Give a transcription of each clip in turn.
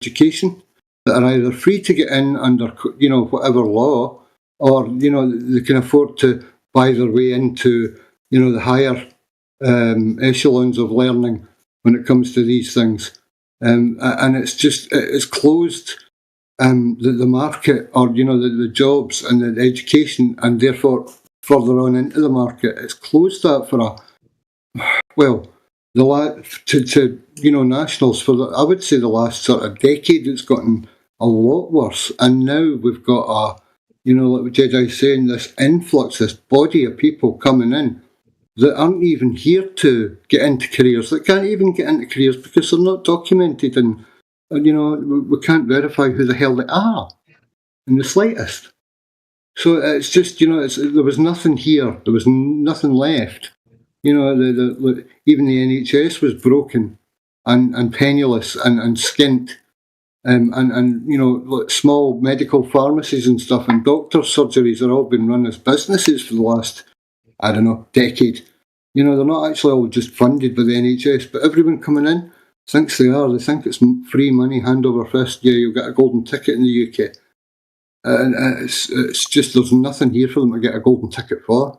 education that are either free to get in under, whatever law, or, they can afford to buy their way into, the higher echelons of learning when it comes to these things. And it's closed the market, or, the jobs and the education, and therefore further on into the market. It's closed that for nationals I would say the last sort of decade. It's gotten a lot worse, and now we've got like Jedi's saying, this influx, this body of people coming in that aren't even here to get into careers, that can't even get into careers because they're not documented, and we can't verify who the hell they are in the slightest. So it's just, there was nothing here, there was nothing left. Even the NHS was broken and penniless and skint. And small medical pharmacies and stuff and doctor surgeries are all been run as businesses for the last, I don't know, decade. They're not actually all just funded by the NHS, but everyone coming in thinks they are. They think it's free money, hand over fist. Yeah, you'll get a golden ticket in the UK. And it's just, there's nothing here for them to get a golden ticket for.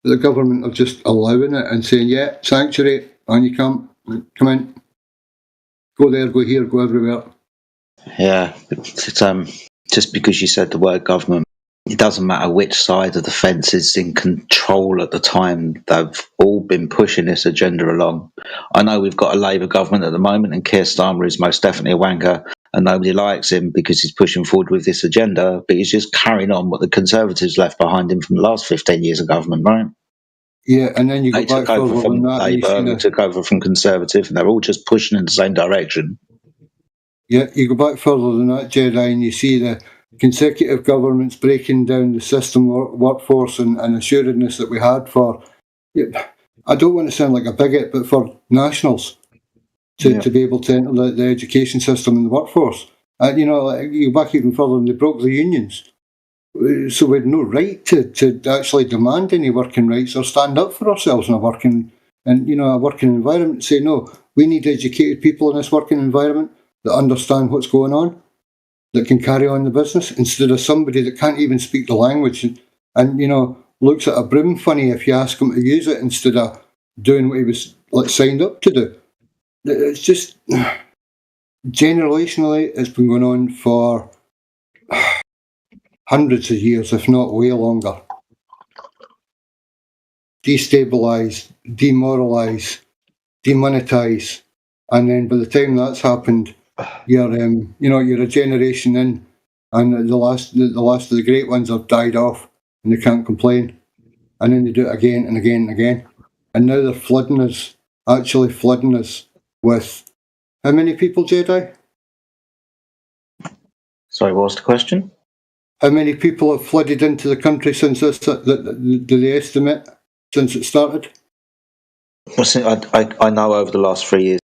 The government are just allowing it and saying, yeah, sanctuary, on you come in. Go there, go here, go everywhere. Yeah, it's, just because you said the word government, it doesn't matter which side of the fence is in control at the time. They've all been pushing this agenda along. I know we've got a Labour government at the moment, and Keir Starmer is most definitely a wanker, and nobody likes him because he's pushing forward with this agenda, but he's just carrying on what the Conservatives left behind him from the last 15 years of government, right? Yeah, and then you go back further than that. Labour, we took over from Conservative, and they're all just pushing in the same direction. Yeah, you go back further than that, Jedi, and you see the consecutive governments breaking down the system workforce and assuredness that we had for, I don't want to sound like a bigot, but for nationals to be able to enter the education system and the workforce. You go back even further, and they broke the unions. So we had no right to actually demand any working rights or stand up for ourselves in a working environment. Say, no, we need educated people in this working environment that understand what's going on, that can carry on the business, instead of somebody that can't even speak the language and looks at a broom funny if you ask him to use it, instead of doing what he was signed up to do. It's just, generationally, it's been going on for hundreds of years, if not way longer. Destabilise, demoralise, demonetise, and then by the time that's happened, you're a generation in, and the last of the great ones have died off, and they can't complain, and then they do it again and again and again, and now they're flooding us with how many people, Jedi? Sorry, what was the question? How many people have flooded into the country since this? Do they estimate since it started? I know over the last 3 years.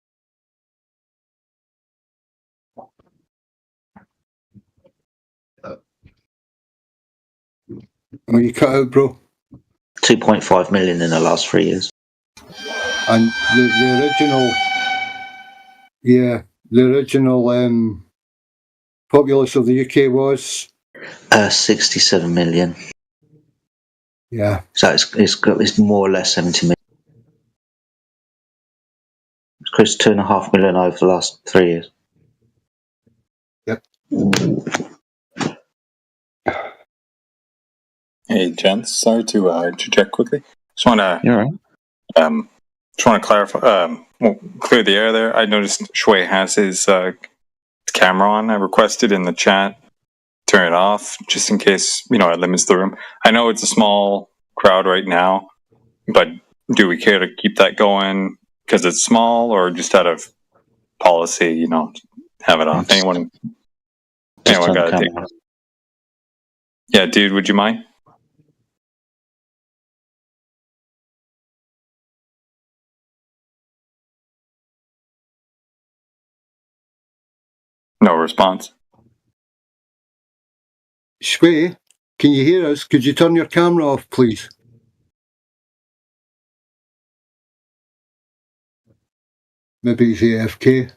Oh, you cut out, bro. 2.5 million in the last 3 years. And the original populace of the UK was 67 million. Yeah. So it's more or less 70 million. It's close to 2.5 million over the last 3 years. Yep. Hey, gents. Sorry to interject quickly. Just want to. You're right. Just want to clarify. Clear the air there. I noticed Shui has his camera on. I requested in the chat turn it off just in case it limits the room. I know it's a small crowd right now, but do we care to keep that going because it's small, or just out of policy? Have it on. Anyone got to take? Yeah, dude. Would you mind? No response. Shui, can you hear us? Could you turn your camera off, please? Maybe he's AFK.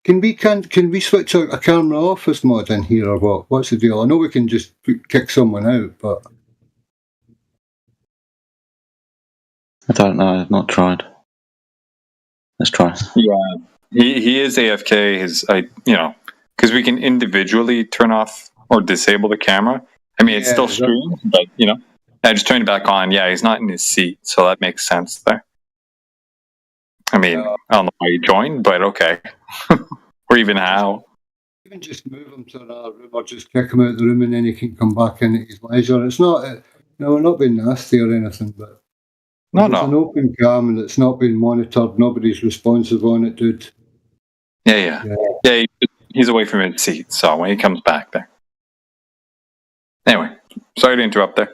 Can we switch a camera office mod in here or what? What's the deal? I know we can just kick someone out, but I don't know. I've not tried. Let's try. Yeah, he is AFK. Because we can individually turn off or disable the camera. I mean, it's still streamed, but I just turned it back on. Yeah, he's not in his seat, so that makes sense there. I mean, I don't know why he joined, but okay, or even how. Even just move him to another room or just kick him out of the room and then he can come back in at his leisure. It's not, we're not being nasty or anything, but No. it's an open cam and it's not being monitored. Nobody's responsive on it, dude. Yeah. He's away from his seat, so when he comes back there. Anyway, sorry to interrupt there.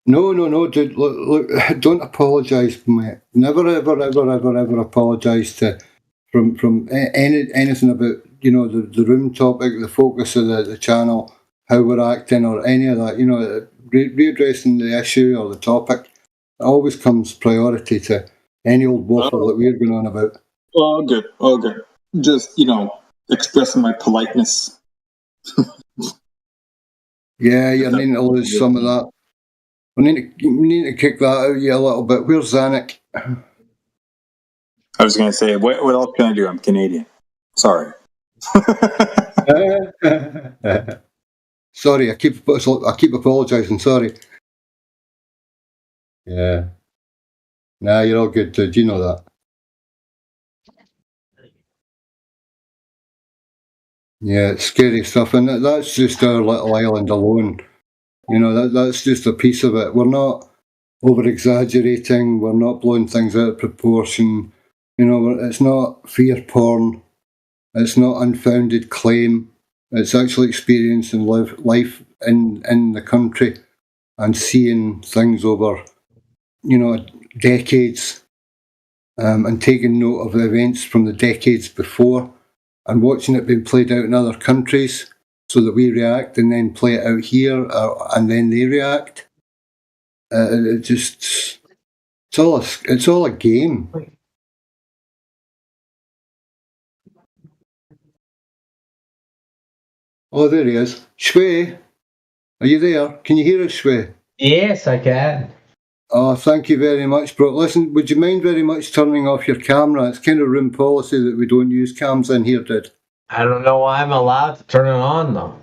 No, dude. Look, don't apologise, mate. Never, ever apologise from anything about the room topic, the focus of the channel, how we're acting, or any of that. Readdressing the issue or the topic always comes priority to any old waffle that we're going on about. All good. Just expressing my politeness. Yeah, you need to lose some of that. We need to kick that out of you a little bit. Where's Zanuck? I was going to say, what else can I do? I'm Canadian. Sorry. Sorry, I keep apologising. Sorry. Yeah. Nah, you're all good, dude. You know that. Yeah, it's scary stuff, and that's just our little island alone. That's just a piece of it. We're not over-exaggerating. We're not blowing things out of proportion. It's not fear porn. It's not unfounded claim. It's actually experiencing life in the country and seeing things over, decades, and taking note of the events from the decades before and watching it being played out in other countries so that we react and then play it out here and then they react. It's all a game. Oh, there he is. Shui, are you there? Can you hear us, Shui? Yes, I can. Oh, thank you very much, bro. Listen, would you mind very much turning off your camera? It's kind of room policy that we don't use cams in here, dude. I don't know why I'm allowed to turn it on, though.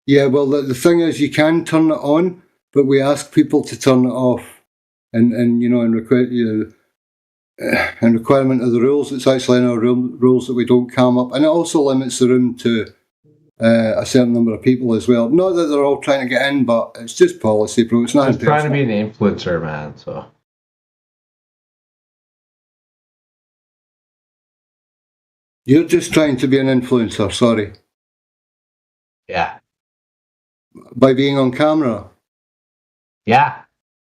Yeah, well, the thing is, you can turn it on, but we ask people to turn it off. In requirement of the rules, it's actually in our rules that we don't cam up. And it also limits the room to a certain number of people as well. Not that they're all trying to get in, but it's just policy, bro. It's not. I'm trying to be an influencer, man. So you're just trying to be an influencer. Sorry. Yeah. By being on camera. Yeah,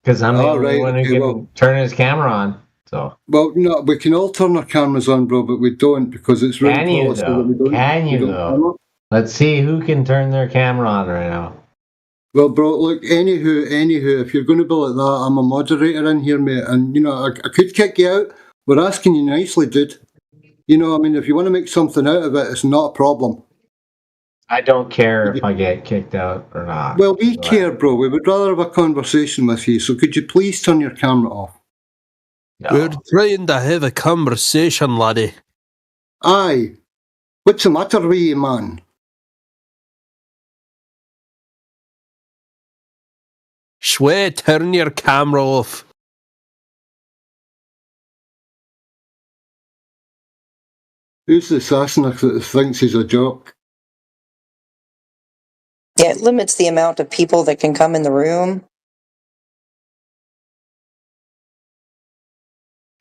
because I'm the only one who can turn his camera on. So. Well, no, we can all turn our cameras on, bro, but we don't because it's room policy that we don't. Can you though? Let's see who can turn their camera on right now. Well, bro, look, anywho, if you're going to be like that, I'm a moderator in here, mate, and, I could kick you out. We're asking you nicely, dude. If you want to make something out of it, it's not a problem. I don't care if I get kicked out or not. Well, we care, bro. We would rather have a conversation with you, so could you please turn your camera off? No. We're trying to have a conversation, laddie. Aye. What's the matter with you, man? Shway, turn your camera off. Who's the Sassenach that thinks he's a jock? Yeah, it limits the amount of people that can come in the room.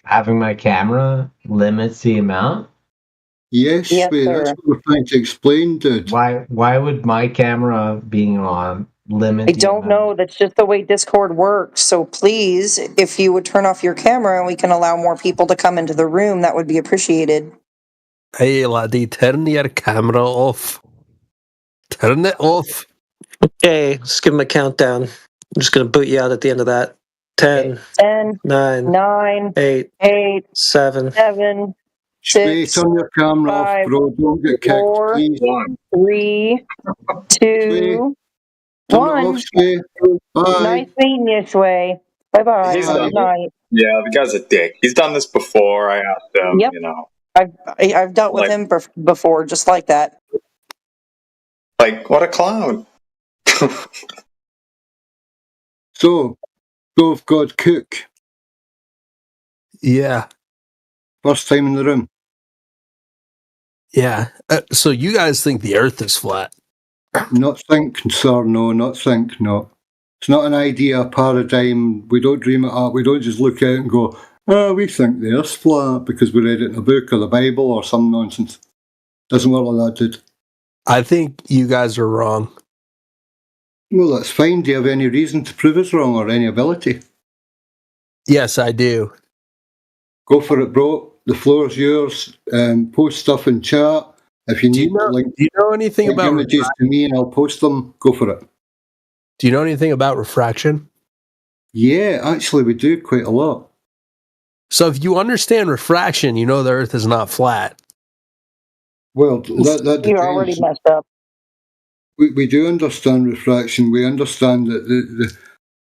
Having my camera limits the amount? Yes, Yes, Shway, that's what we're trying to explain, dude. Why would my camera being on limit? I don't know. That's just the way Discord works. So please, if you would turn off your camera and we can allow more people to come into the room, that would be appreciated. Hey, laddie, turn your camera off. Turn it off. Okay, let's give him a countdown. I'm just going to boot you out at the end of that. 10, 10, 9, 9, 8, 8, 7, 7, Sway, 6, turn your camera 5, off, bro. Don't get kicked, 4, please. 3, 2, Turn it off, 1. Sway. Bye. Nice meeting you, Sway. Bye-bye. He's Have a done good night. Yeah, the guy's a dick. He's done this before. I asked him, Yep. you know. I've dealt with Like- him before, just like that. Like, what a clown. So, Go of God Cook. Yeah. First time in the room. Yeah. So you guys think the Earth is flat? Not think, sir, no, not think, no. It's not an idea, a paradigm. We don't dream it up. We don't just look out and go, oh, we think the Earth's flat because we read it in a book or the Bible or some nonsense. Doesn't work like that, dude. I think you guys are wrong. Well, that's fine. Do you have any reason to prove us wrong or any ability? Yes, I do. Go for it, bro. The floor is yours. Post stuff in chat. If you need Do you know anything about images to me and I'll post them, go for it. Do you know anything about refraction? Yeah, actually we do quite a lot. So if you understand refraction, you know the Earth is not flat. Well, that depends. You already messed up. We do understand refraction. We understand that the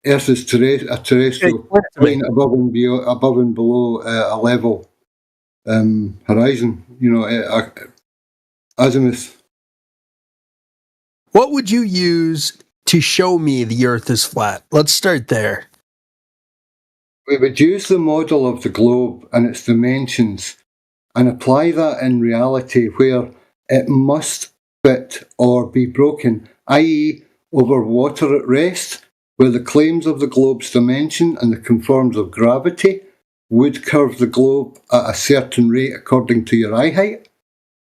Earth is a terrestrial plane above and below a level horizon. You know, azimuth. What would you use to show me the Earth is flat? Let's start there. We would use the model of the globe and its dimensions and apply that in reality where it must fit or be broken, i.e. over water at rest, where the claims of the globe's dimension and the conforms of gravity would curve the globe at a certain rate according to your eye height.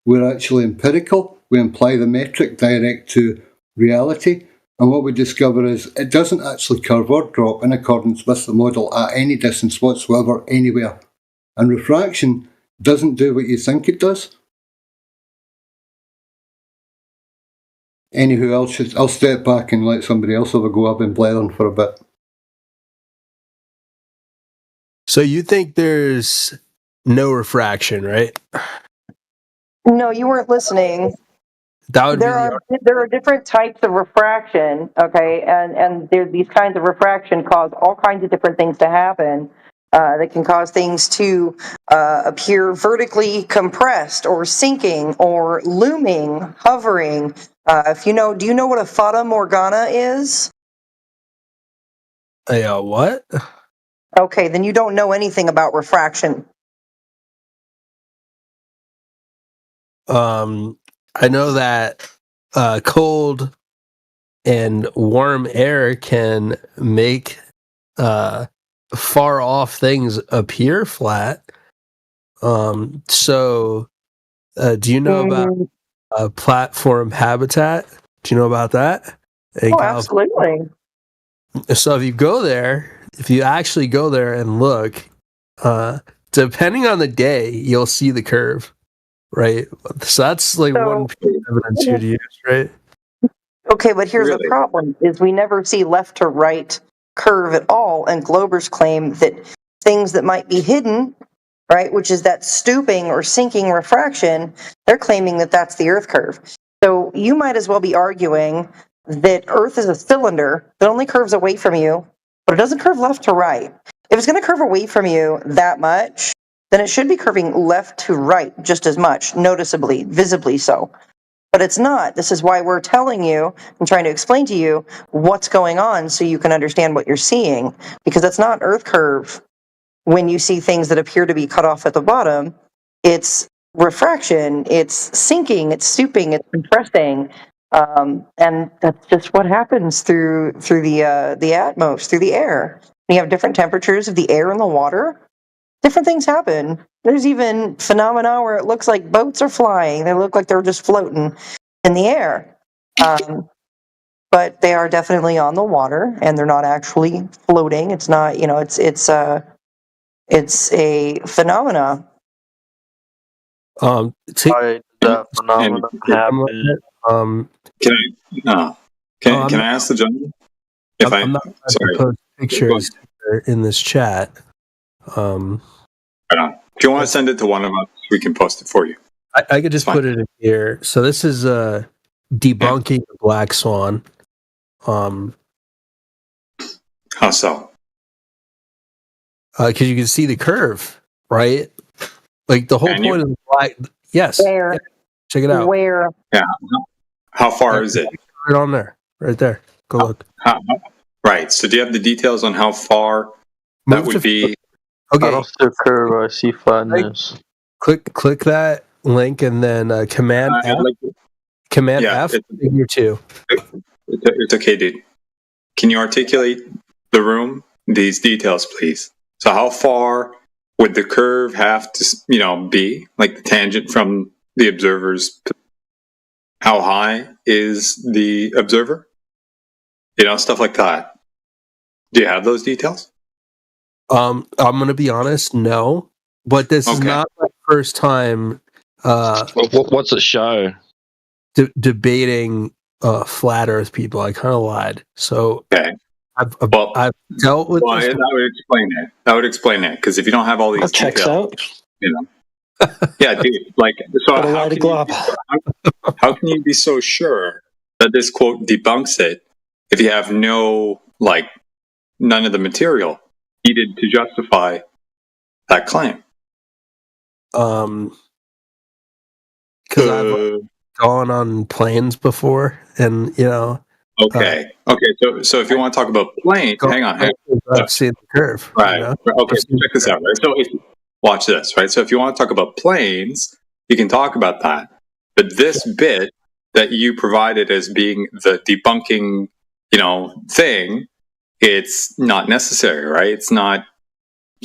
We're actually empirical. We apply the metric direct to reality. And what we discover is it doesn't actually curve or drop in accordance with the model at any distance whatsoever, anywhere. And refraction doesn't do what you think it does. Anywho, I'll step back and let somebody else have a go. I've been blathering for a bit. So you think there's no refraction, right? No, you weren't listening. That would there are different types of refraction, okay, and these kinds of refraction cause all kinds of different things to happen. They can cause things to appear vertically compressed or sinking or looming, hovering. Do you know what a fata morgana is? What? Okay, then you don't know anything about refraction. I know that cold and warm air can make far off things appear flat. So do you know about platform habitat? Do you know about that? Absolutely. So if you actually go there and look, depending on the day, you'll see the curve, right? So that's like one piece of evidence you'd use, right? Okay, but here's the problem, is we never see left to right curve at all, and Globers claim that things that might be hidden, right, which is that stooping or sinking refraction, they're claiming that that's the Earth curve. So you might as well be arguing that Earth is a cylinder that only curves away from you, but it doesn't curve left to right. If it's going to curve away from you that much, then it should be curving left to right just as much, noticeably, visibly so. But it's not. This is why we're telling you and trying to explain to you what's going on so you can understand what you're seeing. Because it's not Earth curve when you see things that appear to be cut off at the bottom. It's refraction, it's sinking, it's stooping, it's compressing. And that's just what happens through the atmos, through the air. When you have different temperatures of the air and the water, different things happen. There's even phenomena where it looks like boats are flying. They look like they're just floating in the air. But they are definitely on the water, and they're not actually floating. It's not, it's a phenomena. That phenomenon happen. Can I ask the gentleman? I'm not going to post pictures in this chat. Right on. If you want to send it to one of us, we can post it for you. I could just put it in here. So this is debunking the Black Swan. How so? Because you can see the curve, right? Like the whole point of the black. Yes. Where? Yeah. Check it out. Where? Yeah. How far is it? Right on there. Right there. Go look. Right. So do you have the details on how far that would be? Okay. I don't see a curve. I see flatness. Click that link and then Command F. Command F. Figure 2. It's okay, dude. Can you articulate the room? These details, please. So how far would the curve have to, be? Like the tangent from the observer's. How high is the observer? Stuff like that. Do you have those details? I'm going to be honest, no. But this is not my first time. What's it show? Debating flat Earth people. I kind of lied. So I've dealt with. Well, that would explain it. That would explain it, because if you don't have all these details, yeah, dude. Like, so how can you be so sure that this quote debunks it if you have none of the material needed to justify that claim? Because I've gone on planes before, and Okay. So if you want to talk about planes, hang on. I've seen the curve, right? Okay. Check this out. Right. So watch this. Right. So if you want to talk about planes, you can talk about that. But this bit that you provided as being the debunking, thing, it's not necessary, right? It's not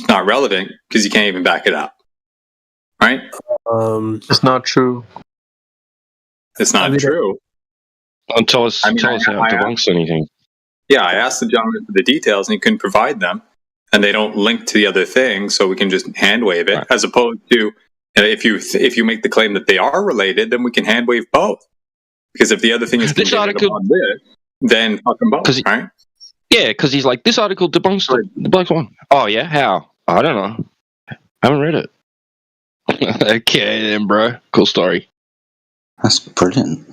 relevant because you can't even back it up, right? It's not true. It's not true. Tell us how it debunks anything. Yeah, I asked the gentleman for the details, and he couldn't provide them, and they don't link to the other thing, so we can just hand wave it. Right. As opposed to, if you make the claim that they are related, then we can hand wave both. Because if the other thing is contingent upon this, then fuck them both, right? Yeah, because he's like, this article debunks the Black Swan. Oh yeah, how? I don't know. I haven't read it. Okay then, bro. Cool story. That's brilliant.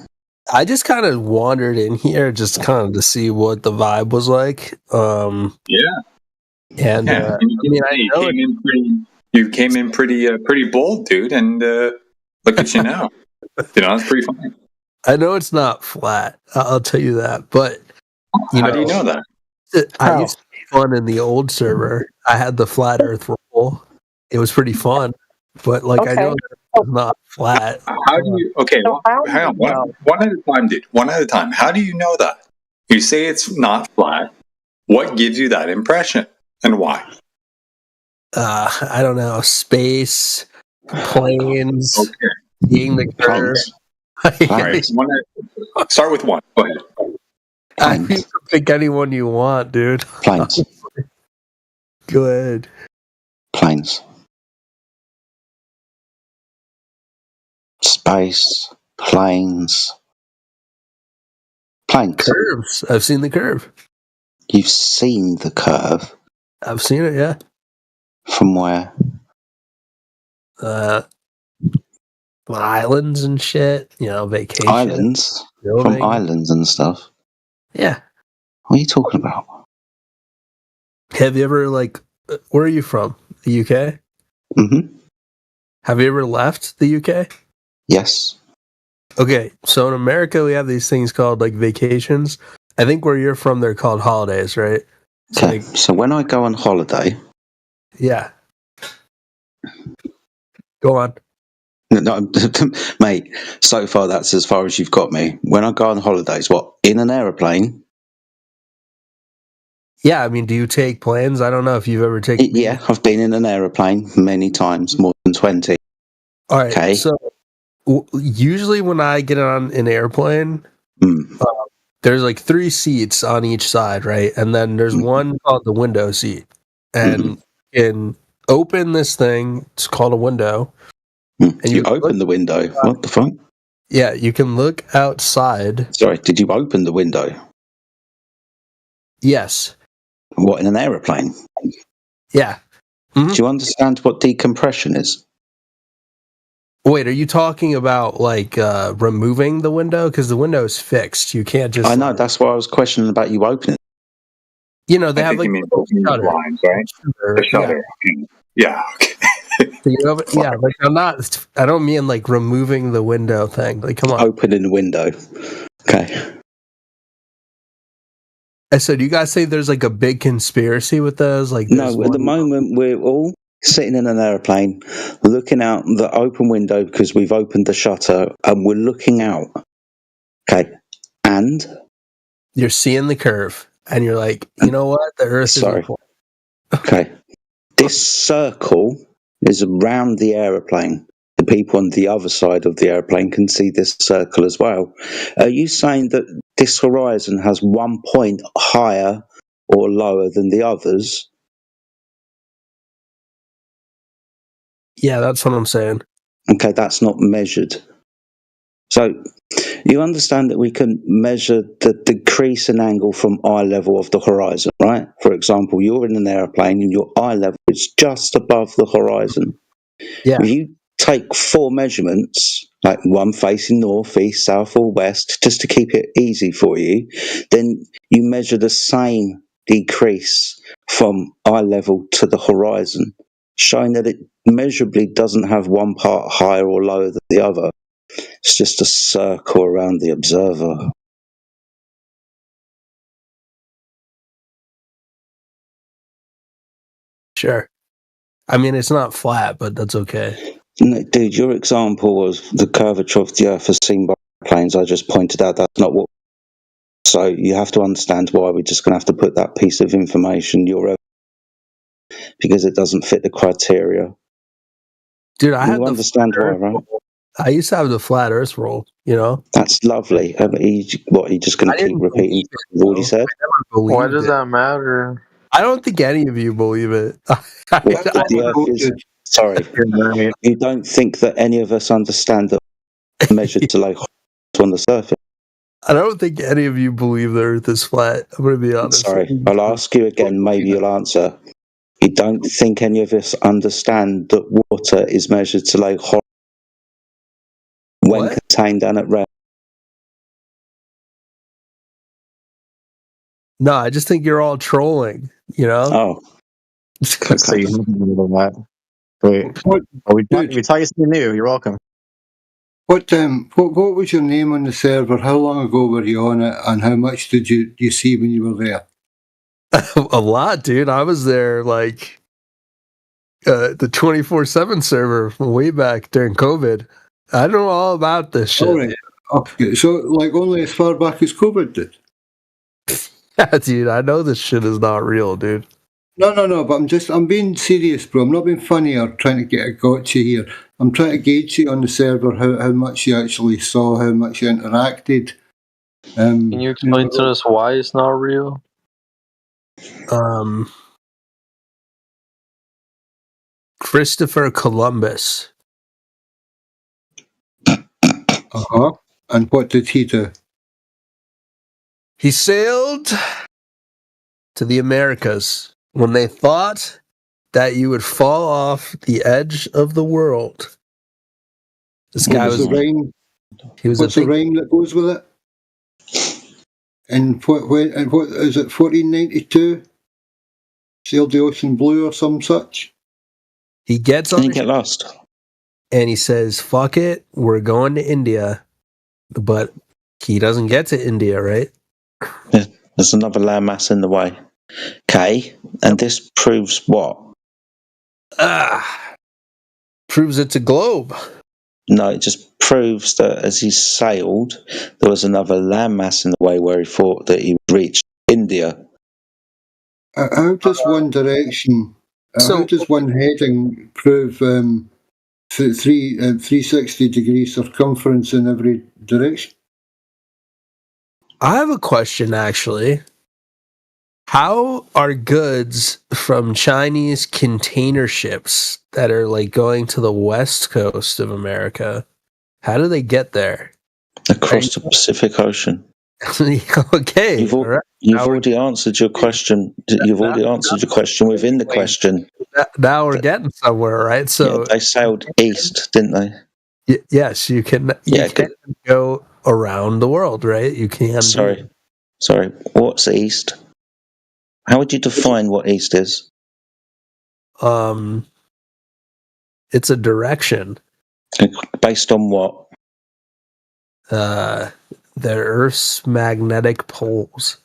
I just kind of wandered in here just kind of to see what the vibe was like. And you came in pretty bold, dude, and look at you now. It's pretty funny. I know it's not flat. I'll tell you that. But how do you know that? I used to be fun in the old server. I had the flat Earth role. It was pretty fun, but I know that it's not flat. How do you? Okay, hang on. One at a time, dude. One at a time. How do you know that? You say it's not flat. What gives you that impression, and why? I don't know. Space, planes, being the curve. All right. Start with one. Go ahead. You can pick anyone you want, dude. Planes. Go ahead. Planes. Space. Planes. Planes. Curves. I've seen the curve. You've seen the curve? I've seen it, yeah. From where? Islands and shit. Vacation. Islands? Building. From islands and stuff? Yeah. What are you talking about? Have you ever, where are you from? The UK? Mm-hmm. Have you ever left the UK? Yes. Okay, so in America, we have these things called, vacations. I think where you're from, they're called holidays, right? Okay, so when I go on holiday... Yeah. Go on. No, mate, so far that's as far as you've got me. When I go on holidays, what, in an aeroplane? Yeah, I mean, do you take planes? I don't know if you've ever taken... Yeah, I've been in an aeroplane many times, more than 20. All right, okay. So usually when I get on an airplane, there's 3 seats on each side, right? And then there's one called the window seat. And in open this thing, it's called a window. And you open the window? What the fuck? Yeah, you can look outside. Sorry, did you open the window? Yes. What, in an aeroplane? Yeah. Do you understand what decompression is? Wait, are you talking about like removing the window? Because the window is fixed. You can't just. I know. That's why I was questioning about you opening. You know, they I have think like you mean opening the blinds, right? The shutter. Yeah. Okay. Yeah, like I don't mean like removing the window thing. Like, come on. Opening the window. Okay. I said, you guys say there's like a big conspiracy with those? Like, no, at the moment we're all sitting in an airplane, looking out the open window because we've opened the shutter, and we're looking out. Okay, and you're seeing the curve, and you're like, you know what? The Earth is. Okay, this circle is around the airplane. The people on the other side of the airplane can see this circle as well. Are you saying that this horizon has 1 point higher or lower than the others? Yeah, that's what I'm saying. Okay, that's not measured. So you understand that we can measure the decrease in angle from eye level of the horizon, right? For example, you're in an airplane and your eye level is just above the horizon. Yeah. If you take 4 measurements, like one facing north, east, south, or west, just to keep it easy for you, then you measure the same decrease from eye level to the horizon, showing that it measurably doesn't have one part higher or lower than the other. It's just a circle around the observer. Sure. I mean, it's not flat, but that's okay. No, dude, your example was the curvature of the Earth as seen by planes. I just pointed out that's not what. So you have to understand why we're just going to have to put that piece of information because it doesn't fit the criteria. Dude, I you understand why, right? I used to have the flat Earth roll. You know, that's lovely. Are you just going to keep repeating what he said? Why does that matter? I don't think any of you believe it. Sorry, you don't think that any of us understand that measured to like on the surface? I don't think any of you believe the Earth is flat. I'm going to be honest. Sorry, I'll ask you again. Maybe you'll answer. You don't think any of us understand that water is measured to like when contained and at rest? No, I just think you're all trolling. You know? Oh, so you that. Wait, we taught you something new. You're welcome. What was your name on the server? How long ago were you on it, and how much did you see when you were there? A lot, dude. I was there like the 24/7 server way back during COVID. I know all about this shit. Right. Okay, so like only as far back as COVID did. Yeah, dude. I know this shit is not real, dude. No, but I'm being serious, bro. I'm not being funny or trying to get a gotcha here. I'm trying to gauge you on the server, how much you actually saw, how much you interacted. Can you explain to us why it's not real? Christopher Columbus. And what did he do? He sailed to the Americas when they thought that you would fall off the edge of the world. This guy was the rhyme. What's the rhyme that goes with it? And what is it? 1492. Sailed the ocean blue or some such. He gets on. Didn't get lost. And he says, "Fuck it, we're going to India," but he doesn't get to India, right? There's another landmass in the way. Okay, and this proves what? Proves it's a globe. No, it just proves that as he sailed, there was another landmass in the way where he thought that he would reach India. How does one direction, how does one heading prove 360 degree circumference in every direction? I have a question, actually. How are goods from Chinese container ships that are like going to the west coast of America, how do they get there? Across the Pacific Ocean. Okay. You've already answered your question. You've already answered your question within the question. Now we're getting somewhere, right? So they sailed east, didn't they? Yes, you can. You can go around the world, right? You can. Sorry. What's east? How would you define what east is? It's a direction. Based on what? The Earth's magnetic poles.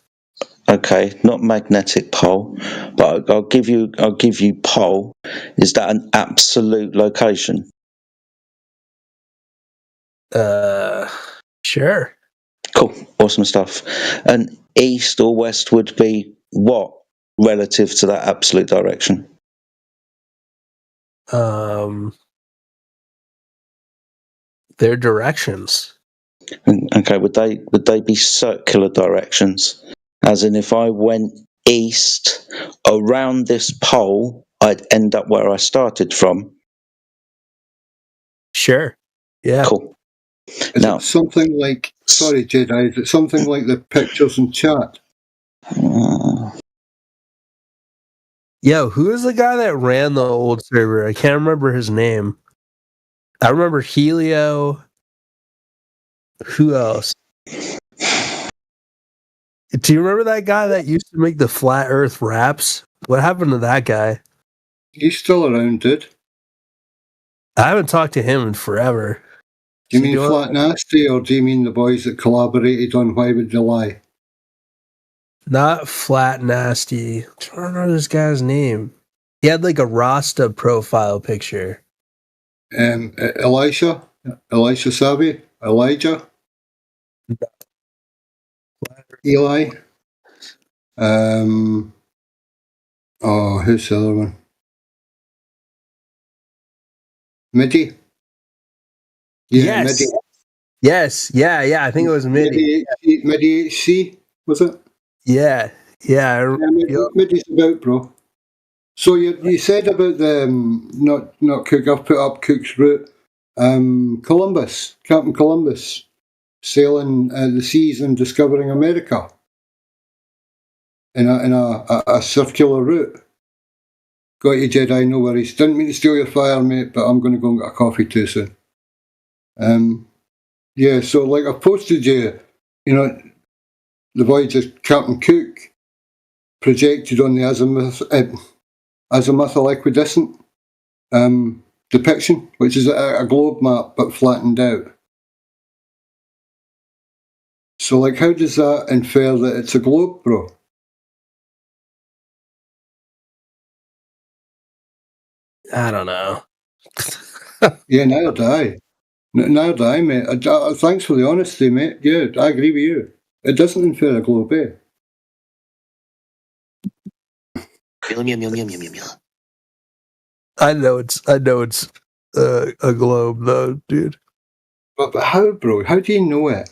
Okay, not magnetic pole, but I'll give you pole. Is that an absolute location? Sure. Cool, awesome stuff. And east or west would be what relative to that absolute direction? Their directions. Okay, would they be circular directions? As in, if I went east around this pole, I'd end up where I started from. Sure. Yeah. Cool. Is it something like? Sorry, Jedi. Is it something like the pictures in chat? Yo, who is the guy that ran the old server? I can't remember his name. I remember Helio. Who else? Do you remember that guy that used to make the flat Earth raps? What happened to that guy? He's still around, dude. I haven't talked to him in forever. Do you mean Flat Nasty, or do you mean the boys that collaborated on Why Would You Lie? Not Flat Nasty. I don't remember this guy's name. He had like a Rasta profile picture. Elisha Sabi? Elijah? Eli? Who's the other one? Midi? Yeah, yes. Midi. Yes, yeah. I think it was Midi. Midi HC, was it? Yeah. Midi's about, bro. So you said about the not Cook. I've put up Cook's route. Columbus, Captain Columbus, sailing the seas and discovering America in a circular route. Got you, Jedi. No worries. Didn't mean to steal your fire, mate, but I'm going to go and get a coffee too soon. Yeah. So like I've posted you, the voyage of Captain Cook projected on the azimuthal equidistant depiction, which is a globe map but flattened out. So, like, how does that infer that it's a globe, bro? I don't know. Yeah, neither do I. Neither do I, mate. Thanks for the honesty, mate. Yeah, I agree with you. It doesn't infer a globe, eh? I know it's a globe, though, dude. But how, bro? How do you know it?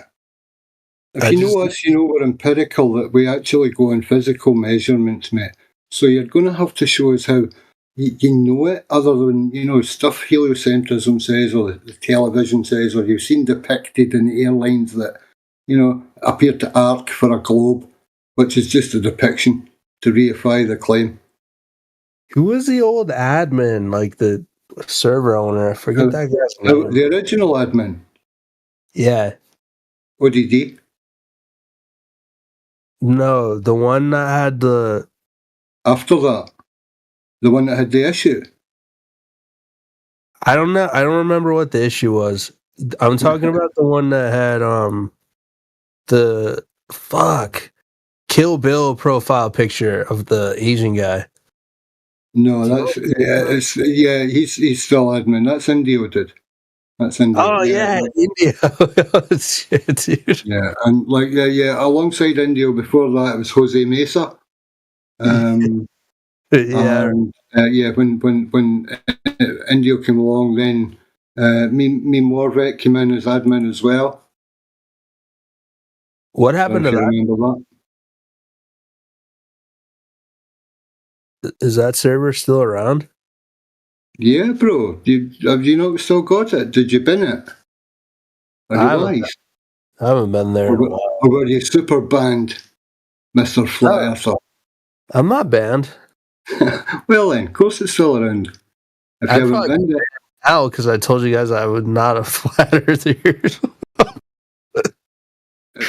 If you know us, you know we're empirical, that we actually go in physical measurements, mate. So you're going to have to show us how you know it, other than, stuff heliocentrism says, or the television says, or you've seen depicted in airlines that, appear to arc for a globe, which is just a depiction to reify the claim. Who was the old admin, like the server owner? I forget that guy's name. The original admin? Yeah. ODD? No, the one that had the... After that? The one that had the issue? I don't know. I don't remember what the issue was. I'm talking about the one that had the Kill Bill profile picture of the Asian guy. No, he's still admin. That's Indio, dude. That's Indio. Oh yeah, Indio. Shit, dude. Yeah, and alongside Indio before that it was Jose Mesa. When Indio came along, then me Morvek came in as admin as well. What happened to that? Remember that? Is that server still around? Yeah, bro. Have you not still got it? Did you bin it? I haven't been there in a while. Or were you super banned, Mr. Flat Earther? I'm not banned. Well then, of course it's still around. If you haven't been there. Now, because I told you guys I would not have flat earthers.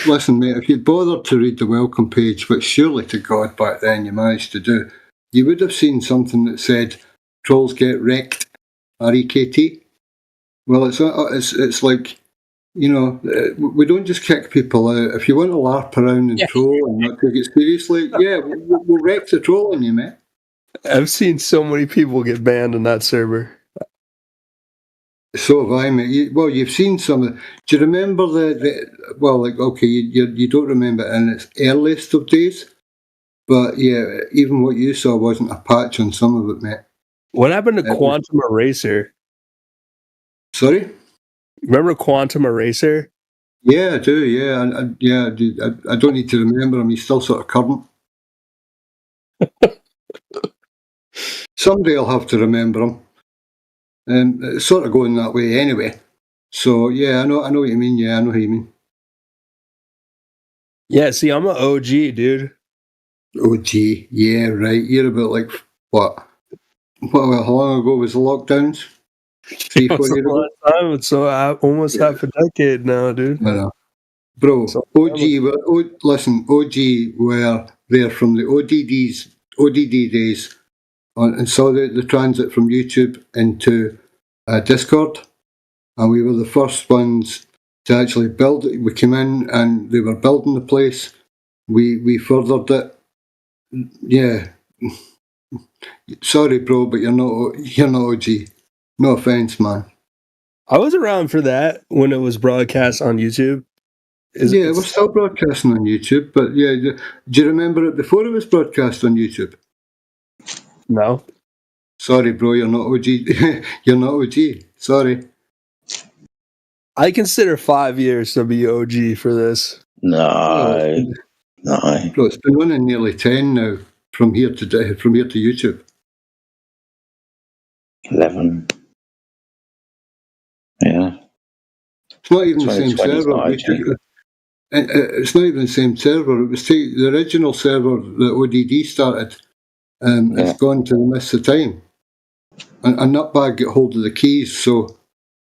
Listen, mate, if you'd bothered to read the welcome page, which surely to God back then you managed to do, you would have seen something that said, "Trolls get wrecked," R-E-K-T. Well, it's like, you know, we don't just kick people out. If you want to LARP around and troll and not take it seriously, yeah, we'll wreck the troll on you, mate. I've seen so many people get banned in that server. So have I, mate. You've seen some of. Do you remember okay, you don't remember in its earliest of days, but yeah, even what you saw wasn't a patch on some of it, mate. What happened to Quantum Eraser? Sorry? Remember Quantum Eraser? Yeah, I do. Yeah, I don't need to remember him. He's still sort of current. Someday I'll have to remember him. It's sort of going that way anyway. So yeah, I know what you mean. Yeah, I know what you mean. Yeah, see, I'm an OG, dude. OG, yeah, right. You're about like what? How long ago was the lockdowns? 3-4 years ago. Time. So almost half a decade now, dude. I know. Bro, OG. Listen, OG were there from the ODD days, and saw the transit from YouTube into Discord, and we were the first ones to actually build it. We came in and they were building the place. We furthered it. Yeah. Sorry, bro, but you're not OG. No offense, man. I was around for that when it was broadcast on YouTube. We're still broadcasting on YouTube, but yeah, do you remember it before it was broadcast on YouTube? No. Sorry, bro, you're not OG. You're not OG. Sorry. I consider 5 years to be OG for this. No. Bro, it's been running nearly 10 now from here to YouTube. 11. Yeah. It's not even the same server. It's not even the same server. It was the original server that ODD started. It's gone to the mists of time. And Nutbag got hold of the keys, so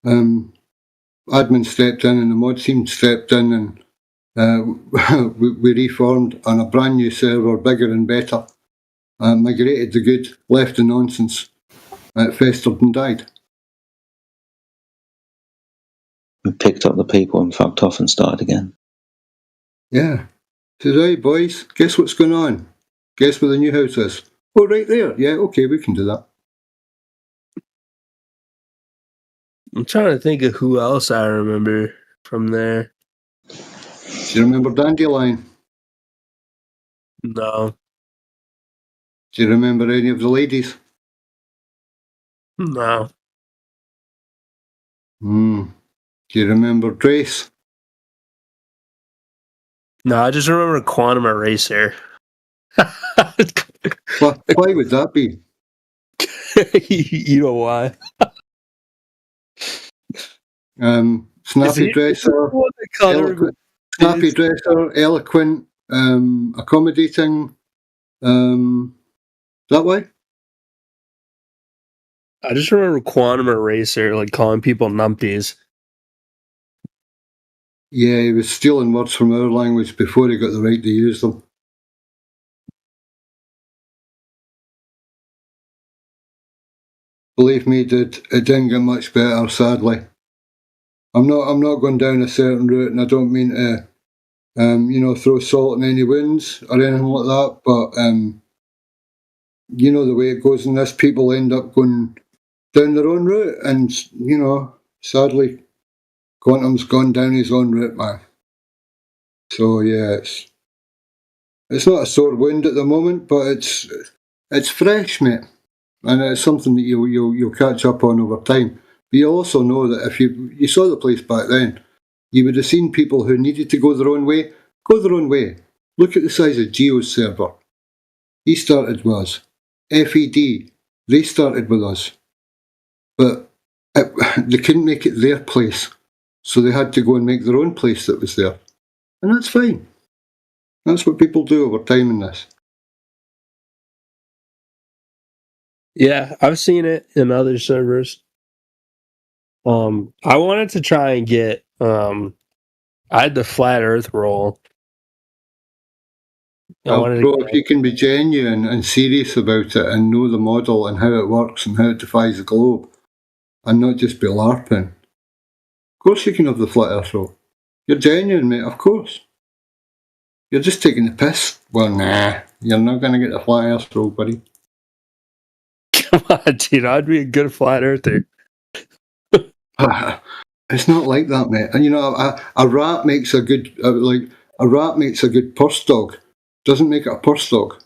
admin stepped in and the mod team stepped in, and we reformed on a brand new server, bigger and better. Migrated the good, left the nonsense. Festered and died. We picked up the people and fucked off and started again. Yeah. Says, hey boys, guess what's going on? Guess where the new house is? Oh, right there. Yeah, okay, we can do that. I'm trying to think of who else I remember from there. Do you remember Dandelion? No. Do you remember any of the ladies? No. Do you remember Trace? No, I just remember Quantum Eraser. Why would that be? You know why? Snappy Dresser, eloquent, accommodating. That way? I just remember Quantum Eraser, like calling people numpties. Yeah, he was stealing words from our language before he got the right to use them. Believe me, dude, it didn't get much better, sadly. I'm not going down a certain route, and I don't mean to, throw salt in any wounds or anything like that, but you know the way it goes in this, people end up going down their own route, and, sadly, Quantum's gone down his own route, man. So, yeah, it's not a sore wound at the moment, but it's fresh, mate. And it's something that you'll catch up on over time. But you also know that if you saw the place back then, you would have seen people who needed to go their own way. Look at the size of Geo's server. He started with us. FED, they started with us. But they couldn't make it their place. So they had to go and make their own place that was there. And that's fine. That's what people do over time in this. Yeah, I've seen it in other servers. I wanted to try and get I had the flat earth roll. If you can be genuine and serious about it and know the model and how it works and how it defies the globe and not just be LARPing, of course you can have the flat earth roll. You're genuine, mate, of course. You're just taking the piss. Well, nah, you're not going to get the flat earth roll, buddy. Come on, dude, I'd be a good flat earther. It's not like that, mate. And you know, a rat makes a good a rat makes a good purse dog. Doesn't make it a purse dog.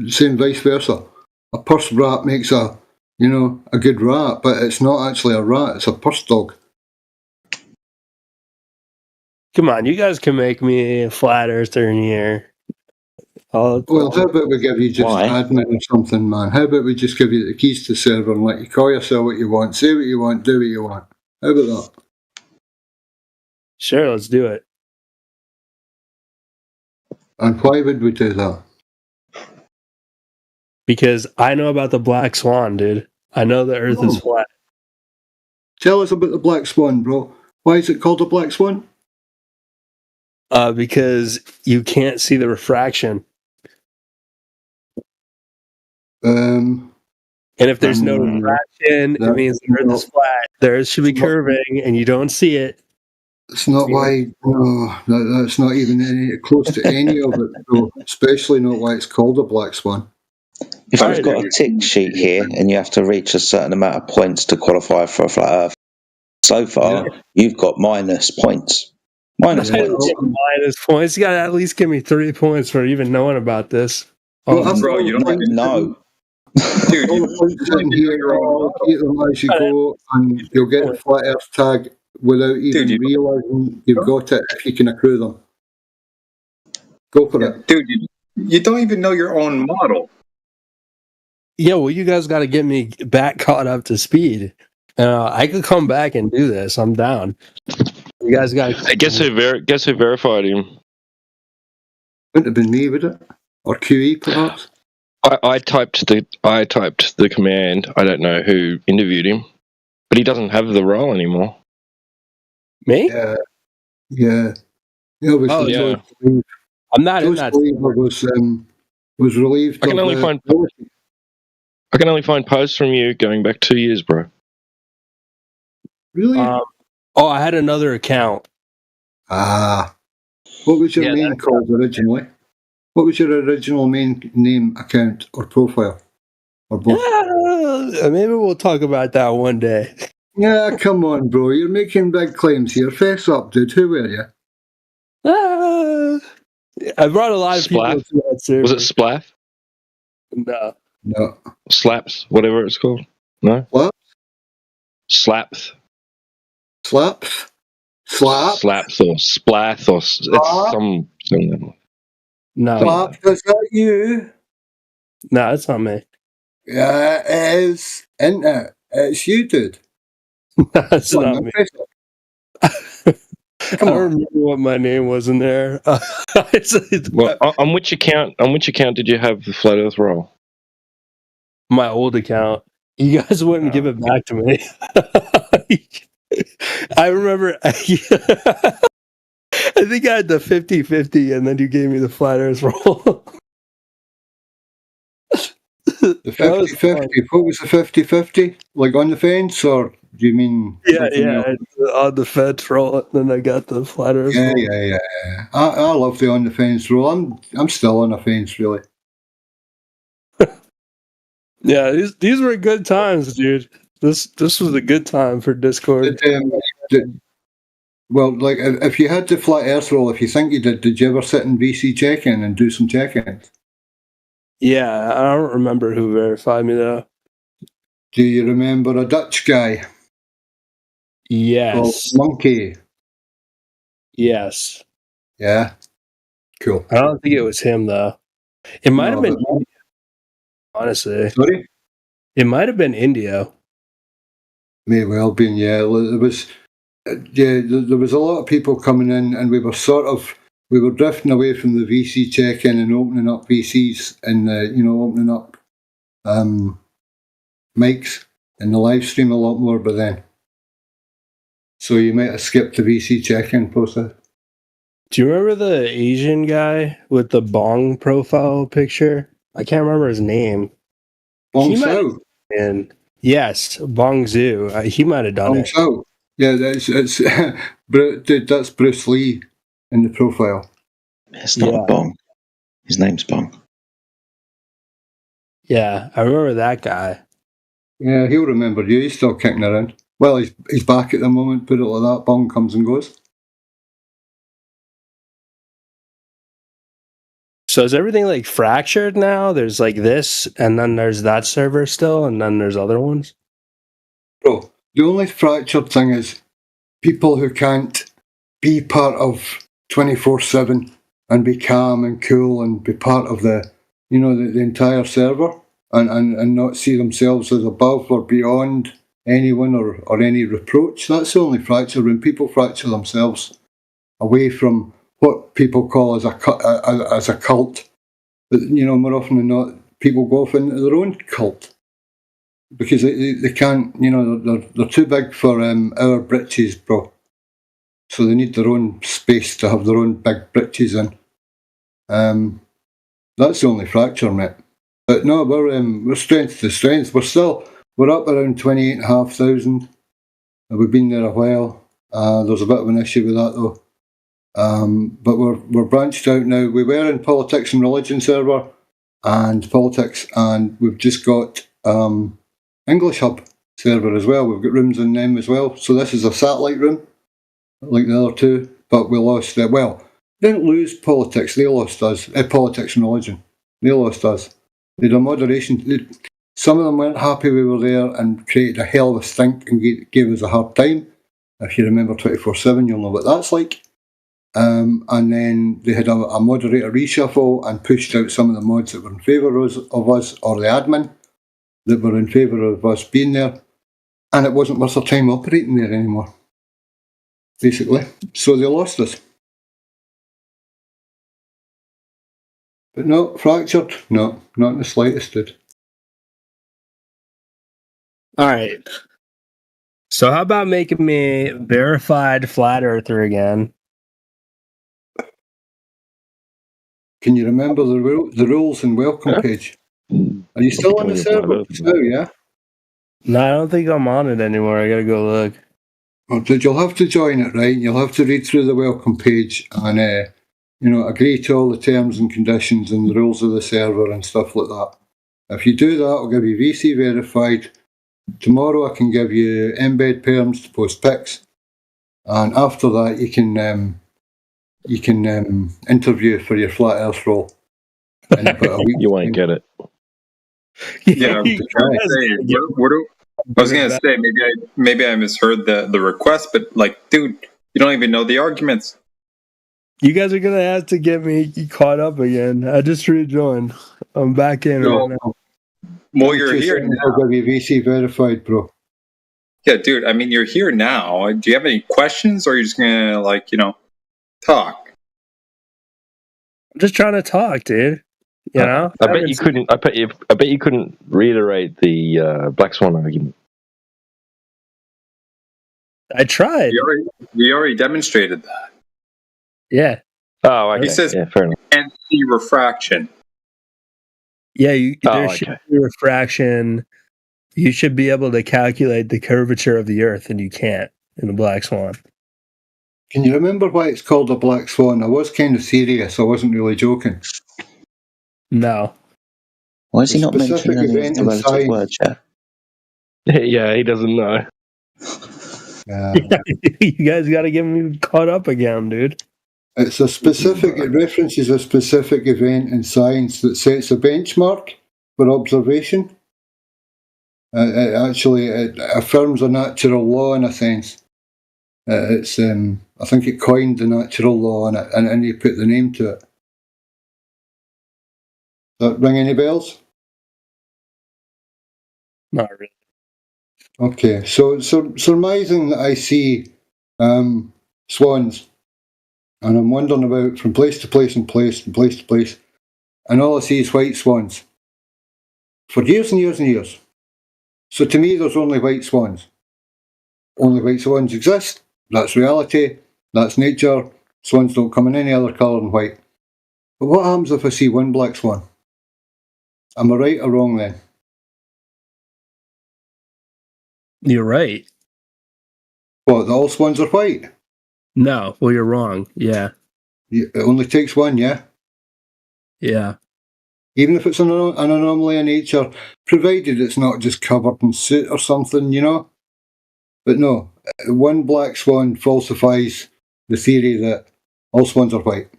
Same vice versa. A purse rat makes a good rat, but it's not actually a rat. It's a purse dog. Come on, you guys can make me a flat earther in here. Well, how about we give you just admin or something, man? How about we just give you the keys to the server and let you call yourself what you want, say what you want, do what you want? How about that? Sure, let's do it. And why would we do that? Because I know about the Black Swan, dude. I know the Earth is flat. Tell us about the Black Swan, bro. Why is it called a Black Swan? Because you can't see the refraction. And if there's no refraction, it means the Earth is flat. The Earth should be curving, and you don't see it. That's not why. No, that's not even close to any of it, though. Especially not why it's called a Black Swan. If I've got a tick sheet here, and you have to reach a certain amount of points to qualify for a flat Earth, so far you've got minus points. Minus points. Minus points. You got to at least give me 3 points for even knowing about this. Bro, you don't even know. Dude, all the points in here, keep them as you go, and you'll get the flat Earth tag without even realising you've got it if you can accrue them. Go for it. Dude, you don't even know your own model. Yeah, well, you guys got to get me back caught up to speed. I could come back and do this. I'm down. You guys got to... Guess who verified him? Wouldn't have been me, would it? Or QE, perhaps? I typed the command. I don't know who interviewed him, but he doesn't have the role anymore. Me? Yeah. I'm not in that. Was relieved. I can only find posts from you going back 2 years, bro. Really? I had another account. What was your main called originally? What was your original main name, account, or profile? Or both? Maybe we'll talk about that one day. Yeah, come on, bro. You're making big claims here. Fess up, dude. Who were you? I brought a lot of people to that server. Was it Splath? No. Slaps, whatever it's called. No? What? Slaps. Slaps? Slaps or Splath or it's something. No. Slaps, is that you? No, it's not me. Yeah, it is. Isn't it? It's you, dude. That's not me. I don't remember what my name was in there. Well, on which account? On which account did you have the Flat Earth role? My old account. You guys wouldn't give it back to me. I remember. I think I had the 50-50, and then you gave me the Flat Earth role. The 50-50. What was the 50-50? Like on the fence, or do you mean? Yeah, on the fence roll, and then I got the Flat Earth roll. Yeah. I love the on the fence roll. I'm still on the fence, really. Yeah, these were good times, dude. This was a good time for Discord. Well, like if you had the Flat Earth roll, if you think you did you ever sit in VC check-in and do some check-ins? Yeah, I don't remember who verified me though. Do you remember a Dutch guy? Yes. Called Monkey. Yes. Yeah. Cool. I don't think it was him though. It might have been Indio, honestly. Sorry? It might have been Indio. May well been, yeah. There was a lot of people coming in, and we were drifting away from the VC check-in and opening up VCs and opening up mics in the live stream a lot more by then. So you might have skipped the VC check-in process. Do you remember the Asian guy with the bong profile picture? I can't remember his name. Bong Zhou. And yes, Bong Zhu. He might have done Bong it. Zhou. Yeah, that's Bruce Lee in the profile. It's not a Bong. His name's Bong. Yeah, I remember that guy. Yeah, he'll remember you. He's still kicking around. Well, he's back at the moment. Put it like that. Bong comes and goes. So is everything like fractured now? There's like this, and then there's that server still, and then there's other ones? Bro, the only fractured thing is people who can't be part of 24/7 and be calm and cool and be part of the entire server and not see themselves as above or beyond anyone or any reproach. That's the only fracture, when people fracture themselves away from what people call as a cult. But, more often than not, people go off into their own cult because they can't, they're too big for our britches, bro. So they need their own space to have their own big britches in. That's the only fracture, mate. But no, we're strength to strength. We're up around 28,500. We've been there a while. There's a bit of an issue with that though. But we're branched out now. We were in politics and religion server and politics, and we've just got English Hub server as well. We've got rooms in them as well. So this is a satellite room, like the other two, but we lost it. Well, didn't lose politics. They lost us. Politics and religion. They lost us. They had a moderation. Some of them weren't happy we were there and created a hell of a stink and gave us a hard time. If you remember 24/7, you'll know what that's like. And then they had a moderator reshuffle and pushed out some of the mods that were in favour of us, or the admin that were in favour of us being there. And it wasn't worth their time operating there anymore, basically. So they lost us. But no, fractured? No, not in the slightest, dude. All right. So how about making me verified flat earther again? Can you remember the rules and welcome page? Are you still on the server now, yeah? No, I don't think I'm on it anymore. I gotta go look. Well, you'll have to join it, right? You'll have to read through the welcome page and, agree to all the terms and conditions and the rules of the server and stuff like that. If you do that, I'll give you VC verified. Tomorrow I can give you embed perms to post pics. And after that, you can interview for your flat earth role in about a week. You won't get it. Yeah, I was gonna say maybe I misheard the request, but like, dude, you don't even know the arguments. You guys are gonna have to get me caught up again. I just rejoined. I'm back in right now. Well, you're here now. I'll give you VC verified, bro. Yeah, dude. I mean, you're here now. Do you have any questions, or are you just gonna talk? I'm just trying to talk, dude. You know. I bet you couldn't. I bet you couldn't reiterate the Black Swan argument. I tried. We already demonstrated that. Yeah. Oh, okay. He says, yeah, fair enough. And see refraction. Yeah, there should be refraction. You should be able to calculate the curvature of the Earth, and you can't in the Black Swan. Can you remember why it's called a Black Swan? I was kind of serious. I wasn't really joking. No. Why is he not mentioning any relative words yet? Yeah, he doesn't know. You guys got to get me caught up again, dude. It references a specific event in science that sets a benchmark for observation. It affirms a natural law in a sense. I think it coined the natural law in it, and you put the name to it. Does that ring any bells? Not really. Okay, so surmising that I see swans, and I'm wandering about from place to place and place and place to place, and all I see is white swans for years and years and years. So to me, there's only white swans. Only white swans exist. That's reality. That's nature. Swans don't come in any other colour than white. But what happens if I see one black swan? Am I right or wrong then? You're right. What, all swans are white? No, well, you're wrong. Yeah. It only takes one, yeah? Yeah. Even if it's an anomaly in nature, provided it's not just covered in soot or something, you know? But no, one black swan falsifies the theory that all swans are white.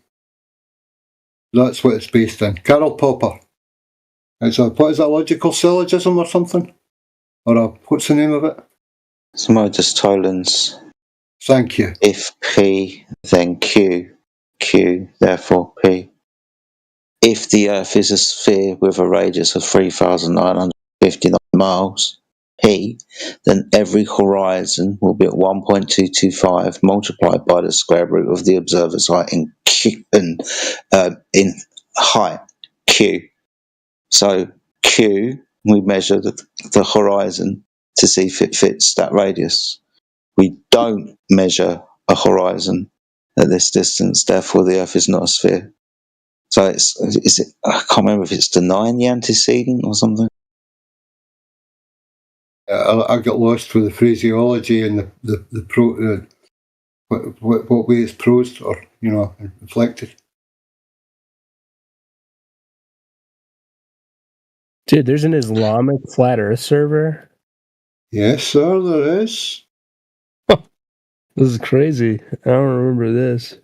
That's what it's based on. Karl Popper. It's a, what is that, logical syllogism or something? Or a, what's the name of it? It's Modus Tollens. Thank you. If P, then Q. Q, therefore P. If the Earth is a sphere with a radius of 3,959 miles, P, then every horizon will be at 1.225 multiplied by the square root of the observer's height in height, Q. So Q, we measure the horizon to see if it fits that radius. We don't measure a horizon at this distance, therefore the Earth is not a sphere. So is it? I can't remember if it's denying the antecedent or something. I got lost with the phraseology and what way it's prosed or, you know, inflected. Dude, there's an Islamic flat Earth server. Yes, sir, there is. This is crazy. I don't remember this.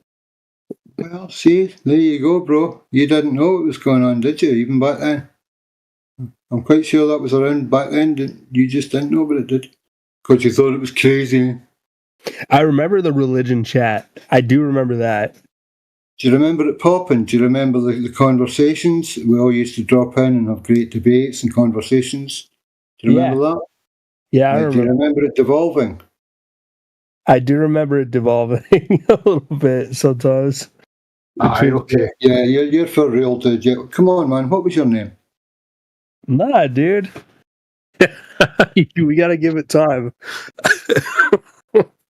Well, see, there you go, bro. You didn't know what was going on, did you, even back then? I'm quite sure that was around back then. You just didn't know, but it did. Because you thought it was crazy. I remember the religion chat. I do remember that. Do you remember it popping? Do you remember the conversations? We all used to drop in and have great debates and conversations. Do you remember that? Yeah, I remember. Do you remember it devolving? I do remember it devolving a little bit sometimes. Okay. Yeah, you're for real, dude. Yeah. Come on, man. What was your name? Nah, dude. We gotta give it time.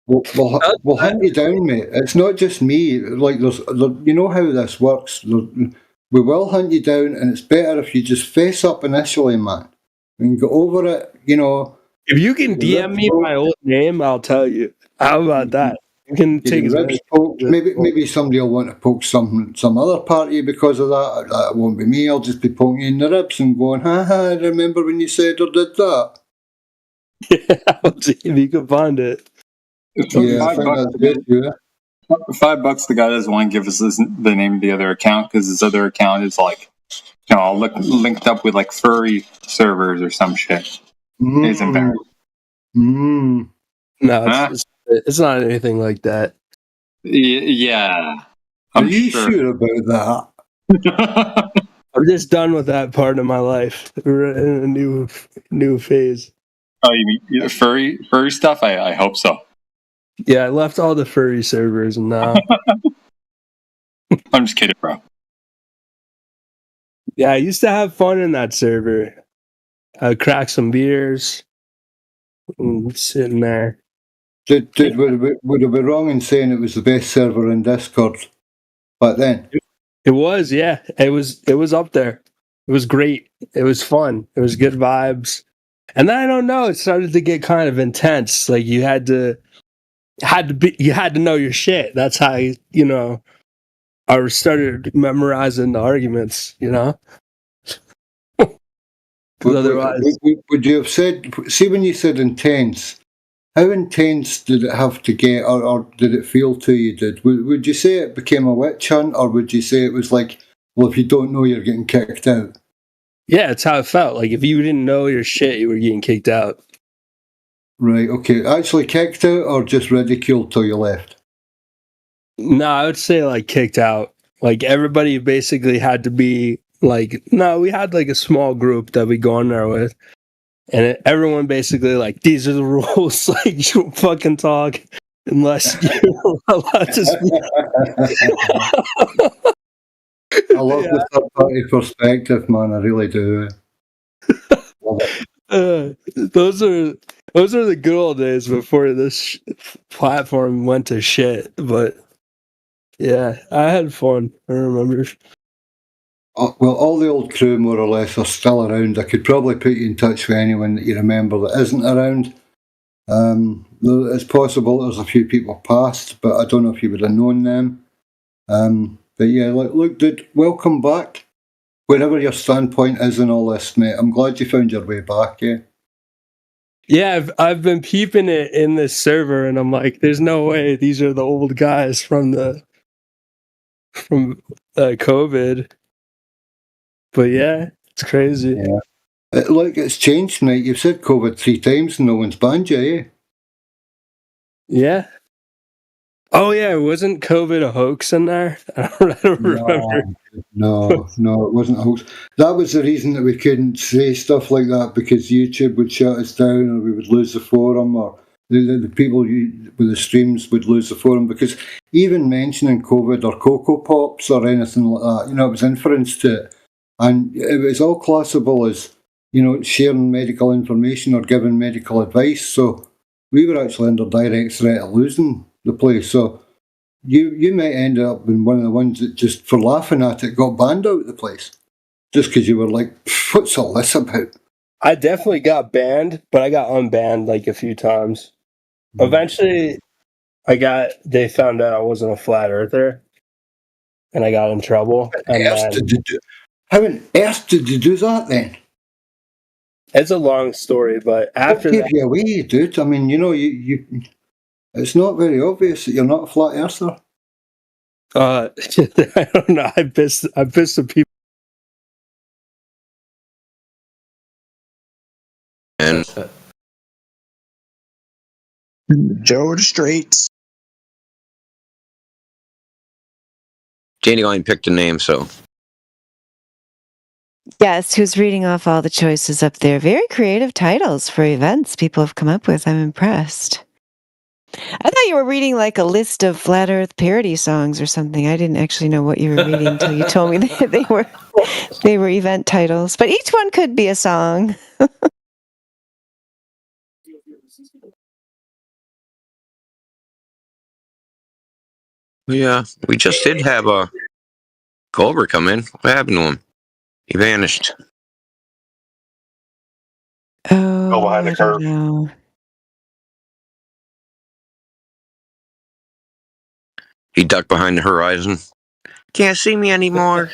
We'll hunt you down, mate. It's not just me. Like, you know how this works. We will hunt you down, and it's better if you just face up initially, man. And get over it, you know. If you can DM me my old name, I'll tell you. How about that? You can take ribs poked. Maybe somebody will want to poke some other party because of that. That won't be me. I'll just be poking you in the ribs and going, ha, remember when you said or did that? Yeah, I'll see if you can find it. Yeah, I think that's good, yeah. $5, the guy doesn't want to give us the name of the other account because his other account is like, you know, linked up with like furry servers or some shit. It's embarrassing. No, it's not anything like that. Yeah. Are you sure about that? I'm just done with that part of my life. We're in a new phase. Oh, you mean furry stuff? I hope so. Yeah, I left all the furry servers and now. I'm just kidding, bro. Yeah, I used to have fun in that server. I'd crack some beers, sitting there. Would it be wrong in saying it was the best server in Discord back then? It was, yeah. It was up there. It was great. It was fun. It was good vibes. And then I don't know, it started to get kind of intense. Like you had to know your shit. That's how I started memorizing the arguments, you know? Otherwise, would you have said, see when you said intense, how intense did it have to get, or did it feel to you? Would you say it became a witch hunt, or would you say it was like, well, if you don't know, you're getting kicked out? Yeah, it's how it felt. Like if you didn't know your shit, you were getting kicked out. Right, okay. Actually kicked out or just ridiculed till you left? No, I would say like kicked out. Like everybody basically had to be like, no, we had like a small group that we go in there with. and everyone basically like, these are the rules. Like, you don't fucking talk unless you're allowed to speak. I love the third party perspective, man. I really do. Those are the good old days before this platform went to shit. But yeah, I had fun. I remember. Well, all the old crew, more or less, are still around. I could probably put you in touch with anyone that you remember that isn't around. It's possible there's a few people past, but I don't know if you would have known them. But yeah, look, dude, welcome back. Wherever your standpoint is in all this, mate, I'm glad you found your way back, yeah? Yeah, I've been peeping it in this server, and I'm like, there's no way these are the old guys from COVID. But yeah, it's crazy. Yeah. It's changed, mate. You've said COVID 3 times and no one's banned you, eh? Yeah. Oh yeah, wasn't COVID a hoax in there? I don't remember. No, it wasn't a hoax. That was the reason that we couldn't say stuff like that, because YouTube would shut us down, or we would lose the forum, or the people with the streams would lose the forum, because even mentioning COVID or Cocoa Pops or anything like that, it was inference to it. And it was all classable as, sharing medical information or giving medical advice. So we were actually under direct threat of losing the place. So you might end up being one of the ones that just for laughing at it got banned out of the place. Just because you were like, what's all this about? I definitely got banned, but I got unbanned like a few times. Eventually, they found out I wasn't a flat earther, and I got in trouble. How on earth did you do that then? It's a long story, but after that, gave you away, dude. I mean, you it's not very obvious that you're not a flat earther. I don't know. I pissed the people. And Joe the Straits. Janie only picked a name, so. Yes, who's reading off all the choices up there? Very creative titles for events people have come up with. I'm impressed. I thought you were reading like a list of Flat Earth parody songs or something. I didn't actually know what you were reading until you told me that they were event titles. But each one could be a song. Yeah, we just did have a Culver come in. What happened to him? He vanished. Oh, behind the curve. Know. He ducked behind the horizon. Can't see me anymore.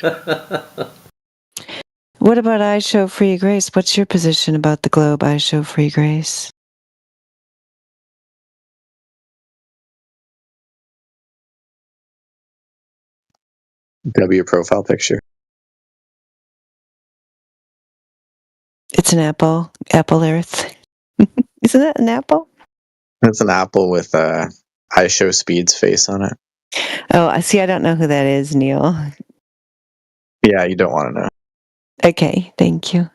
What about I Show Free Grace? What's your position about the globe I Show Free Grace? That'll be your profile picture. It's an apple. Apple Earth. Isn't that an apple? It's an apple with I Show Speed's face on it. Oh, I see. I don't know who that is, Neil. Yeah, you don't want to know. Okay, thank you.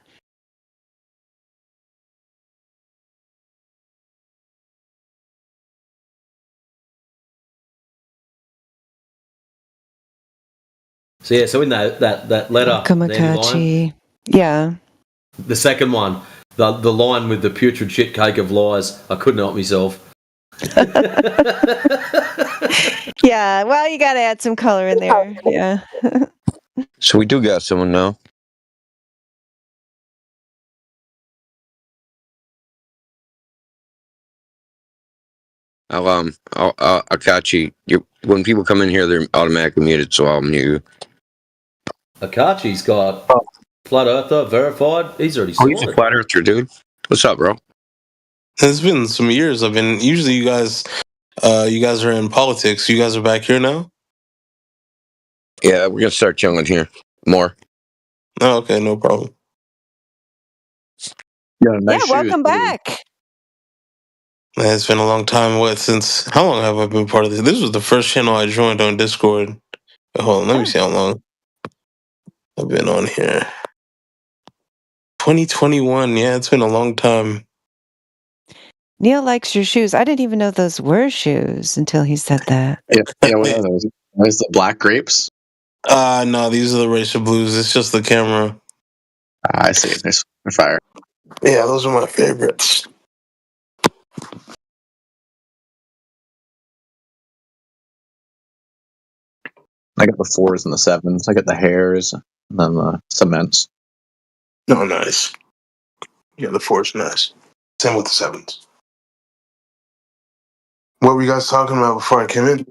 So in that letter, Kamakachi. Yeah. The second one, the line with the putrid shit cake of lies. I couldn't help myself. Yeah, well, you got to add some color in there. Yeah. So we do got someone now. Akachi, when people come in here, they're automatically muted, so I'll mute you. Akachi's got Flat Earther verified. He's already Oh, he's a Flat Earther, dude. What's up, bro? It's been some years. Usually you guys are in politics. You guys are back here now? Yeah, we're going to start chilling here more. Oh, okay, no problem. Yeah, nice welcome back. It's been a long time. How long have I been part of this? This was the first channel I joined on Discord. Hold on, let me see how long I've been on here. 2021. Yeah, it's been a long time. Neil likes your shoes. I didn't even know those were shoes until he said that. Yeah, what are those? Those the black grapes? No, these are the racial blues. It's just the camera. I see. They're fire. Yeah, those are my favorites. I got the 4s and the 7s. I got the hairs and then the cements. No, nice. Yeah, the 4's nice. Same with the 7s. What were you guys talking about before I came in?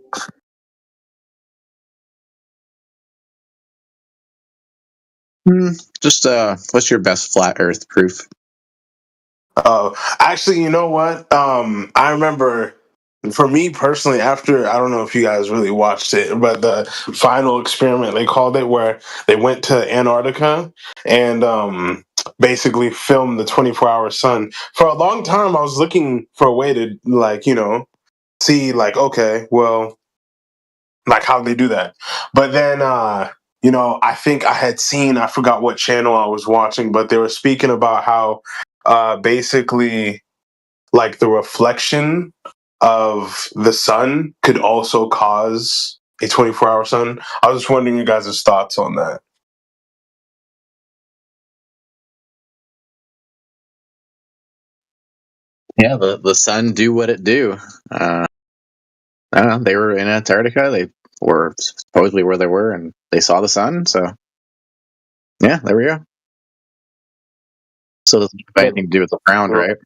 Just what's your best flat Earth proof? Oh, actually, you know what? I remember, for me personally, after, I don't know if you guys really watched it, but the final experiment, they called it, where they went to Antarctica and basically filmed the 24-hour sun. For a long time, I was looking for a way to, like, see, like, okay, well, like, how they do that. But then, I think I had seen, I forgot what channel I was watching, but they were speaking about how basically, like, the reflection of the sun could also cause a 24-hour sun. I was just wondering you guys' thoughts on that. Yeah, the sun do what it do. I don't know. They were in Antarctica. They were supposedly where they were, and they saw the sun. So, yeah, there we go. So it doesn't have anything to do with the ground, right?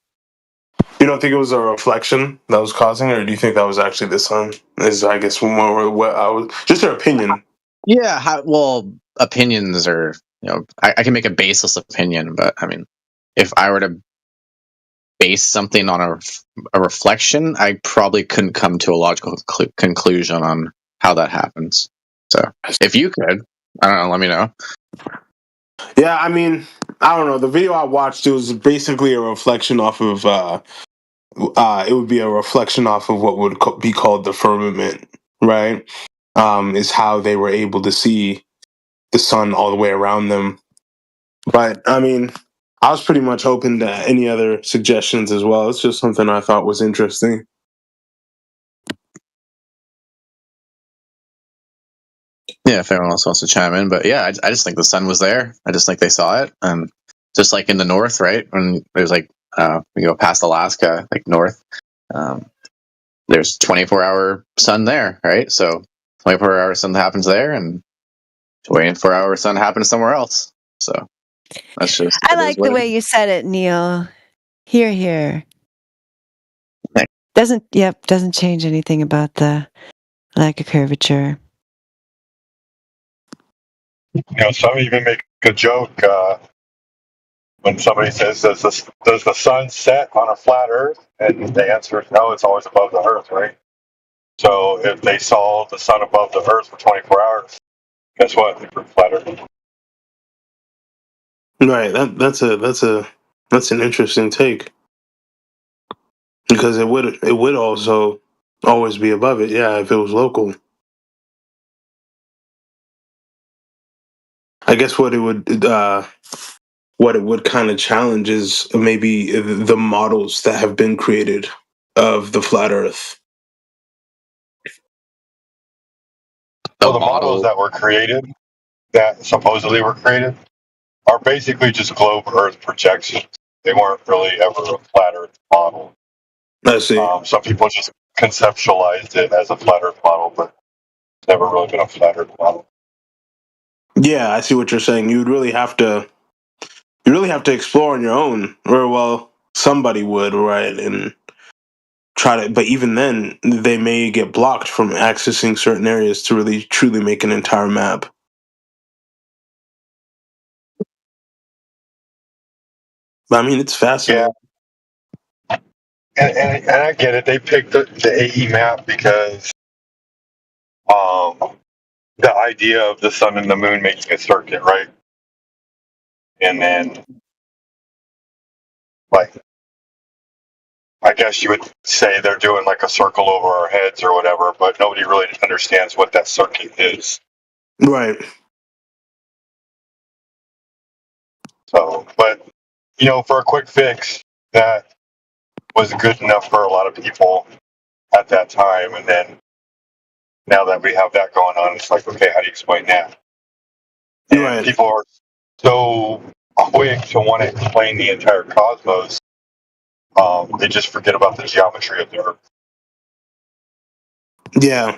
You don't think it was a reflection that was causing it, or do you think that was actually the sun? Is, I guess, more what I was, just your opinion. Yeah, well, opinions are, I can make a baseless opinion, but I mean, if I were to base something on a reflection, I probably couldn't come to a logical conclusion on how that happens. So, if you could, I don't know, let me know. Yeah, I mean, I don't know. The video I watched, it was basically a reflection off of, it would be a reflection off of what would be called the firmament, right? Is how they were able to see the sun all the way around them. But, I mean, I was pretty much open to any other suggestions as well. It's just something I thought was interesting. Yeah, if anyone else wants to chime in. But yeah, I just think the sun was there. I just think they saw it. And just like in the north, right? When there's like, we go past Alaska, like north, there's 24-hour sun there, right? So 24-hour sun happens there, and 24-hour sun happens somewhere else. So that's just. I like the way you said it, Neil. Here. Doesn't change anything about the lack of curvature. Some even make a joke when somebody says, does the sun set on a flat Earth? And the answer is no, it's always above the Earth, right? So if they saw the sun above the Earth for 24 hours, guess what? They proved flat Earth. Right. That's an interesting take, because it would also always be above it. Yeah, if it was local. I guess what it would kind of challenge is maybe the models that have been created of the flat Earth. Well, the models that were created, that supposedly were created, are basically just globe Earth projections. They weren't really ever a flat Earth model. I see. Some people just conceptualized it as a flat Earth model, but it's never really been a flat Earth model. Yeah, I see what you're saying. You really have to explore on your own, or well, somebody would, right, and try to. But even then, they may get blocked from accessing certain areas to really truly make an entire map. But I mean, it's fascinating. Yeah. And I get it. They picked the AE map because the idea of the sun and the moon making a circuit, right? And then, like, I guess you would say they're doing like a circle over our heads or whatever, but nobody really understands what that circuit is. Right. So, but for a quick fix, that was good enough for a lot of people at that time. And then now that we have that going on, it's like, okay, how do you explain that? And people are so quick to want to explain the entire cosmos. They just forget about the geometry of the Earth. Yeah,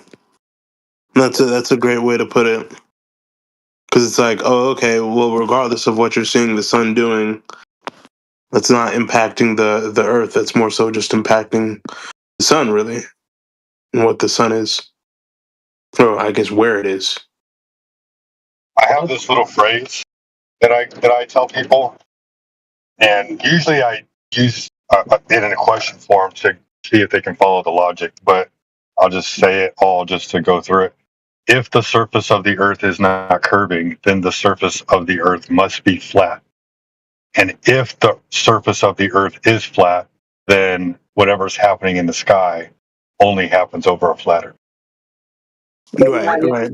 that's a great way to put it. Because it's like, oh, okay, well, regardless of what you're seeing the sun doing, that's not impacting the Earth. That's more so just impacting the sun, really, and what the sun is, or I guess where it is. I have this little phrase that I tell people, and usually I use it in a question form to see if they can follow the logic. But I'll just say it all just to go through it. If the surface of the Earth is not curving, then the surface of the Earth must be flat. And if the surface of the Earth is flat, then whatever's happening in the sky only happens over a flat Earth. Right.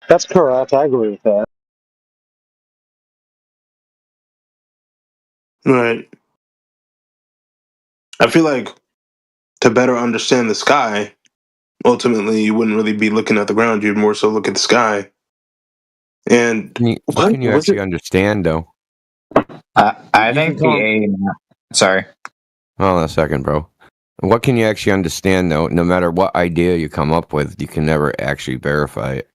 That's correct. I agree with that. Right. I feel like to better understand the sky, ultimately you wouldn't really be looking at the ground. You'd more so look at the sky. And what can you actually understand, though? I think sorry. Hold on a second, bro. What can you actually understand, though? No matter what idea you come up with, you can never actually verify it.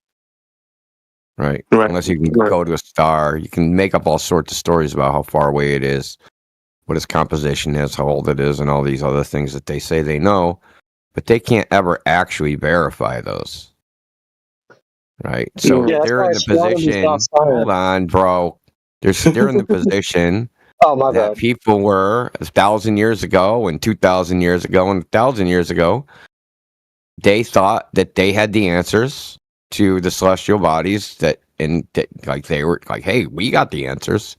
Right? Unless you can go to a star. You can make up all sorts of stories about how far away it is, what its composition is, how old it is, and all these other things that they say they know, but they can't ever actually verify those. Right? So they're in the position. Hold on, bro. They're in the position that people were 1,000 years ago and 2,000 years ago and 1,000 years ago. They thought that they had the answers to the celestial bodies like they were like, hey, we got the answers.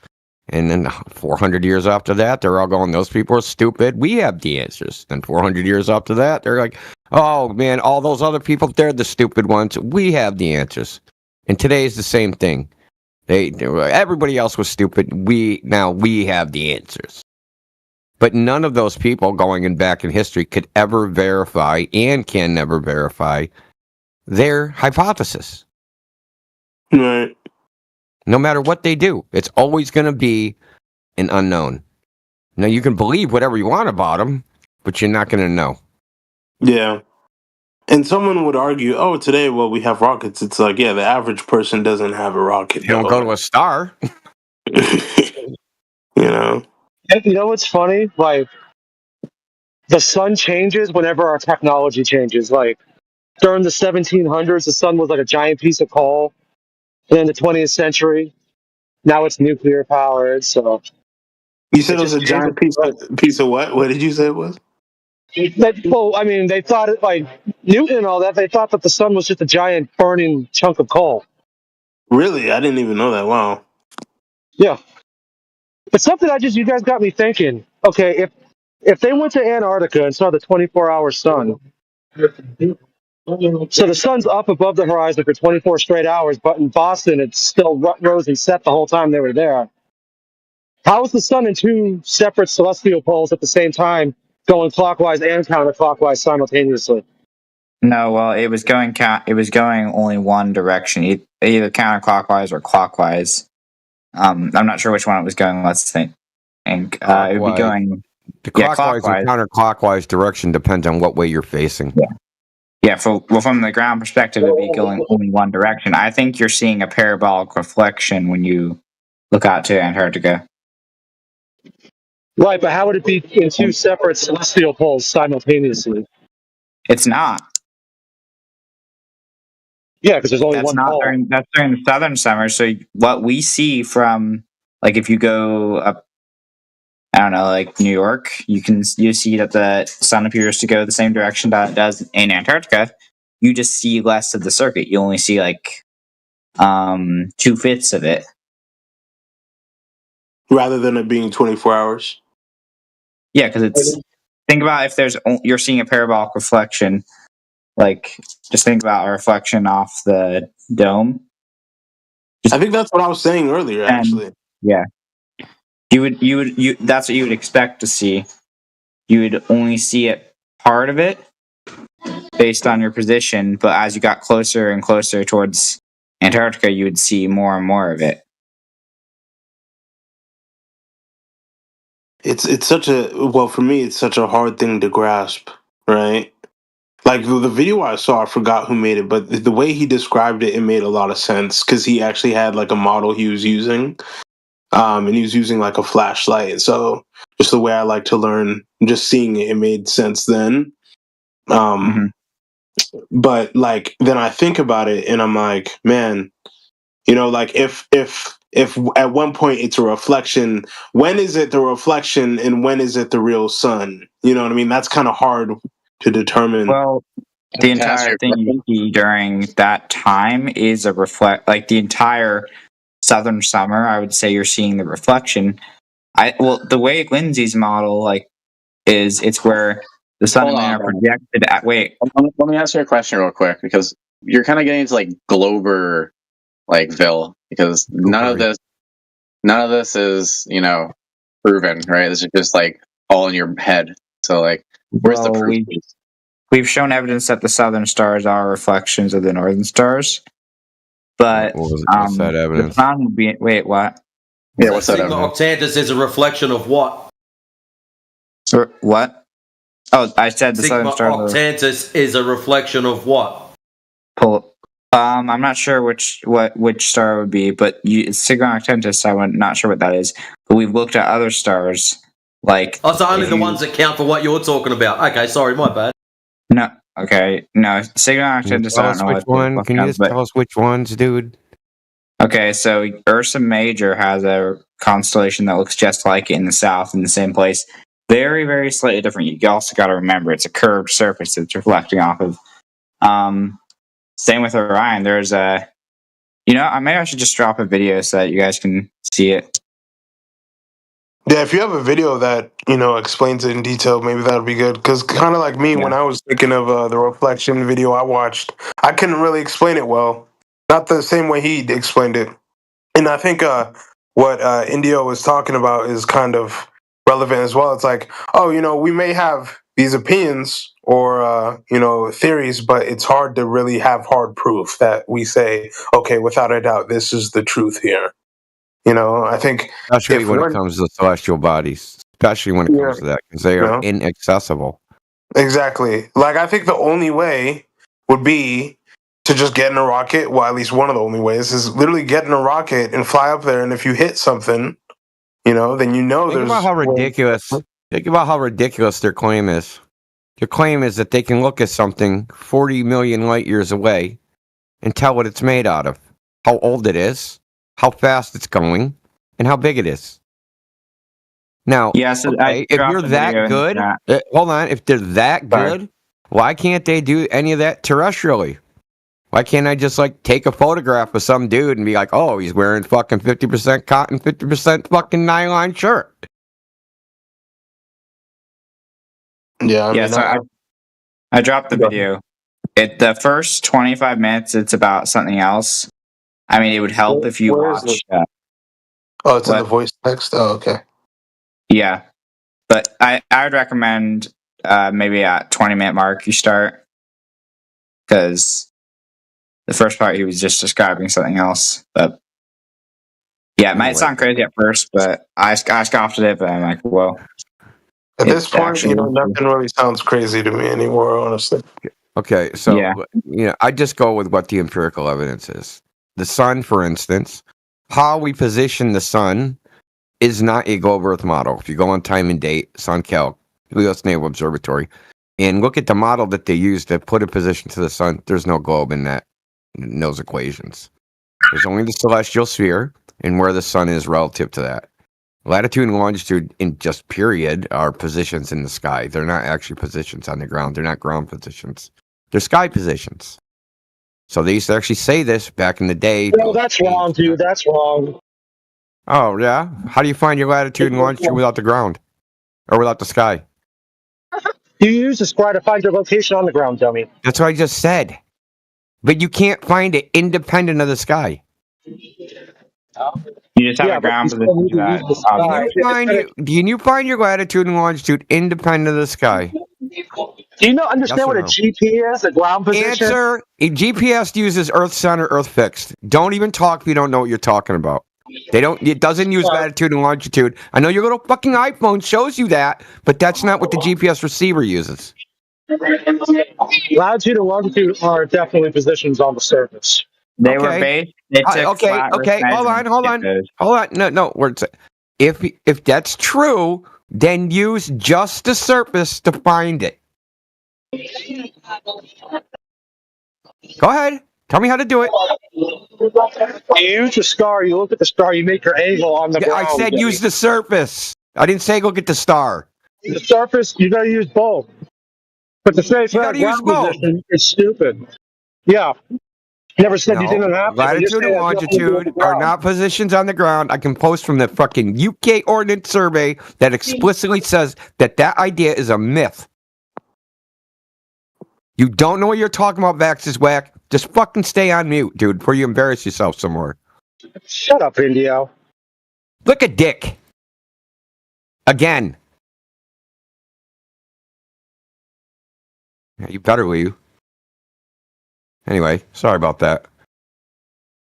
And then 400 years after that, they're all going, those people are stupid. We have the answers. Then 400 years after that, they're like, oh, man, all those other people, they're the stupid ones. We have the answers. And today is the same thing. Everybody else was stupid. Now we have the answers. But none of those people going back in history could ever verify and can never verify their hypothesis. Right. No matter what they do, it's always going to be an unknown. Now, you can believe whatever you want about them, but you're not going to know. Yeah. And someone would argue, oh, today, well, we have rockets. It's like, yeah, the average person doesn't have a rocket. You don't go to a star. You know? You know what's funny? Like, the sun changes whenever our technology changes. Like, during the 1700s, the sun was like a giant piece of coal. And in the 20th century, now it's nuclear powered. So you said it was a giant piece of what? What did you say it was? Well, I mean, they thought it, like Newton and all that. They thought that the sun was just a giant burning chunk of coal. Really, I didn't even know that. Wow. Yeah, but something you guys got me thinking. Okay, if they went to Antarctica and saw the 24-hour sun, so the sun's up above the horizon for 24 straight hours, but in Boston it still rose and set the whole time they were there. How is the sun in two separate celestial poles at the same time going clockwise and counterclockwise simultaneously? No, well, it was going only one direction, either counterclockwise or clockwise. I'm not sure which one it was going. Let's think. And it would be going the clockwise and counterclockwise direction depends on what way you're facing. Yeah. From the ground perspective, it'd be going only one direction. I think you're seeing a parabolic reflection when you look out to Antarctica. Right, but how would it be in two separate celestial poles simultaneously? It's not. Yeah, because there's only one pole. That's during the southern summer. So what we see from, like, if you go up, I don't know, like New York, you see that the sun appears to go the same direction that it does in Antarctica. You just see less of the circuit. You only see like 2/5 of it, rather than it being 24 hours. Yeah, because think about if you're seeing a parabolic reflection. Like, just think about a reflection off the dome. I think that's what I was saying earlier, actually. Yeah. that's what you would expect to see. You would only see it part of it based on your position, but as you got closer and closer towards Antarctica, you would see more and more of it. It's such for me it's such a hard thing to grasp, right? Like the video I saw, I forgot who made it, but the way he described it, it made a lot of sense because he actually had like a model he was using, and he was using like a flashlight. So just the way I like to learn, just seeing it, it made sense then. But like then I think about it, and I'm like, man, like if at one point it's a reflection, when is it the reflection and when is it the real sun? You know what I mean? That's kind of hard to determine. Well, the entire thing you see during that time is a like the entire southern summer. I would say you're seeing the reflection. The way Lindsay's model is, it's where the sun and moon are projected at. Wait, let me ask you a question real quick, because you're kind of getting into like Glober Ville, because none of this is proven, right? This is just like all in your head. So where's the proof? We've shown evidence that the southern stars are reflections of the northern stars, but what's that evidence? The sun would be, wait, what? Yeah, what's that evidence? Octantis is a reflection of what? What? Oh, I said the southern stars. Octantis is a reflection of what? I'm not sure which star it would be, but Sigma Octantis, I'm not sure what that is. But we've looked at other stars, so only the ones that count for what you're talking about. Okay, sorry, my bad. No, okay, no. Sigma Octantis, I don't know which one. Can you just tell us which ones, dude? Okay, so Ursa Major has a constellation that looks just like it in the south, in the same place. Very, very slightly different. You also got to remember it's a curved surface it's reflecting off of. Same with Orion. There's maybe I should just drop a video so that you guys can see it. Yeah, if you have a video that explains it in detail, maybe that would be good. Because kind of like me, when I was thinking of the reflection video I watched, I couldn't really explain it well, not the same way he explained it. And I think what Indio was talking about is kind of relevant as well. It's like, we may have these opinions or theories, but it's hard to really have hard proof that we say, okay, without a doubt, this is the truth here. I think especially when it comes to celestial bodies, especially when it comes to that, because they are inaccessible. Exactly. I think the only way would be to just get in a rocket. Well, at least one of the only ways is literally get in a rocket and fly up there. And if you hit something, then Think about how ridiculous. Think about how ridiculous their claim is. Their claim is that they can look at something 40 million light years away and tell what it's made out of, how old it is, how fast it's going, and how big it is. Now, if you're that good, hold on. If they're that good, why can't they do any of that terrestrially? Why can't I just take a photograph of some dude and be like, oh, he's wearing fucking 50% cotton, 50% fucking nylon shirt? Yeah, I dropped the video. The first 25 minutes, it's about something else. I mean, it would help if you watched. Oh, it's in the voice text? Oh, okay. Yeah. But I would recommend maybe at 20-minute mark you start. Because the first part, he was just describing something else. But yeah, it might sound crazy at first, but I scoffed at it, but I'm like, whoa. At this point, nothing really sounds crazy to me anymore, honestly. Okay, so I just go with what the empirical evidence is. The sun, for instance, how we position the sun is not a globe Earth model. If you go on Time and Date, SunCalc, U.S. Naval Observatory, and look at the model that they use to put a position to the sun, there's no globe in those equations. There's only the celestial sphere and where the sun is relative to that. Latitude and longitude, in just period, are positions in the sky. They're not actually positions on the ground. They're not ground positions. They're sky positions. So they used to actually say this back in the day. No, that's wrong, dude. That's wrong. Oh, yeah? How do you find your latitude and longitude without the ground? Or without the sky? You use the sky to find your location on the ground, dummy. That's what I just said. But you can't find it independent of the sky. You just have a ground position that Can you find your latitude and longitude independent of the sky? Do you understand what a GP is? A ground position? Answer: a GPS uses Earth center, Earth fixed. Don't even talk if you don't know what you're talking about. It doesn't use latitude and longitude. I know your little fucking iPhone shows you that, but that's not what the GPS receiver uses. Latitude and longitude are definitely positions on the surface. They were based. They took okay. Hold on. No. If that's true, then use just the surface to find it. Go ahead. Tell me how to do it. You use the star. You look at the star. You make your angle on the ground. I said use the surface. I didn't say look at the star. The surface. You got to use both. But to say it's not a ground position is stupid. Yeah. Never said you didn't have to. Latitude and longitude are not positions on the ground. I can post from the fucking UK Ordnance Survey that explicitly says that idea is a myth. You don't know what you're talking about, Vax's whack. Just fucking stay on mute, dude, before you embarrass yourself some more. Shut up, Indio. Look at Dick. Again. Yeah, you better leave. Anyway, sorry about that.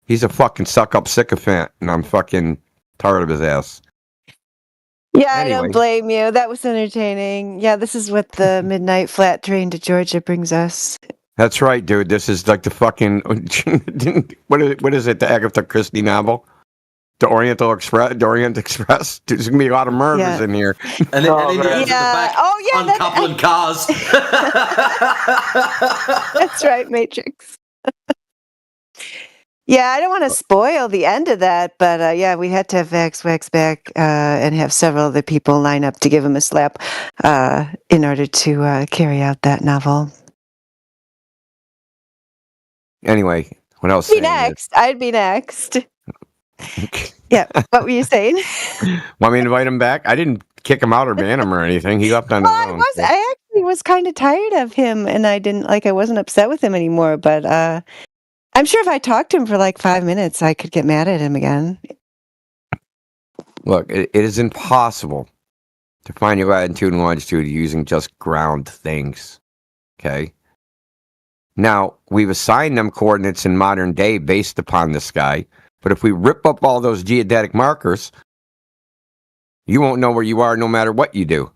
He's a fucking suck-up sycophant, and I'm fucking tired of his ass. Yeah, anyway. I don't blame you. That was entertaining. Yeah, this is what the midnight flat train to Georgia brings us. That's right, dude. This is like the fucking... what is it, the Agatha Christie novel? The Orient Express. There's going to be a lot of murders in here. And then Indians in the back uncoupling cars. That's right, Matrix. Yeah, I don't want to spoil the end of that, but yeah, we had to have Wax back and have several other people line up to give him a slap in order to carry out that novel. Anyway, what else? I'd be next. Yeah, what were you saying? Want me to invite him back? I didn't kick him out or ban him or anything. He left on his own. I actually was kind of tired of him, and I wasn't upset with him anymore. But I'm sure if I talked to him for like 5 minutes, I could get mad at him again. Look, it is impossible to find your latitude and longitude using just ground things. Okay. Now, we've assigned them coordinates in modern day based upon the sky. But if we rip up all those geodetic markers, you won't know where you are no matter what you do.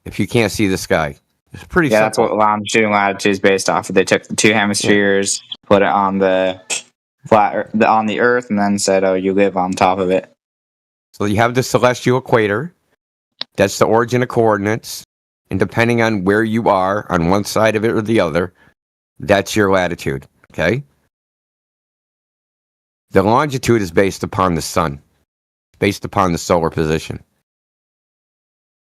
If you can't see the sky. It's pretty simple. That's what longitude and latitude is based off of. They took the two hemispheres, put it on the on the Earth, and then said, oh, you live on top of it. So you have the celestial equator. That's the origin of coordinates. And depending on where you are, on one side of it or the other, that's your latitude. Okay? The longitude is based upon the sun, based upon the solar position.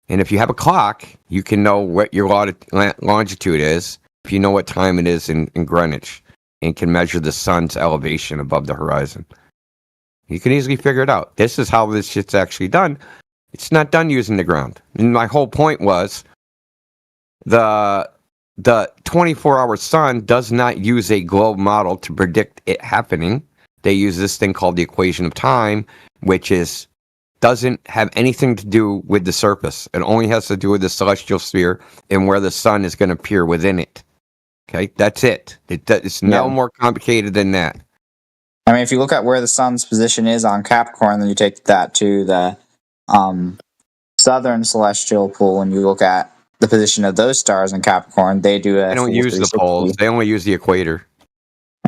And if you have a clock, you can know what your longitude is if you know what time it is in Greenwich and can measure the sun's elevation above the horizon. You can easily figure it out. This is how this shit's actually done. It's not done using the ground. And my whole point was the 24-hour sun does not use a globe model to predict it happening. They use this thing called the equation of time, which doesn't have anything to do with the surface. It only has to do with the celestial sphere and where the sun is going to appear within it. Okay, that's it. It's no more complicated than that. I mean, if you look at where the sun's position is on Capricorn, then you take that to the southern celestial pole, and you look at the position of those stars in Capricorn. They don't use the poles. They only use the equator.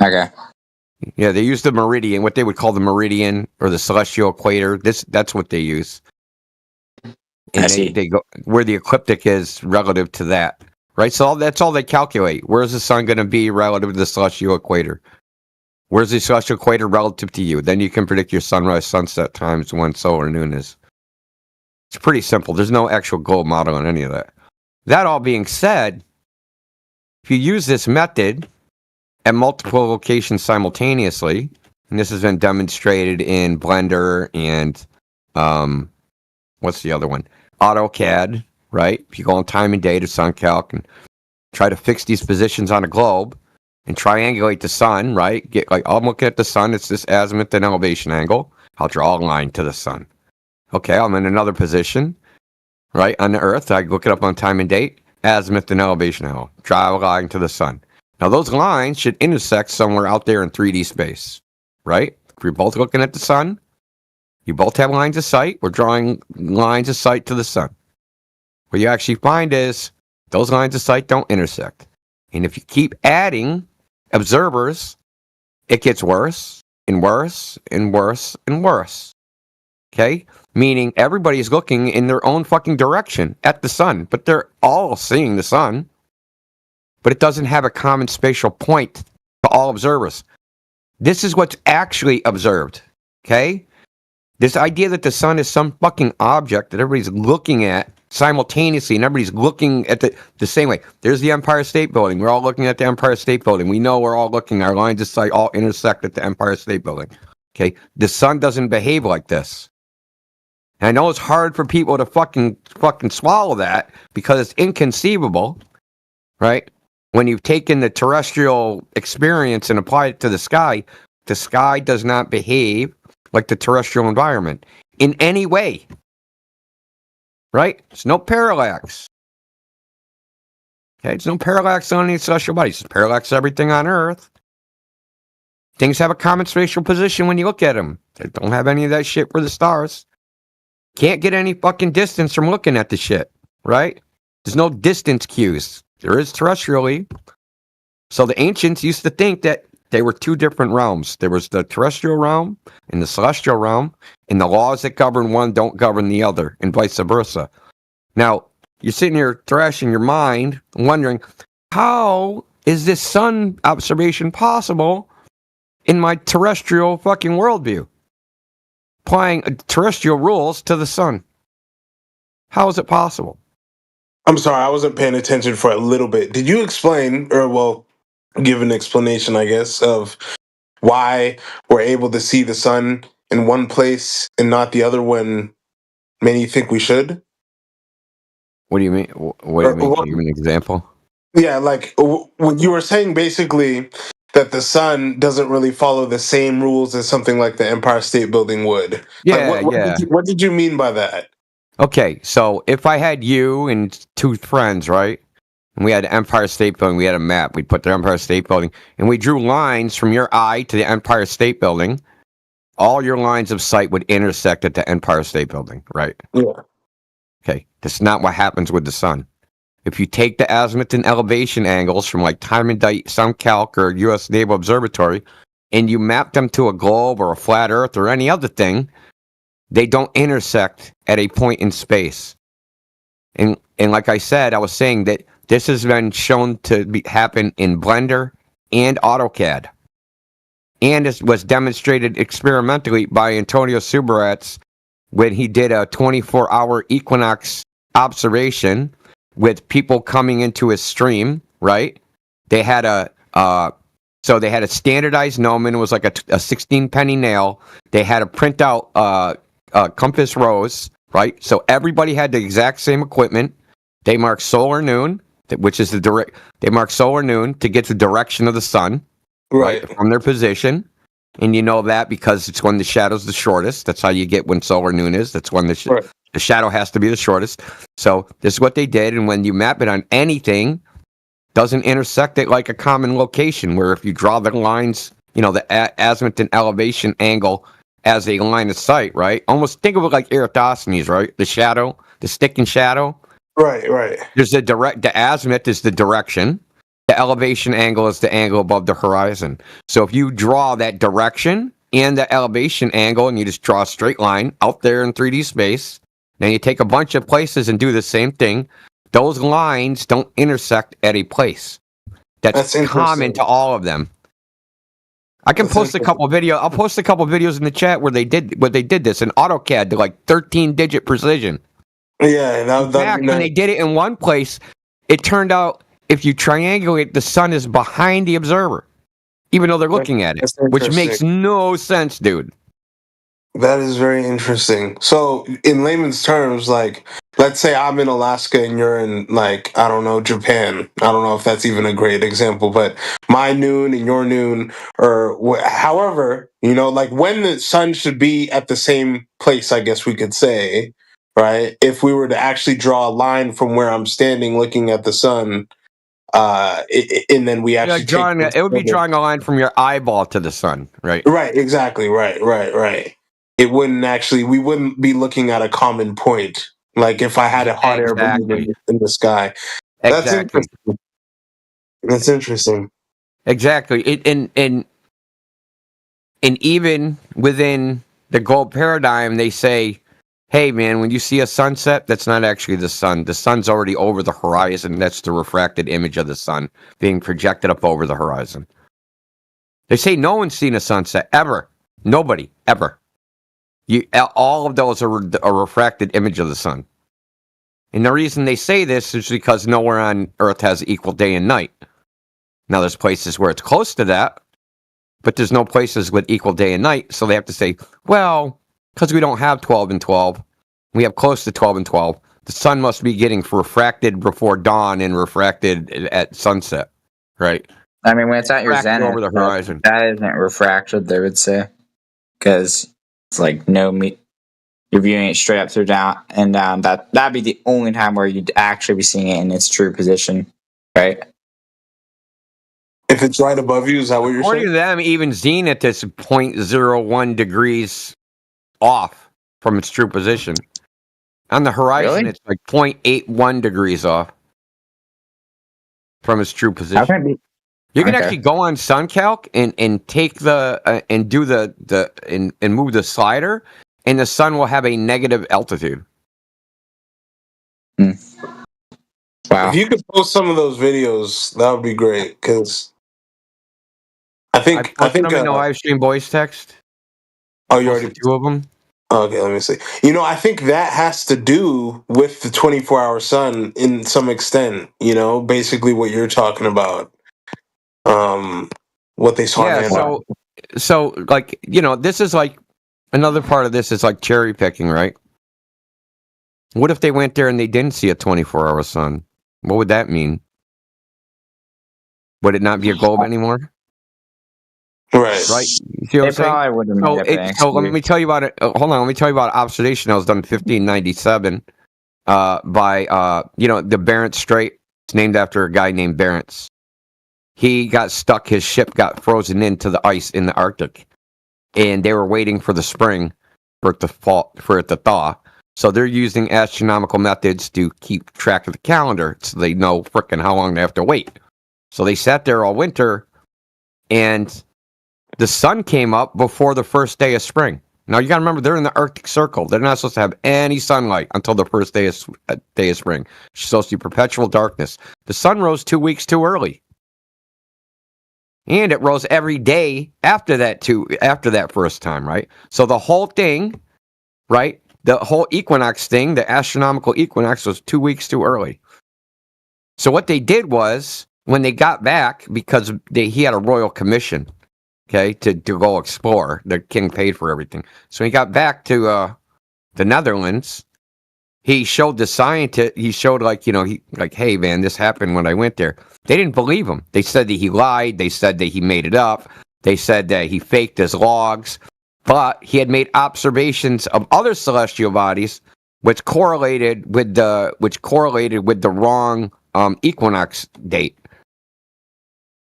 Okay. Yeah, they use the meridian, what they would call the meridian or the celestial equator. That's what they use. And they go where the ecliptic is relative to that. Right? So that's all they calculate. Where's the sun going to be relative to the celestial equator? Where's the celestial equator relative to you? Then you can predict your sunrise, sunset times when solar noon is. It's pretty simple. There's no actual globe model on any of that. That all being said, if you use this method at multiple locations simultaneously, and this has been demonstrated in Blender and what's the other one? AutoCAD, right? If you go on time and date or SunCalc and try to fix these positions on a globe, and triangulate the sun, right? Get like, I'm looking at the sun, it's this azimuth and elevation angle. I'll draw a line to the sun. Okay, I'm in another position, right, on the Earth. I look it up on time and date, azimuth and elevation angle. Draw a line to the sun. Now, those lines should intersect somewhere out there in 3D space, right? If you're both looking at the sun, you both have lines of sight. We're drawing lines of sight to the sun. What you actually find is those lines of sight don't intersect. And if you keep adding observers, it gets worse and worse and worse and worse. Okay? Meaning everybody's looking in their own fucking direction at the sun, but they're all seeing the sun. But it doesn't have a common spatial point to all observers. This is what's actually observed. Okay? This idea that the sun is some fucking object that everybody's looking at simultaneously, and everybody's looking at the same way. There's the Empire State Building. We're all looking at the Empire State Building. We know we're all looking. Our lines of sight all intersect at the Empire State Building. Okay? The sun doesn't behave like this. And I know it's hard for people to fucking swallow that because it's inconceivable, right? When you've taken the terrestrial experience and applied it to the sky does not behave like the terrestrial environment in any way. Right? There's no parallax. Okay, there's no parallax on any celestial bodies. There's parallax everything on Earth. Things have a common spatial position when you look at them. They don't have any of that shit for the stars. Can't get any fucking distance from looking at the shit, right? There's no distance cues. There is terrestrially. So the ancients used to think that they were two different realms. There was the terrestrial realm and the celestial realm, and the laws that govern one don't govern the other, and vice versa. Now, you're sitting here thrashing your mind, wondering, how is this sun observation possible in my terrestrial fucking worldview? Applying terrestrial rules to the sun. How is it possible? I'm sorry, I wasn't paying attention for a little bit. Did you explain, or well, give an explanation, I guess, of why we're able to see the sun in one place and not the other when many think we should? What do you mean? What do you mean? Can you give an example? Yeah, like when you were saying basically that the sun doesn't really follow the same rules as something like the Empire State Building would. Yeah, like, what did you mean by that? Okay, so if I had you and two friends, right? And we had the Empire State Building, we had a map, we'd put the Empire State Building, and we drew lines from your eye to the Empire State Building. All your lines of sight would intersect at the Empire State Building, right? Yeah. Okay, that's not what happens with the sun. If you take the azimuth and elevation angles from like Time and Date, SunCalc, or U.S. Naval Observatory, and you map them to a globe or a flat Earth or any other thing, they don't intersect at a point in space. And like I said, I was saying that this has been shown to happen in Blender and AutoCAD. And it was demonstrated experimentally by Antonio Subirats when he did a 24-hour equinox observation with people coming into his stream, right? They had a standardized gnomon. It was like a 16 penny nail. They had to print out compass rose, right? So everybody had the exact same equipment. They marked solar noon, which is they marked solar noon to get the direction of the sun, right, from their position. And you know that because it's when the shadow's the shortest. That's how you get when solar noon is. That's when the shadow has to be the shortest. So this is what they did. And when you map it on anything, doesn't intersect it like a common location where if you draw the lines, the azimuth and elevation angle as a line of sight, right? Almost think of it like Eratosthenes, right? The shadow, the stick and shadow. Right. There's the azimuth is the direction. The elevation angle is the angle above the horizon. So if you draw that direction and the elevation angle and you just draw a straight line out there in 3D space, then you take a bunch of places and do the same thing, those lines don't intersect at a place. That's common to all of them. I can post a couple videos. I'll post a couple videos in the chat where they did this in AutoCAD to like 13-digit precision. Yeah, in fact, when they did it in one place, it turned out if you triangulate, the sun is behind the observer, even though they're looking at it, which makes no sense, dude. That is very interesting. So, in layman's terms, like, let's say I'm in Alaska and you're in, like, I don't know, Japan. I don't know if that's even a great example, but my noon and your noon, or however, you know, like when the sun should be at the same place, I guess we could say, right? If we were to actually draw a line from where I'm standing looking at the sun, and then we actually it would be drawing a line from your eyeball to the sun, right? Right, exactly. Right. It wouldn't actually, we wouldn't be looking at a common point. Like if I had a hot air balloon in the sky. That's Exactly. interesting. That's interesting. Exactly. And even within the gold paradigm, they say, hey, man, when you see a sunset, that's not actually the sun. The sun's already over the horizon. That's the refracted image of the sun being projected up over the horizon. They say no one's seen a sunset, ever. Nobody, ever. All of those are a refracted image of the sun. And the reason they say this is because nowhere on Earth has equal day and night. Now, there's places where it's close to that, but there's no places with equal day and night. So they have to say, well, because we don't have 12 and 12, we have close to 12 and 12, the sun must be getting refracted before dawn and refracted at sunset, right? I mean, when it's at your Refracted zenith, over the horizon. that isn't refracted, they would say, because it's like you're viewing it straight up through down and down. That'd be the only time where you'd actually be seeing it in its true position, right? If it's right above you, is that what you're According saying? to them, even zenith is 0.01 degrees off from its true position. On the horizon, Really? it's like 0.81 degrees off from its true position. How can it be? You can Okay. actually go on SunCalc and take and do and move the slider, and the sun will have a negative altitude. Wow. If you could post some of those videos, that would be great. Because I think them in the live stream voice text. Oh, you already 2 of them. Okay, let me see. You know, I think that has to do with the 24-hour sun in some extent. You know, basically what you're talking about. What they saw. Yeah. So like, you know, this is like another part of this is like cherry picking, right? What if they went there and they didn't see a 24-hour sun? What would that mean? Would it not be a globe anymore? Right. Right. You see what I'm saying? Probably wouldn't make up an So let excuse. me tell you about it. Hold on. Let me tell you about an observation that was done in 1597 by the Barents Strait. It's named after a guy named Barents. He got stuck. His ship got frozen into the ice in the Arctic, and they were waiting for the spring for it to thaw. So they're using astronomical methods to keep track of the calendar, so they know frickin' how long they have to wait. So they sat there all winter, and the sun came up before the first day of spring. Now you got to remember, they're in the Arctic Circle. They're not supposed to have any sunlight until the first day of spring. It's supposed to be perpetual darkness. The sun rose 2 weeks too early, and it rose every day after that first time, right? So the whole thing, right? The whole equinox thing, the astronomical equinox, was 2 weeks too early. So what they did was, when they got back, because he had a royal commission, okay, to go explore. The king paid for everything. So he got back to the Netherlands. He showed the scientist. He showed hey man, this happened when I went there. They didn't believe him. They said that he lied. They said that he made it up. They said that he faked his logs. But he had made observations of other celestial bodies, which correlated with the wrong equinox date.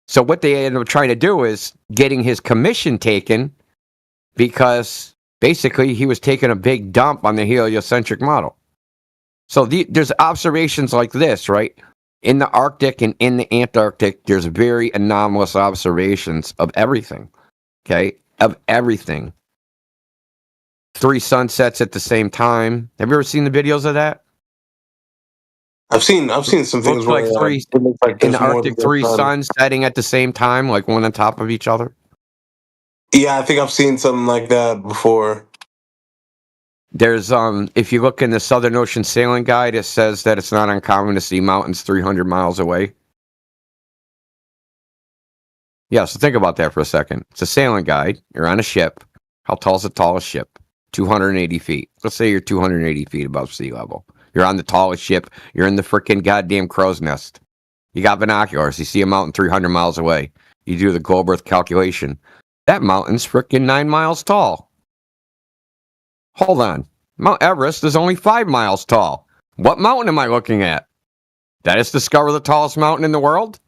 So what they ended up trying to do is getting his commission taken, because basically he was taking a big dump on the heliocentric model. So there's observations like this, right? In the Arctic and in the Antarctic, there's very anomalous observations of everything, okay? Of everything. 3 sunsets at the same time. Have you ever seen the videos of that? I've seen some things where like 3 it looks like in there's the more Arctic, than 3 one sun. suns setting at the same time, like one on top of each other. Yeah, I think I've seen something like that before. There's if you look in the Southern Ocean Sailing Guide, it says that it's not uncommon to see mountains 300 miles away. Yeah, so think about that for a second. It's a sailing guide. You're on a ship. How tall is the tallest ship? 280 feet. Let's say you're 280 feet above sea level. You're on the tallest ship. You're in the freaking goddamn crow's nest. You got binoculars. You see a mountain 300 miles away. You do the globe Earth calculation. That mountain's freaking 9 miles tall. Hold on. Mount Everest is only 5 miles tall. What mountain am I looking at? Did I just discover the tallest mountain in the world?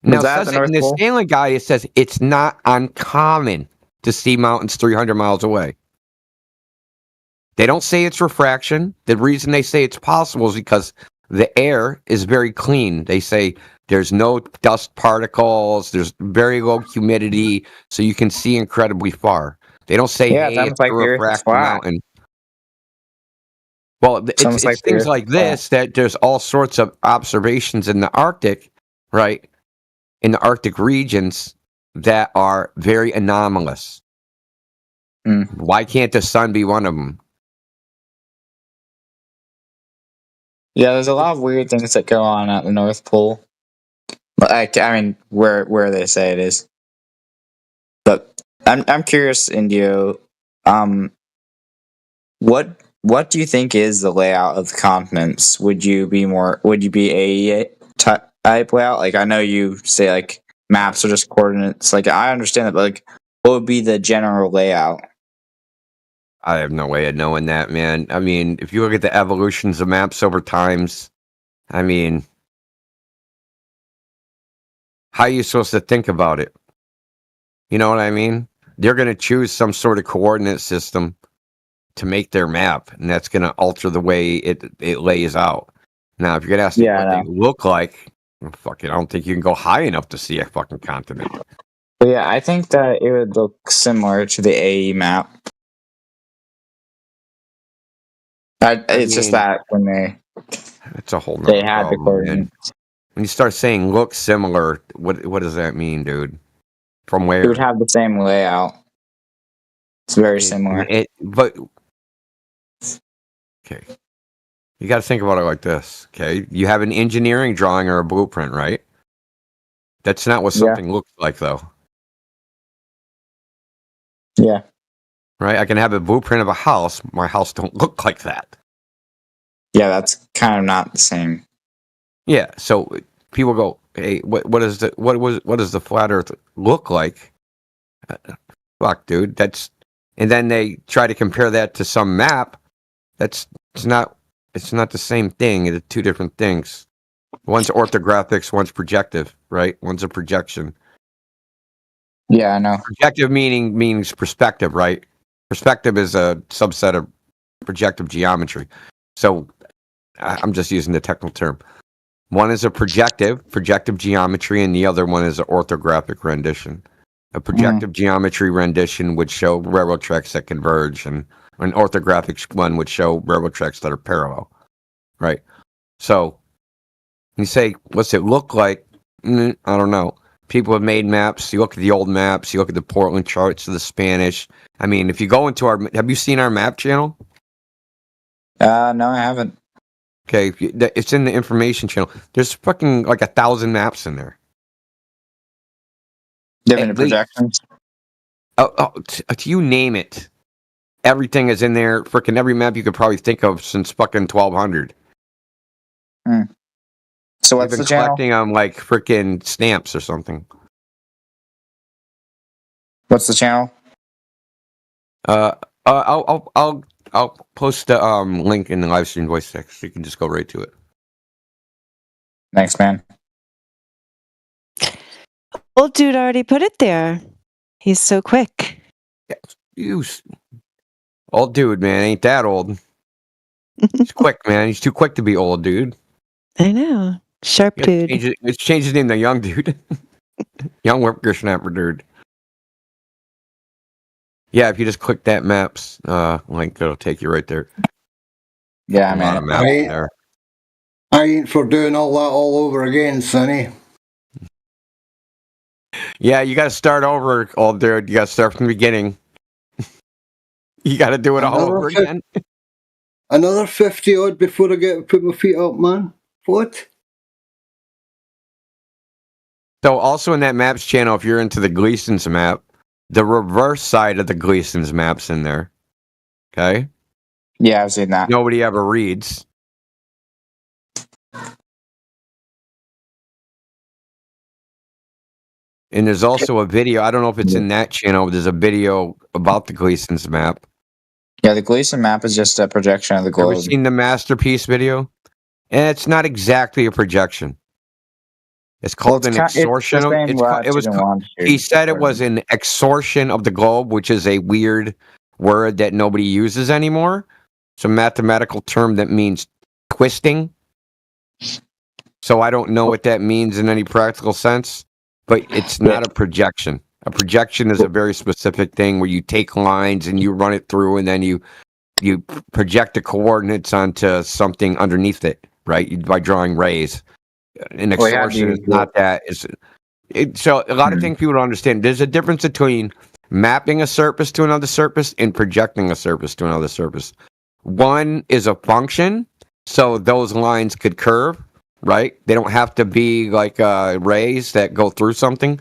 Now, says it in the Stanley Guide, it says it's not uncommon to see mountains 300 miles away. They don't say it's refraction. The reason they say it's possible is because the air is very clean. They say there's no dust particles, there's very low humidity, so you can see incredibly far. They don't say, hey, it's a refracted mountain. Well, it's things like this that there's all sorts of observations in the Arctic, right? In the Arctic regions that are very anomalous. Why can't the sun be one of them? Yeah, there's a lot of weird things that go on at the North Pole. I mean, where they say it is. But I'm curious, Indio. What do you think is the layout of the continents? Would you be AE type layout? Like, I know you say like maps are just coordinates. Like, I understand that, but like, what would be the general layout? I have no way of knowing that, man. I mean, if you look at the evolutions of maps over times, I mean, how are you supposed to think about it? You know what I mean? They're going to choose some sort of coordinate system to make their map, and that's going to alter the way it lays out. Now, if you're going to ask me what they look like, fucking, I don't think you can go high enough to see a fucking continent. But yeah, I think that it would look similar to the AE map. It's just that when it's a whole they had the coordinates. When you start saying look similar, what does that mean, dude? From where? It would have the same layout. It's very similar. But okay, you got to think about it like this. Okay, you have an engineering drawing or a blueprint, right? That's not what something looks like, though. Yeah. Right? I can have a blueprint of a house. My house don't look like that. Yeah, that's kind of not the same. Yeah, so people go, "Hey, what does the flat Earth look like?" Fuck, dude, and then they try to compare that to some map. It's not the same thing. It's two different things. One's orthographics, one's projective, right? One's a projection. Yeah, I know. Projective means perspective, right? Perspective is a subset of projective geometry. So I'm just using the technical term. One is a projective geometry, and the other one is an orthographic rendition. A projective geometry rendition would show railroad tracks that converge, and an orthographic one would show railroad tracks that are parallel, right? So you say, what's it look like? I don't know. People have made maps. You look at the old maps. You look at the Portland charts of the Spanish. I mean, if you go into have you seen our map channel? No, I haven't. Okay, it's in the information channel. There's fucking like 1,000 maps in there. Do you have any projections? You name it. Everything is in there. Freaking every map you could probably think of since fucking 1200. So what's the channel? Collecting on like freaking stamps or something. What's the channel? I'll post the link in the live stream voice text. So you can just go right to it. Thanks, man. Old dude already put it there. He's so quick. Yeah, old dude, man, ain't that old. He's quick, man. He's too quick to be old, dude. I know. Sharp dude. Let's change his name to young dude. Young whippersnapper dude. Yeah, if you just click that maps link, it'll take you right there. Yeah, man. I ain't for doing all that all over again, Sonny. Yeah, you got to start over, old dude. You got to start from the beginning. You got to do it all over again. Another 50 odd before I get to put my feet up, man. What? So also in that maps channel, if you're into the Gleason's map, the reverse side of the Gleason's map's in there. Okay? Yeah, I've seen that. Nobody ever reads. And there's also a video. I don't know if it's in that channel. But there's a video about the Gleason's map. Yeah, the Gleason map is just a projection of the globe. Ever seen the Masterpiece video? And it's not exactly a projection. It's called an extortion. He said it was an extortion of the globe, which is a weird word that nobody uses anymore. It's a mathematical term that means twisting. So I don't know what that means in any practical sense, but it's not a projection. A projection is a very specific thing where you take lines and you run it through, and then you project the coordinates onto something underneath it, right? By drawing rays. An extortion is not that. So a lot of things people don't understand. There's a difference between mapping a surface to another surface and projecting a surface to another surface. One is a function, so those lines could curve, right? They don't have to be like rays that go through something,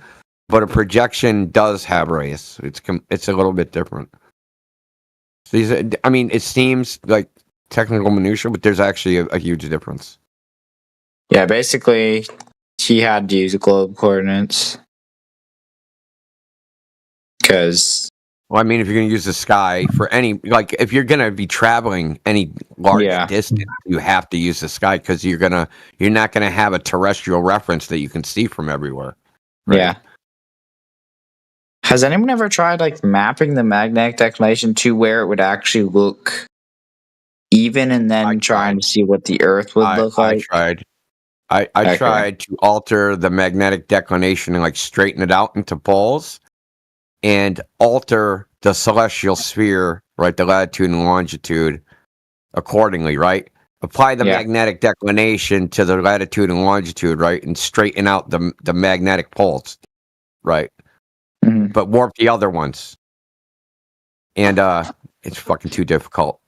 but a projection does have rays. It's a little bit different. So it seems like technical minutia, but there's actually a huge difference. Yeah, basically, he had to use globe coordinates. Because... Well, I mean, if you're going to use the sky for any... Like, if you're going to be traveling any large distance, you have to use the sky because you're not going to have a terrestrial reference that you can see from everywhere. Right? Yeah. Has anyone ever tried, like, mapping the magnetic declination to where it would actually look even and then trying to see what the Earth would look like? I tried. I tried to alter the magnetic declination and like straighten it out into poles and alter the celestial sphere, right, the latitude and longitude accordingly, right? Apply the magnetic declination to the latitude and longitude, right, and straighten out the magnetic poles, right? Mm-hmm. But warp the other ones. And it's fucking too difficult.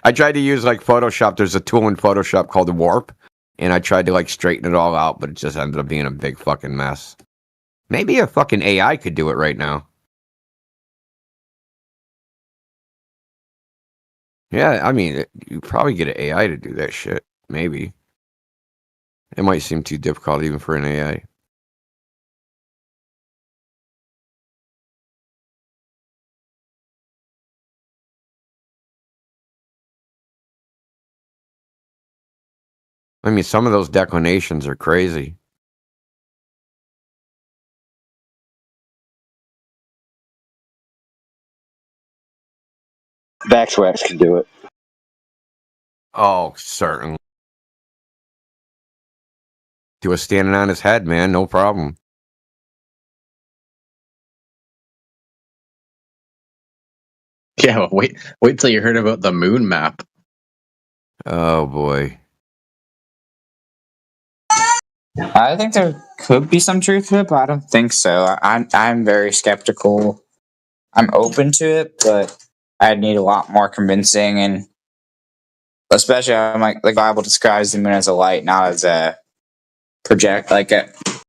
I tried to use like Photoshop. There's a tool in Photoshop called the warp. And I tried to like straighten it all out, but it just ended up being a big fucking mess. Maybe a fucking AI could do it right now. Yeah, I mean, you probably get an AI to do that shit. Maybe. It might seem too difficult even for an AI. I mean, some of those declinations are crazy. Vaxwax can do it. Oh, certainly. Do a standing on his head, man. No problem. Yeah, well, wait till you heard about the moon map. Oh, boy. I think there could be some truth to it, but I don't think so. I'm very skeptical. I'm open to it, but I'd need a lot more convincing, and especially like the Bible describes the moon as a light, not as a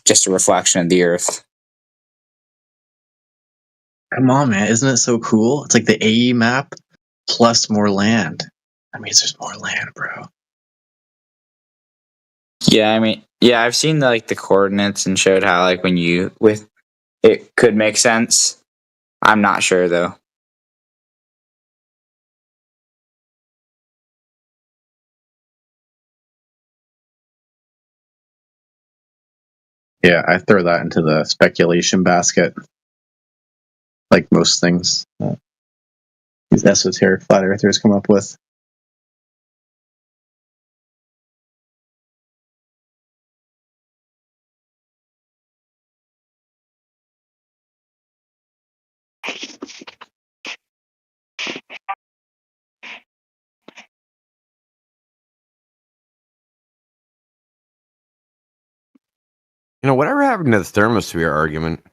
just a reflection of the Earth. Come on, man! Isn't it so cool? It's like the AE map plus more land. That means there's more land, bro. Yeah, I mean, yeah, I've seen the coordinates and showed how when you with it could make sense. I'm not sure though. Yeah, I throw that into the speculation basket, like most things these esoteric flat earthers come up with. You know, whatever happened to the thermosphere argument?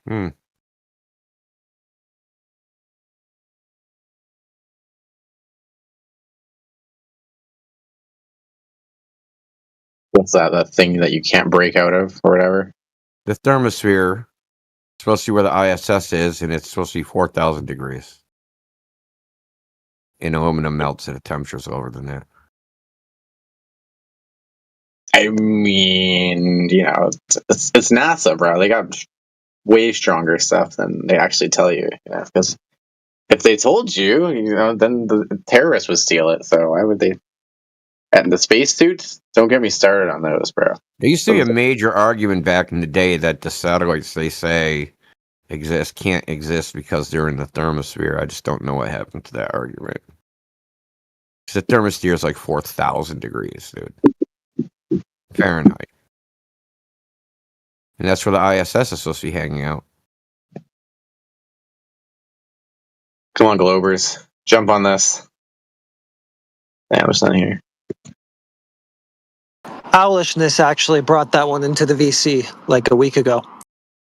What's that? That thing that you can't break out of or whatever? The thermosphere supposed to be where the ISS is, and it's supposed to be 4,000 degrees. And aluminum melts at a temperature lower than that. I mean, you know, it's NASA, bro. They got way stronger stuff than they actually tell you. You know, because if they told you, you know, then the terrorists would steal it. So why would they? And the spacesuits, don't get me started on those, bro. There used to be a major argument back in the day that the satellites they say exist can't exist because they're in the thermosphere. I just don't know what happened to that argument. The thermosphere is like 4,000 degrees, dude. Fahrenheit. And that's where the ISS is supposed to be hanging out. Come on, Globers. Jump on this. Yeah, it's not here. Owlishness actually brought that one into the VC like a week ago.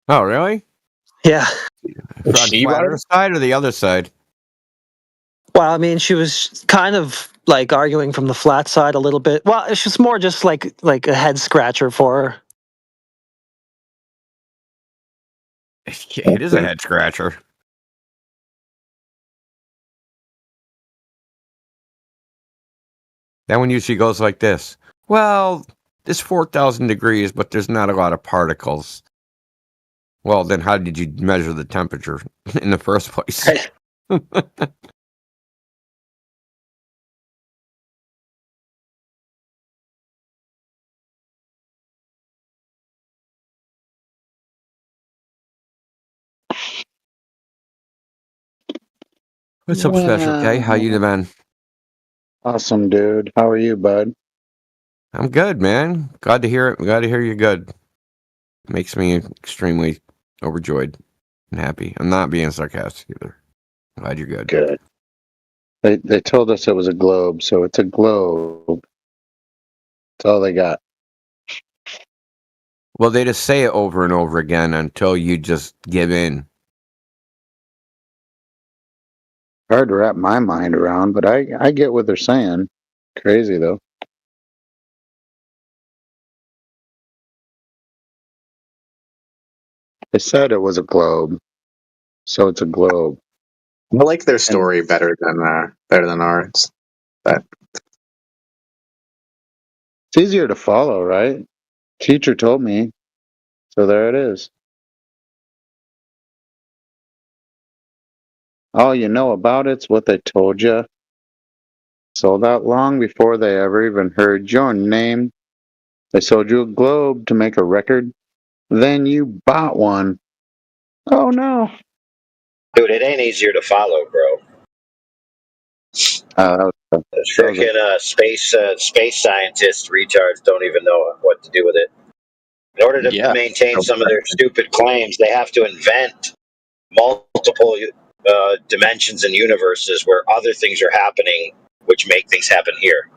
Oh, really? Yeah. On flat Earth side or the other side? Well, I mean, she was kind of like arguing from the flat side a little bit. Well, it's just more just like a head scratcher for her. It is a head scratcher. That one usually goes like this. Well, it's 4,000 degrees, but there's not a lot of particles. Well, then how did you measure the temperature in the first place? What's up, Special K? How you doing? Awesome, dude. How are you, bud? I'm good, man. Glad to hear it. Glad to hear you're good. Makes me extremely overjoyed and happy. I'm not being sarcastic either. Glad you're good. Good. They told us it was a globe, so it's a globe. That's all they got. Well, they just say it over and over again until you just give in. Hard to wrap my mind around, but I get what they're saying. Crazy, though. They said it was a globe, so it's a globe. I like their story better than ours. But it's easier to follow, right? Teacher told me, so there it is. All you know about it's what they told you. So that long before they ever even heard your name, they sold you a globe to make a record. Then you bought one. Oh no. Dude, it ain't easier to follow, bro. Those freaking space scientists, retards, don't even know what to do with it. In order to maintain some of their stupid claims, they have to invent multiple dimensions and universes where other things are happening, which make things happen here.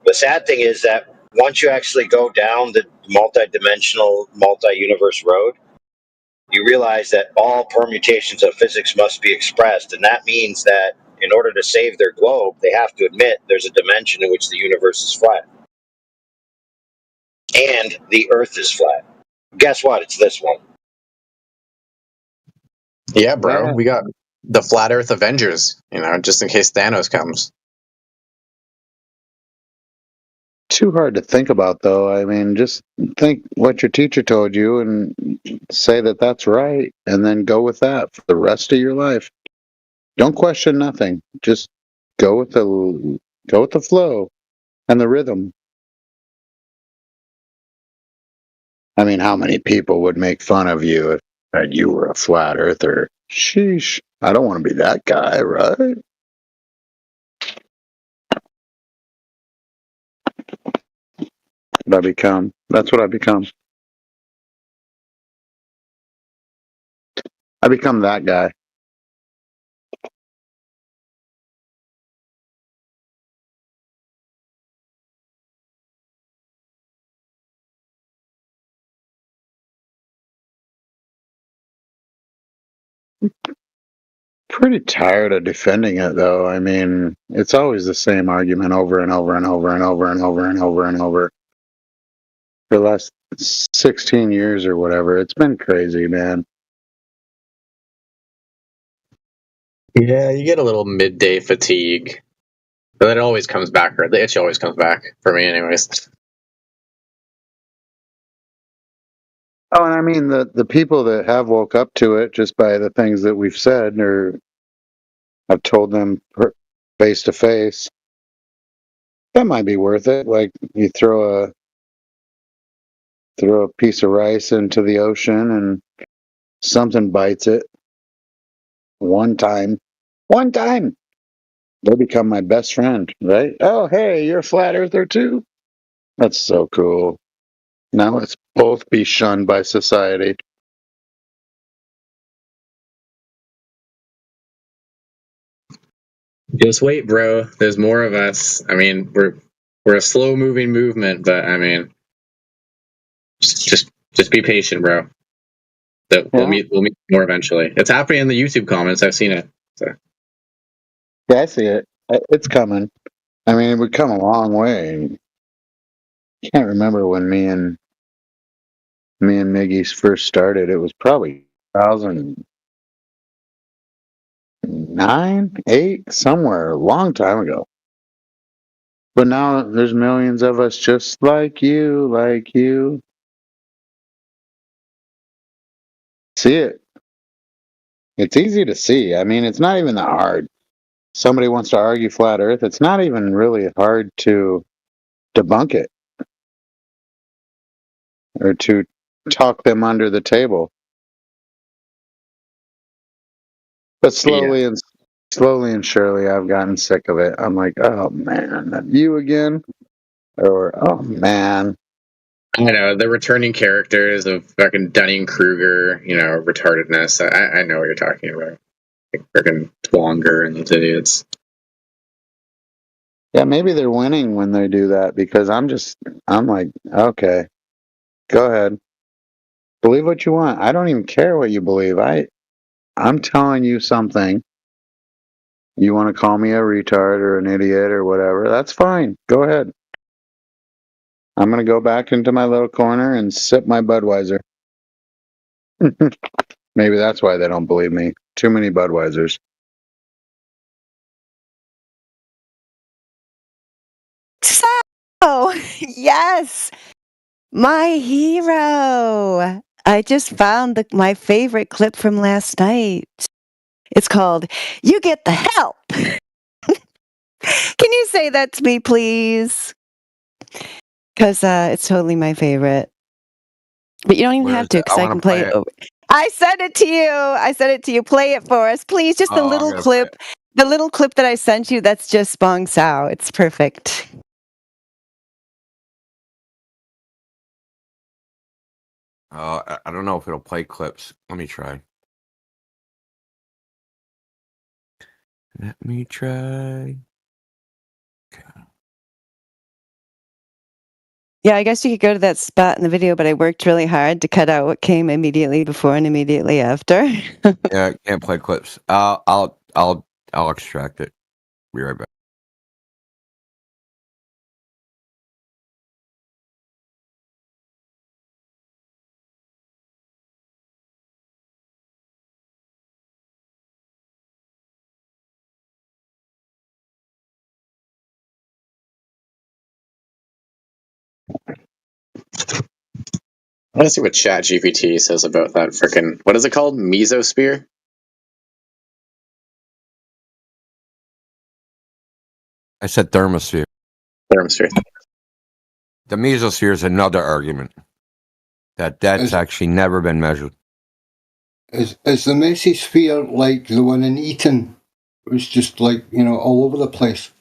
The sad thing is that once you actually go down the multi-dimensional, multi-universe road, you realize that all permutations of physics must be expressed, and that means that in order to save their globe, they have to admit there's a dimension in which the universe is flat. And the Earth is flat. Guess what? It's this one. Yeah, bro. We got the Flat Earth Avengers, you know, just in case Thanos comes. Too hard to think about, though. I mean, just think what your teacher told you and say that that's right, and then go with that for the rest of your life. Don't question nothing. Just go with the flow and the rhythm. I mean, how many people would make fun of you if you were a flat earther? Sheesh. I don't want to be that guy, right? That's what I become. I become that guy. Pretty tired of defending it, though. I mean, it's always the same argument over and over and over and over and over and over and over. For the last 16 years or whatever. It's been crazy, man. Yeah, you get a little midday fatigue, but then it always comes back. Or the itch always comes back for me, anyways. Oh, and I mean the people that have woke up to it just by the things that we've said, or I've told them face to face, that might be worth it. Like you throw a piece of rice into the ocean and something bites it one time. They become my best friend, right? Oh, hey, you're a flat earther too? That's so cool. Now let's both be shunned by society. Just wait, bro. There's more of us. I mean, we're a slow moving movement, but I mean, just be patient, bro. We'll meet more eventually. It's happening in the YouTube comments. I've seen it. So. Yeah, I see it. It's coming. I mean, we've come a long way. I can't remember when me and Miggy first started. It was probably 2009, 8, somewhere a long time ago. But now there's millions of us just like you. See it. It's easy to see. I mean, it's not even that hard. Somebody wants to argue flat Earth. It's not even really hard to debunk it or to talk them under the table. But slowly and surely, I've gotten sick of it. I'm like, oh man, you again? Or oh man. I know the returning characters of fucking Dunning-Kruger, retardedness. I know what you're talking about. Like freaking Twonger and those idiots. Yeah, maybe they're winning when they do that because I'm like, okay, go ahead. Believe what you want. I don't even care what you believe. I'm telling you something. You want to call me a retard or an idiot or whatever, that's fine. Go ahead. I'm going to go back into my little corner and sip my Budweiser. Maybe that's why they don't believe me. Too many Budweisers. Oh, yes. My hero. I just found my favorite clip from last night. It's called You Get the Help. Can you say that to me, please? Because it's totally my favorite. But you don't even have to because I can play it over. I sent it to you. Play it for us, please. Just the little clip. The little clip that I sent you, that's just Bong Sao. It's perfect. I don't know if it'll play clips. Let me try. Let me try. Yeah, I guess you could go to that spot in the video, but I worked really hard to cut out what came immediately before and immediately after. Yeah, I can't play clips. I'll extract it. Be right back. I want to see what ChatGPT says about that freaking. What is it called? Mesosphere? I said thermosphere. Thermosphere. The mesosphere is another argument. That's actually never been measured. Is the mesosphere like the one in Eton? It was just like, all over the place.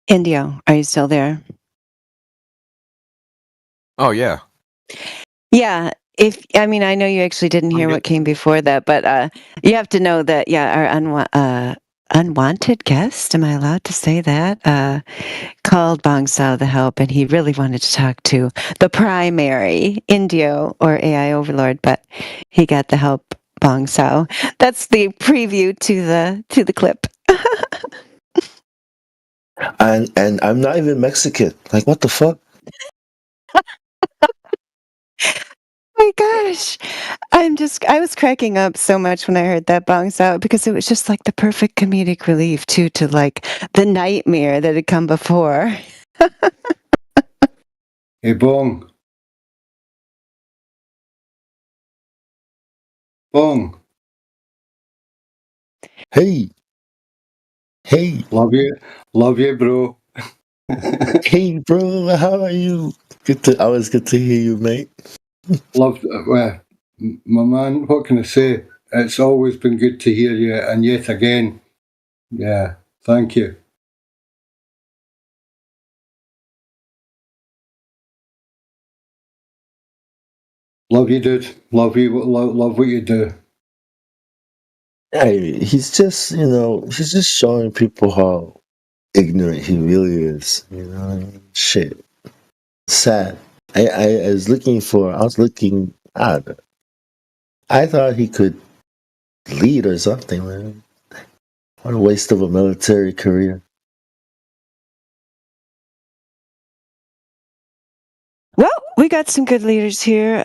Indio, are you still there? Oh, yeah. Yeah, I mean, I know you actually didn't hear what came before that, but you have to know that, our unwanted guest, am I allowed to say that? Called Bong Sao the help, and he really wanted to talk to the primary Indio or AI overlord, but he got the help Bong Sao. That's the preview to the clip. And I'm not even Mexican. Like, what the fuck? My gosh. I was cracking up so much when I heard that bounce out because it was just like the perfect comedic relief too to like the nightmare that had come before. Hey, Bong. Bong. Hey. Hey. Love you, bro. Hey, bro, how are you? Always good to hear you, mate. My man, what can I say? It's always been good to hear you, and yet again, yeah, thank you. Love you, dude. Love you. Love what you do. Hey, he's just showing people how ignorant he really is. You know, shit. Sad. I was looking I thought he could lead or something, man. What a waste of a military career. Well, we got some good leaders here.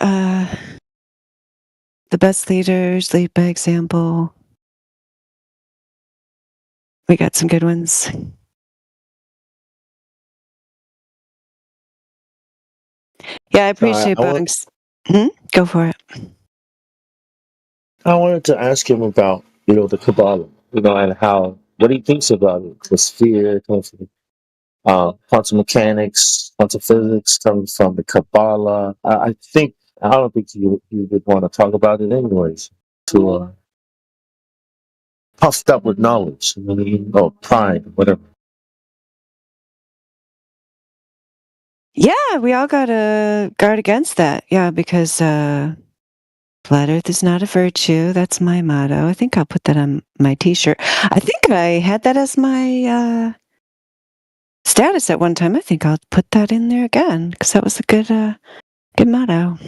The best leaders lead by example. We got some good ones. Yeah, I appreciate Bong's. Go for it. I wanted to ask him about, the Kabbalah, and what he thinks about it. The sphere, quantum mechanics, quantum physics comes from the Kabbalah. I don't think you would want to talk about it anyways. To puffed up with knowledge, or pride, whatever. Yeah, we all gotta guard against that. Yeah, because flat Earth is not a virtue. That's my motto. I think I'll put that on my T-shirt. I think I had that as my status at one time. I think I'll put that in there again because that was a good motto.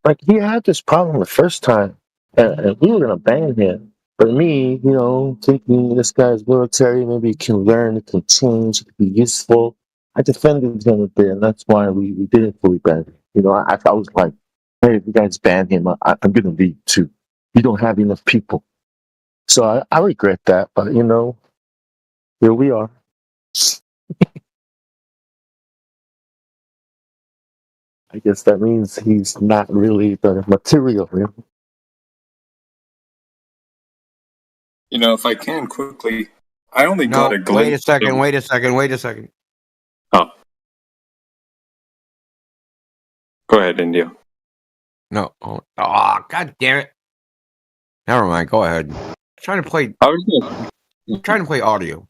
Like he had this problem the first time, and we were gonna ban him. But me, thinking this guy's military, maybe he can learn, it can change, it can be useful. I defended him a bit, and that's why we didn't fully ban him. I was like, hey, if you guys ban him, I'm gonna leave too. You don't have enough people. So I regret that, but here we are. I guess that means he's not really the material. If I can quickly, I only got a glimpse. Wait a second. Oh. Go ahead, Indio. No. Oh, God damn it. Never mind. Go ahead. I'm trying to play audio.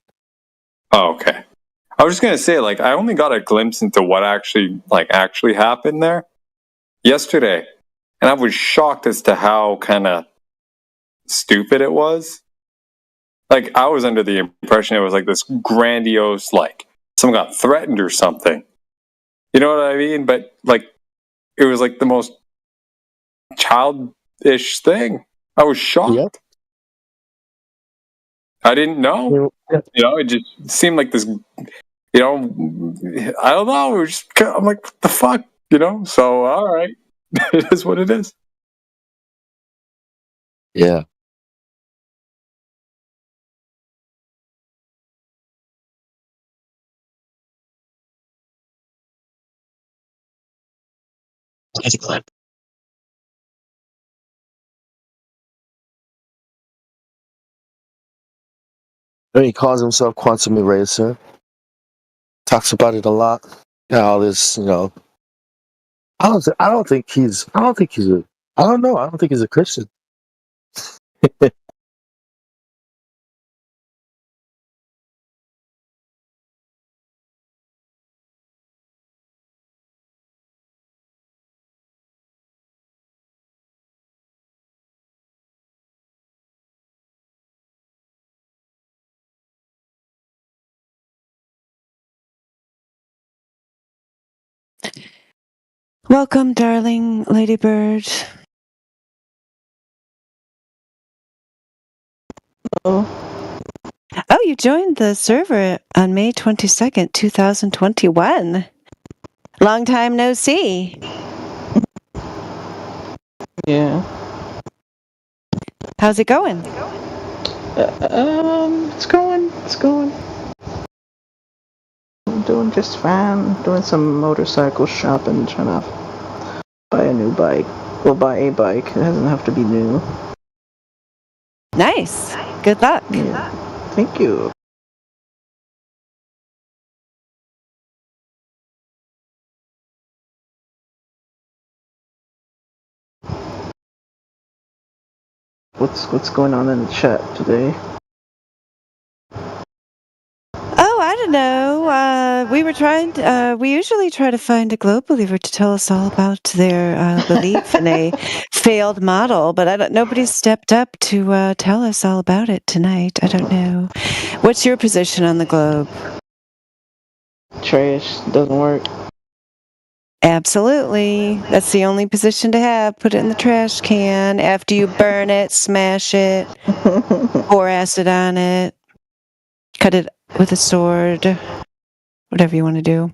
Oh, okay. I was just gonna say, I only got a glimpse into what actually happened there yesterday, and I was shocked as to how kind of stupid it was. I was under the impression it was this grandiose, someone got threatened or something. You know what I mean? But it was the most childish thing. I was shocked. Yep. I didn't know. It just seemed like this. I don't know. I'm like, what the fuck? So all right, it is what it is. Yeah. That's a clip. He calls himself Quantum Eraser. Talks about it a lot. All this, I don't think he's a Christian. Welcome, darling Ladybird. Oh, you joined the server on May 22nd, 2021. Long time no see. Yeah. How's it going? It's going. I'm doing just fine. Doing some motorcycle shopping, trying to buy a new bike. Well, buy a bike. It doesn't have to be new. Nice. Good luck. Yeah. Thank you. What's going on in the chat today? Oh, I don't know. We usually try to find a globe believer to tell us all about their belief in a failed model, but nobody's stepped up to tell us all about it tonight. I don't know. What's your position on the globe? Trash. Doesn't work. Absolutely. That's the only position to have. Put it in the trash can. After you burn it, smash it, pour acid on it, cut it with a sword, whatever you want to do.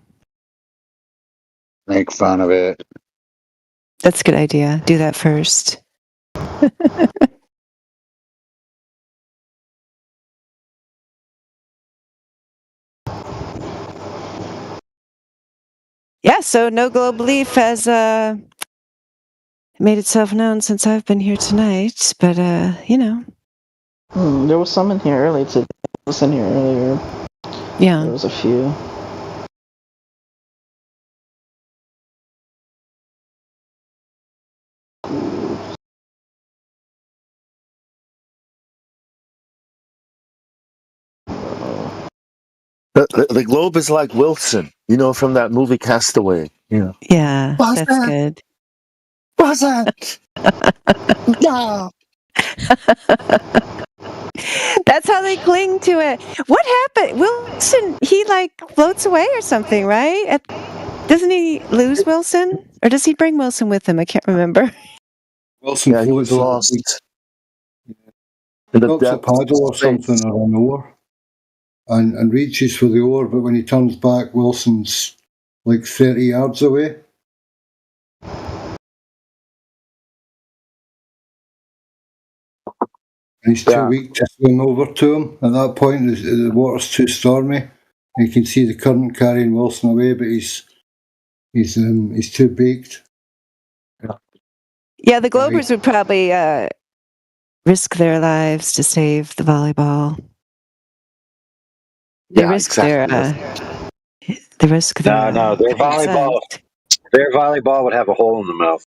Make fun of it. That's a good idea. Do that first. Yeah, so No Globe Belief has made itself known since I've been here tonight, but you know. There was some in here earlier. Yeah. There was a few. The globe is like Wilson, you know, from that movie Castaway. Yeah. Yeah, that's good. What's that? No. That's how they cling to it. What happened? Wilson, he like floats away or something, right? Doesn't he lose Wilson? Or does he bring Wilson with him? I can't remember. Wilson he was lost. In the drops a depths of paddle or space. something or an oar and reaches for the oar, but when he turns back, Wilson's like 30 yards away. And he's too weak to swim over to him. At that point, the water's too stormy. And you can see the current carrying Wilson away, but he's too baked. Yeah, the Globers would probably risk their lives to save the volleyball. They risk their No, their volleyball would have a hole in the mouth.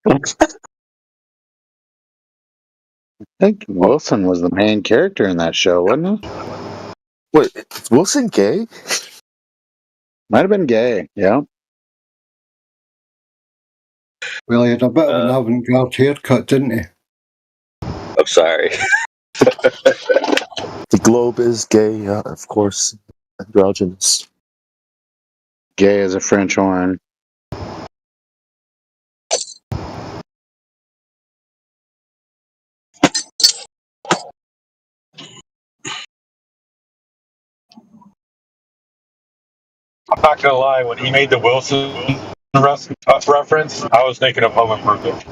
I think Wilson was the main character in that show, wasn't he? Wait, is Wilson gay? Might have been gay, yeah. Well, he had a bit of an avant-garde haircut, didn't he? I'm sorry. The globe is gay, yeah, of course. Androgynous. Gay as a French horn. I'm not gonna lie, when he made the Wilson reference, I was thinking of Home Improvement.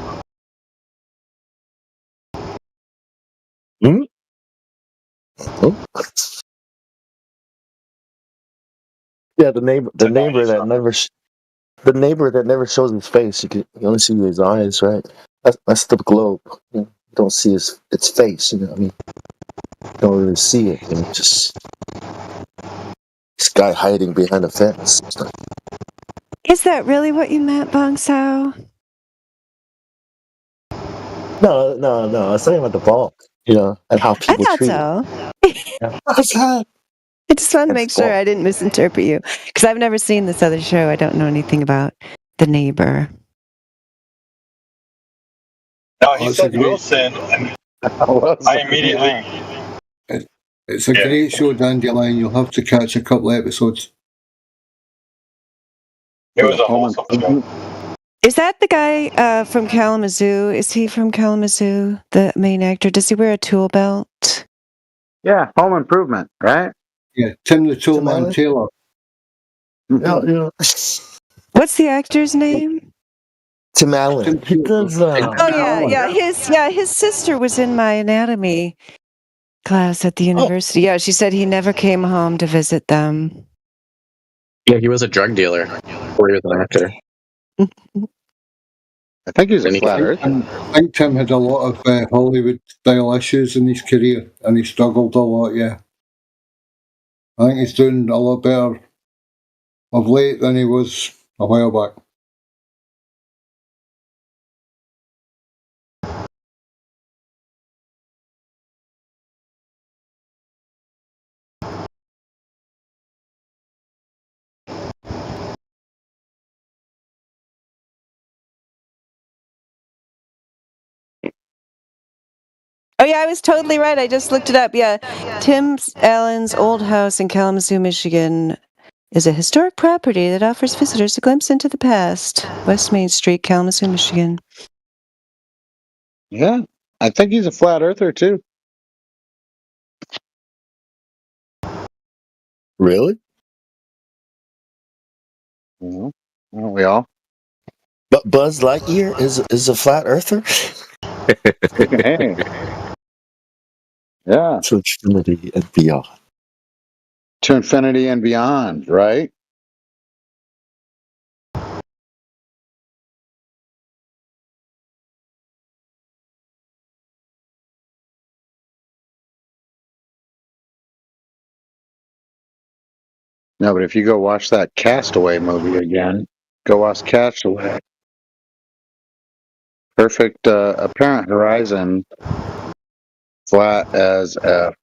Hmm? Oh. Yeah, the neighbor that never shows his face. You only see his eyes, right? That's the globe. You don't see its face. You know what I mean? You don't really see it. You know, just this guy hiding behind a fence. Is that really what you meant, Bong Sao? No. I was talking about the ball. You know, and how people I thought treat so. it. I just wanted to make sure I didn't misinterpret you, because I've never seen this other show. I don't know anything about The Neighbor. No, he said Wilson, and I immediately. It's a great show, Dandelion. You'll have to catch a couple of episodes. It was a wholesome show. Is that the guy from Kalamazoo? Is he from Kalamazoo, the main actor? Does he wear a tool belt? Yeah, Home Improvement, right? Yeah, Tim the Toolman Taylor. Yeah. What's the actor's name? Tim Allen. He does. Oh yeah. His sister was in my anatomy class at the university. Yeah, she said he never came home to visit them. Yeah, he was a drug dealer before he was an actor. I think he's a flat earther. I think Tim had a lot of Hollywood style issues in his career, and he struggled a lot. Yeah, I think he's doing a lot better of late than he was a while back. Oh yeah, I was totally right. I just looked it up. Yeah, Tim Allen's old house in Kalamazoo, Michigan, is a historic property that offers visitors a glimpse into the past. West Main Street, Kalamazoo, Michigan. Yeah, I think he's a flat earther too. Really? Aren't we all? But Buzz Lightyear is a flat earther. Hey. Yeah. To infinity and beyond. To infinity and beyond, right? No, but if you go watch that Castaway movie again, go watch Castaway. Perfect apparent horizon, flat as F.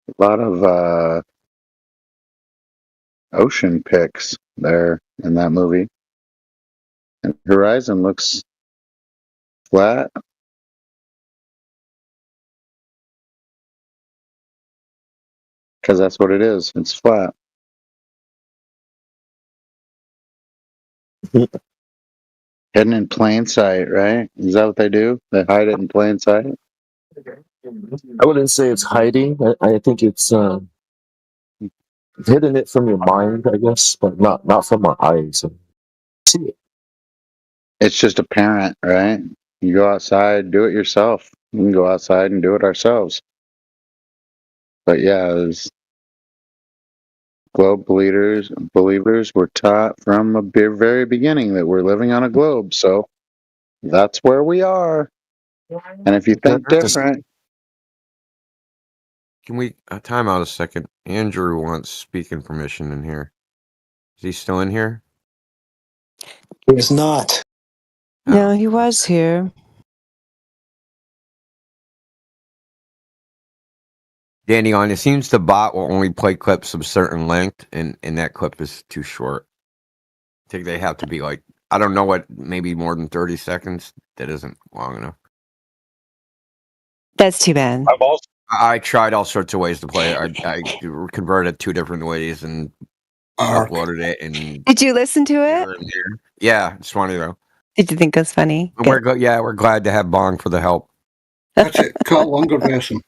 A lot of ocean pics there in that movie. And horizon looks flat. Because that's what it is. It's flat. Hidden in plain sight, right? Is that what they do? They hide it in plain sight? I wouldn't say it's hiding. I think it's hidden it from your mind, I guess, but not from our eyes. See it. It's just apparent, right? You go outside, do it yourself. We can go outside and do it ourselves. But yeah, there's globe believers were taught from the very beginning that we're living on a globe. So that's where we are. And if you think different, Can we time out a second? Andrew wants speaking permission in here. Is he still in here? He's not. No, he was here. Danny, on it seems the bot will only play clips of certain length, and that clip is too short. I think they have to be like, I don't know what, maybe more than 30 seconds. That isn't long enough. That's too bad. I tried all sorts of ways to play it. I converted 2 different ways and uploaded it. And did you listen to it? Yeah, it's funny though. Did you think it was funny? We're glad to have Bong for the help. That's it. Cut a longer version.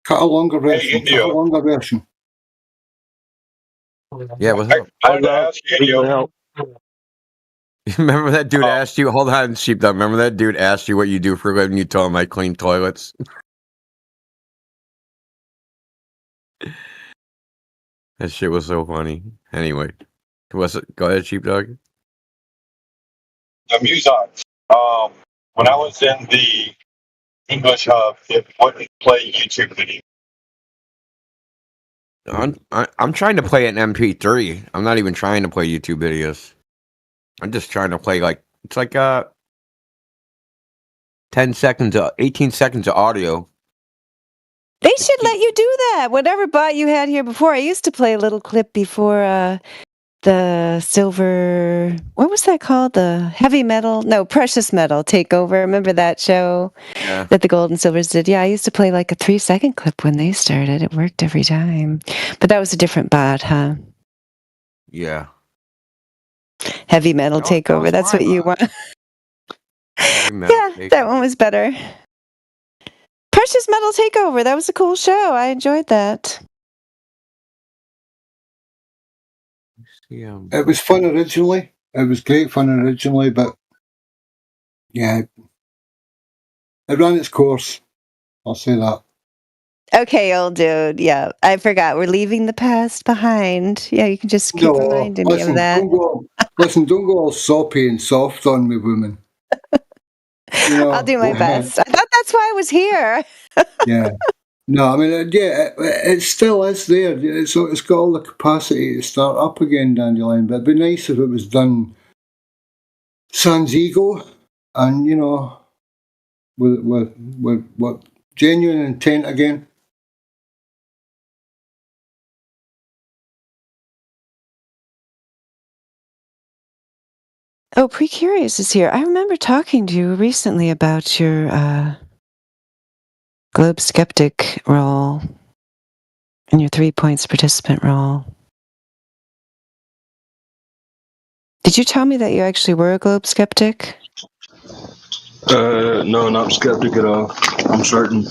Cut a longer version. Cut a longer version. Yeah, what's up? Remember that dude asked you? Hold on, Sheepdog. Remember that dude asked you what you do for a living? You told him I clean toilets. That shit was so funny. Anyway, what's it? Go ahead, Sheepdog. The Muzons. When I was in the English hub, it wouldn't play YouTube video. I'm trying to play an MP3. I'm not even trying to play YouTube videos. I'm just trying to play it's like 10 seconds, 18 seconds of audio. They should let you do that. Whatever bot you had here before, I used to play a little clip before the silver, what was that called? The heavy metal? No, precious metal takeover. Remember that show that the Gold and Silvers did? Yeah, I used to play like a 3-second clip when they started. It worked every time. But that was a different bot, huh? Yeah. Heavy metal takeover. That's what you want. Yeah, that one was better. Precious Metal Takeover. That was a cool show. I enjoyed that. It was fun originally. It was great fun originally, but yeah, it ran its course. I'll say that. Okay, old dude. Yeah, I forgot. We're leaving the past behind. Yeah, you can just keep reminding me of that. Don't go all soppy and soft on me, woman. You know, I'll do my best. I thought that's why I was here. Yeah. No, I mean, it still is there. So it's got all the capacity to start up again, Dandelion. But it'd be nice if it was done sans ego, and with genuine intent again. Oh, Precurious is here. I remember talking to you recently about your Globe Skeptic role and your 3 points participant role. Did you tell me that you actually were a Globe Skeptic? No, not skeptic at all. I'm certain.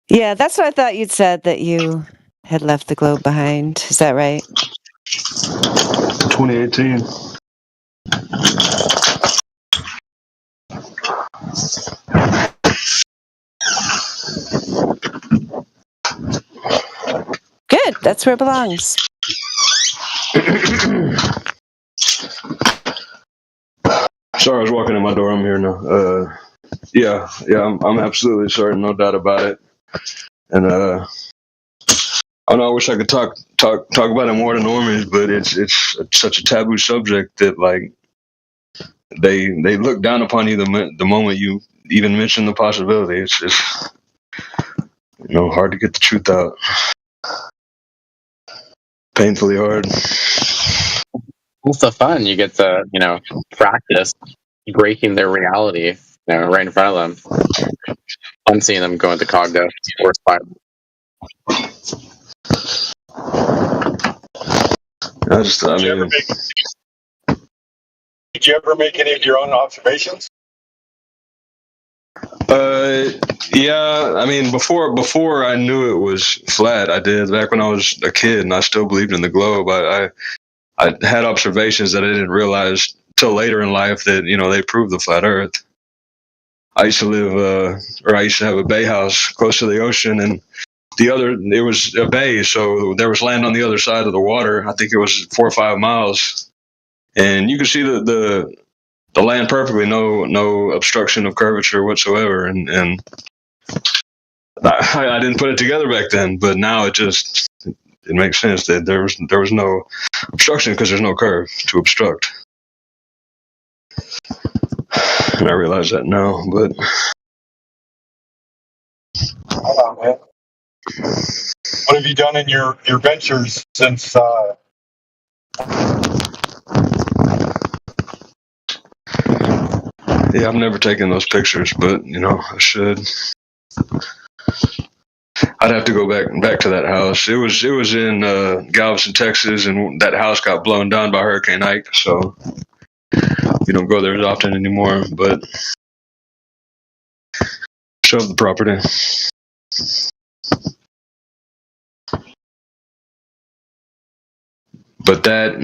Yeah, that's what I thought you'd said, that you had left the Globe behind. Is that right? 2018. Good. That's where it belongs. Sorry, I was walking in my door. I'm here now. Yeah, I'm absolutely certain, no doubt about it. And I know I wish I could talk about it more to normies, but it's such a taboo subject that like they look down upon you the moment you even mention the possibility. It's just hard to get the truth out. Painfully hard. It's the fun. You get to, practice breaking their reality, right in front of them. I'm seeing them go into cognitive or spiral. Did you ever make any of your own observations? Yeah, I mean, before I knew it was flat, I did. Back when I was a kid and I still believed in the globe, I had observations that I didn't realize till later in life that, they proved the flat earth. I used to have a bay house close to the ocean, and it was a bay, so there was land on the other side of the water. I think it was 4 or 5 miles, and you could see the land perfectly, no obstruction of curvature whatsoever, and I didn't put it together back then, but now it makes sense that there was no obstruction because there's no curve to obstruct. And I realize that now, but Hold on, man. What have you done in your ventures since? Yeah, I've never taken those pictures, but I should. I'd have to go back to that house. It was in Galveston, Texas, and that house got blown down by Hurricane Ike, so we don't go there as often anymore. But show the property. But that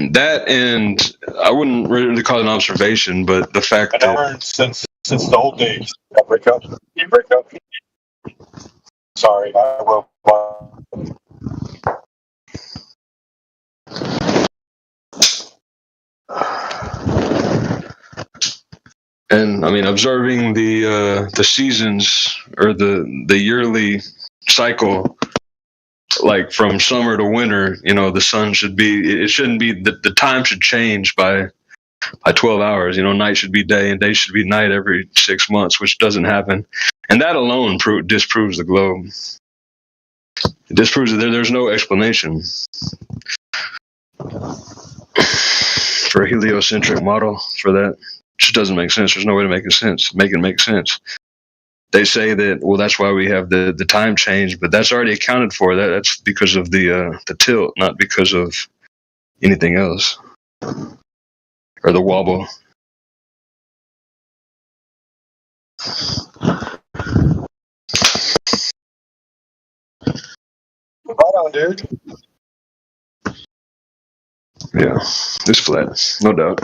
and I wouldn't really call it an observation, but the fact that I learned since the old days. I break up. You break up. Sorry, I will. And I mean, observing the seasons or the yearly cycle, like from summer to winter, the sun shouldn't be the time should change by 12 hours. Night should be day and day should be night every 6 months, which doesn't happen. And that alone disproves the globe. It disproves that there's no explanation. For a heliocentric model for that. Just doesn't make sense. There's no way to make it make sense. They say that, well, that's why we have the time change, but that's already accounted for. That's because of the tilt, not because of anything else, or the wobble. Right on, dude. Yeah, it's flat, no doubt.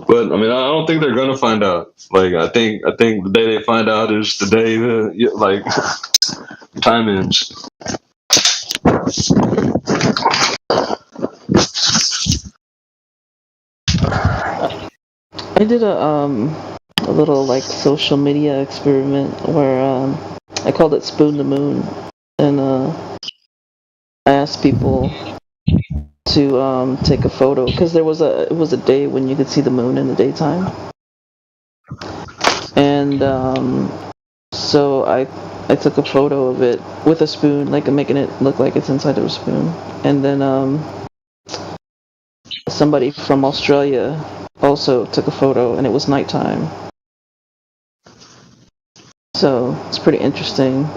But I mean, I don't think they're gonna find out. Like, I think the day they find out is the day time ends. I did a little like social media experiment where I called it Spoon the Moon, and I asked people to take a photo because it was a day when you could see the moon in the daytime, and so I took a photo of it with a spoon, like making it look like it's inside of a spoon, and then somebody from Australia also took a photo, and it was nighttime. So it's pretty interesting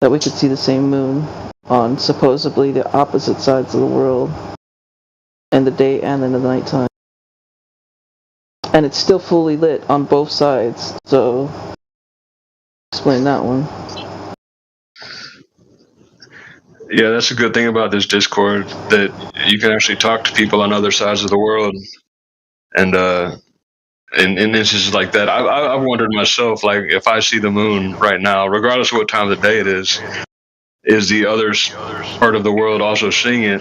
that we could see the same moon on supposedly the opposite sides of the world, in the day and in the nighttime. And it's still fully lit on both sides, so explain that one. Yeah, that's a good thing about this Discord, that you can actually talk to people on other sides of the world, and in instances like that, I've wondered myself, like, if I see the moon right now, regardless of what time of the day it is the other part of the world also seeing it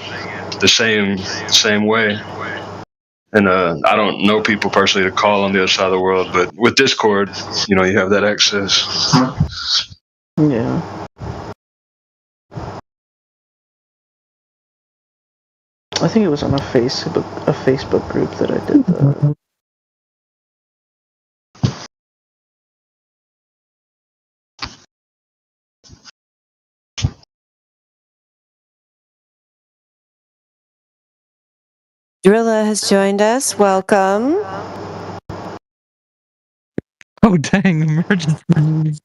the same way? And I don't know people personally to call on the other side of the world, but with Discord, you have that access. Yeah. I think it was on a Facebook group that I did that. Drilla has joined us. Welcome. Oh, dang, emergency.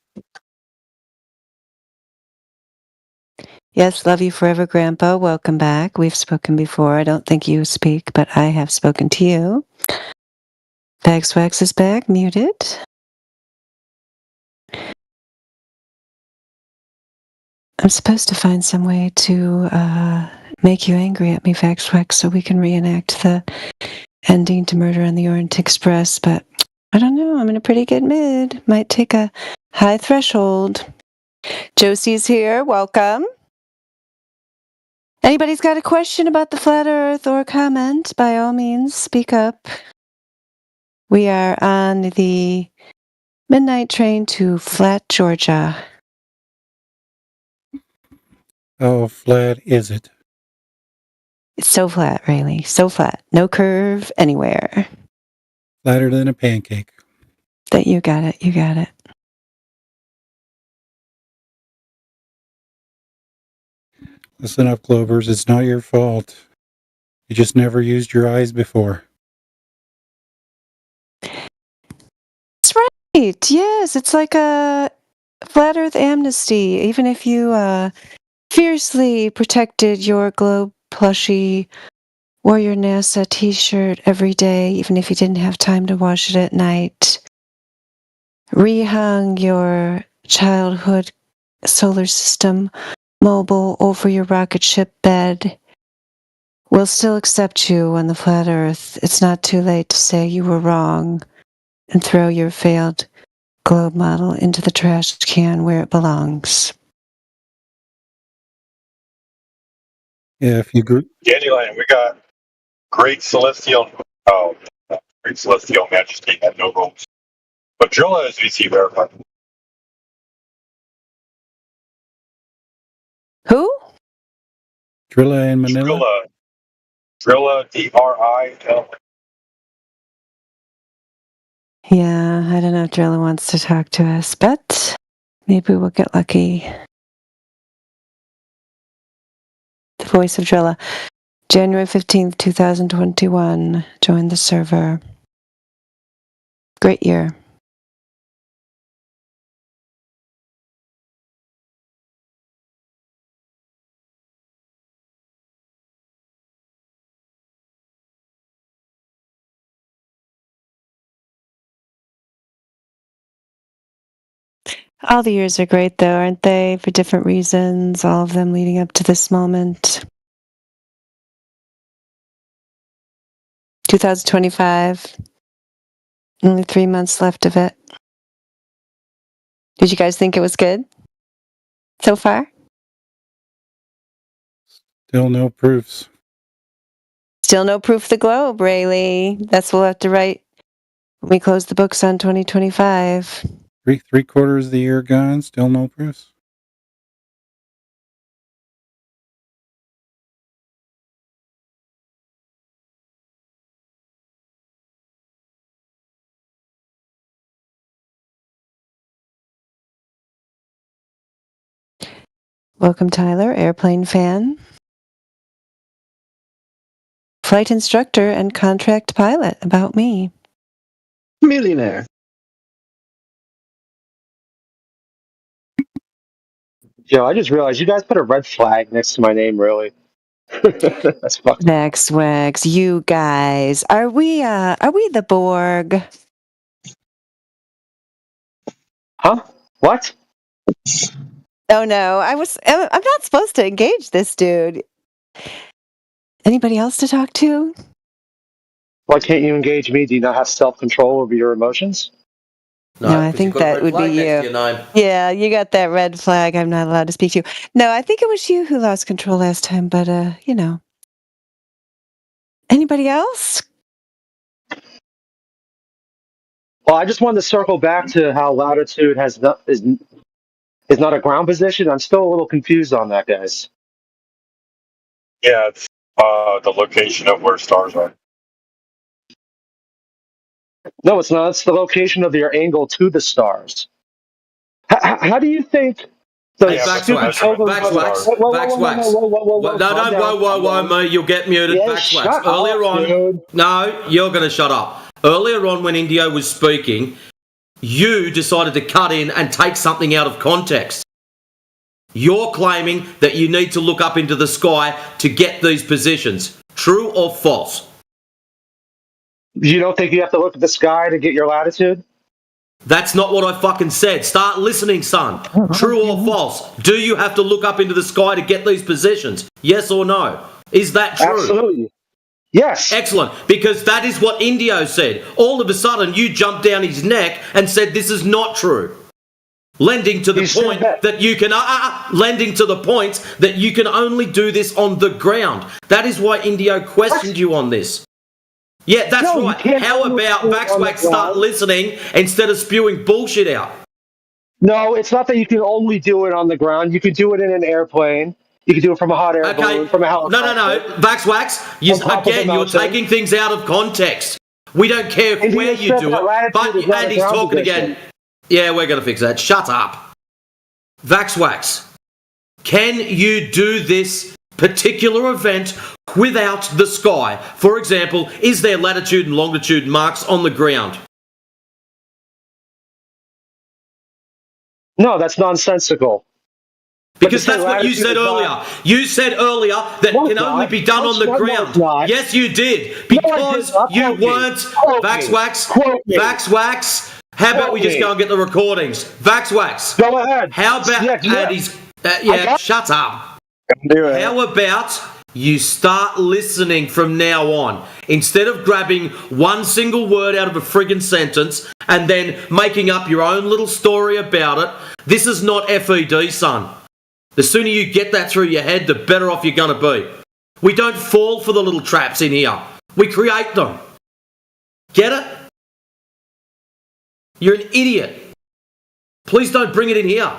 Yes, love you forever, Grandpa. Welcome back. We've spoken before. I don't think you speak, but I have spoken to you. Fagswax is back, muted. I'm supposed to find some way to make you angry at me, Fagswax, so we can reenact the ending to Murder on the Orient Express, but I don't know. I'm in a pretty good mood. Might take a high threshold. Josie's here. Welcome. Anybody's got a question about the flat earth or comment, by all means, speak up. We are on the midnight train to Flat, Georgia. How flat is it? It's so flat, Rayleigh. So flat. No curve anywhere. Flatter than a pancake. That you got it. You got it. Listen up, Clovers. It's not your fault. You just never used your eyes before. That's right. Yes, it's like a flat earth amnesty. Even if you fiercely protected your globe plushie, wore your NASA t-shirt every day, even if you didn't have time to wash it at night, rehung your childhood solar system mobile over your rocket ship bed, we'll still accept you on the flat earth. It's not too late to say you were wrong and throw your failed globe model into the trash can where it belongs. Yeah, if you grew... Dandelion, we got Great Celestial Majesty had no rules. But Drilla is VC verified. Who? Drilla in Manila? Drilla, D-R-I-L. Yeah, I don't know if Drilla wants to talk to us, but Maybe we'll get lucky. The voice of Drella. January 15th, 2021. Join the server. Great year. All the years are great, though, aren't they? For different reasons, all of them leading up to this moment. 2025. Only 3 months left of it. Did you guys think it was good so far? Still no proofs. Still no proof of the globe, Rayleigh. That's what we'll have to write when we close the books on 2025. Three quarters of the year gone, still no proofs. Welcome, Tyler, airplane fan, flight instructor, and contract pilot. About me. Millionaire. Yo, I just realized you guys put a red flag next to my name, really. That's fucked. Vaxwax, you guys. Are we the Borg? Huh? What? Oh no, I'm not supposed to engage this dude. Anybody else to talk to? Why can't you engage me? Do you not have self-control over your emotions? No, I think that would be you. Yeah, you got that red flag. I'm not allowed to speak to you. No, I think it was you who lost control last time, but you know. Anybody else? Well, I just wanted to circle back to how latitude is not a ground position. I'm still a little confused on that, guys. Yeah, it's the location of where stars are. No, it's not. It's the location of your angle to the stars. How do you think the stupid children... Whoa, Mo, you'll get muted. Yeah, Vaxwax. Earlier on... dude. No, you're going to shut up. Earlier on when Indio was speaking, you decided to cut in and take something out of context. You're claiming that you need to look up into the sky to get these positions. True or false? You don't think you have to look at the sky to get your latitude? That's not what I fucking said. Start listening, son. True or false? Do you have to look up into the sky to get these positions? Yes or no? Is that true? Absolutely. Yes. Excellent. Because that is what Indio said. All of a sudden, you jumped down his neck and said this is not true. Lending to the point that you can lending to the point that you can only do this on the ground. That is why Indio questioned you on this. Yeah, that's right. How about Vaxwax start listening instead of spewing bullshit out? No, it's not that you can only do it on the ground. You could do it in an airplane. You could do it from a hot air balloon, from a helicopter. No. Vaxwax, you're taking things out of context. We don't care where you do it. But Andy's talking again. Yeah, we're going to fix that. Shut up. Vaxwax, can you do this particular event without the sky? For example, is there latitude and longitude marks on the ground? No, that's nonsensical. Because that's what you said earlier. You said earlier that can only be done on the ground. Yes, you did. Because you weren't. Vaxwax. How about we just go and get the recordings? Vaxwax. Go ahead. How about Andy's... shut up. How about you start listening from now on? Instead of grabbing one single word out of a friggin' sentence and then making up your own little story about it, this is not FED, son. The sooner you get that through your head, the better off you're going to be. We don't fall for the little traps in here. We create them. Get it? You're an idiot. Please don't bring it in here.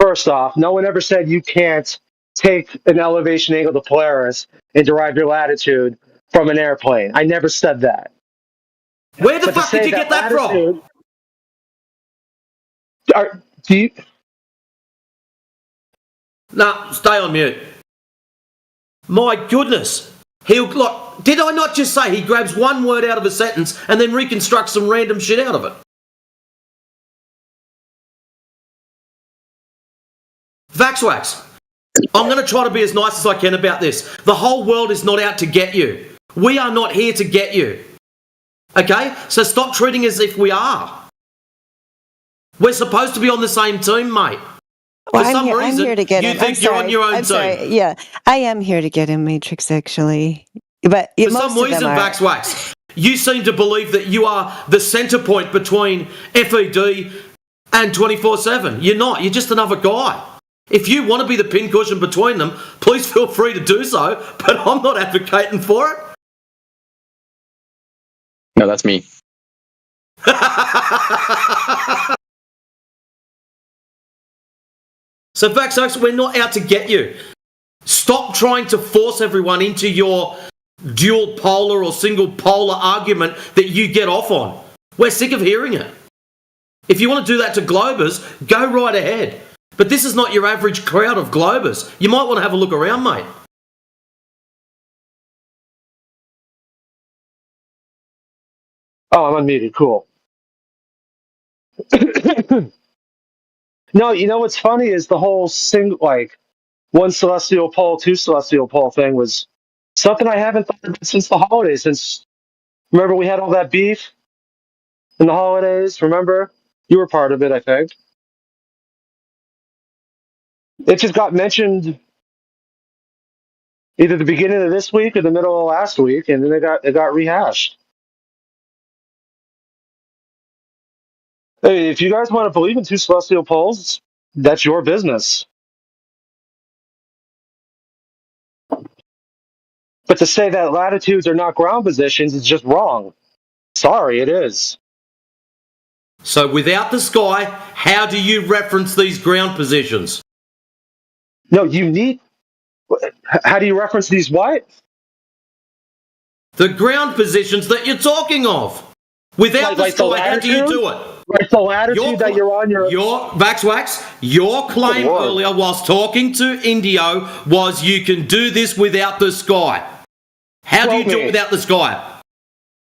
First off, no one ever said you can't take an elevation angle to Polaris and derive your latitude from an airplane. I never said that. Where the But to fuck did say you get that from? latitude- do you, Nah, stay on mute. My goodness. Did I not just say he grabs one word out of a sentence and then reconstructs some random shit out of it? Vaxwax, I'm going to try to be as nice as I can about this. The whole world is not out to get you. We are not here to get you. Okay? So stop treating as if we are. We're supposed to be on the same team, mate. Well, For some I'm reason, here to get you him. think I'm you're sorry. on your own I'm team. sorry. Yeah, I am here to get him, Matrix, actually. But For most some of reason, them are. Vaxwax, you seem to believe that you are the centre point between FED and 24/7. You're not. You're just another guy. If you want to be the pincushion between them, please feel free to do so, but I'm not advocating for it. No, that's me. So, Vaxwax, we're not out to get you. Stop trying to force everyone into your dual polar or single polar argument that you get off on. We're sick of hearing it. If you want to do that to Globers, go right ahead. But this is not your average crowd of Globers. You might want to have a look around, mate. oh, I'm unmuted. Cool. No, you know what's funny is the whole one celestial pole, two celestial pole thing was something I haven't thought about since the holidays. Remember we had all that beef in the holidays. Remember, you were part of it, I think. It just got mentioned either the beginning of this week or the middle of last week, and then it got rehashed. Hey, if you guys want to believe in two celestial poles, that's your business. But to say that latitudes are not ground positions is just wrong. Sorry, it is. So without the sky, how do you reference these ground positions? No, you need... How do you reference these what? The ground positions that you're talking of. Without the sky, how do you do it? Like the latitude that you're on your... Vaxwax, your claim earlier whilst talking to Indio was you can do this without the sky. How do you do it without the sky?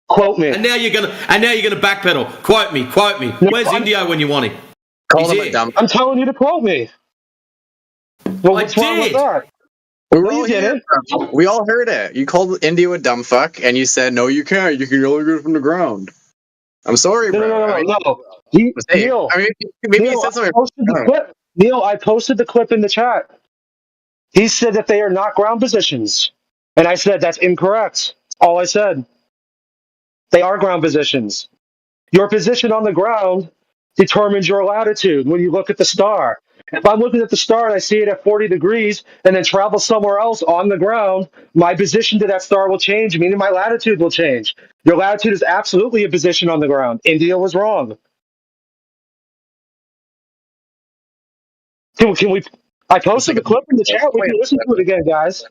Quote me. And now you're gonna backpedal. Quote me. No, Where's Indio when you want him? Call him a dumb. I'm telling you to quote me. Well, what's wrong with that? We all heard it. You called India a dumb fuck, and you said, "No, you can't. You can only get it from the ground." I'm sorry, bro. No. Neil, I mean, maybe he said something. Neil, I posted the clip in the chat. He said that they are not ground positions, and I said that's incorrect. That's all I said. They are ground positions. Your position on the ground determines your latitude when you look at the star. If I'm looking at the star and I see it at 40 degrees and then travel somewhere else on the ground, my position to that star will change, meaning my latitude will change. Your latitude is absolutely a position on the ground. India was wrong. Can we? I posted the clip in the chat. We can listen to it again, guys.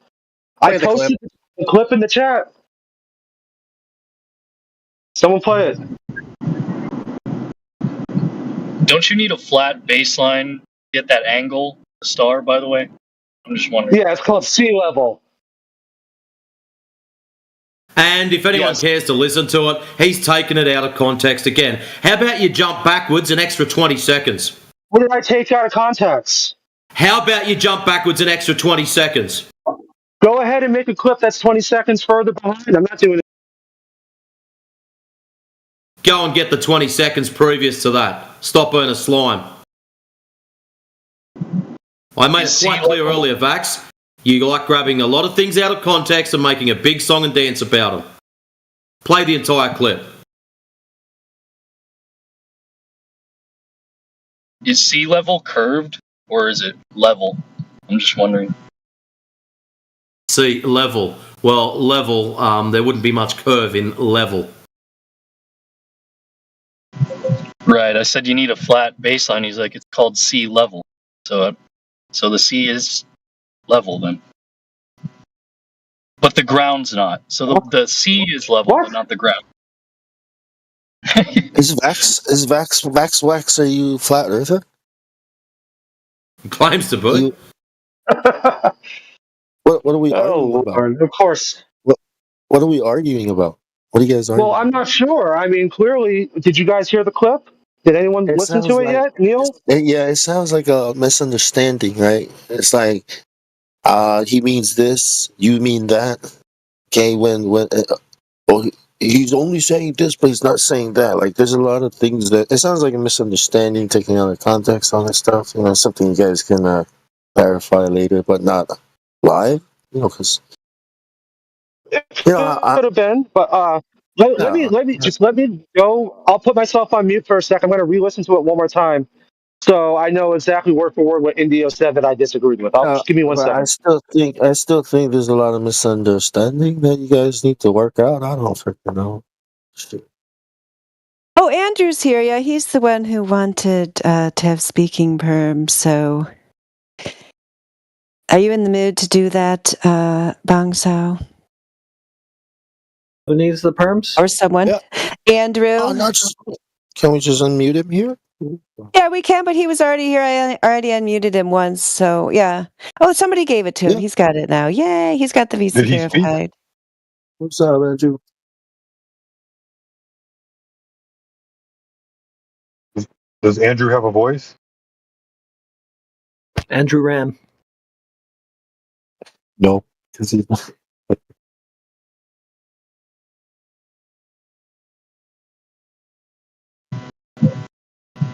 I posted the clip in the chat. Someone play it. Don't you need a flat baseline to get that angle, the star, by the way? I'm just wondering. Yeah, it's called sea level. And if anyone cares to listen to it, he's taken it out of context again. How about you jump backwards an extra 20 seconds? What did I take out of context? How about you jump backwards an extra 20 seconds? Go ahead and make a clip that's 20 seconds further behind. I'm not doing it. Go and get the 20 seconds previous to that. Stop being a slime. I made it quite clear earlier, Vax. You like grabbing a lot of things out of context and making a big song and dance about them. Play the entire clip. Is sea level curved or is it level? I'm just wondering. See, level. Well, level, there wouldn't be much curve in level. Right, I said you need a flat baseline. He's like, it's called sea level. So the sea is level then. But the ground's not. So the sea is level, but not the ground. Is Vax Wax, are you flat earther? Claims to be. What are we Oh, arguing about? Lord, of course. What are we arguing about? What are you guys arguing? Well, I'm not sure. I mean, clearly, did you guys hear the clip? Did anyone It listen sounds to it like yet, Neil? it sounds like a misunderstanding, right? It's like he means this, you mean that. Okay, well, he's only saying this, but he's not saying that. Like, there's a lot of things that it sounds like a misunderstanding, taking out of context on this stuff. You know, something you guys can clarify later, but not live. You know, because Could have been, but let me go. I'll put myself on mute for a second. I'm going to re-listen to it one more time, so I know exactly word for word what Indio said that I disagreed with. Just give me 1 but second. I still think there's a lot of misunderstanding that you guys need to work out. I don't freaking know. Shit. Oh, Andrew's here. Yeah, he's the one who wanted to have speaking perms. So, are you in the mood to do that, Bong Sao? Who needs the perms? Or someone? Yeah. Andrew? Oh, can we just unmute him here? Yeah, we can, but he was already here. I already unmuted him once, so yeah. Oh, somebody gave it to him. He's got it now. Yay, he's got the VC Did he speak? verified. What's up, Andrew? Does Andrew have a voice? Andrew Ram. No, because he's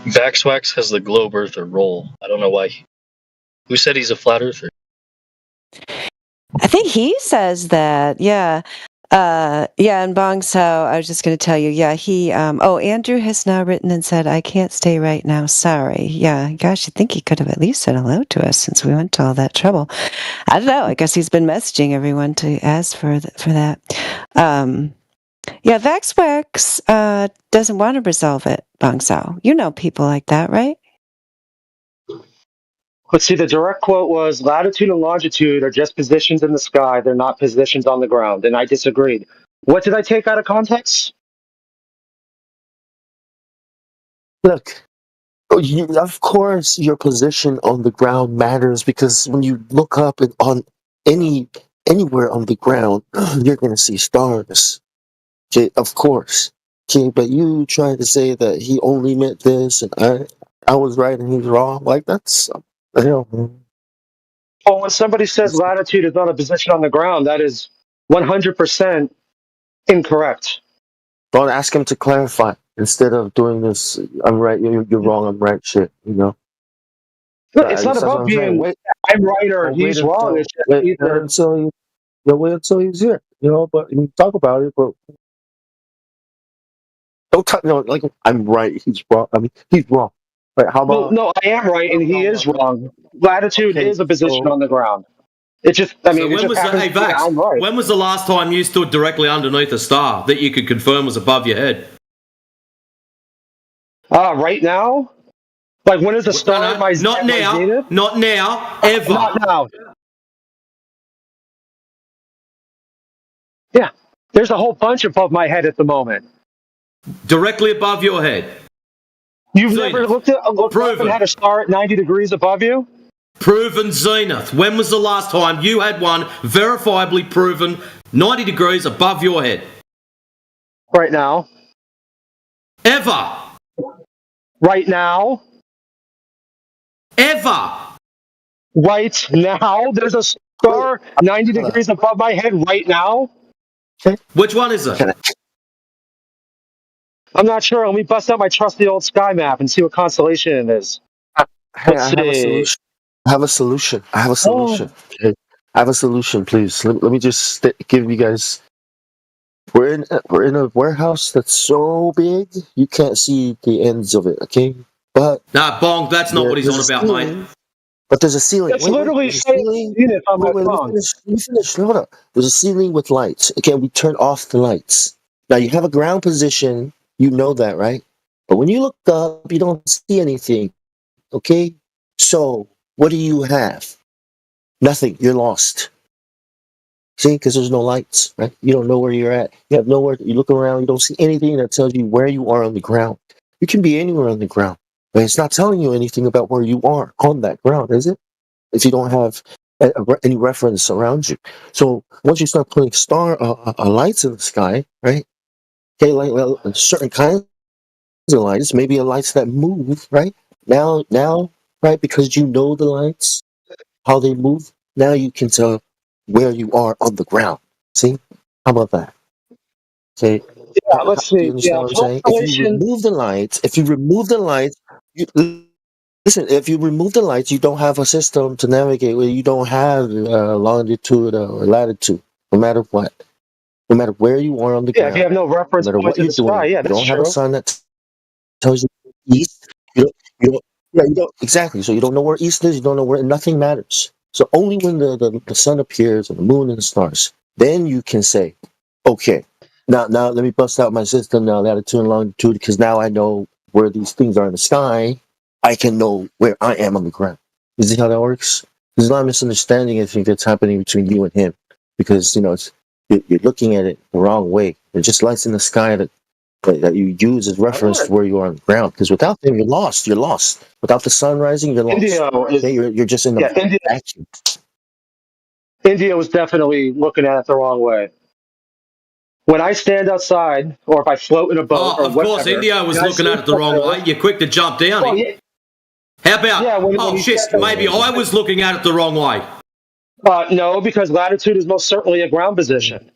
Vaxwax has the globe earther role. I don't know why. Who said he's a flat earther? I think he says that. Yeah. Yeah, and Bong Sao, I was just going to tell you, yeah, Andrew has now written and said, I can't stay right now, sorry. Yeah, gosh, I think he could have at least said hello to us since we went to all that trouble. I don't know, I guess he's been messaging everyone to ask for that. Yeah, VaxWax doesn't want to resolve it, Bong Sao. You know people like that, right? Let's see, the direct quote was, latitude and longitude are just positions in the sky. They're not positions on the ground. And I disagreed. What did I take out of context? Look, of course, your position on the ground matters because when you look up on anywhere on the ground, you're gonna see stars. Okay, of course. Okay, but you trying to say that he only meant this and I was right and he was wrong. Like that's the hell, man. Well, when somebody says latitude is not a position on the ground, that is 100% incorrect. Don't ask him to clarify instead of doing this. I'm right, you're wrong. I'm right. Shit, you know. It's not That's what about I'm saying. being Wait, I'm right or he's wrong. It's just either. wait until he's here. You know, but you can talk about it, but don't talk. You know, like I'm right. He's wrong. I mean, he's wrong. But how Well, about? no, I am right and he is wrong. Latitude Okay, is a position so on the ground. It just, I mean, So it when just was happens hey to be that Vax? I'm right. When was the last time you stood directly underneath a star that you could confirm was above your head? Right now? Like, when is the star No, at my not now. zenith? Not now. Ever. Not now. Yeah. There's a whole bunch above my head at the moment. Directly above your head. You've Zenith. never looked up and had a star at 90 degrees above you? Proven zenith. When was the last time you had one verifiably proven 90 degrees above your head? Right now. Ever. Right now. Ever. Right now. There's a star 90 degrees above my head right now. Which one is it? I'm not sure. Let me bust out my trusty old sky map and see what constellation it is. Hey, Let's see. I have a solution. Okay, I have a solution. Please, let me just give you guys. We're in a warehouse that's so big you can't see the ends of it. Okay, but Nah, Bong, that's not what he's on about, mate. But there's a ceiling. That's literally there's a ceiling. Zenith on my Let phone. me finish. Hold up. There's a ceiling with lights. Okay, we turn off the lights. Now you have a ground position. You know that, right? But when you look up, you don't see anything. Okay? So what do you have? Nothing. You're lost. See, because there's no lights, right? You don't know where you're at. You have nowhere. You look around, you don't see anything that tells you where you are on the ground. You can be anywhere on the ground, but it's not telling you anything about where you are on that ground, is it? If you don't have any reference around you. So once you start putting lights in the sky, right? Okay, like certain kinds of lights, maybe lights that move, right? Now, right? Because you know the lights, how they move. Now you can tell where you are on the ground. See? How about that? Okay. Yeah, let's Do you see. understand Yeah, what I'm saying? If you remove the lights, listen, if you remove the lights, you don't have a system to navigate with. You don't have longitude or latitude, no matter what. No matter where you are on the Yeah, if you ground, have no no reference matter point what to you're the sky, doing, yeah, you that's don't have a true. sun that tells you east. You don't exactly. So you don't know where east is. You don't know where. Nothing matters. So only when the sun appears and the moon and the stars, then you can say, okay, now let me bust out my system now, latitude and longitude, because now I know where these things are in the sky. I can know where I am on the ground. You see how that works? There's a lot of misunderstanding, I think, that's happening between you and him, because you're looking at it the wrong way. They're just lights in the sky that you use as reference to where you are on the ground. Because without them, you're lost. You're lost. Without the sun rising, you're lost. India is Okay, you're just in yeah, a vacuum. India was definitely looking at it the wrong way. When I stand outside, or if I float in a boat, Oh, or of course, whatever, India was and I looking see at it the wrong way. Earth, You're quick to jump down well, him. yeah, How about, yeah, when oh you shit, stand, maybe I was looking at it the wrong way. no, because latitude is most certainly a ground position.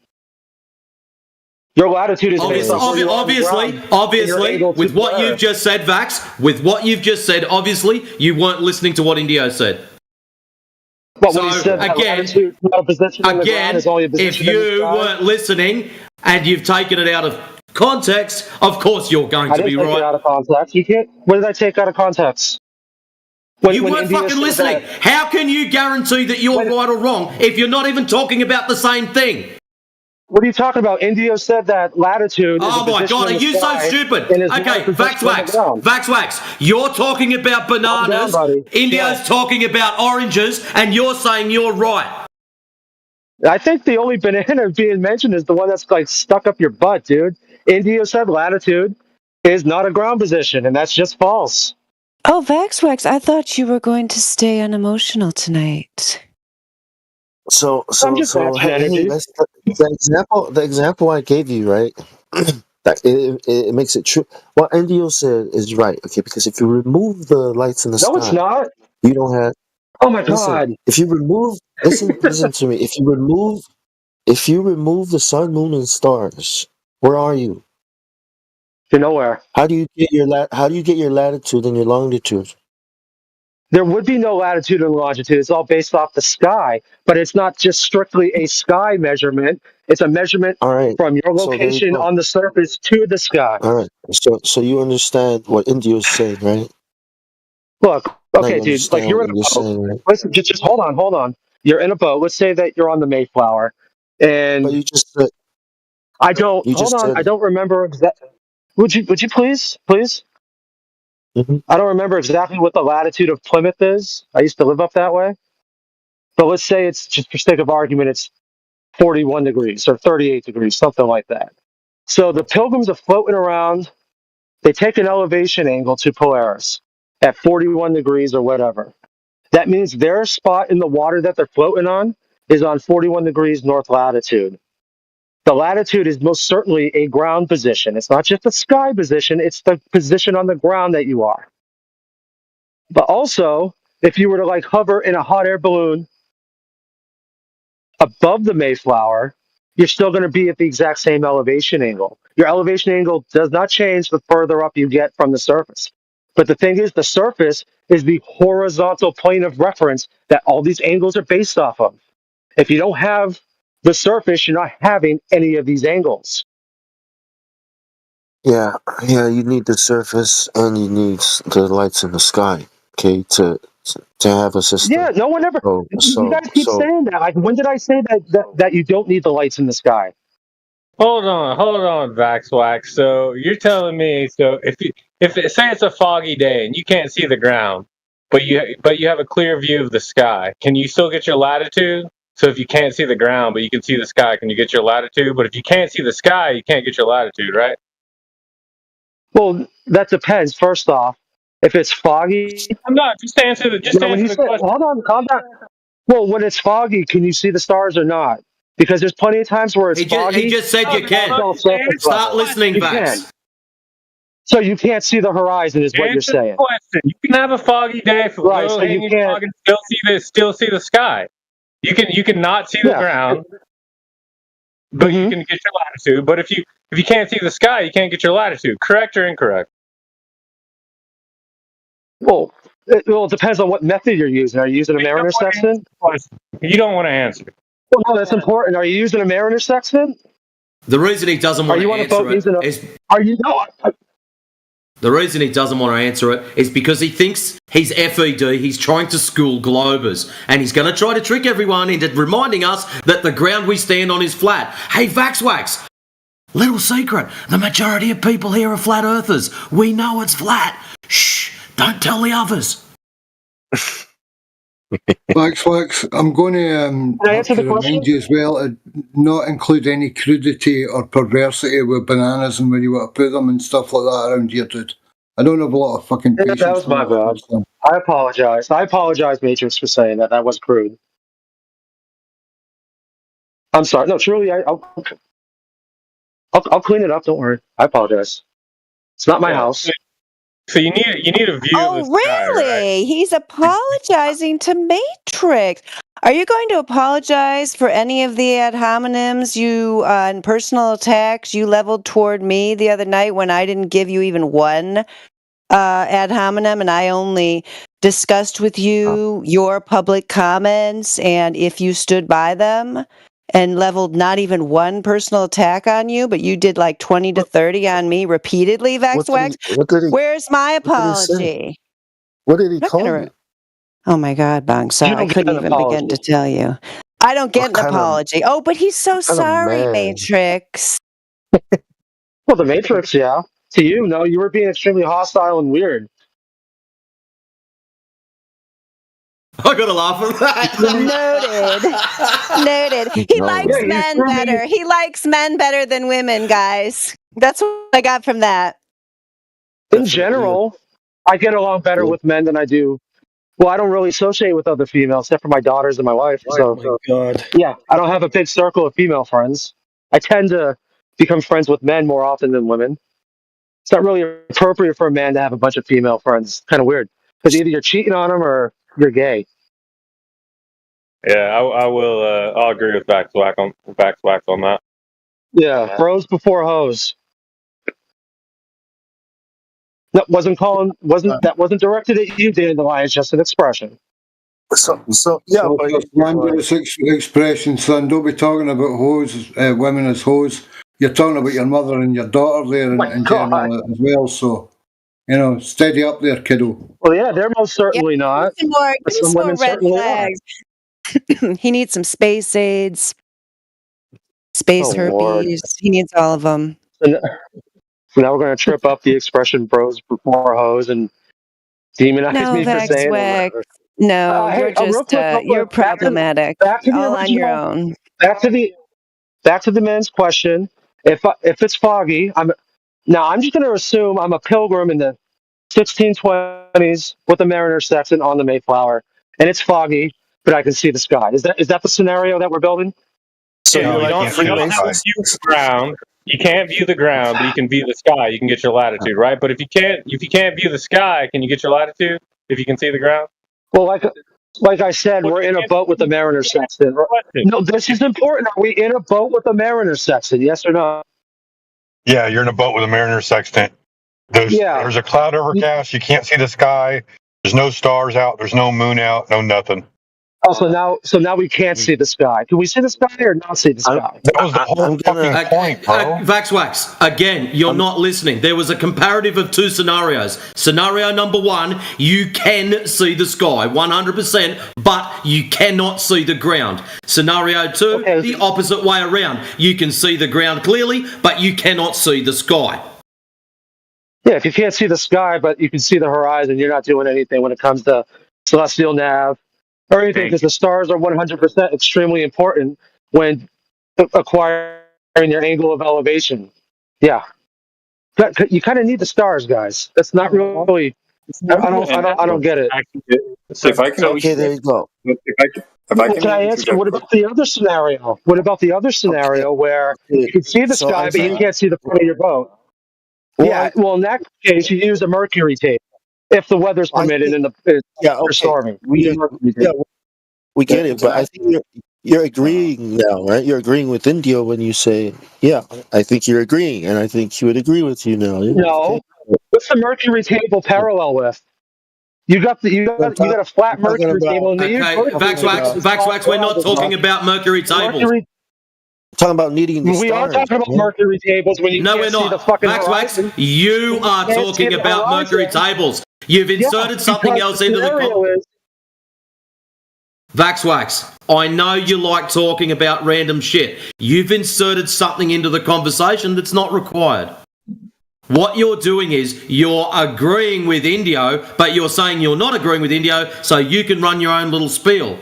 Your latitude is based off where you are on the ground and your Obviously, angle to with the what you've Earth. just said, Vax, with what you've just said, obviously, you weren't listening to what Indio said. But So, when he said that again, latitude, not a position on the ground, is only a if position in the you sky. weren't listening and you've taken it out of context, of course you're going I to didn't be take it right. out of context. You can't. What did I take out of context? You weren't India fucking said listening. that, How can you guarantee that you're right or wrong if you're not even talking about the same thing? what are you talking about? India said that latitude is a Oh my position god, in are the you so sky stupid? and is not a Okay, position on the ground. Vax Wax, you're talking about Calm down, bananas, buddy. India's Chill. talking about oranges, and you're saying you're right. I think the only banana being mentioned is the one that's like stuck up your butt, dude. India said latitude is not a ground position, and that's just false. Oh, Vaxwax, I thought you were going to stay unemotional tonight. So I'm just matching hey, energy. that's the example I gave you, right? That it makes it true. What Indio said is right, okay? Because if you remove the lights in the No, it's sky, not. you don't have. Oh my Listen, god. if you remove, listen to me. If you remove the sun, moon, and stars, where are you? You're nowhere. How do you get your latitude and your longitude? There would be no latitude and longitude. It's all based off the sky, but it's not just strictly a sky measurement. It's a measurement All right. from your So there you location go. on the surface to the sky. All right. So you understand what India is saying, right? Look, Now okay, you dude, like understand you're what in a India's boat. saying, right? Listen, just hold on. You're in a boat. Let's say that you're on the Mayflower, But and you just said I don't. you Hold just on, said I it. don't remember exactly. Would you please? Mm-hmm. I don't remember exactly what the latitude of Plymouth is. I used to live up that way, but let's say it's just for sake of argument, it's 41 degrees or 38 degrees, something like that. So the pilgrims are floating around. They take an elevation angle to Polaris at 41 degrees or whatever. That means their spot in the water that they're floating on is on 41 degrees north latitude. The latitude is most certainly a ground position. It's not just a sky position, it's the position on the ground that you are. But also, if you were to like hover in a hot air balloon above the Mayflower, you're still going to be at the exact same elevation angle. Your elevation angle does not change the further up you get from the surface. But the thing is, the surface is the horizontal plane of reference that all these angles are based off of. If you don't have the surface, you're not having any of these angles. Yeah, you need the surface and you need the lights in the sky, okay, to have a system. Yeah, no one ever. You guys keep So saying that. Like, when did I say that you don't need the lights in the sky? Hold on, Vaxwax. So you're telling me, so say it's a foggy day and you can't see the ground, but you have a clear view of the sky, can you still get your latitude? So if you can't see the ground, but you can see the sky, can you get your latitude? But if you can't see the sky, you can't get your latitude, right? Well, that depends. First off, if it's foggy, I'm not. Just answer the question. Hold on, calm down. Well, when it's foggy, can you see the stars or not? Because there's plenty of times where it's foggy. He just said you can. Start listening, You Vax. can. So you can't see the horizon, is what you're Answer the saying. question. You can have a foggy day, Right, low so you hanging can't- fog, and still see the sky. You can not see the ground, but you can get your latitude. But if you can't see the sky, you can't get your latitude. Correct or incorrect? Well, it depends on what method you're using. Are you using a Mariner sextant? You don't want to answer. Well, no, that's important. Are you using a Mariner sextant? The reason he doesn't want to answer it is... Are you not? The reason he doesn't want to answer it is because he thinks he's FED, he's trying to school Globers, and he's going to try to trick everyone into reminding us that the ground we stand on is flat. Hey, Vaxwax, little secret, the majority of people here are flat earthers. We know it's flat. Shh, don't tell the others. Flex, I'm going to remind you as well to not include any crudity or perversity with bananas and where you want to put them and stuff like that around here, dude. I don't have a lot of fucking patience. That was my bad. I apologize. I apologize, Matrix, for saying that. That was crude. I'm sorry. No, truly, I'll clean it up. Don't worry. I apologize. It's not my house. So you need a view Oh, of the sky, really? right? He's apologizing to Matrix. Are you going to apologize for any of the ad hominems you and personal attacks you leveled toward me the other night when I didn't give you even one ad hominem and I only discussed with you your public comments and if you stood by them and leveled not even one personal attack on you, but you did like 20 to 30 on me repeatedly, Vaxwax? Where's my apology? What did he call you? Oh my God, Bongsa, I couldn't even begin to tell you. I don't get an apology. Oh, but he's so sorry, Matrix. Well, the Matrix, yeah. To you, no, you were being extremely hostile and weird. I gotta laugh at that. Noted. He likes men better. He likes men better than women, guys. That's what I got from that. In general, I get along better with men than I do. Well, I don't really associate with other females except for my daughters and my wife. So, God. Yeah, I don't have a big circle of female friends. I tend to become friends with men more often than women. It's not really appropriate for a man to have a bunch of female friends. It's kind of weird because either you're cheating on them or you're gay. Yeah, I will. I'll agree with Vaxwax on that. Yeah, bros before hoes. That wasn't directed at you, Dandelion. It's just an expression. So slanderous expression, son. Don't be talking about hoes, women as hoes. You're talking about your mother and your daughter there in general as well. So, steady up there, kiddo. Well, yeah, they're most certainly not. Give me some more red certainly flags. He needs some space aids, space herpes. Lord. He needs all of them. So now we're going to trip up the expression bros before hoes and demonize No, me for saying Vaxwax. it. No, Hey, you're real just quick, you're problematic. Back to the all on your original- own. Back to the men's question. If it's foggy, I'm just going to assume I'm a pilgrim in the 1620s with a Mariner sextant on the Mayflower, and it's foggy, but I can see the sky. Is that the scenario that we're building? So you don't have to view the ground. You can't view the ground, but you can view the sky. You can get your latitude, right? But if you can't view the sky, can you get your latitude if you can see the ground? Well, like I said, we're in a boat with the Mariner sextant. No, this is important. Are we in a boat with the Mariner sextant? Yes or no? Yeah, you're in a boat with a Mariner sextant. There's a cloud overcast. You can't see the sky. There's no stars out. There's no moon out. No nothing. Oh, so now we can't see the sky. Can we see the sky or not see the sky? That was the whole fucking point, bro. Vaxwax, again, you're not listening. There was a comparative of two scenarios. Scenario number one, you can see the sky 100%, but you cannot see the ground. Scenario two, the opposite way around. You can see the ground clearly, but you cannot see the sky. Yeah, if you can't see the sky, but you can see the horizon, you're not doing anything when it comes to celestial nav, or anything, because the stars are 100% extremely important when acquiring your angle of elevation. Yeah, you kind of need the stars, guys. That's not really. I don't get it. If I can, Okay, there you go. If I Can I answer? What about the other scenario? What about the other scenario where you can see the So sky, I but you think- can't see the front of your boat? Well, Yeah. Well, in that case, you use a mercury tape if the weather's permitted and for storming. We Use a mercury tape. we get it, but I think you're agreeing now, right? You're agreeing with Indio when you say, "Yeah, I think you're agreeing," and I think he would agree with you now. No. What's the mercury table parallel with? You got a flat mercury table, and they use Okay, mercury Vaxwax, we're not talking about mercury tables. Mercury. Talking about needing the We are stars. talking about mercury tables when you No, can't we're see the not. fucking Vaxwax, horizon. you are can't see talking the about horizon. mercury tables. You've inserted something because else the into the scenario is Vaxwax, I know you like talking about random shit. You've inserted something into the conversation that's not required. What you're doing is you're agreeing with Indio, but you're saying you're not agreeing with Indio, so you can run your own little spiel.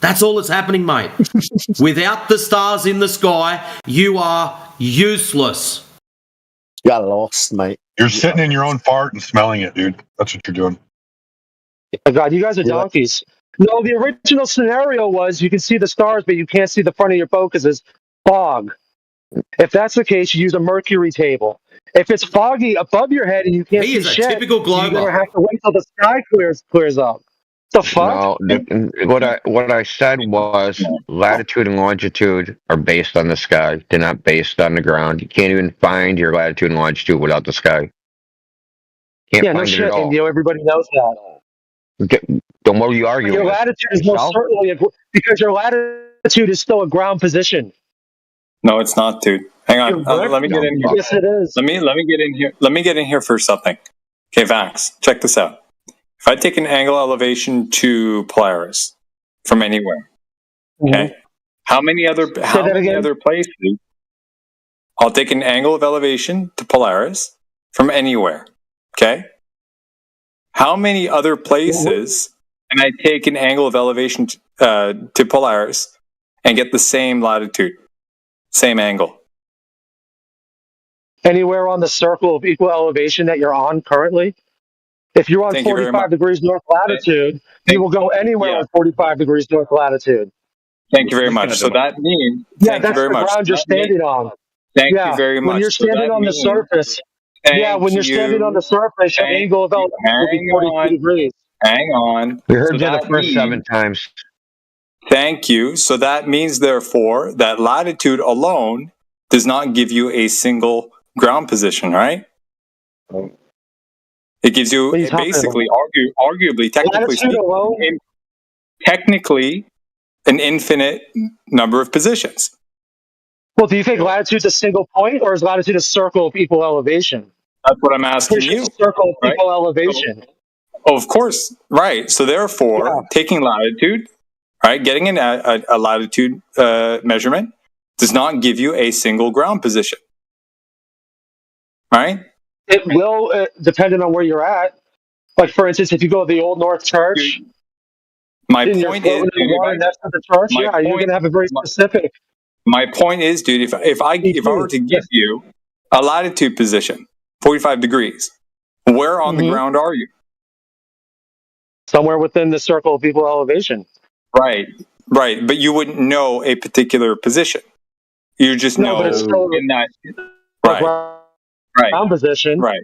That's all that's happening, mate. Without the stars in the sky, you are useless. You got lost, mate. You're sitting in your own fart and smelling it, dude. That's what you're doing. Oh God, you guys are donkeys. No, the original scenario was you can see the stars, but you can't see the front of your boat because it's fog. If that's the case, you use a mercury table. If it's foggy above your head and you can't He see is a shit, typical you're glober. gonna have to wait till the sky clears up. The fuck? No, what I said was latitude and longitude are based on the sky. They're not based on the ground. You can't even find your latitude and longitude without the sky. Can't Yeah, no find it shit, at all. Indio. Everybody knows that. Then what are you But arguing your with? latitude is most South? certainly because your latitude is still a ground position. No, it's not, dude. Hang on. Let me get in here. Yes, it is. Let me get in here. Let me get in here for something. Okay, Vax, check this out. If I take an angle elevation to Polaris from anywhere, okay, how many other places? I'll take an angle of elevation to Polaris from anywhere. Okay, how many other places can I take an angle of elevation to Polaris and get the same latitude, same angle? Anywhere on the circle of equal elevation that you're on currently. If you're on Thank you very 45 much. degrees north latitude, you will go anywhere on 45 degrees north latitude. Thank you very much. So that means, Yeah, thank you that's very the much. ground you're That standing means- on. Thank Yeah, you very much. when you're So that standing on the means- surface. Yeah, when you're standing on the surface, your angle of elevation will be 42 degrees. Hang on. We heard So you the that first 7 means- times. Thank you. So that means, therefore, that latitude alone does not give you a single ground position, right? It gives you What are you talking basically, about? arguably, technically Latitude speaking, alone? technically an infinite number of positions. Well, do you think latitude's a single point, or is latitude a circle of equal elevation? That's what I'm asking It's you. a circle of right? equal elevation. Of course, right. So therefore, taking latitude, right, getting a latitude measurement does not give you a single ground position, right? It will, depending on where you're at. Like, for instance, if you go to the Old North Church, My and you're point is, floating in dude, the water next to the church, my yeah, you're point- going to have a very specific. My point is, dude, if I were to give you a latitude position, 45 degrees, where on the ground are you? Somewhere within the circle of equal elevation. Right, right. But you wouldn't know a particular position. You just No, know but it's still in that. a Right, right, ground position. right.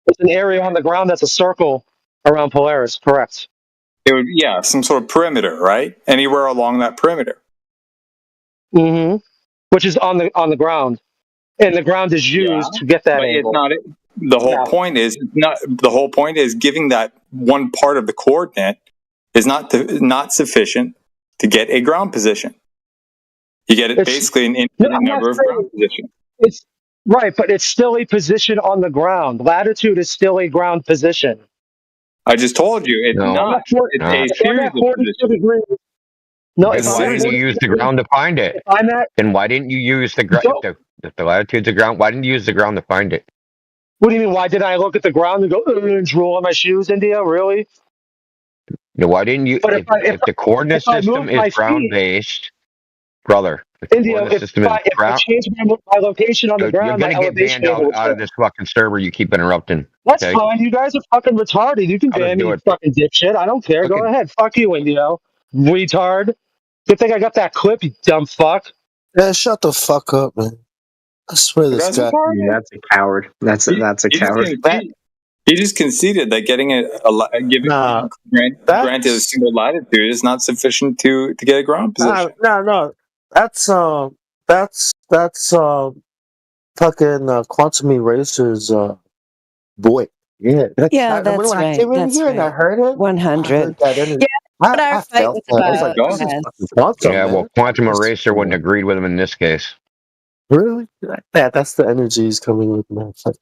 It's an area on the ground that's a circle around Polaris, correct? It would, yeah, some sort of perimeter, right? Anywhere along that perimeter. Mm-hmm. Which is on the ground. And the ground is used to get that But angle. it's not. The whole point is not. The whole point is giving that one part of the coordinate is not sufficient to get a ground position. You get it basically an infinite number of ground positions. It's right, but it's still a position on the ground. Latitude is still a ground position. I just told you it's not. It's a series of positions. Degrees. No, Then if why I'm didn't you use the ground to find it? If I'm at, Then why didn't you use the ground? If the latitude's the ground, why didn't you use the ground to find it? what do you mean? Why did I look at the ground and go and drool on my shoes, India? Really? No, why didn't you? But If the coordinate if I system move my is ground feet, based, brother, if the Indio, coordinate system is if I ground, change my location on the you're ground, my gonna get elevation banned angle will out of change. this fucking server. You keep interrupting. That's Okay, fine. You guys are fucking retarded. You can I'll just ban me, do you it. fucking dipshit. I don't care. Go Okay, ahead. Fuck you, Indio. Retard. Good thing I got that clip, you dumb fuck. Yeah, shut the fuck up, man. I swear this That's guy. retarded. That's a coward. That's a He just, coward. he just conceded that getting Nah, granted a single latitude is not sufficient to get a ground position. no. That's fucking Quantum Eraser's boy. Yeah, Yeah, when that's I right. came in That's here and I right. heard it, I 100. heard that energy. Yeah, what our I fight felt was that. I was about. like, this is Yes. fucking Quantum, yeah. man. Well, Quantum This is Eraser wouldn't cool. agreed with him in this case. Really? Yeah, that's the energy he's coming with, man. It's like,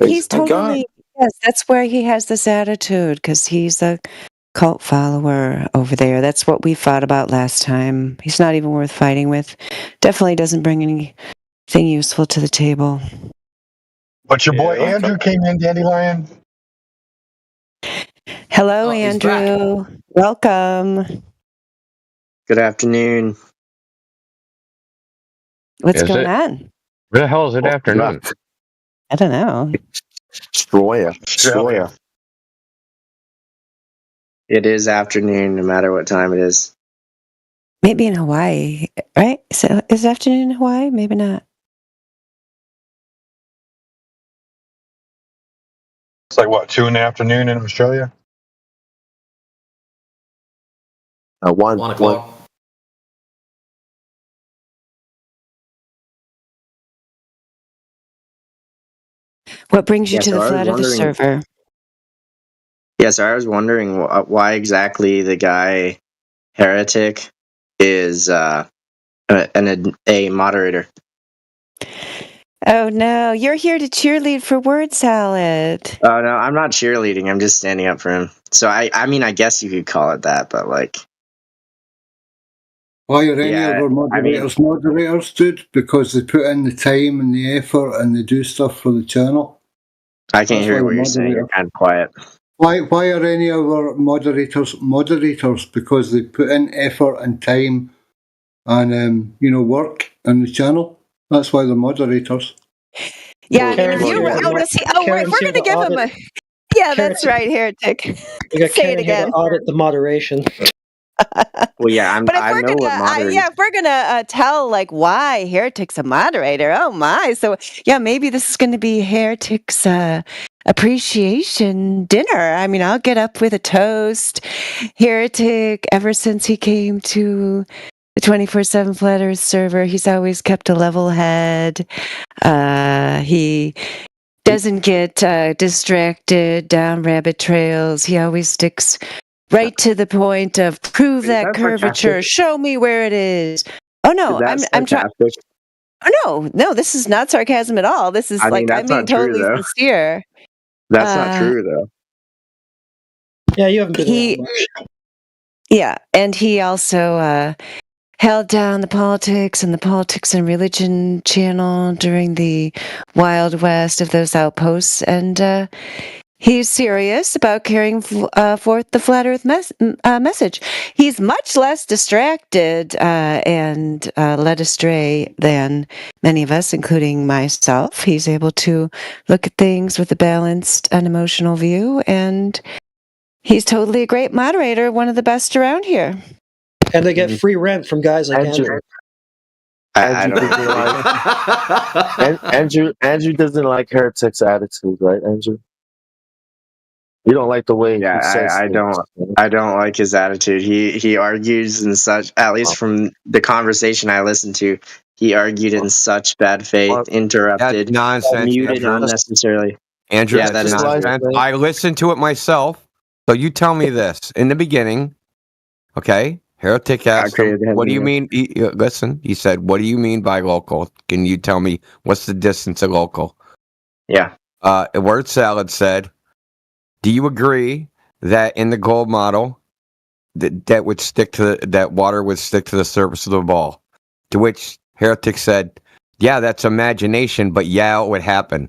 He's crazy. totally, yes, that's where he has this attitude because he's a cult follower over there. That's what we fought about last time. He's not even worth fighting with. Definitely doesn't bring anything useful to the table. But your boy Andrew came in, Dandelion. Hello, he's Andrew. Welcome. Good afternoon. What's Is going it? on? Where the hell is it afternoon? I don't know. Destroyer. It is afternoon, no matter what time it is. Maybe in Hawaii, right? So is it afternoon in Hawaii? Maybe not. It's like what, 2 in the afternoon in Australia? 1 o'clock. What brings you Yeah, to so the I was flat earth wondering- server? Yeah, so I was wondering why exactly the guy Heretic is a moderator. Oh no, you're here to cheerlead for Word Salad. Oh no, I'm not cheerleading. I'm just standing up for him. So I mean, I guess you could call it that, but like, Why are any Yeah, of our moderators moderators, dude? Because they put in the time and the effort and they do stuff for the channel. I can't That's hear why what they're you're saying. You're moderators. kind of quiet. Why are any of our moderators moderators? Because they put in effort and time and work on the channel. That's why they're moderators. Yeah, Karen's I mean, here to- we're Karen's here going to to give him a. audit- Yeah, Karen- that's right, Heretic. We got Say Karen it here to again. audit the moderation. Well, yeah, But if I we're know what gonna, moderator. if we're gonna tell like why Heretic's a moderator, oh my! So yeah, maybe this is going to be Heretic's appreciation dinner. I mean, I'll get up with a toast. Heretic, ever since he came to the 24/7 Flat Earth server, he's always kept a level head. He doesn't get distracted down rabbit trails. He always sticks right to the point of prove that that curvature. sarcastic? Show me where it is. Oh no, Is that I'm trying. sarcastic? Oh no, this is not sarcasm at all. This is I mean, like I'm that's being not true, totally though. sincere. That's not true, though. Yeah, you haven't been He, around much. yeah, and he also held down the politics and religion channel during the Wild West of those outposts, and he's serious about carrying forth the flat Earth message. He's much less distracted and led astray than many of us, including myself. He's able to look at things with a balanced and emotional view, and he's totally a great moderator, one of the best around here. And they get free rent from guys like Andrew. Andrew doesn't like Heretic's attitude, right, Andrew? You don't like the way he says I things. don't like his attitude. He argues in such, at least from the conversation I listened to, he argued in such bad faith, interrupted, That's nonsense, muted Andrew. unnecessarily. Andrew, Yeah, that's that is nonsense. I listened to it myself. So you tell me this in the beginning, okay? Heretic asked him, "What do you mean?" Listen, he said, "What do you mean by local? Can you tell me what's the distance of local?" Yeah. Word Salad said, "Do you agree that in the gold model that would stick to that water would stick to the surface of the ball?" To which Heretic said, "Yeah, that's imagination, but yeah, it would happen."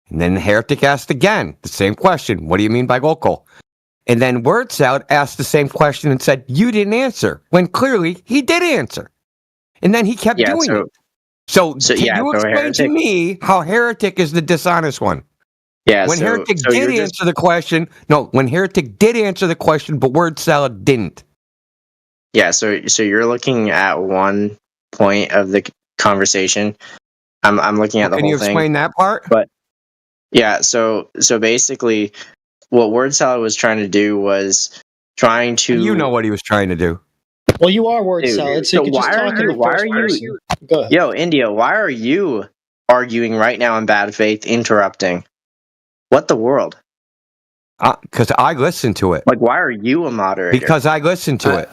And then Heretic asked again the same question, "What do you mean by local?" And then Word Salad asked the same question and said, you didn't answer, when clearly he did answer. And then he kept doing it. So can you explain to me how Heretic is the dishonest one? Yeah, when Heretic did answer the question, when Heretic did answer the question, but Word Salad didn't. Yeah, so you're looking at one point of the conversation. I'm looking at the whole thing. Can you explain that part? But yeah, so basically, what Word Salad was trying to do was trying to. You know what he was trying to do. Well, you are Word Salad, so you can just talk in the first person. Go ahead. Yo, India, why are you arguing right now in bad faith, interrupting? What the world? Because I listened to it. Like, why are you a moderator? Because I listened to it.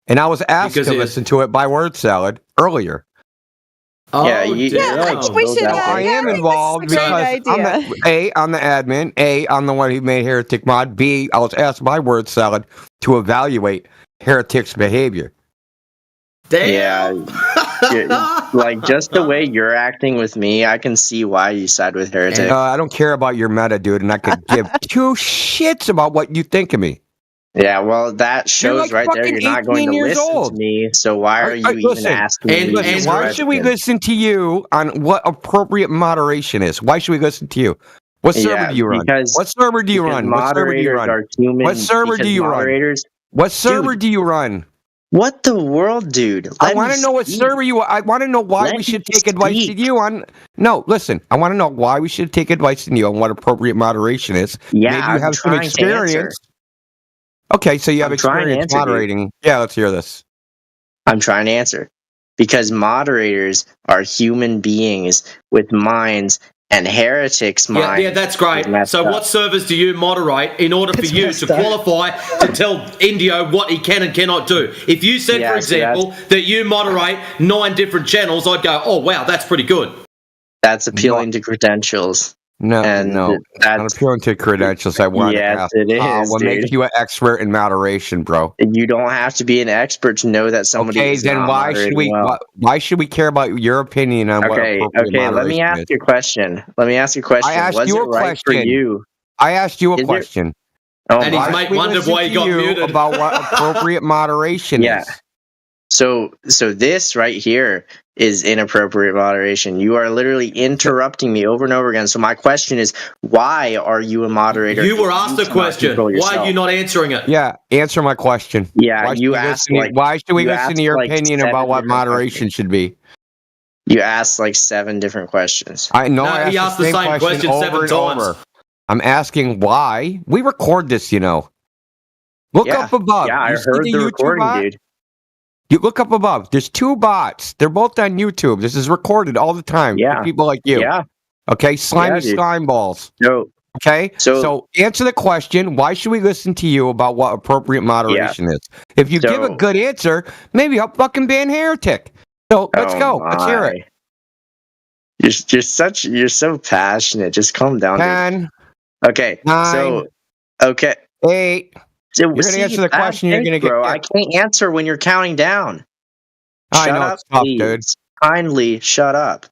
And I was asked to listen to it by Word Salad earlier. Oh, yeah, I am involved because I'm the admin. A, I'm the one who made Heretic mod. B, I was asked by Word Salad to evaluate Heretic's behavior. Damn. Yeah, like just the way you're acting with me, I can see why you side with Heretic. I don't care about your meta, dude, and I could give two shits about what you think of me. Yeah, well, that shows right there you're not going to listen to me, so why are you even asking me? Why should we listen to you on what appropriate moderation is? Why should we listen to you? What server do you run? What server do you run? What server do you run? What server do you run? What server do you run? What the world, dude? I want to know what server you are. I want to know why we should take advice from you on. No, listen. I want to know why we should take advice from you on what appropriate moderation is. Yeah, maybe you have some experience. Okay, so you have experience moderating. Yeah, let's hear this. I'm trying to answer. Because moderators are human beings with minds, and Heretic's mind. Yeah, that's great. So what servers do you moderate in order for you to qualify to tell Indio what he can and cannot do? If you said, for example, that you moderate 9 different channels, I'd go, oh, wow, that's pretty good. That's appealing to credentials. No, not appealing to credentials. I want to ask. It is. What makes you an expert in moderation, bro? You don't have to be an expert to know that somebody. Okay, then why should we? Why should we care about your opinion on what appropriate moderation is? Let me ask you a question. I asked you a question. For you? I asked you a question. And his mate wondered why he got muted. About what appropriate moderation is. So this right here is inappropriate moderation. You are literally interrupting me over and over again. So my question is, why are you a moderator? You were asked a question. Why are you not answering it? Yeah, answer my question. Yeah, why should we listen to your opinion about what moderation should be? You asked like 7 different questions. He asked the same question 7 times. I'm asking why. We record this, you know. Look up above. Yeah, I heard the recording, dude. You look up above. There's 2 bots. They're both on YouTube. This is recorded all the time for people like you. Yeah. Okay, slimy slime balls. No. Okay, so answer the question. Why should we listen to you about what appropriate moderation is? If you give a good answer, maybe I'll fucking ban Heretic. So let's go. Let's hear it. You're so passionate. Just calm down. 10. Okay. 9. 8. You're going to answer the question. You're going to get. Bro, I can't answer when you're counting down. I know it's tough, dude. Kindly shut up.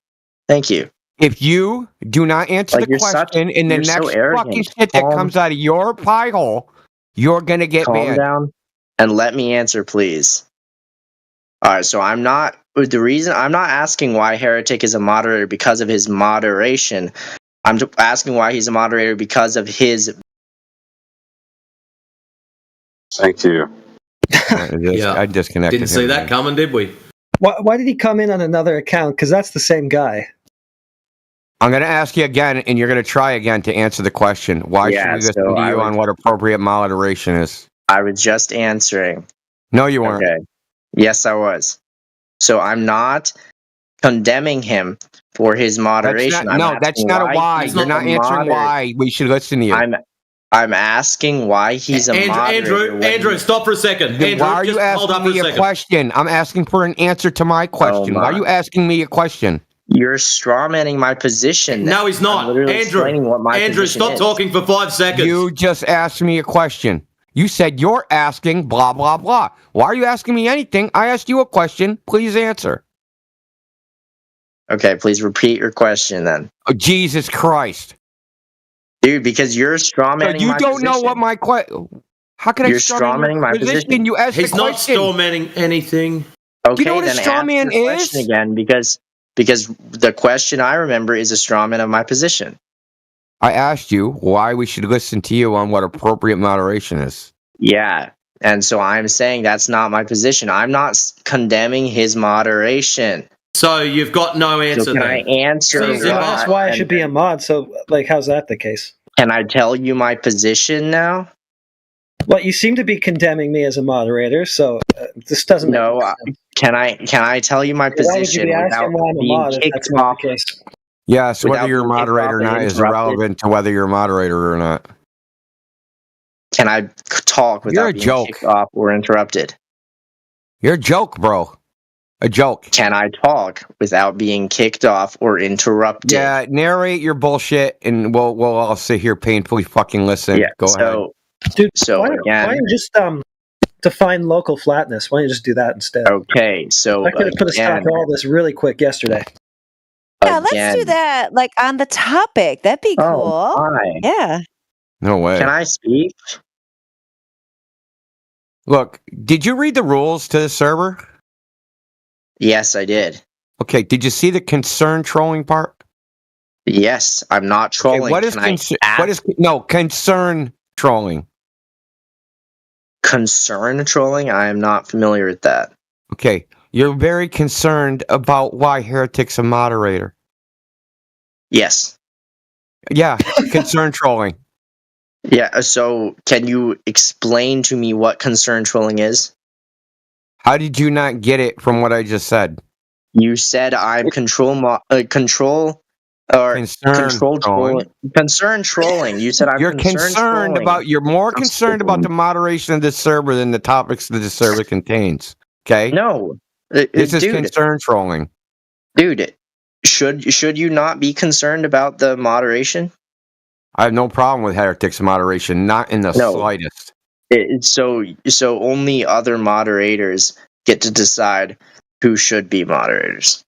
Thank you. If you do not answer the question in the next fucking shit that comes out of your pie hole, you're going to get banned. Calm down and let me answer, please. All right, so I'm not asking why Heretic is a moderator because of his moderation. I'm asking why he's a moderator because of his. Thank you. I disconnected. Didn't see that coming, did we? Why did he come in on another account? Because that's the same guy. I'm going to ask you again, and you're going to try again to answer the question. Why should we listen to you on what appropriate moderation is? I was just answering. No, you weren't. Okay. Yes, I was. So I'm not condemning him for his moderation. That's not a why. You're not answering why we should listen to you. I'm asking why he's a moderator. Andrew, stop for a second. Andrew, why are you asking me a question? I'm asking for an answer to my question. Why are you asking me a question? You're strawmanning my position. No, he's not. Andrew, stop talking for 5 seconds. You just asked me a question. You said you're asking blah, blah, blah. Why are you asking me anything? I asked you a question. Please answer. Okay, please repeat your question then. Oh, Jesus Christ. Dude, because you're strawmanning my position. You don't know what my question... How can You're I strawman my your position? You asked He's the not question. strawmanning anything. Okay, Do you know what a then straw ask man your question is? again, because the question I remember is a straw man of my position. I asked you why we should listen to you on what appropriate moderation is. Yeah, and so I'm saying that's not my position. I'm not condemning his moderation. So you've got no answer. So can I answer? That's why I should be a mod. So, like, how's that the case? Can I tell you my position now? Well, you seem to be condemning me as a moderator, so this doesn't. No. Can I tell you my position? Why would you be asking why I'm a mod if that's not the case? Yes, whether you're a moderator or not is irrelevant to whether you're a moderator or not. Can I talk without being kicked off or interrupted? You're a joke, bro. A joke. Can I talk without being kicked off or interrupted? Yeah, narrate your bullshit, and we'll all sit here painfully fucking listen. Yeah, Go ahead. Dude, so why don't you just define local flatness? Why don't you just do that instead? Okay, so I could have put a stop to all this really quick yesterday. Yeah, let's do that. Like on the topic. That'd be cool. Hi. Yeah. No way. Can I speak? Look, did you read the rules to the server? Yes, I did. Okay, did you see the concern trolling part? Yes, I'm not trolling. Okay, what is concern trolling? Concern trolling? I am not familiar with that. Okay, you're very concerned about why Heretic's a moderator. Yes. Yeah, concern trolling. Yeah, so can you explain to me what concern trolling is? How did you not get it from what I just said? You said I'm concern trolling. Concern trolling. You said I'm You're concerned about. You're more concerned about the moderation of this server than the topics that the server contains. Okay. No, this is concern trolling, dude. Should you not be concerned about the moderation? I have no problem with Heretic's moderation, not in the slightest. So only other moderators get to decide who should be moderators.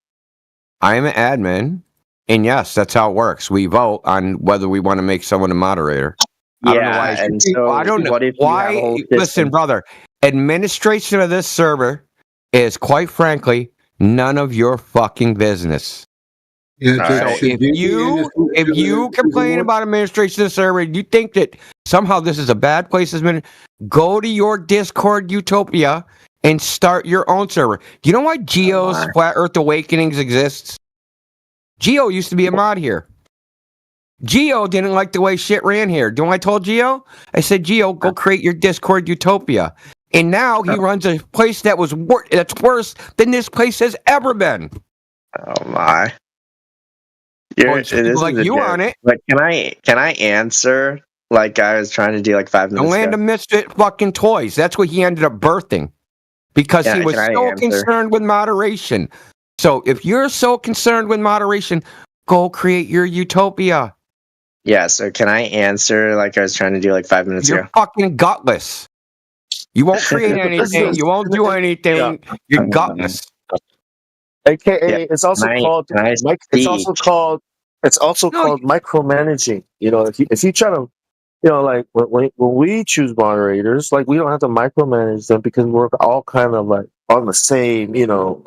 I am an admin, and yes, that's how it works. We vote on whether we want to make someone a moderator. Yeah, I don't know why. Listen, brother, administration of this server is, quite frankly, none of your fucking business. Yeah, so if you complain about administration of the server, you think that somehow this is a bad place, go to your Discord Utopia and start your own server. Do you know why Geo's Flat Earth Awakenings exists? Geo used to be a mod here. Geo didn't like the way shit ran here. Do you know what I told Geo? I said, Geo, go create your Discord Utopia. And now he runs a place that's worse than this place has ever been. Oh my. Like you on it. But can I answer like I was trying to do like 5 minutes ago? The land of misfit fucking toys. That's what he ended up birthing. Because he was so concerned with moderation. So if you're so concerned with moderation, go create your utopia. Yeah, so can I answer like I was trying to do like 5 minutes ago? You're fucking gutless. You won't create anything. You won't do anything. Yeah. You're gutless. AKA, it's also called. It's also called micromanaging. You know, if you try to, you know, like when we choose moderators, like we don't have to micromanage them because we're all kind of like on the same, you know.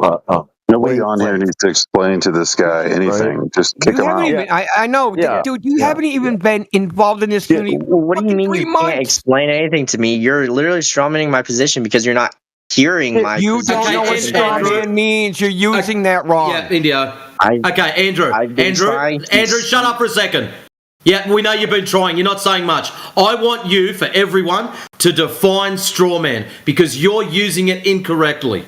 Nobody on here needs to explain to this guy anything. Right? Just kick him out. I know, dude. You haven't even been involved in this community. What do you mean you can't explain anything to me? You're literally strawmanning my position because you're not hearing my. You don't know what strawman means. You're using that wrong. Yeah, India. Okay, Andrew, shut up for a second. Yeah, we know you've been trying. You're not saying much. I want you, for everyone, to define strawman because you're using it incorrectly.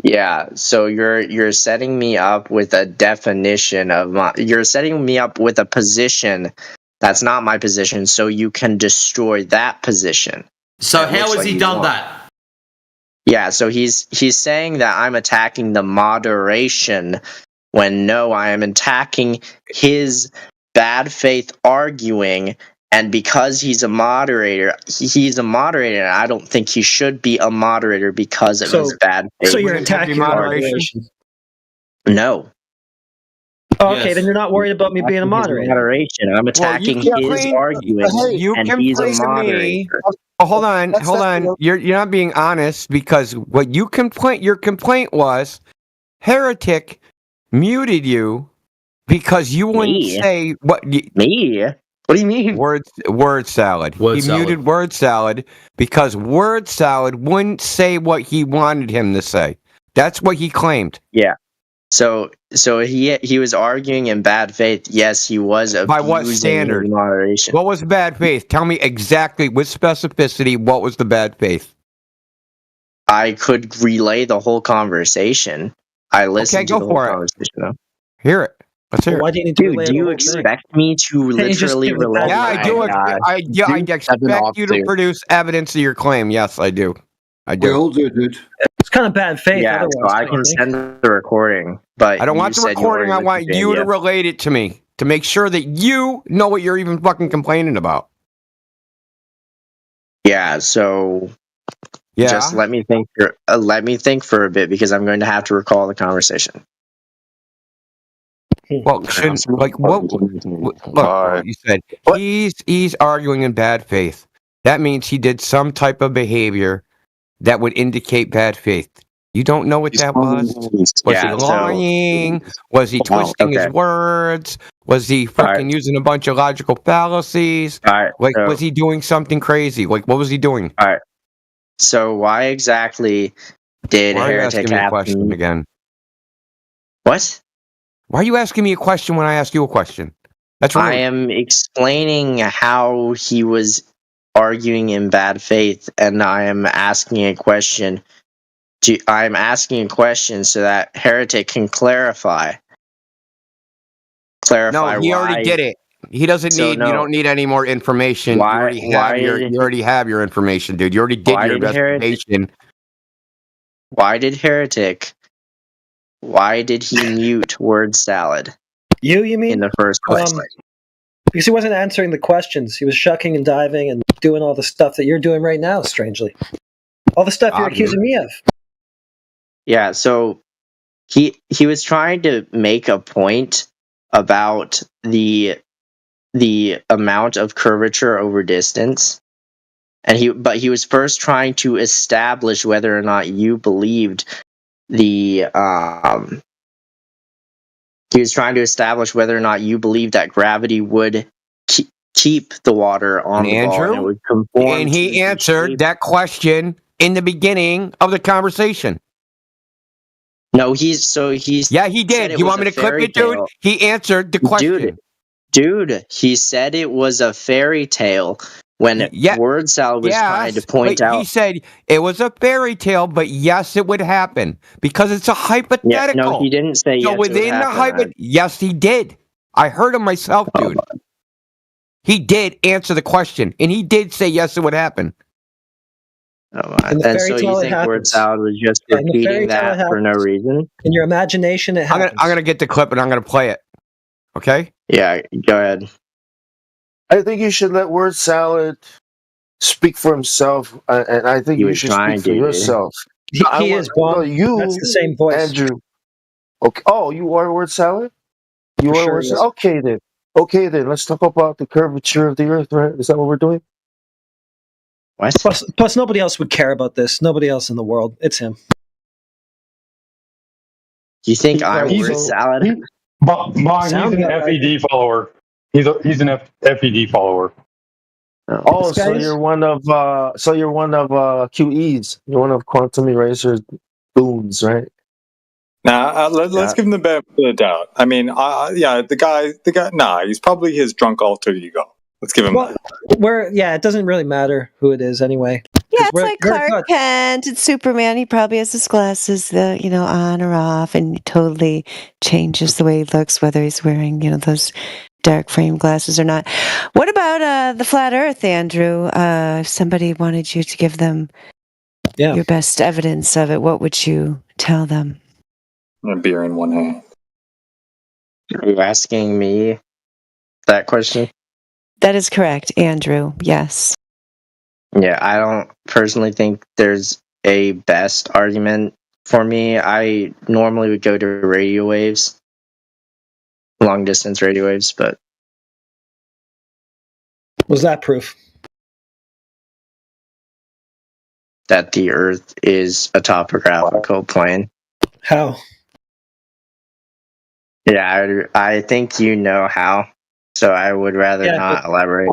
Yeah, so you're setting me up with a definition of you're setting me up with a position that's not my position, so you can destroy that position. So how has he done that? Yeah, so he's saying that I'm attacking the moderation when no, I am attacking his bad faith arguing, and because he's a moderator, and I don't think he should be a moderator because of his bad faith. So you're attacking moderation? No. Okay, then you're not worried about me being a moderator. Moderation. I'm attacking his argument, You and can he's a complain to moderator. me. Oh, hold on. You're not being honest, because what your complaint was, Heretic muted you because you wouldn't Me? say what. Me? What do you mean? Word salad. Word he salad. muted word salad because word salad wouldn't say what he wanted him to say. That's what he claimed. Yeah. So he was arguing in bad faith. Yes, he was abusing By what standard? his moderation. What was bad faith? Tell me exactly with specificity what was the bad faith. I could relay the whole conversation. I listened go to the whole for it. conversation. Though. Hear it. Let's hear Well, it. why do you need to relay Dude, the do you whole expect me to Can't you just literally give the relay? bad Yeah, I do. I expect you to produce evidence of your claim. Yes, I do. I do. We all do, dude. It's kind of bad faith. Yeah, otherwise, so I can send the recording, but I don't you want the said you recording. I already want listened to you it, to yeah. relate it to me to make sure that you know what you're even fucking complaining about. Yeah, so Yeah. just let me think. Let me think for a bit because I'm going to have to recall the conversation. Well, shouldn't like what? Look, you said he's arguing in bad faith. That means he did some type of behavior that would indicate bad faith. You don't know what that was? Was he lying? Was he twisting his words? Was he fucking using a bunch of logical fallacies? Like, was he doing something crazy? Like, what was he doing? All right. So why exactly did Why are you Heretic asking me a have question to... again? What? Why are you asking me a question when I ask you a question? That's rude. I am explaining how he was arguing in bad faith, and I am asking a question. I'm asking a question so that Heretic can clarify. No, he already did it. He doesn't need. You don't need any more information. You already have your information, dude. You already did your investigation. Why did Heretic? Why did he mute word salad? You mean in the first place? Because he wasn't answering the questions. He was shucking and diving and doing all the stuff that you're doing right now. Strangely, all the stuff you're accusing me of. Yeah. So he was trying to make a point about the amount of curvature over distance, and he was first trying to establish whether or not you believed the he was trying to establish whether or not you believed that gravity would keep the water on the ball and it would conform. And he answered that question in the beginning of the conversation. No, he's yeah, he did. You want me to clip it, dude? He answered the question. Dude, he said it was a fairy tale when word salad was trying to point out. He said it was a fairy tale, but yes, it would happen because it's a hypothetical. Yeah, no, he didn't say yes. So within the hypothetical, yes, he did. I heard him myself, dude. He did answer the question, and he did say yes, it would happen. And so you think word salad was just repeating that for no reason? In your imagination, it happens. I'm gonna get the clip and I'm gonna play it. Okay? Yeah, go ahead. I think you should let word salad speak for himself, and I think you should speak for yourself. He is Bob. You, that's the same voice. Andrew. Okay. Oh, you are word salad? You are word salad? Okay then. Okay then. Let's talk about the curvature of the earth, right? Is that what we're doing? What? Plus, nobody else would care about this. Nobody else in the world. It's him. You think I'm word salad? He's an FED follower. He's an FED follower. Oh, so you're one of QEs. You're one of Quantum Eraser's goons, right? Now, let's give him the benefit of the doubt. I mean, the guy. Nah, he's probably his drunk alter ego. Let's give him that. It doesn't really matter who it is anyway. Yeah, it's like Clark Kent. It's Superman. He probably has his glasses, on or off, and he totally changes the way he looks, whether he's wearing, those dark frame glasses or not. What about the flat Earth, Andrew? If somebody wanted you to give them your best evidence of it, what would you tell them? A beer in one hand. Are you asking me that question? That is correct, Andrew. Yes. Yeah, I don't personally think there's a best argument for me. I normally would go to radio waves. long distance radio waves, but Was that proof? that the Earth is a topographical plane. How? Yeah, I think you know how, so I would rather Yeah, not elaborate.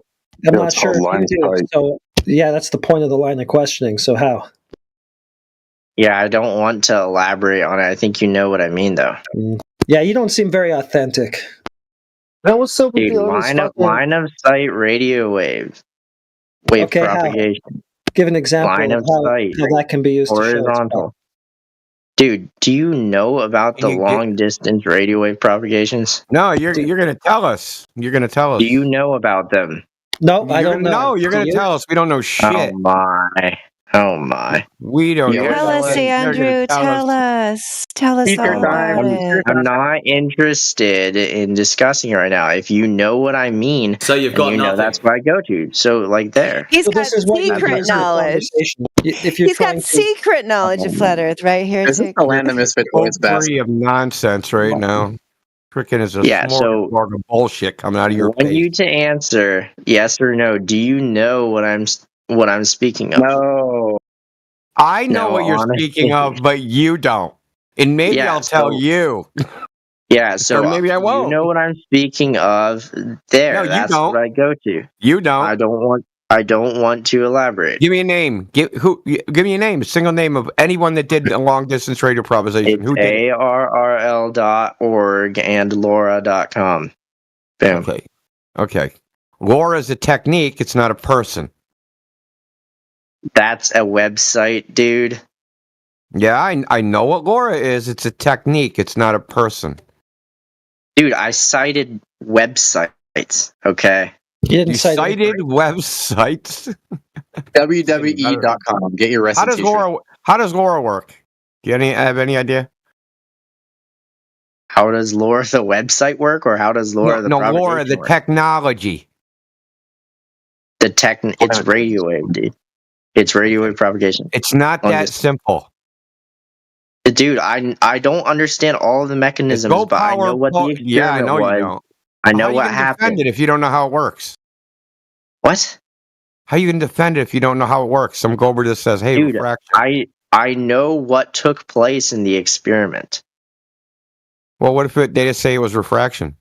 I'm not sure if you do. So, yeah, that's the point of the line of questioning. So, how? Yeah, I don't want to elaborate on it. I think you know what I mean, though. Yeah, you don't seem very authentic. Now, what's up with Dude, all this line of sight radio wave Okay, how? propagation. Give an example Line of of how sight, that can be used to show its power. horizontal. Dude, do you know about the long distance radio wave propagations? No, you're gonna tell us. You're gonna tell us. Do you know about them? No, I don't know. No, you're Do gonna you? tell us. We don't know shit. Oh my. We don't know. Tell us, Andrew. Tell us. Tell us all about it. I'm not interested in discussing it right now. If you know what I mean, so you've got nothing. That's what I go to. So, like, there. He's got this is what you secret use in a knowledge. If you're He's got trying to, secret knowledge of flat Earth right here. This is the land of misfit toys best. Free of nonsense right now. Freaking is a Yeah, so- smorgasbord of bullshit coming out of I your want face. you to answer yes or no. Do you know what I'm speaking of? No. I know No, what you're honestly. speaking of, but you don't. And maybe Yeah, I'll tell so- you. Yeah, so Or maybe I won't. You know what I'm speaking of. There, No, you that's don't. what I go to. You don't. I don't want to elaborate. Give me a name. Give me a name. A single name of anyone that did a long distance radio proposition. Who It's did it? ARRL.org and Laura.com. Boom. Okay. Laura is a technique. It's not a person. That's a website, dude. Yeah, I know what Laura is. It's a technique. It's not a person. Dude, I cited websites, okay? You cited websites. WWE.com. Get your wrestling How does Laura work? Do you have any idea? How does Laura the website work, or how does Laura the Laura, propagation the work? technology. It's radio wave, dude. It's radio wave propagation. It's not that simple. Dude, I don't understand all of the mechanisms, but I know what the experiment Yeah, I know was. you don't. I know How what you can happened. defend it if you don't know how it works? What? How you can defend it if you don't know how it works? Some Gober just says, "Hey, Dude, refraction." I know what took place in the experiment. Well, what if they just say it was refraction?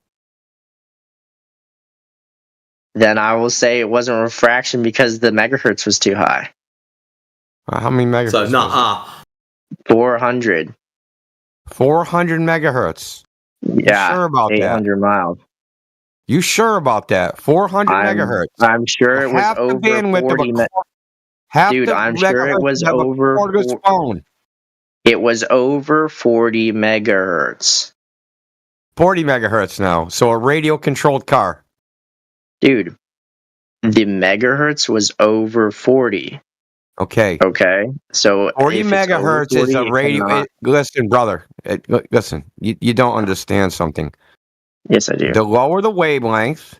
Then I will say it wasn't refraction because the megahertz was too high. How many megahertz? So, was it? 400. 400 megahertz. Yeah. You sure about 800 miles. You sure about that? 400 megahertz. I'm sure it was Half the over bandwidth 40 of a half Dude, the I'm sure it megahertz was of a over cordless phone. It was over 40 megahertz. 40 megahertz now. So a radio controlled car. Dude, the megahertz was over 40. Okay. Okay. So 40 if it's over megahertz is 40, a it radio. cannot- Listen, brother. Listen. You don't understand something. Yes, I do. The lower the wavelength,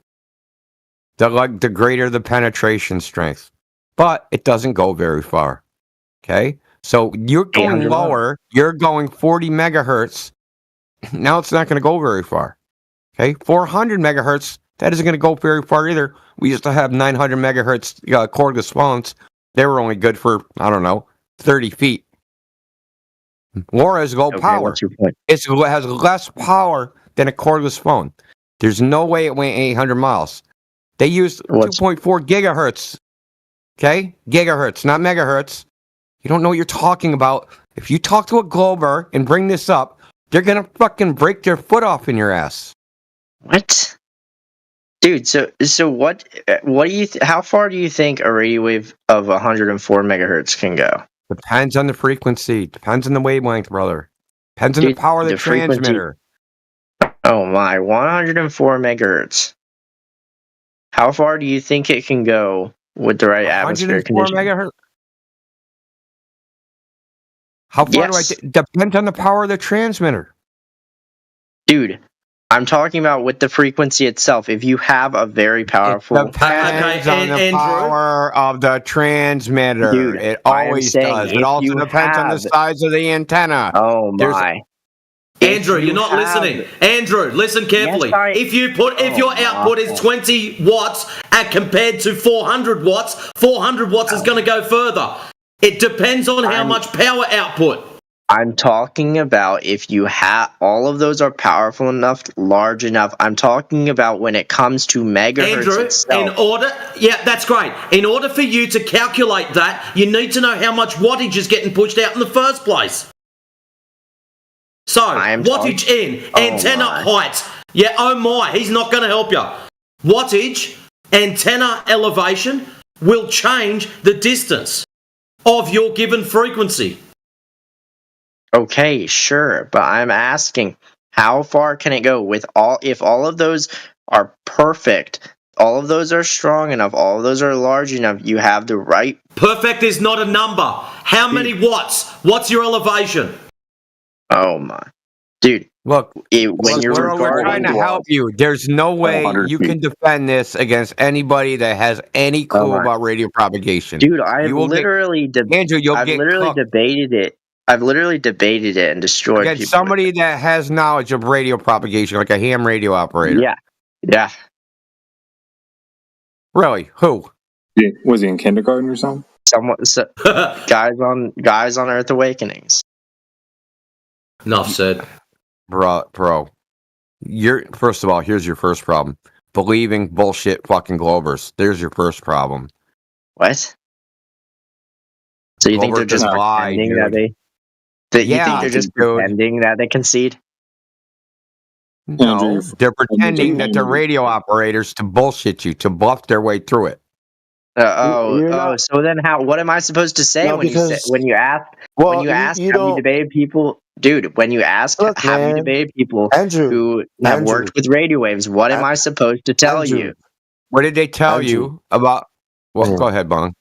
the greater the penetration strength. But it doesn't go very far. Okay? So you're going 800 lower. You're going 40 megahertz. Now it's not going to go very far. Okay? 400 megahertz, that isn't going to go very far either. We used to have 900 megahertz cordless phones. They were only good for, 30 feet. Laura has low power. What's your point? It has less power than a cordless phone. There's no way it went 800 miles. They used 2.4 gigahertz. Okay? Gigahertz, not megahertz. You don't know what you're talking about. If you talk to a Glober and bring this up, they're going to fucking break their foot off in your ass. What? Dude, so what do you how far do you think a radio wave of 104 megahertz can go? Depends on the frequency. Depends on the wavelength, brother. Depends on the power of the frequency- transmitter. Oh my, 104 megahertz. How far do you think it can go with the right atmosphere 104 conditions? megahertz. How far depends on the power of the transmitter. Dude, I'm talking about with the frequency itself. If you have a very powerful... Depends on the power of the transmitter. Dude, it I am always saying does. It if also you depends on the have- size of the antenna. Oh There's- my. Andrew, you're not listening. Andrew, listen carefully. If your output is 20 watts compared to 400 watts, 400 watts is going to go further. It depends on how much power output. I'm talking about if you have all of those are powerful enough, large enough. I'm talking about when it comes to megahertz Andrew, itself. that's great. In order for you to calculate that, you need to know how much wattage is getting pushed out in the first place. So, wattage in, antenna height. Yeah, oh my, he's not going to help you. Wattage, antenna elevation will change the distance of your given frequency. Okay, sure, but I'm asking, how far can it go if all of those are perfect, all of those are strong enough, all of those are large enough, you have the right... Perfect is not a number. How many watts? What's your elevation? Oh my. Dude, look, we're trying to help you. There's no way you can defend this against anybody that has any clue about radio propagation. Dude, I've literally debated it. I've literally debated it and destroyed against people. Somebody that has knowledge of radio propagation, like a ham radio operator. Yeah. Really? Who? Was he in kindergarten or something? Guys on Earth Awakenings. Enough said. Bro. First of all, here's your first problem. Believing bullshit fucking Globers. There's your first problem. What? So you think they're just pretending that they... you think they're just pretending that they concede? No, they're pretending that they're radio operators to bullshit you, to bluff their way through it. So then what am I supposed to say when you ask have you debated people? Dude, when you ask have you debated people who have worked with radio waves, what am I supposed to tell you? What did they tell you about... Well, go ahead, Bong.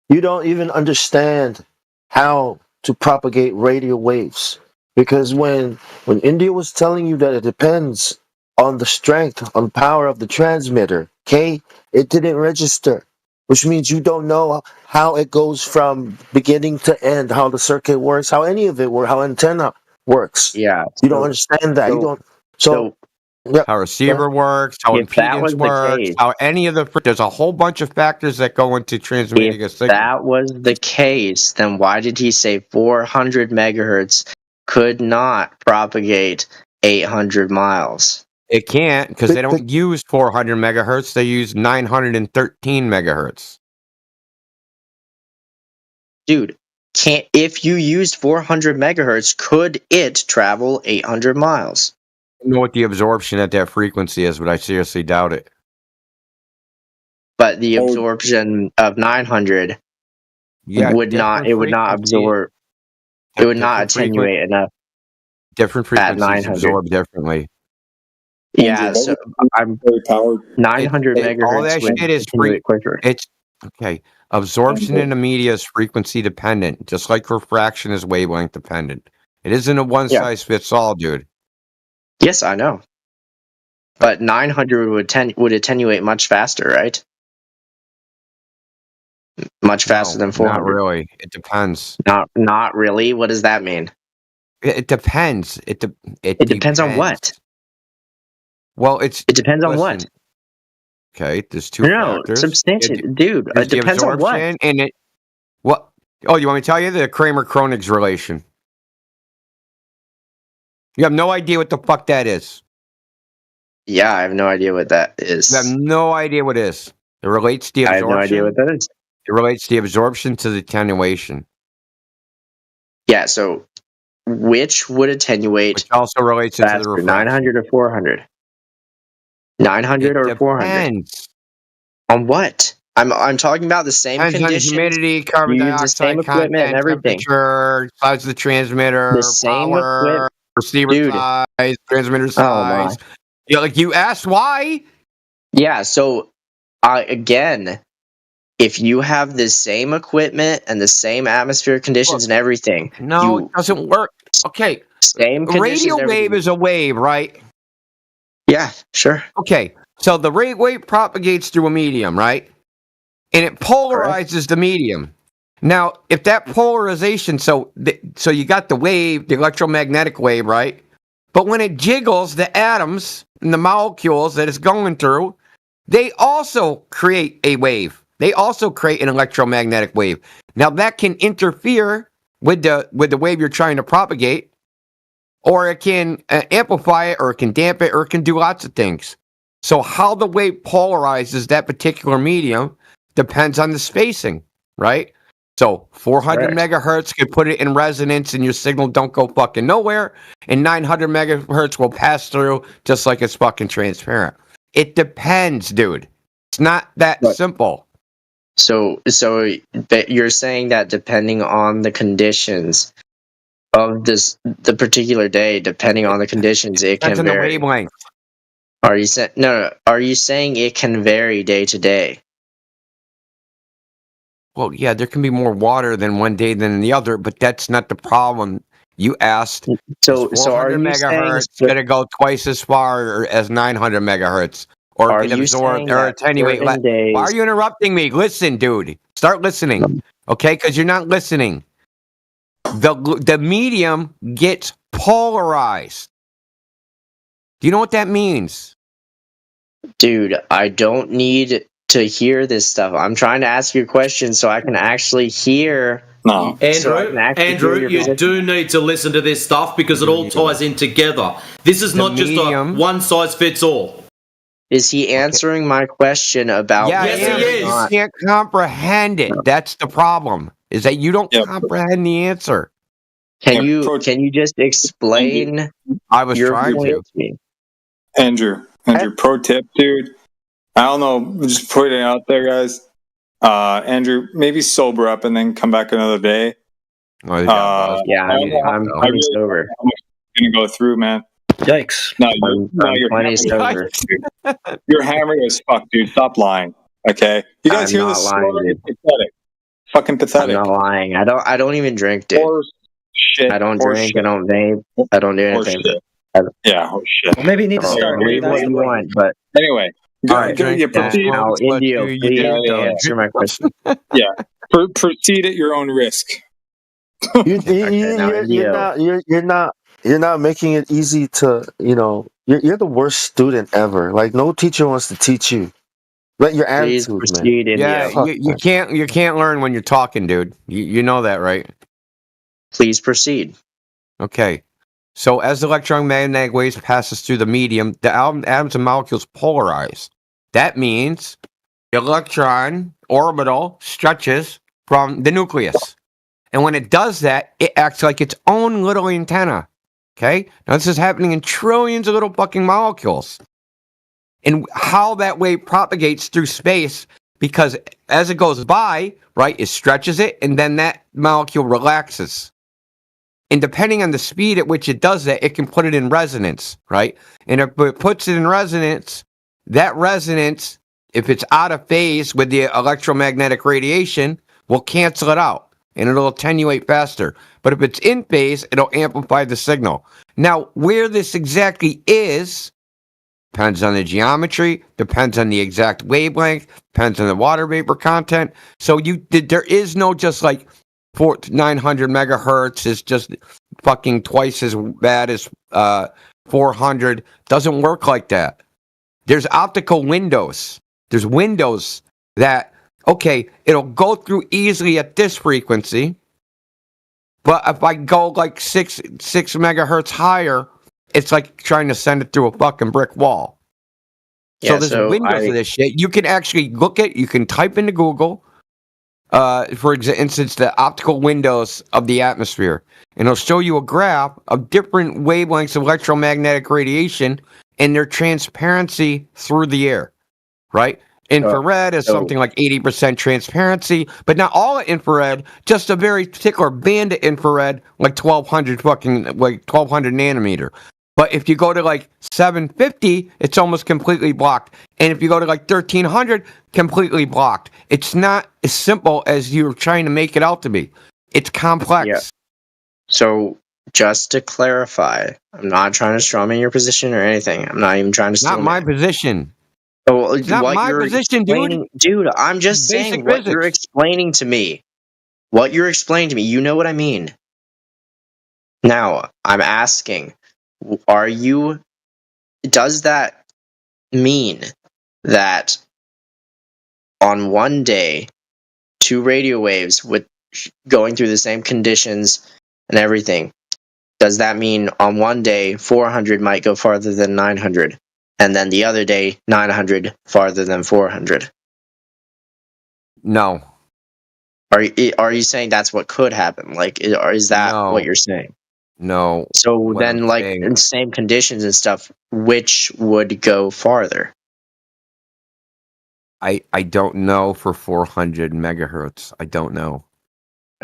You don't even understand how to propagate radio waves. Because when India was telling you that it depends on the strength, on power of the transmitter, okay, it didn't register, which means you don't know how it goes from beginning to end, how the circuit works, how any of it works, how antenna works. Yeah. You don't understand that. You don't. How receiver works, how impedance works, how any of the... There's a whole bunch of factors that go into transmitting a signal. If that was the case, then why did he say 400 megahertz could not propagate 800 miles? It can't, because they don't use 400 megahertz. They use 913 megahertz. Dude, if you used 400 megahertz, could it travel 800 miles? I don't know what the absorption at that frequency is, but I seriously doubt it. But the absorption of 900 would not absorb. It would not attenuate enough. Different frequencies absorb differently. Yeah, so I'm 900 megahertz. All that shit is quicker. It's okay. Absorption in the media is frequency dependent, just like refraction is wavelength dependent. It isn't a one size fits all, dude. Yes, I know. But 900 would attenuate much faster, right? Much faster than 400. Not really. It depends. Not really. What does that mean? It depends. It depends on what? Well, it depends on what? Okay, there's two factors. Dude, it depends on what? And what? Oh, you want me to tell you the Kramer-Kronig's relation? You have no idea what the fuck that is. Yeah, I have no idea what that is. You have no idea what it is. It relates to the absorption. I have no idea what that is. It relates the absorption to the attenuation. Yeah, so which would attenuate? Which also relates into the refraction. 900 or 400? 900 or 400? On what? I'm talking about the same conditions. On humidity, carbon dioxide, the same equipment and everything. Temperature, size of the transmitter, the same power, receiver size, transmitter size. Yeah, like you asked why? Yeah, so again, if you have the same equipment and the same atmospheric conditions and everything, it doesn't work. Okay, same conditions. Radio wave is a wave, right? Yeah, sure. Okay, so the radio wave propagates through a medium, right? And it polarizes the medium. Now, if that polarization, so you got the wave, the electromagnetic wave, right? But when it jiggles, the atoms and the molecules that it's going through, they also create a wave. They also create an electromagnetic wave. Now, that can interfere with the wave you're trying to propagate, or it can amplify it, or it can dampen it, or it can do lots of things. So how the wave polarizes that particular medium depends on the spacing, right? So 400 megahertz could put it in resonance and your signal don't go fucking nowhere. And 900 megahertz will pass through just like it's fucking transparent. It depends, dude. It's not that simple. So you're saying that depending on the conditions of the particular day, depending on the conditions, it can Depends on vary. the wavelength. Are you saying no? Are you saying it can vary day to day? Well, yeah, there can be more water than one day than the other, but that's not the problem. You asked, so is 400 megahertz going to go twice as far as 900 megahertz? Or can absorb or attenuate less? Why are you interrupting me? Listen, dude. Start listening, okay? Because you're not listening. The medium gets polarized. Do you know what that means? Dude, I don't need to hear this stuff. I'm trying to ask you a question so I can actually hear. No, Andrew, you do need to listen to this stuff because it all ties in together. This is not just a one size fits all. Is he answering my question about? Yeah, yes, he is. You can't comprehend it. That's the problem. Is that you don't comprehend the answer. Can you just explain? I was trying to. Andrew, pro tip, dude. I don't know, just putting it out there, guys. Andrew, maybe sober up and then come back another day. I'm sober. I'm gonna go through, man. Yikes! No, you're plenty sober. You're hammered as fuck, dude. Stop lying. Okay, you guys hear this story? Pathetic. Fucking pathetic. I'm not lying. I don't even drink, dude. Shit. I don't drink. I don't vape. I don't do anything. Yeah, oh shit. Well, maybe you need to start. Believe what you want, but anyway. Now, Indio, please answer my question. Yeah, proceed at your own risk. You're not making it easy to, you're the worst student ever. Like, no teacher wants to teach you. Let your attitude, man. Yeah, you can't learn when you're talking, dude. You know that, right? Please proceed. Okay. So as the electromagnetic waves passes through the medium, the atoms and molecules polarize. That means the electron orbital stretches from the nucleus. And when it does that, it acts like its own little antenna. Okay? Now this is happening in trillions of little fucking molecules. And how that wave propagates through space, because as it goes by, right, it stretches it, and then that molecule relaxes. And depending on the speed at which it does that, it can put it in resonance, right? And if it puts it in resonance, that resonance, if it's out of phase with the electromagnetic radiation, will cancel it out, and it'll attenuate faster. But if it's in phase, it'll amplify the signal. Now, where this exactly is depends on the geometry, depends on the exact wavelength, depends on the water vapor content. So there is no just like 900 megahertz is just fucking twice as bad as 400. Doesn't work like that. There's optical windows. There's windows that, okay, it'll go through easily at this frequency, but if I go like 6 megahertz higher, it's like trying to send it through a fucking brick wall. So there's windows of this shit. You can actually you can type into Google, for instance, the optical windows of the atmosphere, and it'll show you a graph of different wavelengths of electromagnetic radiation and their transparency through the air, right? Infrared is something like 80% transparency, but not all infrared, just a very particular band of infrared, like 1200 nanometer. But if you go to like 750, it's almost completely blocked. And if you go to like 1300, completely blocked. It's not as simple as you're trying to make it out to be. It's complex. Yeah. So just to clarify, I'm not trying to strawman your position or anything. I'm not even trying to. Not my position. Oh, it's not my position, dude. Dude, I'm just saying what you're explaining to me what you're explaining to me, you know what I mean. Now, I'm asking, does that mean that on one day, 2 radio waves with going through the same conditions and everything, does that mean on one day 400 might go farther than 900, and then the other day 900 farther than 400? No. Are you saying that's what could happen? Like, or is that what you're saying? No. So What then, I'm like, saying- in the same conditions and stuff, which would go farther? I don't know for 400 megahertz. I don't know.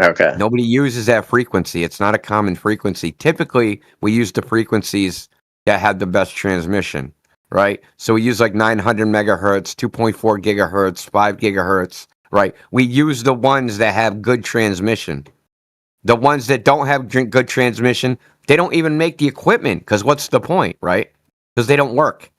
Okay. Nobody uses that frequency. It's not a common frequency. Typically, we use the frequencies that have the best transmission, right? So we use like 900 megahertz, 2.4 gigahertz, 5 gigahertz, right? We use the ones that have good transmission. The ones that don't have good transmission, they don't even make the equipment, because what's the point, right? Because they don't work.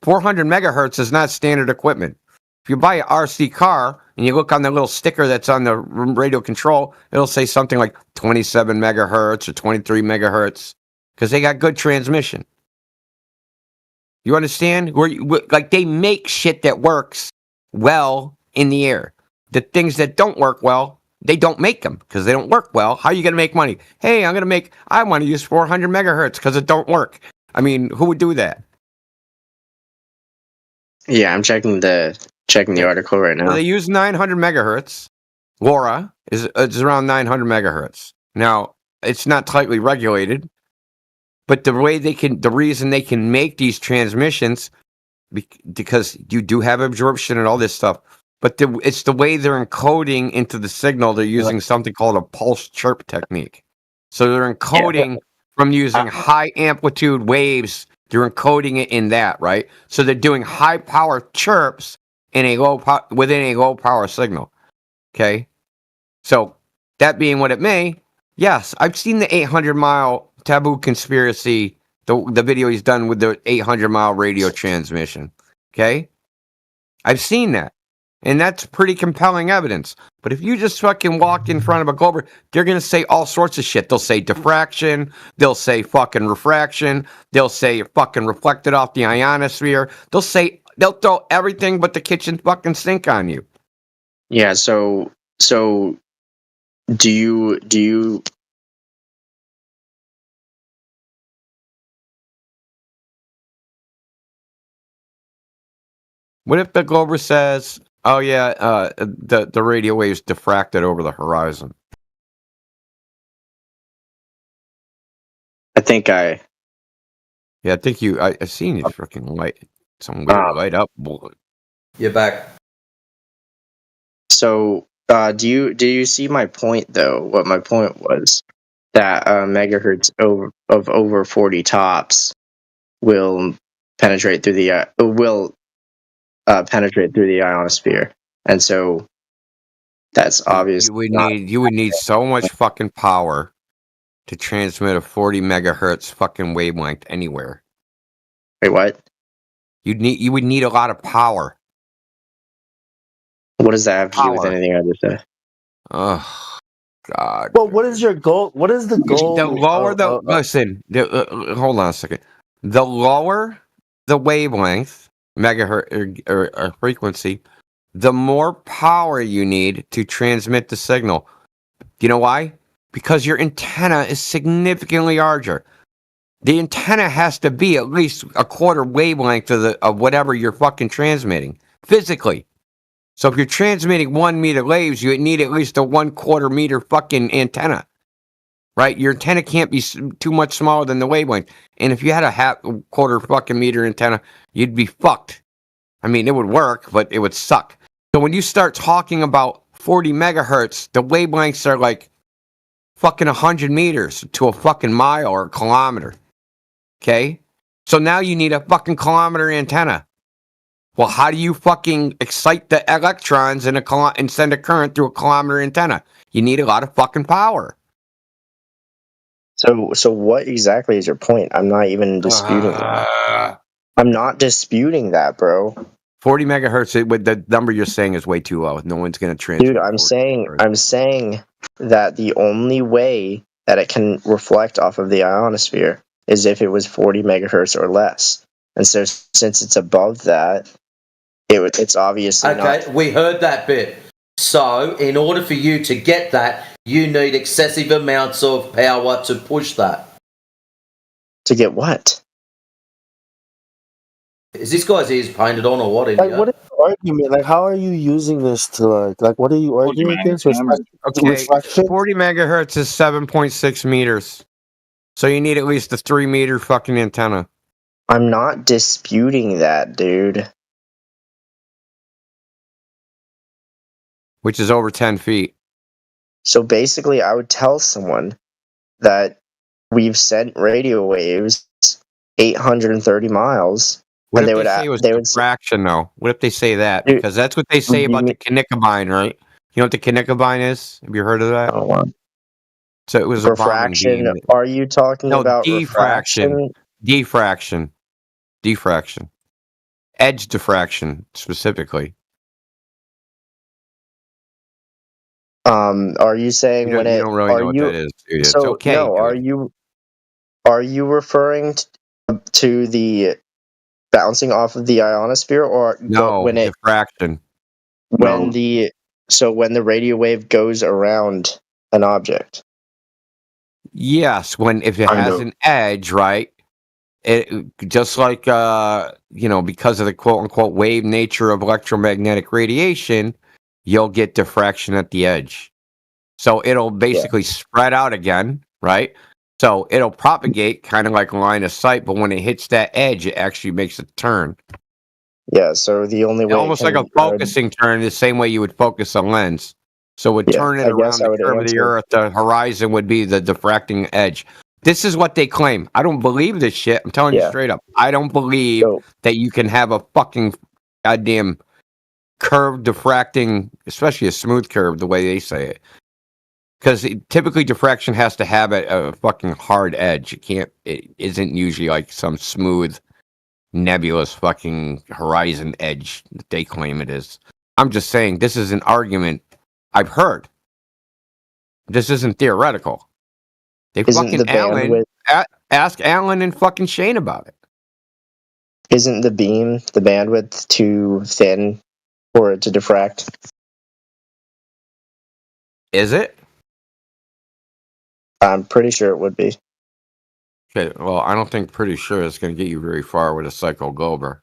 400 megahertz is not standard equipment. If you buy an RC car and you look on the little sticker that's on the radio control, it'll say something like 27 megahertz or 23 megahertz, because they got good transmission. You understand? Like, they make shit that works well in the air. The things that don't work well, they don't make them because they don't work well. How are you going to make money? Hey, I want to use 400 megahertz because it don't work. I mean, who would do that? Yeah, I'm checking the article right now. Well, they use 900 megahertz. LoRa is around 900 megahertz. Now, it's not tightly regulated, but the reason they can make these transmissions, because you do have absorption and all this stuff, but it's the way they're encoding into the signal. They're using something called a pulse chirp technique. So they're encoding from using high amplitude waves. They're encoding it in that, right? So they're doing high power chirps in within a low power signal. Okay. So that being what it may, yes, I've seen the 800-mile Taboo Conspiracy, the video he's done with the 800-mile radio transmission. Okay. I've seen that. And that's pretty compelling evidence. But if you just fucking walk in front of a Glober, they're going to say all sorts of shit. They'll say diffraction. They'll say fucking They'll say fucking reflected off the ionosphere. They'll throw everything but the kitchen fucking sink on you. Yeah, so do you What if the Glober says, oh yeah, the radio waves diffracted over the horizon? I think I seen you freaking light some weird light up. You're back. So, do you see my point though? What my point was, that megahertz of over 40 tops will penetrate through the ionosphere, and so that's obvious. You would need so much fucking power to transmit a 40 megahertz fucking wavelength anywhere. Wait, what? You would need a lot of power. What does that have to do with anything I just said? Oh, God. Well, what is your goal? What is the goal? The lower listen, hold on a second. The lower the wavelength, megahertz or frequency, the more power you need to transmit the signal. You know why? Because your antenna is significantly larger. The antenna has to be at least a quarter wavelength of whatever you're fucking transmitting physically. So if you're transmitting 1 meter waves, you need at least a 1/4 meter fucking antenna, right? Your antenna can't be too much smaller than the wavelength. And if you had a quarter fucking meter antenna, you'd be fucked. I mean, it would work, but it would suck. So when you start talking about 40 megahertz, the wavelengths are like fucking 100 meters to a fucking mile or a kilometer. Okay? So now you need a fucking kilometer antenna. Well, how do you fucking excite the electrons and send a current through a kilometer antenna? You need a lot of fucking power. So what exactly is your point? I'm not even disputing that. I'm not disputing that, bro. 40 megahertz, with the number you're saying is way too low. No one's going to transfer. Dude, I'm saying that the only way that it can reflect off of the ionosphere is if it was 40 megahertz or less. And so since it's above that, it's obviously not. Okay, we heard that bit. So, in order for you to get that, you need excessive amounts of power to push that. To get what? Is this guy's ears painted on or what? Like, what is the argument? Like, how are you using this to like what are you arguing against? Okay, Reflection? 40 megahertz is 7.6 meters. So you need at least a 3 meter fucking antenna. I'm not disputing that, dude. Which is over 10 feet. So basically, I would tell someone that we've sent radio waves 830 miles. What and if they say it was diffraction, though? What if they say that? Because that's what they say about the Kinnicabine, right? You know what the Kinnicabine is? Have you heard of that? So it was refraction. Are you talking about diffraction? Diffraction. Edge diffraction, specifically. Are you saying you don't really know what that is, do you? So, it's okay. No, are you referring to the bouncing off of the ionosphere, or when it diffraction? When when the radio wave goes around an object. Yes, if it has an edge, right? It just like because of the quote unquote wave nature of electromagnetic radiation, you'll get diffraction at the edge. So it'll basically spread out again, right? So it'll propagate kind of like line of sight, but when it hits that edge, it actually makes a turn. Yeah, so the only way almost like a focusing turn, the same way you would focus a lens. So it would turn it around the curve of the Earth. The horizon would be the diffracting edge. This is what they claim. I don't believe this shit. I'm telling you straight up. I don't believe that you can have a fucking goddamn curve diffracting, especially a smooth curve, the way they say it. Because typically diffraction has to have a fucking hard edge. It isn't usually like some smooth, nebulous fucking horizon edge that they claim it is. I'm just saying this is an argument I've heard. This isn't theoretical. Ask Alan and fucking Shane about it. Isn't the beam, the bandwidth, too thin for it to diffract? Is it? I'm pretty sure it would be. Okay, well, I don't think pretty sure it's going to get you very far with a Psycho Glober.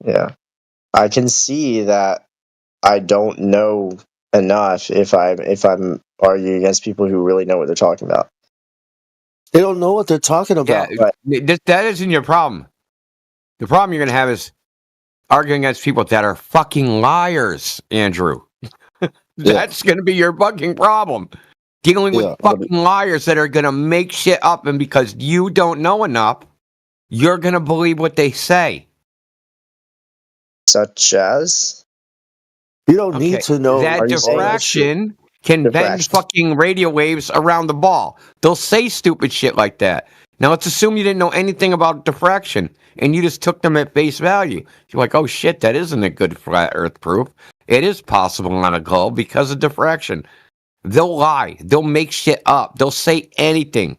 Yeah. I can see that I don't know enough if I'm arguing against people who really know what they're talking about. They don't know what they're talking about. Yeah, that isn't your problem. The problem you're going to have is arguing against people that are fucking liars, Andrew. That's going to be your fucking problem. Dealing with fucking liars that are going to make shit up, and because you don't know enough, you're going to believe what they say. Such as? You don't need to know. That diffraction can bend fucking radio waves around the ball. They'll say stupid shit like that. Now let's assume you didn't know anything about diffraction and you just took them at face value. You're like, oh shit, that isn't a good flat earth proof. It is possible on a globe because of diffraction. They'll lie. They'll make shit up. They'll say anything.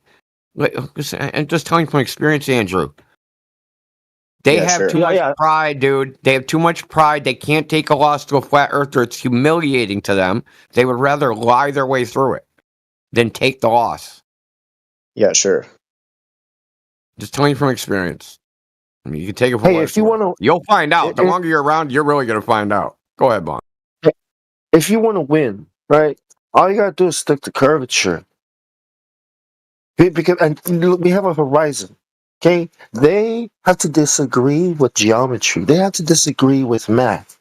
I'm just telling you from experience, Andrew. They have too much pride, dude. They have too much pride. They can't take a loss to a flat earther. It's humiliating to them. They would rather lie their way through it than take the loss. Yeah, sure. Just telling you from experience. I mean, you can take it for if you want to, you'll find out. The longer you're around, you're really going to find out. Go ahead, Bon. If you want to win, right, all you got to do is stick to curvature. Because we have a horizon. Okay, they have to disagree with geometry. They have to disagree with math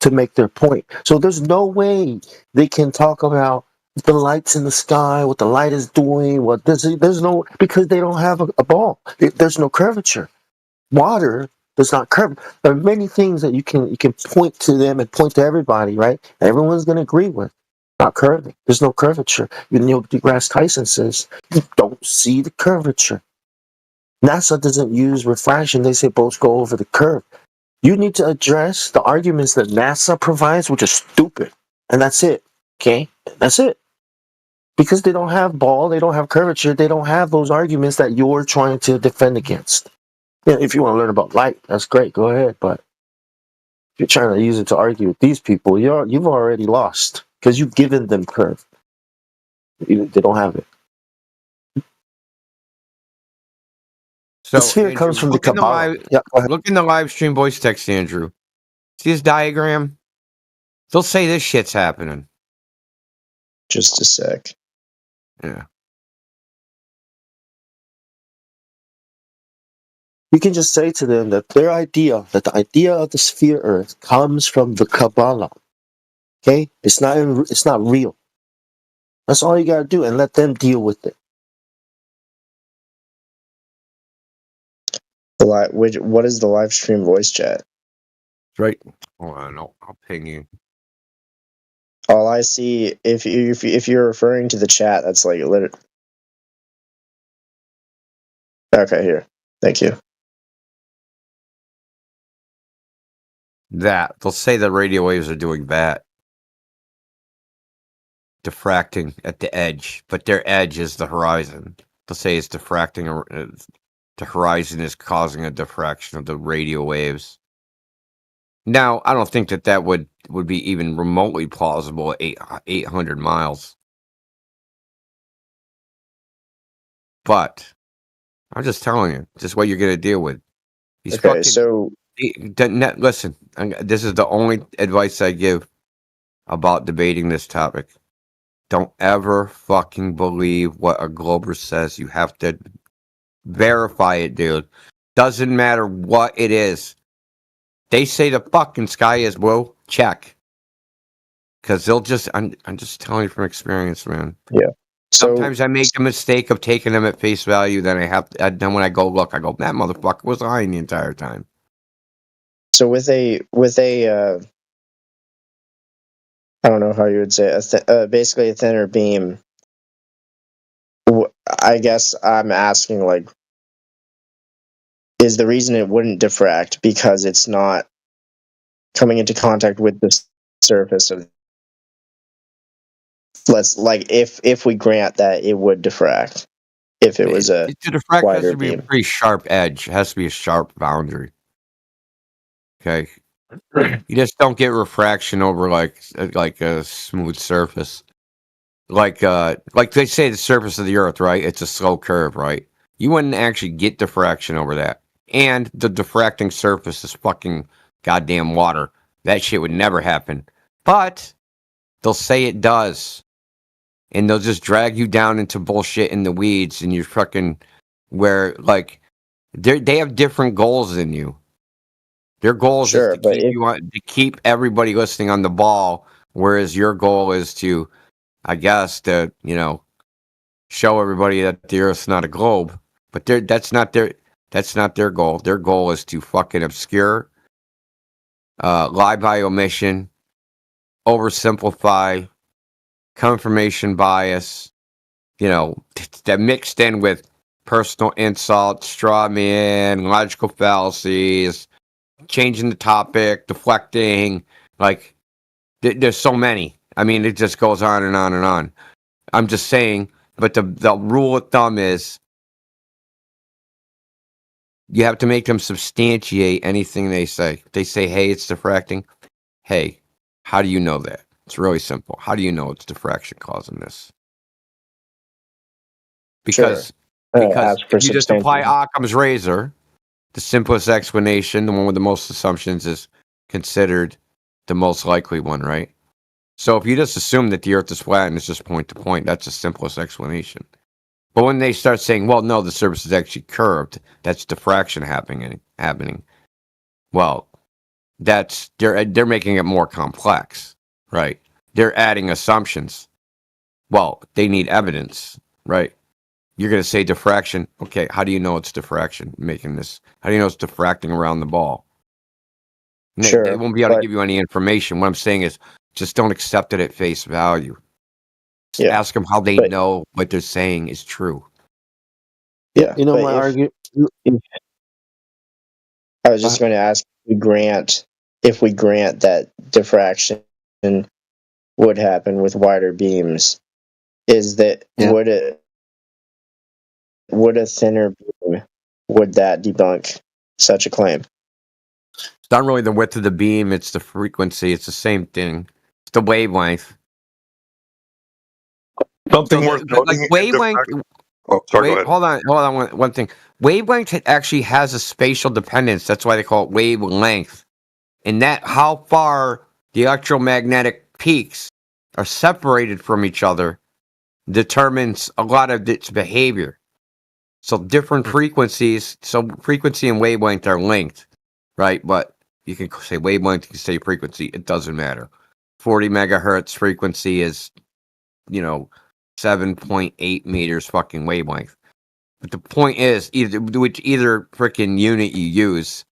to make their point. So there's no way they can talk about the lights in the sky, what the light is doing. There's no, because they don't have a ball. There's no curvature. Water does not curve. There are many things that you can point to them and point to everybody, right? Everyone's going to agree with. Not curving. There's no curvature. Neil deGrasse Tyson says you don't see the curvature. NASA doesn't use refraction. They say both go over the curve. You need to address the arguments that NASA provides, which are stupid. And that's it. Okay? That's it. Because they don't have ball, they don't have curvature, they don't have those arguments that you're trying to defend against. Yeah, if you want to learn about light, that's great. Go ahead. But if you're trying to use it to argue with these people, you've already lost because you've given them curve. They don't have it. So, The sphere Andrew, comes from the look in the Kabbalah. live, Yeah, go ahead. look in the live stream voice text, Andrew. See this diagram? They'll say this shit's happening. Just a sec. Yeah. You can just say to them that the idea of the sphere Earth comes from the Kabbalah. Okay, it's not real. That's all you gotta do, and let them deal with it. What is the live stream voice chat? Right. Hold on, I'll ping you. All I see, if you're referring to the chat, that's like literally. Okay, here. Thank you. That they'll say the radio waves are doing that, diffracting at the edge, but their edge is the horizon. They'll say it's diffracting. The horizon is causing a diffraction of the radio waves. Now, I don't think that would be even remotely plausible at 800 miles. But I'm just telling you, just what you're going to deal with. These Okay, so listen, this is the only advice I give about debating this topic. Don't ever fucking believe what a Glober says. You have to verify it, dude. Doesn't matter what it is. They say the fucking sky is blue. Check. Because they'll just, I'm just telling you from experience, man. Yeah. Sometimes I make the mistake of taking them at face value. Then then when I go look, I go, that motherfucker was lying the entire time. So with a I don't know how you would say it, basically a thinner beam. I guess I'm asking, like, is the reason it wouldn't diffract because it's not coming into contact with the surface of? If we grant that it would diffract if it was a to diffract has wider to be beam. a pretty sharp edge. It has to be a sharp boundary. Okay. You just don't get refraction over like a smooth surface. Like they say the surface of the earth, right? It's a slow curve, right? You wouldn't actually get diffraction over that. And the diffracting surface is fucking goddamn water. That shit would never happen. But they'll say it does. And they'll just drag you down into bullshit in the weeds, and you're fucking where like they have different goals than you. Their goal is to keep everybody listening on the ball, whereas your goal is to, I guess, to show everybody that the Earth's not a globe. But that's not their goal. Their goal is to fucking obscure, lie by omission, oversimplify, confirmation bias, that mixed in with personal insults, straw man, logical fallacies, changing the topic, deflecting, like there's so many. I mean, it just goes on and on and on. I'm just saying, but the rule of thumb is you have to make them substantiate anything they say. If they say, hey, it's diffracting. Hey, how do you know that? It's really simple. How do you know it's diffraction causing this? Because if you just apply Occam's razor, the simplest explanation, the one with the most assumptions, is considered the most likely one, right? So if you just assume that the Earth is flat and it's just point to point, that's the simplest explanation. But when they start saying, well, no, the surface is actually curved, that's diffraction happening. Well, they're making it more complex, right? They're adding assumptions. Well, they need evidence, right? You're going to say diffraction. Okay, how do you know it's diffraction making this? How do you know it's diffracting around the ball? Sure, they won't be able to give you any information. What I'm saying is just don't accept it at face value. Just ask them how they know what they're saying is true. Yeah. My argument. I was just going to ask, if we grant that diffraction would happen with wider beams, is that would a thinner beam, would that debunk such a claim? It's not really the width of the beam, it's the frequency. It's the same thing. It's the wavelength. Something worth noting. Wavelength. Oh, sorry, go ahead. Hold on. One thing. Wavelength actually has a spatial dependence. That's why they call it wavelength. And that how far the electromagnetic peaks are separated from each other determines a lot of its behavior. So different frequencies. So frequency and wavelength are linked, right? But you can say wavelength, you can say frequency. It doesn't matter. 40 megahertz frequency is, 7.8 meters fucking wavelength. But the point is, either freaking unit you use,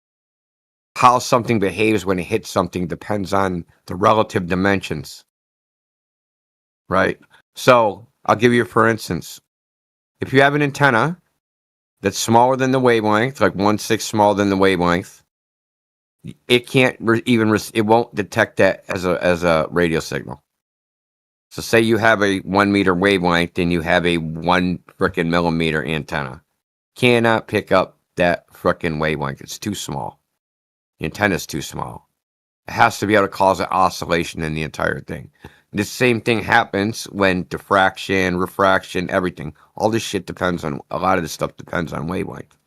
how something behaves when it hits something depends on the relative dimensions. Right? So, I'll give you for instance. If you have an antenna that's smaller than the wavelength, like 1/6 smaller than the wavelength, it can't it won't detect that as a radio signal. So say you have a 1 meter wavelength and you have a 1 frickin' millimeter antenna. Cannot pick up that frickin' wavelength. It's too small. The antenna's too small. It has to be able to cause an oscillation in the entire thing. The same thing happens when diffraction, refraction, everything. All this shit depends on, a lot of this stuff depends on wavelength.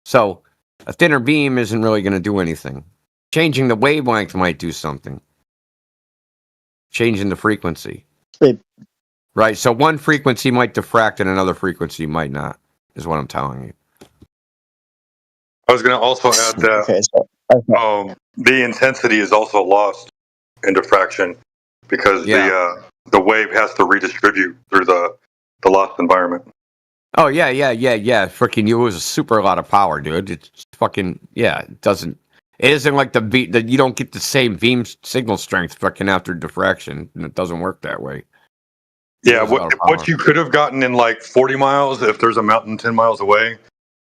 So a thinner beam isn't really going to do anything. Changing the wavelength might do something. Changing the frequency. Right, so one frequency might diffract and another frequency might not, is what I'm telling you. I was going to also add that the intensity is also lost in diffraction because the wave has to redistribute through the lost environment. Oh, yeah. Freaking you lose a super lot of power, dude. It's fucking, it isn't like the beat that you don't get the same beam signal strength fucking after diffraction. And it doesn't work that way. Yeah, what you could have gotten in like 40 miles, if there's a mountain 10 miles away,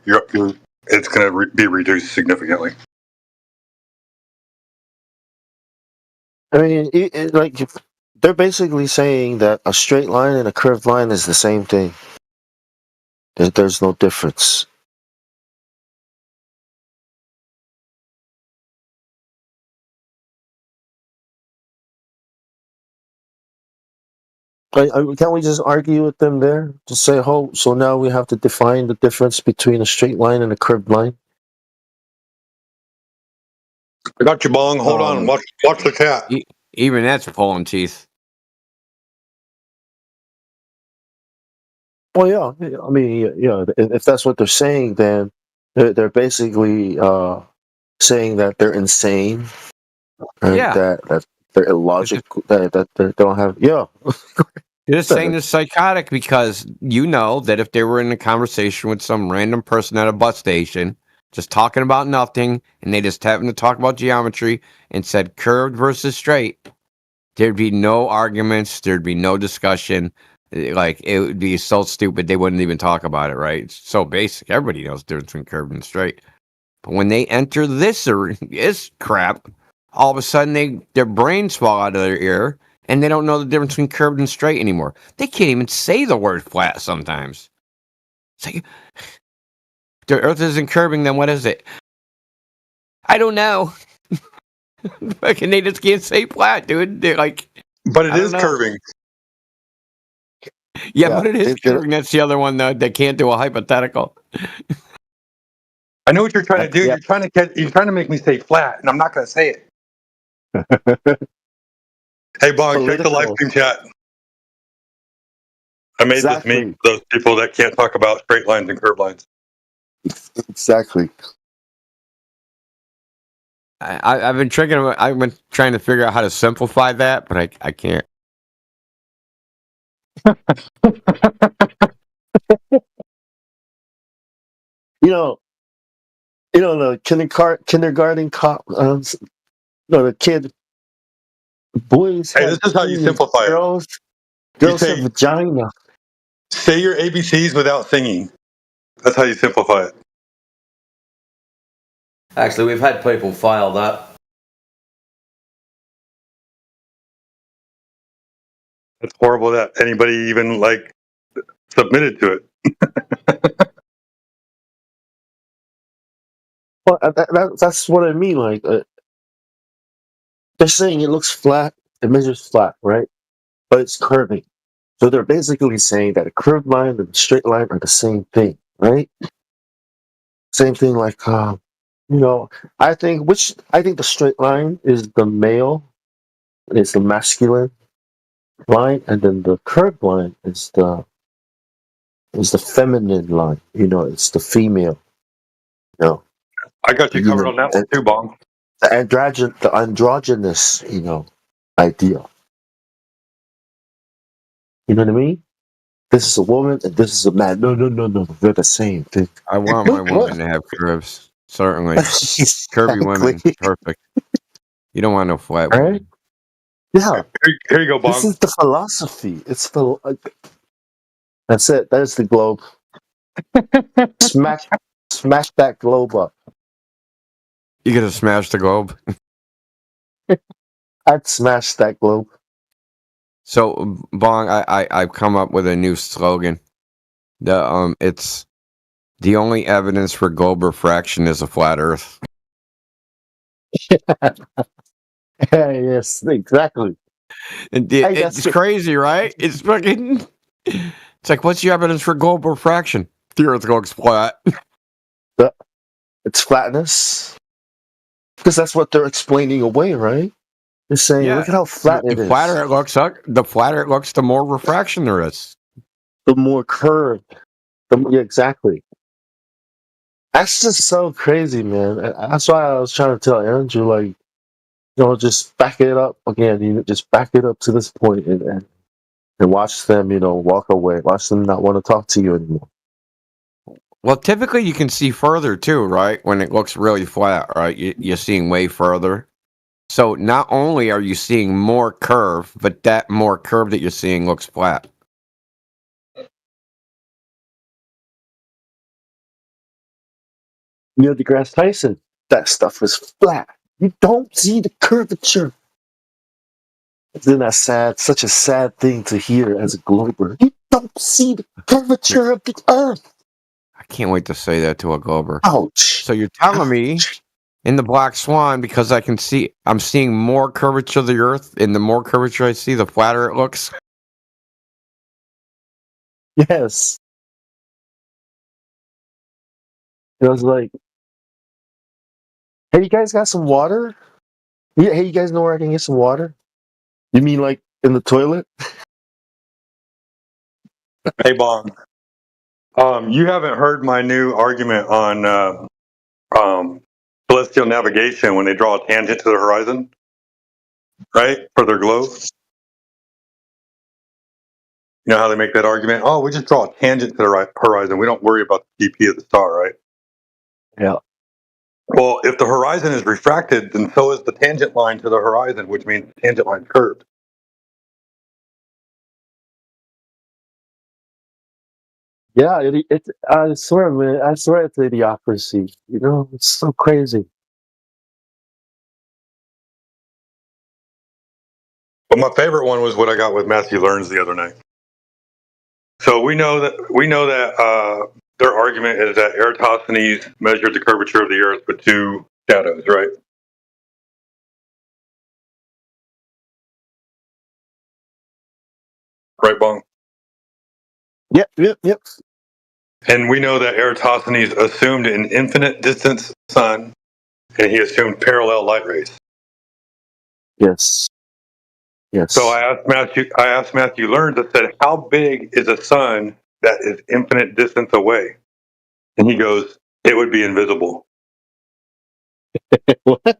it's going to be reduced significantly. I mean, they're basically saying that a straight line and a curved line is the same thing. There's no difference. Can't we just argue with them there? Just say, so now we have to define the difference between a straight line and a curved line? I got you, Bong. Hold on. Watch the chat. Even that's pulling teeth. Well, yeah. I mean, if that's what they're saying, then they're basically saying that they're insane. Yeah. That they're illogical. That they don't have. Yeah. You're just saying they're psychotic because you know that if they were in a conversation with some random person at a bus station, just talking about nothing, and they just happened to talk about geometry and said curved versus straight, there'd be no arguments, there'd be no discussion. Like, it would be so stupid they wouldn't even talk about it, right? It's so basic. Everybody knows the difference between curved and straight. But when they enter this crap, all of a sudden their brains fall out of their ear and they don't know the difference between curved and straight anymore. They can't even say the word flat sometimes. It's like, the earth isn't curving, then what is it? I don't know. Fucking they just can't say flat, dude. They're like, but it is curving. Yeah, but it is curving. That's the other one that they can't do a hypothetical. I know what you're trying to do. You're trying to make me say flat, and I'm not going to say it. Hey, Bong, check the live stream chat. I made this meme for those people that can't talk about straight lines and curved lines. Exactly. I've been trying to figure out how to simplify that, but I can't. The kindergarten cop. The kid. Boys. Hey, this is how you simplify it. Girls have vagina. Say your ABCs without singing. That's how you simplify it. Actually, we've had people fail that. It's horrible that anybody even like submitted to it. Well, that's what I mean. Like, they're saying it looks flat, it measures flat, right? But it's curving. So they're basically saying that a curved line and a straight line are the same thing, right? Same thing, like, I think the straight line is the male, is the masculine line, and then the curved line is the feminine line. It's the female. I got you covered on that one too, Bong. The androgynous, ideal. You know what I mean? This is a woman and this is a man. No. They're the same thing. I want my woman to have curves. Certainly. Curvy women, perfect. You don't want no flat women. Right? Yeah. Here you go, Bong. This is the philosophy. That's it. There's the globe. Smash that globe up. You gonna smash the globe? I'd smash that globe. So, Bong, I've come up with a new slogan. It's the only evidence for globe refraction is a flat Earth. Yes, exactly. It's crazy, right? It's fucking. It's like, what's the evidence for globe refraction? The Earth looks flat. It's flatness, because that's what they're explaining away, right? They're saying, look at how flat it is. The flatter it looks, the more refraction there is. The more curved. Yeah, exactly. That's just so crazy, man. That's why I was trying to tell Andrew, like, just back it up again. Just back it up to this point and watch them, walk away. Watch them not want to talk to you anymore. Well, typically you can see further too, right? When it looks really flat, right? You're seeing way further. So not only are you seeing more curve, but that more curve that you're seeing looks flat. Neil deGrasse Tyson, that stuff is flat. You don't see the curvature. Isn't that sad? Such a sad thing to hear as a glober. You don't see the curvature of the Earth. I can't wait to say that to a glober. Ouch. So you're telling me in the Black Swan, because I'm seeing more curvature of the Earth, and the more curvature I see, the flatter it looks? Yes. It was like, hey, you guys got some water? Yeah, hey, you guys know where I can get some water? You mean like in the toilet? Hey, Bong. You haven't heard my new argument on celestial navigation when they draw a tangent to the horizon, right, for their globe. You know how they make that argument? Oh, we just draw a tangent to the horizon. We don't worry about the DP of the star, right? Yeah. Well, if the horizon is refracted, then so is the tangent line to the horizon, which means the tangent line is curved. Yeah, I swear, man. I swear it's idiocracy. It's so crazy. But my favorite one was what I got with Matthew Learns the other night. So we know that their argument is that Eratosthenes measured the curvature of the Earth with two shadows, right? Right, Bong? Yep. And we know that Eratosthenes assumed an infinite distance sun, and he assumed parallel light rays. Yes. So I asked Matthew Learns, I said, how big is a sun that is infinite distance away? And he goes, it would be invisible. What?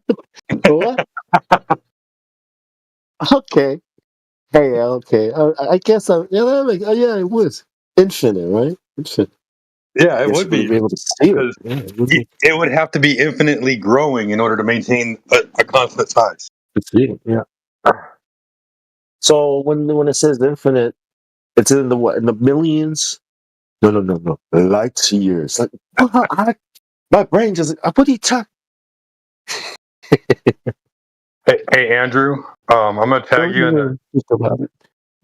Okay. Hey, okay. I guess it was infinite, right? Infinite. Yeah, it would be. Able to see because it would have to be infinitely growing in order to maintain a constant size. Yeah. So when it says infinite, it's in the millions? No. Light years. Like, my brain just. What are you talking? Hey, Andrew. I'm gonna tag you in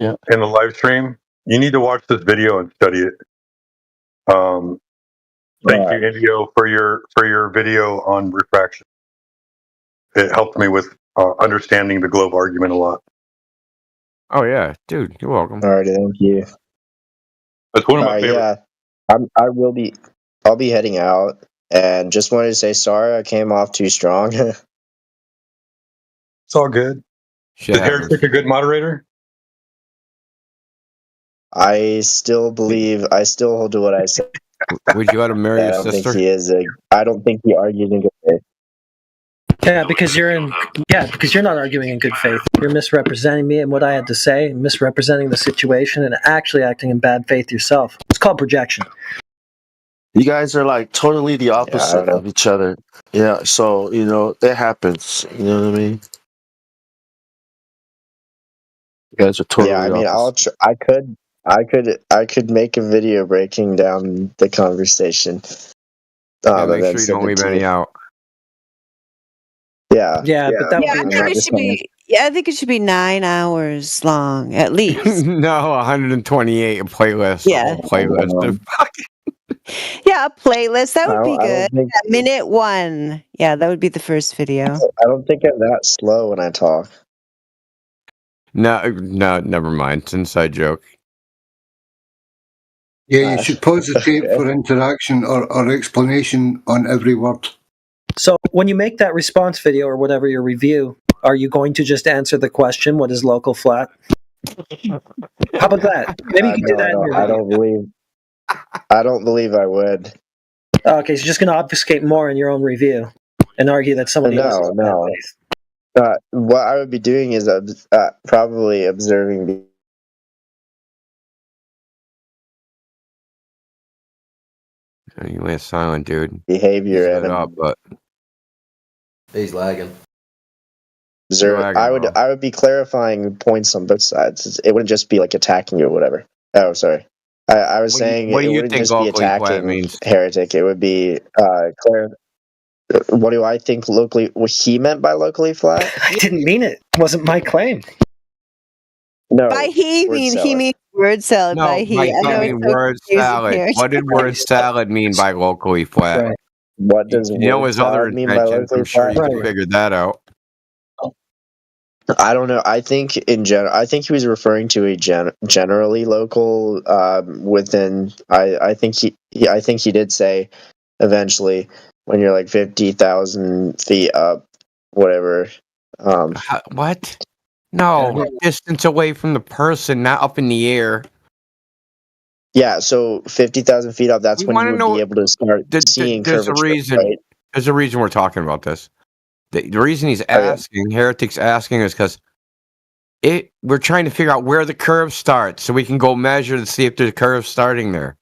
the live stream. You need to watch this video and study it. Thank you, Indio, for your video on refraction. It helped me with understanding the globe argument a lot. Oh yeah, dude, you're welcome. Alrighty, thank you. That's one of my favorite. Yeah, I'll be heading out, and just wanted to say sorry I came off too strong. It's all good. Is Heretic a good moderator? I still hold to what I said. Would you let him marry your I don't sister? think he is I don't think he argued in good faith. Yeah, because you're not arguing in good faith. You're misrepresenting me and what I had to say, misrepresenting the situation, and actually acting in bad faith yourself. It's called projection. You guys are like totally the opposite of each other. Yeah, so that happens. You know what I mean? You guys are totally. Yeah, I mean, opposite. I could make a video breaking down the conversation. Yeah, make sure you don't leave any out. Yeah, but that I think it should be 9 hours long at least. No, 128 playlist. Yeah. A whole playlist. Yeah, a playlist that would be I don't good. think- Yeah, minute 1. Yeah, that would be the first video. I don't think I'm that slow when I talk. No, never mind. It's an inside joke. Yeah, you should pause the tape for interaction or explanation on every word. So when you make that response video or whatever your review, are you going to just answer the question, what is local flat? How about that? Maybe you can do that in your video. I don't believe I would. Okay, so you're just going to obfuscate more in your own review and argue that somebody else is in bad faith. What I would be doing is probably observing. You went silent, dude. Behavior and up, but he's lagging. I would be clarifying points on both sides. It wouldn't just be like attacking you or whatever. Oh, sorry. I was saying what do it you wouldn't think just be locally flat attacking means? Heretic. It would be what do I think locally? What he meant by locally flat? I didn't mean it. It wasn't my claim. No. By he means word salad. No, by he. I mean word salad. What did word salad mean by locally flat? Right. What does his other intentions? I'm sure you can figure that out. I don't know. I think in general, I think he was referring to a generally local within. I think he did say eventually when you're like 50,000 feet up, whatever. What? No, distance away from the person, not up in the air. Yeah, so 50,000 feet up. That's when you would be able to start seeing there's curvature. a reason. Right? There's a reason we're talking about this. The reason he's asking, Heretic's asking, is because we're trying to figure out where the curve starts, so we can go measure to see if there's a curve starting there.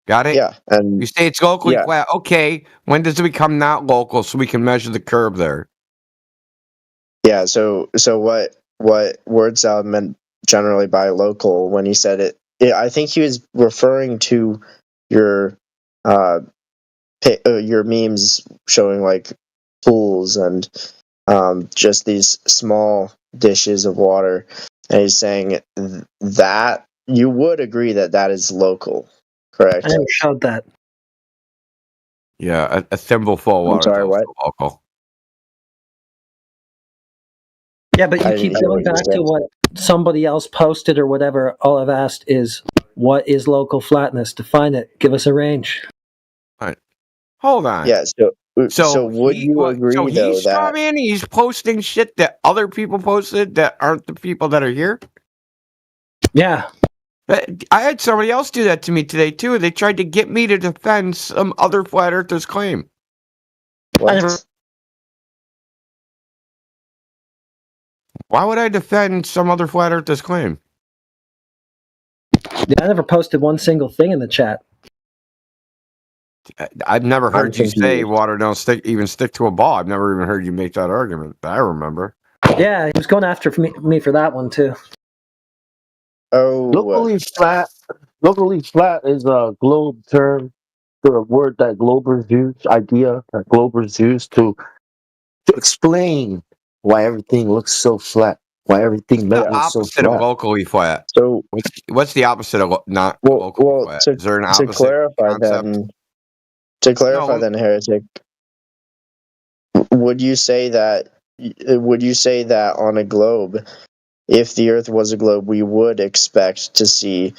Got it? Yeah, and you say it's locally flat. Okay, when does it become not local, so we can measure the curve there? Yeah. So what word salad meant generally by local when he said it? I think he was referring to your memes showing like pools and just these small dishes of water, and he's saying that you would agree that is local, correct? I never showed that. Yeah, a thimble full of water. I'm sorry, what? Local. Yeah, but you keep going back to what somebody else posted or whatever. All I've asked is, what is local flatness? Define it. Give us a range. All right. Hold on. Yeah, so would you agree, so though, he's that... he's posting shit that other people posted that aren't the people that are here? Yeah. I had somebody else do that to me today, too. They tried to get me to defend some other flat earther's claim. Why would I defend some other flat earther's claim? Yeah, I never posted one single thing in the chat. I've never heard you say water don't stick to a ball. I've never even heard you make that argument. I remember. Yeah, he was going after me for that one too. Oh, locally flat is a globe term the word that Glober's used, idea that Glober's used to explain why everything looks so flat, why everything The looks so opposite of flat. locally flat. So what's the opposite of not locally flat? Is there an opposite clarify concept? then, Heretic, would you say that on a globe, if the Earth was a globe, we would expect to see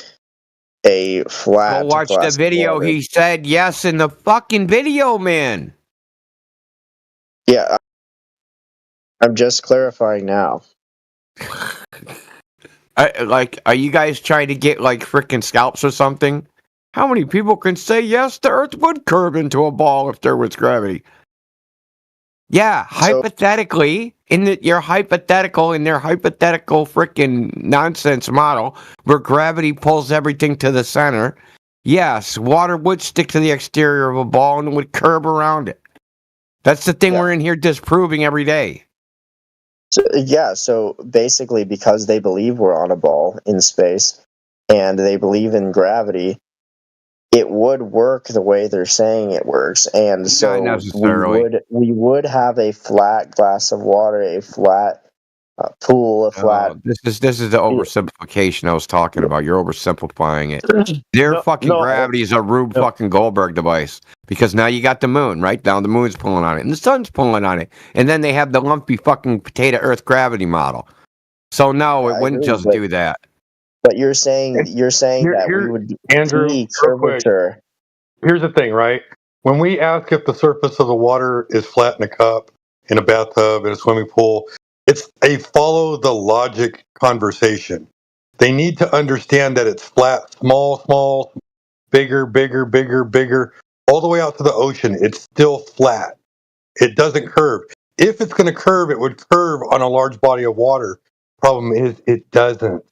a flat Go watch the glass of video. water? He said yes in the fucking video, man. Yeah, I'm just clarifying now. Are you guys trying to get like freaking scalps or something? How many people can say yes, the Earth would curve into a ball if there was gravity? Yeah, hypothetically, your hypothetical in their hypothetical freaking nonsense model where gravity pulls everything to the center, yes, water would stick to the exterior of a ball and it would curve around it. That's the thing we're in here disproving every day. So basically, because they believe we're on a ball in space and they believe in gravity, it would work the way they're saying it works, and so Not necessarily. we would have a flat glass of water, a flat pool, a flat. This is the oversimplification I was talking about. You're oversimplifying it. Their fucking gravity is a Rube fucking Goldberg device. Because now you got the moon, right? Now the moon's pulling on it, and the sun's pulling on it. And then they have the lumpy fucking potato Earth gravity model. So no, it wouldn't just do that. But you're saying that we would Andrew, see real quick. curvature. Here's the thing, right? When we ask if the surface of the water is flat in a cup, in a bathtub, in a swimming pool, it's a follow the logic conversation. They need to understand that it's flat, small, bigger, all the way out to the ocean. It's still flat. It doesn't curve. If it's going to curve, it would curve on a large body of water. Problem is, it doesn't.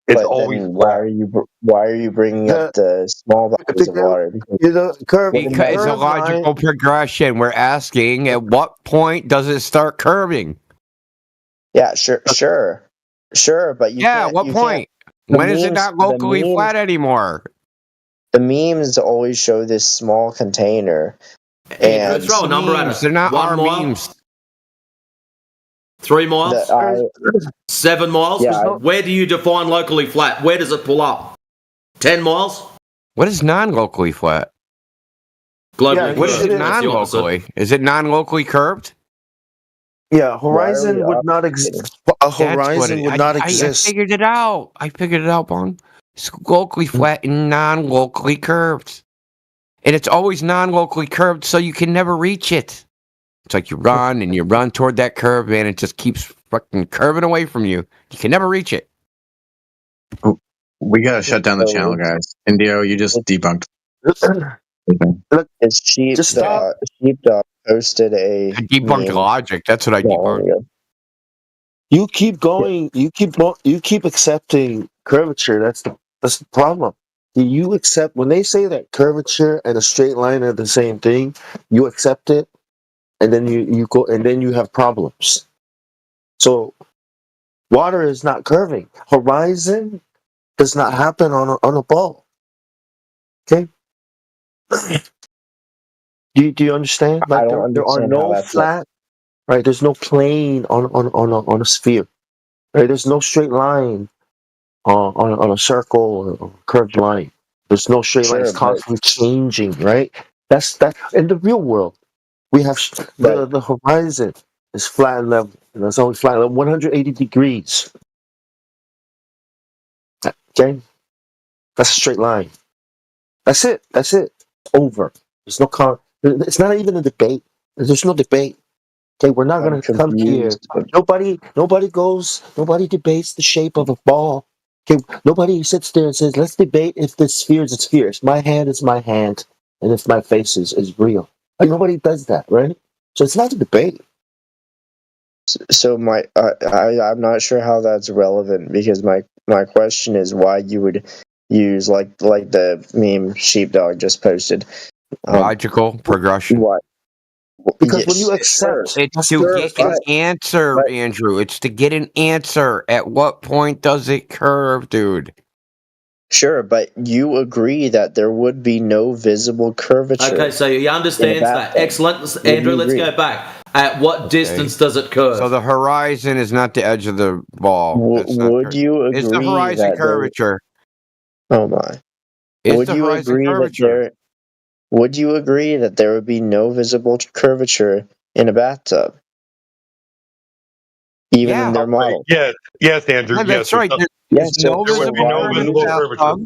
It's But always then why are you bringing up the small bodies of water? Because it's a logical progression. We're asking, at what point does it start curving? Yeah, sure. But at what point? When is it not locally flat anymore? The memes always show this small container. And let's throw a number at it. They're not 1 our mile? memes. 3 miles? 7 miles? Yeah, Where do you define locally flat? Where does it pull up? 10 miles? What is non-locally flat? Globally what is curved. it That's the opposite. non-locally? Is it non-locally curved? Yeah, horizon would not exist. A horizon would not exist. I figured it out, Bon. It's locally flat and non-locally curved. And it's always non-locally curved, so you can never reach it. It's like you run toward that curve, man, it just keeps fucking curving away from you. You can never reach it. We gotta shut down the channel, guys. Indio, you just debunked. It's Sheepdog posted a debunked meme. logic. That's what I debunked. You keep going. You keep accepting curvature. That's the problem. You accept when they say that curvature and a straight line are the same thing. You accept it, and then you go, and then you have problems. So, water is not curving. Horizon does not happen on a ball. Okay. Do you understand? Like there are understand how no that's flat, right? There's no plane on a sphere, right? There's no straight line on a circle or a curved line. There's no straight line. It's constantly changing, right? That's in the real world. We have the horizon is flat and level, and it's always flat, 180 degrees. Okay, that's a straight line. That's it. Over. There's no it's not even a debate. There's no debate. Okay, we're not going to come here. Nobody debates the shape of a ball. Okay, nobody sits there and says, let's debate if this sphere is a sphere. If my hand is my hand, and if my face is real. Like, nobody does that, right? So it's not a debate. So I'm not sure how that's relevant, because my question is why you would use like the meme Sheepdog just posted. Logical progression. Why? Because when you accept, it's to get an answer, Andrew. It's to get an answer. At what point does it curve, dude? Sure, but you agree that there would be no visible curvature. Okay, so he understands that. Excellent. Andrew, let's go back. At what distance does it curve? So the horizon is not the edge of the ball. Would you agree It's the horizon that curvature. Oh my. It's Would the you horizon agree curvature. would you agree that there would be no visible curvature in a bathtub? Even in their model. Yes, Andrew. Yeah, that's yes, right. There's no there would be no visible curvature.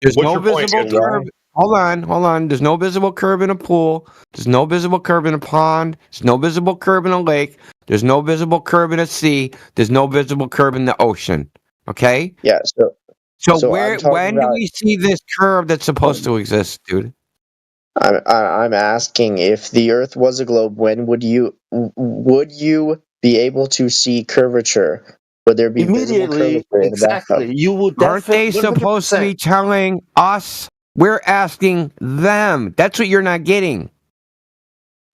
There's What's no your point, visible Andrew? curve. Hold on. There's no visible curve in a pool. There's no visible curve in a pond. There's no visible curve in a lake. There's no visible curve in a sea. There's no visible curve in the ocean. Okay? Yeah, so when do we see this curve that's supposed to exist, dude? I'm asking, if the Earth was a globe, when would you be able to see curvature? Would there be visible Immediately, curvature in a exactly. bathtub? You would Aren't they definitely supposed to be telling us? We're asking them. That's what you're not getting.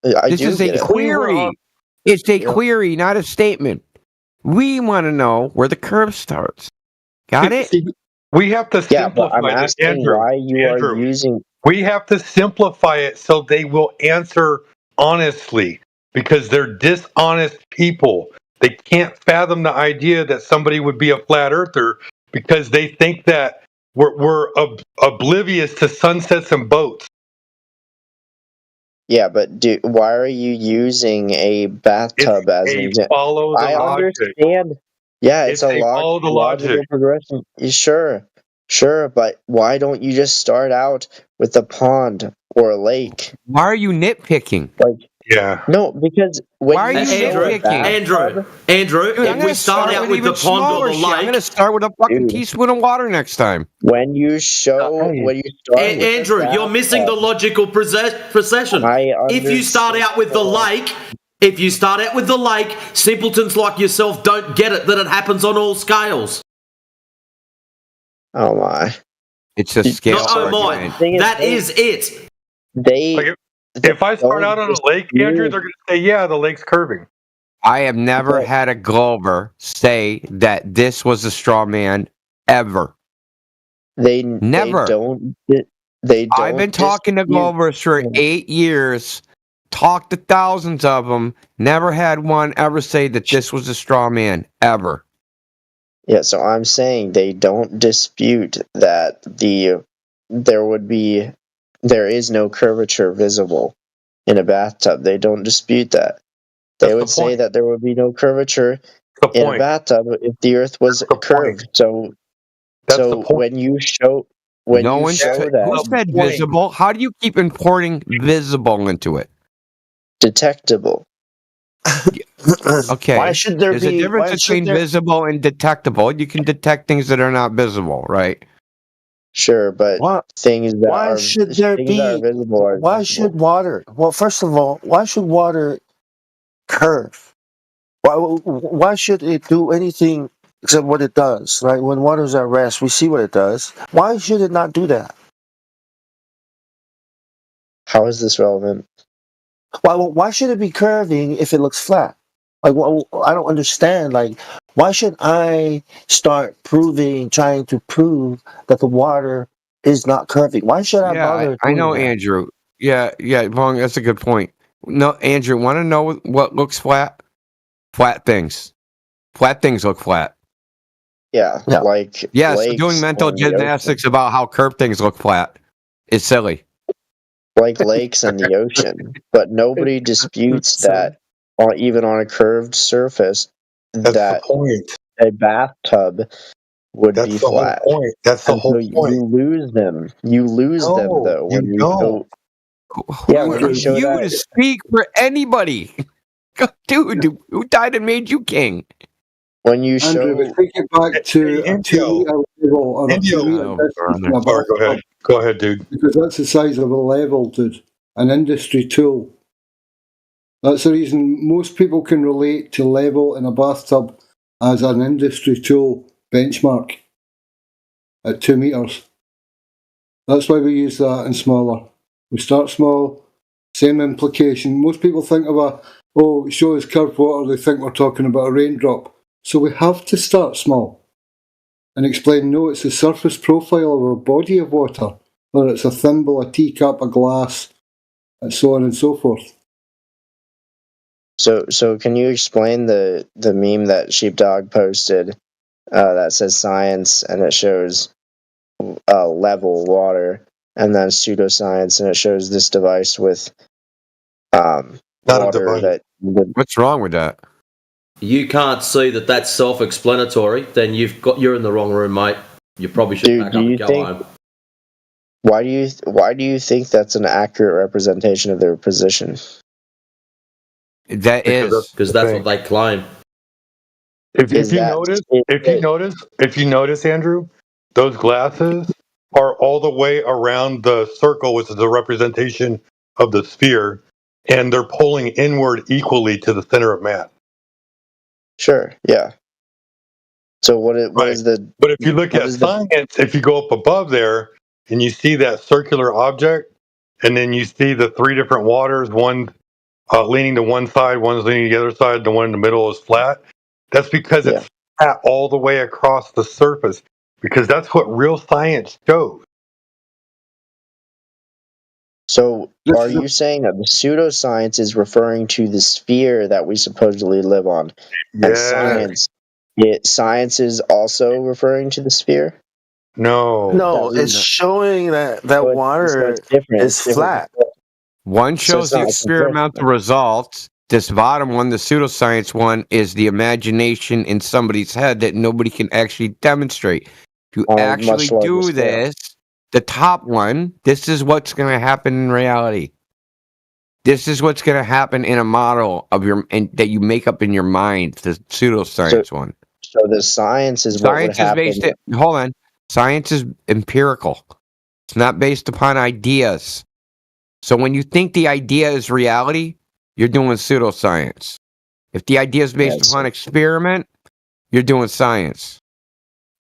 This is a query. It's a query, not a statement. We want to know where the curve starts. Got it? We have to Yeah, but simplify I'm this, asking Andrew. why you are using. We have to simplify it so they will answer honestly, because they're dishonest people. They can't fathom the idea that somebody would be a flat earther because they think that we're oblivious to sunsets and boats. Yeah, but why are you using a bathtub as an example? Follow the I logic. understand. Yeah, it's a follow the logical logic. progression. Sure, but why don't you just start out with a pond or a lake? Why are you nitpicking? Yeah. No, because when Why are you nitpicking? Andrew, Dude, I'm if we gonna start out with the even pond or smaller the shit. I'm lake, gonna start with a fucking teaspoon of water next time. When you start Andrew, you're missing the logical procession. If you start out with the lake, simpletons like yourself don't get it that it happens on all scales. Oh my! It's a scale Not oh my. argument. That is it. If I start out on a lake, Andrew, they're going to say, yeah, the lake's curving. I have never had a Glover say that this was a straw man ever. Never. I've been talking to Glovers for 8 years, talked to thousands of them, never had one ever say that this was a straw man, ever. Yeah, so I'm saying they don't dispute that there is no curvature visible in a bathtub. They don't dispute that. They would say that there would be no curvature in a bathtub if the Earth was curved. So when you show Who said visible? How do you keep importing visible into it? Detectable. Okay. Why should there There's be a difference between visible and detectable. You can detect things that are not visible, right? Sure, but things that are visible are why should water? Well, first of all, why should water curve? Why should it do anything except what it does? Right? When water's at rest, we see what it does. Why should it not do that? How is this relevant? Why should it be curving if it looks flat? Like, I don't understand. Like, why should I start trying to prove that the water is not curving? Why should I bother? I know, doing that? Andrew. Yeah, Vong, that's a good point. No, Andrew, want to know what looks flat? Flat things. Flat things look flat. Yeah. Like so doing mental gymnastics about how curved things look flat is silly. Like lakes and the ocean, but nobody disputes that, even on a curved surface, that a bathtub would be flat. That's the whole point. You lose them. You lose them though when you go. Yeah, when you show that to speak for anybody, dude. Who died and made you king? When you show. Andrew, if we get back to a 2 meter level or a 2 meter distance, go ahead, dude. Because that's the size of a level, dude. An industry tool. That's the reason most people can relate to level in a bathtub as an industry tool benchmark at 2 meters. That's why we use that and smaller. We start small, same implication. Most people think of show us curved water, they think we're talking about a raindrop. So we have to start small. and explain, no, it's the surface profile of a body of water, whether it's a thimble, a teacup, a glass, and so on and so forth. So can you explain the meme that Sheepdog posted that says science and it shows level water, and then pseudoscience and it shows this device with water that. What's wrong with that? You can't see that that's self-explanatory, then you're in the wrong room, mate. You probably should back up and go home. Why do you think that's an accurate representation of their position? That is because that's what they claim. If you notice, Andrew, those glasses are all the way around the circle, which is a representation of the sphere, and they're pulling inward equally to the center of mass. Sure. Yeah. So what is the? But if you look at science, if you go up above there and you see that circular object, and then you see the three different waters, one leaning to one side, one's leaning to the other side, the one in the middle is flat. That's because it's flat all the way across the surface, because that's what real science shows. So are you saying that the pseudoscience is referring to the sphere that we supposedly live on? And science is also referring to the sphere? No, it's showing that water is flat. One shows the experimental results. This bottom one, the pseudoscience one, is the imagination in somebody's head that nobody can actually demonstrate. To actually do this, the top one, this is what's going to happen in reality. This is what's going to happen in a model of that you make up in your mind, the pseudoscience one. So the science is what would happen. Hold on. Science is empirical. It's not based upon ideas. So when you think the idea is reality, you're doing pseudoscience. If the idea is based upon experiment, you're doing science.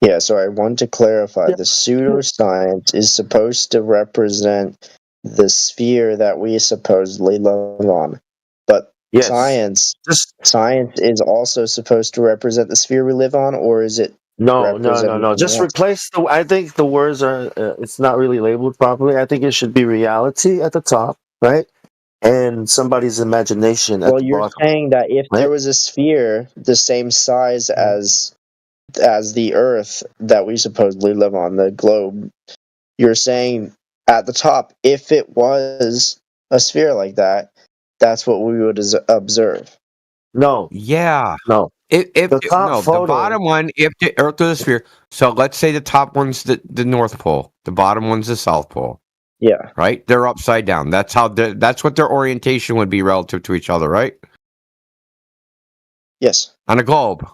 Yeah, so I want to clarify. The pseudoscience is supposed to represent the sphere that we supposedly live on. But science is also supposed to represent the sphere we live on, or is it? No. Just replace I think the words are. It's not really labeled properly. I think it should be reality at the top, right? And somebody's imagination at the bottom. Well, you're saying that if there was a sphere the same size as the Earth that we supposedly live on, the globe, you're saying at the top, if it was a sphere like that, that's what we would observe. No. Yeah. No. The bottom one, if the Earth was a sphere. So let's say the top one's the North Pole, the bottom one's the South Pole. Yeah. Right? They're upside down. That's what their orientation would be relative to each other, right? Yes. On a globe.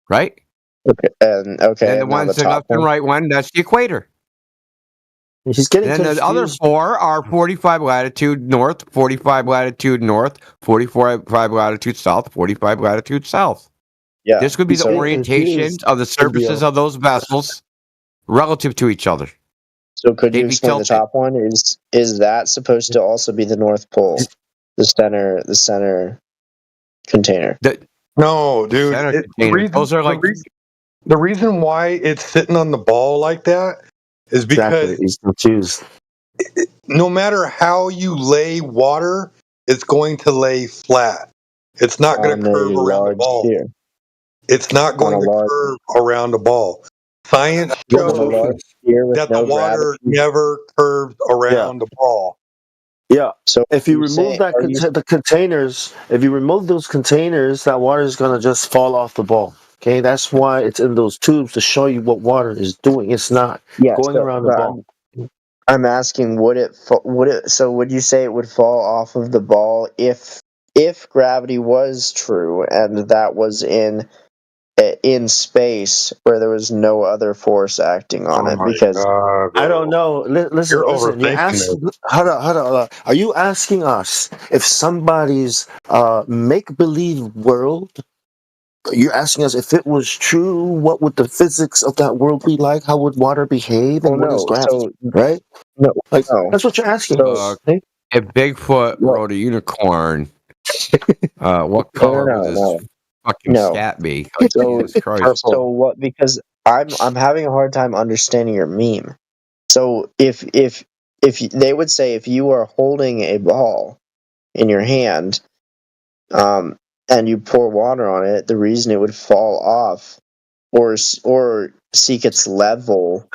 Right? Okay. And the ones the left and right one, that's the equator. He's getting confused. The other four are 45 latitude north, 45 latitude north, 45 latitude south, 45 latitude south. Yeah. This would be the orientations of the surfaces of those vessels relative to each other. So could you explain the top one? Is that supposed to also be the North Pole? The center container. No, dude. The reason why it's sitting on the ball like that is because he's confused. No matter how you lay water, it's going to lay flat. It's not going to curve around the ball. Sphere. It's not going to curve around the ball. Science shows that the water never curves around the ball. Yeah. So if you remove the containers, if you remove those containers, that water is going to just fall off the ball. Okay, that's why it's in those tubes to show you what water is doing. It's not going around the ball. I'm asking, would you say it would fall off of the ball if gravity was true and that was in space where there was no other force acting on it? Because I don't know. Listen. Hold on. Are you asking us if somebody's make-believe world? You're asking us if it was true, what would the physics of that world be like? How would water behave? And what is gravity? Right? No, that's what you're asking. If Bigfoot rode a unicorn, what color would fucking No. scat me. Like, So, Jesus Christ. so what? Because I'm having a hard time understanding your meme. So if they would say if you are holding a ball in your hand, and you pour water on it, the reason it would fall off or seek its level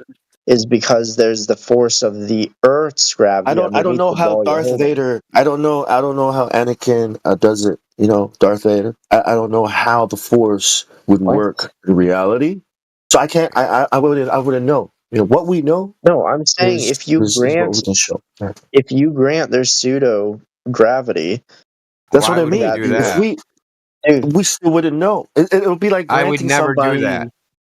is because there's the force of the Earth's gravity. I don't know the how ball you're Darth holding. Vader. I don't know how Anakin does it. You know, Darth Vader. I don't know how the Force would work in reality. So I can't. I wouldn't know. You know what we know. No, I'm saying is if you is what grant we can show. Yeah. if you grant their pseudo gravity, That's Why what I would we mean. do If that? we still wouldn't know. It would be like I would granting never do somebody that.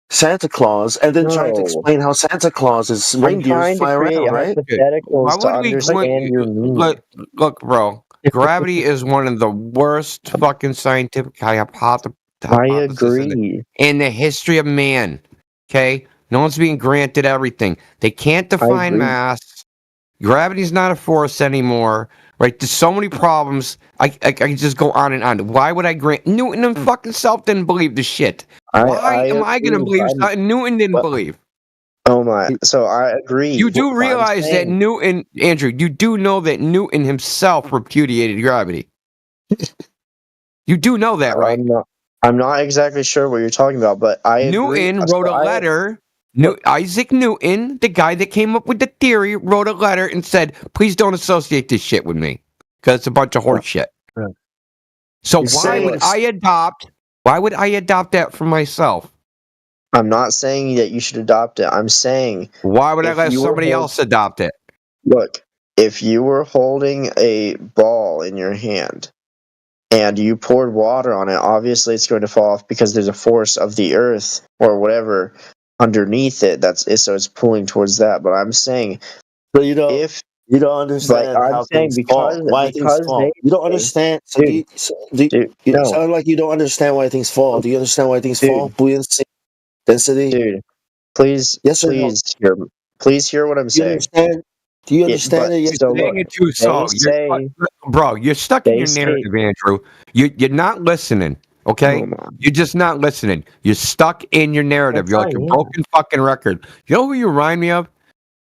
Santa Claus and then trying to No. explain how Santa Claus's I'm reindeers trying to fly create around, right? Why hypotheticals to would we understand your meme. look, bro? Gravity is one of the worst fucking scientific hypotheses agree. in the history of man. Okay, no one's being granted everything. They can't define agree. mass. Gravity's not a force anymore. Right? There's so many problems. I can just go on and on. Why would I grant Newton and fucking self didn't believe the shit? Why am I gonna believe something Newton didn't believe? Oh my! So I agree. You do I'm realize that saying- Newton, Andrew, you do know that Newton himself repudiated gravity. You do know that, right? I'm not exactly sure what you're talking about, but I agree. Newton wrote a letter. Isaac Newton, the guy that came up with the theory, wrote a letter and said, "Please don't associate this shit with me because it's a bunch of horse shit." So why would I adopt? Why would I adopt that for myself? I'm not saying that you should adopt it. I'm saying why would I let somebody else adopt it? Look, if you were holding a ball in your hand and you poured water on it, obviously it's going to fall off because there's a force of the earth or whatever underneath it so it's pulling towards that. But I'm saying, but you don't understand how things fall. Why things fall? You don't understand. You sound like you don't understand why things fall. Do you understand why things fall? Buoyancy, density. Dude, please, please hear what I'm saying. Do you understand it? You're saying it too soft. Bro, you're stuck in your narrative, Andrew. You're not listening. Okay, you're just not listening. You're stuck in your narrative. You're like a broken fucking record. You know who you remind me of?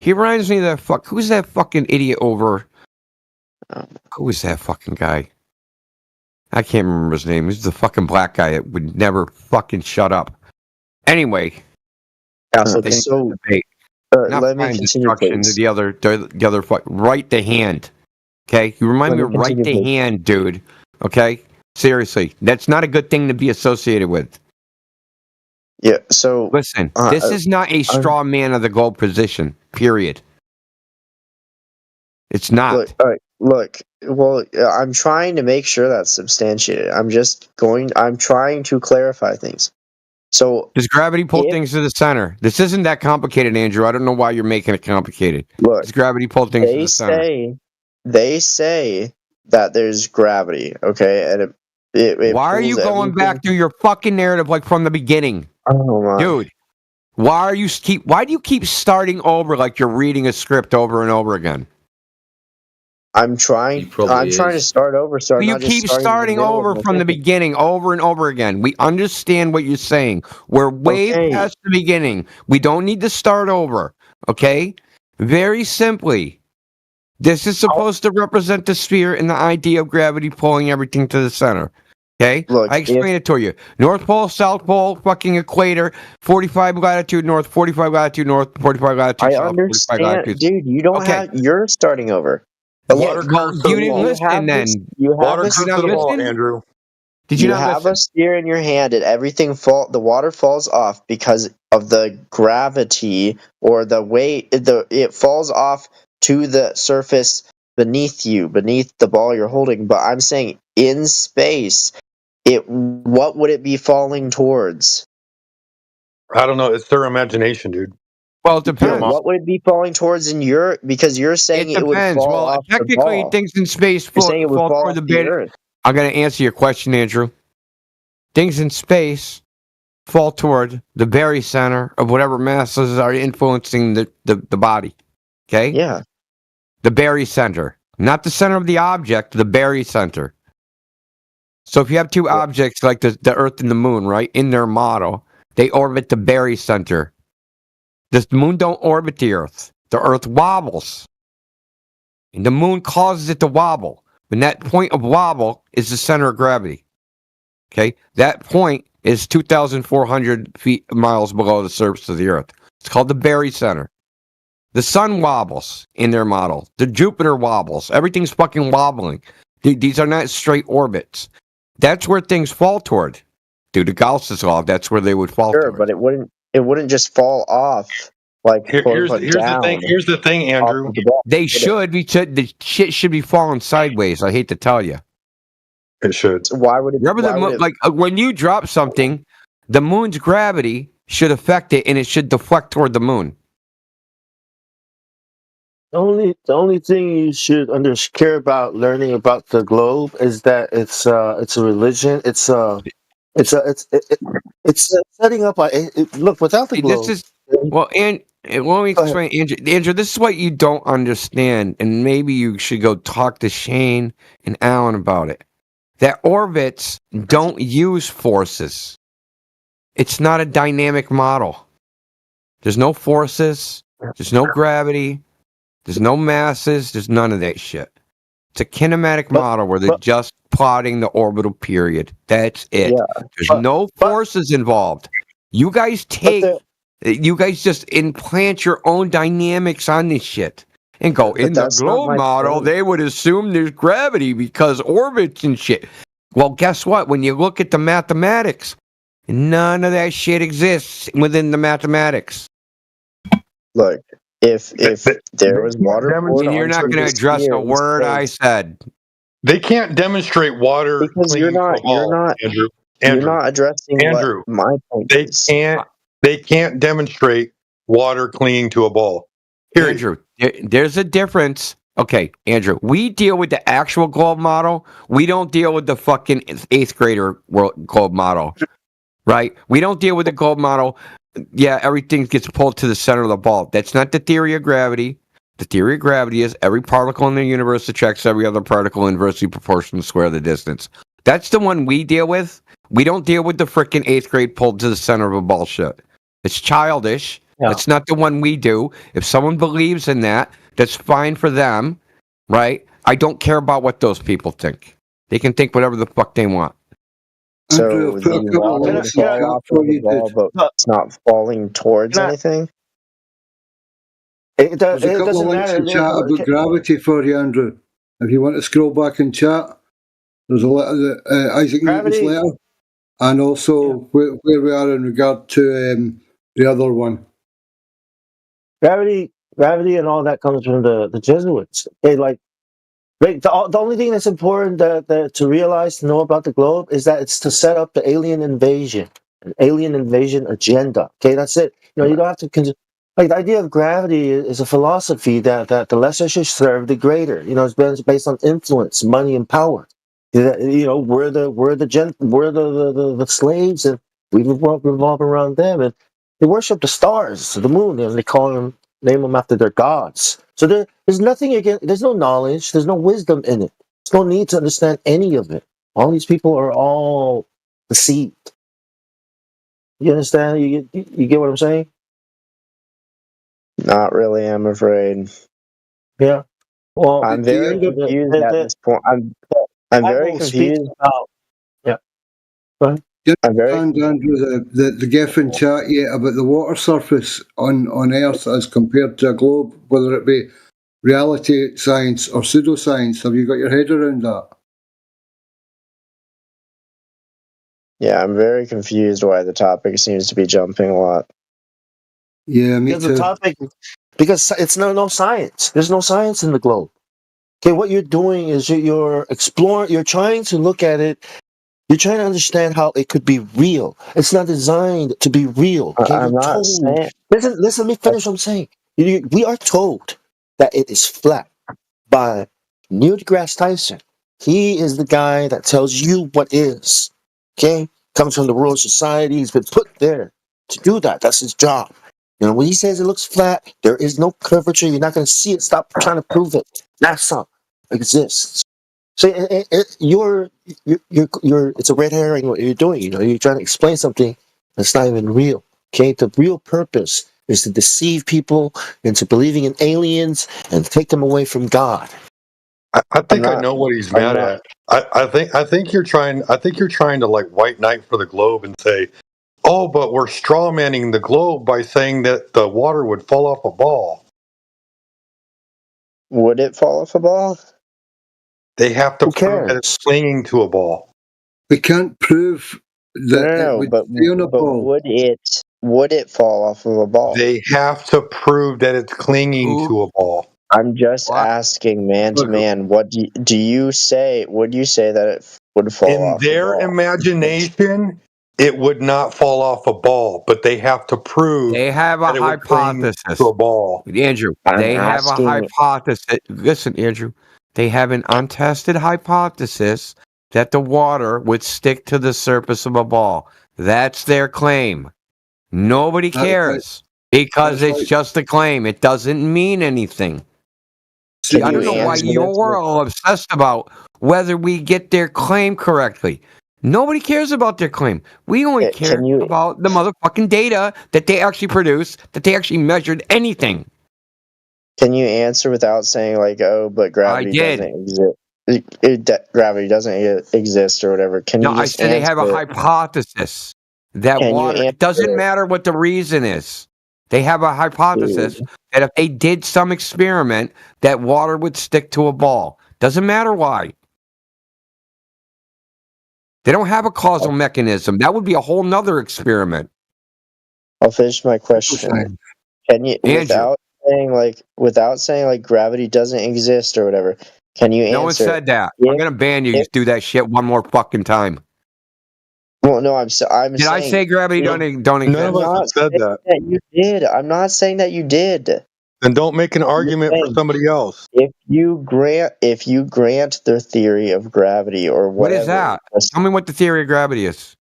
He reminds me of that who's that fucking idiot over? Who is that fucking guy? I can't remember his name. He's the fucking black guy that would never fucking shut up. Anyway. Let me continue, please. The other right the hand. Okay? You remind me of right the hand, dude. Okay? Seriously. That's not a good thing to be associated with. Yeah, so listen, this is not a straw man of the gold position. Period. It's not. Look. Well, I'm trying to make sure that's substantiated. I'm trying to clarify things. So does gravity pull things to the center? This isn't that complicated, Andrew. I don't know why you're making it complicated. Look, does gravity pull things to the center? They say that there's gravity, okay? And why are you going back to your fucking narrative like from the beginning? Oh my. Dude, why do you keep starting over like you're reading a script over and over again? I'm trying to start over. So you keep starting over from the beginning, over and over again. We understand what you're saying. We're way past the beginning. We don't need to start over. Okay? Very simply, this is supposed to represent the sphere and the idea of gravity pulling everything to the center. Okay? I explained it to you. North Pole, South Pole, fucking equator, 45 latitude north, 45 latitude north, 45 latitude south, 45 latitude. Dude, you don't have. You're starting over. Water comes to the ball. Water comes to the ball, Andrew. Did you not have listen? a sphere in your hand and everything the water falls off because of the gravity or the weight. It falls off to the surface beneath the ball you're holding. But I'm saying in space, what would it be falling towards? I don't know. It's their imagination, dude. Well, it depends. What would it be falling towards because you're saying it would fall off the technically, ball. Things in space fall toward the Earth. I'm going to answer your question, Andrew. Things in space fall toward the barycenter of whatever masses are influencing the body. Okay? Yeah. The barycenter. Not the center of the object, the barycenter. So if you have two objects like the Earth and the Moon, right, in their model, they orbit the barycenter. The Moon don't orbit the Earth. The Earth wobbles. And the Moon causes it to wobble. And that point of wobble is the center of gravity. Okay? That point is 2,400 miles below the surface of the Earth. It's called the barycenter. The Sun wobbles in their model. The Jupiter wobbles. Everything's fucking wobbling. These are not straight orbits. That's where things fall toward. Due to Gauss's law, that's where they would fall toward. But it wouldn't just fall off like Here's the thing, Andrew. They should. The shit should be falling sideways. I hate to tell you. It should. Why would it? Remember the moon? Like when you drop something, the moon's gravity should affect it, and it should deflect toward the moon. The only thing you should care about learning about the globe is that it's a religion. It's setting up. Look, without the globe. This is let me explain, Andrew. Andrew, this is what you don't understand, and maybe you should go talk to Shane and Alan about it. That orbits don't use forces. It's not a dynamic model. There's no forces. There's no gravity. There's no masses. There's none of that shit. It's a kinematic model where they're just plotting the orbital period. That's it. Yeah, There's no forces involved. You guys just implant your own dynamics on this shit and go, in the globe model, they would assume there's gravity because orbits and shit. Well, guess what? When you look at the mathematics, none of that shit exists within the mathematics. Look, if there was water, and you're not going to address a word I said. They can't demonstrate water because clinging to a ball, Andrew. You're not addressing Andrew. What my point is. They can't demonstrate water clinging to a ball. Period. Andrew, there's a difference. Okay, Andrew, we deal with the actual globe model. We don't deal with the fucking 8th grader globe model, right? We don't deal with the globe model. Yeah, everything gets pulled to the center of the ball. That's not the theory of gravity. The theory of gravity is every particle in the universe attracts every other particle inversely proportional to the square of the distance. That's the one we deal with. We don't deal with the frickin' 8th grade pulled to the center of a bullshit. It's childish. Yeah. That's not the one we do. If someone believes in that, that's fine for them, right? I don't care about what those people think. They can think whatever the fuck they want. So the water would fall off of the ball, but it's not falling towards anything? There's a couple of links in chat about gravity for you, Andrew. If you want to scroll back in chat, there's a letter, Isaac Newton's letter, and also where we are in regard to the other one. Gravity and all that comes from the Jesuits. The only thing that's important to realize, to know about the globe, is that it's to set up the alien invasion, an alien invasion agenda. Okay, that's it. You don't have to. The idea of gravity is a philosophy that the lesser should serve the greater. It's based on influence, money, and power. We're the slaves, and we revolve around them, and they worship the stars, the moon, and they name them after their gods. So there's nothing again. There's no knowledge. There's no wisdom in it. There's no need to understand any of it. All these people are all deceived. You understand? You get what I'm saying? Not really, I'm afraid. Yeah. Well, I'm very confused at this point. I'm very confused. Yeah. I'm very Andrew, the GIF in chat yet about the water surface on Earth as compared to a globe, whether it be reality science or pseudoscience. Have you got your head around that? Yeah, I'm very confused why the topic seems to be jumping a lot. Yeah, me too. Because it's no science. There's no science in the globe. Okay, what you're doing is you're exploring. You're trying to look at it. You're trying to understand how it could be real. It's not designed to be real. Okay? I'm not saying. Listen. Let me finish what I'm saying. We are told that it is flat by Neil deGrasse Tyson. He is the guy that tells you what is. Okay, comes from the Royal Society. He's been put there to do that. That's his job. When he says it looks flat, there is no curvature. You're not going to see it. Stop trying to prove it. NASA exists. So you're it's a red herring what you're doing. You're trying to explain something that's not even real. Okay, the real purpose is to deceive people into believing in aliens and take them away from God. I think I know what he's mad at. I think you're trying to like white knight for the globe and say, oh, but we're strawmanning the globe by saying that the water would fall off a ball. Would it fall off a ball? They have to prove that it's clinging to a ball. We can't prove that No, it would but stay on a ball. would it fall off of a ball? They have to prove that it's clinging to a ball. I'm just asking, man to man. What do you say? Would you say that it would fall off? In their imagination, it would not fall off a ball, but they have to prove They have a that it would cling hypothesis. to a ball. Andrew, they have a hypothesis. Listen, Andrew, they have an untested hypothesis that the water would stick to the surface of a ball. That's their claim. Nobody cares because it's just a claim. It doesn't mean anything. See, I don't know why you're all obsessed about whether we get their claim correctly. Nobody cares about their claim. We only care about the motherfucking data that they actually produced, that they actually measured anything. Can you answer without saying like, "Oh, but gravity doesn't exist"? Gravity doesn't exist or whatever. Can you? No, I said they have a hypothesis that water. It doesn't matter what the reason is. They have a hypothesis that if they did some experiment, that water would stick to a ball. Doesn't matter why. They don't have a causal mechanism. That would be a whole nother experiment. I'll finish my question. Can you, without saying like gravity doesn't exist or whatever? Can you answer? No one said that. I'm gonna ban you. You do that shit one more fucking time. Well, no, I'm Did saying, I say gravity don't exist? None of us said that. You did. I'm not saying that you did. Then don't make an argument for somebody else. If you grant their theory of gravity or whatever, What is that? Tell me what the theory of gravity is.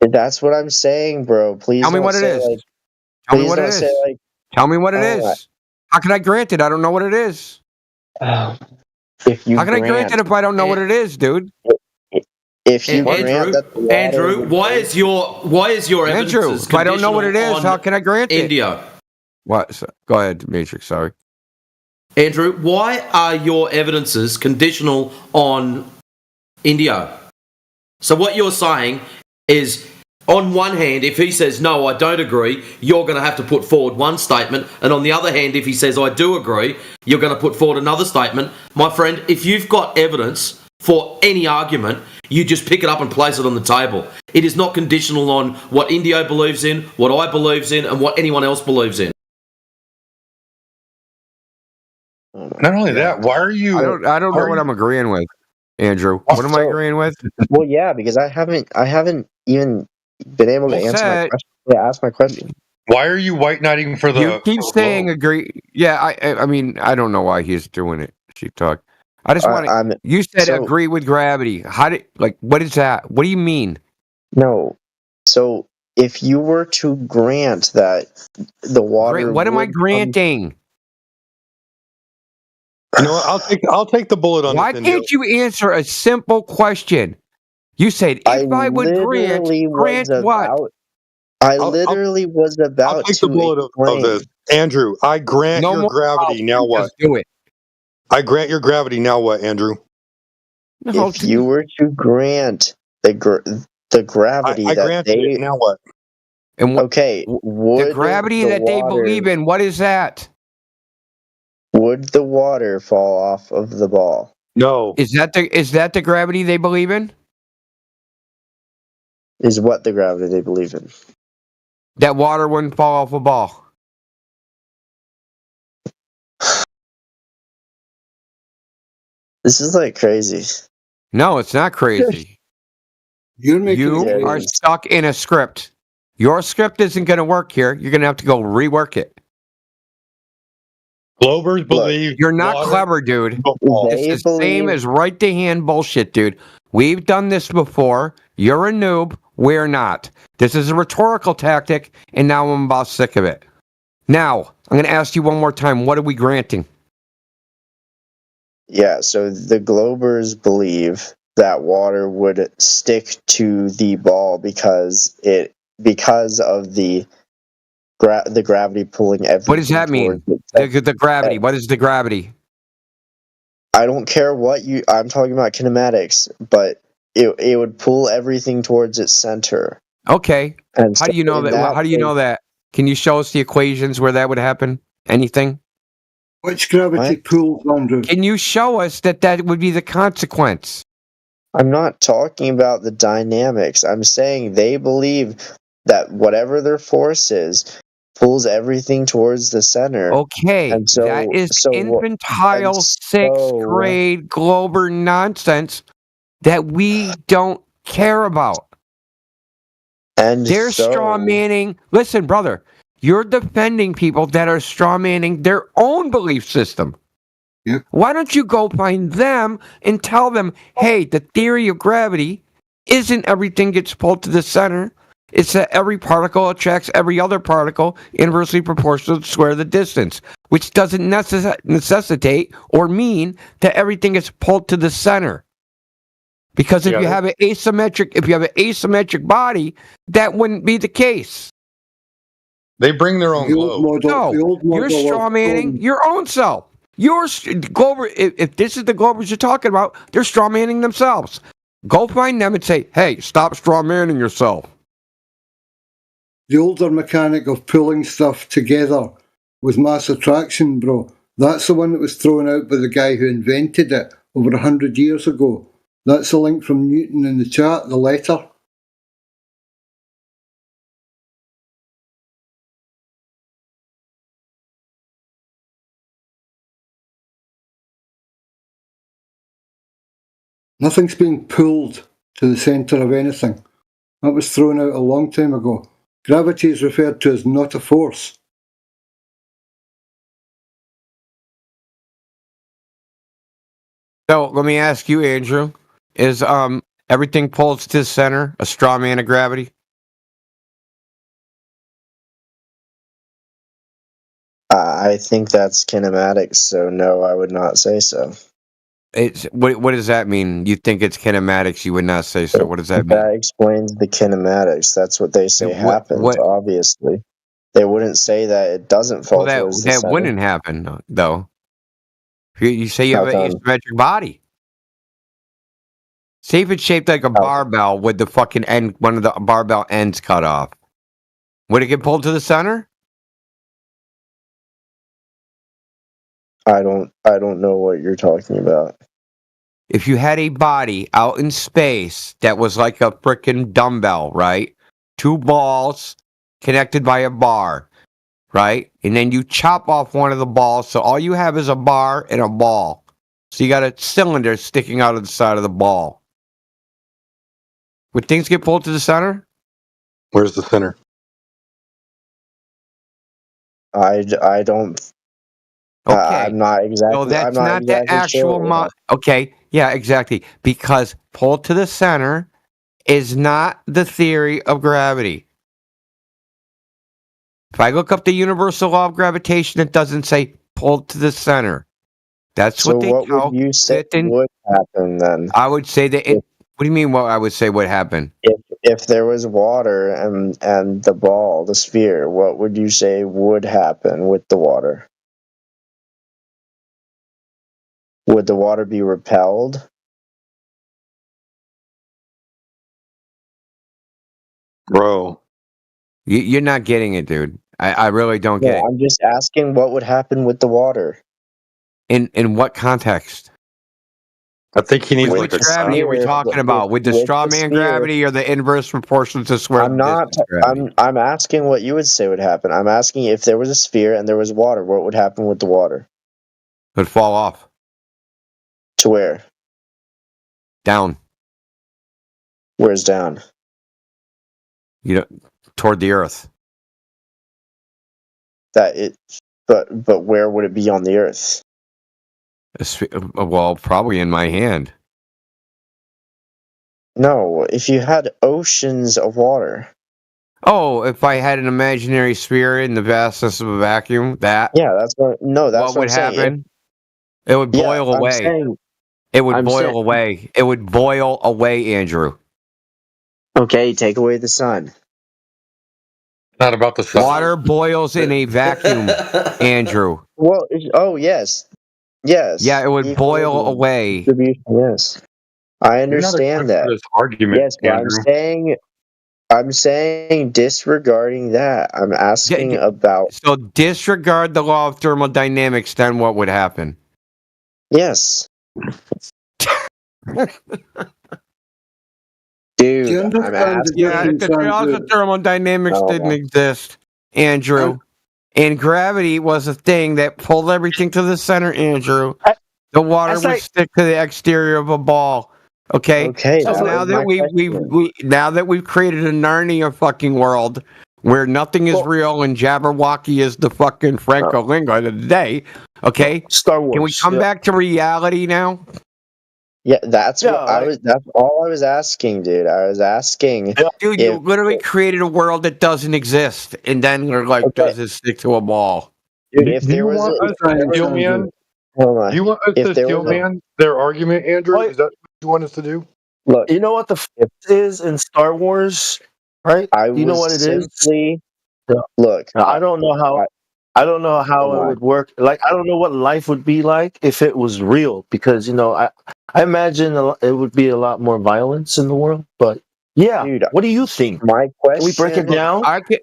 That's what I'm saying, bro. Please tell me what it is. Tell me what it is. Tell me what it is. How can I grant it? I don't know what it is. If you how can I grant it if I don't know what it is, dude? If you Andrew, why is your evidence? Andrew, if I don't know what it is, how can I grant it? India. What? Go ahead, Matrix. Sorry. Andrew, why are your evidences conditional on India? So what you're saying is, on one hand, if he says, no, I don't agree, you're going to have to put forward one statement. And on the other hand, if he says, I do agree, you're going to put forward another statement. My friend, if you've got evidence for any argument, you just pick it up and place it on the table. It is not conditional on what Indio believes in, what I believes in, and what anyone else believes in. Not only that, why are you? I don't know what I'm agreeing with, Andrew. What am I agreeing with? Well, yeah, because I haven't even been able to answer my question. Yeah, ask my question. Why are you white knighting for the? You keep saying agree. Yeah, I mean, I don't know why he's doing it. Sheep talk. I just want to. You said agree with gravity. What is that? What do you mean? No. So if you were to grant that the water, what am I granting? You know what? I'll take the bullet on. Why can't you answer a simple question? You said if I would grant what? I literally was about I'll take the bullet of this, Andrew. I grant your gravity. Now what? Just do it. I grant your gravity. Now what, Andrew? If you were to grant the gravity I that grant they it. Now what? And okay, would the gravity that they believe in? What is that? Would the water fall off of the ball? No. Is that the gravity they believe in? Is what the gravity they believe in? That water wouldn't fall off a ball. This is like crazy. No, it's not crazy. You are stuck in a script. Your script isn't going to work here. You're going to have to go rework it. Globers believe you're not clever, dude. It's the same as right to hand bullshit, dude. We've done this before. You're a noob. We're not. This is a rhetorical tactic, and now I'm about sick of it. Now, I'm going to ask you one more time. What are we granting? Yeah, so the Globers believe that water would stick to the ball because of the gravity pulling everything. What does that mean? The gravity. What is the gravity? I don't care what I'm talking about kinematics, but it would pull everything towards its center. Okay. And how do you know that? How do you know that? Can you show us the equations where that would happen? Anything? Which gravity pulls, Andrew? Can you show us that would be the consequence? I'm not talking about the dynamics. I'm saying they believe that whatever their force is pulls everything towards the center. Okay, and so, that is infantile sixth grade Glober nonsense that we don't care about. And they're straw manning. Listen, brother, you're defending people that are straw manning their own belief system. Yep. Why don't you go find them and tell them, hey, the theory of gravity isn't everything gets pulled to the center. It's that every particle attracts every other particle inversely proportional to the square of the distance, which doesn't necessitate or mean that everything is pulled to the center. Because if you have an asymmetric body, that wouldn't be the case. They bring their own globe. No, you're straw manning your own self. You're Glober. If this is the Globers you're talking about, they're straw manning themselves. Go find them and say, "Hey, stop straw manning yourself." The older mechanic of pulling stuff together was mass attraction, bro. That's the one that was thrown out by the guy who invented it over 100 years ago. That's a link from Newton in the chat, the letter. Nothing's being pulled to the centre of anything. That was thrown out a long time ago. Gravity is referred to as not a force. So let me ask you, Andrew, is everything pulls to the center a straw man of gravity? I think that's kinematics, so no, I would not say so. It's what does that mean? You think it's kinematics? You would not say so. What does that mean? That explains the kinematics. That's what they say happens. Obviously, they wouldn't say that it doesn't fall towards the center. That wouldn't happen though. You say you have an asymmetric body. See if it's shaped like a barbell with the fucking end, one of the barbell ends cut off. Would it get pulled to the center? I don't know what you're talking about. If you had a body out in space that was like a frickin' dumbbell, right? Two balls connected by a bar, right? And then you chop off one of the balls, so all you have is a bar and a ball. So you got a cylinder sticking out of the side of the ball. Would things get pulled to the center? Where's the center? I don't. Okay. I'm not exactly. So that's not exactly the actual. sure. Okay. Yeah, exactly. Because pulled to the center is not the theory of gravity. If I look up the universal law of gravitation, it doesn't say pulled to the center. That's So what they what would you say would happen then? I would say that. What do you mean? What I would say would happen? If there was water and the ball, the sphere, what would you say would happen with the water? Would the water be repelled? Bro. You're not getting it, dude. I really don't get it. I'm just asking what would happen with the water. In what context? I think he needs Which gravity are we talking about? With the straw man gravity or the inverse proportional to square? I'm asking what you would say would happen. I'm asking if there was a sphere and there was water, what would happen with the water? It would fall off. To where? Down. Where's down? Toward the earth. But where would it be on the earth? Well, probably in my hand. No, if you had oceans of water. Oh, if I had an imaginary sphere in the vastness of a vacuum, Yeah, that's what. No, that's what would happen. It would Yeah, boil I'm away. saying. It would I'm boil saying. away. It would boil away, Andrew. Okay, take away the sun. Not about the sun. Water boils in a vacuum, Andrew. Well, oh yes, yes. Yeah, it would boil away. Distribution, yes, I You're not understand equipped that. for this argument, Yes, but Andrew. I'm saying disregarding that. I'm asking about. So disregard the law of thermodynamics. Then what would happen? Yes. Dude, I'm asking. Yeah, if the laws of thermodynamics didn't exist, Andrew, and gravity was a thing that pulled everything to the center, Andrew, the water would stick to the exterior of a ball. Okay. Okay. So now that now that we've created a Narnia fucking world where nothing is real and Jabberwocky is the fucking Franco-Lingo of the day. Okay. Star Wars. Can we come back to reality now? Yeah, that's what I was. That's all I was asking, dude. I was asking. Dude, you literally created a world that doesn't exist, and then you're like, does it stick to a ball? Dude, if there was You want us to steel man their argument, Andrew? Is that what you want us to do? Look, you know what the is in Star Wars, right? You know what it is? Look, I don't know how. I don't know how it would work. Like, I don't know what life would be like if it was real, because I imagine it would be a lot more violence in the world. But yeah, dude, what do you think? My question. Can we break it down? We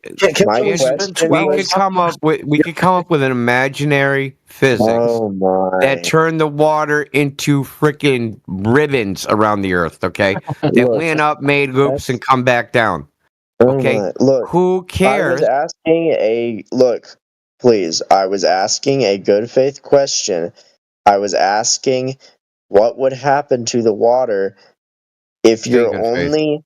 could come up with an imaginary physics that turned the water into freaking ribbons around the earth. Okay, that went up, made loops, and come back down. Okay, look, who cares? I was asking please. I was asking a good faith question. I was asking what would happen to the water if you're only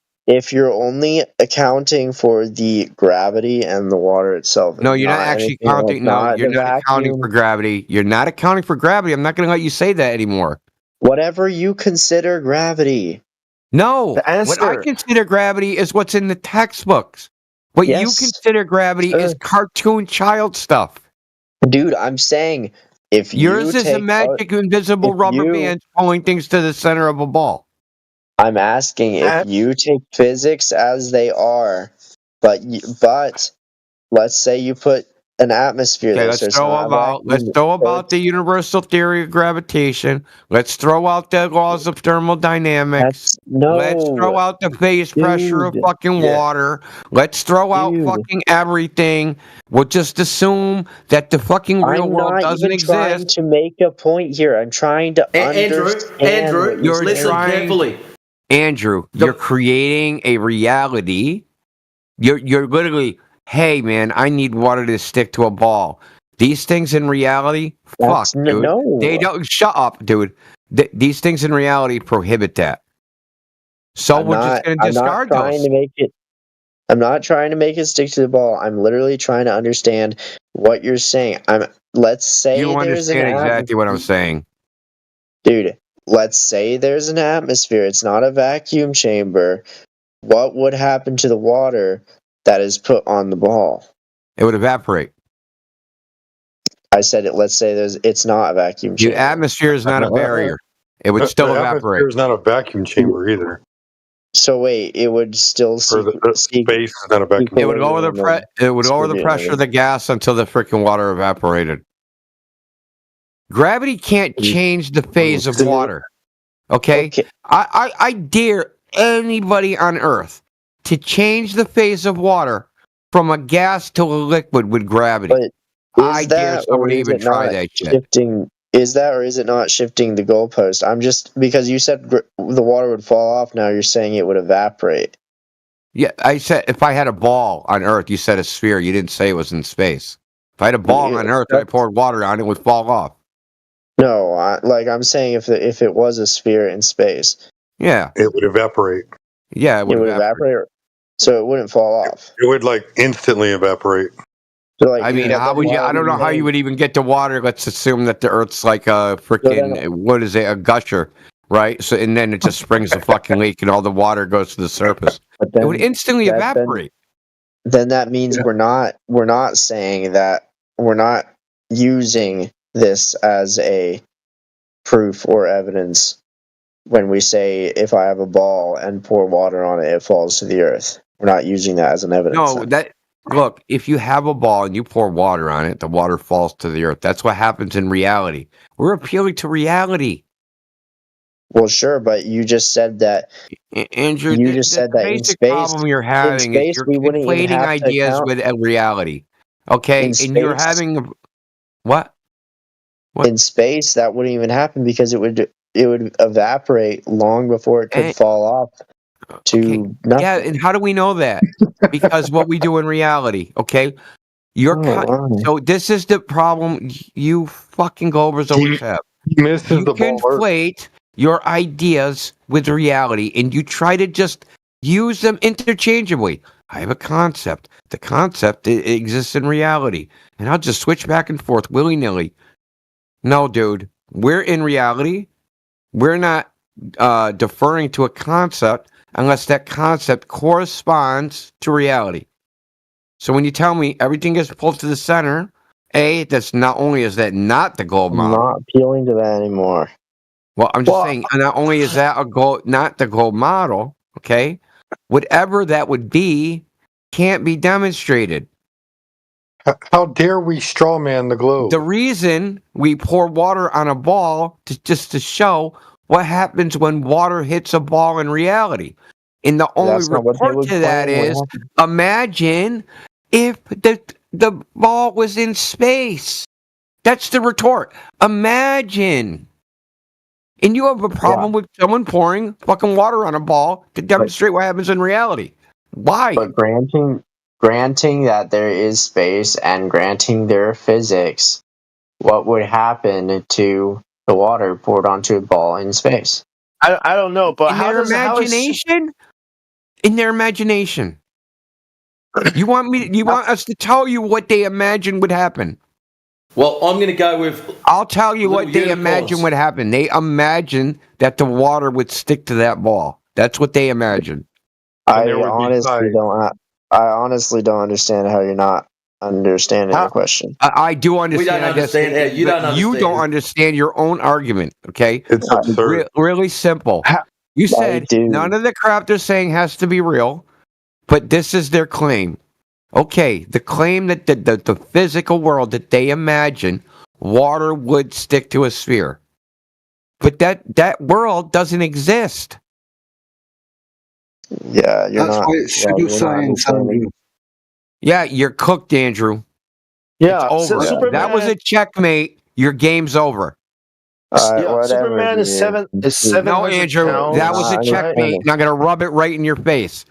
accounting for the gravity and the water itself. No, you're not actually counting. No, you're not accounting for gravity. You're not accounting for gravity. I'm not going to let you say that anymore. Whatever you consider gravity. No, what I consider gravity is what's in the textbooks. What you consider gravity is cartoon child stuff. Dude, I'm saying if yours is a magic invisible rubber band pulling things to the center of a ball. I'm asking if you take physics as they are, but let's say you put an atmosphere. Okay, let's throw about the universal theory of gravitation. Let's throw out the laws of thermodynamics. Let's throw out the phase pressure of fucking water. Let's throw out fucking everything. We'll just assume that the fucking real world doesn't exist. I'm trying to make a point here. I'm trying to understand. Andrew, listen carefully. Andrew, you're creating a reality. You're literally, hey man, I need water to stick to a ball. These things in reality, fuck, dude. No. They don't. Shut up, dude. These things in reality prohibit that. So we're just going to discard those. I'm not trying to make it stick to the ball. I'm literally trying to understand what you're saying. Let's say you understand exactly what I'm saying, dude. Let's say there's an atmosphere. It's not a vacuum chamber. What would happen to the water that is put on the ball? It would evaporate. I said it. Let's say it's not a vacuum chamber. The atmosphere is not a barrier. It would still evaporate. Atmosphere is not a vacuum chamber either. So wait, it would still space is not a vacuum. It would lower the pressure of the gas until the freaking water evaporated. Gravity can't change the phase of water. Okay? I dare anybody on Earth to change the phase of water from a gas to a liquid with gravity. I dare somebody even try that shit. Is that or is it not shifting the goalpost? I'm just, because you said the water would fall off, now you're saying it would evaporate. Yeah, I said if I had a ball on Earth, you said a sphere. You didn't say it was in space. If I had a ball on Earth and I poured water on it, would fall off. No, I'm saying if it was a sphere in space. Yeah. It would evaporate. Yeah, it would evaporate. So it wouldn't fall off. It would instantly evaporate. So I mean, how would you? I don't know how you would even get to water. Let's assume that the Earth's like a freaking what is it? A gusher, right? So and then it just springs a fucking leak, and all the water goes to the surface. It would instantly evaporate. Then that means we're not saying that we're not using this as a proof or evidence when we say if I have a ball and pour water on it, it falls to the earth. We're not using that as an evidence. No, look, if you have a ball and you pour water on it, the water falls to the earth. That's what happens in reality. We're appealing to reality. Well, sure, but you just said that. Andrew, you just said that in basic space. problem you're having is you're we wouldn't even conflating have ideas to count. with a reality. Okay, and you're having what? In space, that wouldn't even happen because it would evaporate long before it could fall off to nothing. Yeah, and how do we know that? Because what we do in reality, okay? So this is the problem you fucking Globers always have. You conflate your ideas with reality, and you try to just use them interchangeably. I have a concept. The concept exists in reality, and I'll just switch back and forth willy-nilly. No, dude. We're in reality. We're not deferring to a concept unless that concept corresponds to reality. So when you tell me everything is pulled to the center, that's not only is that not the gold model. I'm not appealing to that anymore. Well, I'm just saying, not only is that not the gold model, okay? Whatever that would be can't be demonstrated. How dare we straw man the globe? The reason we pour water on a ball just to show what happens when water hits a ball in reality. And the only report to that is, imagine if the ball was in space. That's the retort. Imagine. And you have a problem with someone pouring fucking water on a ball to demonstrate what happens in reality. Why? But granting that there is space and granting there are physics, what would happen to the water poured onto a ball in space? I don't know, but in their imagination. You want us to tell you what they imagine would happen? Well, I'm going to go with. I'll tell you what they imagine would happen. They imagine that the water would stick to that ball. That's what they imagine. I honestly don't understand how you're not understanding the question. I do understand. We don't understand how you don't understand. You don't understand your own argument. Okay, it's absurd. Really simple. You said none of the crap they're saying has to be real, but this is their claim. Okay, the claim that the physical world that they imagine, water would stick to a sphere. But that world doesn't exist. Yeah, That's why it's pseudoscience, Andrew. Yeah, you're cooked, Andrew. Yeah, it's over. That was a checkmate. Your game's over. Superman is 700 No, Andrew, pounds. that was a checkmate. And I'm going to rub it right in your face.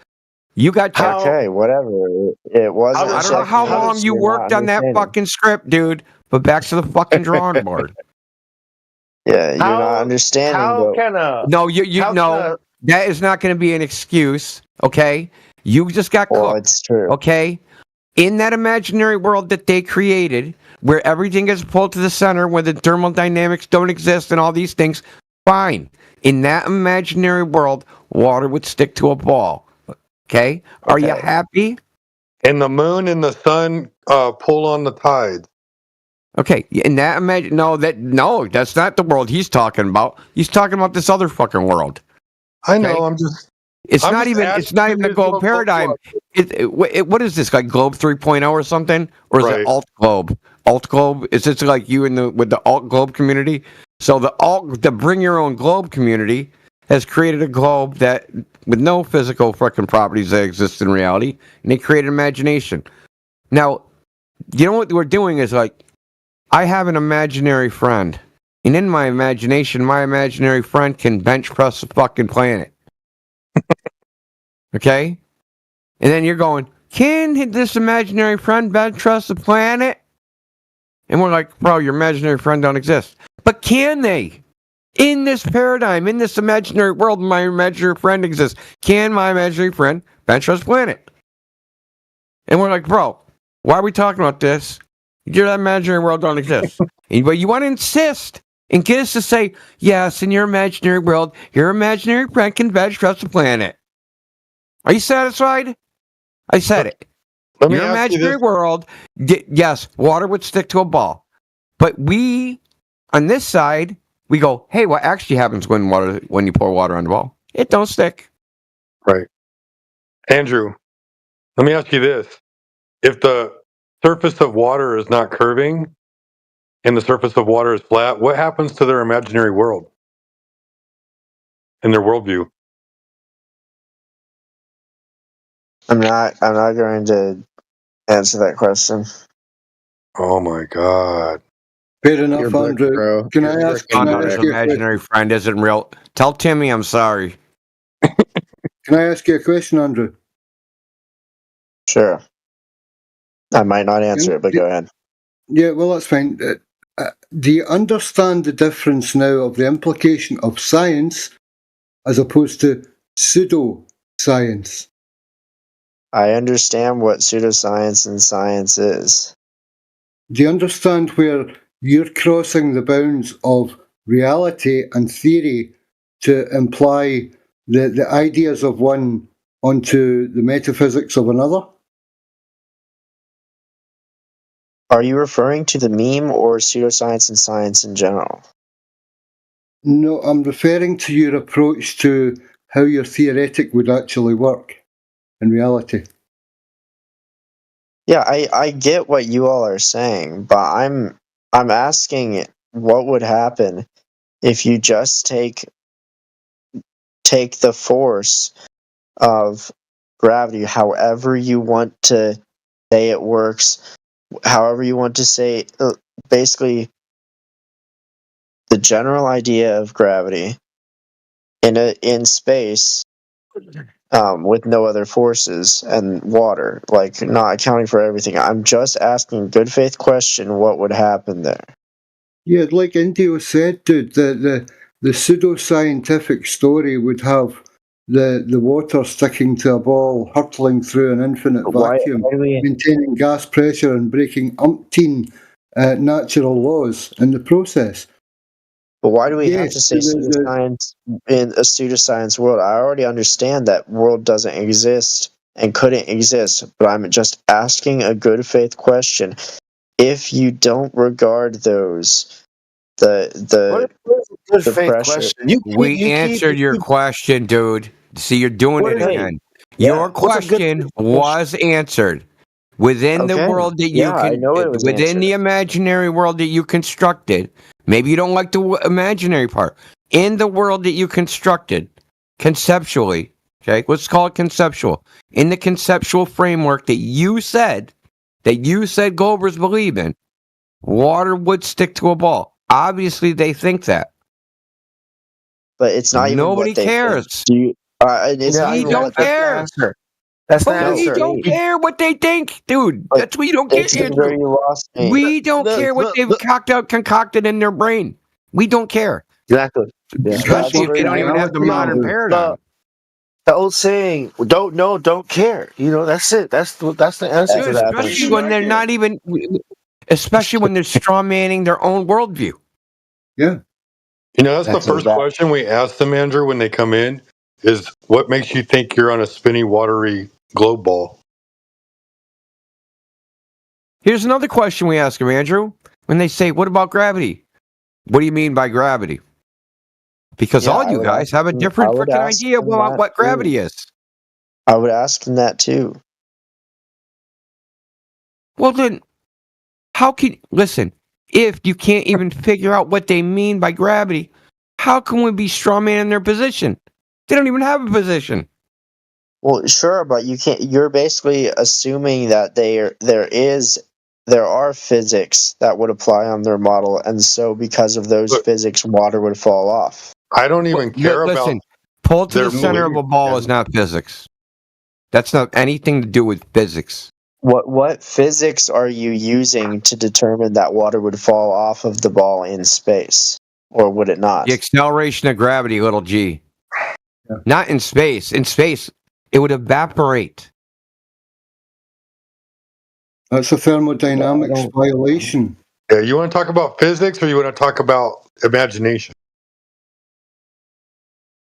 You got checked. Okay, whatever. It wasn't. I don't know how long you worked on that fucking script, dude. But back to the fucking drawing board. Yeah, you're not understanding. That is not going to be an excuse. Okay, you just got cooked. Well, it's true. Okay, in that imaginary world that they created, where everything is pulled to the center, where the thermodynamics don't exist, and all these things, fine. In that imaginary world, water would stick to a ball. Okay, are you happy? And the moon and the sun pull on the tides. Okay, in that that's not the world he's talking about. He's talking about this other fucking world. I know. It's not even a globe paradigm. What is this, like Globe 3.0 or something, or is it Alt Globe? Alt Globe, is this like you with the Alt Globe community? So the Bring Your Own Globe community has created a globe that with no physical fucking properties that exist in reality, and they created imagination. Now, you know what we're doing is like, I have an imaginary friend, and in my imagination, my imaginary friend can bench press the fucking planet. Okay? And then you're going, can this imaginary friend bench press the planet? And we're like, bro, your imaginary friend don't exist. But can they? In this paradigm, in this imaginary world, my imaginary friend exists. Can my imaginary friend bench press the planet? And we're like, bro, why are we talking about this? Your imaginary world don't exist. But you want to insist and get us to say, yes, in your imaginary world, your imaginary friend can bench press the planet. Are you satisfied? I said it. Your imaginary world, yes, water would stick to a ball. But we, on this side, we go, hey, what actually happens when you pour water on the ball? It don't stick. Right. Andrew, let me ask you this. If the surface of water is not curving and the surface of water is flat, what happens to their imaginary world and their worldview? I'm not going to answer that question. Oh my God. Fair enough, Andrew. Can I ask you imaginary friend isn't real. Tell Timmy I'm sorry. Can I ask you a question, Andrew? Sure. I might not answer it, but go ahead. Yeah, well, that's fine. Do you understand the difference now of the implication of science as opposed to pseudoscience? I understand what pseudoscience and science is. Do you understand where you're crossing the bounds of reality and theory to imply the ideas of one onto the metaphysics of another? Are you referring to the meme or pseudoscience and science in general? No, I'm referring to your approach to how your theoretic would actually work in reality. Yeah, I get what you all are saying, but I'm asking what would happen if you just take the force of gravity, however you want to say it works, however you want to say, basically the general idea of gravity in space, with no other forces and water, like not accounting for everything. I'm just asking good faith question, what would happen there? Yeah, like Indio said, dude, the pseudoscientific story would have the water sticking to a ball, hurtling through an infinite vacuum, maintaining gas pressure and breaking umpteen natural laws in the process. But why do we have to say pseudoscience in a pseudoscience world? I already understand that world doesn't exist and couldn't exist, but I'm just asking a good faith question. If you don't regard those, the pressure. We answered your question, dude. See, you're doing it again. Your question was answered. Within the world that you within the imaginary world that you constructed, maybe you don't like the imaginary part. In the world that you constructed, conceptually, okay, let's call it conceptual. In the conceptual framework that you said Globers believe in, water would stick to a ball. Obviously, they think that. But it's not even nobody what they cares. Think. We don't care. That's the We answer. don't care what they think, dude. That's what you don't get. Where you lost me. We don't care what they've concocted in their brain. We don't care. Exactly. Yeah. Especially if they don't even have the modern paradigm. The old saying, "Don't know, don't care." You know, that's it. That's the answer to that. Especially when they're not even. Especially when they're straw manning their own worldview. Yeah. You know, that's the first question we ask them, Andrew, when they come in, is what makes you think you're on a spinny, watery globe ball? Here's another question we ask them, Andrew. When they say, what about gravity? What do you mean by gravity? Because all you guys have a different freaking idea about what gravity is. I would ask them that too. Well, then, how can... Listen, if you can't even figure out what they mean by gravity, how can we be strawman in their position? They don't even have a position. Well, sure, but you can't. You're basically assuming that there are physics that would apply on their model, and so because of those physics, water would fall off. I don't even care listen, about. Pull to the center of a ball is not physics. That's not anything to do with physics. What physics are you using to determine that water would fall off of the ball in space, or would it not? The acceleration of gravity, little g. Yeah. Not in space. In space, it would evaporate. That's a thermodynamics violation. Yeah, you want to talk about physics, or you want to talk about imagination?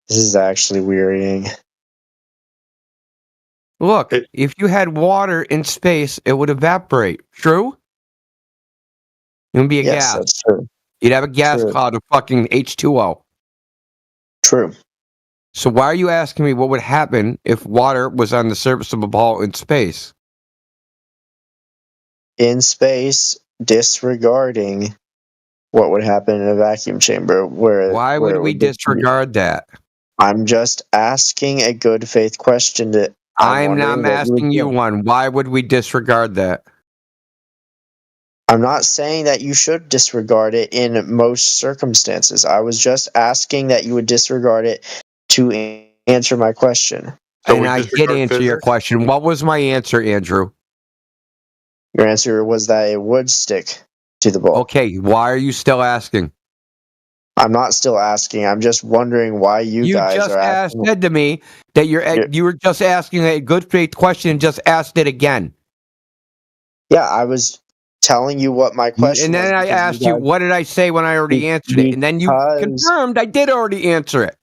This is actually wearying. Look, if you had water in space, it would evaporate. True? It would be a gas. That's true. You'd have a gas True. cloud of fucking H2O. True. So why are you asking me what would happen if water was on the surface of a ball in space? In space, disregarding what would happen in a vacuum chamber, Why would it we would just be- disregard that? I'm just asking a good faith question. I'm not asking you one. Why would we disregard that? I'm not saying that you should disregard it in most circumstances. I was just asking that you would disregard it to answer my question. And I did answer your question. What was my answer, Andrew? Your answer was that it would stick to the ball. Okay, why are you still asking? I'm not still asking. I'm just wondering why you guys just are asking. said to me that you were just asking a good faith question and just asked it again. Yeah, I was telling you what my question and then was. I asked you, what did I say when I already answered it? And then you confirmed I did already answer it.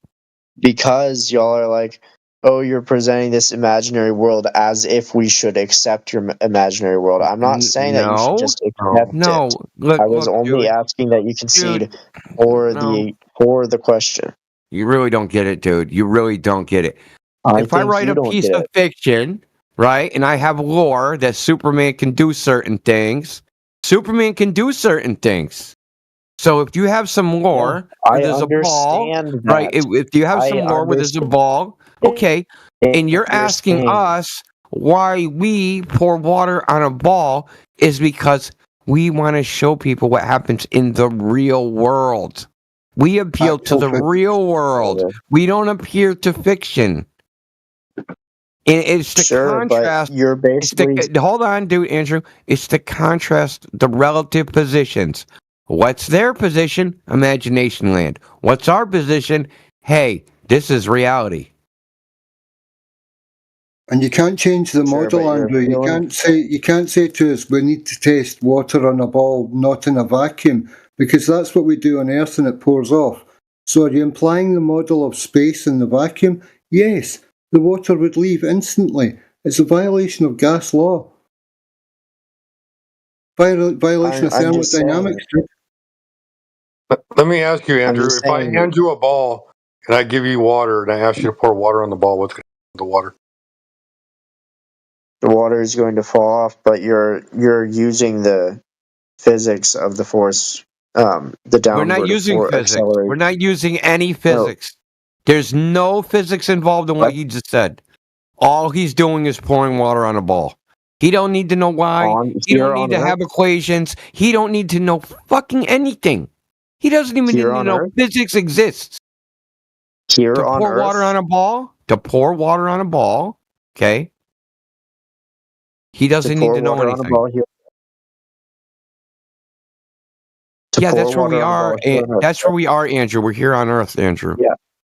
Because y'all are like, oh, you're presenting this imaginary world as if we should accept your imaginary world. I'm not saying that you should just accept it. I was only asking that you concede for the question. You really don't get it, dude. You really don't get it. If I think write you a don't piece get of it. fiction, right, and I have lore that Superman can do certain things, Superman can do certain things. So if you have some lore where there's a ball, right? If you have some lore where there's a ball, okay, and you're asking us why we pour water on a ball is because we want to show people what happens in the real world. We appeal to the real world. We don't appeal to fiction. It's the contrast. But you're basically Hold on, dude, Andrew. It's the contrast, the relative positions. What's their position? Imagination land. What's our position? Hey, this is reality. And you can't change the model, Andrew. You can't say to us we need to test water on a ball, not in a vacuum, because that's what we do on Earth and it pours off. So are you implying the model of space in the vacuum? Yes, the water would leave instantly. It's a violation of gas law. Violation of thermodynamics. Let me ask you, Andrew. If I hand you a ball and I give you water and I ask you to pour water on the ball, what's going to happen to the water? The water is going to fall off, but you're using the physics of the force, the downward. We're not using physics. We're not using any physics. There's no physics involved in what he just said. All he's doing is pouring water on a ball. He don't need to know why. He don't need to have equations. He don't need to know fucking anything. He doesn't even need to know physics exists. To pour water on a ball? To pour water on a ball, okay? He doesn't need to know anything. Yeah, that's where we are. That's where we are, Andrew. We're here on Earth, Andrew.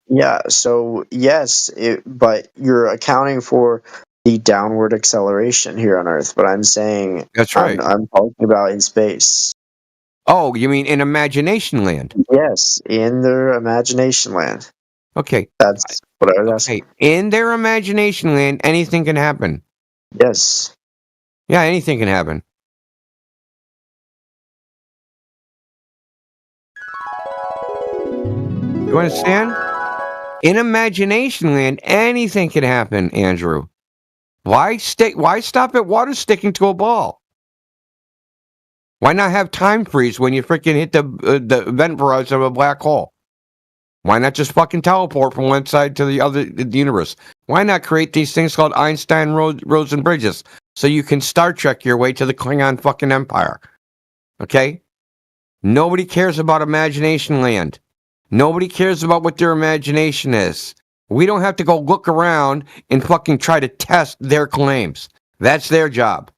Yeah. So yes, but you're accounting for the downward acceleration here on Earth. But I'm saying that's right. I'm talking about in space. Oh, you mean in imagination land? Yes, in their imagination land. Okay, that's what I was asking. In their imagination land, anything can happen. Yes. Yeah, anything can happen. You understand? In imagination land, anything can happen, Andrew. Why stop at water sticking to a ball? Why not have time freeze when you freaking hit the event horizon of a black hole? Why not just fucking teleport from one side to the other the universe? Why not create these things called Einstein roads and bridges so you can Star Trek your way to the Klingon fucking empire? Okay? Nobody cares about imagination land. Nobody cares about what their imagination is. We don't have to go look around and fucking try to test their claims. That's their job.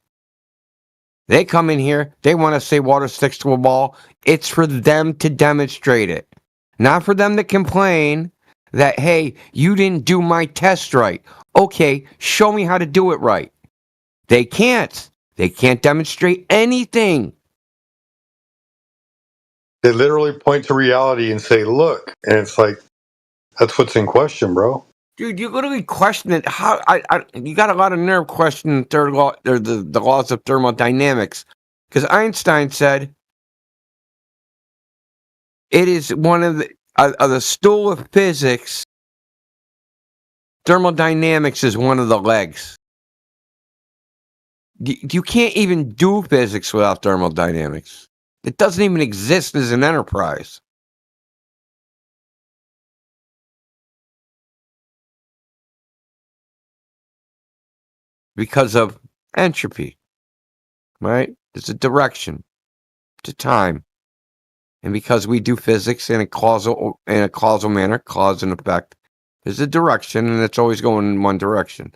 They come in here, they want to say water sticks to a ball. It's for them to demonstrate it. Not for them to complain that, hey, you didn't do my test right. Okay, show me how to do it right. They can't. They can't demonstrate anything. They literally point to reality and say, look. And it's like, that's what's in question, bro. Dude, you literally question it. How you got a lot of nerve questioning the laws of thermodynamics. Because Einstein said, It is one of the stool of physics. Thermodynamics is one of the legs. You can't even do physics without thermodynamics. It doesn't even exist as an enterprise. Because of entropy, right? There's a direction to time. And because we do physics in a causal manner, cause and effect, there's a direction, and it's always going in one direction.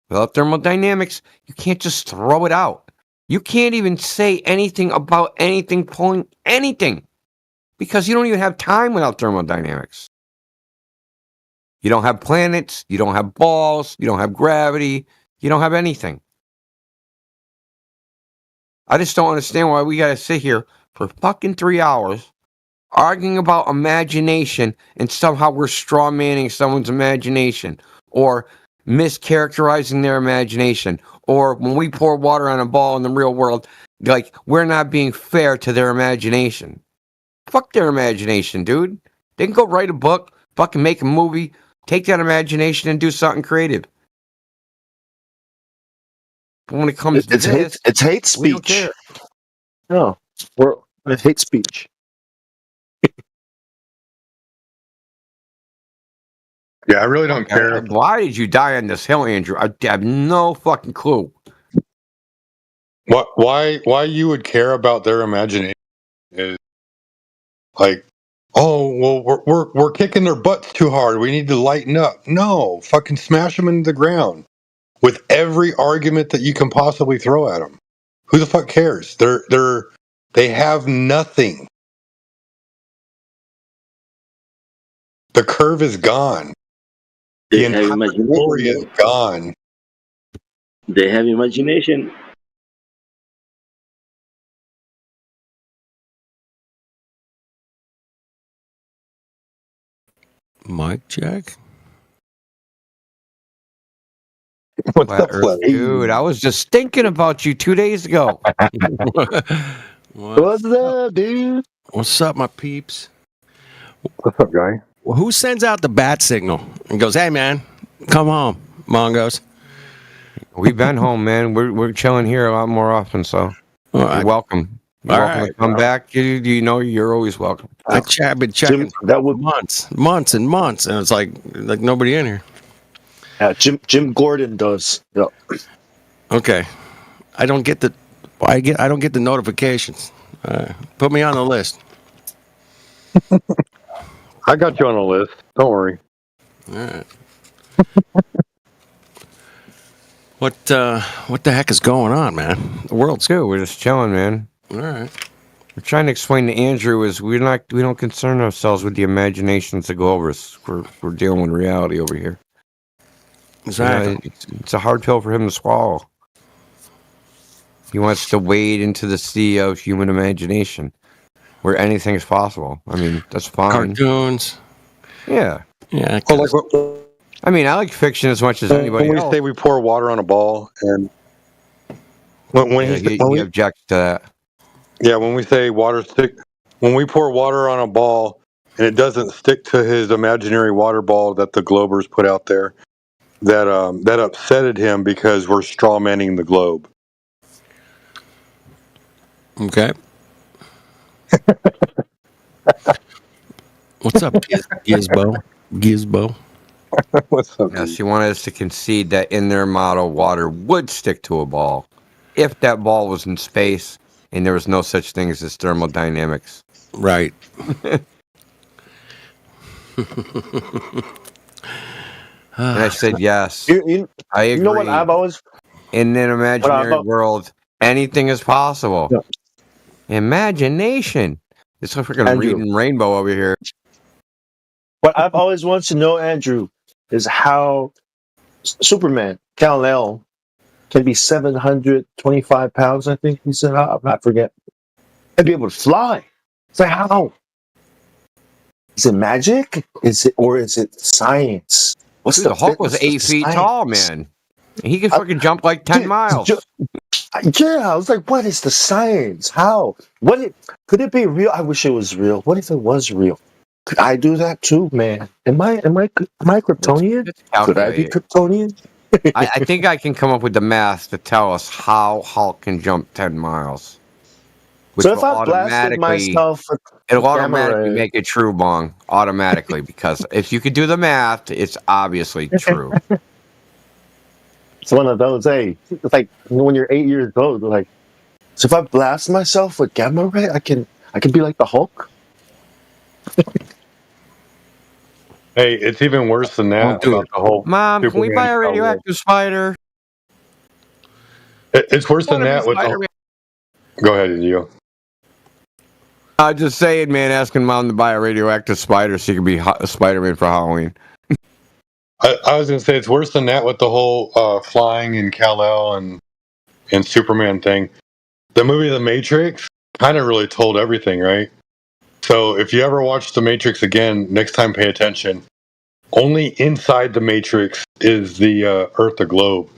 Without thermodynamics, you can't just throw it out. You can't even say anything about anything, pulling anything, because you don't even have time without thermodynamics. You don't have planets, you don't have balls, you don't have gravity, you don't have anything. I just don't understand why we gotta sit here for fucking 3 hours arguing about imagination, and somehow we're straw manning someone's imagination, or mischaracterizing their imagination, or when we pour water on a ball in the real world, like, we're not being fair to their imagination. Fuck their imagination, dude. They can go write a book, fucking make a movie, take that imagination and do something creative. But when it comes to this, it's hate we don't speech. care. No, it's hate speech. Yeah, I really don't care. Why did you die on this hill, Andrew? I have no fucking clue. Why you would care about their imagination is like, oh, well, we're kicking their butts too hard. We need to lighten up. No, fucking smash them into the ground with every argument that you can possibly throw at them. Who the fuck cares? They have nothing. The curve is gone. The entire story is gone. They have imagination. Mic check. Dude, I was just thinking about you 2 days ago. What's up, dude? What's up, my peeps? What's up, guy? Well, who sends out the bat signal and goes, "Hey, man, come home, Mongos"? We've been home, man. We're chilling here a lot more often, so you're welcome. You're welcome to come back. You know, you're always welcome. I've been checking for months and months, and it's like nobody in here. Yeah, Jim Gordon does. Yeah. Okay, I don't get the notifications. Put me on the list. I got you on a list. Don't worry. All right. What the heck is going on, man? The world's good. We're just chilling, man. All right. We're trying to explain to Andrew is we don't concern ourselves with the imaginations that go over us. We're dealing with reality over here. Exactly. You know, it's a hard pill for him to swallow. He wants to wade into the sea of human imagination, where anything is possible. I mean, that's fine. Cartoons. Yeah. Yeah. I mean, I like fiction as much as anybody when else. we say we pour water on a ball, and he objects to that. Yeah, when we say when we pour water on a ball and it doesn't stick to his imaginary water ball that the Globers put out there, that upsetted him because we're straw manning the globe. Okay. What's up, Gizbo? What's up? Yes, he wanted us to concede that in their model, water would stick to a ball if that ball was in space and there was no such thing as thermodynamics. Right. And I said yes. I agree. You know what I've always... In an imaginary world, anything is possible. Yeah. Imagination. It's like freaking reading Rainbow over here. What I've always wanted to know, Andrew, is how Superman, Kal-El, can be 725 pounds, I think he said. I'm not forget. And be able to fly. It's like, how? Is it magic? Is it science? Dude, the Hulk was 8 feet tall, man. He could fucking jump like 10 miles. Yeah, I was like, what is the science? How? Could it be real? I wish it was real. What if it was real? Could I do that too, man? Am I Kryptonian? Could I be Kryptonian? I think I can come up with the math to tell us how Hulk can jump 10 miles. Which So if will I blasted myself, it'll gamma automatically ray. make it true, Bong. Automatically, because if you could do the math, it's obviously true. It's one of those. Hey, it's like when you're 8 years old. Like, so if I blast myself with gamma ray, I can be like the Hulk. Hey, it's even worse than that. Dude, About the whole Mom, can we Superman buy a cowl. radioactive spider? It's worse than that with the. Go ahead, you. I'm just saying, man, asking Mom to buy a radioactive spider so you can be Spider-Man for Halloween. I was gonna say it's worse than that with the whole flying and Kal-El and Superman thing. The movie The Matrix kind of really told everything, right? So if you ever watch The Matrix again, next time pay attention. Only inside the Matrix is the Earth a globe.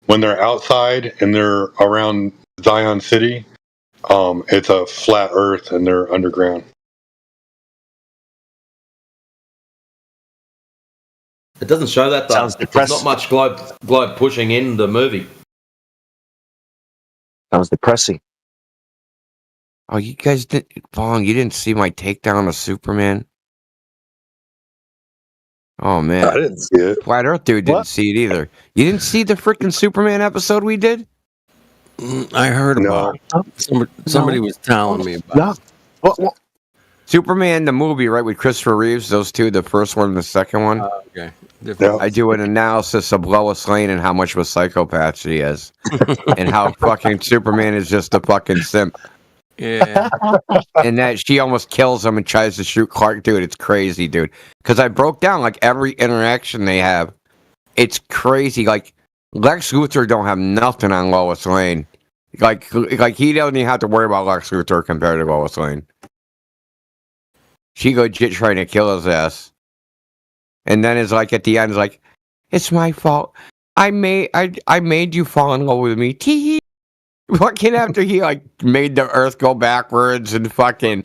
When they're outside and they're around Zion City, it's a flat Earth and they're underground. It doesn't show that though. Sounds There's depressing. not much globe pushing in the movie. Sounds depressing. Oh, you guys didn't, Bong, you didn't see my takedown of Superman? Oh, man. I didn't see it. Flat Earth dude didn't see it either. You didn't see the freaking Superman episode we did? I heard about it. Somebody was telling me about it. What? Superman, the movie, right, with Christopher Reeves, those two, the first one and the second one. Okay. I do an analysis of Lois Lane and how much of a psychopath she is. And how fucking Superman is just a fucking simp. Yeah. And that she almost kills him and tries to shoot Clark. Dude, it's crazy, dude. Because I broke down, like, every interaction they have. It's crazy. Like, Lex Luthor don't have nothing on Lois Lane. Like he doesn't even have to worry about Lex Luthor compared to Lois Lane. She legit trying to kill his ass. And then it's like, at the end, it's like, it's my fault. I made you fall in love with me. Tee. Fucking after he like made the Earth go backwards and fucking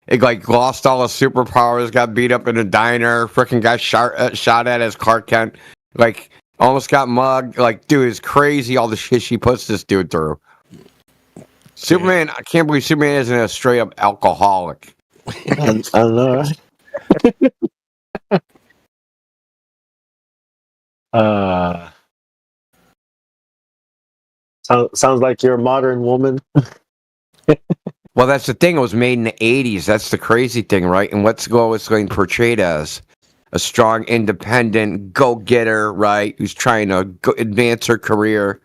it like lost all his superpowers, got beat up in a diner, freaking got shot at as Clark Kent, like almost got mugged. Like, dude, it's crazy all the shit she puts this dude through. Superman, I can't believe Superman isn't a straight up alcoholic. I know, right? Sounds like you're a modern woman. Well, that's the thing. It was made in the 80s. That's the crazy thing, right? And what's Lois Lane portrayed as? A strong, independent, go-getter, right? Who's trying to advance her career.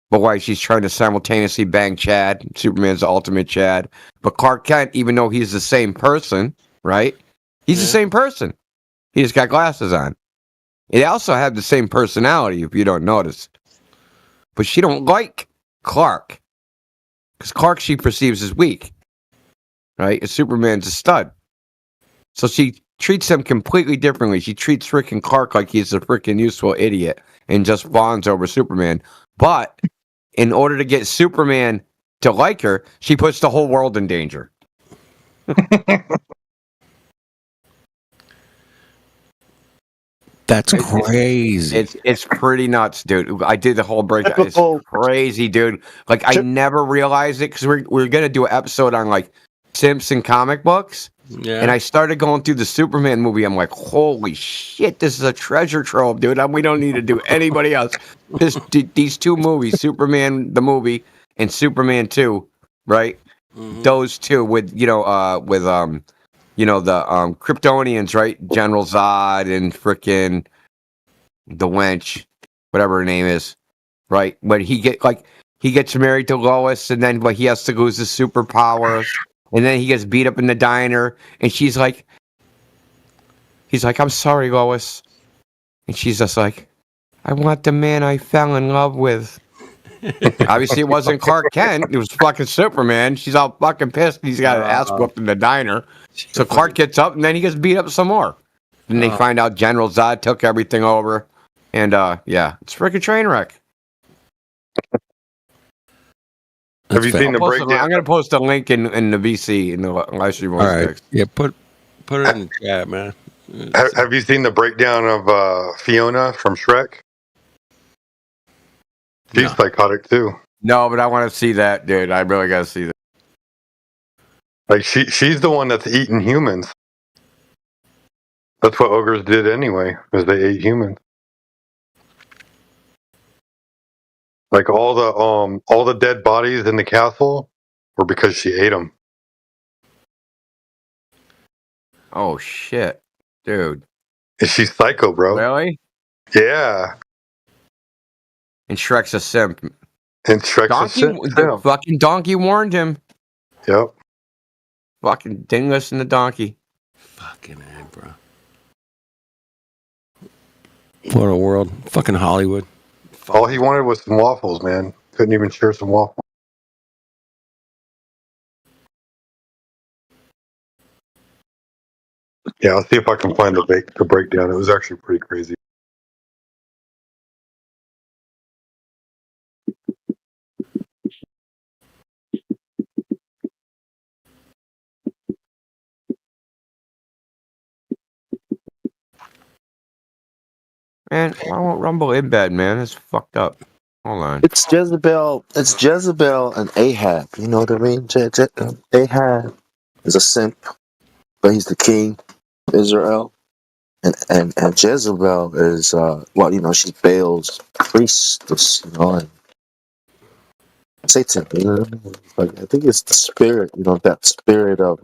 But why? She's trying to simultaneously bang Chad. Superman's the ultimate Chad. But Clark Kent, even though he's the same person, right? He's the same person. He just got glasses on. They also have the same personality, if you don't notice. But she don't like Clark. Because Clark she perceives as weak. Right? And Superman's a stud. So she treats him completely differently. She treats freaking Clark like he's a freaking useful idiot. And just fawns over Superman. But in order to get Superman to like her, she puts the whole world in danger. That's crazy. It's pretty nuts, dude. I did the whole breakdown. It's crazy, dude. Like, I never realized it because we're gonna do an episode on like Simpson comic books. Yeah. And I started going through the Superman movie. I'm like, holy shit, this is a treasure trove, dude. We don't need to do anybody else. These two movies, Superman the movie and Superman 2, right? Mm-hmm. Those two with the Kryptonians, right? General Zod and frickin' the wench, whatever her name is, right? But he gets married to Lois, and then he has to lose his superpowers, and then he gets beat up in the diner, and he's like, I'm sorry, Lois, and she's just like, I want the man I fell in love with. Obviously, it wasn't Clark Kent. It was fucking Superman. She's all fucking pissed. He's got an ass whooped in the diner. So Clark gets up, and then he gets beat up some more. Then they find out General Zod took everything over. And, it's a freaking train wreck. Have you seen the I'm breakdown? going to post a link in the VC in the live stream voice All right. text. Yeah, put it in the chat, man. Have you seen the breakdown of Fiona from Shrek? She's psychotic too. No, but I want to see that, dude. I really got to see that. Like she's the one that's eating humans. That's what ogres did anyway, is they ate humans. Like all the dead bodies in the castle were because she ate them. Oh shit, dude. She's psycho, bro. Really? Yeah. And Shrek's a simp. And Shrek's Donkey, a simp. the fucking donkey warned him. Yep. Fucking didn't listen to donkey. Fucking A, bro. What a world. Fucking Hollywood. All he wanted was some waffles, man. Couldn't even share some waffles. Yeah, I'll see if I can find the breakdown. It was actually pretty crazy. Man, I won't rumble in bed, man. It's fucked up. Hold on. It's Jezebel. It's Jezebel and Ahab. You know what I mean? Ahab is a simp, but he's the king of Israel. And Jezebel is she's Baal's priestess, and Satan. You know what I mean? Like, I think it's the spirit, that spirit of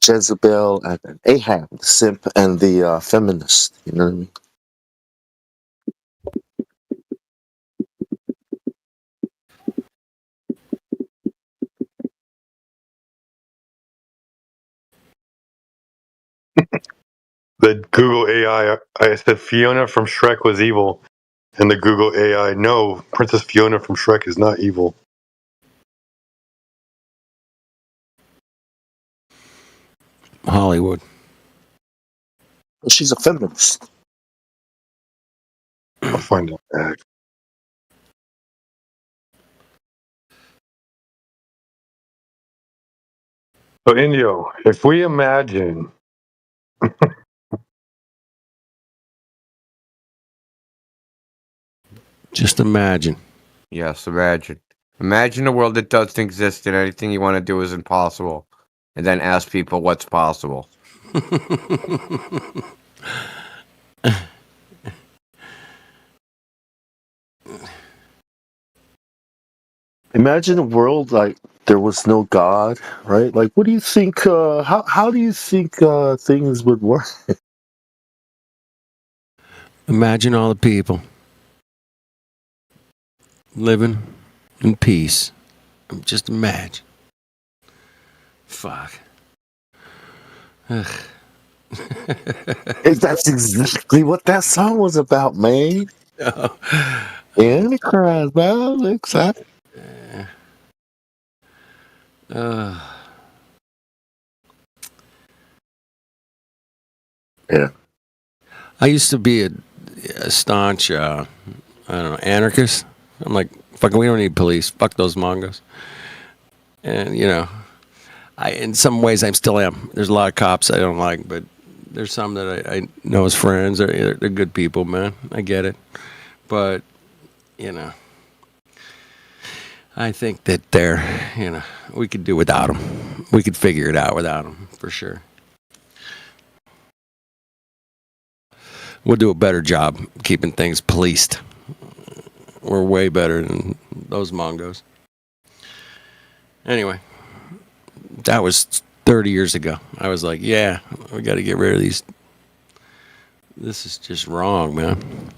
Jezebel and Ahab, the simp and the feminist. You know what I mean? The Google AI, I said Fiona from Shrek was evil, and the Google AI, no, Princess Fiona from Shrek is not evil. Hollywood. She's a feminist. I'll find out that. So, Indio, if we imagine Just imagine. Yes, imagine. Imagine a world that doesn't exist and anything you want to do is impossible. And then ask people what's possible. Imagine a world like there was no God, right? Like, what do you think? How do you think things would work? Imagine all the people living in peace. Just imagine. Fuck. Ugh. That's exactly what that song was about, man. Antichrist, man. Exactly. Yeah. I used to be a staunch, anarchist. I'm like, fucking, we don't need police. Fuck those Mongos. And, in some ways I still am. There's a lot of cops I don't like, but there's some that I know as friends. They're good people, man. I get it. But, I think that we could do without them. We could figure it out without them, for sure. We'll do a better job keeping things policed. We're way better than those Mongos. Anyway, that was 30 years ago. I was like, yeah, we got to get rid of these. This is just wrong, man.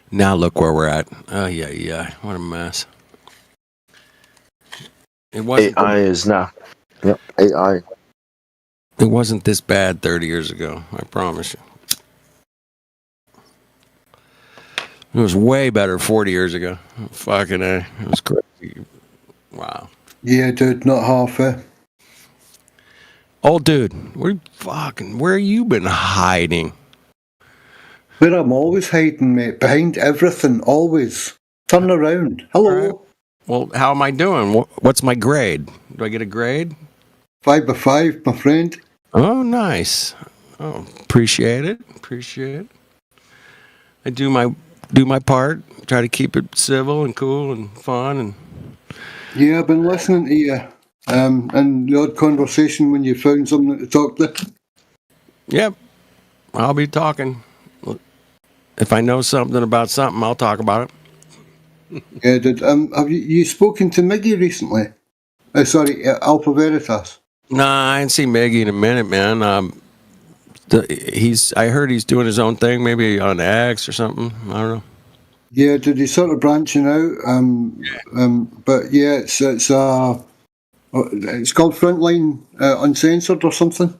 Now look where we're at. Oh, yeah. What a mess. It wasn't AI is now. Yep, AI. It wasn't this bad 30 years ago. I promise you. It was way better 40 years ago. Fucking A. It was crazy. Wow. Yeah, dude, not half fair. Old dude, where you been hiding? Where I'm always hiding, mate. Behind everything, always. Turn around. Hello. Well, how am I doing? What's my grade? Do I get a grade? 5 by 5, my friend. Oh, nice. Oh, appreciate it. Appreciate it. I do my part. Try to keep it civil and cool and fun. And Yeah, I've been listening to you. And the odd conversation when you found something to talk to. Yep, I'll be talking. If I know something about something, I'll talk about it. Yeah, dude. Have you spoken to Miggy recently? Sorry, Alpha Veritas. Nah, I ain't seen Miggy in a minute, man. I heard he's doing his own thing, maybe on X or something. I don't know. Yeah, dude, he's sort of branching out. But yeah, it's called Frontline Uncensored or something.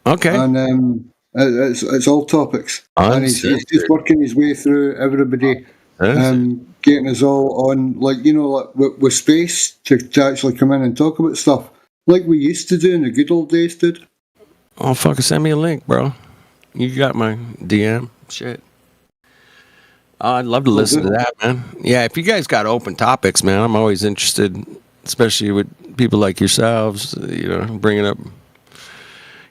Okay. And it's all topics, and he's just working his way through everybody, getting us all on, like with space to actually come in and talk about stuff like we used to do in the good old days, dude. Oh, fucking send me a link, bro. You got my DM. Shit. Oh, I'd love to listen to that, man. Yeah, if you guys got open topics, man, I'm always interested, especially with people like yourselves, bringing up,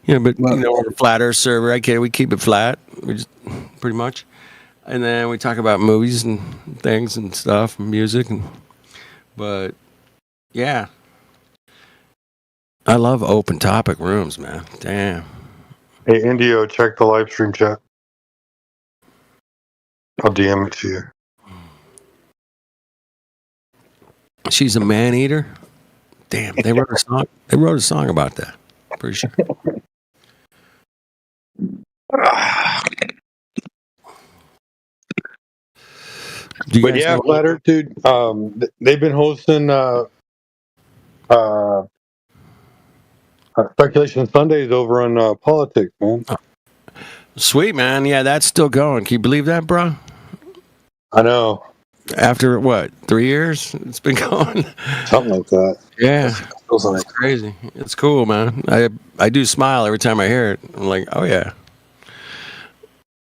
but, we're a flat earth server. We keep it flat, we just, pretty much. And then we talk about movies and things and stuff, and music. But, yeah. I love open topic rooms, man. Damn. Hey, Indio, check the live stream chat. I'll DM it to you. She's a man eater. Damn, they wrote a song. They wrote a song about that. Pretty sure. But yeah, Flat Earth, dude. They've been hosting Speculation Sundays over on Politics, man. Sweet, man. Yeah, that's still going. Can you believe that, bro? I know. After what, 3 years? It's been going. Something like that. Yeah, it's crazy. It's cool, man. I do smile every time I hear it. I'm like, oh yeah.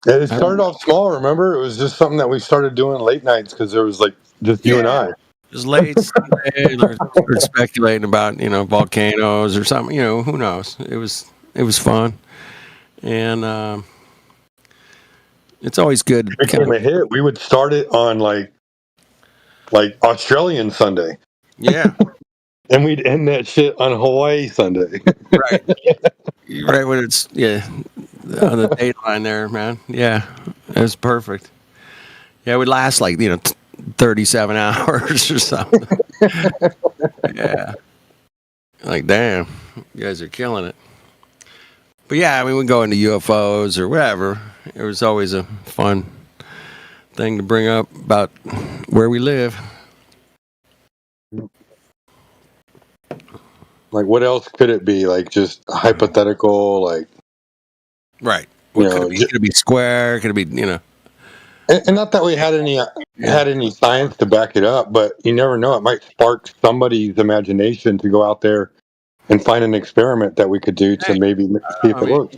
It started off small. Remember, it was just something that we started doing late nights because there was like just you and I. Just late Sunday, or speculating about volcanoes or something. Who knows? It was fun, and it's always good. It became a hit. We would start it on like Australian Sunday. Yeah. And we'd end that shit on Hawaii Sunday. Right. Right when it's on the dateline there, man. Yeah. It was perfect. Yeah, it would last 37 hours or something. Yeah. Like, damn, you guys are killing it. But yeah, I mean, we go into UFOs or whatever. It was always a fun thing to bring up about where we live. Like, what else could it be? Like, just hypothetical, like... Right. What could it be? Could it be square? Could it be, And not that we had any science to back it up, but you never know. It might spark somebody's imagination to go out there and find an experiment that we could do to maybe see if it works.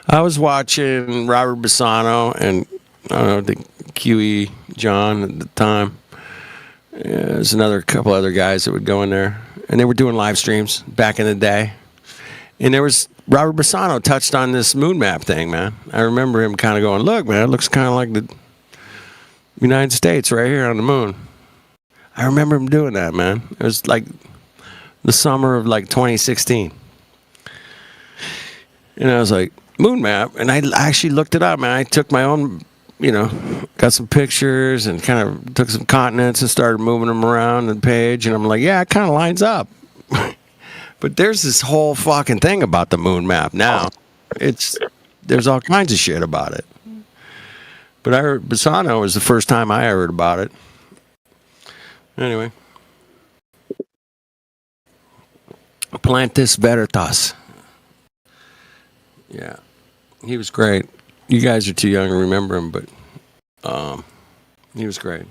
I was watching Robert Bassano and, I don't know, the QE John at the time. There's another couple other guys that would go in there. And they were doing live streams back in the day. And there was Robert Bassano touched on this moon map thing, man. I remember him kind of going, look, man, it looks kind of like the United States right here on the moon. I remember him doing that, man. It was like the summer of 2016. And I was like, moon map? And I actually looked it up, man. I took my own, got some pictures and kind of took some continents and started moving them around the page. And I'm like, yeah, it kind of lines up. But there's this whole fucking thing about the moon map now. There's all kinds of shit about it. But I heard Bassano was the first time I heard about it. Anyway. Plantis Veritas. Yeah. He was great. You guys are too young to remember him, but he was great.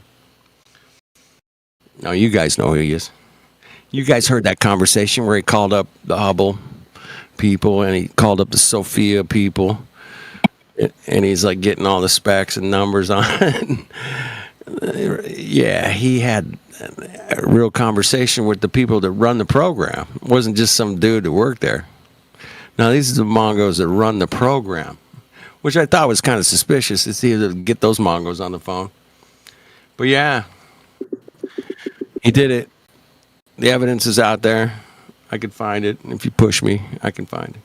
No, you guys know who he is. You guys heard that conversation where he called up the Hubble people and he called up the Sophia people. and he's like getting all the specs and numbers on it. Yeah, he had a real conversation with the people that run the program. It wasn't just some dude that worked there. Now, these are the Mongos that run the program, which I thought was kind of suspicious to see to get those Mongos on the phone. But yeah, he did it. The evidence is out there. I could find it. If you push me, I can find it.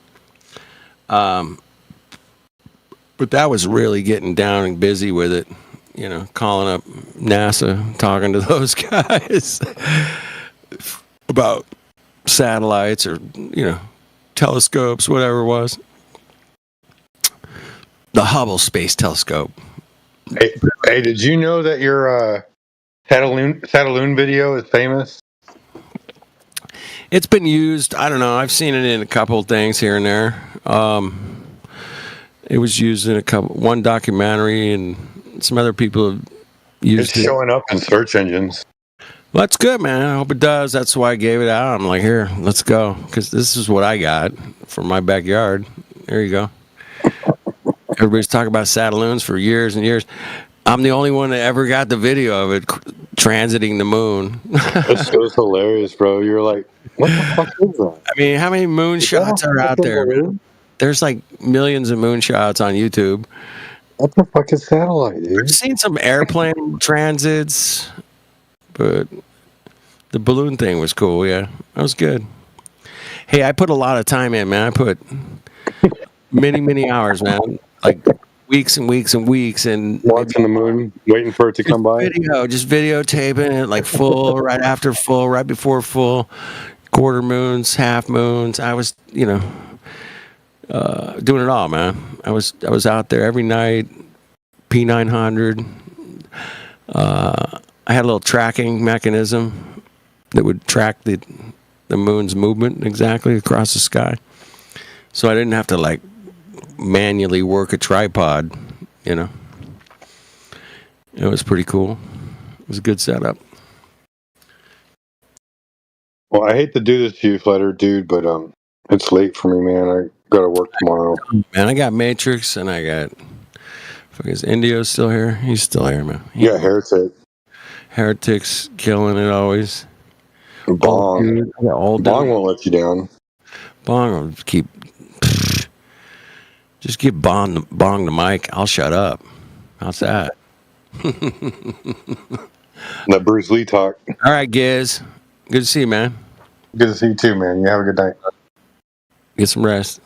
But that was really getting down and busy with it. You know, calling up NASA, talking to those guys about satellites or, you know, telescopes, whatever it was. The Hubble Space Telescope. Hey, did you know that your Satelloon video is famous? It's been used. I don't know. I've seen it in a couple of things here and there. It was used in one documentary, and some other people have used it. It's showing up in search engines. Well, that's good, man. I hope it does. That's why I gave it out. I'm like, here, let's go, because this is what I got from my backyard. There you go. Everybody's talking about Satelloons for years and years. I'm the only one that ever got the video of it transiting the moon. It was hilarious, bro. You're like, what the fuck is that? I mean, how many moonshots are out there? There's like millions of moonshots on YouTube. What the fuck is satellite, dude? I've seen some airplane transits, but the balloon thing was cool. Yeah, that was good. Hey, I put a lot of time in, man. I put many hours, man. Like weeks and weeks and weeks, and watching the moon, waiting for it to come by. Just videotaping it, like full, right after full, right before full, quarter moons, half moons. I was, you know, doing it all, man. I was out there every night. P900. I had a little tracking mechanism that would track the moon's movement exactly across the sky, so I didn't have to like manually work a tripod. You know, it was pretty cool. It was a good setup. Well, I hate to do this to you, Flutter, dude, but it's late for me, man. I gotta work tomorrow. Man, I got Matrix and I got. Is Indio's still here? He's still here, man. Yeah, Heretic. Heretic's killing it always. Bong. Bong won't let you down. Bong will just give Bong the mic. I'll shut up. How's that? Let Bruce Lee talk. All right, Giz. Good to see you, man. Good to see you too, man. You have a good night. Get some rest.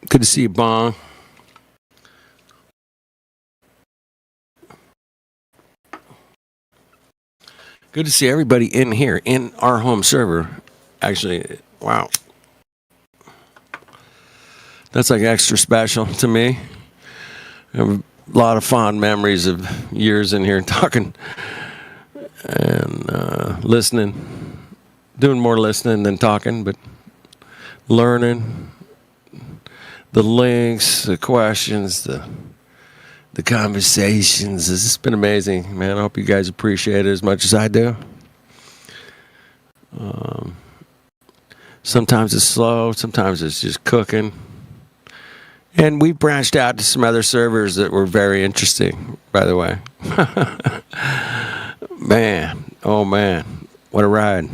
Good to see you, Bong. Good to see everybody in here, in our home server. Actually, wow. That's like extra special to me. I have a lot of fond memories of years in here talking and listening. Doing more listening than talking, but learning. The links, the questions, the conversations. This has been amazing, man. I hope you guys appreciate it as much as I do. Sometimes it's slow, sometimes it's just cooking. And we branched out to some other servers that were very interesting, by the way. Man, oh man, what a ride.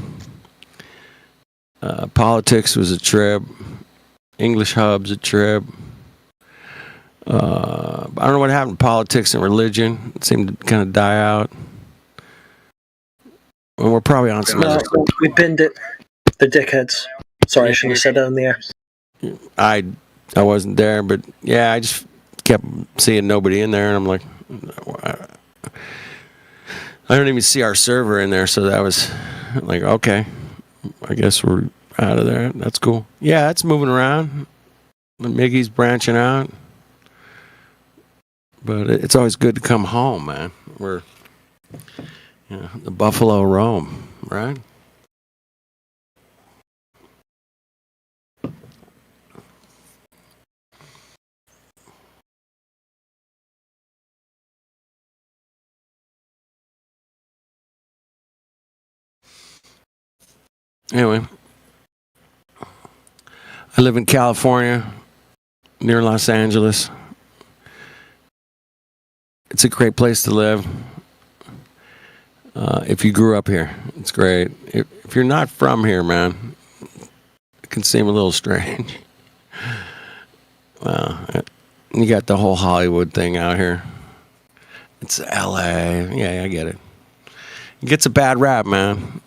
Politics was a trip. English Hub's a trip. I don't know what happened to politics and religion. It seemed to kind of die out. And we're probably on some other stuff. We binned it. The dickheads. Sorry, I shouldn't have said that in the air. I wasn't there, but yeah, I just kept seeing nobody in there, and I'm like, I don't even see our server in there, so that was like, okay, I guess we're out of there. That's cool. Yeah, it's moving around. Miggy's branching out. But it's always good to come home, man. We're, the buffalo roam, right? Anyway, I live in California, near Los Angeles. It's a great place to live. If you grew up here, it's great. If you're not from here, man, it can seem a little strange. You got the whole Hollywood thing out here. It's LA. Yeah, I get it. It gets a bad rap, man.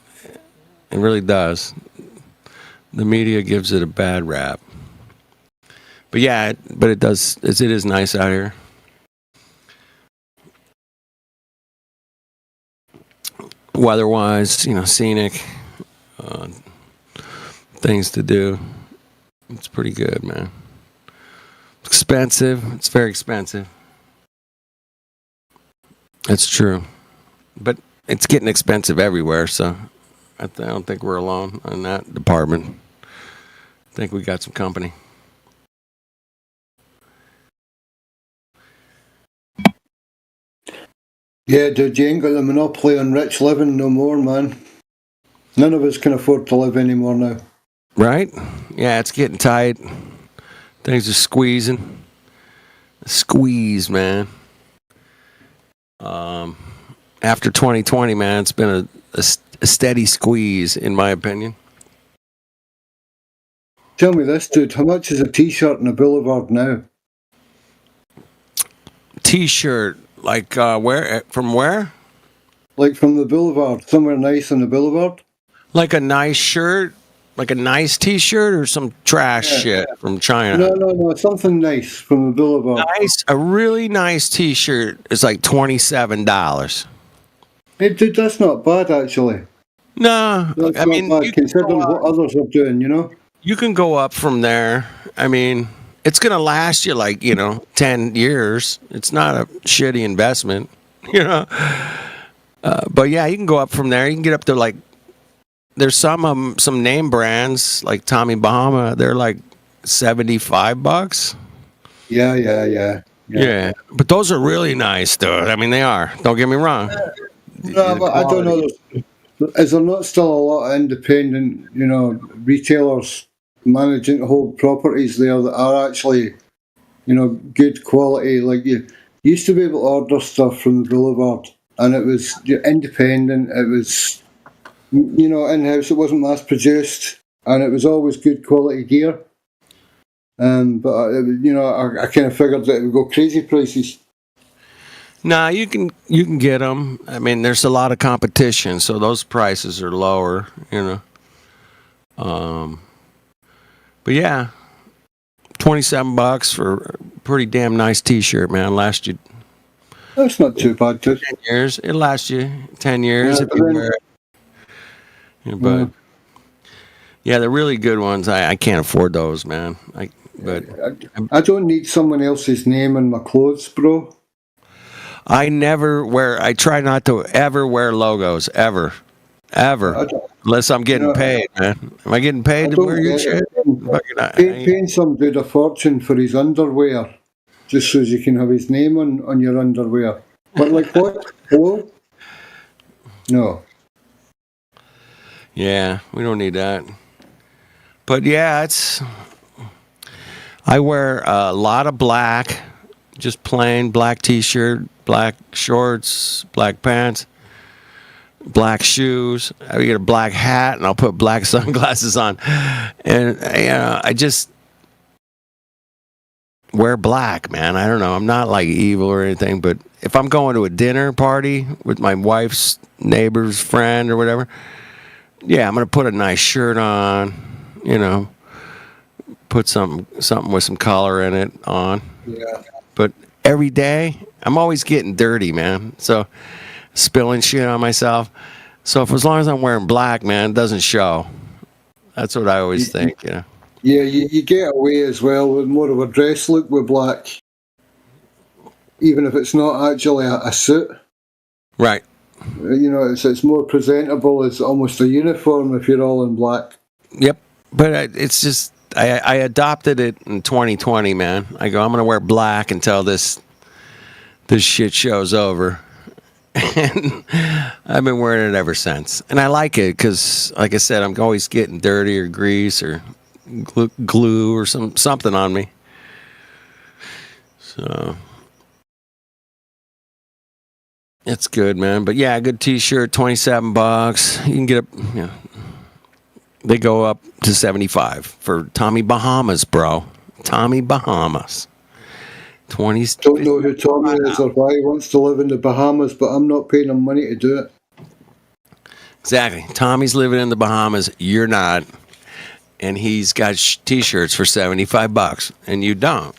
It really does. The media gives it a bad rap. But yeah, it does. It is nice out here. Weather-wise, scenic, things to do. It's pretty good, man. Expensive. It's very expensive. It's true. But it's getting expensive everywhere, so I don't think we're alone in that department. I think we got some company. Yeah, dude, you ain't got the monopoly on rich living no more, man. None of us can afford to live anymore now. Right? Yeah, it's getting tight. Things are squeezing. Squeeze, man. After 2020, man, it's been a steady squeeze, in my opinion. Tell me this, dude. How much is a T-shirt in a Boulevard now? T-shirt, like where? From where? Like from the Boulevard, somewhere nice on the Boulevard. Like a nice shirt, like a nice T-shirt, or some trash shit from China. No, something nice from the Boulevard. Nice, a really nice T-shirt is like $27. Hey, dude, that's not bad actually. No, that's I mean, bad, considering what others are doing, You can go up from there. I mean, it's gonna last you 10 years. It's not a shitty investment, But yeah, you can go up from there. You can get up to there's some name brands like Tommy Bahama. They're like $75. Yeah. But those are really nice, dude. I mean, they are. Don't get me wrong. No, but I don't know. Is there not still a lot of independent, retailers managing to hold properties there that are actually, good quality? Like you used to be able to order stuff from the Boulevard, and it was independent. It was, in-house. It wasn't mass produced, and it was always good quality gear. But I kind of figured that it would go crazy prices. Nah, you can get them. I mean, there's a lot of competition, so those prices are lower, But yeah, $27 for a pretty damn nice T-shirt, man. Last you. That's not too bad, too. 10 years. It lasts you 10 years if you wear it. But yeah, the really good ones, I can't afford those, man. I don't need someone else's name on my clothes, bro. I try not to ever wear logos, ever. Unless I'm getting paid, man. Am I getting paid to wear your shit? Paying some dude a fortune for his underwear, just so you can have his name on your underwear. But like what? Hello? No. Yeah, we don't need that. But yeah, I wear a lot of black, just plain black T-shirt, black shorts, black pants, black shoes. I get a black hat, and I'll put black sunglasses on. And I just wear black, man. I don't know. I'm not like evil or anything, but if I'm going to a dinner party with my wife's neighbor's friend or whatever, yeah, I'm gonna put a nice shirt on. Put something with some color in it on. Yeah. But every day, I'm always getting dirty, man. So spilling shit on myself. So as long as I'm wearing black, man, it doesn't show. That's what I always think, Yeah, you get away as well with more of a dress look with black. even if it's not actually a suit. Right. You know, it's more presentable. It's almost a uniform if you're all in black. Yep. But it's just I adopted it in 2020, man. I go, I'm gonna wear black until this shit show's over. And I've been wearing it ever since. And I like it because, like I said, I'm always getting dirty or grease or glue or something on me. So it's good, man. But yeah, a good t-shirt, $27. You can get they go up to $75 for Tommy Bahamas, bro. Tommy Bahamas. 20s. Don't know who Tommy is or why he wants to live in the Bahamas, but I'm not paying him money to do it. Exactly. Tommy's living in the Bahamas. You're not. And he's got t-shirts for $75, and you don't.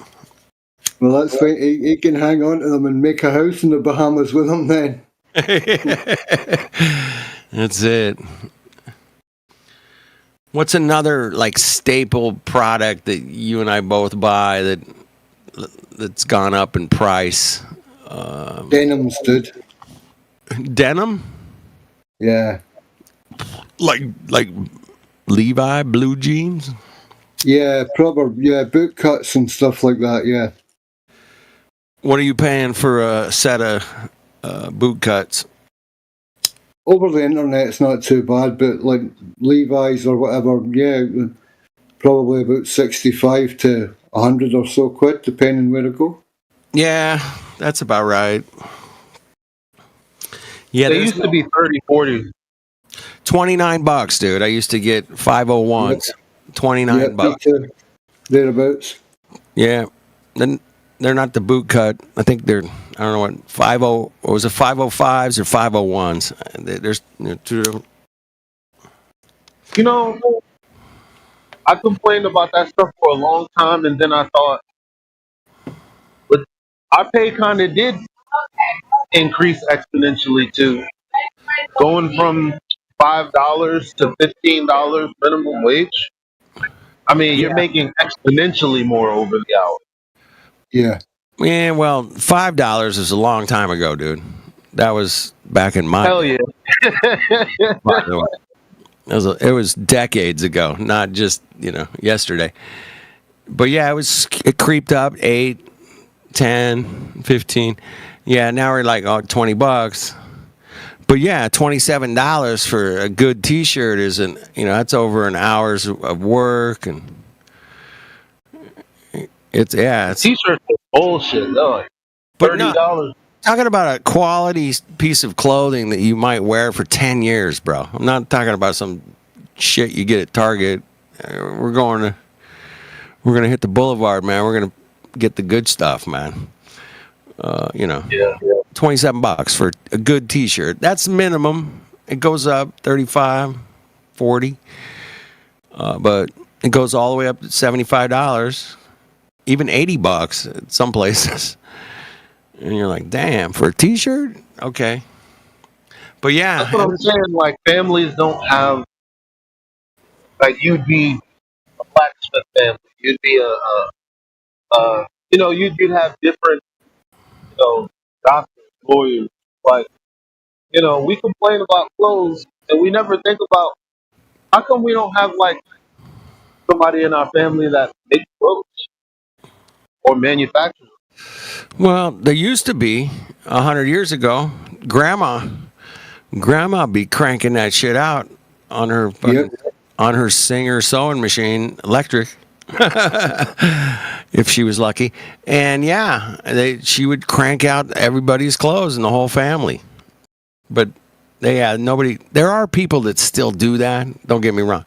Well, that's fine. He can hang on to them and make a house in the Bahamas with them then. That's it. What's another like staple product that you and I both buy that's gone up in price? Denim's, dude. Denim? Yeah. Like Levi blue jeans? Yeah, proper boot cuts and stuff like that, yeah. What are you paying for a set of boot cuts? Over the internet, it's not too bad, but like Levi's or whatever, yeah, probably about 65 to 100 or so quid, depending where to go. Yeah, that's about right. Yeah, they used to be 30, 40. $29, dude. I used to get 501s. Yep. $29. Thereabouts. Yeah. Then they're not the boot cut. I think they're, I don't know what, 50, or was it 505s or 501s? There's two different. You know, I complained about that stuff for a long time, and then I thought, but our pay kind of did increase exponentially too, going from $5 to $15 minimum wage. I mean, you're making exponentially more over the hour. Yeah. Yeah, well, $5 is a long time ago, dude. That was back in my Hell yeah. It was decades ago, not just, yesterday. But yeah, it creeped up 8, 10, 15. Yeah, now we're like $20. But yeah, $27 for a good t-shirt isn't, that's over an hour's of work, and it's t-shirts are bullshit though. $30. Talking about a quality piece of clothing that you might wear for 10 years, bro. I'm not talking about some shit you get at Target. We're gonna hit the boulevard, man. We're gonna get the good stuff, man. $27 for a good t-shirt. That's minimum. It goes up 35, 40. But it goes all the way up to $75, even $80 at some places. And you're like, damn, for a t-shirt? Okay. But yeah. That's what I'm saying. Like, families don't have, like, you'd be a blacksmith family. You'd be you'd have different, doctors, lawyers. Like, we complain about clothes, and we never think about, how come we don't have, like, somebody in our family that makes clothes or manufactures? Well, there used to be 100 years ago. Grandma be cranking that shit out on her on her Singer sewing machine, electric, if she was lucky. And yeah, she would crank out everybody's clothes in the whole family. But nobody. There are people that still do that. Don't get me wrong.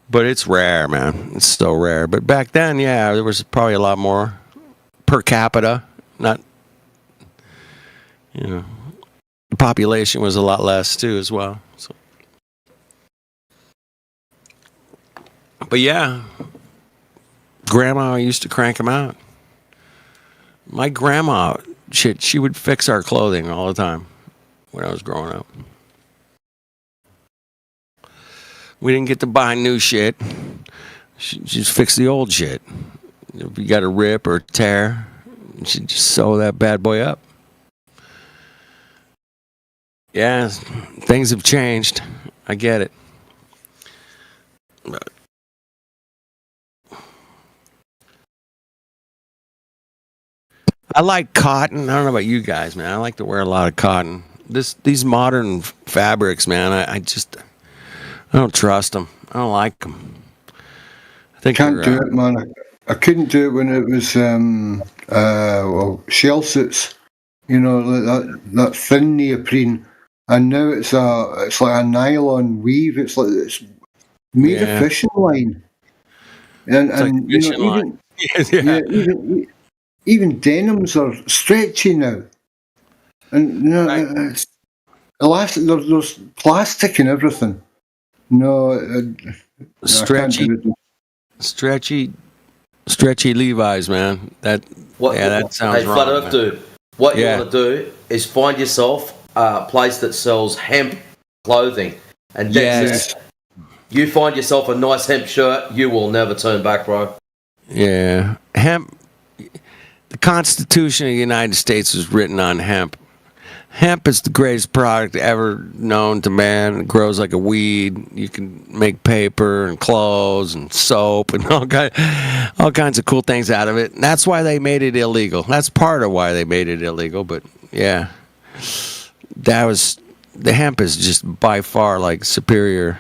But it's rare, man. It's still rare. But back then, yeah, there was probably a lot more per capita. Not, the population was a lot less too as well. So. But yeah, Grandma used to crank them out. My grandma, she would fix our clothing all the time when I was growing up. We didn't get to buy new shit. She just fixed the old shit. If you got a rip or tear, You should just sew that bad boy up. Yeah, things have changed. I get it. But I like cotton. I don't know about you guys, man. I like to wear a lot of cotton. These modern fabrics, man. I don't trust them. I don't like them. I think Can't do it, man. I couldn't do it when it was shell suits. You know, that thin neoprene, and now it's like a nylon weave. It's made of fishing line, and like you know, fishing line. even denims are stretchy now, and you know, it's elastic. There's plastic and everything. No, Stretchy Levi's, man. That sounds hey, wrong. Flat Earth man. dude, what you want to do is find yourself a place that sells hemp clothing, and that's it. You find yourself a nice hemp shirt, you will never turn back, bro. Yeah, hemp. The Constitution of the United States was written on hemp. Hemp is the greatest product ever known to man. It grows like a weed. You can make paper and clothes and soap and all kinds of cool things out of it. And that's why they made it illegal. That's part of why they made it illegal. But yeah, the hemp is just by far like superior.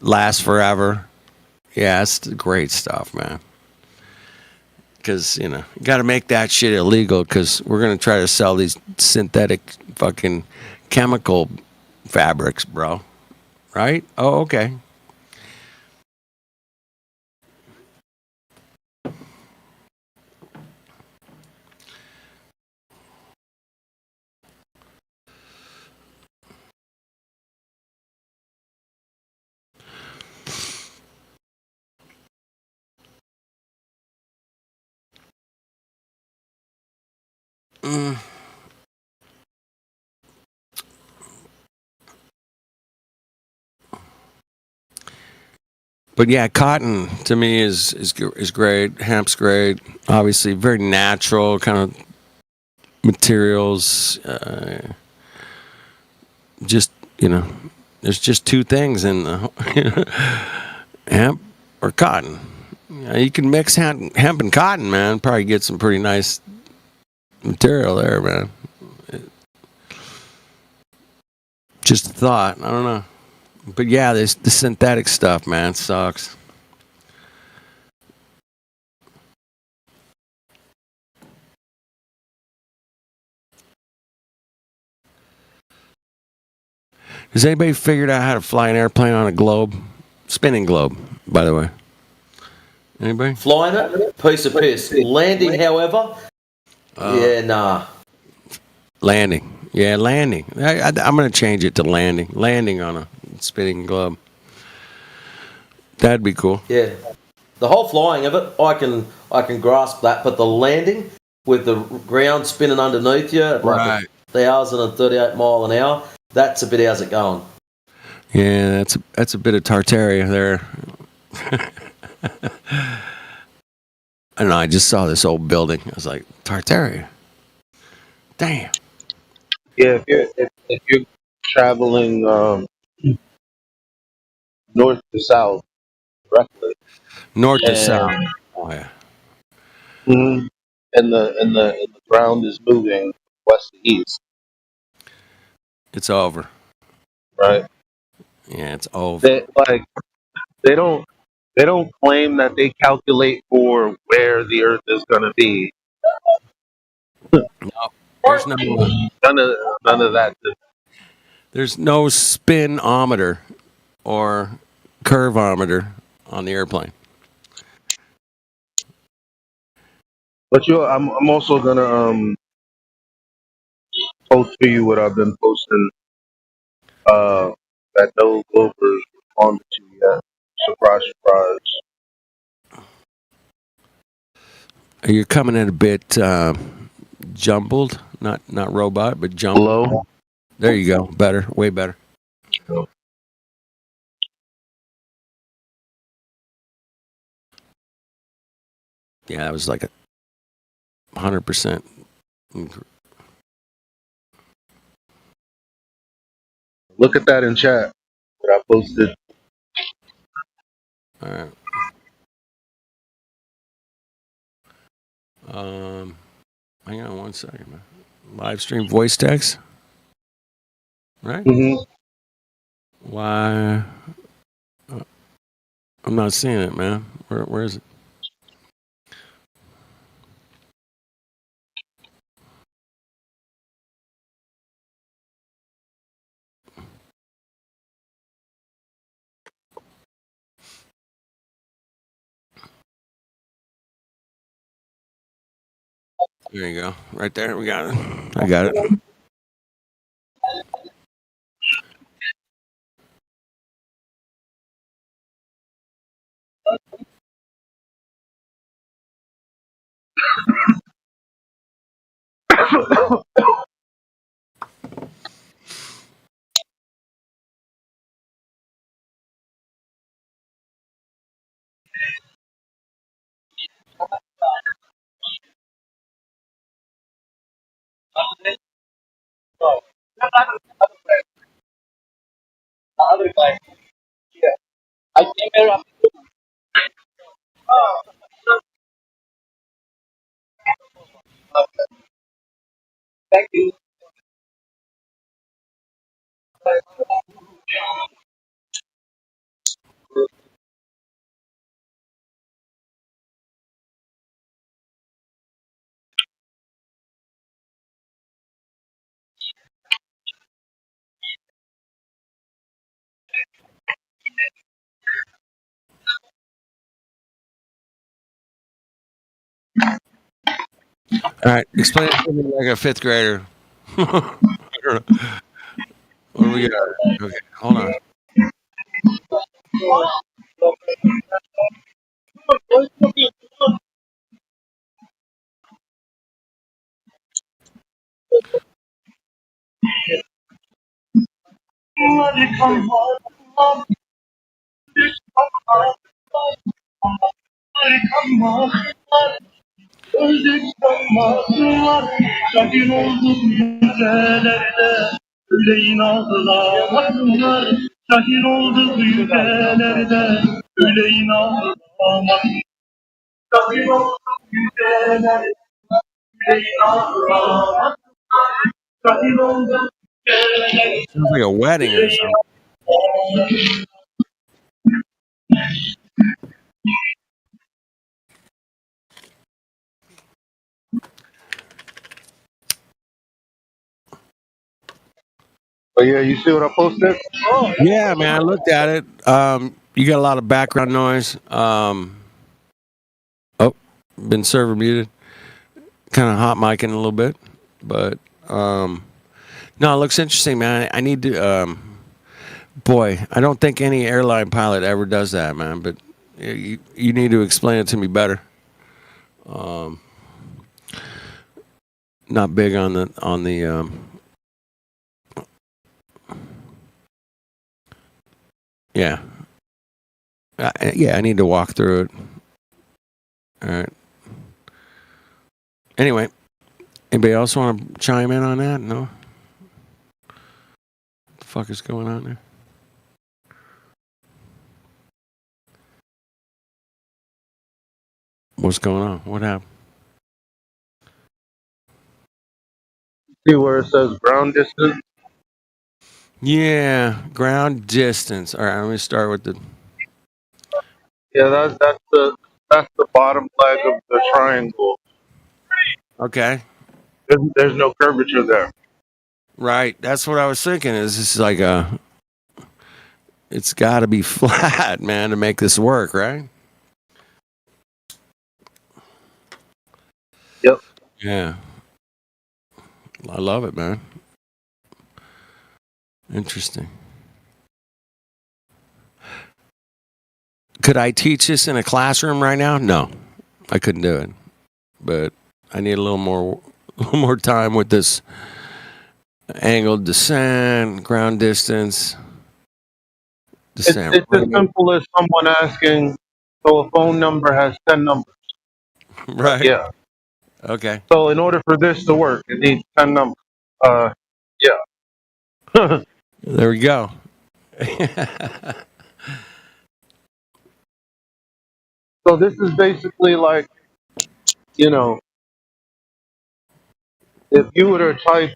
Lasts forever. Yeah, it's great stuff, man. Because, you got to make that shit illegal because we're going to try to sell these synthetic fucking chemical fabrics, bro. Right? Oh, okay. But yeah, cotton to me is great. Hemp's great. Obviously, very natural kind of materials. Just there's just two things in the hemp or cotton. You can mix hemp and cotton, man. Probably get some pretty nice material there, man. Just a thought. I don't know. But yeah, the synthetic stuff, man, sucks. Has anybody figured out how to fly an airplane on a globe? Spinning globe, by the way. Anybody? Flying it, piece of piss. Landing, however, nah. Landing. Yeah, landing. I'm going to change it to landing. Landing on a spinning globe. That'd be cool. Yeah, the whole flying of it, I can grasp that, but the landing with the ground spinning underneath you at like 1,038 mile an hour, that's a bit how's it going? Yeah, that's a bit of Tartaria there. I don't know. I just saw this old building. I was like, Tartaria. Damn. Yeah, if you're traveling north to south, directly. North to south. Oh yeah. Mm-hmm. And the ground is moving west to east. It's over. Right. Yeah, it's over. They don't claim that they calculate for where the Earth is going to be. No, there's no none of that. There's no spinometer or curvometer on the airplane. But I'm also gonna post for you what I've been posting. That no Globers responded to yet. Surprise, surprise. You're coming in a bit jumbled, not robot, but jumbled. Low. There you go. Better, way better. Yeah, that was like 100%. Look at that in chat that I posted. All right. Hang on one second, man. Live stream voice text, right? Mm-hmm. Why? I'm not seeing it, man. Where is it? There you go. Right there. We got it. I got it. All right. Explain it to me like a fifth grader. What do we got? Okay. Hold on. Şahin olduk yücelerde, Üleyin ağlamadılar. Şahin olduk yücelerde, Üleyin ağlamadılar. Şahin olduk yücelerde, Üleyin ağlamadılar. Şahin olduk yücelerde. Sounds like a wedding or something. But yeah, you see what I posted? Yeah, man. I looked at it. You got a lot of background noise. Been server muted. Kind of hot micing a little bit, but no, it looks interesting, man. I need to. Boy, I don't think any airline pilot ever does that, man. But you need to explain it to me better. Not big on the. Yeah. Yeah, I need to walk through it. All right. Anyway, anybody else want to chime in on that? No? What the fuck is going on there? What's going on? What happened? See where it says ground distance? Yeah, ground distance. All right, let me start with the. Yeah, that's the bottom leg of the triangle. Okay. There's no curvature there. Right, that's what I was thinking. Is this like a? It's got to be flat, man, to make this work, right? Yep. Yeah. I love it, man. Interesting. Could I teach this in a classroom right now? No, I couldn't do it. But I need a little more time with this angled descent, ground distance. Descent. It's as simple as someone asking, so a phone number has 10 numbers. Right. Yeah. Okay. So in order for this to work, it needs 10 numbers. Yeah. There we go. So this is basically like, you know, if you were to type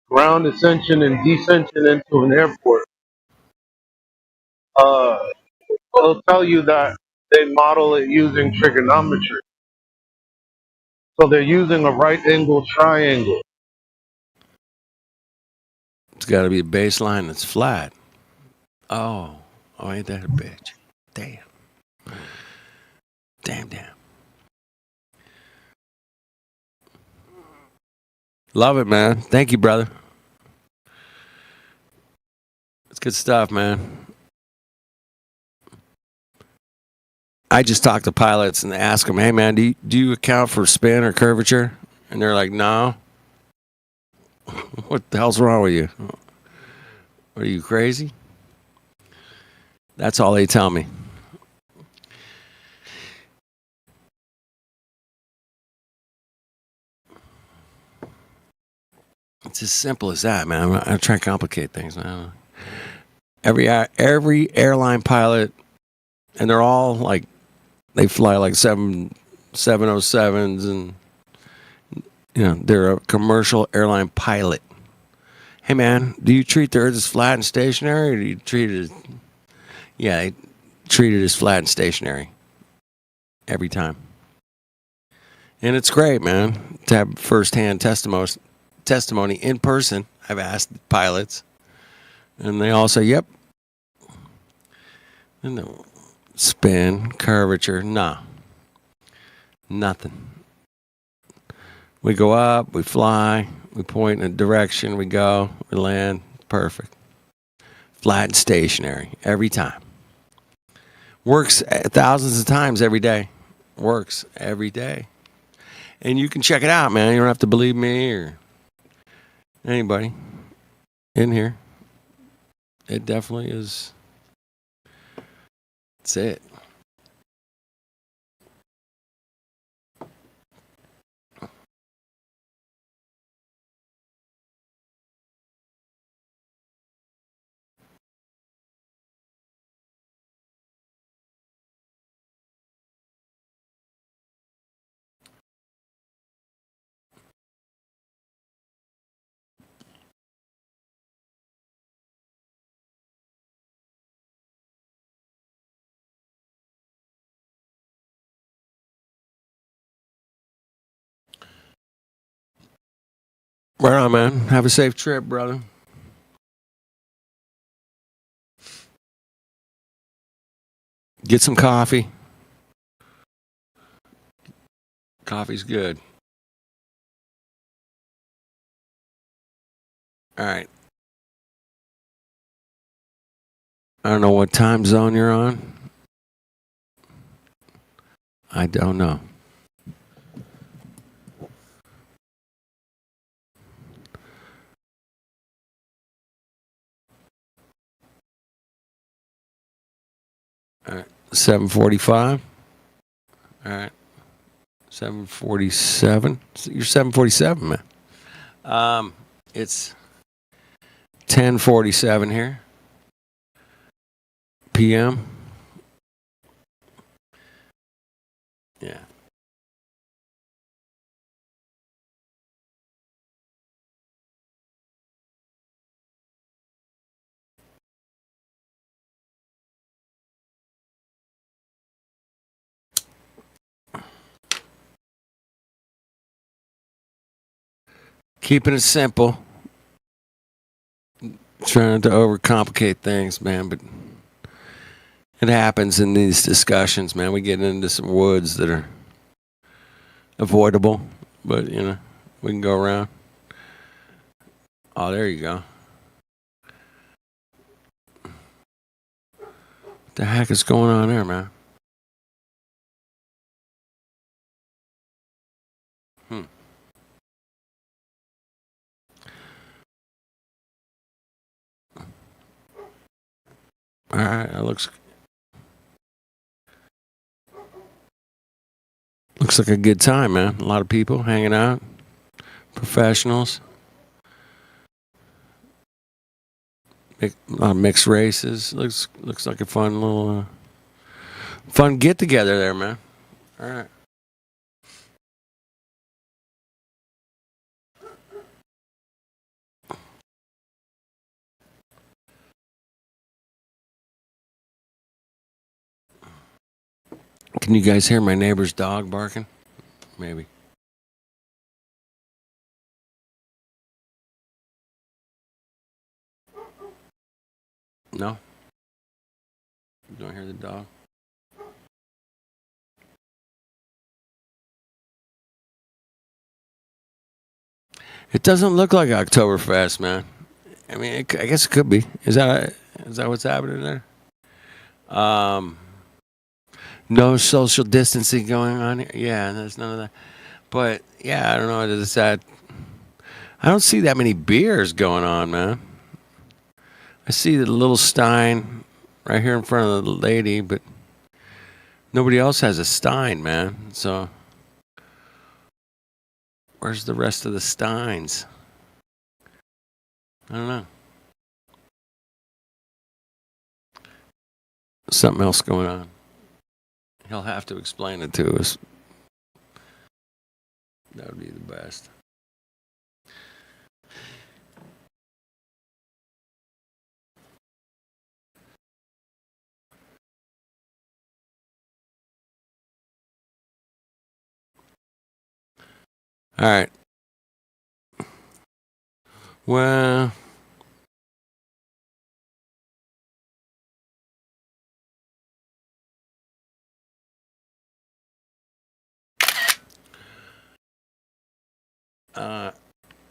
ground ascension and descension into an airport, it'll tell you that they model it using trigonometry. So they're using a right angle triangle. It's got to be a baseline that's flat. Oh, ain't that a bitch? Damn. Love it, man. Thank you, brother. It's good stuff, man. I just talk to pilots and ask them, hey, man, do you account for spin or curvature? And they're like, no. What the hell's wrong with you? Are you crazy? That's all they tell me. It's as simple as that, man. I'm not trying to complicate things, man. Every airline pilot, and they're all like, they fly like 707s, and they're a commercial airline pilot. Hey, man, do you treat the Earth as flat and stationary, or do you treat it as? Yeah, they treat it as flat and stationary every time, and it's great, man, to have firsthand testimony in person. I've asked pilots, and they all say, "Yep." And no spin, curvature, nah, nothing. We go up, we fly, we point in a direction, we go, we land, perfect. Flat and stationary every time. Works thousands of times every day. Works every day. And you can check it out, man. You don't have to believe me or anybody in here. It definitely is. That's it. Right on, man. Have a safe trip, brother. Get some coffee. Coffee's good. All right. I don't know what time zone you're on. I don't know. All right. 7:45. All right. 7:47. You're 7:47, man. It's 10:47 here. PM. Yeah. Keeping it simple. Trying to overcomplicate things, man, but it happens in these discussions, man. We get into some woods that are avoidable, but we can go around. Oh, there you go. What the heck is going on there, man? All right, that looks Looks like a good time, man. A lot of people hanging out, professionals, a lot of mixed races. Looks like a fun little fun get together there, man. All right. Can you guys hear my neighbor's dog barking? Maybe. No? You don't hear the dog? It doesn't look like Oktoberfest, man. I mean, I guess it could be. Is that what's happening there? No social distancing going on here. Yeah, there's none of that. But yeah, I don't know. Is that? I don't see that many beers going on, man. I see the little stein right here in front of the lady, but nobody else has a stein, man. So where's the rest of the steins? I don't know. Something else going on. He'll have to explain it to us. That would be the best. All right. Well,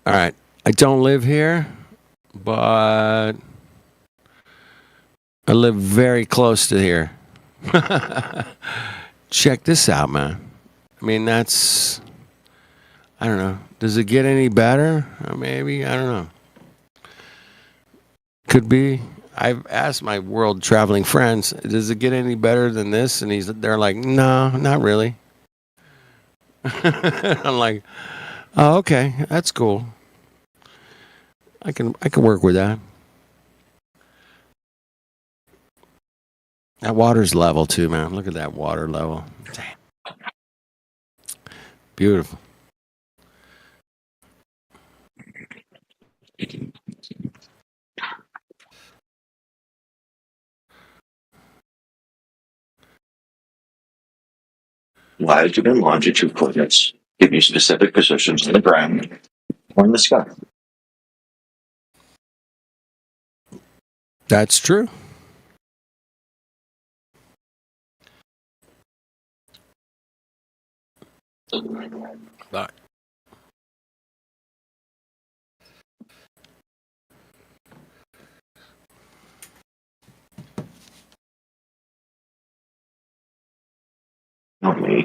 all right. I don't live here, but I live very close to here. Check this out, man. I mean, that's, I don't know. Does it get any better? Maybe. I don't know. Could be. I've asked my world traveling friends, does it get any better than this? And they're like, no, not really. I'm like, oh, okay, that's cool. I can work with that. That water's level too, man. Look at that water level. Damn. Beautiful. Latitude and longitude coordinates give you specific positions on the ground or in the sky. That's true. Bye. Okay.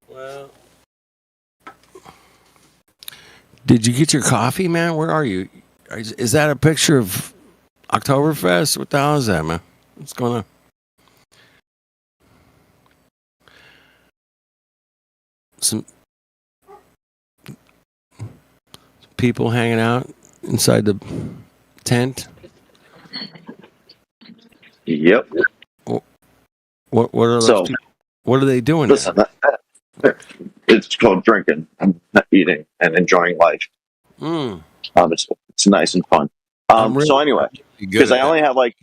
Well, did you get your coffee, man? Where are you? Is that a picture of Oktoberfest? What the hell is that, man? What's going on? Some people hanging out inside the tent. Yep. What are those So, people? What are they doing? Listen, it's called drinking and eating and enjoying life. It's nice and fun. So anyway, because I only have like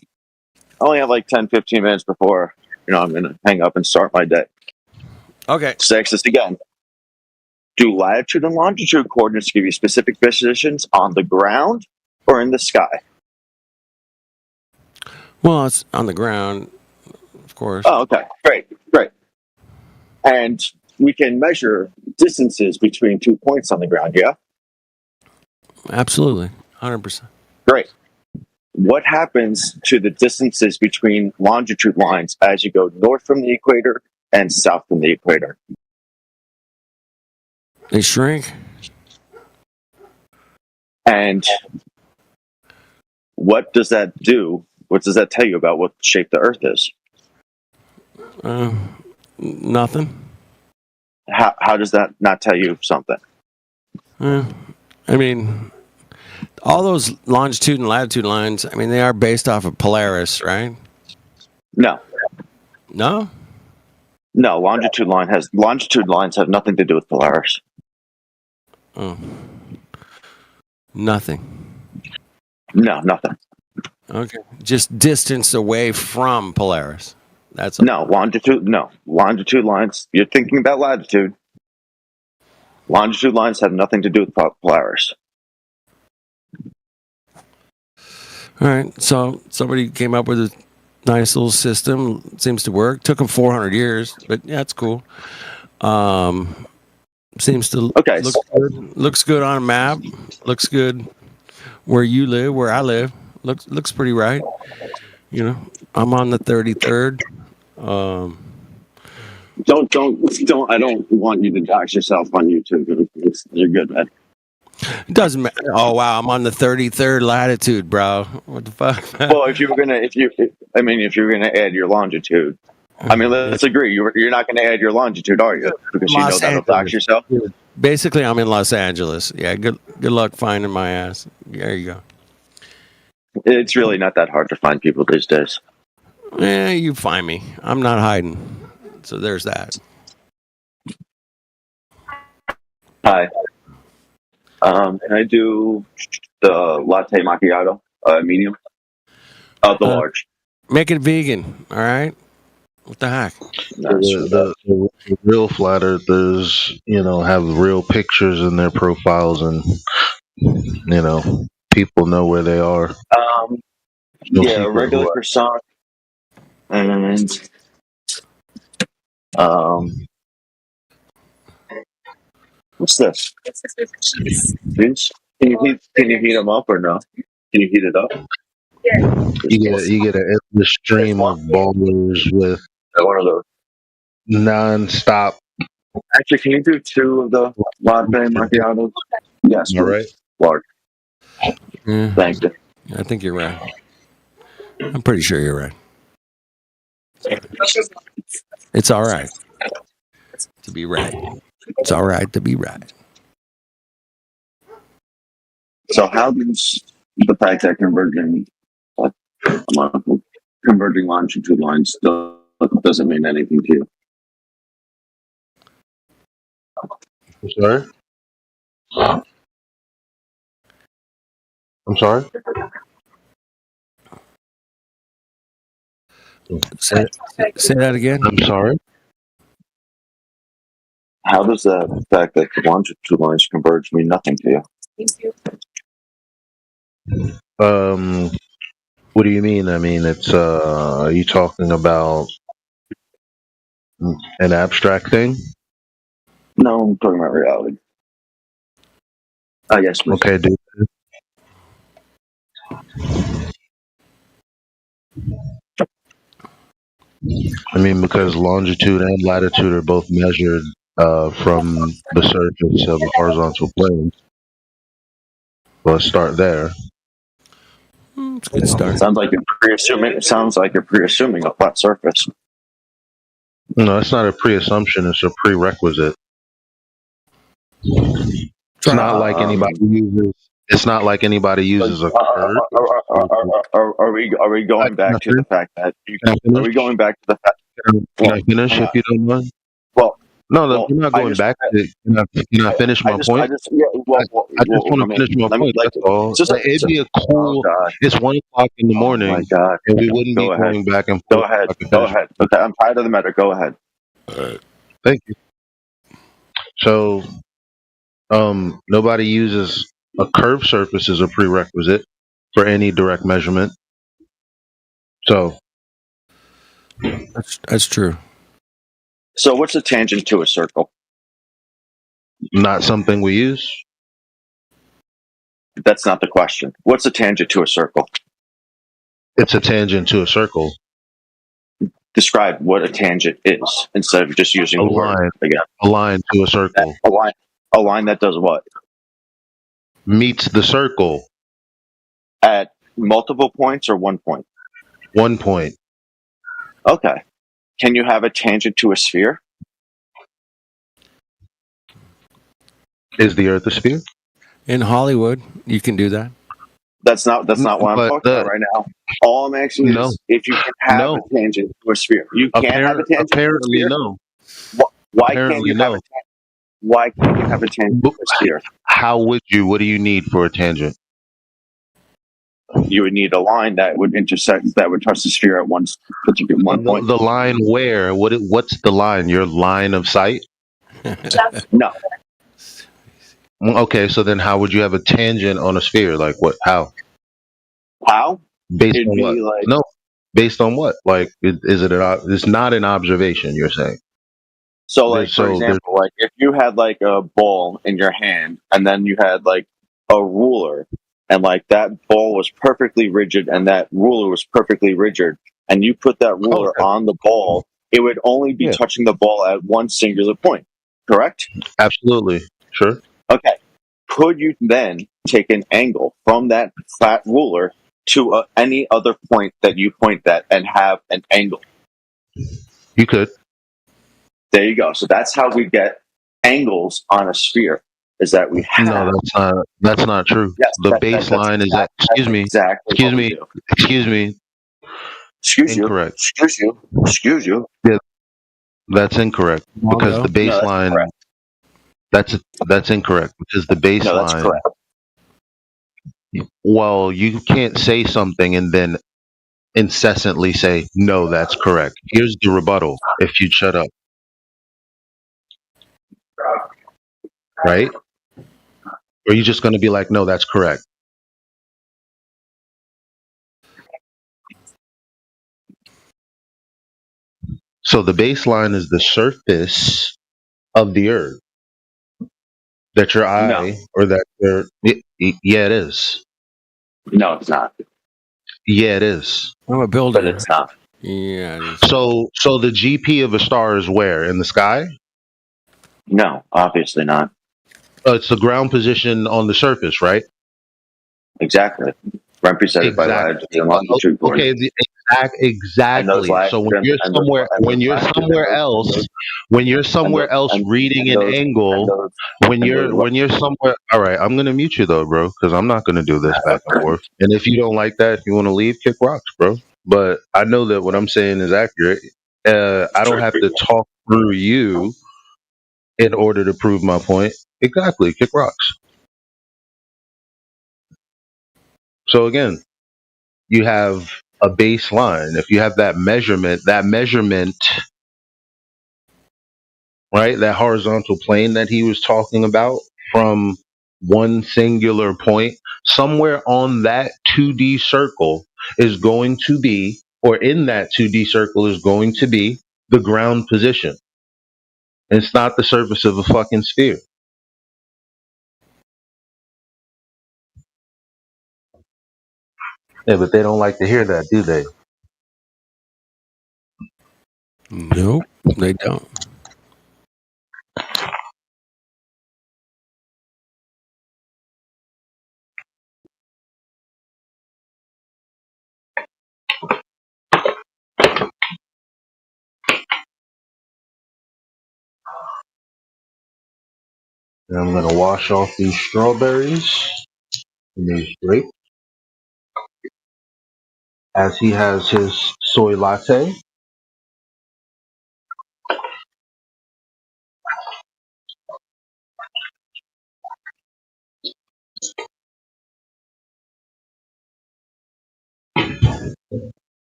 10, 15 minutes before I'm going to hang up and start my day. Okay. Sexist again. Do latitude and longitude coordinates give you specific positions on the ground or in the sky? Well, it's on the ground, of course. Oh, okay. Great. And we can measure distances between 2 points on the ground, yeah? Absolutely. 100%. Great. What happens to the distances between longitude lines as you go north from the equator and south from the equator? They shrink. And what does that do? What does that tell you about what shape the Earth is? Nothing. How does that not tell you something? I mean, all those longitude and latitude lines, I mean, they are based off of Polaris, right? No. No? No, longitude lines have nothing to do with Polaris. Oh. Nothing. No, nothing. Okay. Just distance away from Polaris. That's No, longitude lines. You're thinking about latitude. Longitude lines have nothing to do with Polaris. All right. So somebody came up with a nice little system. Seems to work. Took them 400 years, but yeah, it's cool. Seems to look good. Looks good on a map. Looks good where you live, where I live. Looks pretty right. You know, I'm on the 33rd. Don't. I don't want you to dox yourself on YouTube. You're good, man. It doesn't matter. Oh wow, I'm on the 33rd latitude, bro. What the fuck? Well, if you were gonna add your longitude, I mean, let's agree. You're not gonna add your longitude, are you? Because you know that'll dox yourself. Basically, I'm in Los Angeles. Yeah, good luck finding my ass. There you go. It's really not that hard to find people these days. Yeah, you find me. I'm not hiding. So there's that. Hi. Can I do the latte macchiato, medium? The large. Make it vegan, all right? What the heck? The real flat earthers, have real pictures in their profiles, and people know where they are. Yeah, regular croissant, and what's this? Beans? Can you heat them up or no? Can you heat it up? You get an endless stream of ballers with one of those non-stop. Actually, can you do 2 of the latte macchiatos? Yes, all right. Large. Yeah. Thank you. I think you're right. I'm pretty sure you're right. It's all right to be right. It's all right to be right. So how does the fact that converging longitude lines doesn't mean anything to you? I'm sorry? Say that again. I'm sorry? How does the fact that the longitude lines converge mean nothing to you? What do you mean? I mean, it's are you talking about an abstract thing? No, I'm talking about reality. I guess. Okay, dude. I mean, because longitude and latitude are both measured from the surface of a horizontal plane. Let's start there. It's a good start. Sounds like you're pre-assuming a flat surface. No, it's not a pre-assumption. It's a prerequisite. It's not like anybody uses. It's not like anybody uses a curve. Are we going back to the fact that? Are we going back to the fact? Can I finish if you don't mind? Well, no, you're not going back to it. Can I finish my point? I just want to finish my point. That's all. It'd be a cool. It's 1 o'clock in the morning, and we wouldn't be going back and forth. Go ahead. Okay, I'm tired of the matter. Go ahead. Thank you. So, nobody uses a curved surface as a prerequisite for any direct measurement. So, that's true. So what's the tangent to a circle? Not something we use. That's not the question. What's a tangent to a circle? It's a tangent to a circle. Describe what a tangent is instead of just using the word again. A line to a circle. A line that does what? Meets the circle. At multiple points or 1 point? 1 point. Okay. Can you have a tangent to a sphere? Is the Earth a sphere? In Hollywood, you can do that. That's not what I'm talking about right now. All I'm asking No. is if you can have No. a tangent to a sphere. You can't have a tangent to a Apparently sphere? no. Why can't Apparently you have no. a Why can't you have a tangent to a sphere? How would you? What do you need for a tangent? You would need a line that would intersect, that would touch the sphere at one point. The line where? What's the line? Your line of sight? No. Okay, so then how would you have a tangent on a sphere? Like what? How? How? Based It'd on be what? like- No. Based on what? Like, is it it's not an observation, you're saying? So, like, for example, like if you had like a ball in your hand and then you had like a ruler and like that ball was perfectly rigid and that ruler was perfectly rigid and you put that ruler on the ball, it would only be touching the ball at one singular point, correct? Absolutely. Sure. Okay. Could you then take an angle from that flat ruler to any other point that you point at and have an angle? You could. There you go. So that's how we get angles on a sphere. Is that we have? No, that's not true. Yes, the baseline is that. Excuse me. Excuse me. Excuse me. Excuse Incorrect. you. Excuse you. Yeah, that's incorrect because the baseline. That's incorrect because the baseline. No, that's correct. Well, you can't say something and then incessantly say no. That's correct. Here's the rebuttal. If you'd shut up. Right? Or are you just going to be like, no, that's correct? So the baseline is the surface of the earth that your eye or that your yeah, it is. No, it's not. Yeah, it is. I'm a builder. But it's not. Yeah, it is. So the GP of a star is where? In the sky? No, obviously not. It's the ground position on the surface, right? Exactly. Represented by latitude and longitude. Okay, exactly. So when you're somewhere else reading an angle, when you're somewhere, all right, I'm gonna mute you though, bro, because I'm not gonna do this back and forth. And if you don't like that, if you want to leave, kick rocks, bro. But I know that what I'm saying is accurate. I don't have to talk through you in order to prove my point. Exactly, kick rocks. So again, you have a baseline. If you have that measurement, right, that horizontal plane that he was talking about from one singular point, somewhere on that 2D circle is going to be, or in that 2D circle is going to be the ground position. It's not the surface of a fucking sphere. Yeah, but they don't like to hear that, do they? Nope, they don't. And I'm going to wash off these strawberries and these grapes as he has his soy latte.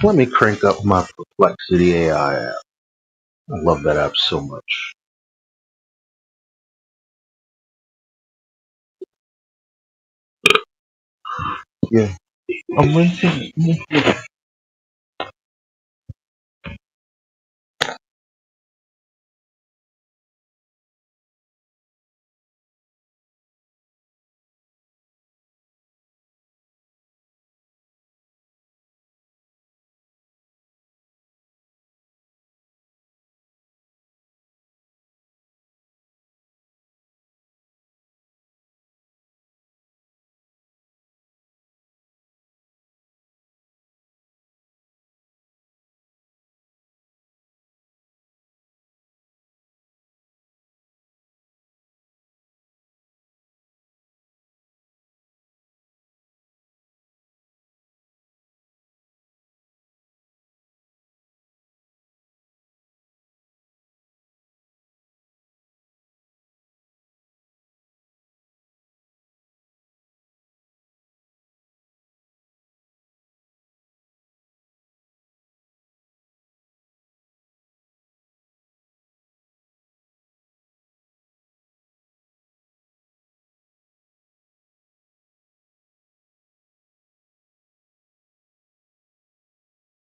Let me crank up my Perplexity AI app. I love that app so much. Yeah, I'm renting.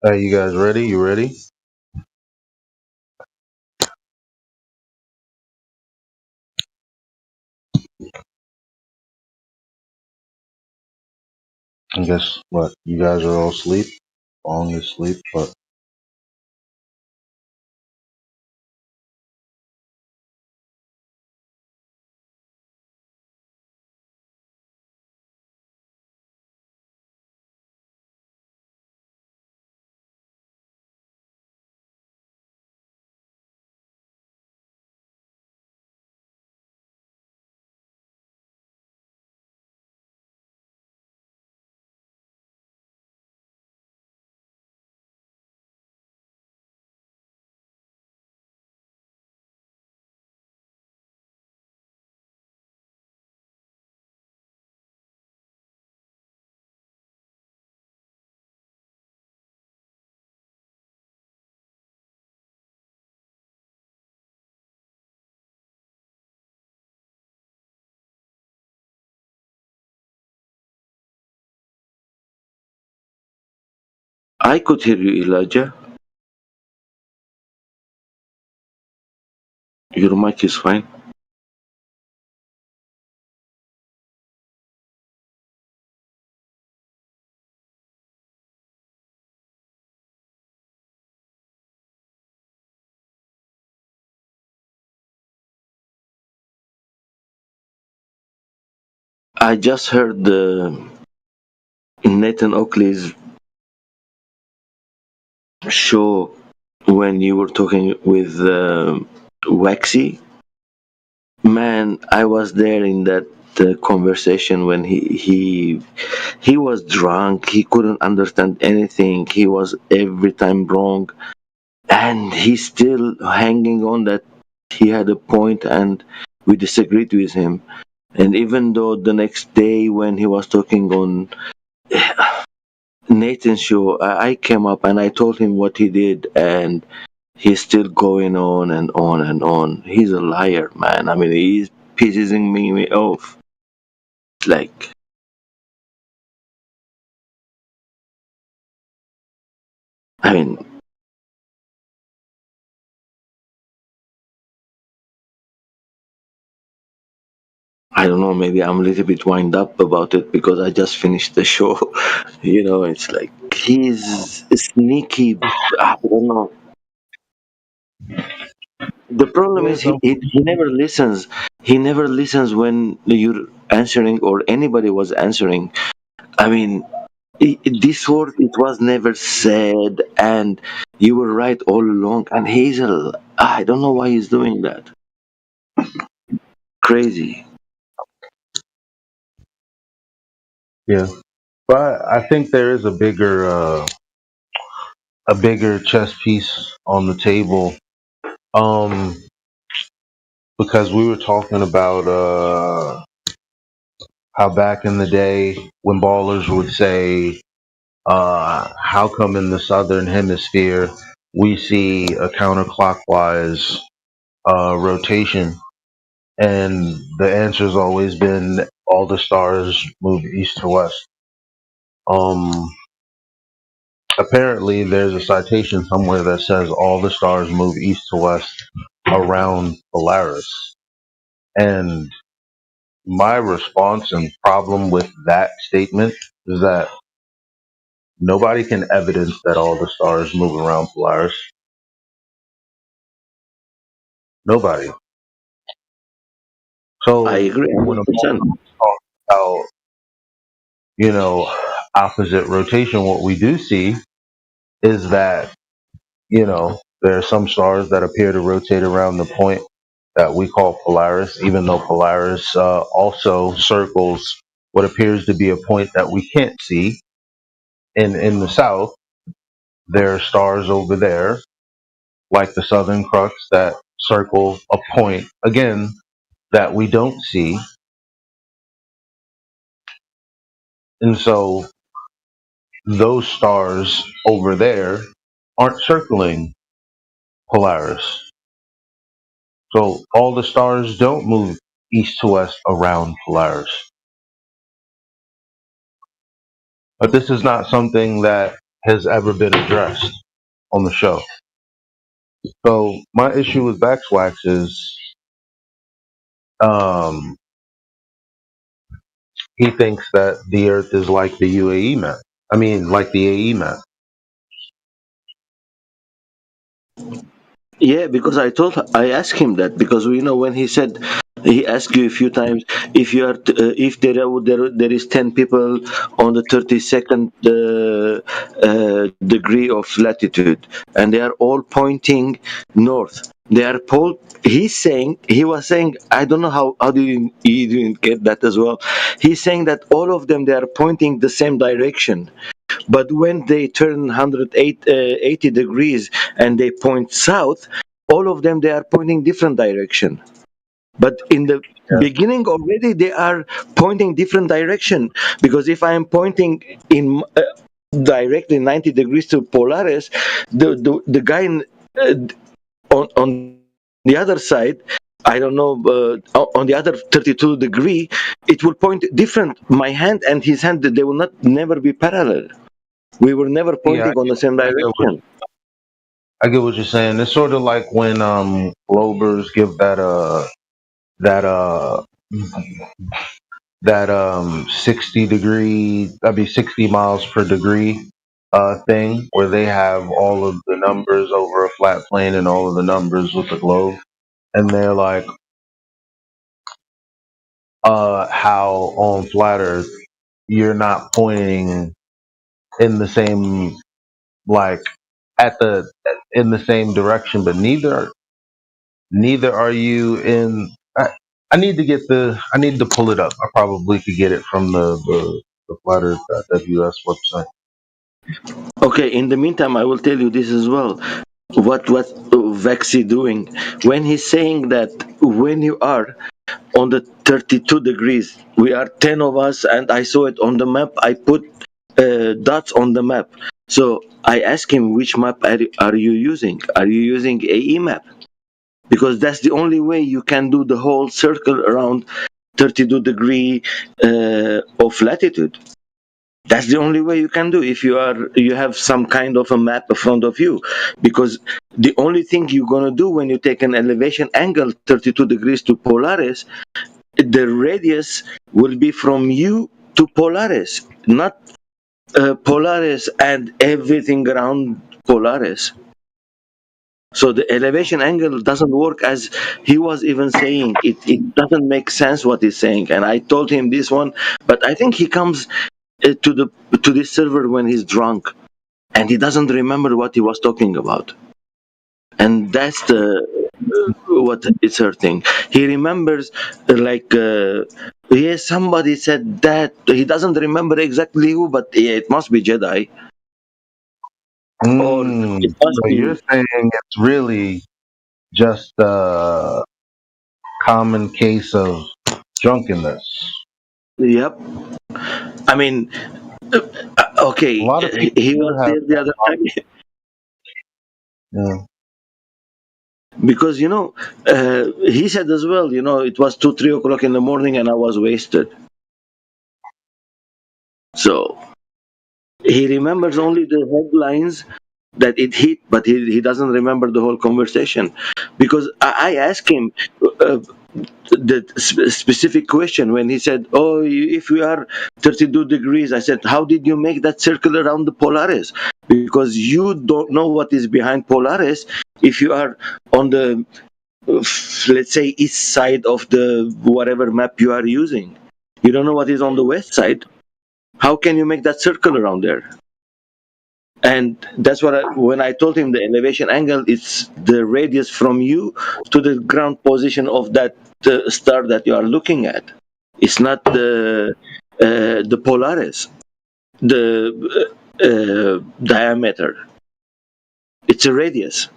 Are you guys ready? You ready? I guess what? You guys are all asleep, falling asleep, but I could hear you, Elijah. Your mic is fine. I just heard Nathan Oakley's show when you were talking with Waxy. Man, I was there in that conversation when he was drunk. He couldn't understand anything. He was every time wrong, and he's still hanging on that he had a point, and we disagreed with him. And even though the next day when he was talking on Nathan's show, I came up and I told him what he did, and he's still going on and on and on. He's a liar, man. I mean, he's pissing me off. Like, I mean, I don't know, maybe I'm a little bit wind up about it because I just finished the show. It's like he's sneaky. I don't know. The problem is he never listens. He never listens when you're answering or anybody was answering. I mean, this word, it was never said, and you were right all along. And Hazel, I don't know why he's doing that. Crazy. yeah. But I think there is a bigger chess piece on the table. Because we were talking about how back in the day when ballers would say, how come in the southern hemisphere we see a counterclockwise rotation? And the answer's always been all the stars move east to west. Apparently, there's a citation somewhere that says all the stars move east to west around Polaris. And my response and problem with that statement is that nobody can evidence that all the stars move around Polaris. Nobody. So I agree when a 100%. talk about, opposite rotation, what we do see is that, there are some stars that appear to rotate around the point that we call Polaris, even though Polaris also circles what appears to be a point that we can't see. In the south, there are stars over there, like the Southern Crux, that circle a point, again, that we don't see. And so those stars over there aren't circling Polaris. So all the stars don't move east to west around Polaris. But this is not something that has ever been addressed on the show. So my issue with Backswax is he thinks that the Earth is like the UAE map. I mean, like the AE map. Yeah, because I asked him that because when he asked you a few times if you are if there is 10 people on the 32nd degree of latitude and they are all pointing north. They are he was saying, I don't know how do you didn't get that as well. He's saying that all of them they are pointing the same direction. But when they turn 180 degrees and they point south, all of them they are pointing different direction. But in the beginning already they are pointing different direction, because if I am pointing in directly 90 degrees to Polaris, the guy on the other side, I don't know, on the other 32 degree, it will point different. My hand and his hand, they will never be parallel. We were never Yeah, pointing on the same direction. I get what you're saying. It's sort of like when Globers give that 60 degree, 60 miles per degree thing, where they have all of the numbers over a flat plane and all of the numbers with the globe, and they're like, how on flat Earth you're not pointing in the same, like, in the same direction, but neither are you in. I need to pull it up. I probably could get it from the Flat Earth.ws website. Okay, in the meantime, I will tell you this as well. What Vexi doing when he's saying that when you are on the 32 degrees, we are 10 of us, and I saw it on the map. I put dots on the map. So I asked him, which map are you using? Are you using AE map? Because that's the only way you can do the whole circle around 32 degree of latitude. That's the only way you can do if you have some kind of a map in front of you, because the only thing you're going to do when you take an elevation angle 32 degrees to Polaris, the radius will be from you to Polaris, not Polaris and everything around Polaris. So the elevation angle doesn't work, as he was even saying. It doesn't make sense what he's saying, and I told him this one, but I think he comes to this server when he's drunk and he doesn't remember what he was talking about, and that's what is hurting. He remembers yes, somebody said that. He doesn't remember exactly who, but yeah, it must be Jedi, or it must So be. you're saying it's really just a common case of drunkenness. Yep. I mean, okay, A lot of people he do was have there the other time. Yeah. Because he said as well, it was 2-3 o'clock in the morning and I was wasted. So he remembers only the headlines that it hit, but he doesn't remember the whole conversation. Because I asked him the specific question when he said, oh, if we are 32 degrees, I said, how did you make that circle around the Polaris? Because you don't know what is behind Polaris if you are on the, let's say, east side of the whatever map you are using. You don't know what is on the west side. How can you make that circle around there? And that's what when I told him the elevation angle, it's the radius from you to the ground position of that star that you are looking at. It's not the Polaris, the diameter. It's a radius.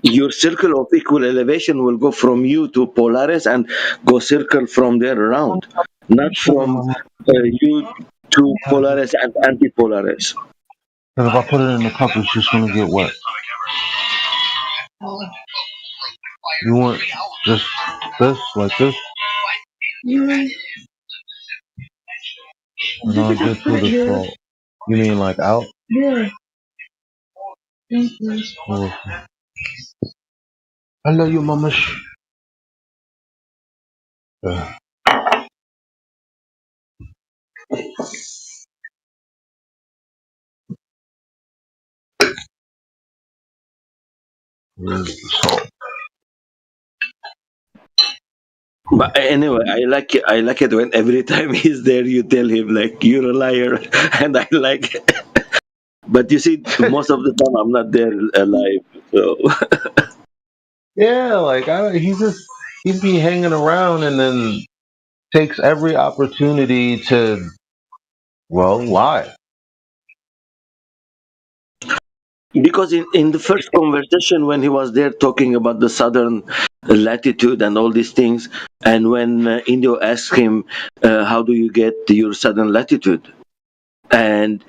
Your circle of equal elevation will go from you to Polaris and go circle from there around, not from you to Polaris and anti-Polaris. Because if I put it in the cup, it's just going to get wet. You want just this, like this? And I'll get to the salt. You mean like out? Yeah. Oh, I love you, mama. Uh, where's the salt? But anyway, I like it when every time he's there, you tell him like you're a liar, and I like it. But you see, most of the time I'm not there alive. So Yeah, like he'd be hanging around and then takes every opportunity to lie. because in the first conversation when he was there talking about the southern latitude and all these things, and when Indio asked him, "How do you get your southern latitude?" and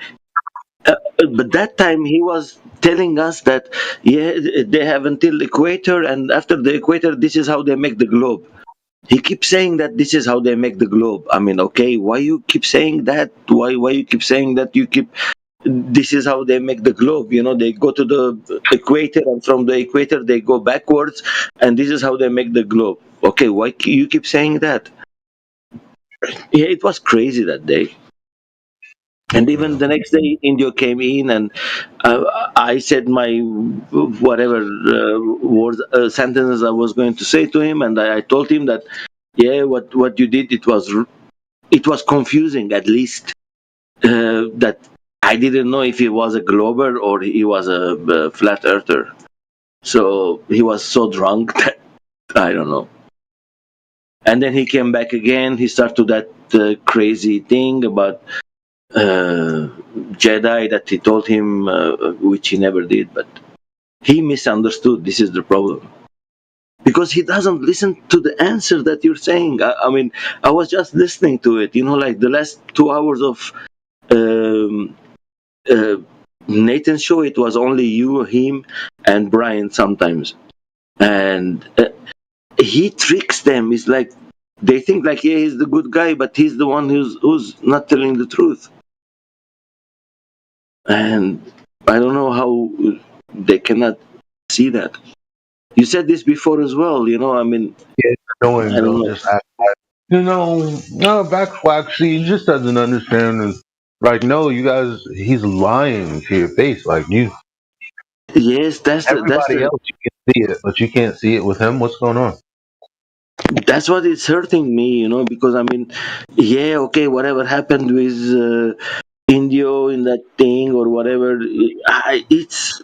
but that time he was telling us that they have until equator, and after the equator this is how they make the globe. He keeps saying that this is how they make the globe. I mean, okay, why you keep saying that? Why you keep saying that? You keep this is how they make the globe. You know, they go to the equator, and from the equator they go backwards, and this is how they make the globe. Okay, why you keep saying that? Yeah, it was crazy that day. And even the next day, Indio came in, and I said my whatever words, sentences I was going to say to him, and I told him that, yeah, what you did, it was confusing, at least that I didn't know if he was a glober or he was a flat earther. So he was so drunk that I don't know. And then he came back again. He started that crazy thing about Jedi that he told him, which he never did, but he misunderstood. This is the problem. Because he doesn't listen to the answer that you're saying. I mean, I was just listening to it, you know, like the last 2 hours of um, uh, Nathan's show, it was only you, him, and Brian sometimes. And he tricks them. It's like they think like, yeah, he's the good guy, but he's the one who's not telling the truth. And I don't know how they cannot see that. You said this before as well, you know. I mean, Yeah, knowing I don't they'll know. just act like, no, backflash. See, he just doesn't understand. And like, no, you guys, he's lying to your face. Like you, Yes, everybody else, you can see it, but you can't see it with him. What's going on? that's what is hurting me, you know, because I mean, yeah, okay, whatever happened with Indio in that thing or whatever, it's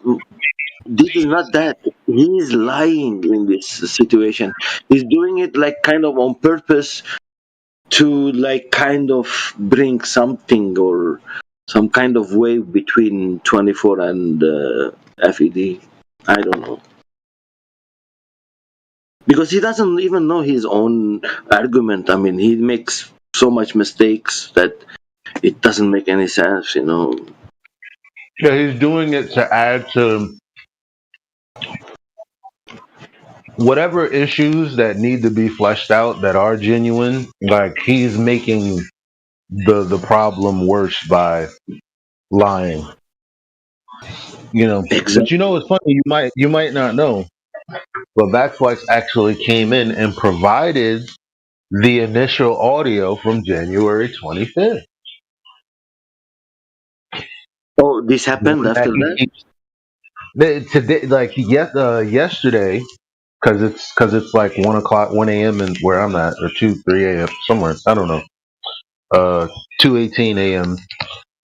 this is not that. He is lying in this situation. He's doing it like kind of on purpose to like kind of bring something or some kind of wave between 24 and FED. I don't know. Because he doesn't even know his own argument. I mean, he makes so much mistakes that it doesn't make any sense, you know. Yeah, he's doing it to add to whatever issues that need to be fleshed out that are genuine. Like he's making the problem worse by lying. You know, Exactly. but you know, it's funny. You might not know, but Backflex actually came in and provided the initial audio from January 25th. Oh, this happened after that? Today, like yesterday, because it's like 1 o'clock, 1 a.m. and where I'm at, or 3 a.m. somewhere. I don't know. 2:18 a.m.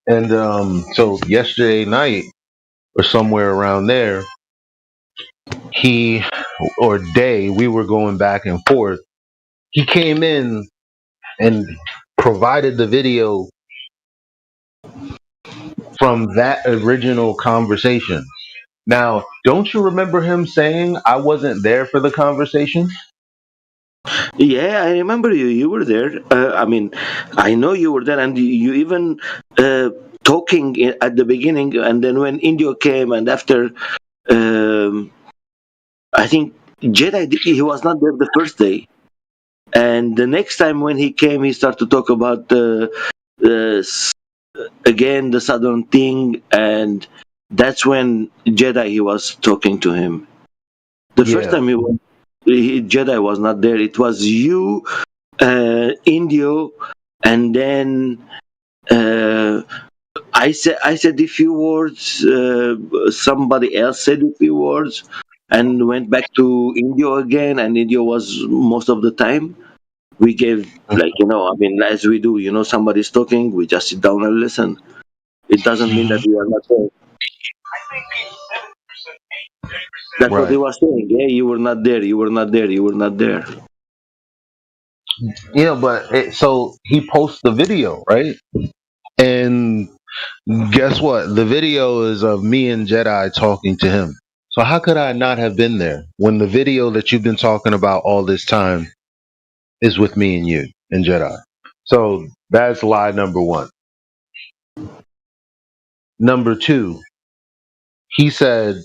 And so yesterday night or somewhere around there, we were going back and forth. He came in and provided the video from that original conversation. Now, don't you remember him saying I wasn't there for the conversation? Yeah, I remember you. You were there. I mean, I know you were there, and you even talking at the beginning, and then when Indio came, and after, I think Jedi, he was not there the first day. And the next time when he came, he started to talk about again the southern thing, and that's when Jedi he was talking to him. The first time Jedi was not there. It was you, Indio, and then I said a few words. Somebody else said a few words, and went back to Indio again. And Indio was most of the time. We gave as we do. Somebody's talking, we just sit down and listen. It doesn't mean that we are not there. That's what they were saying. Yeah, you were not there. You were not there. You were not there. But so he posts the video, right? And guess what? The video is of me and Jedi talking to him. So how could I not have been there when the video that you've been talking about all this time is with me and you and Jedi? So that's lie number one. Number two, he said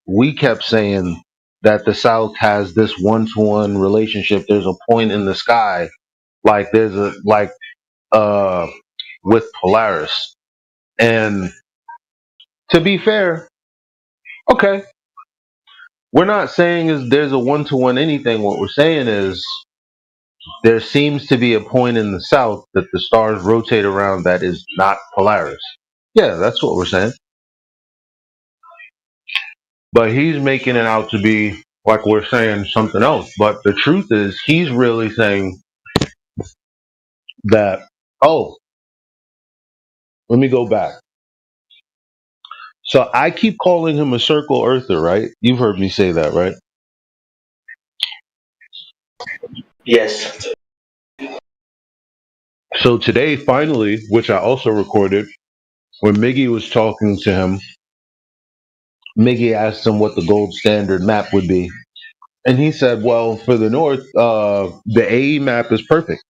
we kept saying that the South has this one-to-one relationship. There's a point in the sky, like with Polaris. And to be fair, okay, we're not saying is there's a one-to-one anything. What we're saying is there seems to be a point in the South that the stars rotate around that is not Polaris. Yeah, that's what we're saying. But he's making it out to be like we're saying something else. But the truth is, he's really saying that, let me go back. So I keep calling him a circle earther, right? You've heard me say that, right? Yes. So today, finally, which I also recorded, when Miggy was talking to him, Miggy asked him what the gold standard map would be. And he said, well, for the North, the AE map is perfect.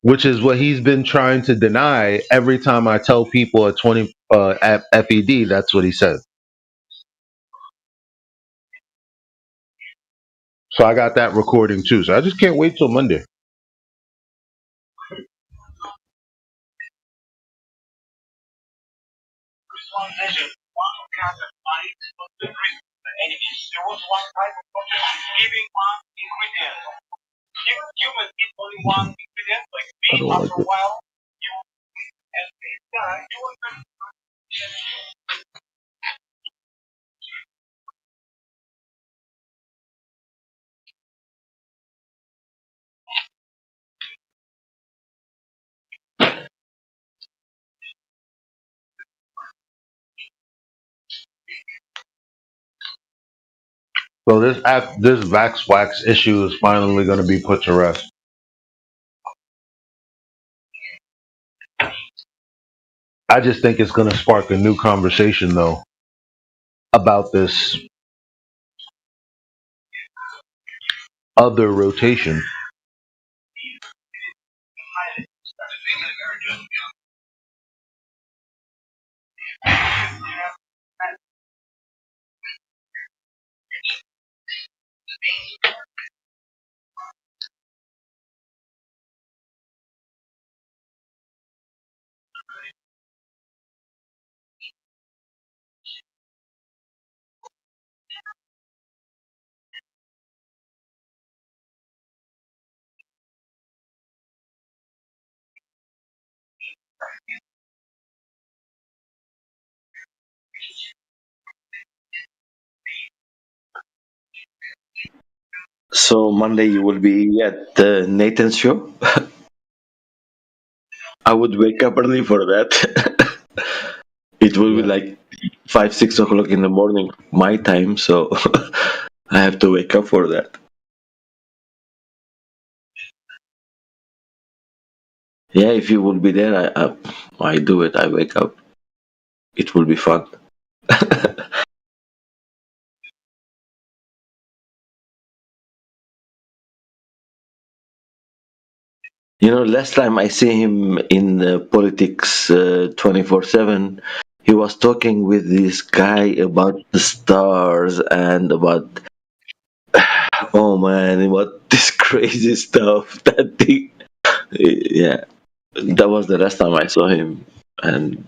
Which is what he's been trying to deny every time I tell people at FED, that's what he said. So I got that recording too. So I just can't wait till Monday. I don't like it. So this Vax Wax issue is finally going to be put to rest. I just think it's going to spark a new conversation, though, about this other rotation. So Monday you will be at Nathan's show. I would wake up early for that. It will be like 5-6 o'clock in the morning my time, so I have to wake up for that. Yeah, if you will be there, I do it. I wake up. It will be fun. Last time I see him in politics 24/7, he was talking with this guy about the stars and about, oh man, about this crazy stuff. That thing, yeah. That was the last time I saw him, and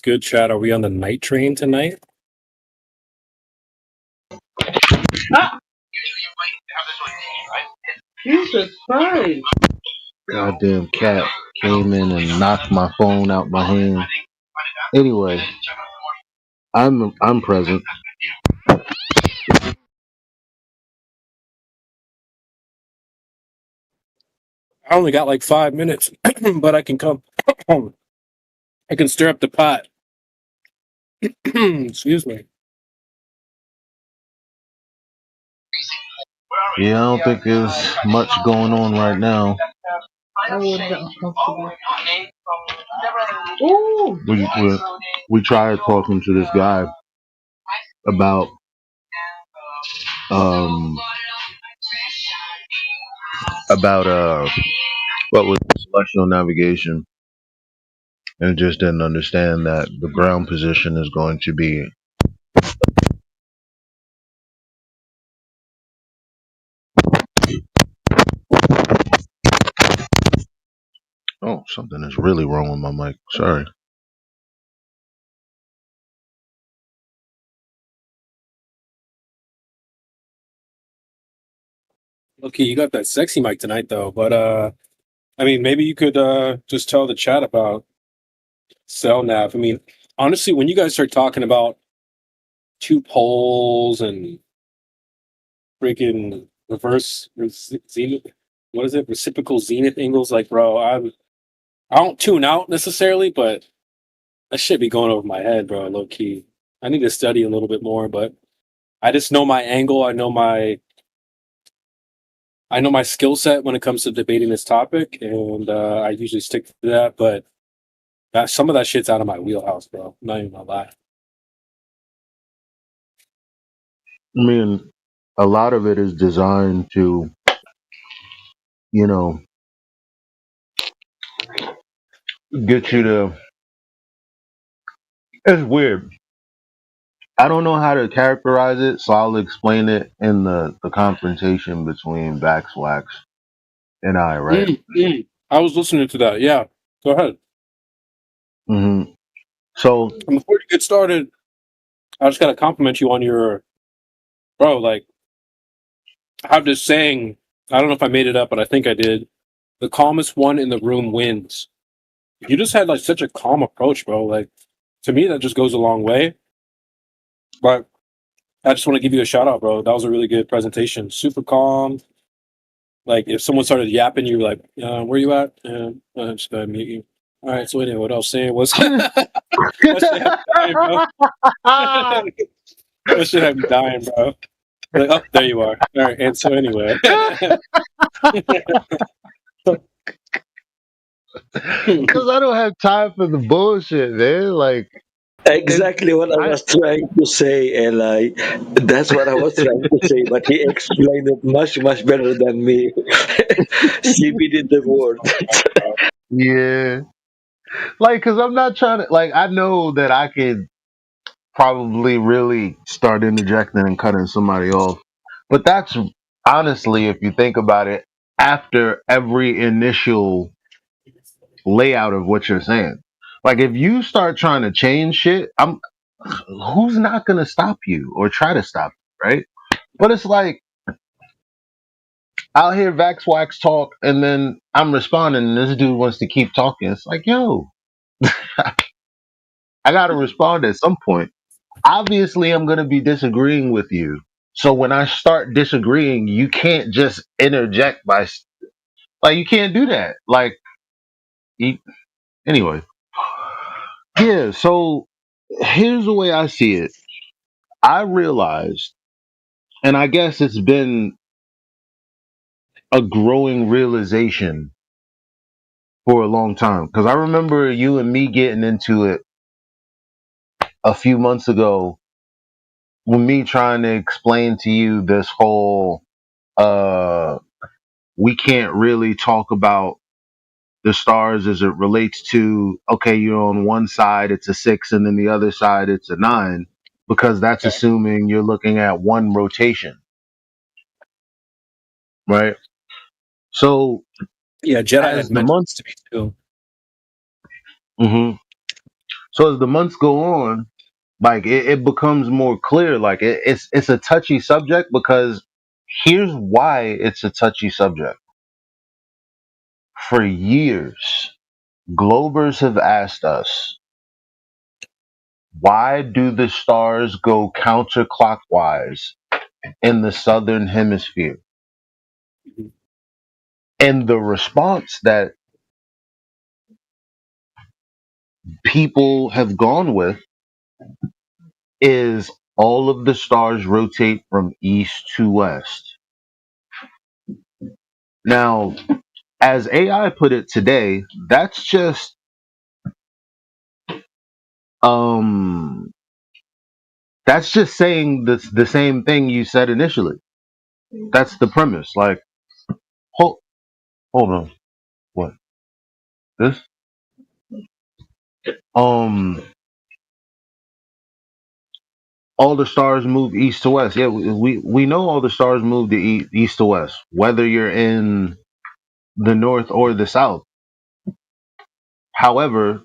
good, Chad? Are we on the night train tonight? Jesus Christ. Goddamn cat came in and knocked my phone out my hand. Anyway, I'm present. I only got like 5 minutes, but I can come. I can stir up the pot. Excuse me. Yeah, I don't think there's much going on right now. We tried talking to this guy about um what was celestial navigation, and just didn't understand that the ground position is going to be something is really wrong with my mic. Sorry. Okay, you got that sexy mic tonight, though. But I mean, maybe you could just tell the chat about cell nav. I mean, honestly, when you guys start talking about two poles and freaking zenith, what is it? Reciprocal zenith angles. Like, bro, I don't tune out necessarily, but that shit be going over my head, bro. Low key, I need to study a little bit more, but I just know my angle. I know my skill set when it comes to debating this topic, and I usually stick to that. But some of that shit's out of my wheelhouse, bro. I'm not even gonna lie. I mean, a lot of it is designed to, you know, get you to. It's weird. I don't know how to characterize it, so I'll explain it in the confrontation between Vaxwax and I, right? I was listening to that. Yeah, go ahead. So, And before you get started, I just gotta compliment you on your, bro. Like, I have this saying. I don't know if I made it up, but I think I did. The calmest one in the room wins. You just had like such a calm approach, bro. Like, to me, that just goes a long way. But I just want to give you a shout out, bro. That was a really good presentation. Super calm. Like, if someone started yapping, you were like, where you at? I'm just gonna mute you. All right, so anyway, what I was saying was, that shit had me dying, bro. That shit had me dying, bro. Like, oh, there you are. All right, and so anyway. Because I don't have time for the bullshit, man. Like, Exactly what I was trying to say, Eli. That's what I was trying to say, but he explained it much, much better than me. CB did the word. yeah. Like, because I'm not trying to, like, I know that I could probably really start interjecting and cutting somebody off. But that's honestly, if you think about it, after every initial layout of what you're saying. Like, if you start trying to change shit, who's not gonna stop you or try to stop you, right? But it's like I'll hear Vaxwax talk and then I'm responding and this dude wants to keep talking. It's like, yo, I gotta respond at some point. Obviously I'm gonna be disagreeing with you. So when I start disagreeing, you can't just interject by like you can't do that. Like anyway. Yeah, so here's the way I see it. I realized, and I guess it's been a growing realization for a long time. Because I remember you and me getting into it a few months ago with me trying to explain to you this whole we can't really talk about the stars as it relates to, okay, you're on one side it's a 6 and then the other side it's a 9, because that's assuming you're looking at one rotation, right? So yeah, Jedi as had the mentioned months this to me too. So as the months go on, like it becomes more clear. Like it's a touchy subject because here's why it's a touchy subject. For years, Globers have asked us, why do the stars go counterclockwise in the southern hemisphere? And the response that people have gone with is all of the stars rotate from east to west. Now, as AI put it today, that's just saying the same thing you said initially. That's the premise. Like, hold on, what this? All the stars move east to west. Yeah, we know all the stars move to east to west, whether you're in the north or the south. However,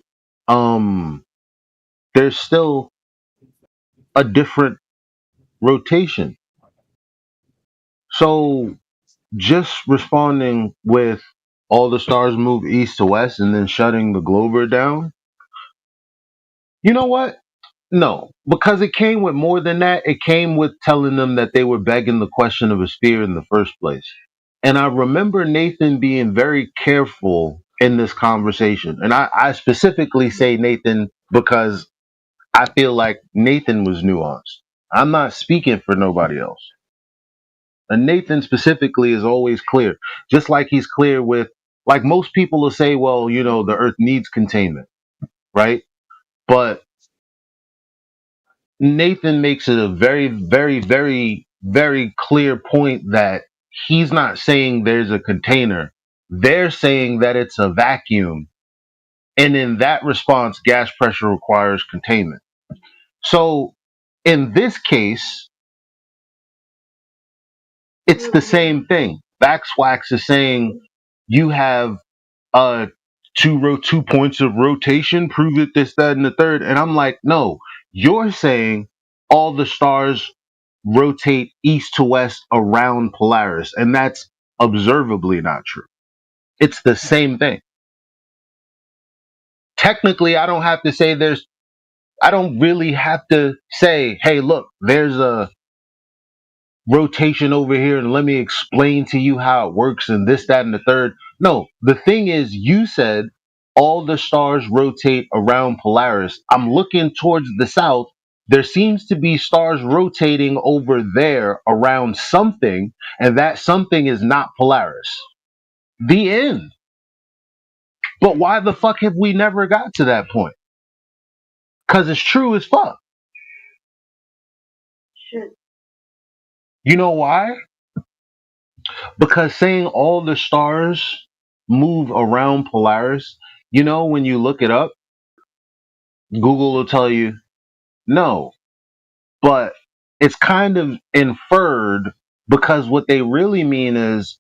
there's still a different rotation. So just responding with all the stars move east to west and then shutting the Glober down, you know what? No, because it came with more than that. It came with telling them that they were begging the question of a sphere in the first place. And I remember Nathan being very careful in this conversation. And I specifically say Nathan because I feel like Nathan was nuanced. I'm not speaking for nobody else. And Nathan specifically is always clear, just like he's clear with, like most people will say, well, you know, the earth needs containment, right? But Nathan makes it a very, very, very, very clear point that he's not saying there's a container. They're saying that it's a vacuum. And in that response, gas pressure requires containment. So in this case, it's the same thing. Baxwax is saying you have two points of rotation, prove it, this, that, and the third. And I'm like, no, you're saying all the stars rotate east to west around Polaris, and that's observably not true. It's the same thing. Technically, I don't really have to say, hey, look, there's a rotation over here and let me explain to you how it works and this, that, and the third. No, the thing is, you said all the stars rotate around Polaris. I'm looking towards the south. There seems to be stars rotating over there around something, and that something is not Polaris. The end. But why the fuck have we never got to that point? Because it's true as fuck. You know why? Because saying all the stars move around Polaris, you know, when you look it up, Google will tell you no. But it's kind of inferred because what they really mean is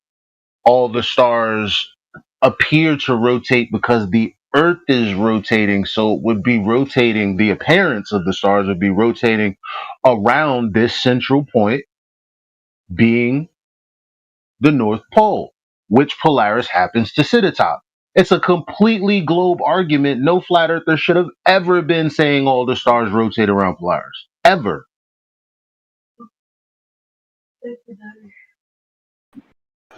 all the stars appear to rotate because the Earth is rotating. So it would be rotating, the appearance of the stars would be rotating around this central point being the North Pole, which Polaris happens to sit atop. It's a completely globe argument. No flat earther should have ever been saying all the stars rotate around Polaris. Ever.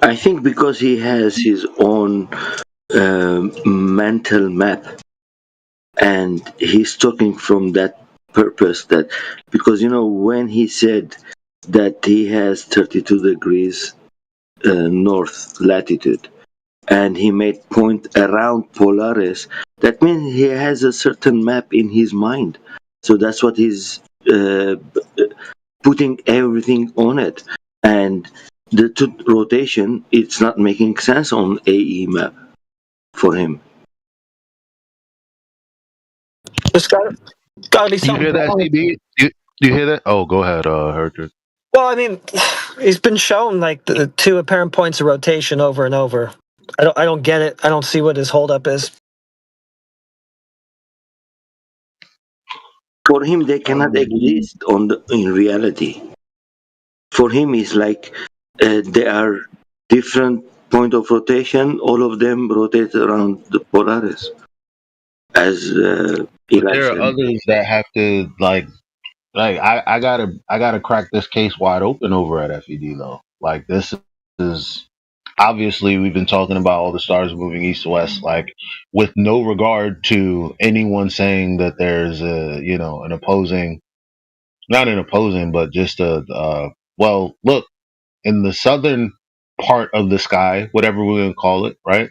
I think because he has his own mental map, and he's talking from that purpose, that because, you know, when he said that he has 32 degrees north latitude and he made point around Polaris, that means he has a certain map in his mind. So that's what he's putting everything on it. And the rotation, it's not making sense on AE map for him. There's gotta be You something hear that, wrong. CB? You hear that? Oh, go ahead, Herter. Well, I mean, he's been shown like the two apparent points of rotation over and over. I don't get it. I don't see what his holdup is. for him they cannot exist in reality. For him, it's like they are different point of rotation. All of them rotate around the Polaris, as Eli There are said. others that have to I gotta crack this case wide open over at FED though. Like this is obviously we've been talking about all the stars moving east to west, like with no regard to anyone saying that there's an opposing, not an opposing, but just well, look, in the southern part of the sky, whatever we're gonna call it, right?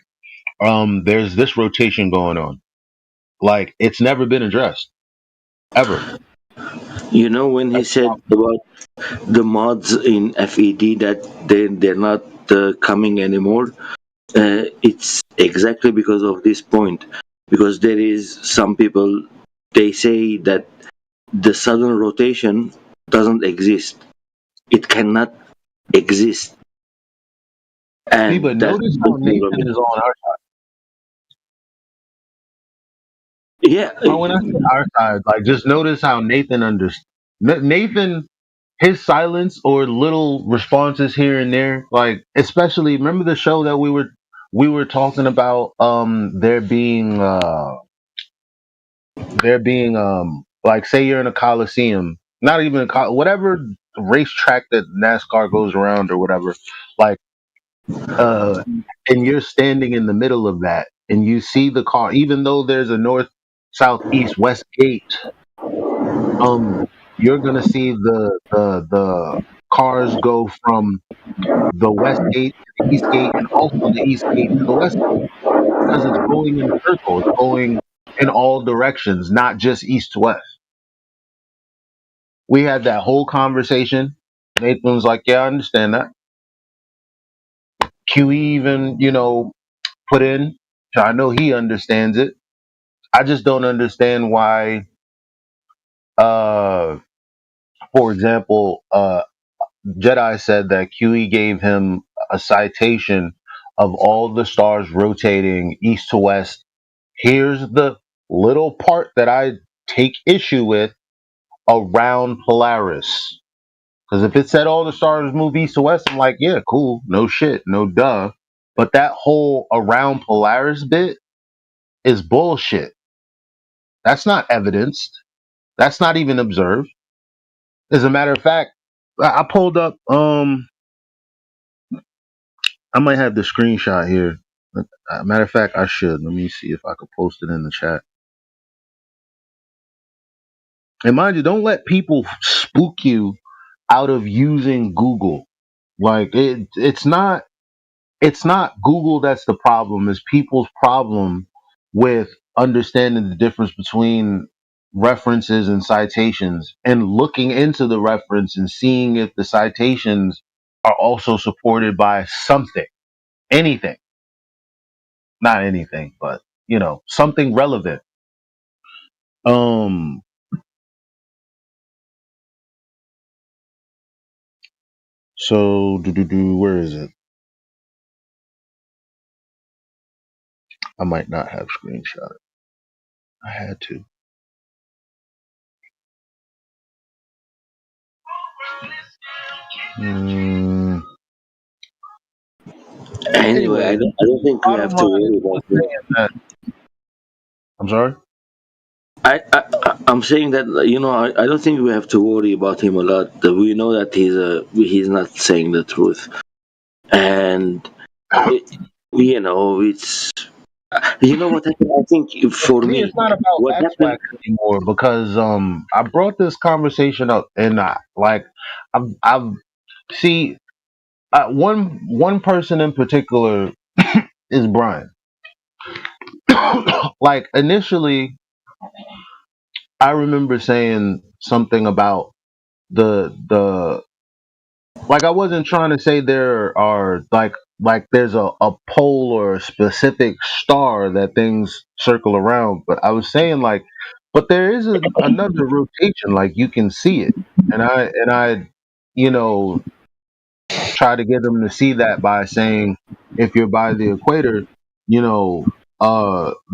There's this rotation going on. Like it's never been addressed ever. You know, when he said about the mods in FED that they're not coming anymore, it's exactly because of this point. Because there is some people, they say that the southern rotation doesn't exist. It cannot exist. And But that's notice the how Nathan is on our side. Yeah. When I say our side, like just notice how Nathan Nathan, his silence or little responses here and there, like especially remember the show that we were talking about there being like say you're in a coliseum, not even whatever racetrack that NASCAR goes around or whatever, like and you're standing in the middle of that and you see the car, even though there's a north, south, east, west gate, you're gonna see the cars go from the west gate to the east gate and also the east gate to the west gate because it's going in circles, going in all directions, not just east to west. We had that whole conversation. Nathan was like, "Yeah, I understand that." QE even, put in. So I know he understands it. I just don't understand why, for example, Jedi said that QE gave him a citation of all the stars rotating east to west. Here's the little part that I take issue with around Polaris. Because if it said all the stars move east to west, I'm like, yeah, cool, no shit, no duh. But that whole around Polaris bit is bullshit. That's not evidenced. That's not even observed. As a matter of fact, I pulled up. I might have the screenshot here. Matter of fact, I should. Let me see if I could post it in the chat. And mind you, don't let people spook you out of using Google. Like it's not Google that's the problem. It's people's problem with understanding the difference between references and citations and looking into the reference and seeing if the citations are also supported by something, anything, not anything, but something relevant. So where is it? I might not have screenshot it. I had to. Anyway, I don't think we have to worry about that. I'm sorry? I'm saying that I don't think we have to worry about him a lot. We know that he's not saying the truth, and it's what happened. I think for me, it's not about what happened anymore because I brought this conversation up and I've see one person in particular is Brian. Like initially, I remember saying something about the like I wasn't trying to say there are like there's a pole or a specific star that things circle around, but I was saying like, but there is another rotation, like you can see it, and I try to get them to see that by saying if you're by the equator, the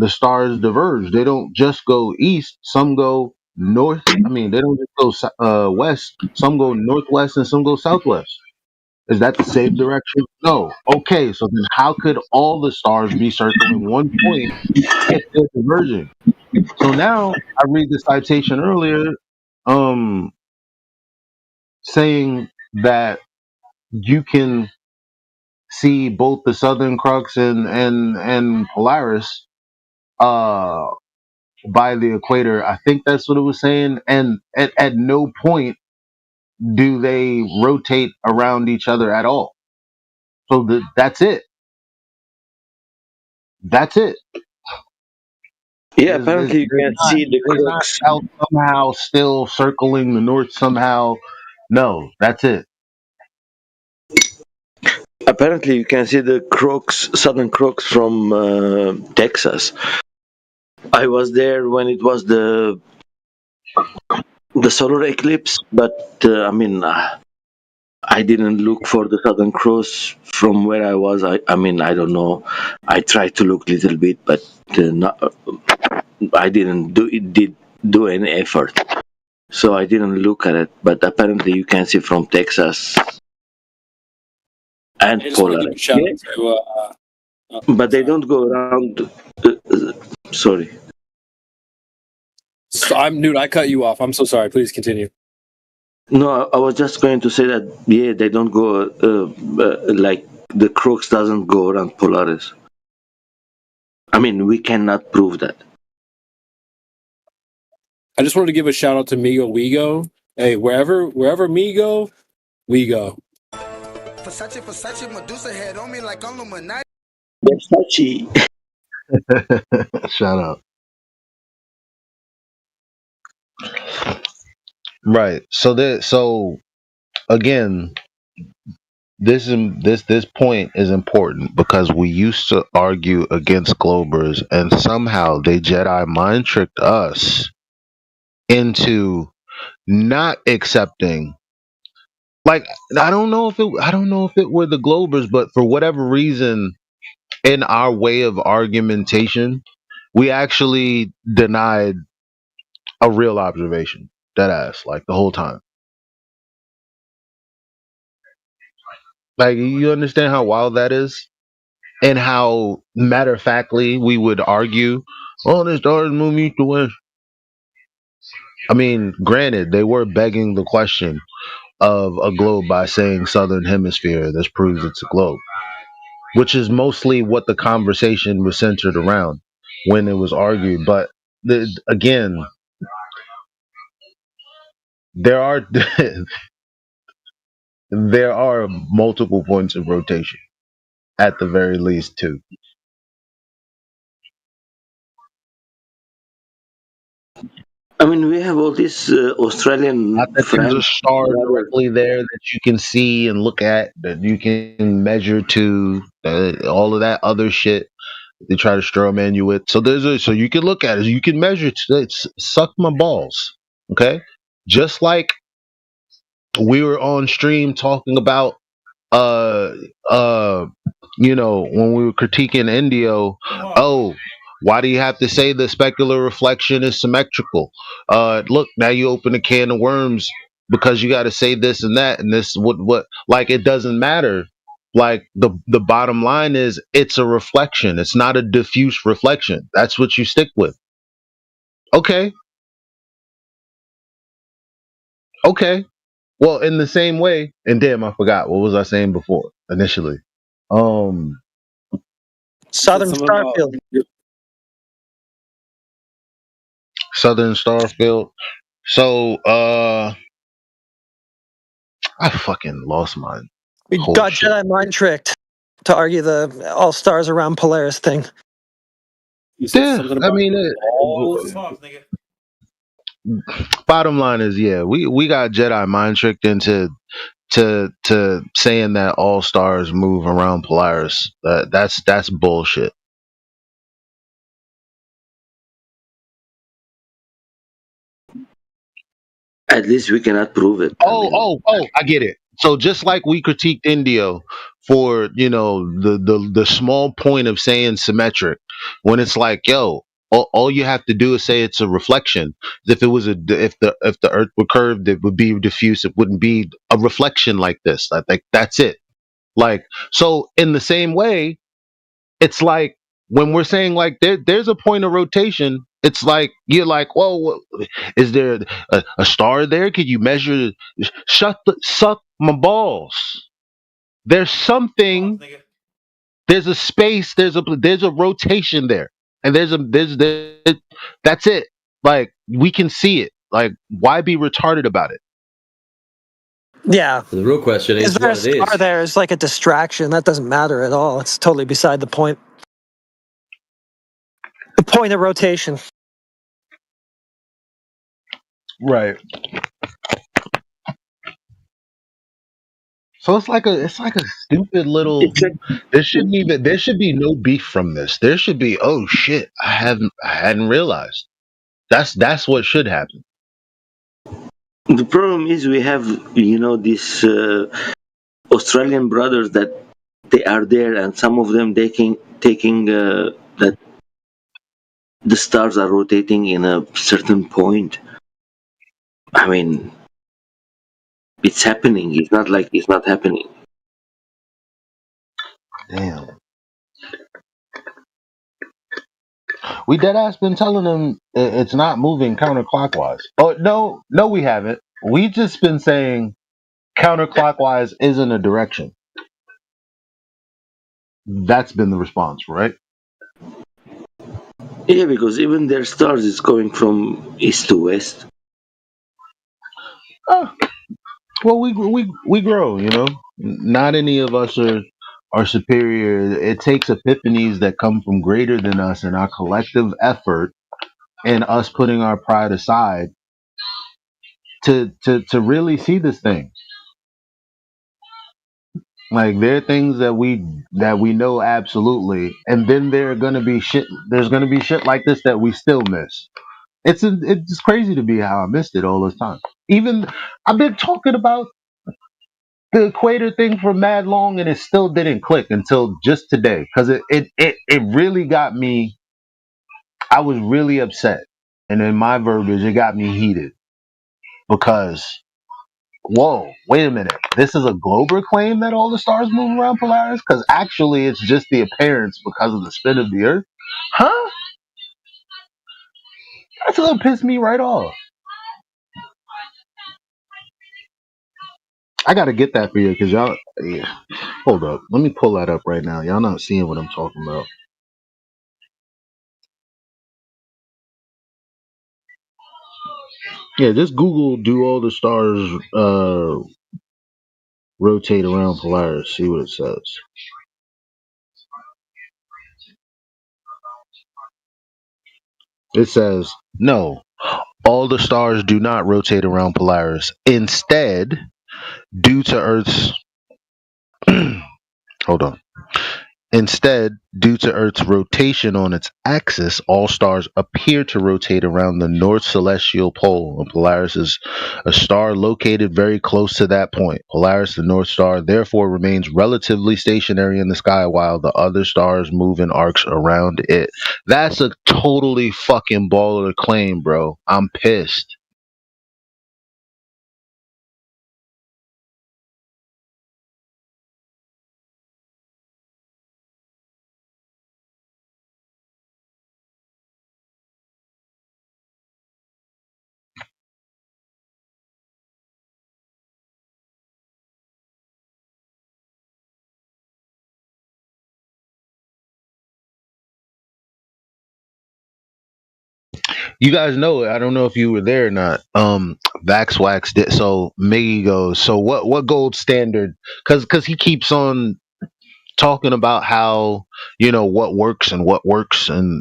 stars diverge. They don't just go east. Some go north. I mean, they don't just go west. Some go northwest and some go southwest. Is that the safe direction? No. Okay, so then how could all the stars be circling one point if they're diverging? So now I read the citation earlier, saying that you can see both the Southern Crux and Polaris uh by the equator. I think that's what it was saying. And at no point do they rotate around each other at all. So that's it. That's it. Yeah, apparently you can see the crux. South somehow still circling the north somehow. No, that's it. Apparently you can see the crux, southern crux from Texas. I was there when it was the solar eclipse, but I mean, I didn't look for the southern cross from where I was. I mean, I don't know. I tried to look a little bit, but I didn't do any effort. So I didn't look at it. But apparently, you can see from Texas and Polaris. But they don't go around. Sorry. Dude, I cut you off. I'm so sorry. Please continue. No, I was just going to say that, yeah, they don't go, like, the crux doesn't go around Polaris. I mean, we cannot prove that. I just wanted to give a shout out to Migo Wego. Hey, wherever me go, we go. Versace, Medusa head on me like I'm Illuminati. Versace. Shout out. Right. So again, this point is important because we used to argue against Globers, and somehow they Jedi mind tricked us into not accepting. Like, I don't know if it were the Globers, but for whatever reason, in our way of argumentation, we actually denied a real observation. Dead ass, like the whole time. Like, you understand how wild that is? And how matter of factly we would argue, oh, the stars move east to west. I mean, granted, they were begging the question of a globe by saying southern hemisphere. This proves it's a globe, which is mostly what the conversation was centered around when it was argued. But again, there are there are multiple points of rotation, at the very least, too. I mean, we have all these Australian There's a star directly there that you can see and look at, that you can measure to, all of that other shit they try to straw man you with. So so you can look at it, you can measure it. Suck my balls, okay? Just like we were on stream talking about when we were critiquing Indio, why do you have to say the specular reflection is symmetrical? Look, now you open a can of worms because you got to say this and that and this. What? Like, it doesn't matter. Like, the bottom line is it's a reflection. It's not a diffuse reflection. That's what you stick with. Okay. Well, in the same way, and damn, I forgot what was I saying before initially. Southern Starfield. Southern Starfield. So, I fucking lost mine. We got Jedi mind tricked to argue the all stars around Polaris thing. Yeah, I mean, bottom line is, yeah, we got Jedi mind tricked into saying that all stars move around Polaris. That's bullshit. At least we cannot prove it. I get it. So just like we critiqued Indio for, the small point of saying symmetric, when it's like, yo, all you have to do is say it's a reflection. If it was if the Earth were curved, it would be diffuse. It wouldn't be a reflection like this. I think that's it. Like, so in the same way, it's like when we're saying like there's a point of rotation. It's like you're like, well, is there a star there? Could you measure? Suck my balls. There's something. There's a space. There's a rotation there, and there's that's it. Like, we can see it. Like, why be retarded about it? Yeah. The real question is Is there a what it star is. there? It's like a distraction. That doesn't matter at all. It's totally beside the point. The point of rotation. Right. So it's like a stupid little. There should be no beef from this. There should be, oh shit, I hadn't realized. That's what should happen. The problem is we have, these Australian brothers that they are there, and some of them taking that the stars are rotating in a certain point. I mean, it's happening. It's not like it's not happening. Damn. We deadass been telling them it's not moving counterclockwise. Oh no, we haven't. We just been saying counterclockwise isn't a direction. That's been the response, right? Yeah, because even their stars is going from east to west. Oh, well, we grow, Not any of us are superior. It takes epiphanies that come from greater than us and our collective effort and us putting our pride aside to really see this thing. Like, there are things that we know absolutely, and then there's gonna be shit like this that we still miss. It's crazy to be how I missed it all this time. Even I've been talking about the equator thing for mad long, and it still didn't click until just today, because it really got me. I was really upset, and in my verbiage, it got me heated because, whoa, wait a minute, this is a Glober claim that all the stars move around Polaris? Because actually, it's just the appearance because of the spin of the Earth, huh? That's gonna piss me right off. I gotta get that for you, because y'all. Yeah. Hold up, let me pull that up right now. Y'all not seeing what I'm talking about. Yeah, just Google "do all the stars rotate around Polaris"? See what it says. It says no. All the stars do not rotate around Polaris. Instead, due to Earth's hold on. Instead, due to Earth's rotation on its axis, all stars appear to rotate around the North Celestial Pole, and Polaris is a star located very close to that point. Polaris, the North Star, therefore remains relatively stationary in the sky while the other stars move in arcs around it. That's a totally fucking baller claim, bro. I'm pissed. You guys know, I don't know if you were there or not. Vaxwax did. So Miggy goes, so what gold standard? Because he keeps on talking about how, what works, and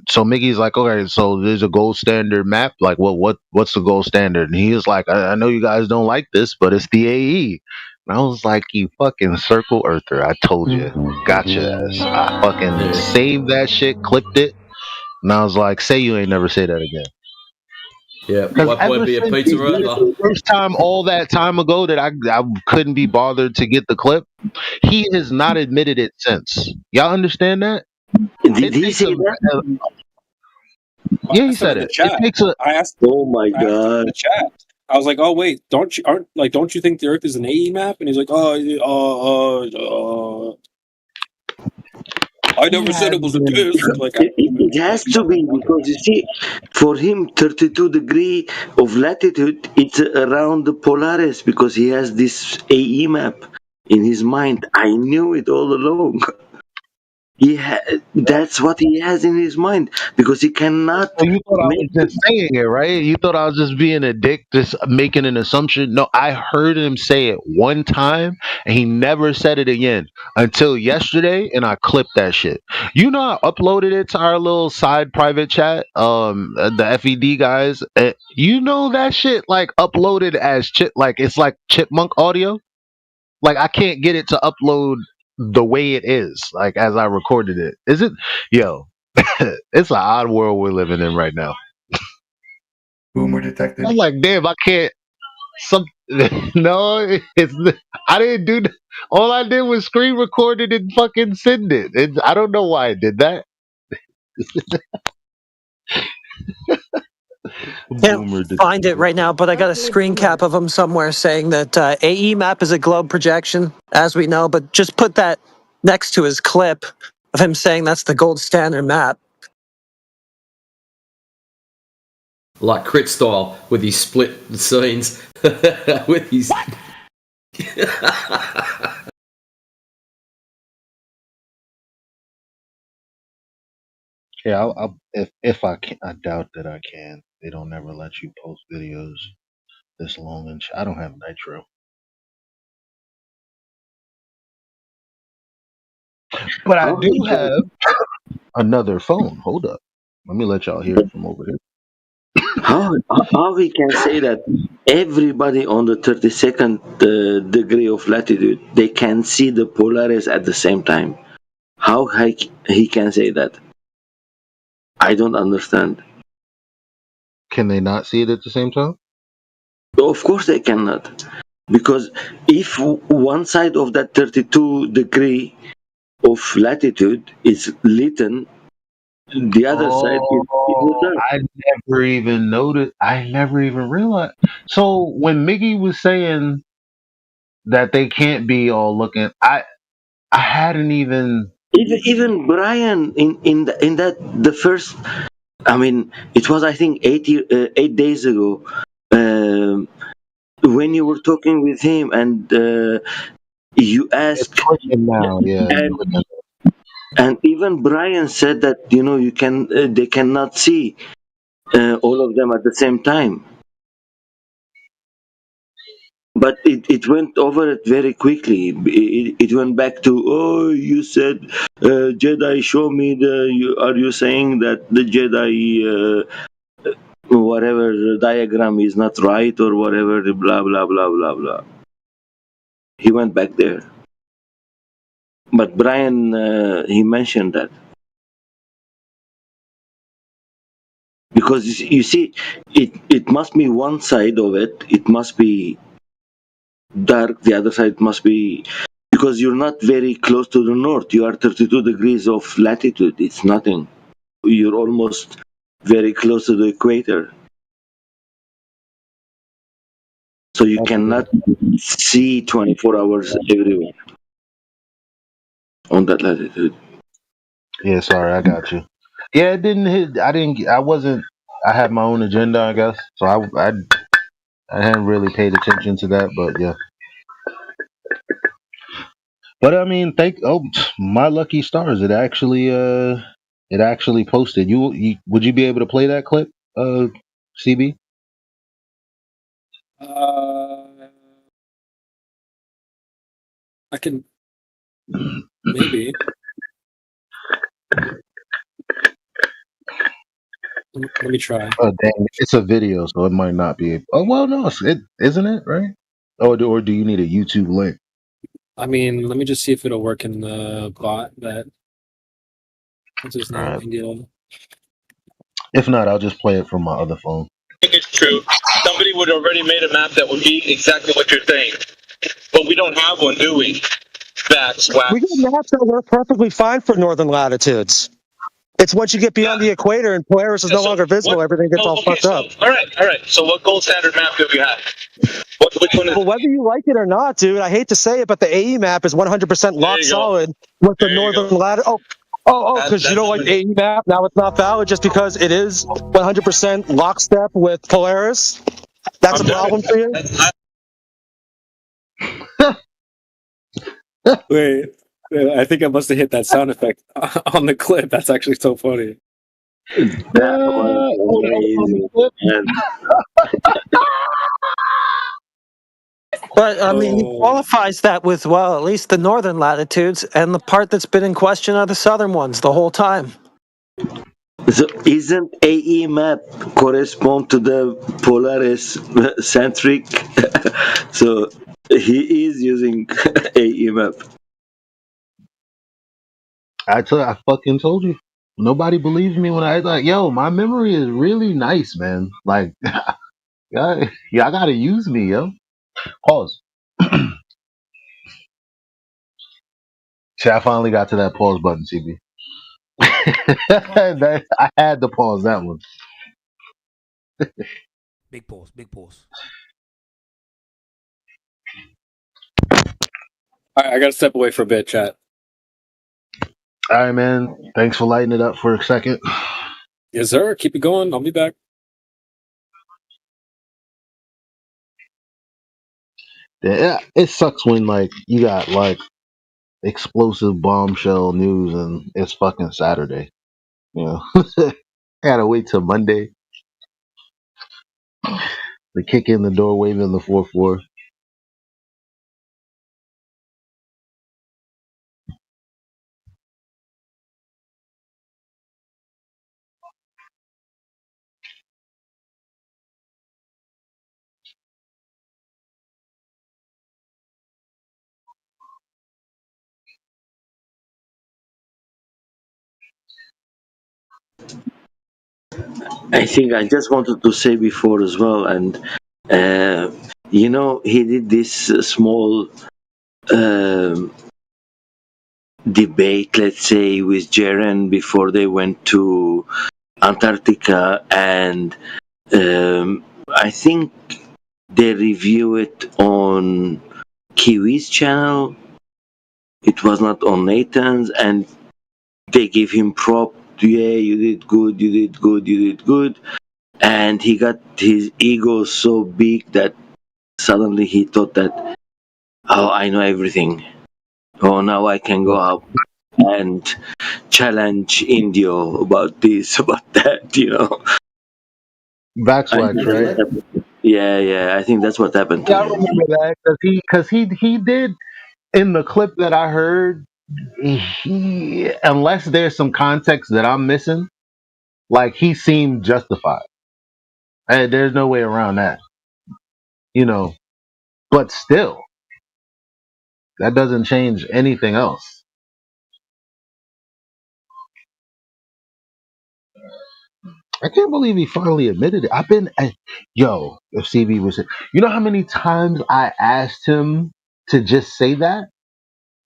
so Miggy's like, okay, so there's a gold standard map. Like, what's the gold standard? And he was like, I know you guys don't like this, but it's the AE. And I was like, you fucking circle earther, I told you, gotcha. I fucking saved that shit, clipped it, and I was like, say you ain't never say that again. Yeah, what point be a pizza The first time all that time ago that I couldn't be bothered to get the clip, he has not admitted it since. Y'all understand that? Did he say that? Yeah, he So said in the it. chat, It takes a. I asked. Oh my I asked him in god. the chat. I was like, "Oh wait, don't you think the Earth is an AE map?" And he's like, I never said it was a disc." Like, It has to be, because you see, for him, 32 degree of latitude, it's around the Polaris, because he has this AE map in his mind. I knew it all along. That's what he has in his mind, because he cannot So you thought I was make. just saying it, right? You thought I was just being a dick, just making an assumption. No, I heard him say it one time, and he never said it again until yesterday, and I clipped that shit. You know, I uploaded it to our little side private chat, the FED guys. You know that shit like uploaded as like it's like chipmunk audio. Like I can't get it to upload the way it is, like as I recorded it. Is it, yo? It's an odd world we're living in right now. Boomer detected. I'm like, damn, I can't. Some no, I didn't do. All I did was screen record it and fucking send it. I don't know why I did that. Can't find it right now, but I got a screen cap of him somewhere saying that AE map is a globe projection, as we know, but just put that next to his clip of him saying that's the gold standard map. Like Crit style with his split scenes. With his. Yeah, if I can, I doubt that I can. They don't ever let you post videos this long, and I don't have Nitro. But I do have another phone. Hold up. Let me let y'all hear it from over here. How we can say that everybody on the 32nd degree of latitude, they can see the Polaris at the same time? How he can say that? I don't understand. Can they not see it at the same time? Of course they cannot. Because if one side of that 32 degree of latitude is lit, the other side is dark. I never even noticed. I never even realized. So when Miggy was saying that they can't be all looking, I hadn't even. Even Brian in that the first. I mean, it was, I think, 8 days ago, when you were talking with him, and you asked, now, yeah. And even Brian said that you can they cannot see all of them at the same time. But it went over it very quickly. It went back to, oh, you said Jedi, show me are you saying that the Jedi whatever diagram is not right, or whatever, blah blah blah blah blah. He went back there. But Brian, he mentioned that. Because you see, it must be one side of it, it must be dark, the other side must be, because you're not very close to the north, you are 32 degrees of latitude, it's nothing. You're almost very close to the equator. So you cannot see 24 hours everywhere on that latitude. Yeah, sorry, I got you. Yeah, it didn't hit. I wasn't. I had my own agenda, I guess. So I hadn't really paid attention to that, but yeah. But I mean, my lucky stars! It actually posted. Would you be able to play that clip, CB? I can maybe. Let me try. Oh dang! It's a video, so it might not be. Oh well, no, isn't it right? Or do you need a YouTube link? I mean, let me just see if it'll work in the bot that. What's his name? India. If not, I'll just play it from my other phone. I think it's true. Somebody would have already made a map that would be exactly what you're saying. But we don't have one, do we? That's whack. We got maps that work perfectly fine for northern latitudes. It's once you get beyond the equator and Polaris is no longer visible, everything gets all fucked up. All right. So what gold standard map do you have? Which one is? Well, whether you like it or not, dude, I hate to say it, but the AE map is 100% lock solid with the northern ladder. Because you don't like the AE map? Now it's not valid just because it is 100% lockstep with Polaris? That's a problem for you? Wait, I think I must have hit that sound effect on the clip. That's actually so funny. That was amazing. But, I mean, he qualifies that with, well, at least the northern latitudes, and the part that's been in question are the southern ones the whole time. So isn't AE map correspond to the Polaris centric? So he is using AE map. I fucking told you. Nobody believes me when I like, yo, my memory is really nice, man. Like, y'all gotta use me, yo. Pause. See, I finally got to that pause button, CB. I had to pause that one. Big pause. All right, I got to step away for a bit, chat. All right, man. Thanks for lighting it up for a second. Yes, sir. Keep it going. I'll be back. Yeah, it sucks when like you got like explosive bombshell news and it's fucking Saturday. You know, I gotta wait till Monday. They kick in the door, waving the 4-4. I think I just wanted to say before as well, and he did this small debate, let's say, with Jaren before they went to Antarctica, and I think they review it on Kiwi's channel. It was not on Nathan's, and they gave him prop. Yeah, you did good. And he got his ego so big that suddenly he thought that, oh, I know everything. Oh, now I can go out and challenge Indio about this, about that, Backswax, right? Yeah, I think that's what happened to Yeah, I him. remember that because he did in the clip that I heard. He, unless there's some context that I'm missing, like he seemed justified. Hey, there's no way around that, But still, that doesn't change anything else. I can't believe he finally admitted it. If CB was, you know how many times I asked him to just say that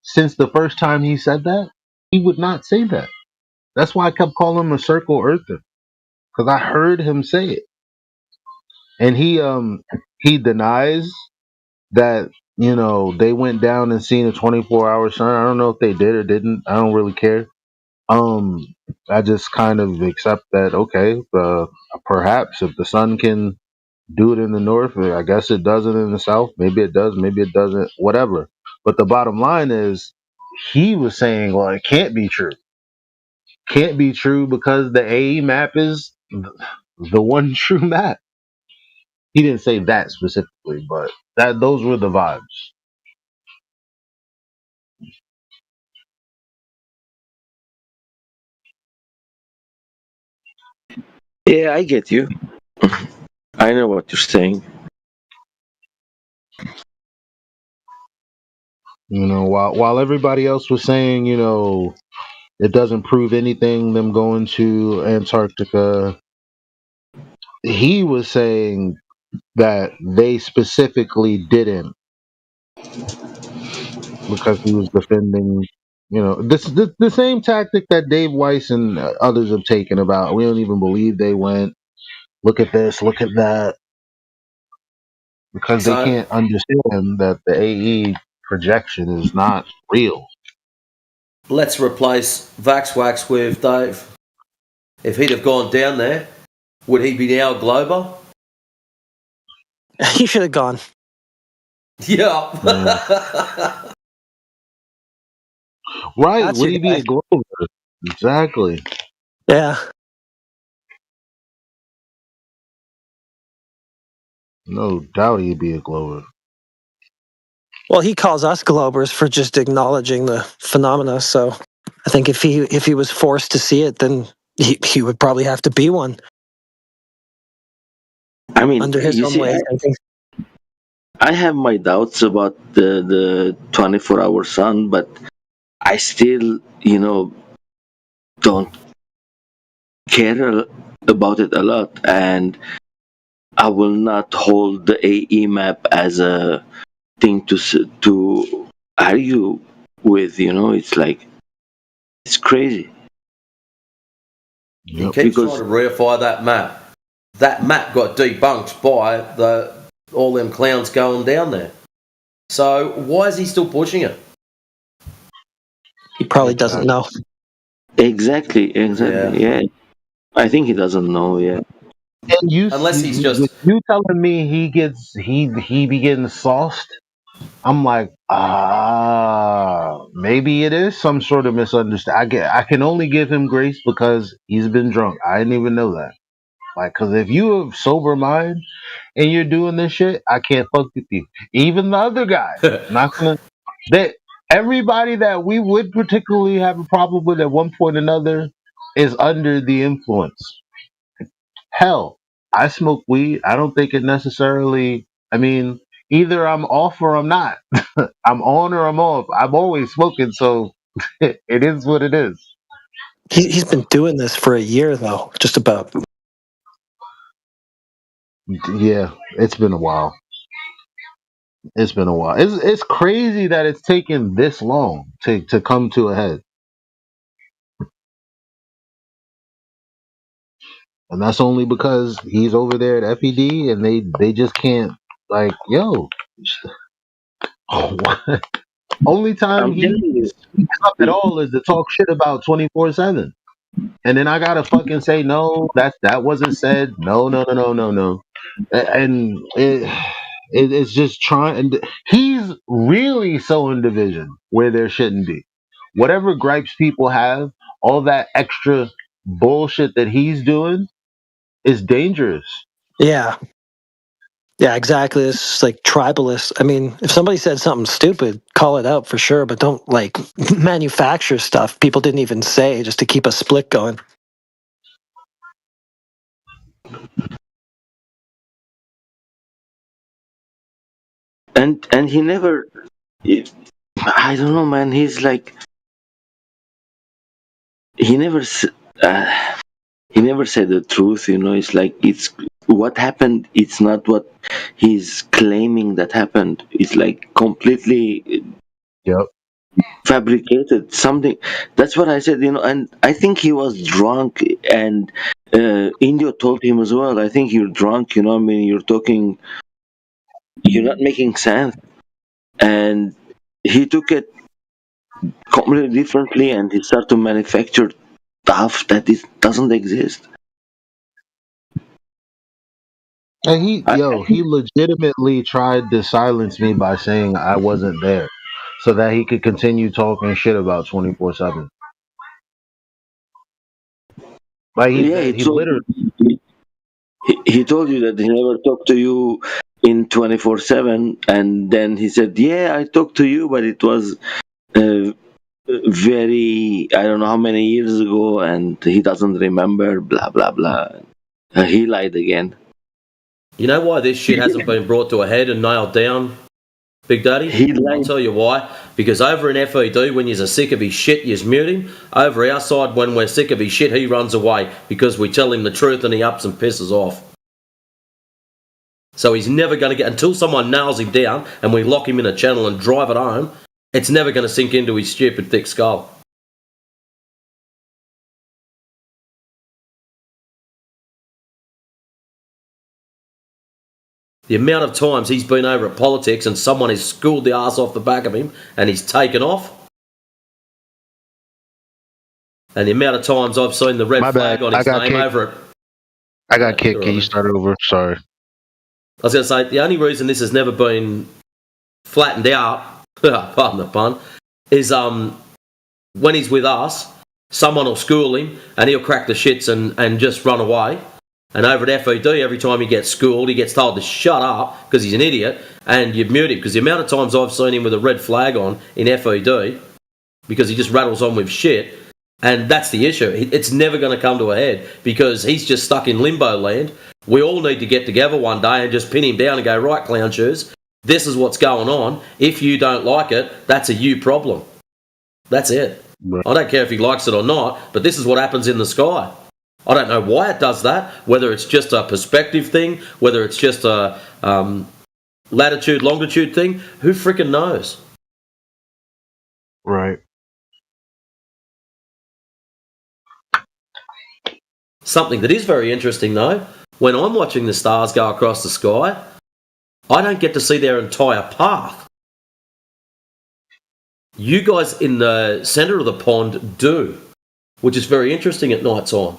since the first time he said that? He would not say that. That's why I kept calling him a circle earther, because I heard him say it. And he denies that, they went down and seen a 24-hour sun. I don't know if they did or didn't. I don't really care. I just kind of accept that, okay, perhaps if the sun can do it in the north, I guess it does it in the south. Maybe it does, maybe it doesn't, whatever. But the bottom line is, he was saying, well, it can't be true. Can't be true because the AE map is the one true map. He didn't say that specifically, but those were the vibes. Yeah, I get you. I know what you're saying. While everybody else was saying, it doesn't prove anything, them going to Antarctica, he was saying that they specifically didn't, because he was defending You know, this the same tactic that Dave Weiss and others have taken about. We don't even believe they went. Look at this. Look at that. Because they So can't understand that the AE projection is not real. let's replace Vax Wax with Dave. If he'd have gone down there, would he be now a Glober? He should have gone. Yeah. Right. That's Would your he be guy. a Glover? Exactly. Yeah. No doubt he'd be a Glover. Well, he calls us Globers for just acknowledging the phenomena. So I think if he was forced to see it, then he would probably have to be one. I mean, under his you own see, way of thinking. I have my doubts about the 24-hour sun, but I still, don't care about it a lot, and I will not hold the AE map as a thing to argue with. It's like it's crazy. He keeps trying to reify that map. That map got debunked by all them clowns going down there. So why is he still pushing it? He probably doesn't know. Exactly. Yeah. I think he doesn't know. Yeah. And Unless he's just you telling me he be getting sauced. I'm like, maybe it is some sort of misunderstanding. I can only give him grace because he's been drunk. I didn't even know that. Like, cause if you have sober mind and you're doing this shit, I can't fuck with you. Even the other guy, not gonna. That everybody that we would particularly have a problem with at one point or another is under the influence. Hell, I smoke weed. I don't think it necessarily. I mean, either I'm off or I'm not. I'm on or I'm off. I'm always smoking, so it is what it is. He's been doing this for a year, though, just about. Yeah, it's been a while. It's been a while. It's crazy that it's taken this long to come to a head. And that's only because he's over there at FED and they just can't, like, yo. Only time I'm he telling you. speaks up at all is to talk shit about 24/7. And then I gotta fucking say no, that wasn't said. No. And it's just trying. And he's really sowing division where there shouldn't be. Whatever gripes people have, all that extra bullshit that he's doing is dangerous. Yeah. Yeah, exactly. It's just like tribalist. I mean, if somebody said something stupid, call it out for sure, but don't like manufacture stuff people didn't even say just to keep a split going. And he never. I don't know, man. He's like he never. He never said the truth. It's like it's what happened. It's not what he's claiming that happened. It's like completely fabricated something. That's what I said. And I think he was drunk. And Indio told him as well. I think you're drunk. I mean, you're talking. You're not making sense. And he took it completely differently, and he started to manufacture stuff that doesn't exist. And he legitimately tried to silence me by saying I wasn't there, so that he could continue talking shit about 24/7. Like he literally. He told you that he never talked to you in 24/7, and then he said, "Yeah, I talked to you, but it was very I don't know how many years ago, and he doesn't remember." Blah blah blah. He lied again. You know why this shit hasn't been brought to a head and nailed down, Big Daddy? I'll tell you why. Because over in FED, when you're sick of his shit, you mute him. Over our side, when we're sick of his shit, he runs away because we tell him the truth and he ups and pisses off. So he's never going to get, until someone nails him down and we lock him in a channel and drive it home, It's never going to sink into his stupid thick skull. The amount of times he's been over at politics and someone has schooled the arse off the back of him and he's taken off. And the amount of times I've seen the red flag on his name over it. I got kicked. Can you start over? Sorry. I was going to say, the only reason this has never been flattened out, pardon the pun, is when he's with us, someone will school him and he'll crack the shits and just run away. And over at FED, every time he gets schooled, he gets told to shut up because he's an idiot, and you mute him. Because the amount of times I've seen him with a red flag on in FED, because he just rattles on with shit, and that's the issue. It's never going to come to a head because he's just stuck in limbo land. We all need to get together one day and just pin him down and go, right, clown shoes, this is what's going on. If you don't like it, that's a you problem. That's it. Right. I don't care if he likes it or not, but this is what happens in the sky. I don't know why it does that, whether it's just a perspective thing, whether it's just a latitude, longitude thing. Who freaking knows? Right. Something that is very interesting, though, when I'm watching the stars go across the sky, I don't get to see their entire path. You guys in the centre of the pond do, which is very interesting at night time.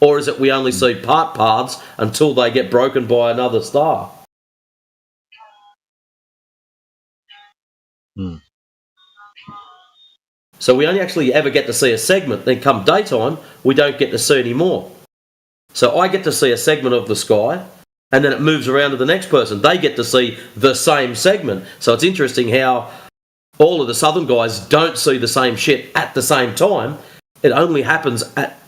Or is it we only see part paths until they get broken by another star? So we only actually ever get to see a segment. Then come daytime, we don't get to see any more. So I get to see a segment of the sky, and then it moves around to the next person. They get to see the same segment. So it's interesting how all of the southern guys don't see the same shit at the same time. It only happens at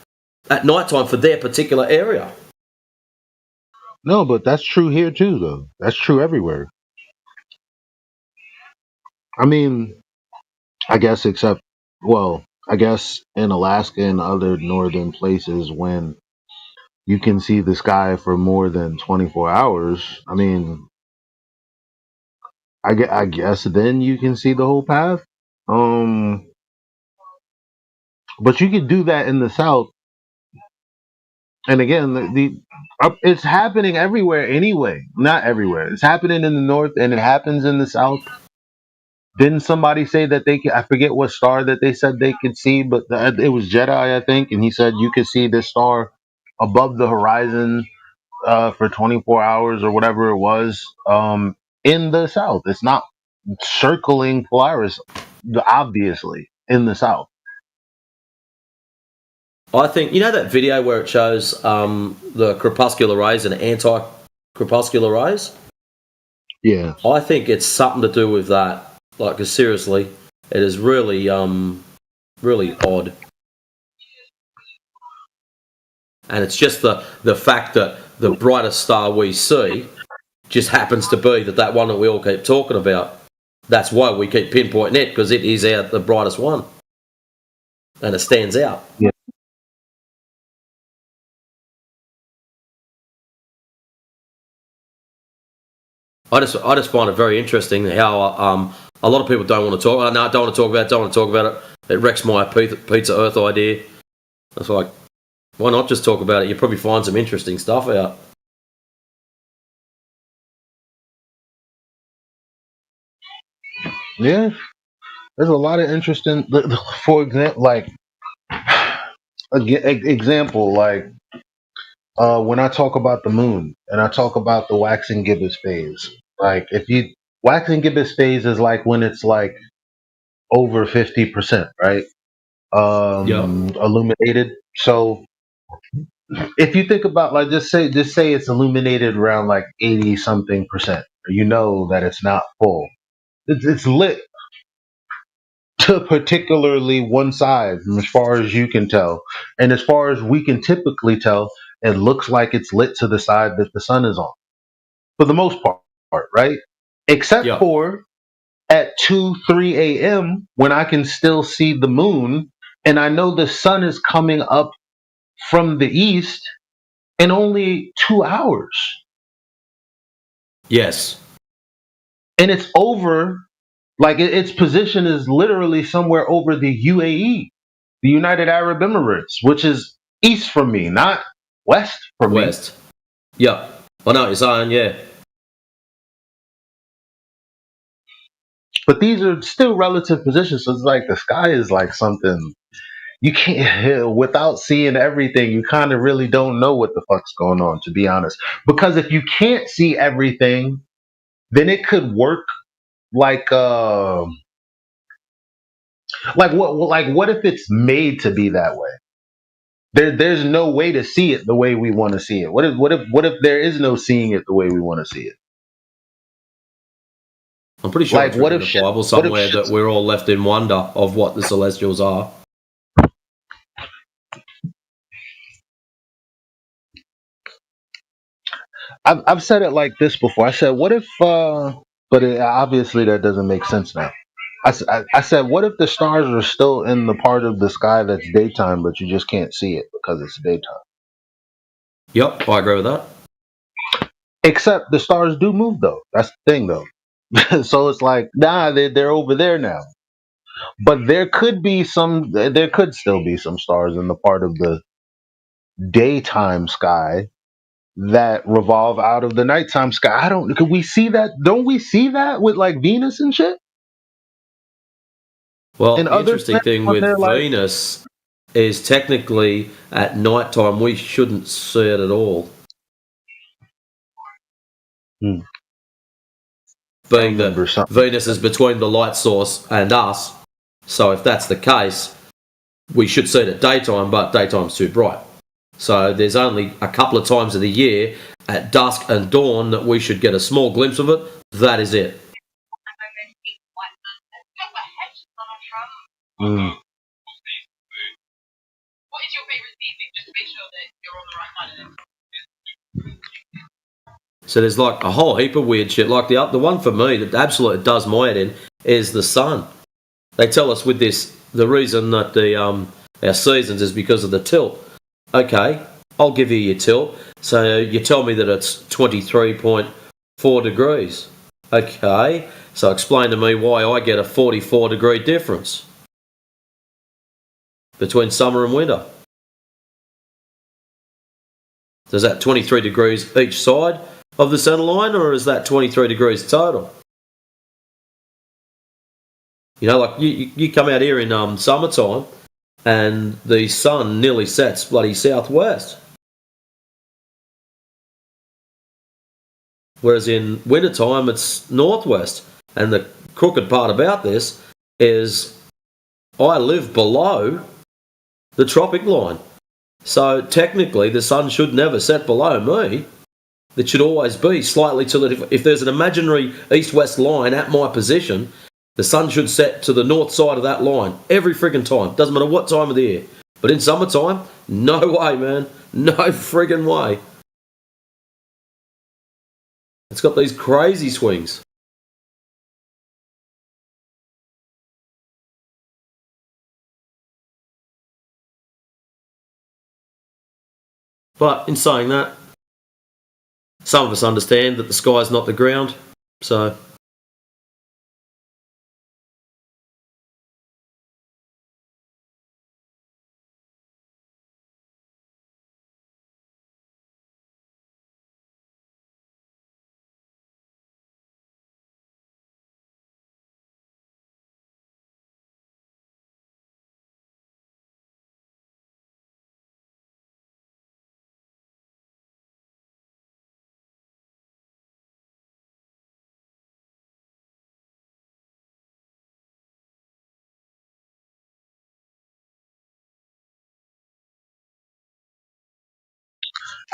night time for their particular area. No, but that's true here too, though. That's true everywhere. I mean, I guess I guess in Alaska and other northern places when you can see the sky for more than 24 hours, I mean, I guess then you can see the whole path. But you could do that in the South. And again, it's happening everywhere anyway. Not everywhere. It's happening in the North and it happens in the South. Didn't somebody say that I forget what star that they said they could see, but it was Jedi, I think, and he said you could see this star above the horizon for 24 hours or whatever it was in the South. It's not circling Polaris, obviously, in the South. I think, you know that video where it shows the crepuscular rays and anti-crepuscular rays? Yeah. I think it's something to do with that. Like, 'cause seriously, it is really, really odd. And it's just the fact that the brightest star we see just happens to be that one that we all keep talking about. That's why we keep pinpointing it, because it is the brightest one. And it stands out. Yeah. I just find it very interesting how a lot of people don't want to talk. No, don't want to talk about it. It wrecks my pizza Earth idea. It's like, why not just talk about it? You probably find some interesting stuff out. Yeah, there's a lot of interesting. For example, when I talk about the moon and I talk about the waxing gibbous phase, like waxing gibbous phase is like when it's like over 50%, right? Illuminated. So if you think about just say it's illuminated around like 80 something percent, you know that it's not full. It's lit to particularly one side, as far as you can tell, and as far as we can typically tell, it looks like it's lit to the side that the sun is on, for the most part, right? Except for at 2-3 a.m. when I can still see the moon, and I know the sun is coming up from the east in only 2 hours. Yes. And it's over Like its position is literally somewhere over the UAE, the United Arab Emirates, which is east from me, not west from me. West. Yeah. I know what you're saying, yeah. But these are still relative positions. So it's like the sky is like something you can't, without seeing everything, you kind of really don't know what the fuck's going on, to be honest. Because if you can't see everything, then it could work like what if it's made to be that way? There's no way to see it the way we want to see it. What if there is no seeing it the way we want to see it? I'm pretty sure Like, it's written in the Bible somewhere that we're all left in wonder of what the celestials are. I've said it like this before. I said, what if, obviously that doesn't make sense now. I said, what if the stars are still in the part of the sky that's daytime, but you just can't see it because it's daytime? Yep, I agree with that. Except the stars do move, though. That's the thing, though. So it's like, nah, they're over there now. But there could still be some stars in the part of the daytime sky that revolve out of the nighttime sky. Could we see that? Don't we see that with like Venus and shit? Well, And the other interesting thing planets, when with they're like, Venus is technically at night time we shouldn't see it at all. Being that Venus is between the light source and us, so if that's the case, we should see it at daytime, but daytime's too bright. So there's only a couple of times of the year at dusk and dawn that we should get a small glimpse of it. That is it. So there's like a whole heap of weird shit. Like the one for me that absolutely does my head in is the sun. They tell us with this the reason that our seasons is because of the tilt. Okay, I'll give you your tilt. So you tell me that it's 23.4 degrees. Okay, so explain to me why I get a 44 degree difference between summer and winter. Does that 23 degrees each side of the centre line, or is that 23 degrees total? You know, like you come out here in summertime and the sun nearly sets bloody southwest. Whereas in wintertime it's northwest. And the crooked part about this is I live below the tropic line. So technically the sun should never set below me. It should always be slightly to the... If there's an imaginary east-west line at my position, the sun should set to the north side of that line every friggin' time. Doesn't matter what time of the year. But in summertime, no way, man. No friggin' way. It's got these crazy swings. But in saying that, some of us understand that the sky's not the ground, so...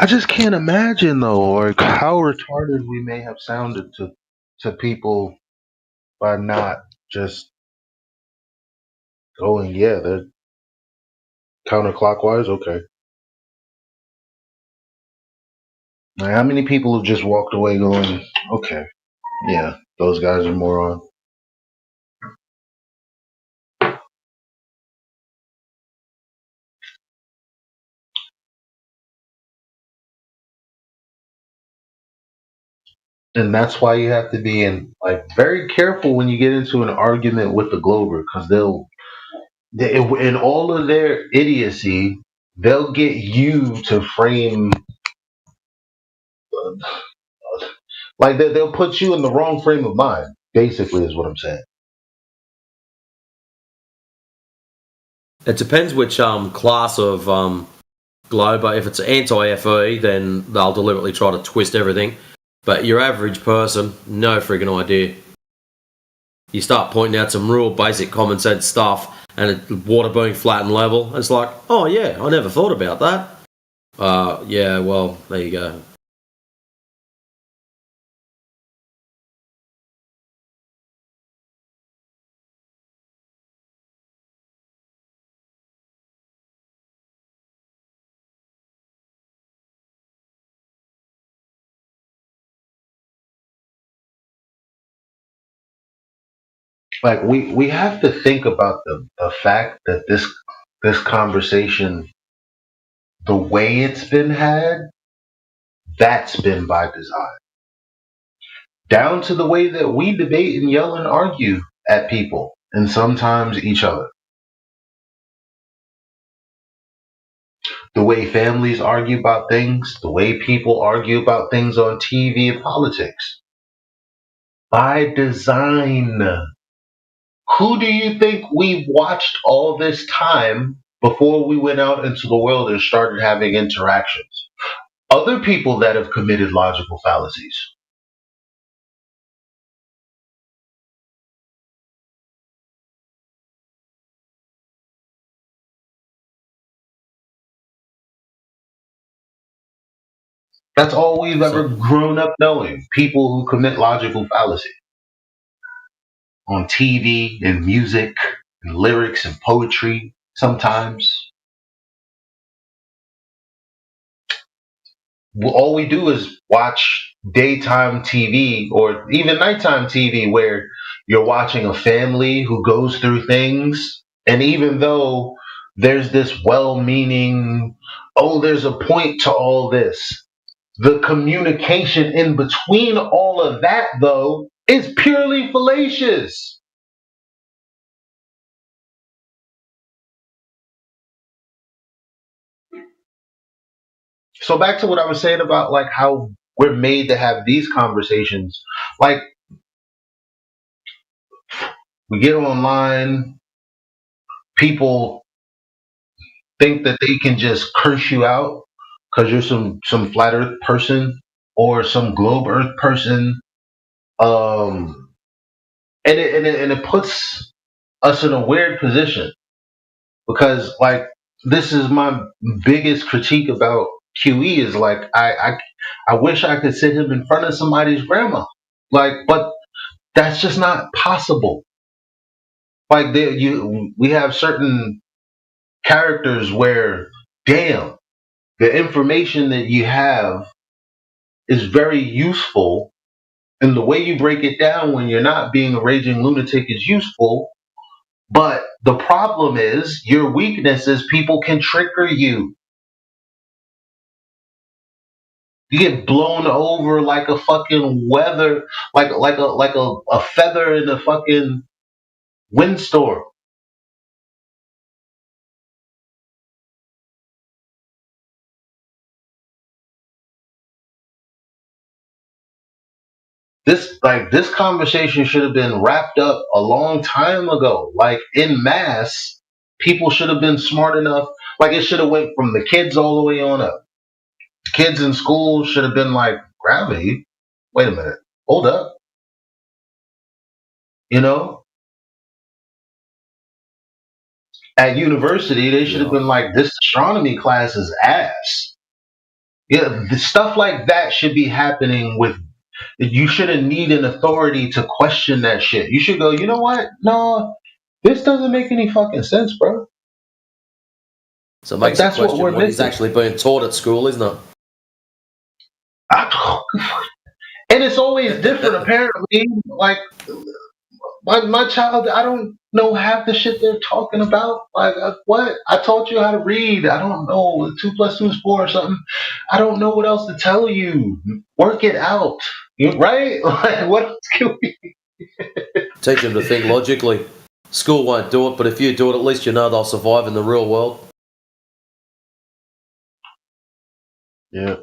I just can't imagine though, like how retarded we may have sounded to people by not just going, yeah, they're counterclockwise. Okay. Like, how many people have just walked away going, okay, yeah, those guys are morons. And that's why you have to be very careful when you get into an argument with the Glober, because in all of their idiocy, they'll get you to frame they'll put you in the wrong frame of mind. Basically, is what I'm saying. It depends which class of Glober. If it's anti-FE, then they'll deliberately try to twist everything. But your average person, no friggin' idea. You start pointing out some real basic common sense stuff, and water being flat and level, it's like, oh yeah, I never thought about that. Yeah, well, there you go. Like we have to think about the fact that this conversation, the way it's been had, that's been by design. Down to the way that we debate and yell and argue at people, and sometimes each other. The way families argue about things, the way people argue about things on TV and politics. By design. Who do you think we've watched all this time before we went out into the world and started having interactions? Other people that have committed logical fallacies. That's all we've ever grown up knowing. People who commit logical fallacy. On TV and music and lyrics and poetry sometimes. All we do is watch daytime TV or even nighttime TV where you're watching a family who goes through things. And even though there's this well-meaning, there's a point to all this, the communication in between all of that, though, is purely fallacious. So back to what I was saying about like how we're made to have these conversations. Like we get online, people think that they can just curse you out because you're some flat earth person or some globe earth person. And it puts us in a weird position because like this is my biggest critique about QE is like I wish I could sit him in front of somebody's grandma. Like, but that's just not possible. Like we have certain characters where, damn, the information that you have is very useful, and the way you break it down when you're not being a raging lunatic is useful. But the problem is your weakness is people can trigger you. You get blown over like a fucking weather, like a feather in a fucking windstorm. This conversation should have been wrapped up a long time ago. Like in mass, people should have been smart enough. Like it should have went from the kids all the way on up. Kids in school should have been like, gravity? Wait a minute. Hold up. You know? At university, they should have been like, this astronomy class is ass. Yeah, the stuff like that should be happening with. You shouldn't need an authority to question that shit. You should go, you know what? No, this doesn't make any fucking sense, bro. So it makes you question what is actually being taught at school, isn't it? And it's always different, apparently. Like, my child, I don't know half the shit they're talking about. Like, what? I taught you how to read. I don't know. 2 + 2 is 4 or something. I don't know what else to tell you. Work it out. Right? Like, what can we... Teach them to think logically. School won't do it, but if you do it, at least you know they'll survive in the real world. Yeah.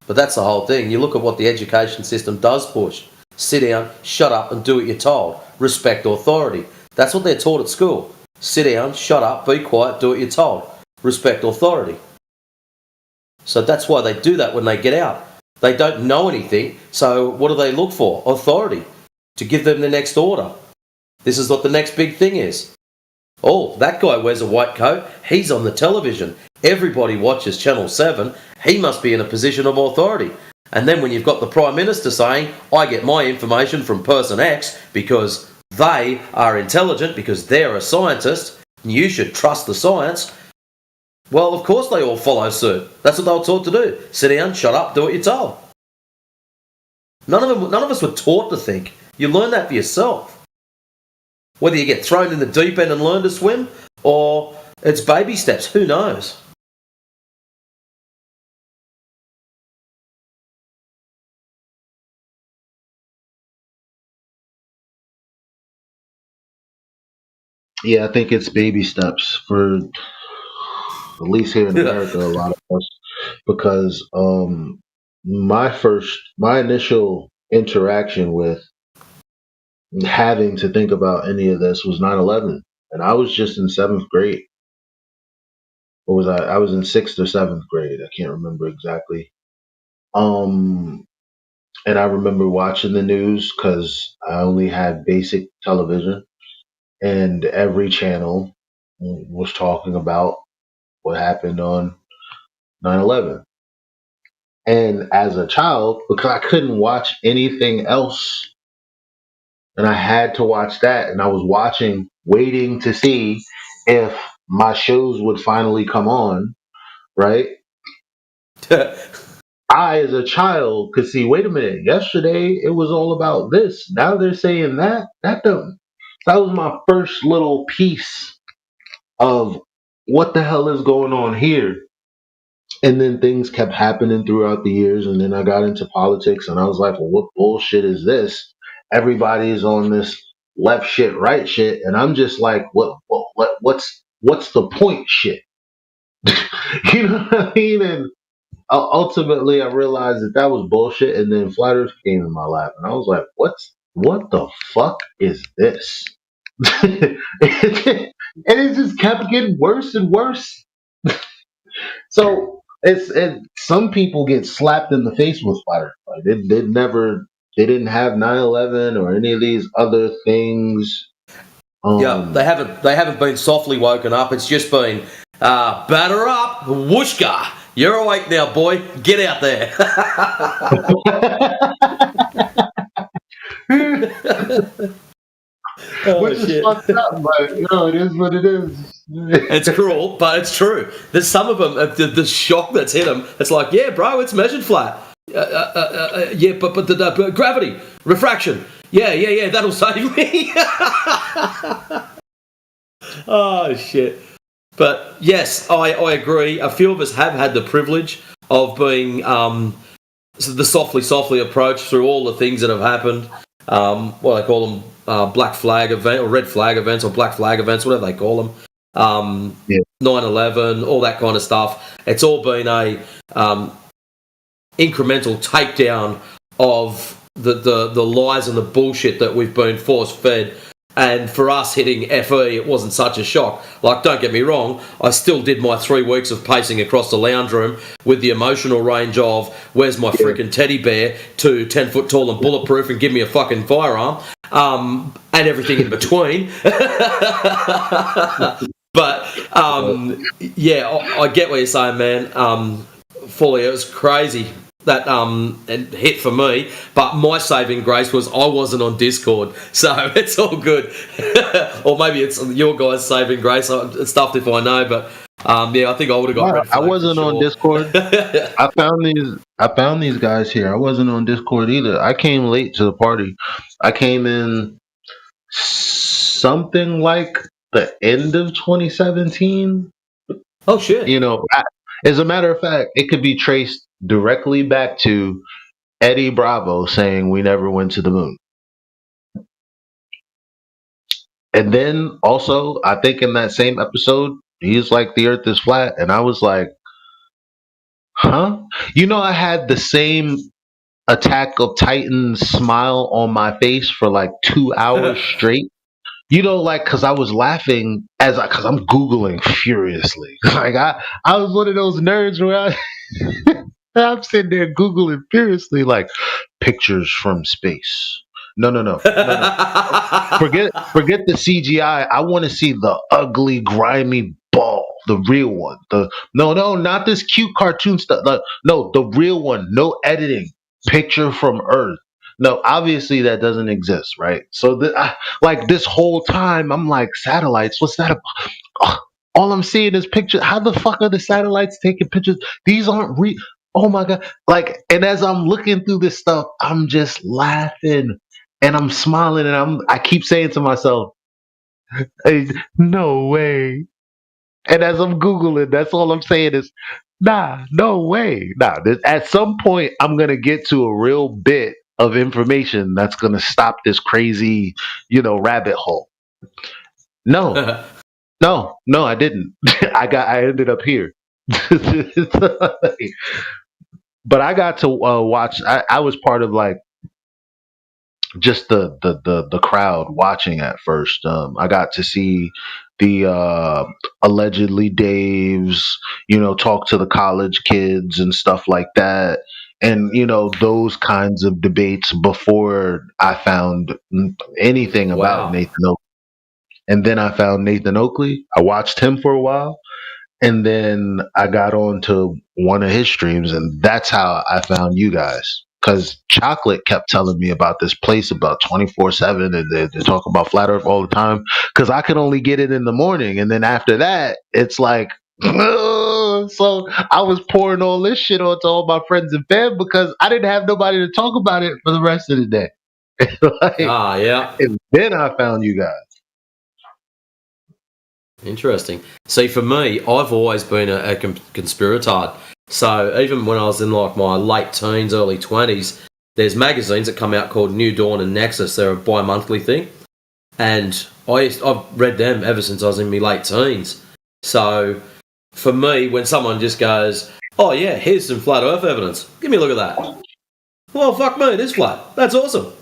But that's the whole thing. You look at what the education system does push. Sit down, shut up, and do what you're told. Respect authority. That's what they're taught at school. Sit down, shut up, be quiet, do what you're told. Respect authority. So that's why they do that when they get out. They don't know anything, so what do they look for? Authority. To give them the next order. This is what the next big thing is. Oh, that guy wears a white coat. He's on the television. Everybody watches Channel 7. He must be in a position of authority. And then when you've got the Prime Minister saying, I get my information from person X because they are intelligent, because they're a scientist, and you should trust the science, well, of course they all follow suit. That's what they were taught to do. Sit down, shut up, do what you're told. None of us were taught to think. You learn that for yourself. Whether you get thrown in the deep end and learn to swim, or it's baby steps, who knows? Yeah, I think it's baby steps for at least here in America, a lot of us, because my initial interaction with having to think about any of this was 9/11, and I was just in 7th grade. Or was I? I was in 6th or 7th grade. I can't remember exactly. And I remember watching the news because I only had basic television, and every channel was talking about what happened on 9/11. And as a child, because I couldn't watch anything else, and I had to watch that, and I was waiting to see if my shows would finally come on, right? I, as a child, could see, wait a minute, yesterday it was all about this. Now they're saying that. That was my first little piece of what the hell is going on here. And then things kept happening throughout the years, and then I got into politics, and I was like, well, what bullshit is this? Everybody's on this left shit, right shit, and I'm just like, what's the point shit? You know what I mean? And ultimately, I realized that was bullshit, and then Flat Earth came in my lap, and I was like, what the fuck is this? And it just kept getting worse and worse. So some people get slapped in the face with Flat Earth. Like, they didn't have 9/11 or any of these other things. Yeah, they haven't been softly woken up. It's just been batter up, whooshka. You're awake now, boy. Get out there. Which is fucked up, but it is what it is. It's cruel, but it's true. There's some of them, the shock that's hit them, it's like, yeah, bro, it's measured flat. Yeah, but the gravity, refraction. Yeah, that'll save me. Oh, shit. But yes, I agree. A few of us have had the privilege of being the softly approach through all the things that have happened. What they call them, black flag event or red flag events or black flag events, whatever they call them. 9/11, all that kind of stuff. It's all been a incremental takedown of the lies and the bullshit that we've been force fed. And for us hitting FE, it wasn't such a shock. Like, don't get me wrong, I still did my 3 weeks of pacing across the lounge room with the emotional range of, where's my freaking teddy bear, to 10 foot tall and bulletproof and give me a fucking firearm, and everything in between. But, yeah, I get what you're saying, man. Fully, it was crazy. That it hit for me, but my saving grace was I wasn't on Discord, so it's all good. Or maybe it's your guys' saving grace. It's tough if I know, but yeah, I think I would have got. No, I wasn't on Discord. I found these guys here. I wasn't on Discord either. I came late to the party. I came in something like the end of 2017. Oh shit! As a matter of fact, it could be traced directly back to Eddie Bravo saying we never went to the moon. And then also, I think in that same episode, he's like, the earth is flat. And I was like, huh? You know, I had the same Attack of Titans smile on my face for like 2 hours straight. You know, like, cause I was laughing cause I'm Googling furiously. Like I was one of those nerds where I'm sitting there Googling furiously, like pictures from space. No. Forget the CGI. I want to see the ugly, grimy ball, the real one. No, not this cute cartoon stuff. No, the real one. No editing. Picture from Earth. No, obviously that doesn't exist, right? So, like this whole time, I'm like, satellites. What's that about? All I'm seeing is pictures. How the fuck are the satellites taking pictures? These aren't real. Oh my god! Like, and as I'm looking through this stuff, I'm just laughing and I'm smiling, and I keep saying to myself, hey, "No way!" And as I'm googling, that's all I'm saying is, "Nah, no way, nah." At some point, I'm gonna get to a real bit of information that's gonna stop this crazy, rabbit hole. No, no, I didn't. I ended up here. But I got to watch. I was part of like just the crowd watching at first. I got to see the allegedly Daves, talk to the college kids and stuff like that. And those kinds of debates before I found anything about Nathan Oakley. And then I found Nathan Oakley. I watched him for a while. And then I got on to one of his streams, and that's how I found you guys. Because Chocolate kept telling me about this place about 24/7, and they talk about Flat Earth all the time. Because I could only get it in the morning, and then after that, it's like, so I was pouring all this shit onto all my friends and fam because I didn't have nobody to talk about it for the rest of the day. Yeah. And then I found you guys. Interesting. See, for me, I've always been a conspiratard. So even when I was in like my late teens, early 20s, there's magazines that come out called New Dawn and Nexus. They're a bi-monthly thing. And I've read them ever since I was in my late teens. So for me, when someone just goes, oh yeah, here's some flat earth evidence. Give me a look at that. Well, fuck me, it is flat. That's awesome.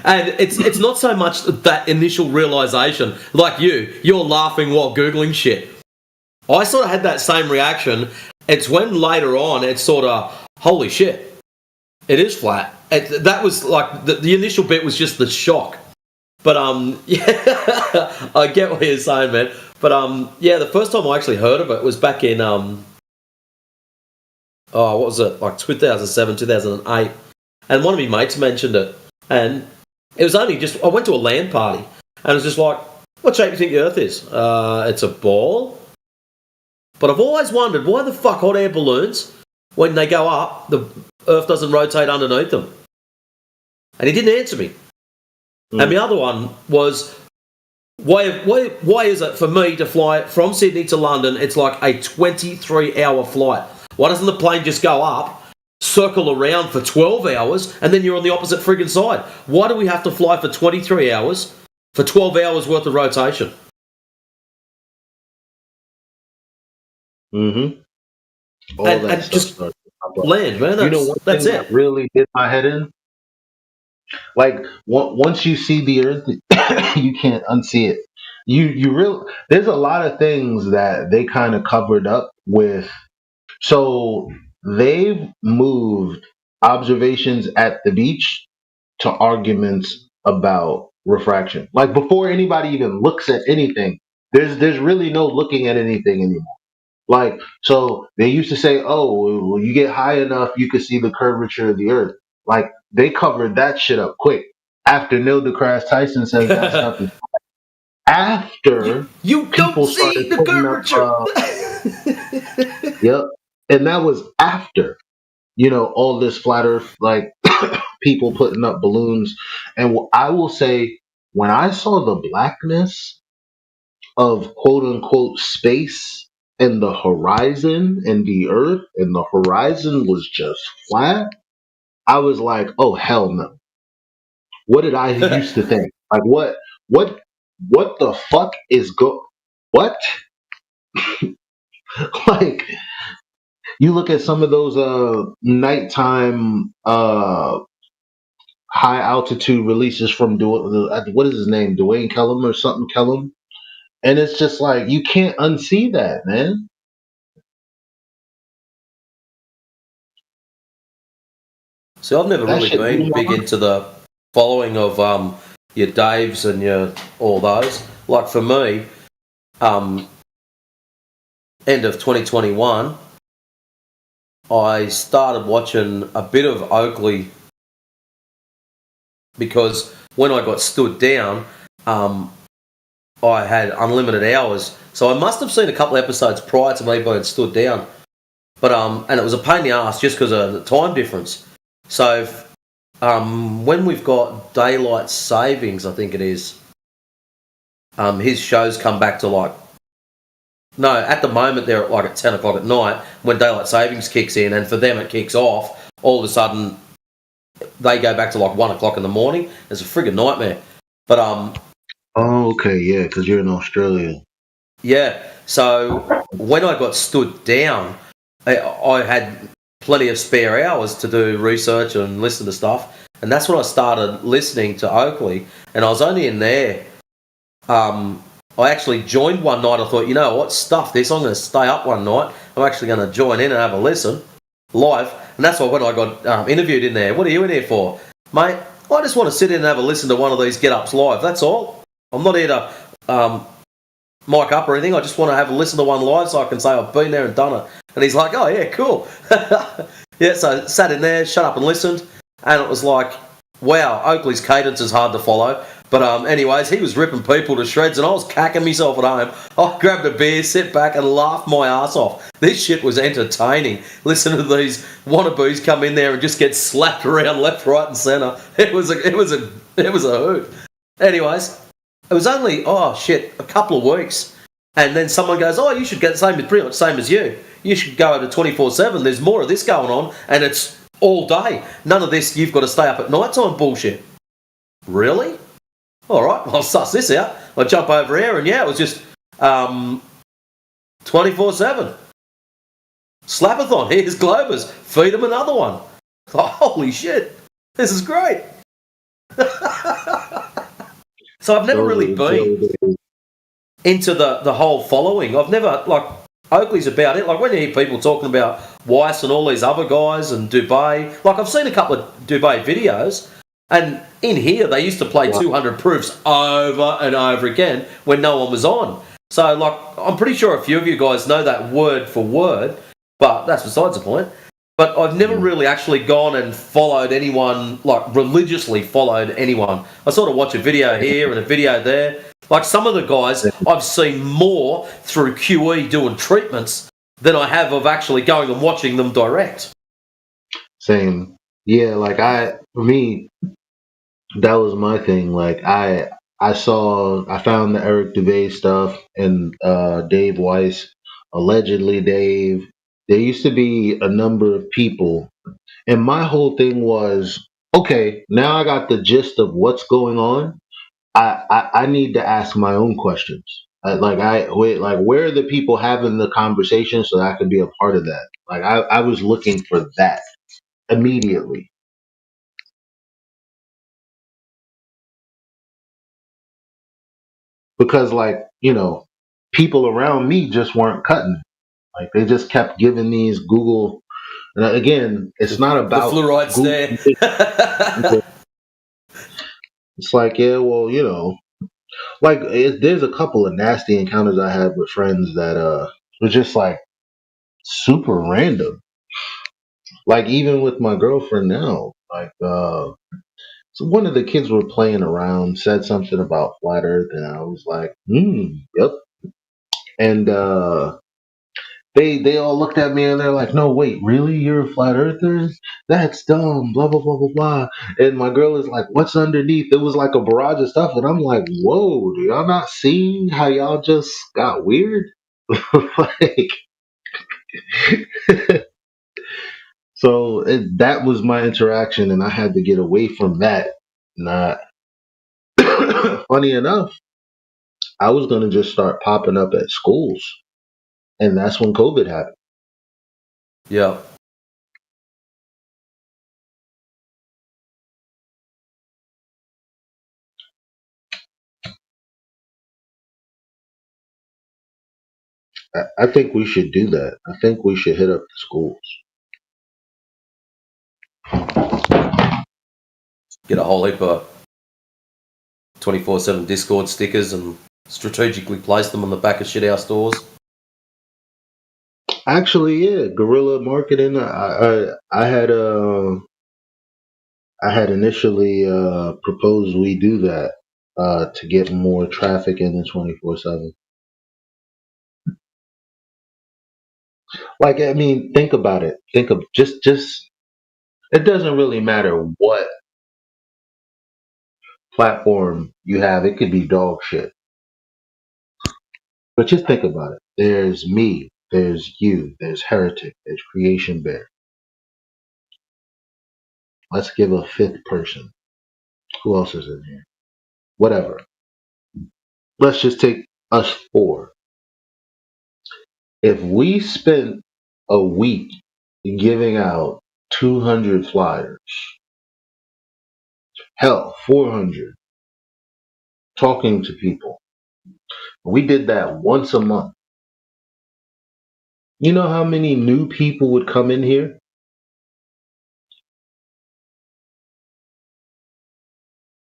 And it's not so much that initial realization, like you're laughing while Googling shit. I sort of had that same reaction. It's when later on it's sort of, holy shit, it is flat. That was like, the initial bit was just the shock. But, yeah, I get what you're saying, man. But, yeah, the first time I actually heard of it was back in, what was it, like 2007, 2008. And one of my mates mentioned it. And it was only just, I went to a LAN party. And it was just like, what shape do you think the Earth is? It's a ball. But I've always wondered, why the fuck hot air balloons, when they go up, the Earth doesn't rotate underneath them? And he didn't answer me. And the other one was, why is it for me to fly from Sydney to London, it's like a 23-hour flight? Why doesn't the plane just go up, circle around for 12 hours, and then you're on the opposite friggin' side? Why do we have to fly for 23 hours for 12 hours worth of rotation? Mm-hmm. And just land, man. That's it. That really hit my head in? Like, once you see the Earth, you can't unsee it. There's a lot of things that they kind of covered up with. So they've moved observations at the beach to arguments about refraction. Like, before anybody even looks at anything, there's really no looking at anything anymore. Like, so they used to say, oh, when you get high enough, you can see the curvature of the Earth. Like, they covered that shit up quick. After Neil deGrasse Tyson says that stuff is after you people don't see the curvature. Yep. And that was after, all this flat Earth, like, people putting up balloons. And I will say, when I saw the blackness of quote unquote space, and the horizon and the earth and the horizon was just flat, I was like, oh hell no. What did I used to think? Like what the fuck is what? Like you look at some of those nighttime high altitude releases from what is his name? Dwayne Kellum or something Kellum? And it's just like you can't unsee that, man. See, I've never That really shit blew been my big into the following of your Daves and your all those. Like for me, end of 2021, I started watching a bit of Oakley because when I got stood down, I had unlimited hours. So I must have seen a couple of episodes prior to me being stood down. But and it was a pain in the ass just because of the time difference. So when we've got daylight savings, I think it is, his shows come back to like, no, at the moment they're like at 10 o'clock at night when daylight savings kicks in, and for them it kicks off. All of a sudden they go back to like 1 o'clock in the morning. It's a friggin' nightmare. But Oh, okay, yeah, because you're in Australia. yeah. So when I got stood down, I had plenty of spare hours to do research and listen to stuff, and that's when I started listening to Oakley. And I was only in there. I actually joined one night. I thought, you know what, stuff this. I'm going to stay up one night. I'm actually going to join in and have a listen live. And that's why when I got interviewed in there, what are you in here for, mate? I just want to sit in and have a listen to one of these get-ups live. That's all. I'm not here to mic up or anything. I just want to have a listen to one live so I can say I've been there and done it. And he's like, oh, yeah, cool. Yeah, so sat in there, shut up and listened. And it was like, wow, Oakley's cadence is hard to follow. But anyways, he was ripping people to shreds and I was cacking myself at home. I grabbed a beer, sit back and laughed my ass off. This shit was entertaining. Listen to these wannabes come in there and just get slapped around left, right and centre. It was a hoot. Anyways, it was only, a couple of weeks. And then someone goes, oh, you should get pretty much the same as you. You should go to 24/7. There's more of this going on and it's all day. None of this, you've got to stay up at night time bullshit. Really? All right, I'll suss this out. I jump over here, and yeah, it was just 24/7. Slapathon, here's Globers. Feed them another one. Oh, holy shit, this is great. So I've never really been into the whole following. I've never, like, Oakley's about it. Like, when you hear people talking about Weiss and all these other guys and Dubé, like, I've seen a couple of Dubé videos. And in here, they used to play 200 proofs over and over again when no one was on. So, like, I'm pretty sure a few of you guys know that word for word, but that's besides the point. But I've never really actually gone and followed anyone, like, religiously followed anyone. I sort of watch a video here and a video there. Like, some of the guys, I've seen more through QE doing treatments than I have of actually going and watching them direct. Same. Yeah, like for me, that was my thing. Like I found the Eric Dubé stuff and Dave Weiss, allegedly Dave. There used to be a number of people, and my whole thing was, okay, now I got the gist of what's going on. I need to ask my own questions. Where are the people having the conversation so that I could be a part of that? Like I was looking for that immediately. Because, like, people around me just weren't cutting. Like, they just kept giving these Google. And again, it's not about the fluoride's there. It's like, yeah, well, like there's a couple of nasty encounters I had with friends that were just like super random. Like even with my girlfriend now, like so one of the kids were playing around, said something about flat Earth, and I was like, yep. And they all looked at me and they're like, no, wait, really? You're a flat earther? That's dumb, blah, blah, blah, blah, blah. And my girl is like, what's underneath? It was like a barrage of stuff. And I'm like, whoa, do y'all not see how y'all just got weird? like, so that was my interaction, and I had to get away from that. Not funny enough, I was gonna just start popping up at schools, and that's when COVID happened. Yeah. I think we should do that. I think we should hit up the schools. Get a whole heap of 24/7 Discord stickers and strategically place them on the back of shithouse doors. Actually, yeah, guerrilla marketing. I had initially proposed we do that to get more traffic in the 24/7. Like, I mean, think about it. Think of just it doesn't really matter what platform you have. It could be dog shit. But just think about it. There's me, there's you, there's Heretic, there's Creation Bear. Let's give a fifth person. Who else is in here? Whatever. Let's just take us four. If we spent a week giving out 200 flyers, hell, 400, talking to people, we did that once a month. You know how many new people would come in here?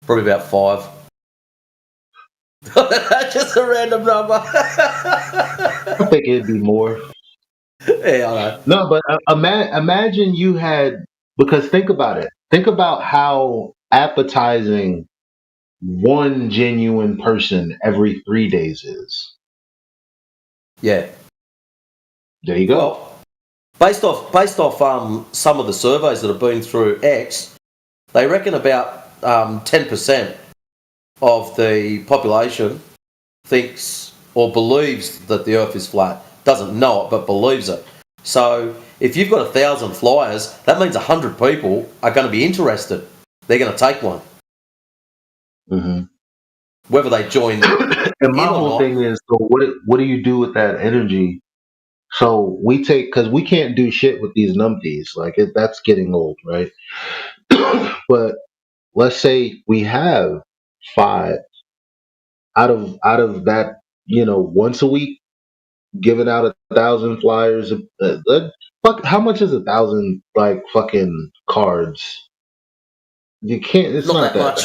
Probably about 5. Just a random number. I think it'd be more. Yeah, I know. No, but imagine you had, because think about it. Think about how appetizing one genuine person every 3 days is. Yeah. There you go. Well, based off some of the surveys that have been through X, they reckon about 10% of the population thinks or believes that the Earth is flat. Doesn't know it, but believes it. So if you've got 1,000 flyers, that means 100 people are going to be interested. They're going to take one. Mm-hmm. Whether they join. And my whole thing is, so what do you do with that energy? So we take, because we can't do shit with these numpties. Like, that's getting old, right? But let's say we have 5 out of that, once a week, giving out 1,000 flyers. Fuck, how much is 1,000 like fucking cards? You can't. It's not that much.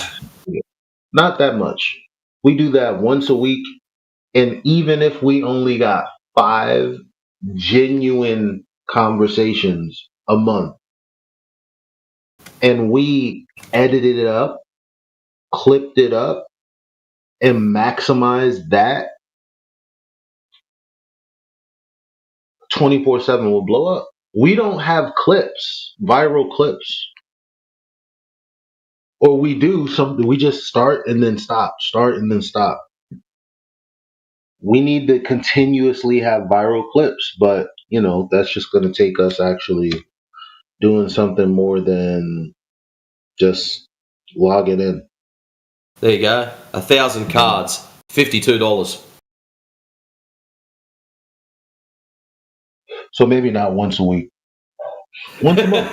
Not that much. We do that once a week, and even if we only got 5 genuine conversations a month, and we edited it up, clipped it up, and maximized that, 24/7 will blow up. We don't have clips, viral clips. Or we do something, we just start and then stop, start and then stop. We need to continuously have viral clips, but that's just going to take us actually doing something more than just logging in. There you go. 1,000 cards, $52. So maybe not once a week. Once a month.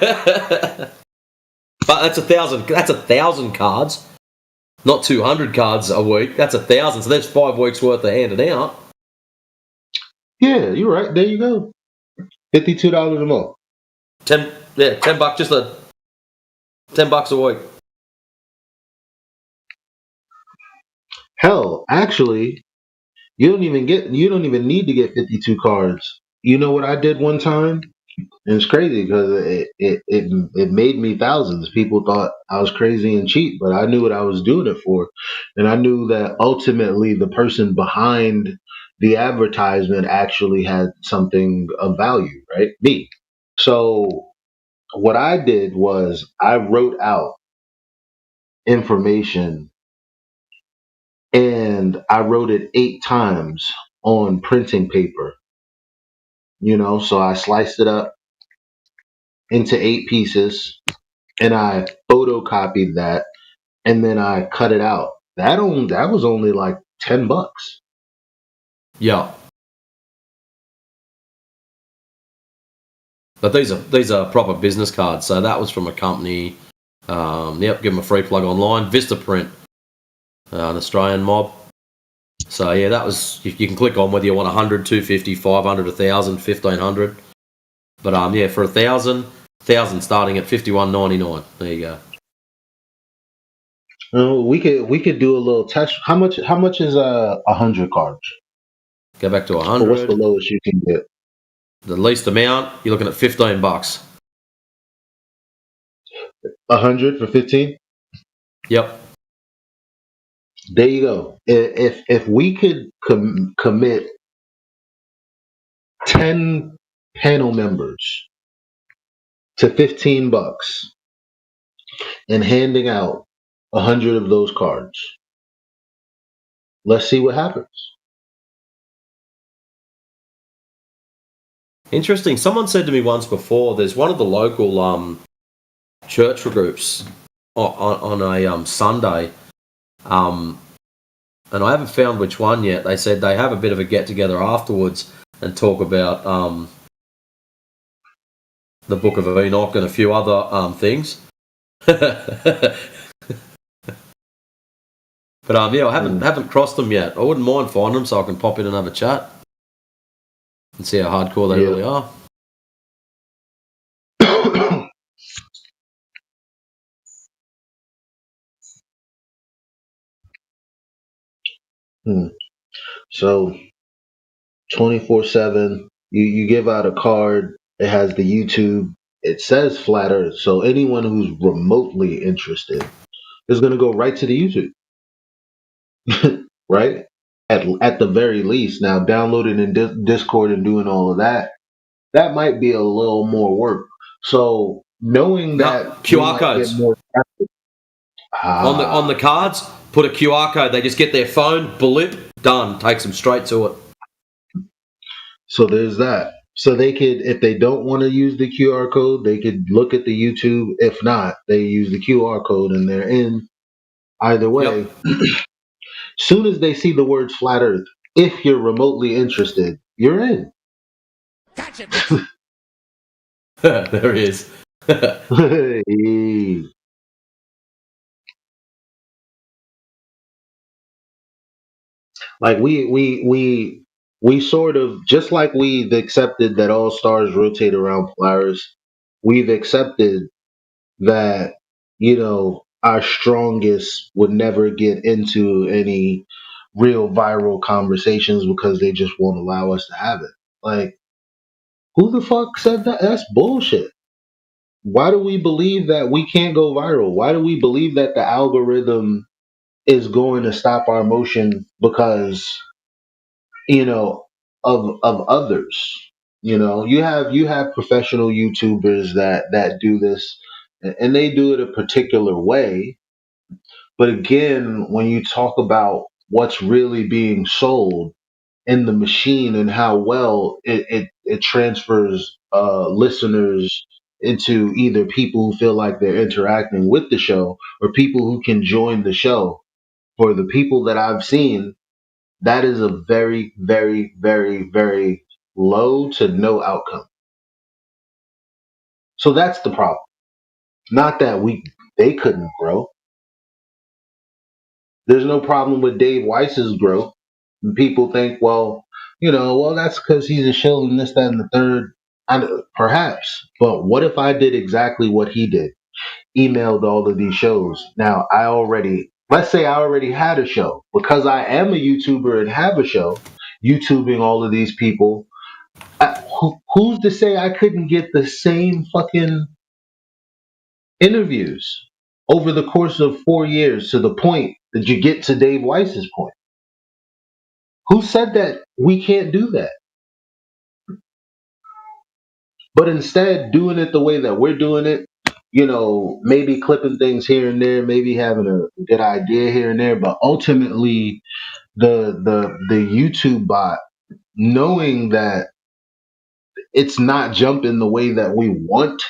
But that's 1,000. That's 1,000 cards, not 200 cards a week. That's 1,000. So that's 5 weeks worth of handing out. Yeah, you're right. There you go. $52 a month. $10. Just $10 a week. Hell, actually, you don't even need to get 52 cards. You know what I did one time? And it's crazy because it made me thousands. People thought I was crazy and cheap, but I knew what I was doing it for. And I knew that ultimately the person behind the advertisement actually had something of value, right? Me. So what I did was I wrote out information, and I wrote it 8 times on printing paper. So I sliced it up into 8 pieces and I photocopied that and then I cut it out. That was only like $10. Yeah. But these are proper business cards. So that was from a company. Give them a free plug online. Vistaprint, an Australian mob. So yeah, that was. You can click on whether you want 100, 250, 500, 1,000, 1,500. But for 1,000 starting at $51.99. There you go. We could do a little test. How much is 100 cards? Go back to 100. What's the lowest you can get? The least amount, you're looking at $15. 100 for 15? Yep. There you go. If we could commit 10 panel members to $15 and handing out 100 of those cards, let's see what happens. Interesting. Someone said to me once before, there's one of the local church groups on a Sunday, and I haven't found which one yet. They said they have a bit of a get together afterwards and talk about the Book of Enoch and a few other things. But I haven't crossed them yet. I wouldn't mind finding them so I can pop in and have a chat and see how hardcore they really are. So 24/7, you give out a card. It has the YouTube. It says Flat Earth. So anyone who's remotely interested is going to go right to the YouTube. Right? At the very least. Now, downloading in Discord and doing all of that might be a little more work. So knowing that QR codes on the cards, put a QR code. They just get their phone, blip, done. Takes them straight to it. So there's that. So they could, if they don't want to use the QR code, they could look at the YouTube. If not, they use the QR code and they're in. Either way, soon as they see the words Flat Earth, if you're remotely interested, you're in. Gotcha. There he is. Like we sort of, just like we've accepted that all stars rotate around Polaris, we've accepted that, our strongest would never get into any real viral conversations because they just won't allow us to have it. Like, who the fuck said that? That's bullshit. Why do we believe that we can't go viral? Why do we believe that the algorithm is going to stop our motion because, of others? You have professional YouTubers that do this, and they do it a particular way. But again, when you talk about what's really being sold in the machine and how well it transfers listeners into either people who feel like they're interacting with the show or people who can join the show, for the people that I've seen, that is a very, very, very, very low to no outcome. So that's the problem. Not that they couldn't grow. There's no problem with Dave Weiss's growth. And people think, that's because he's a shill and this, that, and the third. Perhaps. But what if I did exactly what he did? Emailed all of these shows. Now, let's say I already had a show. Because I am a YouTuber and have a show, YouTubing all of these people, who's to say I couldn't get the same fucking interviews over the course of 4 years to the point that you get to Dave Weiss's point? Who said that we can't do that? But instead, doing it the way that we're doing it, maybe clipping things here and there, maybe having a good idea here and there, but ultimately the YouTube bot knowing that it's not jumping the way that we want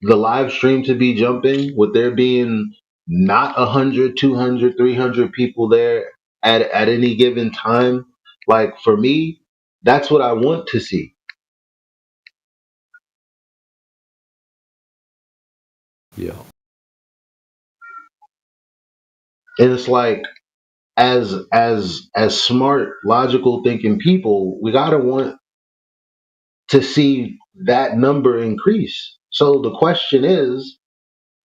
the live stream to be jumping, with there being not 100, 200, 300 people there at any given time, like for me, that's what I want to see. Yeah. And it's like, as smart, logical thinking people, we gotta want to see that number increase. So the question is,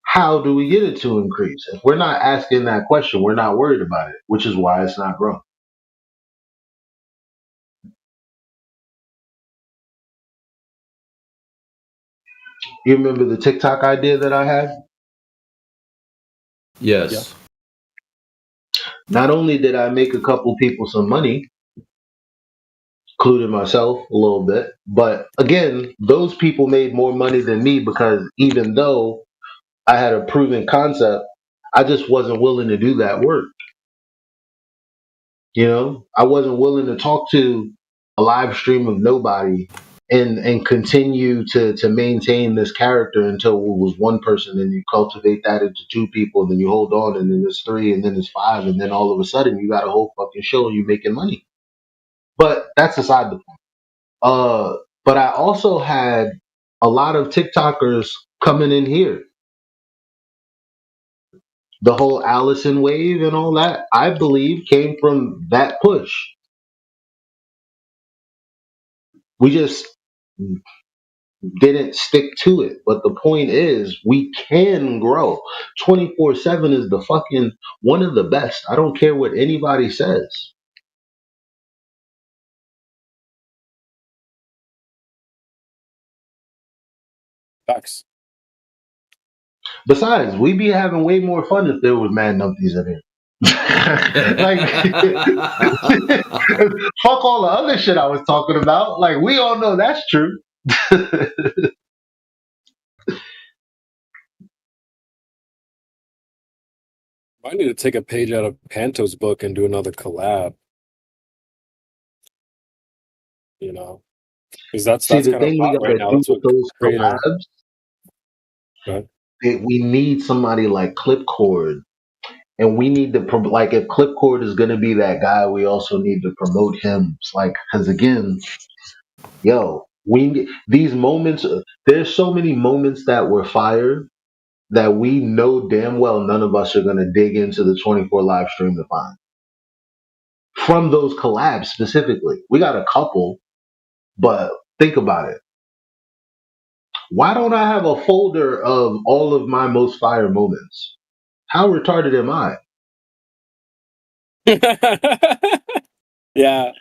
how do we get it to increase? If we're not asking that question, we're not worried about it, which is why it's not growing. You remember the TikTok idea that I had? Yes. Not only did I make a couple people some money, including myself a little bit, but again, those people made more money than me because even though I had a proven concept, I just wasn't willing to do that work. You know, I wasn't willing to talk to a live stream of nobody and continue to maintain this character until it was one person, and you cultivate that into two people, and then you hold on, and then it's three, and then it's five, and then all of a sudden you got a whole fucking show and you're making money. But that's aside the point. But I also had a lot of TikTokers coming in here. The whole Allison wave and all that, I believe, came from that push. We just didn't stick to it. But the point is, we can grow. 24/7 is the fucking one of the best. I don't care what anybody says. Facts. Besides, we'd be having way more fun if there was mad numpties in here. Like, fuck all the other shit I was talking about. Like, we all know that's true. I need to take a page out of Panto's book and do another collab. You know, because that's See, the kind of thing we hot gotta right now. do That's with what those creator. collabs, Right. we need somebody like Clipcord. And we need to, like, if Clipcord is going to be that guy, we also need to promote him. It's like, because again, yo, these moments, there's so many moments that were fired that we know damn well none of us are going to dig into the 24 live stream to find. From those collabs specifically. We got a couple, but think about it. Why don't I have a folder of all of my most fire moments? How retarded am I? Yeah,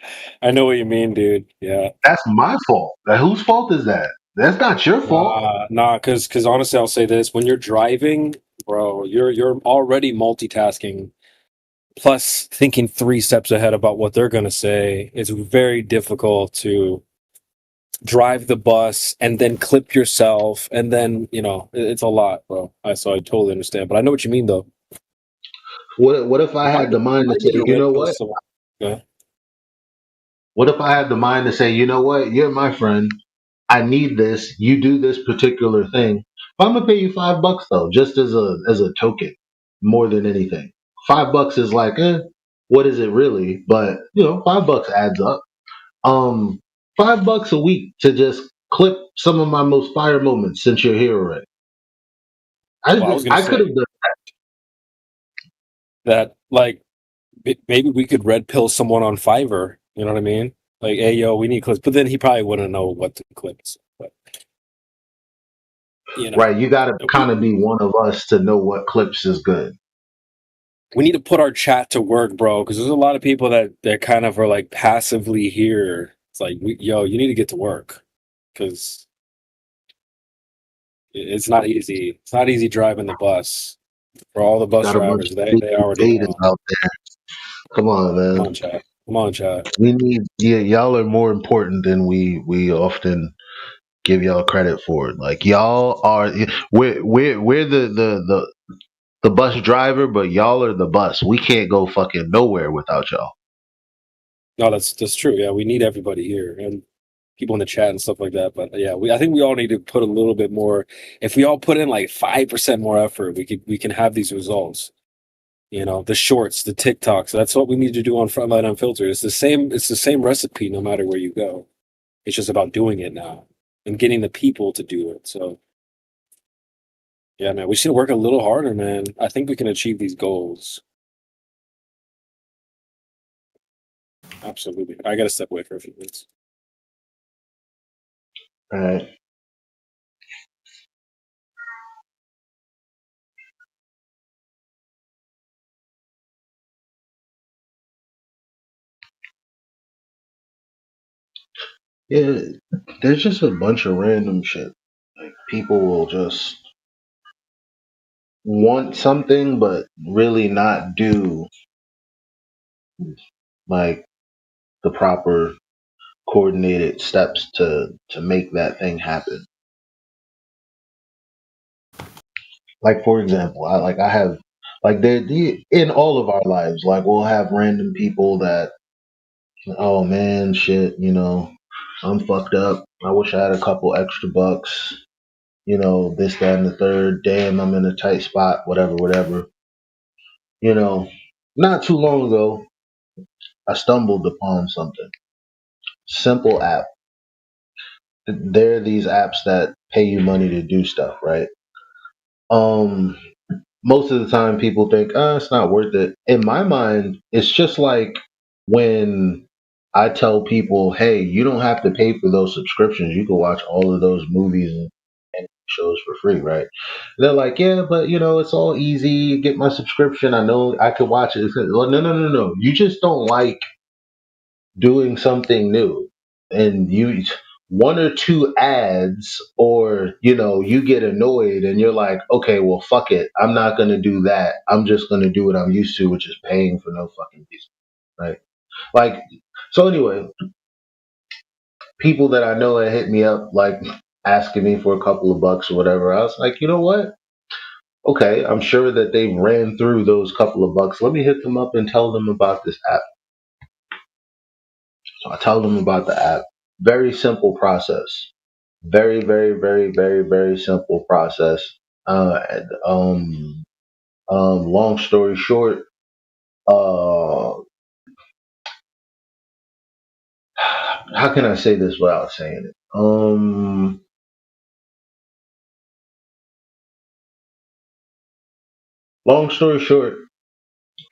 I know what you mean, dude. Yeah. That's my fault. Like, whose fault is that? That's not your fault. Nah, because honestly, I'll say this: when you're driving, bro, you're already multitasking, plus thinking 3 steps ahead about what they're gonna say. It's very difficult to drive the bus and then clip yourself, and then it's a lot, bro. So I totally understand, but I know what you mean, though. What if I had the mind to say, you know what? Yeah. What if I had the mind to say, you know what? You're my friend. I need this. You do this particular thing. I'm gonna pay you $5 though, just as a token, more than anything. $5 is like, what is it really? But $5 adds up. $5 a week to just clip some of my most fire moments since you're here already. I could have done that. Like, maybe we could red pill someone on Fiverr. You know what I mean? Like, hey, yo, we need clips. But then he probably wouldn't know what to clip. But, right, you got to kind of be one of us to know what clips is good. We need to put our chat to work, bro, because there's a lot of people that kind of are like passively here. It's like, yo, you need to get to work, because it's not easy. It's not easy driving the bus. For all the bus drivers, they already know. Out there. Come on, man. Come on, chat. We need, y'all are more important than we often give y'all credit for. Like, y'all are, we're the bus driver, but y'all are the bus. We can't go fucking nowhere without y'all. No, that's true. Yeah, we need everybody here and people in the chat and stuff like that. But yeah, I think we all need to put a little bit more. If we all put in like 5% more effort, we can have these results. You know, the shorts, the TikToks. That's what we need to do on Frontline Unfiltered. It's the same recipe no matter where you go. It's just about doing it now and getting the people to do it. So yeah, man, we should work a little harder, man. I think we can achieve these goals. Absolutely. I gotta step away for a few minutes. All right. Yeah, there's just a bunch of random shit. Like people will just want something but really not do like the proper coordinated steps to make that thing happen. Like for example, I have like in all of our lives, like we'll have random people that, oh man, shit, I'm fucked up. I wish I had a couple extra bucks. This, that, and the third. Damn, I'm in a tight spot. Whatever, whatever. Not too long ago, I stumbled upon something. Simple app. There are these apps that pay you money to do stuff, right? Most of the time people think, it's not worth it. In my mind, it's just like when I tell people, hey, you don't have to pay for those subscriptions. You can watch all of those movies and shows for free, right? They're like, yeah, but it's all easy. Get my subscription. I know I could watch it. Well, no. You just don't like doing something new. And you one or two ads, or you get annoyed and you're like, okay, well, fuck it, I'm not gonna do that. I'm just gonna do what I'm used to, which is paying for no fucking reason, right? Like, so anyway, people that I know that hit me up like asking me for a couple of bucks or whatever, I was like, you know what, okay, I'm sure that they ran through those couple of bucks. Let me hit them up and tell them about this app. So I tell them about the app. Very simple process. Very, very, very, very, very simple process. And, long story short, how can I say this without saying it? Long story short,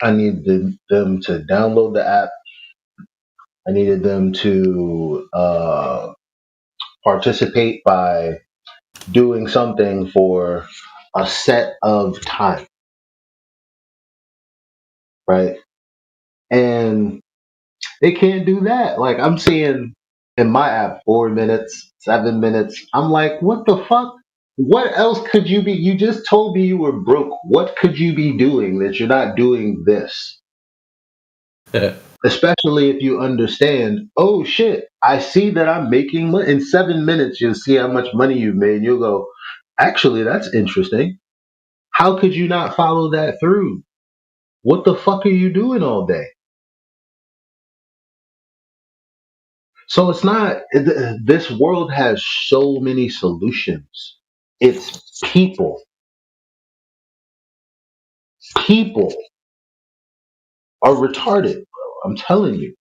I needed them to download the app. I needed them to participate by doing something for a set of time, right? And they can't do that. Like I'm seeing in my app 4 minutes, 7 minutes. I'm like, what the fuck? What else could you be? You just told me you were broke. What could you be doing that you're not doing this? Especially if you understand, oh shit, I see that I'm making money. In 7 minutes, you'll see how much money you've made. You'll go, actually, that's interesting. How could you not follow that through? What the fuck are you doing all day? So it's not, this world has so many solutions. It's people. People are retarded, bro. I'm telling you.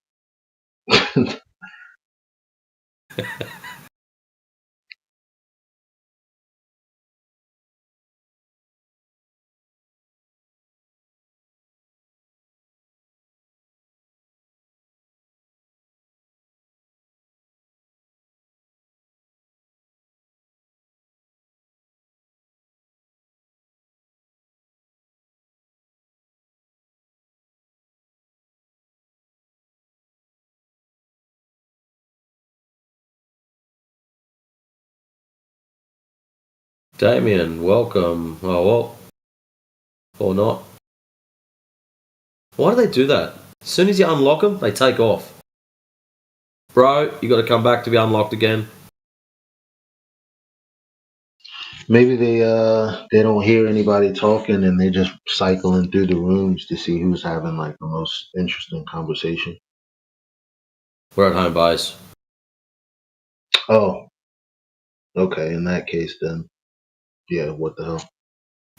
Damien, welcome. Oh, well. Or not. Why do they do that? As soon as you unlock them, they take off. Bro, you gotta come back to be unlocked again. Maybe they don't hear anybody talking and they're just cycling through the rooms to see who's having like the most interesting conversation. We're at home base. Oh, okay. In that case, then, yeah. What the hell?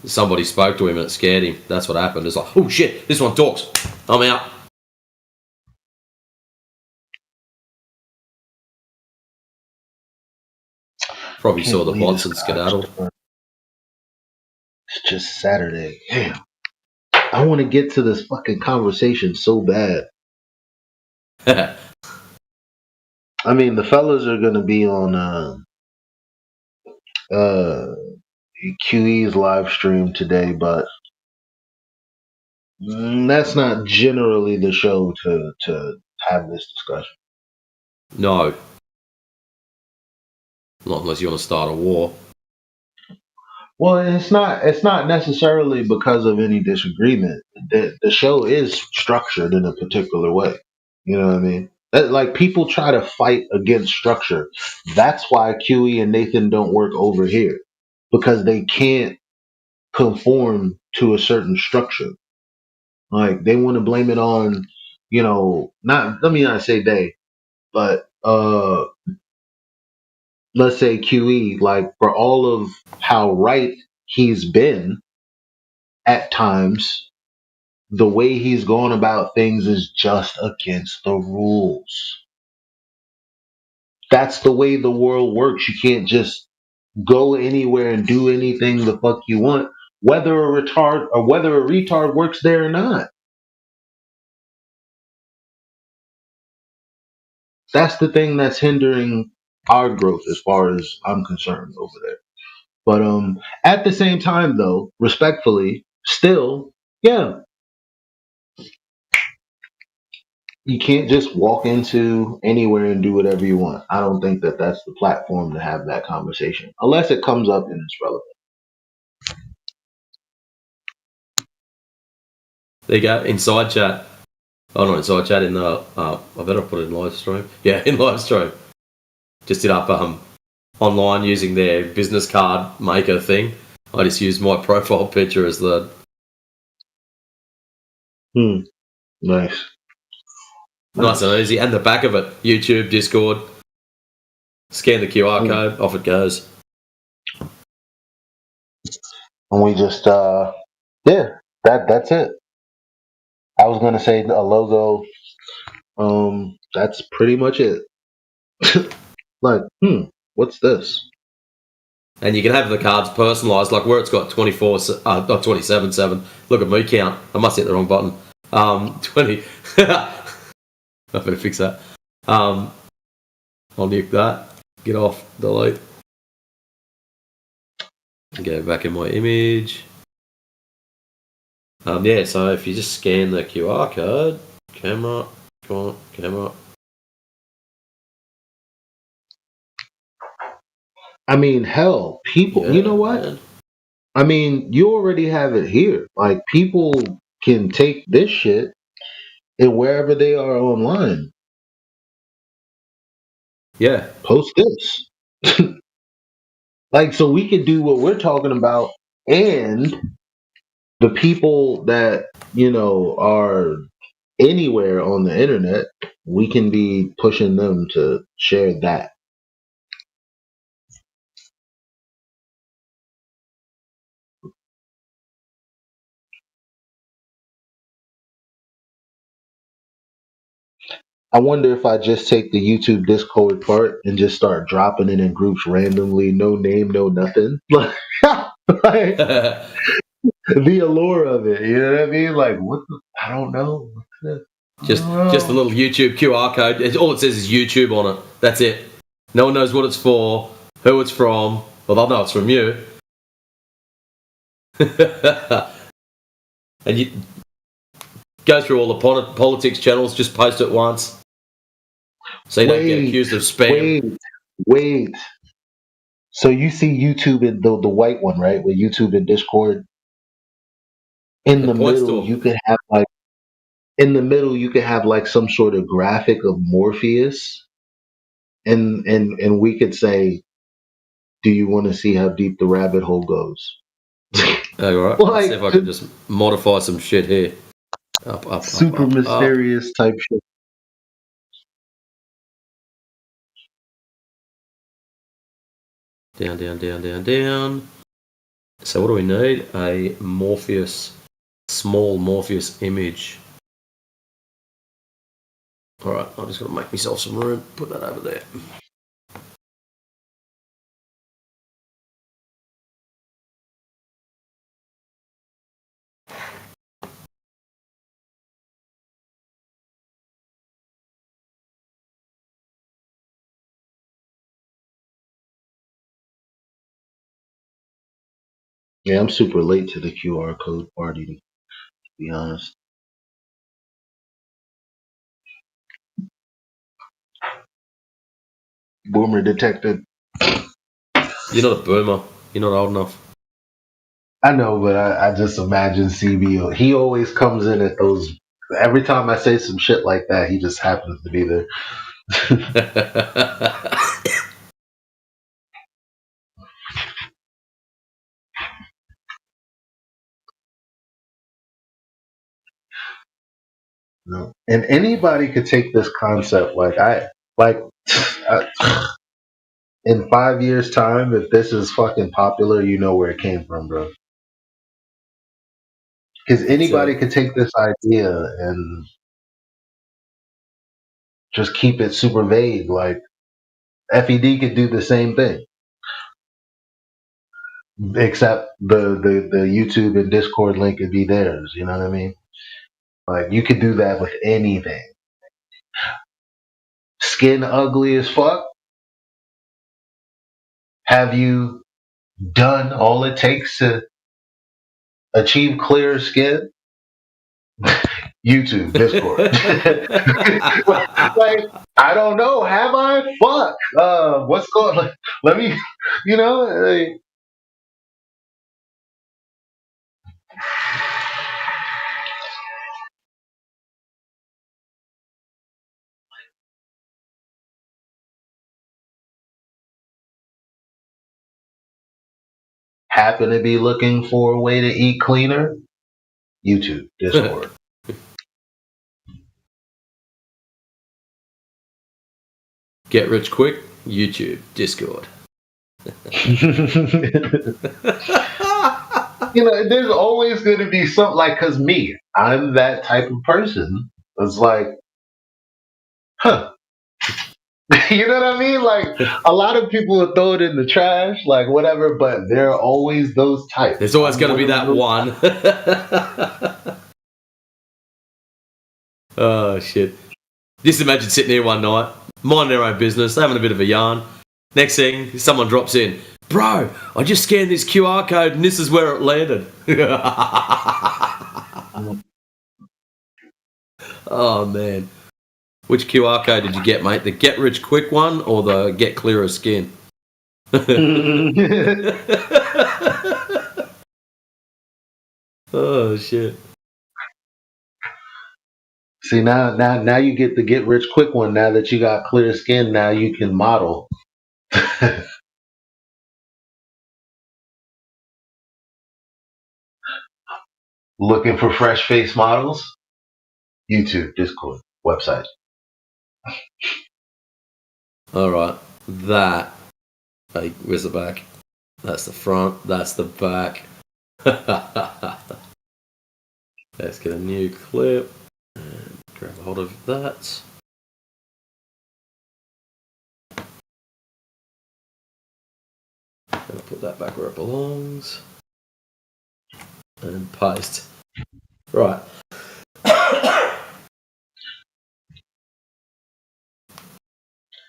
Somebody spoke to him and it scared him. That's what happened. It's like, oh shit, this one talks. I'm out. Probably saw the bots and skedaddled. It's just Saturday. Damn. I want to get to this fucking conversation so bad. I mean, the fellas are gonna be on QE's live stream today, but that's not generally the show to have this discussion. No. Not unless you want to start a war. Well, it's not necessarily because of any disagreement. The show is structured in a particular way. You know what I mean? Like people try to fight against structure. That's why QE and Nathan don't work over here because they can't conform to a certain structure. Like they want to blame it on, not let me not say they, but let's say QE, like for all of how right he's been at times, the way he's going about things is just against the rules. That's the way the world works. You can't just go anywhere and do anything the fuck you want, whether a retard works there or not. That's the thing that's hindering our growth as far as I'm concerned over there. But at the same time though, respectfully, still, yeah. You can't just walk into anywhere and do whatever you want. I don't think that that's the platform to have that conversation, unless it comes up and it's relevant. There you go, inside chat. Oh, not inside chat, in the, I better put it in live stream. Yeah, in live stream. Just did up online using their business card maker thing. I just used my profile picture as the... Nice. Nice and easy. And the back of it, YouTube, Discord. Scan the QR code, off it goes. And we just, that's it. I was going to say a logo. That's pretty much it. Like, what's this? And you can have the cards personalised, like where it's got 27/7. Look at me count. I must hit the wrong button. 20. I better fix that. I'll nuke that. Get off. Delete. Go back in my image. Yeah, so if you just scan the QR code, camera, come on, camera. I mean, hell, people, you know what? Man. I mean, you already have it here. Like, people can take this shit and wherever they are online. Yeah. Post this. Like, so we could do what we're talking about, and the people that, are anywhere on the internet, we can be pushing them to share that. I wonder if I just take the YouTube Discord part and just start dropping it in groups randomly, no name, no nothing. Like, the allure of it, you know what I mean? Like, I don't know. Just a little YouTube QR code. All it says is YouTube on it. That's it. No one knows what it's for, who it's from. Well, they'll know it's from you. And you go through all the politics channels, just post it once. So you don't get accused of spam. Wait. So you see YouTube in the white one, right? With YouTube and Discord. In the middle, you could have like some sort of graphic of Morpheus, and we could say, "Do you want to see how deep the rabbit hole goes?" All right. Let's see if I can just modify some shit here. Up, super mysterious type shit. Down, down, down, down, down. So what do we need? A Morpheus, small Morpheus image. Alright, I'm just going to make myself some room. Put that over there. Yeah, I'm super late to the QR code party, to be honest. Boomer detected. You're not a boomer. You're not old enough. I know, but I just imagine CB. He always comes in at those. Every time I say some shit like that, he just happens to be there. No. And anybody could take this concept. In 5 years' time, if this is fucking popular, you know where it came from, bro. Because anybody could take this idea and just keep it super vague. Like FED could do the same thing, except the YouTube and Discord link could be theirs. You know what I mean? Like you could do that with anything. Skin ugly as fuck. Have you done all it takes to achieve clear skin? YouTube, Discord. like, I don't know. Have I? Fuck. What's going on? Let me, you know. Happen to be looking for a way to eat cleaner? YouTube, Discord. Get rich quick? YouTube, Discord. You know, there's always going to be something like, because me, I'm that type of person. It's like, huh. You know what I mean? Like, a lot of people will throw it in the trash, like whatever, but there are always those types. There's always going to be that one. Oh, shit. Just imagine sitting here one night, minding their own business, having a bit of a yarn. Next thing, someone drops in. Bro, I just scanned this QR code and this is where it landed. Oh, man. Which QR code did you get, mate? The get rich quick one or the get clearer skin? Oh, shit. See, now you get the get rich quick one. Now that you got clear skin, now you can model. Looking for fresh face models? YouTube, Discord, website. All right, that. Hey, where's the back? That's the front. That's the back. Let's get a new clip and grab a hold of that. Gonna put that back where it belongs and paste. Right.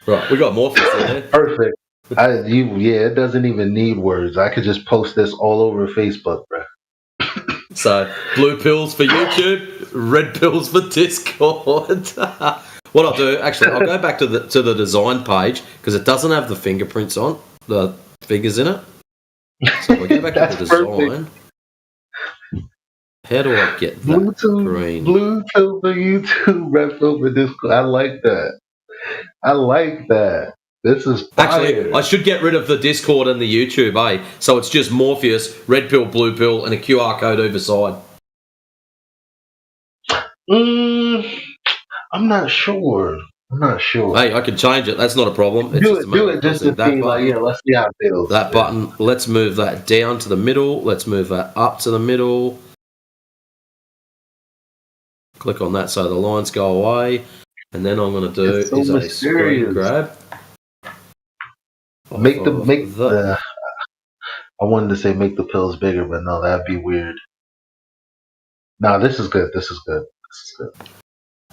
Right, we got Morpheus in there. Perfect. It doesn't even need words. I could just post this all over Facebook, bro. So, blue pills for YouTube, red pills for Discord. What I'll do, actually, I'll go back to the design page because it doesn't have the fingerprints on, the fingers in it. So we'll go back to the design. Perfect. How do I get that green? Blue pill for YouTube, red pill for Discord. I like that. This is fire. Actually, I should get rid of the Discord and the YouTube, eh? So it's just Morpheus, red pill, blue pill, and a QR code over side. I'm not sure. I'm not sure. Hey, I can change it. That's not a problem. It's Do just it, a matter do of it just pressing to see, like, yeah, let's see how it feels. that button. Let's move that down to the middle. Let's move that up to the middle. Click on that so the lines go away. And then I'm going to do It's so is a screen mysterious. grab. Make the. I wanted to say make the pills bigger, but no, that'd be weird. No, this is good. This is good. This is good.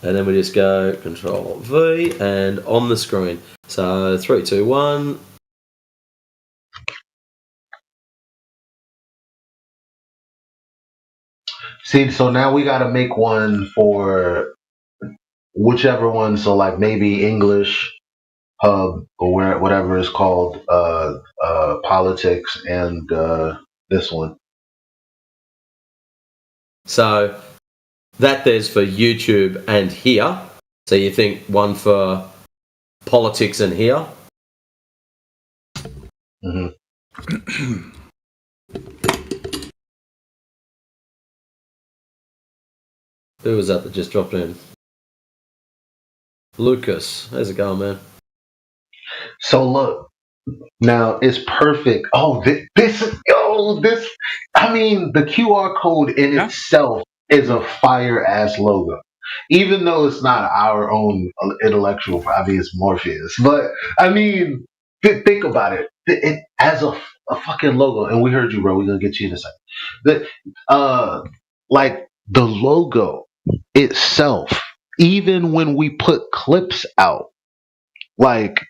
And then we just go Control V and on the screen. So 3, 2, 1. See, so now we got to make one for whichever one. So like maybe English Hub or whatever it's called, politics, and this one. So that there's for YouTube and here. So you think one for politics and here? Mm-hmm. Who was that just dropped in? Lucas. How's it going, man? So look, now it's perfect. Oh, this. I mean, the QR code in itself is a fire ass logo, even though it's not our own intellectual property. It's Morpheus, but I mean, think about it. It as a fucking logo, and we heard you, bro. We're gonna get you in a second. Like the logo itself, even when we put clips out, like,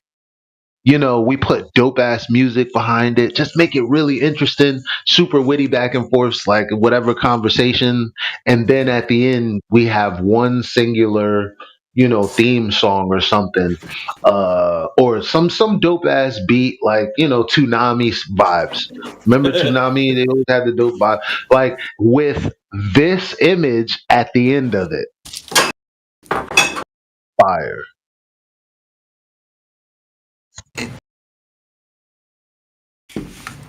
you know, we put dope ass music behind it. Just make it really interesting, super witty back and forth, like whatever conversation. And then at the end, we have one singular, you know, theme song or something, or some dope ass beat, like, you know, Toonami vibes. Remember Toonami? They always had the dope vibe, like with this image at the end of it. Fire.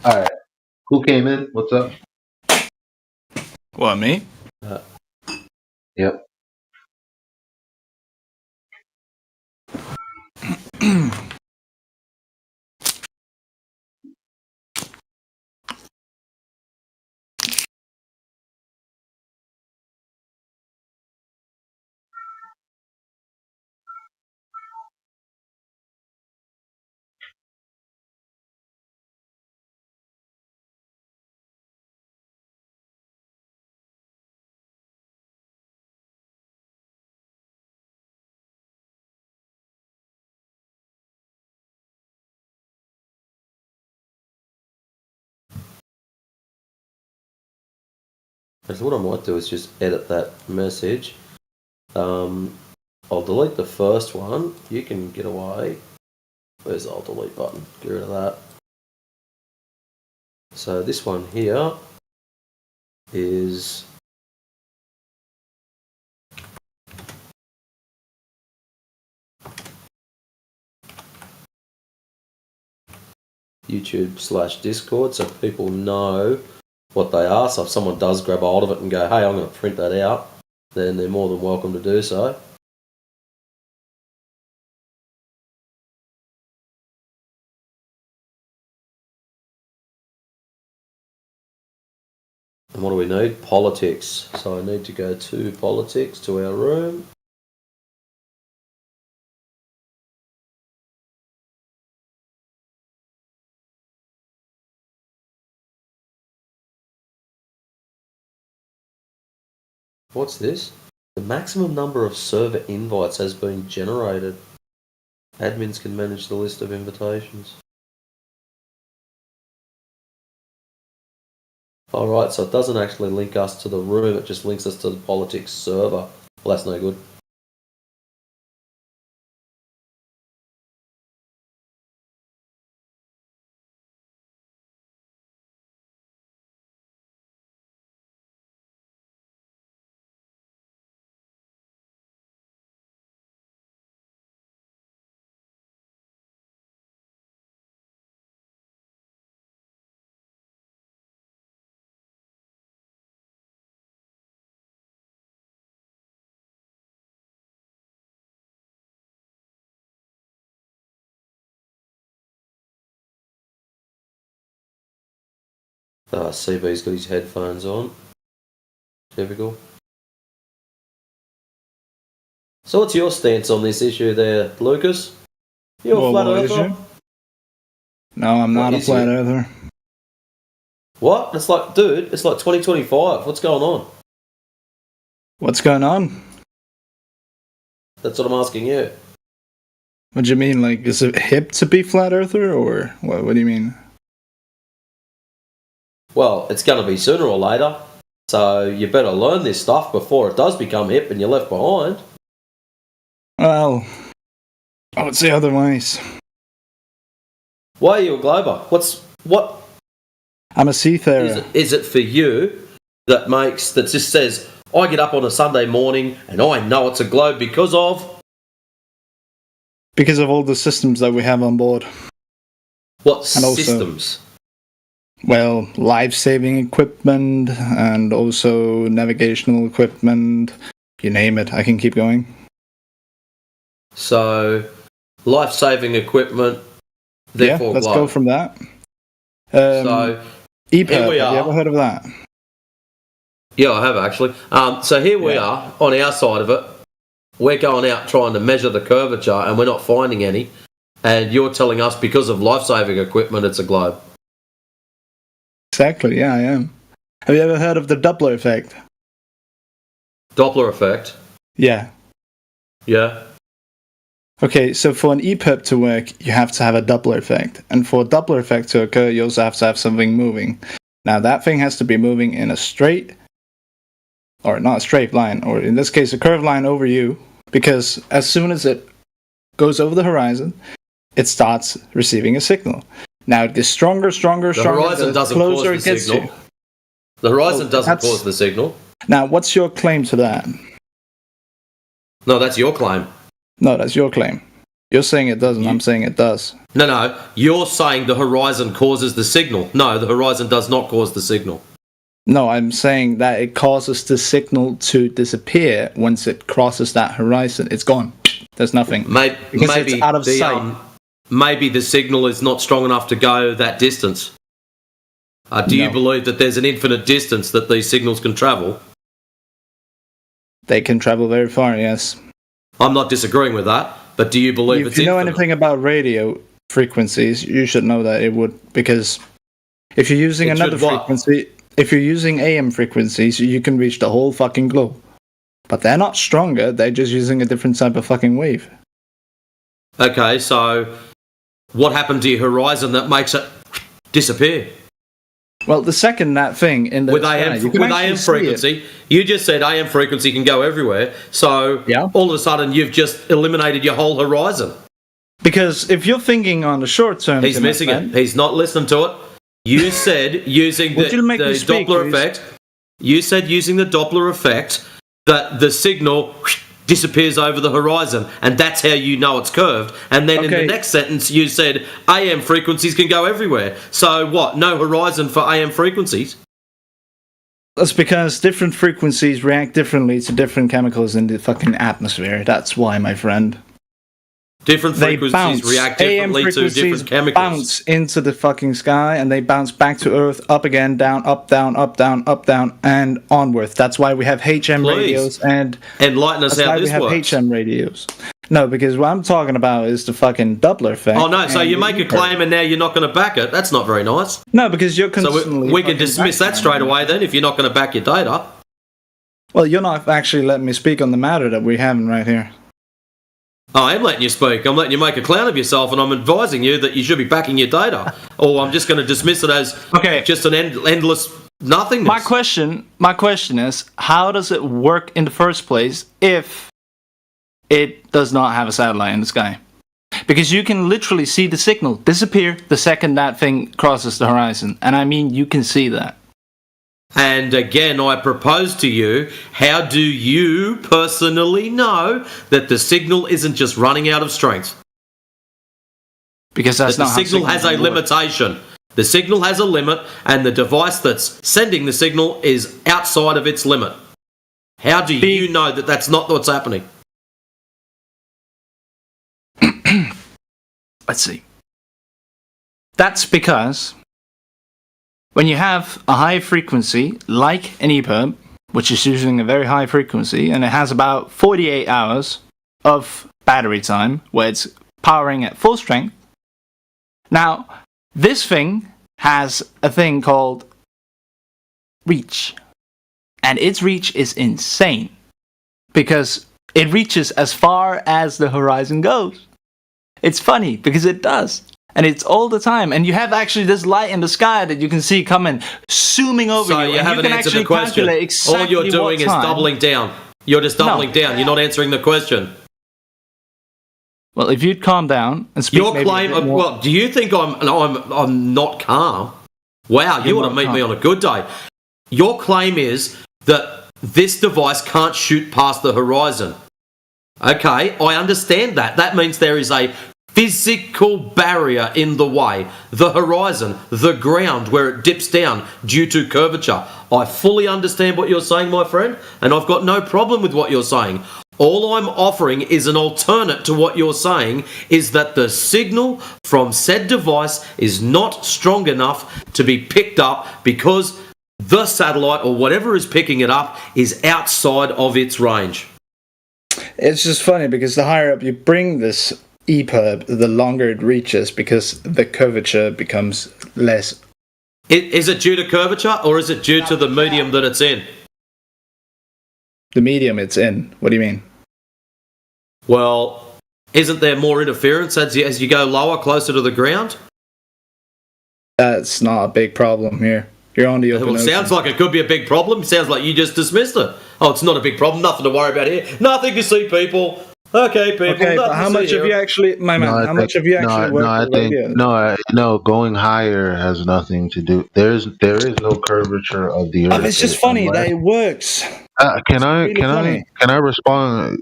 All right. Who came in? What's up? What, me? Yep. So what I might do is just edit that message. I'll delete the first one. You can get away. Where's the Alt delete button? Get rid of that. So this one here is YouTube/Discord, so people know what they are. So if someone does grab hold of it and go, hey, I'm going to print that out, then they're more than welcome to do so. And what do we need? Politics. So I need to go to politics, to our room. What's this? The maximum number of server invites has been generated. Admins can manage the list of invitations. Alright, so it doesn't actually link us to the room, it just links us to the politics server. Well, that's no good. CB's got his headphones on. Typical. So what's your stance on this issue there, Lucas? You're a flat earther? No, I'm not a flat earther. What? It's like, dude, it's like 2025. What's going on? What's going on? That's what I'm asking you. What do you mean? Like, is it hip to be flat earther, or what do you mean? Well, it's going to be sooner or later. So you better learn this stuff before it does become hip and you're left behind. Well, I would say otherwise. Why are you a glober? What? I'm a seafarer. Is it for you that just says, I get up on a Sunday morning and I know it's a globe because of? Because of all the systems that we have on board. What systems? Well, life-saving equipment and also navigational equipment. You name it. I can keep going. So, life-saving equipment, therefore yeah, let's globe. go from that. So, EPIRB, here we have are. you ever heard of that? Yeah, I have actually. So here we are on our side of it. We're going out trying to measure the curvature and we're not finding any. And you're telling us because of life-saving equipment, it's a globe. Exactly, yeah, I am. Have you ever heard of the Doppler effect? Doppler effect? Yeah. Yeah. Okay, so for an EPIRB to work, you have to have a Doppler effect. And for a Doppler effect to occur, you also have to have something moving. Now, that thing has to be moving in a straight, or not a straight line, or in this case, a curved line over you, because as soon as it goes over the horizon, it starts receiving a signal. Now, it gets stronger. The horizon doesn't cause the signal. The horizon doesn't cause the signal. Now, what's your claim to that? No, that's your claim. No, that's your claim. You're saying it doesn't. I'm saying it does. No. You're saying the horizon causes the signal. No, the horizon does not cause the signal. No, I'm saying that it causes the signal to disappear once it crosses that horizon. It's gone. There's nothing. Maybe it's out of sight. Maybe the signal is not strong enough to go that distance. Do you believe that there's an infinite distance that these signals can travel? They can travel very far, yes. I'm not disagreeing with that, but do you believe it's infinite? If you know infinite? anything about radio frequencies, you should know that it would, because if you're using another frequency, if you're using AM frequencies, you can reach the whole fucking globe. But they're not stronger, they're just using a different type of fucking wave. Okay, so what happened to your horizon that makes it disappear? Well, the second that thing in the with AM frequency, you just said AM frequency can go everywhere. So all of a sudden you've just eliminated your whole horizon. Because if you're thinking on the short term, he's missing it. He's not listening to it. You said using the Doppler effect. You said using the Doppler effect that the signal disappears over the horizon, and that's how you know it's curved. And then in the next sentence, you said AM frequencies can go everywhere. So what? No horizon for AM frequencies? That's because different frequencies react differently to different chemicals in the fucking atmosphere. That's why, my friend. Different frequencies react differently to different chemicals. Bounce into the fucking sky, and they bounce back to Earth, up again, down, up, down, up, down, up, down, and onward. That's why we have HM radios and enlighten us how this works. That's why we have HM radios. No, because what I'm talking about is the fucking Doppler effect. Oh no! So you make a claim and now you're not going to back it. That's not very nice. No, because you're constantly. So we can dismiss that straight away then if you're not going to back your data. Well, you're not actually letting me speak on the matter that we're having right here. Oh, I am letting you speak. I'm letting you make a clown of yourself, and I'm advising you that you should be backing your data, or I'm just going to dismiss it as just an endless nothingness. My question is, how does it work in the first place if it does not have a satellite in the sky? Because you can literally see the signal disappear the second that thing crosses the horizon, and I mean you can see that. And again, I propose to you, how do you personally know that the signal isn't just running out of strength? Because that's not how the signal has a limitation. The signal has a limit, and the device that's sending the signal is outside of its limit. How do you know that that's not what's happening? Let's see. That's because when you have a high frequency, like an EPIRB, which is using a very high frequency, and it has about 48 hours of battery time, where it's powering at full strength. Now, this thing has a thing called reach. And its reach is insane. Because it reaches as far as the horizon goes. It's funny, because it does. And it's all the time. And you have actually this light in the sky that you can see coming, zooming over so you. you and haven't you can answered actually the question. calculate exactly All you're doing is doubling down. You're just doubling down. You're not answering the question. Well, if you'd calm down and speak. Your claim. Well, do you think I'm not calm? Wow, you want to meet me on a good day. Your claim is that this device can't shoot past the horizon. Okay, I understand that. That means there is a physical barrier in the way. The horizon, the ground where it dips down due to curvature. I fully understand what you're saying, my friend, and I've got no problem with what you're saying. All I'm offering is an alternate to what you're saying, is that the signal from said device is not strong enough to be picked up because the satellite or whatever is picking it up is outside of its range. It's just funny because the higher up you bring this EPIRB, the longer it reaches because the curvature becomes less. Is it due to curvature or is it due to the medium that it's in? The medium it's in. What do you mean? Well, isn't there more interference as you go lower, closer to the ground? That's not a big problem here. You're on the open Well, it sounds like it could be a big problem. It sounds like you just dismissed it. Oh, it's not a big problem. Nothing to worry about here. Nothing to see, people. Okay, people. Okay, but how much have you actually, my man? How much have you actually worked with radio? No. Going higher has nothing to do. There is no curvature of the Earth. It's just funny that it works. Can I respond?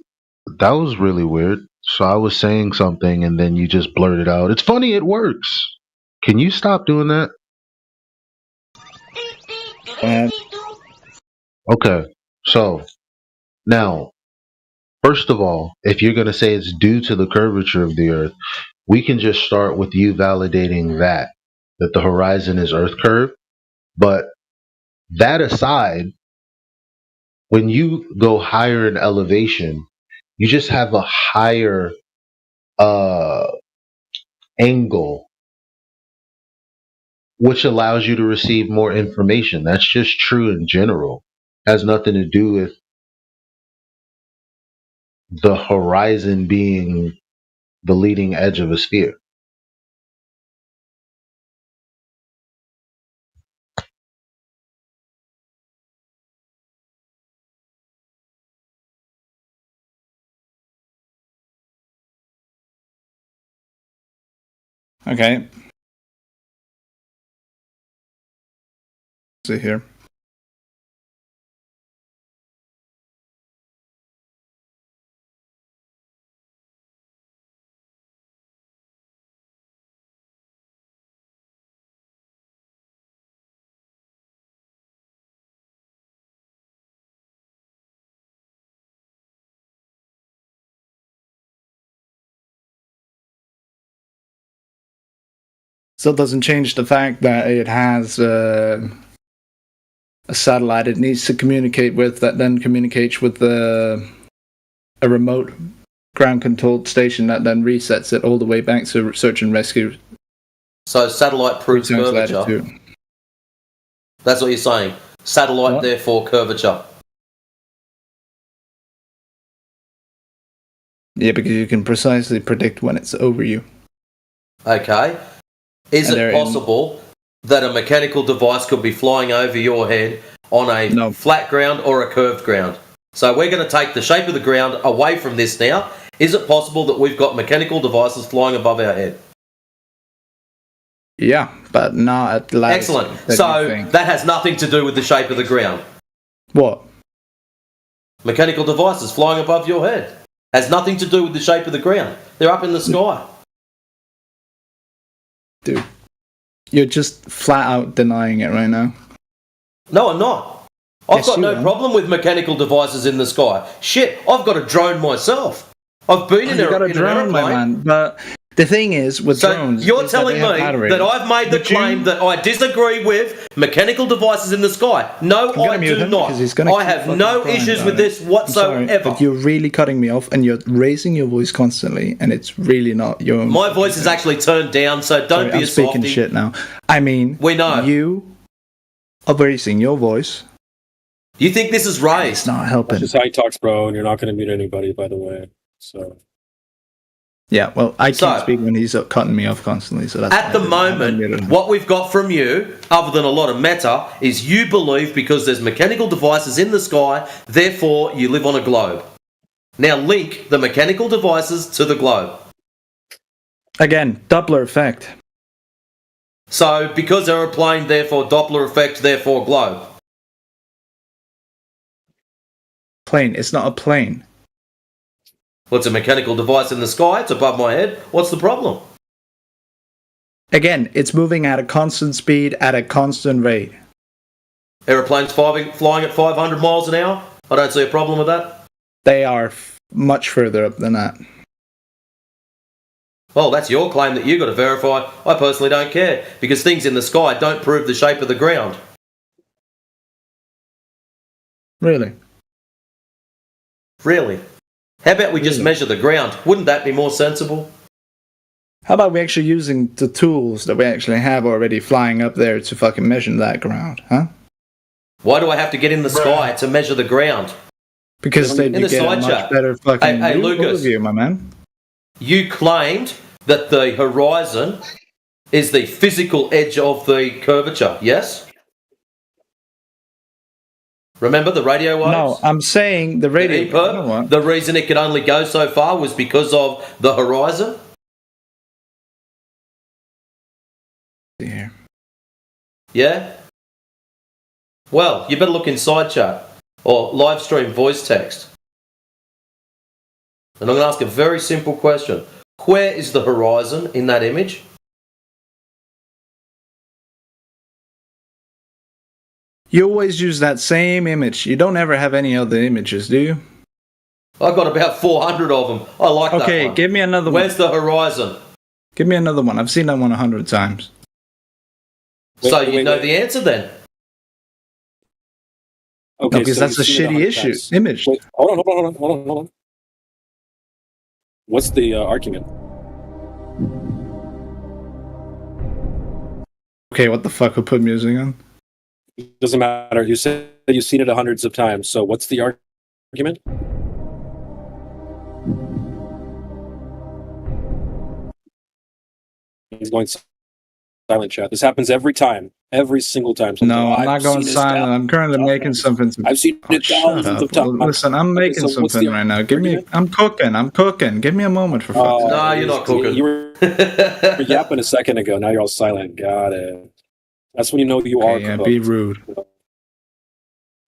That was really weird. So I was saying something and then you just blurted out. It's funny. It works. Can you stop doing that? Okay. So now, first of all, if you're going to say it's due to the curvature of the Earth, we can just start with you validating that the horizon is Earth curved. But that aside, when you go higher in elevation, you just have a higher angle, which allows you to receive more information. That's just true in general. Has nothing to do with the horizon being the leading edge of a sphere. Okay. See here. Still doesn't change the fact that it has a satellite it needs to communicate with that then communicates with a remote ground controlled station that then resets it all the way back to search and rescue. So satellite proves curvature. Latitude. That's what you're saying. Satellite, therefore curvature. Yeah, because you can precisely predict when it's over you. Okay. Is it possible that a mechanical device could be flying over your head on a flat ground or a curved ground? So we're going to take the shape of the ground away from this now. Is it possible that we've got mechanical devices flying above our head? Yeah, but not at latitude. Excellent. So that has nothing to do with the shape of the ground. What? Mechanical devices flying above your head. Has nothing to do with the shape of the ground. They're up in the sky. Dude, you're just flat out denying it right now. No, I'm not. I've got no problem with mechanical devices in the sky. Shit, I've got a drone myself. I've been in a drone, my man. But The thing is, with drones, you're is that telling they have me batteries. that I've made the claim that I disagree with mechanical devices in the sky. No, I do not. I have no issues with this whatsoever. Sorry, but you're really cutting me off, and you're raising your voice constantly, and it's really not your. My voice is actually turned down, so don't be I'm a speaking softie. shit now. I mean, we know you are raising your voice. You think this is raised? It's not helping. That's just how he talks, bro, and you're not going to mute anybody, by the way. So. Yeah, well, I can't speak when he's cutting me off constantly. So that's At the moment, what we've got from you, other than a lot of meta, is you believe because there's mechanical devices in the sky, therefore you live on a globe. Now link the mechanical devices to the globe. Again, Doppler effect. So because aeroplane, therefore Doppler effect, therefore globe. Plane. It's not a plane. Well, it's a mechanical device in the sky. It's above my head. What's the problem? Again, it's moving at a constant speed at a constant rate. Aeroplanes flying at 500 miles an hour? I don't see a problem with that. They are much further up than that. Well, that's your claim that you got to verify. I personally don't care because things in the sky don't prove the shape of the ground. Really? Really? How about we just measure the ground? Wouldn't that be more sensible? How about we actually using the tools that we actually have already flying up there to fucking measure that ground, huh? Why do I have to get in the sky to measure the ground? Because then you get a much better fucking Hey, Lucas, overview, my man. You claimed that the horizon is the physical edge of the curvature, yes? Remember the radio waves? No, I'm saying the radio. The reason it could only go so far was because of the horizon? Here. Yeah? Well, you better look inside chat or live stream voice text. And I'm going to ask a very simple question. Where is the horizon in that image? You always use that same image. You don't ever have any other images, do you? I've got about 400 of them. I like that one. Okay, give me another one. Where's the horizon? Give me another one. I've seen that one 100 times. So you know the answer then? Okay, because that's a shitty image. Wait, hold on. What's the argument? Okay, what the fuck? Who put music on? Doesn't matter. You said you've seen it hundreds of times. So what's the argument? He's going silent chat. This happens every time. Every single time. No, I'm not going silent. I'm currently making something. I've seen it thousands of times. Listen, I'm making something right now. I'm cooking. Give me a moment for fuck's sake. No, you're not cooking. You were yapping a second ago. Now you're all silent. Got it. That's when you know you are. Yeah, be rude.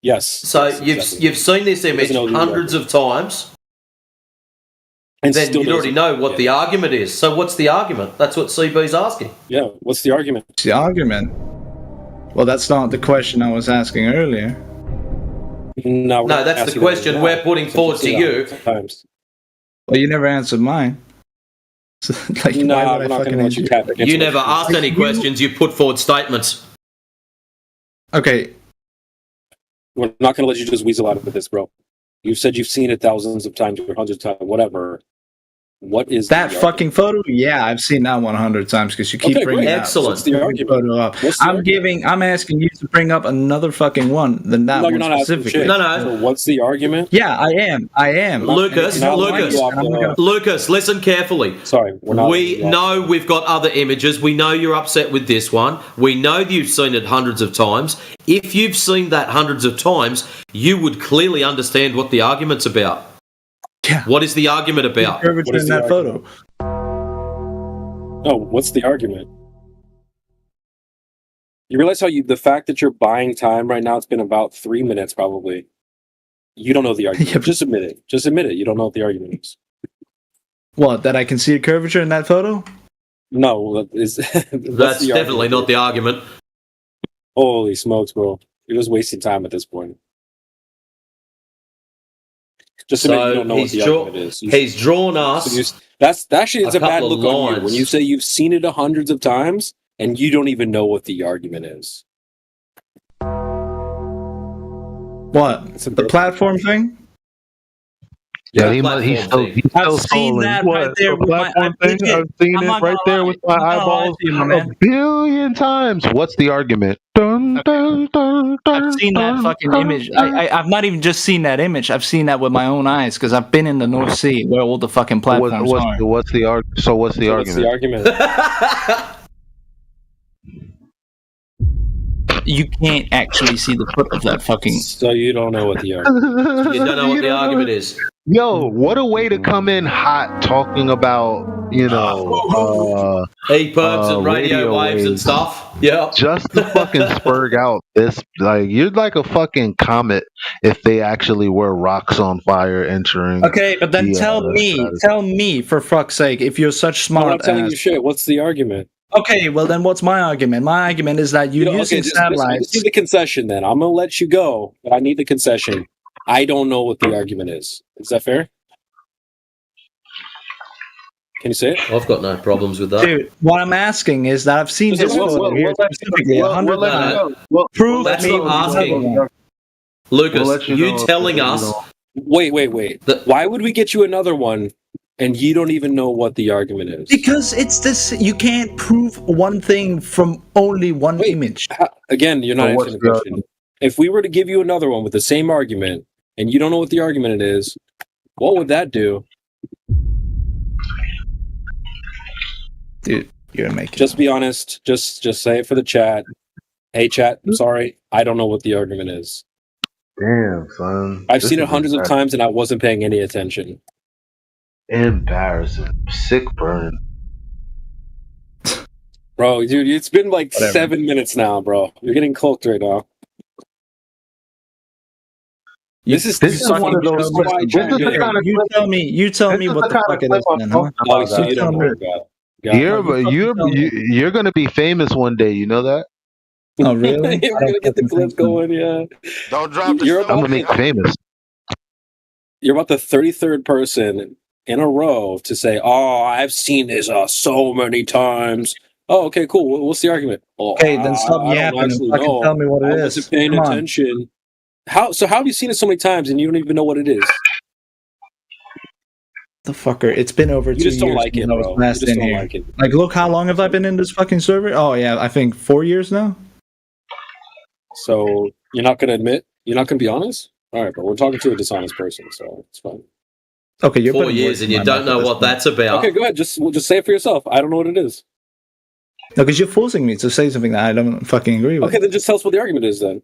Yes. So you've seen this image hundreds of times, and then you already know what the argument is. So what's the argument? That's what CB's asking. Yeah. What's the argument? What's the argument? Well, that's not the question I was asking earlier. No, that's the question we're putting forward to you. Well, you never answered mine. So, like, no, why would I'm I not fucking going to let you tap You never asked any questions. You put forward statements. Okay. We're not going to let you just weasel out of this, bro. You've said you've seen it thousands of times or hundreds of times, whatever. What is that fucking photo? Yeah, I've seen that 100 times because you keep bringing it up. Excellent. Photo up. I'm asking you to bring up another fucking one than that one specifically. No. So what's the argument? Yeah, I am. Lucas, listen carefully. Sorry, we know we've got other images. We know you're upset with this one. We know you've seen it hundreds of times. If you've seen that hundreds of times, you would clearly understand what the argument's about. Yeah. What is the argument about? What is that photo? No, what's the argument? You realize how the fact that you're buying time right now, it's been about 3 minutes probably. You don't know the argument. Just admit it. Just admit it. You don't know what the argument is. What, that I can see a curvature in that photo? No, that's definitely not the argument. Holy smokes, bro. You're just wasting time at this point. Just admit you don't know what the argument is. He's drawn us That's actually it's A a bad couple of look on you lines. when you say you've seen it hundreds of times and you don't even know what the argument is. What? The platform thing? Yeah, he's still I've seen scrolling. that What, right there the with my. platform thing? I've seen I'm it not right gonna there lie. with my I'm not gonna lie eyeballs to you, my a man. billion times. What's the argument? Dun, dun, dun, I've dun, seen that dun, fucking dun, image. dun. I've not even just seen that image. I've seen that with my own eyes because I've been in the North Sea where all the fucking platforms are. What's the argument? So what's the argument? You can't actually see the foot of that fucking. So you don't know what the argument is. You don't know what the argument is. Yo, what a way to come in hot talking about, EPIRBs and radio waves and stuff. Yeah. Just to fucking spurg out this, like, you're like a fucking comet if they actually were rocks on fire entering. Okay, but then tell me, for fuck's sake, if you're such I'm smart not telling ass. you shit. What's the argument? Okay, well then what's my argument? My argument is that you're using just satellites. need the concession then. I'm gonna let you go, but I need the concession. I don't know what the argument is. Is that fair? Can you say it? I've got no problems with that. Dude, what I'm asking is that I've seen this photo here specifically 100 times. Prove That's me not asking. Lucas, you telling us. Wait. Why would we get you another one and you don't even know what the argument is? Because it's this, you can't prove one thing from only one image. Again, you're not answering the question. If we were to give you another one with the same argument and you don't know what the argument is, what would that do? Dude, you're making. Just be honest. Just say it for the chat. Hey, chat. I'm sorry. I don't know what the argument is. Damn, son. I've seen it hundreds of times and I wasn't paying any attention. Embarrassing. Sick burn. Bro, dude, it's been like Whatever. 7 minutes now, bro. You're getting cloaked right now. This is one of those. You tell me what the fuck it is, man. Huh? Oh, so you don't know about it. You're gonna be famous one day. You know that? Oh, really? We're gonna get the clip going. Yeah. Don't drop the I'm gonna make famous. You're about the 33rd person in a row to say, "Oh, I've seen this so many times." Oh, okay, cool. What's the argument? Oh, Okay, then stop I don't yapping and actually fucking know. tell me what it I is. wasn't paying Come on. attention. How have you seen it so many times and you don't even know what it is? The fucker. It's been over 2 You years. just don't like since it, I was bro. You last just in don't here. like it. Like, look how long have I been in this fucking server? Oh yeah, I think 4 years now. So you're not gonna admit? You're not gonna be honest? All right, but we're talking to a dishonest person, so it's fine. Okay, you're 4 putting years words and in you my don't mouth at know this what point. that's about. Okay, go ahead. Just say it for yourself. I don't know what it is. No, because you're forcing me to say something that I don't fucking agree with. Okay, then just tell us what the argument is then.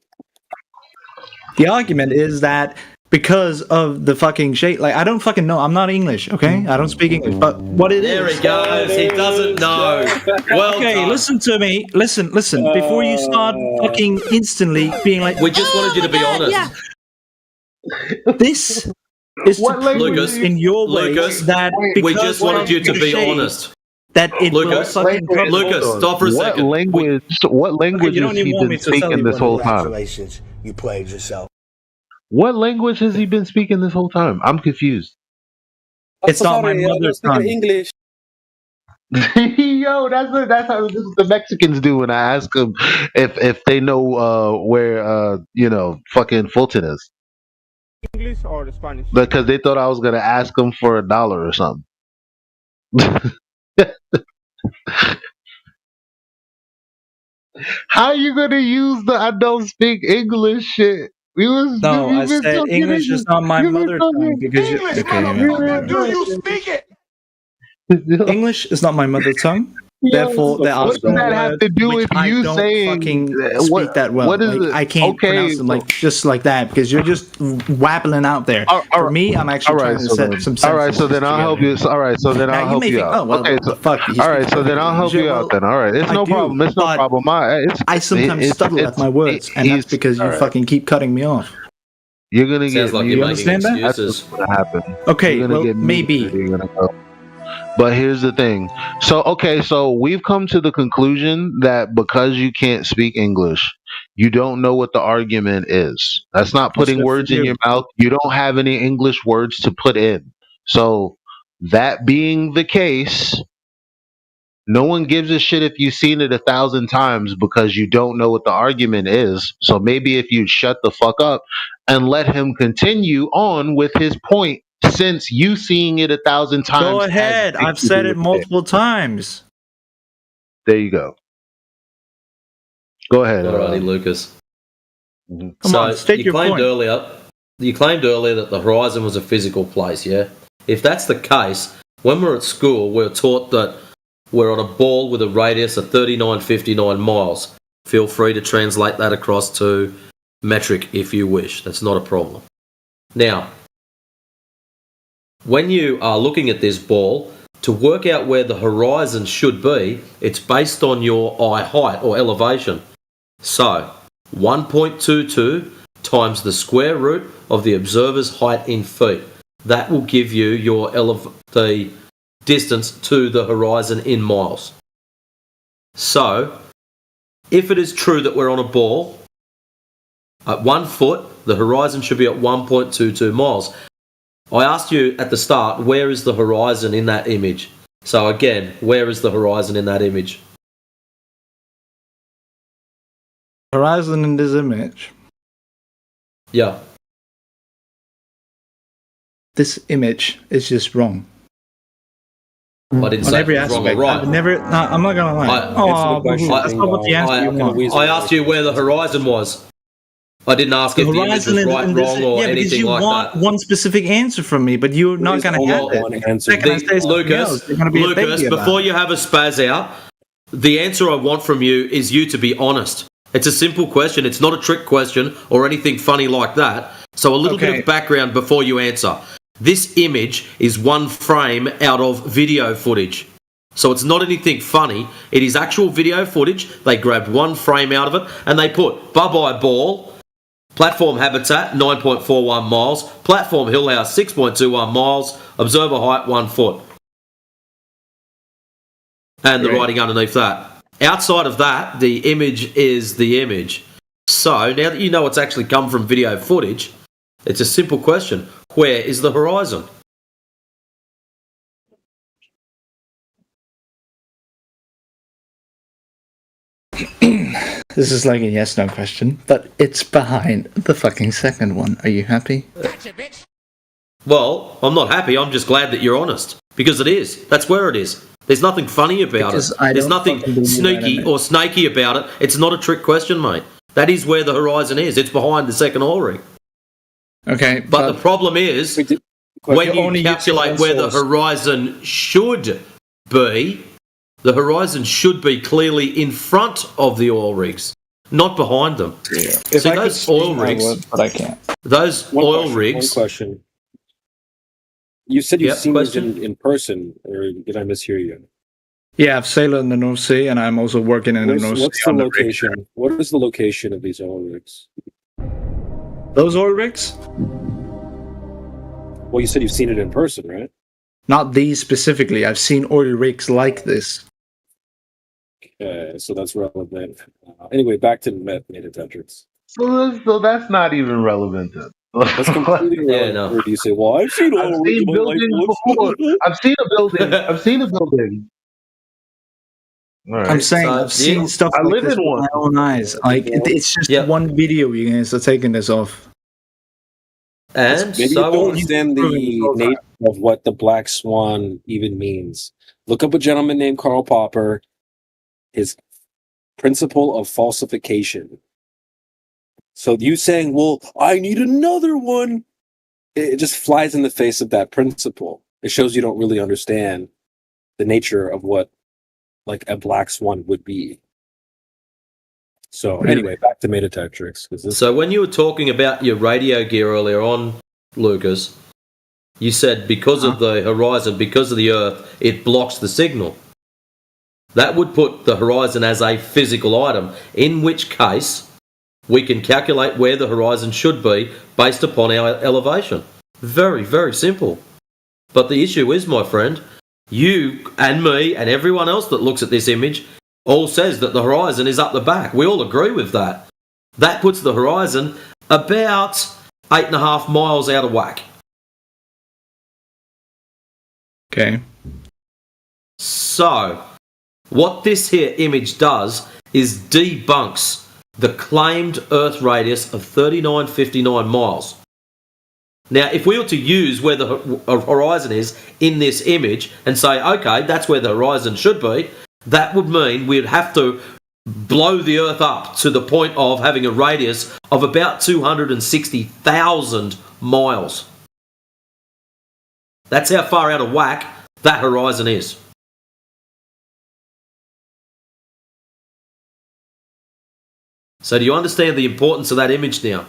The argument is that because of the fucking shit, like, I don't fucking know. I'm not English, okay? I don't speak English. But what it There is. he goes. He doesn't know. Well Okay, done. listen to me. Listen. Before you start fucking instantly being like, We just wanted you to be honest. this is to prove Lucas, in your way Lucas, that we because just wanted you to of be shade, honest. that it Lucas, will fucking cover. Lucas, stop for a What second. language? What language you has don't he even want me been to tell speaking you this what whole it is. time? Congratulations, you played yourself. What language has he been speaking this whole time? I'm confused. It's not my mother tongue. English. Yo, that's how this is the Mexicans do when I ask them if they know where fucking Fulton is. English or Spanish? Because they thought I was gonna ask them for $1 or something. How you gonna use the I don't speak English shit? No, I said English is not my mother tongue because you. Okay, Do you speak it? English is not my mother tongue. Therefore, there are what does some that have words to do which with I you don't saying fucking what- speak that well. what is Like, it? I can't Okay, pronounce them like just like that because you're just wabbling out there. For me, I'm actually trying to set some. All right, so then I'll help you. All right, so then Now I'll you help may you think, out. oh well, Okay, what the fuck? He all right, speaks so then I'll help English. you out then. All right, it's I no do, problem. It's no but problem. I sometimes stumble at my words, and that's because you fucking keep cutting me off. You're gonna Sounds get. like you you're making understand that? excuses. That's what's gonna happen. Okay, You're gonna well, get maybe. you're gonna go. But here's the thing. So we've come to the conclusion that because you can't speak English, you don't know what the argument is. That's not putting good for words in you. your mouth. You don't have any English words to put in. So That being the case, no one gives a shit if you've seen it 1,000 times because you don't know what the argument is. So maybe if you'd shut the fuck up and let him continue on with his point, since you seeing it 1,000 times. Go ahead. I've said it multiple times. There you go. Go ahead. Alrighty, Lucas. Come on, state your point. You claimed earlier that the horizon was a physical place, yeah? If that's the case, when we're at school, we're taught that we're on a ball with a radius of 3959 miles. Feel free to translate that across to metric if you wish. That's not a problem. Now, when you are looking at this ball, to work out where the horizon should be, it's based on your eye height or elevation. So, 1.22 times the square root of the observer's height in feet. That will give you your the distance to the horizon in miles. So, if it is true that we're on a ball, at 1 foot, the horizon should be at 1.22 miles. I asked you at the start, where is the horizon in that image? So again, where is the horizon in that image? Horizon in this image. Yeah. This image is just wrong. I didn't say every it was wrong or aspect. right. I'm not gonna lie. That's not what the answer you want. I asked you where the horizon was. I didn't ask if the image was right, wrong, or anything like that. You want one specific answer from me, but you're not going to have it. Lucas, before you have a spaz out, the answer I want from you is you to be honest. It's a simple question. It's not a trick question or anything funny like that. So a little bit of background before you answer. This image is one frame out of video footage. So it's not anything funny. It is actual video footage. They grabbed one frame out of it and they put bye-bye ball, platform habitat 9.41 miles, platform hill house 6.21 miles, observer height 1 foot. And the writing underneath that. Outside of that, the image is the image. So now that you know it's actually come from video footage, it's a simple question. Where is the horizon? This is like a yes/no question, but it's behind the fucking second one. Are you happy? Well, I'm not happy. I'm just glad that you're honest. Because it is. That's where it is. There's nothing funny about it. There's nothing sneaky or snaky about it. It's not a trick question, mate. That is where the horizon is. It's behind the second oil rig. Okay. But the problem is, when you calculate where the horizon should be, the horizon should be clearly in front of the oil rigs, not behind them. Yeah. See, those oil rigs, but I can't. Those oil rigs. One question. You said you've seen these in person, or did I mishear you? Yeah, I've sailed in the North Sea, and I'm also working in the North Sea. What's the location? What is the location of these oil rigs? Those oil rigs? Well, you said you've seen it in person, right? Not these specifically. I've seen oil rigs like this. Okay, so that's relevant. Anyway, back to metatetrics. So that's not even relevant then. That's completely relevant. Or do you say, well, I've seen oil rigs before. I've seen a building. I've seen a building. All right. I'm saying I've seen stuff like live this in one. with my own eyes. Like it's just one video you guys are taking this off. And maybe you don't understand the nature of what the black swan even means. Look up a gentleman named Karl Popper. His principle of falsification. So you saying, well, I need another one, it just flies in the face of that principle. It shows you don't really understand the nature of what like a black swan would be. So anyway, back to metatetrics. So when you were talking about your radio gear earlier on, Lucas, you said because of the horizon, because of the Earth, it blocks the signal. That would put the horizon as a physical item, in which case we can calculate where the horizon should be based upon our elevation. Very, very simple. But the issue is, my friend, you and me and everyone else that looks at this image all says that the horizon is up the back. We all agree with that. That puts the horizon about 8.5 miles out of whack. Okay. So, what this here image does is debunks the claimed Earth radius of 3959 miles. Now, if we were to use where the horizon is in this image and say, okay, that's where the horizon should be, that would mean we'd have to blow the Earth up to the point of having a radius of about 260,000 miles. That's how far out of whack that horizon is. So do you understand the importance of that image now?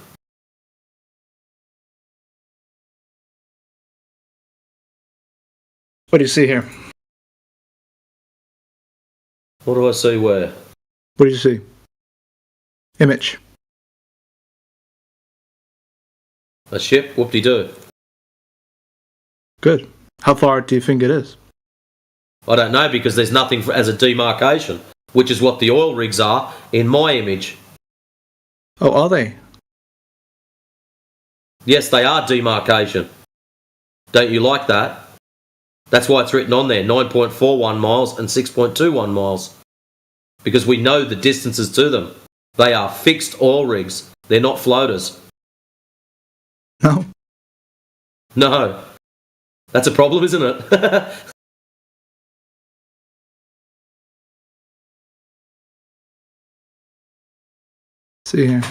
What do you see here? What do I see where? What do you see? Image. A ship? Whoop-de-doo. Good. How far do you think it is? I don't know, because there's nothing as a demarcation, which is what the oil rigs are in my image. Oh, are they? Yes, they are demarcation. Don't you like that? That's why it's written on there, 9.41 miles and 6.21 miles. Because we know the distances to them. They are fixed oil rigs. They're not floaters. No. No. That's a problem, isn't it? See here.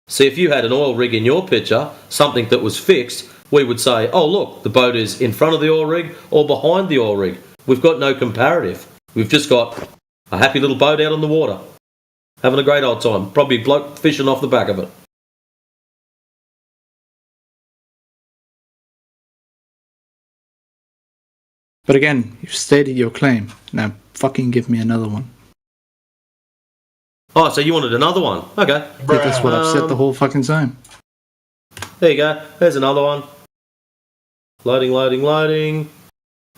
See, if you had an oil rig in your picture, something that was fixed, we would say, oh look, the boat is in front of the oil rig or behind the oil rig. We've got no comparative. We've just got a happy little boat out on the water, having a great old time. Probably bloke fishing off the back of it. But again, you've stated your claim. Now fucking give me another one. Oh, so you wanted another one? Okay. Yeah, that's what I've said the whole fucking time. There you go. There's another one. Loading, loading, loading.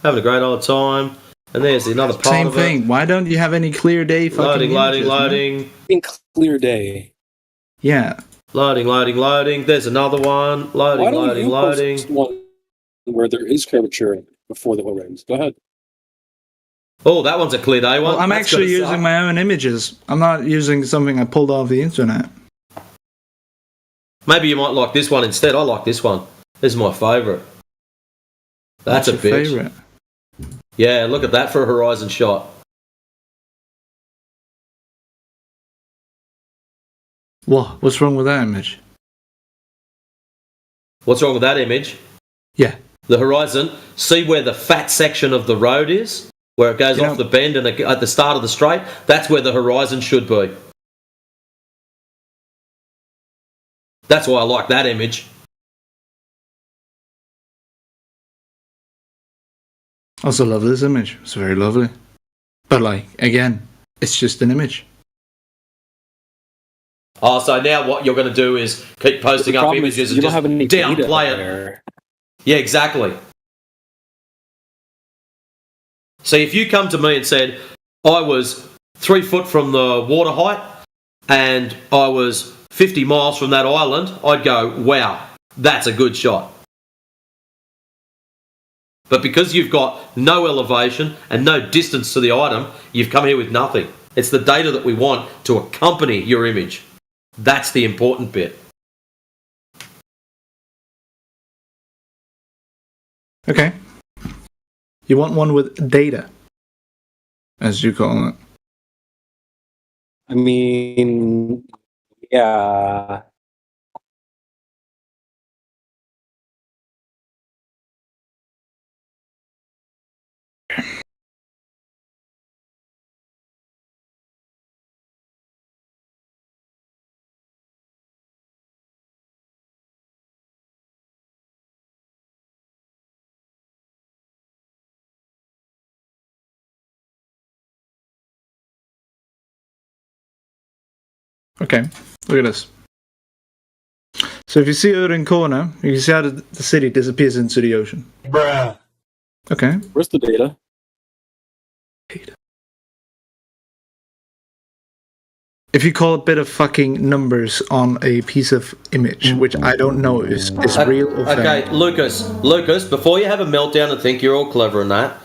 Having a great old time. And there's another part Same of thing. it. Why don't you have any clear day fucking Loading, images, loading, man? loading. Clear day. Yeah. Loading, loading, loading. There's another one. Loading, Why don't loading, you loading. post one where there is curvature before the oil rigs? Go ahead. Oh, that one's a clear day one. Well, I'm That's actually gonna using suck. my own images. I'm not using something I pulled off the internet. Maybe you might like this one instead. I like this one. This is my favourite. That's What's a your bitch. favourite? Yeah, look at that for a horizon shot. What? What's wrong with that image? What's wrong with that image? Yeah. The horizon. See where the fat section of the road is? Where it goes off the bend and at the start of the straight? That's where the horizon should be. That's why I like that image. I also love this image. It's very lovely. But like, again, it's just an image. Oh, so now what you're going to do is keep posting The up problem is images you and don't just have any data downplay it. there. Yeah, exactly. See, if you come to me and said, I was 3 foot from the water height and I was 50 miles from that island, I'd go, wow, that's a good shot. But because you've got no elevation and no distance to the item, you've come here with nothing. It's the data that we want to accompany your image. That's the important bit. Okay. You want one with data, as you call it. I mean, yeah. Okay, look at this. So if you see Odin Corner, you can see how the city disappears into the ocean. Bruh. Okay. Where's the data? if you call a bit of fucking numbers on a piece of image, which I don't know is real or fake. Okay, Lucas, before you have a meltdown and think you're all clever and that,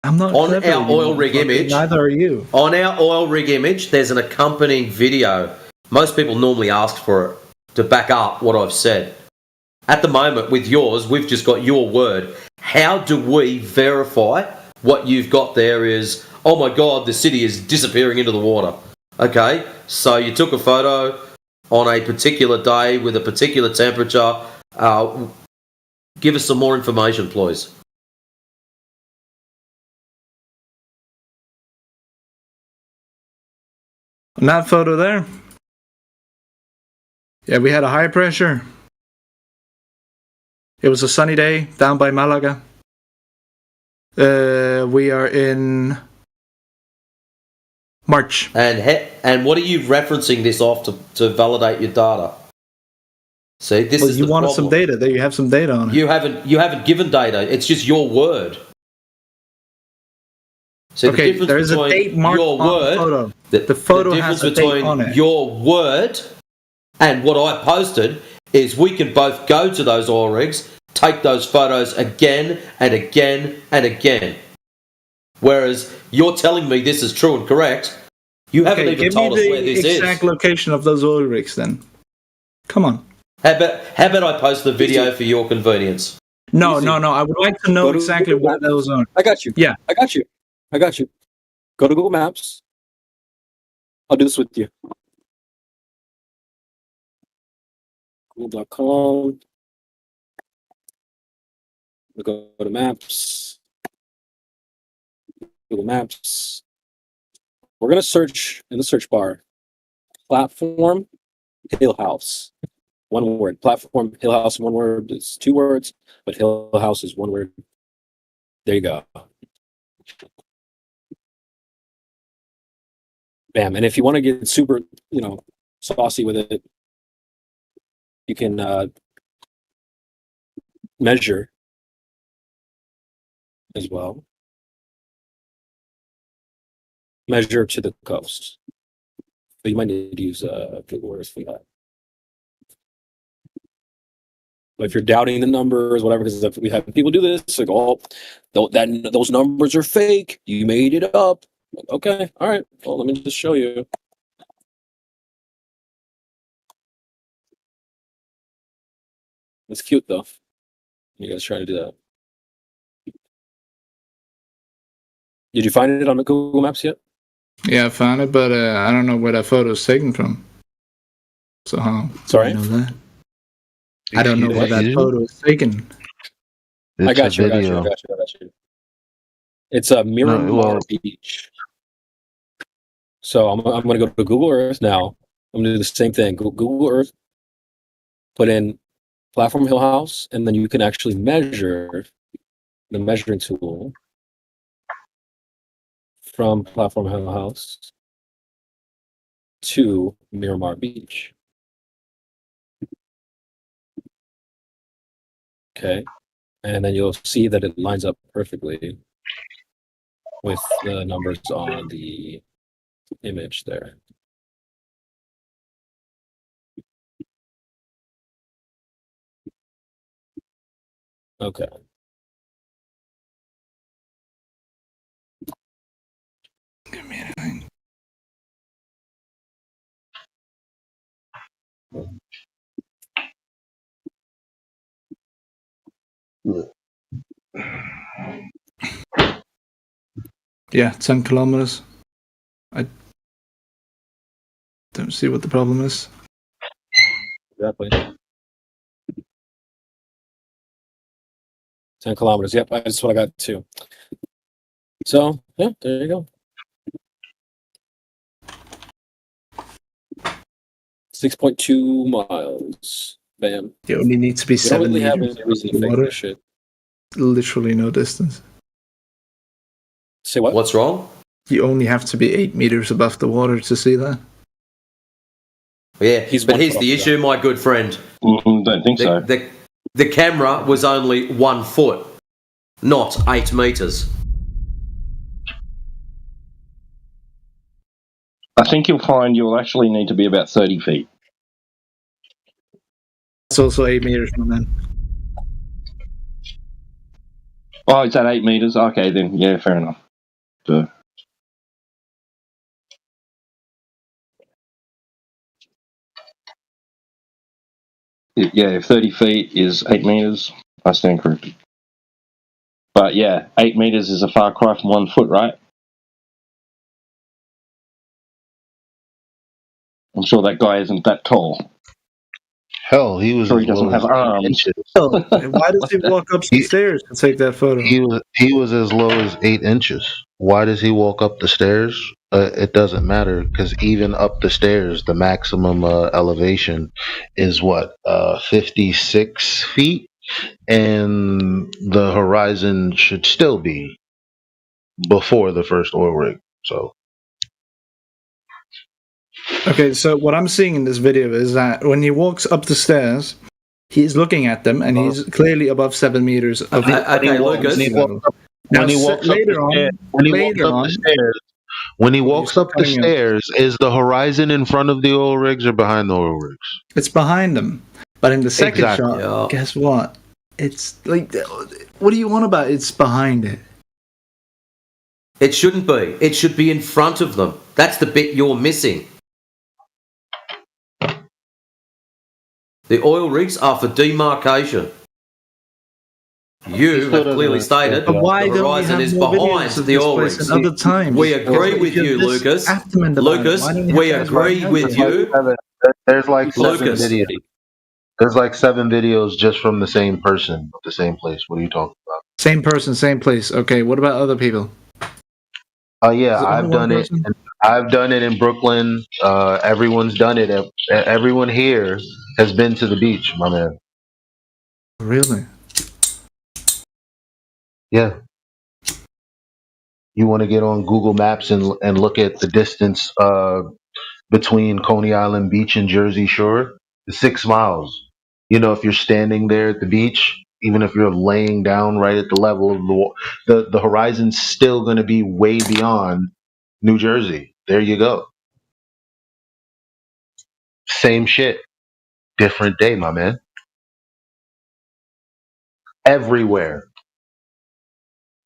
I'm not on clever, our oil rig image. Neither are you. On our oil rig image, there's an accompanying video. Most people normally ask for it to back up what I've said. At the moment, with yours, we've just got your word. How do we verify what you've got there is, oh my God, the city is disappearing into the water? Okay, so you took a photo on a particular day with a particular temperature. Give us some more information, please. On that photo there, yeah, we had a high pressure. It was a sunny day down by Malaga. We are in March. And what are you referencing this off to validate your data? See, this is you the wanted problem. some data. There, you have some data on it. You haven't given data. It's just your word. So Okay, the difference there is a between date marked your on the word, photo. The photo difference has a date on between it. your word and what I posted is we can both go to those oil rigs, take those photos again and again and again. Whereas you're telling me this is true and correct, you haven't even told us where this Give me the exact location of those oil rigs then. Come on. How about I post the video for your convenience? No. I would like to know exactly where those are. I got you. Yeah. I got you. Go to Google Maps. I'll do this with you. Google.com. We'll go to Maps. Google Maps. We're going to search in the search bar. Platform Hill House. One word. Platform Hill House, one word. It's 2 words, but Hill House is 1 word. There you go. Bam. And if you want to get super, saucy with it, you can measure as well. Measure to the coast. But you might need to use Google Earth for that. But if you're doubting the numbers, whatever, because we have people do this, like, oh, those numbers are fake. You made it up. Okay, all right. Well, let me just show you. It's cute though. You guys try to do that. Did you find it on the Google Maps yet? Yeah, I found it, but I don't know where that photo is taken from. So how? Sorry? I know that. I don't know where that photo is taken. I got you. It's a Miramar Beach. So I'm going to go to Google Earth now. I'm going to do the same thing. Google Earth, put in Platform Hill House, and then you can actually measure the measuring tool from Platform Hill House to Miramar Beach. Okay. And then you'll see that it lines up perfectly with the numbers on the image there. Okay. Give me anything. Yeah, 10 kilometers. I don't see what the problem is. Exactly. 10 kilometers. Yep, that's what I got too. So, yeah, there you go. 6.2 miles. Bam. You only need to be 7 meters. Have meters. any reason to fake this shit. Literally no distance. Say what? What's wrong? You only have to be 8 meters above the water to see that. Yeah, but here's the issue, my good friend. Don't think so. The camera was only 1 foot, not 8 meters. think you'll find you'll actually need to be about 30 feet. It's also 8 meters, my man. Oh, is that 8 meters? Okay, then yeah, fair enough. Yeah, if 30 feet is 8 meters, I stand corrected. But yeah, 8 meters is a far cry from 1 foot, right? I'm sure that guy isn't that tall. Hell, he was. Sure, he doesn't have arms. Why does he walk up the stairs to take that photo? He was as low as 8 inches. Why does he walk up the stairs? It doesn't matter because even up the stairs, the maximum elevation is what 56 feet, and the horizon should still be before the first oil rig. So. Okay, so what I'm seeing in this video is that when he walks up the stairs, he's looking at them, and he's clearly above 7 meters of Okay, Lucas. When he walks up the stairs, is the horizon in front of the oil rigs or behind the oil rigs? It's behind them. But in the second shot, guess what? It's like, what do you want about it's behind it? It shouldn't be. It should be in front of them. That's the bit you're missing. The oil rigs are for demarcation. You have clearly stated the horizon is behind the oil rigs. We agree with you, Lucas. Lucas, we agree with you. There's like 7 videos. There's like 7 videos just from the same person, the same place. What are you talking about? Same person, same place. Okay, what about other people? Oh yeah, I've done it. I've done it in Brooklyn. Everyone's done it. Everyone here has been to the beach, my man. Really? Yeah. You want to get on Google Maps and look at the distance between Coney Island Beach and Jersey Shore? It's 6 miles. You know, if you're standing there at the beach, even if you're laying down right at the level of the horizon's still going to be way beyond New Jersey. There you go. Same shit. Different day, my man. Everywhere.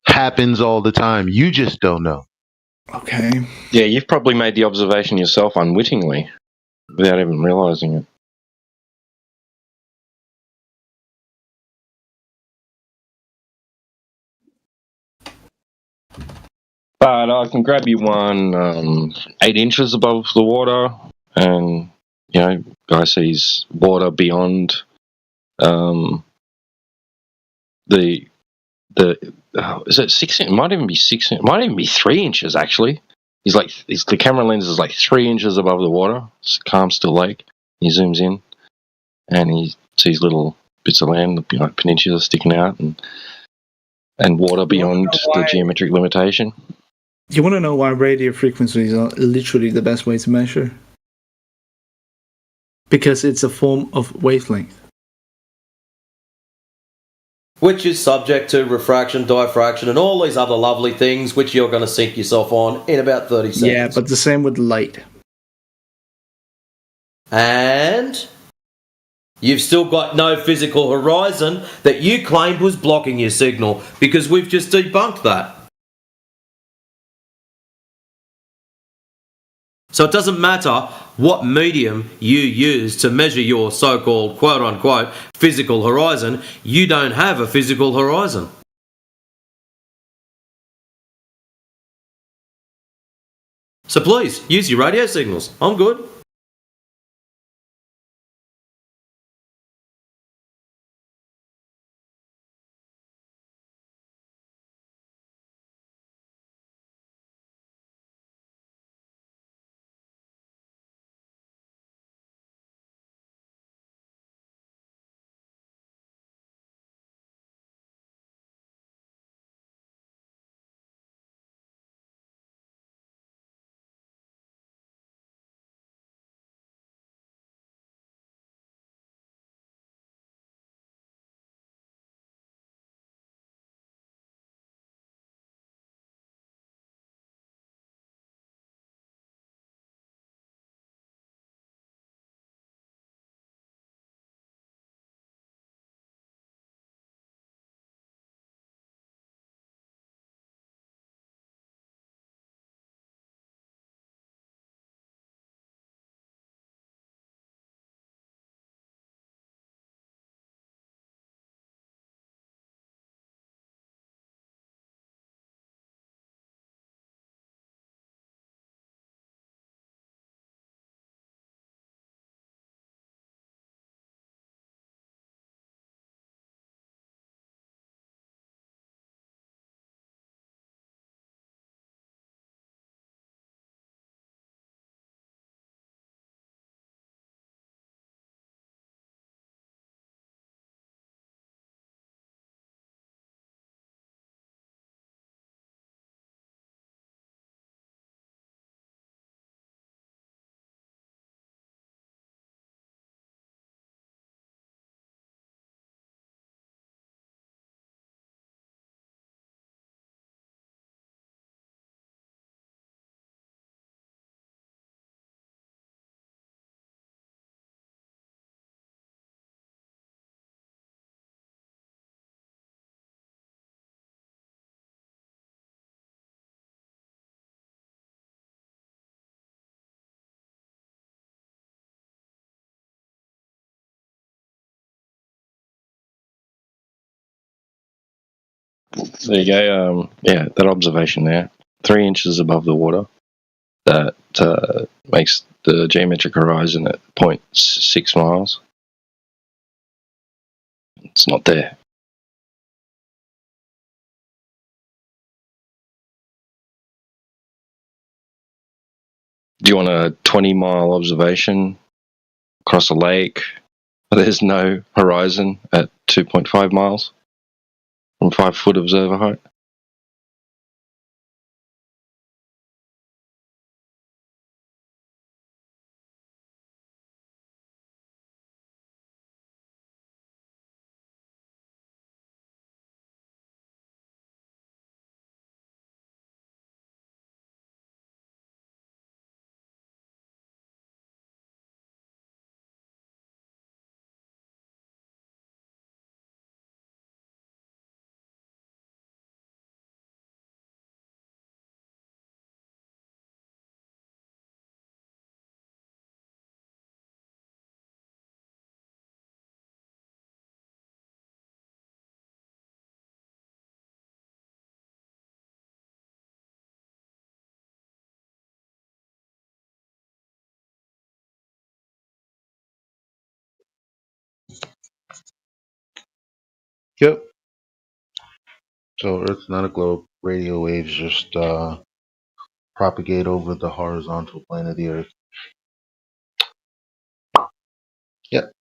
Happens all the time. You just don't know. Okay. Yeah, you've probably made the observation yourself unwittingly without even realizing it. But I can grab you one 8 inches above the water, and you know, guy sees water beyond the is it 6 inches? It might even be 6 inches. It might even be 3 inches actually. The camera lens is like 3 inches above the water. It's a calm, still lake. He zooms in, and he sees little bits of land, like peninsula sticking out, and water beyond the geometric limitation. You want to know why radio frequencies are literally the best way to measure? Because it's a form of wavelength. Which is subject to refraction, diffraction, and all these other lovely things which you're going to sink yourself on in about 30 seconds. Yeah, but the same with light. And you've still got no physical horizon that you claimed was blocking your signal, because we've just debunked that. So it doesn't matter what medium you use to measure your so-called quote-unquote physical horizon, you don't have a physical horizon. So please, use your radio signals. I'm good. There you go. Yeah, that observation there, 3 inches above the water. That makes the geometric horizon at 0.6 miles. It's not there. Do you want a 20-mile observation across a lake? There's no horizon at 2.5 miles from 5-foot observer height. Yep. So Earth's not a globe. Radio waves just propagate over the horizontal plane of the Earth. Yep.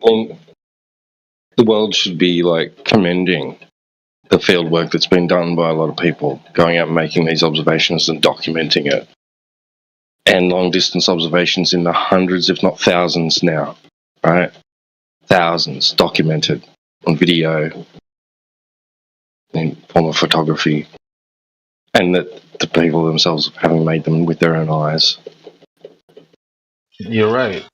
And the world should be like commending the field work that's been done by a lot of people going out and making these observations and documenting it. And long distance observations in the hundreds, if not thousands now, right? Thousands documented on video in form of photography. And that the people themselves having made them with their own eyes. You're right.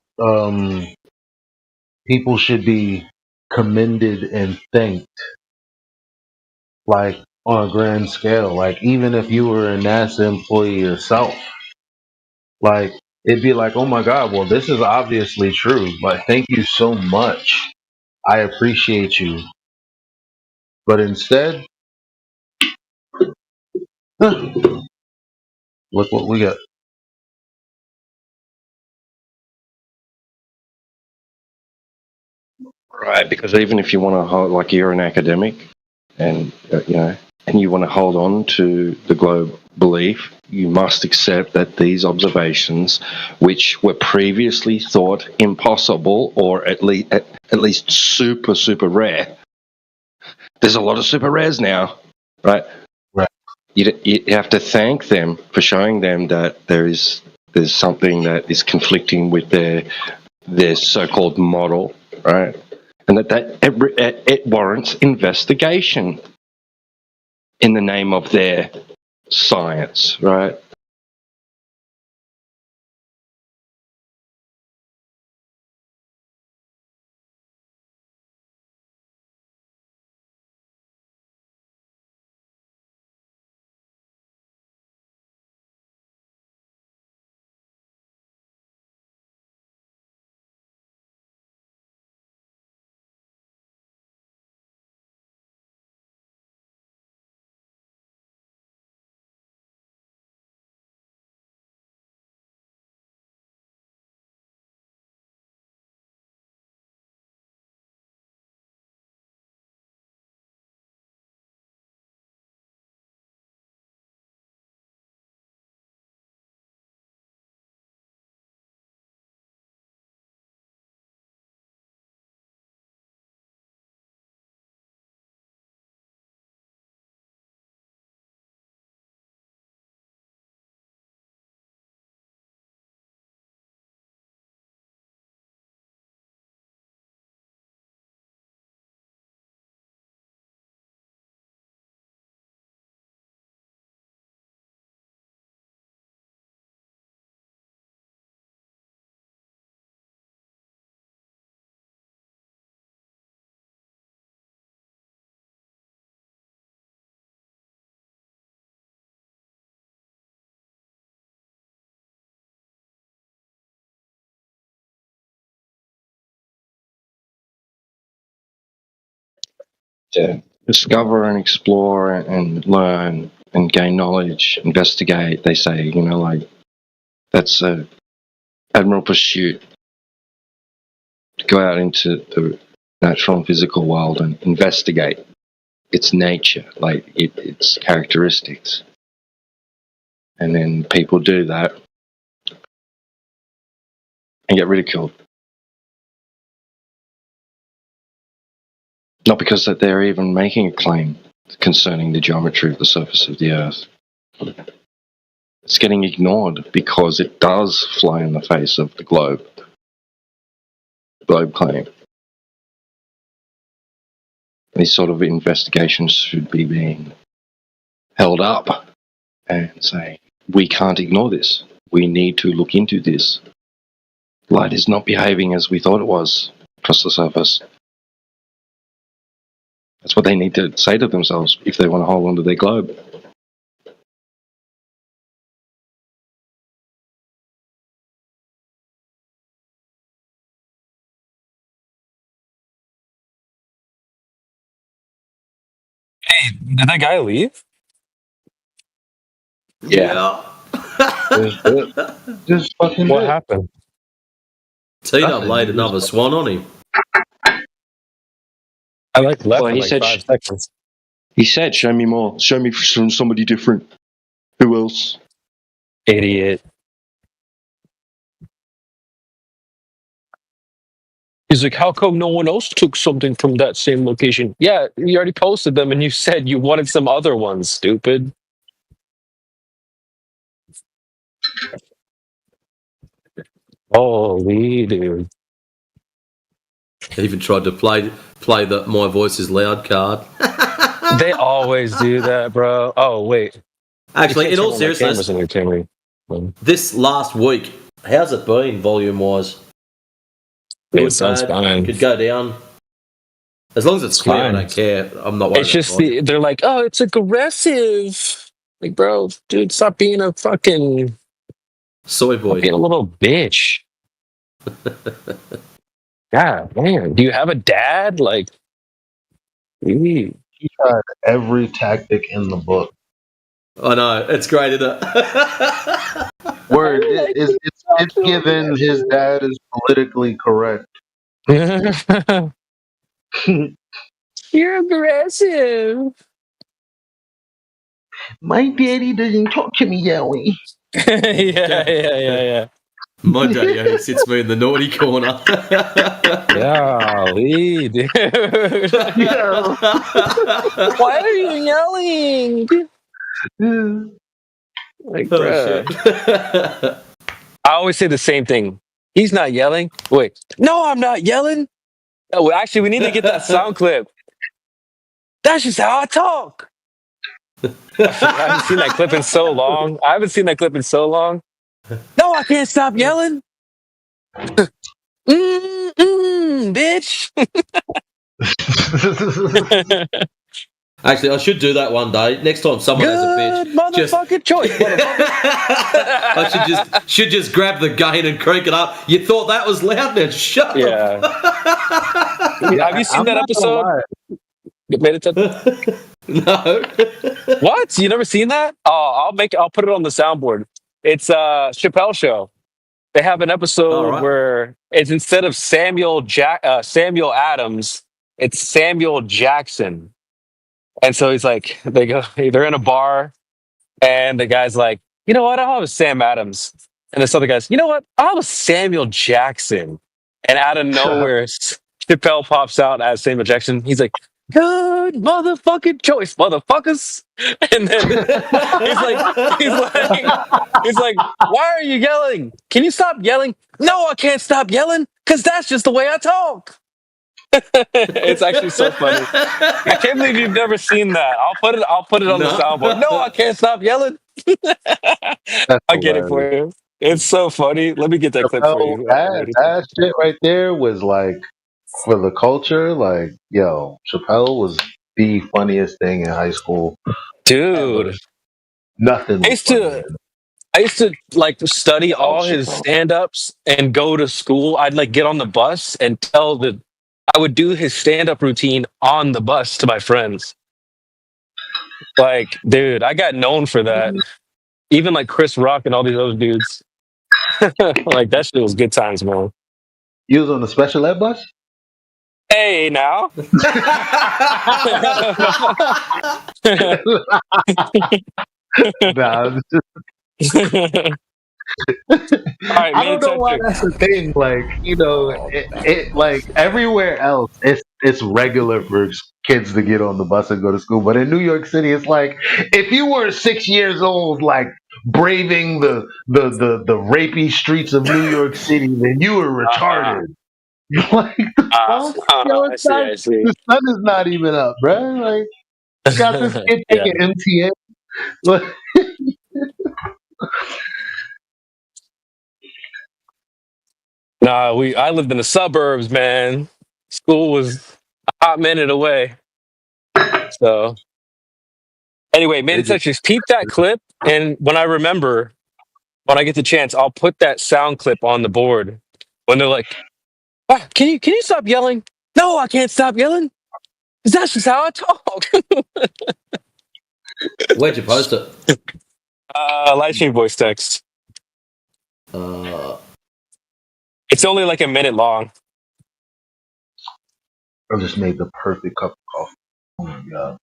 People should be commended and thanked, like on a grand scale. Like even if you were a NASA employee yourself, like it'd be like, oh my God, well this is obviously true. Like thank you so much. I appreciate you. But instead, look what we got. Right, because even if you want to hold, like you're an academic and, and you want to hold on to the globe belief, you must accept that these observations, which were previously thought impossible or at least super, super rare, there's a lot of super rares now, right? Right. You have to thank them for showing them that there's something that is conflicting with their so-called model, right? And that it warrants investigation in the name of their science, right? Yeah. Discover and explore and learn and gain knowledge, investigate. They say, like that's a admirable pursuit. To go out into the natural and physical world and investigate its nature, like its characteristics. And then people do that and get ridiculed. Not because that they're even making a claim concerning the geometry of the surface of the Earth. It's getting ignored because it does fly in the face of the globe claim. These sort of investigations should be being held up and say, we can't ignore this. We need to look into this. Light is not behaving as we thought it was across the surface. That's what they need to say to themselves if they want to hold on to their globe. Hey, did that guy leave? Yeah. Just fucking What did. happened? T-Dub laid another swan on him. I left Well, in he like said 5 seconds. He said, show me more. Show me from somebody different. Who else? Idiot. He's like, how come no one else took something from that same location? Yeah, you already posted them and you said you wanted some other ones, stupid. Holy dude. He even tried to play the "My Voice Is Loud" card. They always do that, bro. Oh, wait. Actually, You in can't all turn on my cameras seriousness, in your camera. this last week, how's it been volume-wise? Good, It sounds bad, fine. could go down. As long as it's clear, I don't care. I'm not worried. It's just they're like, oh, it's aggressive. Like, bro, dude, stop being a fucking soy boy. Being a little bitch. God, man, do you have a dad? Like, He tried every tactic in the book. I know, it's great, isn't it? Word, it's given his dad is politically correct. You're aggressive. My daddy doesn't talk to me that way. yeah. My daddy only sits me in the naughty corner. Golly, dude. Why are you yelling? Like, bruh. I always say the same thing. He's not yelling. Wait, no, I'm not yelling. Oh, well, actually, we need to get that sound clip. That's just how I talk. I haven't seen that clip in so long. No, I can't stop yelling. Bitch. Actually, I should do that one day. Next time someone has a bitch, motherfucking choice. I should just grab the gain and crank it up. You thought that was loud? Now shut up. Have you seen that episode? No. What? You never seen that? Oh, I'll put it on the soundboard. It's Chappelle Show. They have an episode where it's instead of Samuel Adams, it's Samuel Jackson. And so he's like, they're in a bar, and the guy's like, you know what? I'll have a Sam Adams. And this other guy's, you know what? I'll have a Samuel Jackson. And out of nowhere, Chappelle pops out as Samuel Jackson. He's like, good motherfucking choice, motherfuckers. And then he's like, why are you yelling? Can you stop yelling? No, I can't stop yelling because that's just the way I talk. It's actually so funny. I can't believe you've never seen that. I'll put it on the soundboard. No, I can't stop yelling. I'll get it for you. It's so funny. Let me get that clip for you. That shit right there was like, for the culture, like, yo, Chappelle was the funniest thing in high school. Dude. Ever. Nothing. I used to like study all his stand-ups and go to school. I'd like get on the bus and tell the I would do his stand-up routine on the bus to my friends. Like, dude, I got known for that. Even like Chris Rock and all these other dudes. Like that shit was good times, man. You was on the special ed bus? Hey, now. Nah, All right, I don't know why that's the thing. Like, it like everywhere else, it's regular for kids to get on the bus and go to school. But in New York City, it's like if you were 6 years old, like braving the rapey streets of New York City, then you were retarded. Like the fuck? I see. The sun is not even up, bruh. Like you got this kid Yeah. taking MTA. Like, Nah, I lived in the suburbs, man. School was a hot minute away. So anyway, made it just peep that clip, and when I get the chance, I'll put that sound clip on the board. When they're like, "Ah, can you stop yelling?" No, I can't stop yelling. 'Cause that's just how I talk. Where'd you post it? Lightning voice text. It's only like a minute long. I just made the perfect cup of coffee. Oh my god.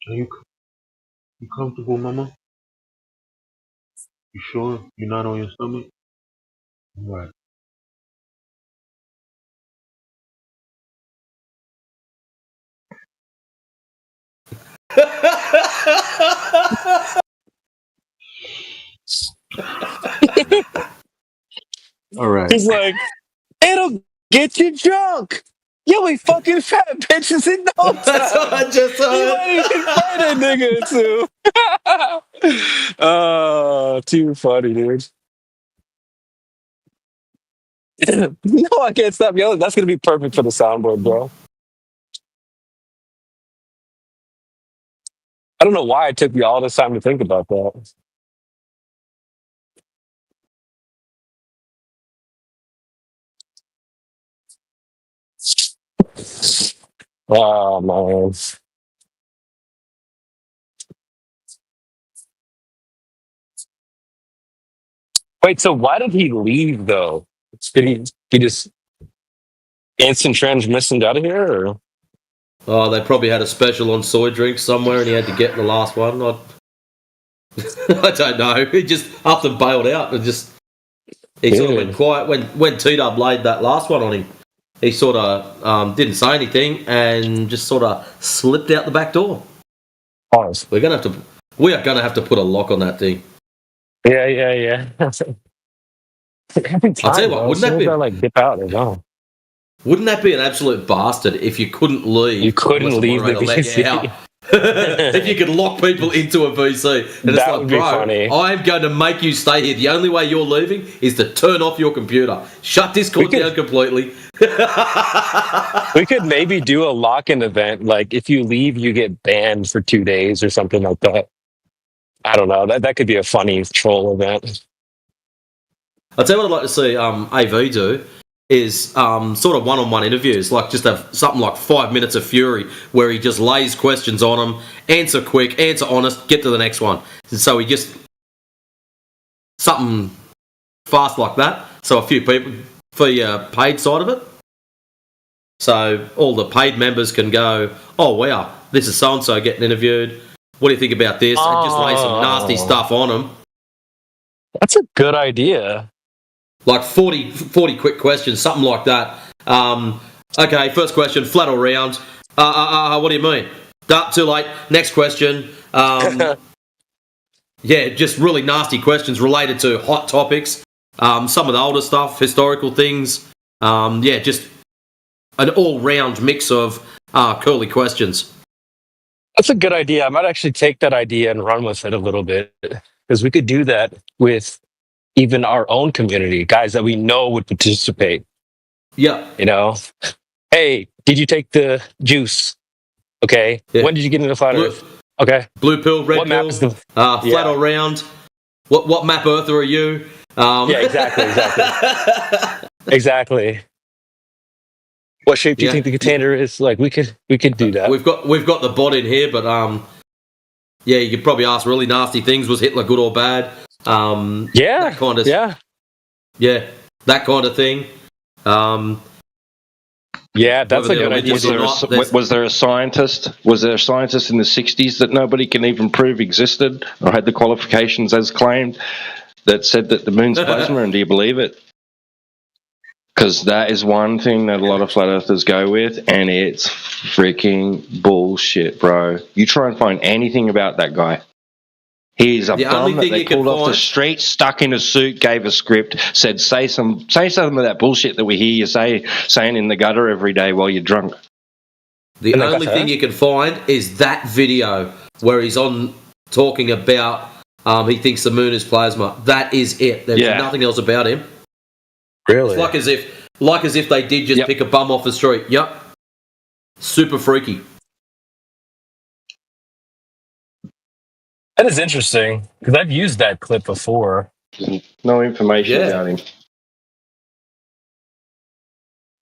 Are you comfortable, Mama? You sure you're not on your stomach? All right. All right. He's like, it'll get you drunk. You'll be fucking fat bitches in no time. That's what I just You heard. might even fight a nigga too. Oh, too funny, dude. No, I can't stop yelling. That's gonna be perfect for the soundboard, bro. I don't know why it took me all this time to think about that. Oh man. Wait, so why did he leave though? Did he just instant transmission out of here, or? Oh, they probably had a special on soy drinks somewhere, and he had to get the last one. I don't know. He just up and bailed out, and he sort of went quiet when T-Dub laid that last one on him. He sort of didn't say anything and just sort of slipped out the back door. Pause. We are gonna have to put a lock on that thing. Yeah. Every time, I'll tell you what, wouldn't that be like dip out or go? Wouldn't that be an absolute bastard if you couldn't leave? You couldn't leave the VC. If you could lock people into a VC, and it's That like, would be bro, funny. I'm going to make you stay here. The only way you're leaving is to turn off your computer, shut Discord down completely. We could maybe do a lock-in event. Like if you leave, you get banned for 2 days or something like that. I don't know. That could be a funny troll event. I'll tell you what I'd like to see AV do is sort of one-on-one interviews, like just have something like 5 minutes of fury where he just lays questions on them, answer quick, answer honest, get to the next one. And so he just something fast like that. So a few people for your paid side of it. So all the paid members can go, oh wow, this is so-and-so getting interviewed. What do you think about this? And just lay some nasty stuff on them. That's a good idea. Like 40 quick questions, something like that. Okay, first question, flat or round? What do you mean? Too late. Next question. Yeah, just really nasty questions related to hot topics. Some of the older stuff, historical things. Yeah, just an all-round mix of curly questions. That's a good idea. I might actually take that idea and run with it a little bit. because we could do that with even our own community, guys that we know would participate. Yeah. You know, hey, did you take the juice? Okay. Yeah. When did you get into flat Earth? Okay. Blue pill, red What pill, map is the flat or round? What map Earther are you? Yeah, exactly. Exactly. What shape do you think the container is? Like, we could do that. We've got the bot in here, but yeah, you could probably ask really nasty things. Was Hitler good or bad? That kind of that kind of thing. Yeah, that's a good idea. Was there a scientist? Was there a scientist in the 60s that nobody can even prove existed or had the qualifications as claimed that said that the moon's plasma? And do you believe it? Because that is one thing that a lot of flat earthers go with, and it's freaking bullshit, bro. You try and find anything about that guy. He's a bum that they pulled off the street, stuck in a suit, gave a script, said say some of that bullshit that we hear you saying in the gutter every day while you're drunk. The only thing you can find is that video where he's on talking about he thinks the moon is plasma. That is it. There's nothing else about him. Really? It's like as if they did just pick a bum off the street. Yep. Super freaky. That is interesting, because I've used that clip before. No information about him.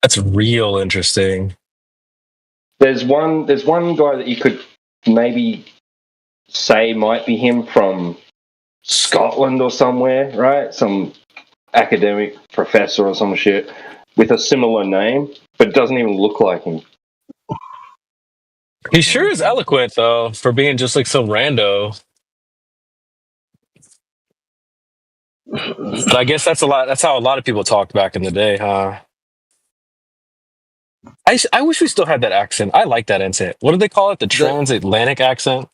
That's real interesting. There's one guy that you could maybe say might be him from Scotland or somewhere, right? Some academic professor or some shit with a similar name, but doesn't even look like him. He sure is eloquent, though, for being just like some rando. But I guess that's how a lot of people talked back in the day, huh? I wish we still had that accent. I like that accent. What do they call it? The transatlantic accent?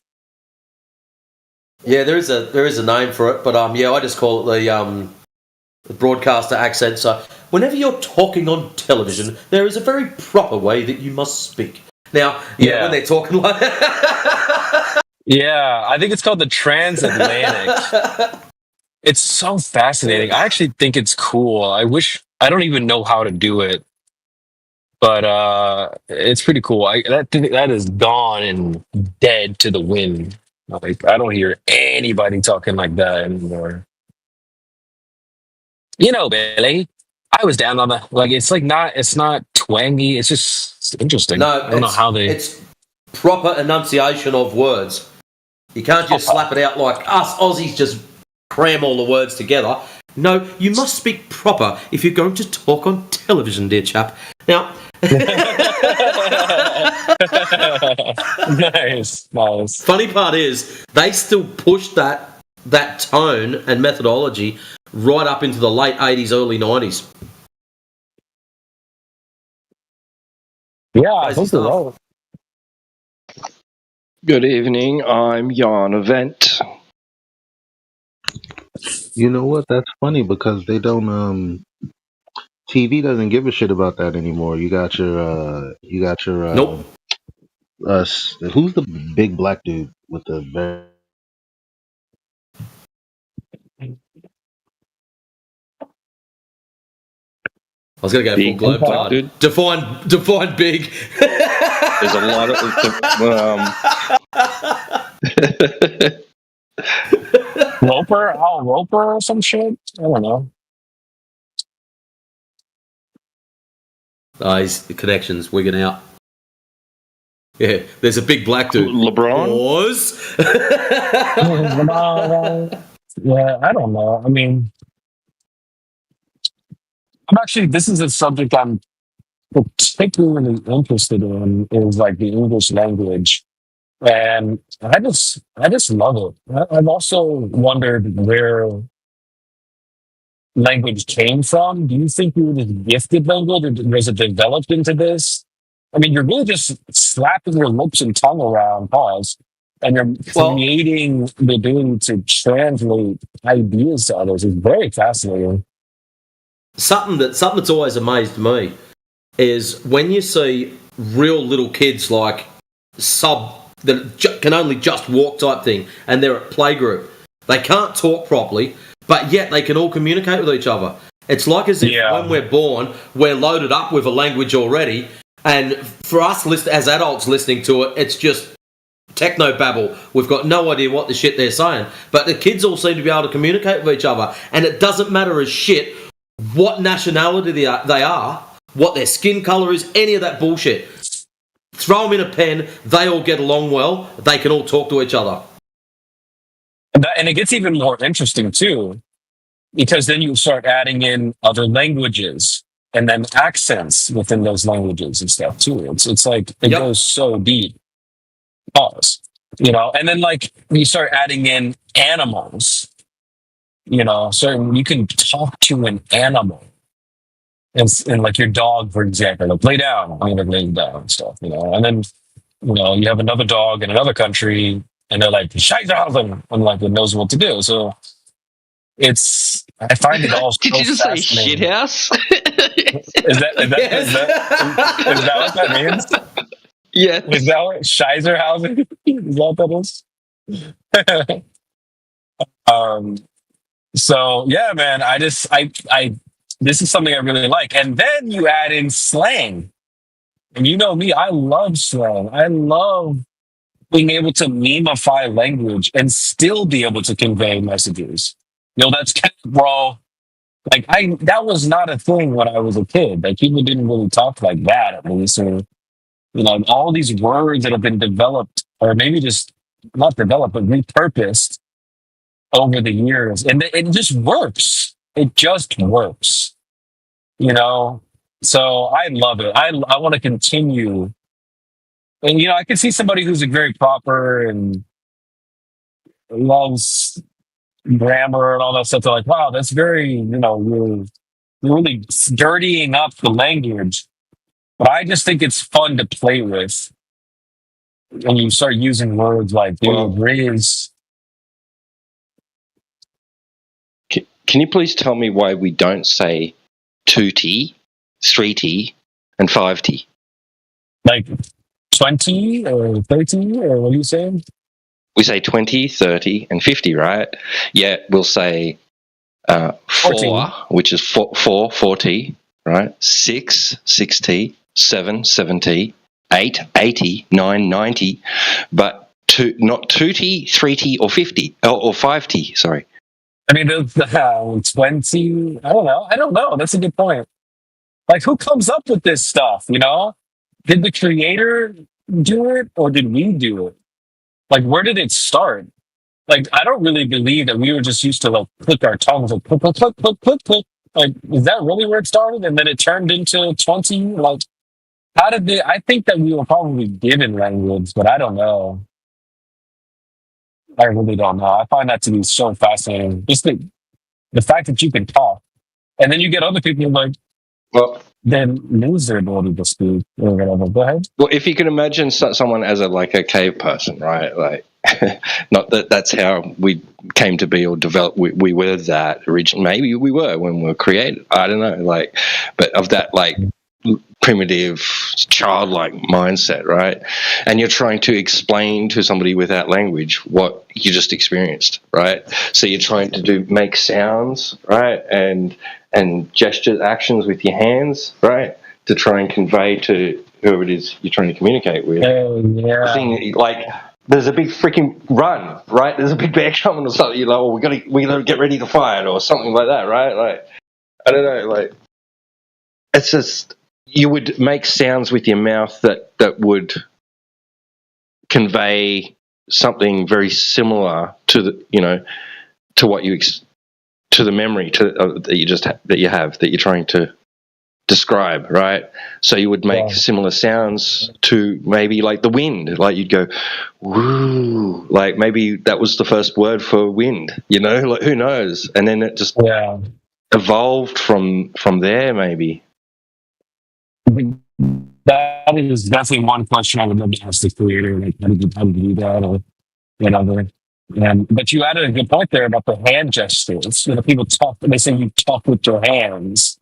Yeah, there is a name for it, but I just call it the broadcaster accent. So whenever you're talking on television, there is a very proper way that you must speak. Now, when they're talking like yeah, I think it's called the transatlantic. It's so fascinating. I actually think it's cool. I don't even know how to do it, but it's pretty cool. That is gone and dead to the wind. Like, I don't hear anybody talking like that anymore. You know, Billy, I was down on the it's not twangy. It's just interesting. No, I don't know how they. It's proper enunciation of words. You can't just slap it out like us Aussies just cram all the words together. No, you must speak proper if you're going to talk on television, dear chap. Now, nice. Funny part is they still push that tone and methodology right up into the late 80s, early 90s. Yeah, I think so. Good evening, I'm Jan Event. You know what? That's funny because they don't. TV doesn't give a shit about that anymore. You got your. Nope. Who's the big black dude with the very? I was going to go full globe card. Define big. There's a lot of Al Roper or some shit? I don't know. His connections wigging out. Yeah, there's a big black dude. LeBron? Yeah, I don't know. I mean, this is a subject I'm particularly interested in, is like the English language. And I just love it. I've also wondered where language came from. Do you think you were just gifted language, or was it developed into this? I mean, you're really just slapping your lips and tongue around, and you're creating the ability to translate ideas to others. It's very fascinating. Something that's always amazed me is when you see real little kids like that can only just walk type thing, and they're at playgroup. They can't talk properly, but yet they can all communicate with each other. It's like as if when we're born, we're loaded up with a language already, and for us as adults listening to it, it's just techno babble. We've got no idea what the shit they're saying. But the kids all seem to be able to communicate with each other, and it doesn't matter as shit what nationality they are, what their skin colour is, any of that bullshit. Throw them in a pen, they all get along well, they can all talk to each other. And it gets even more interesting, too, because then you start adding in other languages and then accents within those languages and stuff, too. It's like, it goes so deep. Pause. You know, and then, like, you start adding in animals, you know, so you can talk to an animal. And like your dog, for example, like lay down, I'm gonna lay down and stuff, you know. And then, you know, you have another dog in another country, and they're like, "Scheiße," and like it knows what to do. So I find it all. Did you just say shit house? Is that what that means? Yeah. Is that what Scheißerhausen? Is that what that is? So yeah, man, I this is something I really like. And then you add in slang. And you know me, I love slang. I love being able to memify language and still be able to convey messages. You know, that's kind of raw. Like, that was not a thing when I was a kid. Like, people didn't really talk like that, at least. Or, you know, all these words that have been developed, or maybe just not developed, but repurposed over the years. And it just works. It just works, you know? So I love it. I want to continue. And, you know, I can see somebody who's very proper and loves grammar and all that stuff. They're like, wow, that's very, you know, you're really dirtying up the language. But I just think it's fun to play with when you start using words like Riz. Can you please tell me why we don't say 2T, 3T, and 5T? Like 20 or 30, or what are you saying? We say 20, 30, and 50, right? Yeah, we'll say 4, 14. which is 4T, right? 6, 6T, 7, 7T, 8, 80, 9, 90, but not 2T, 3T, or 50, or 5T, sorry. I mean, 20, I don't know. That's a good point. Like, who comes up with this stuff, you know? Did the creator do it, or did we do it? Like, where did it start? Like, I don't really believe that we were just used to, like, click our tongues, like, click, click, click, click, click, click. Like, is that really where it started? And then it turned into 20? Like, how did they... I think that we were probably given language, but I don't know. I really don't know. I find that to be so fascinating. Just the fact that you can talk, and then you get other people like, well, then lose their ability to speak or whatever. Go ahead. Well, if you can imagine someone as a cave person, right? Like, not that that's how we came to be or develop. We were that originally. Maybe we were when we were created. I don't know. Like, but of that, like, primitive childlike mindset, right? And you're trying to explain to somebody without language what you just experienced, right? So you're trying to make sounds, right, and gestures, actions with your hands, right, to try and convey to whoever it is you're trying to communicate with. Like, there's a big freaking run, right? There's a big bear coming or something. You're like, oh, we gotta get ready to fight or something like that, right? Like, I don't know, like, it's just. You would make sounds with your mouth that would convey something very similar to the, you know, to what you to the memory that you're trying to describe, right? So you would make similar sounds to maybe like the wind, like you'd go woo, like maybe that was the first word for wind, you know, like who knows? And then it just evolved from there, maybe. That is definitely one question I would love to ask the creator, like how did you do that or whatever. But you added a good point there about the hand gestures. You know, people talk. They say you talk with your hands.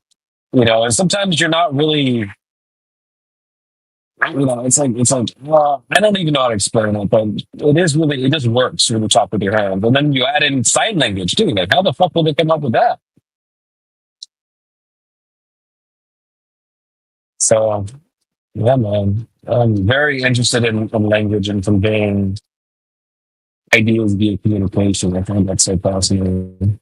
You know, and sometimes you're not really It's like I don't even know how to explain it, but it just works when you talk with your hands. And then you add in sign language too. Like, how the fuck will they come up with that? So, yeah, man, I'm very interested in language and conveying ideas via communication. I find that so fascinating.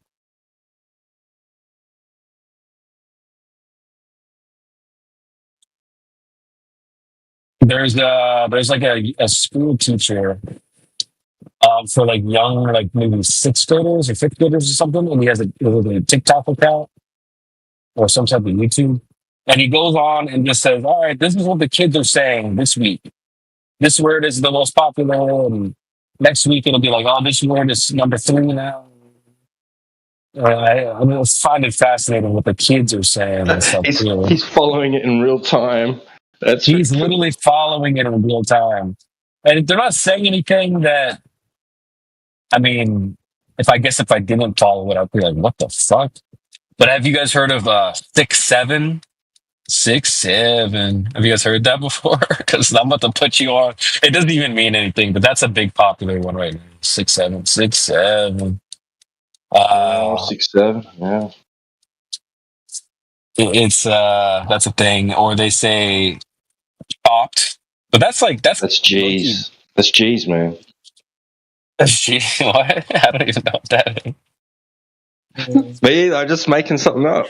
There's like a school teacher for like young, like maybe sixth graders or fifth graders or something, and he has a TikTok account or some type of YouTube, and he goes on and just says, "All right, this is what the kids are saying this week. This word is the most popular, and next week it'll be like, oh, this word is number 3 now." I just find it fascinating what the kids are saying and stuff. He's following it in real time. He's literally following it in real time. And they're not saying anything that, I mean, if I didn't follow it, I'd be like, what the fuck? But have you guys heard of 6'7"? 6'7". Have you guys heard that before? Because I'm about to put you on. It doesn't even mean anything, but that's a big popular one right now. 6'7", 6'7". 6'7", yeah. It's that's a thing. Or they say chopped, but that's G's. That's G's, man. That's G's. What? I don't even know what that is. Me either. I'm just making something up.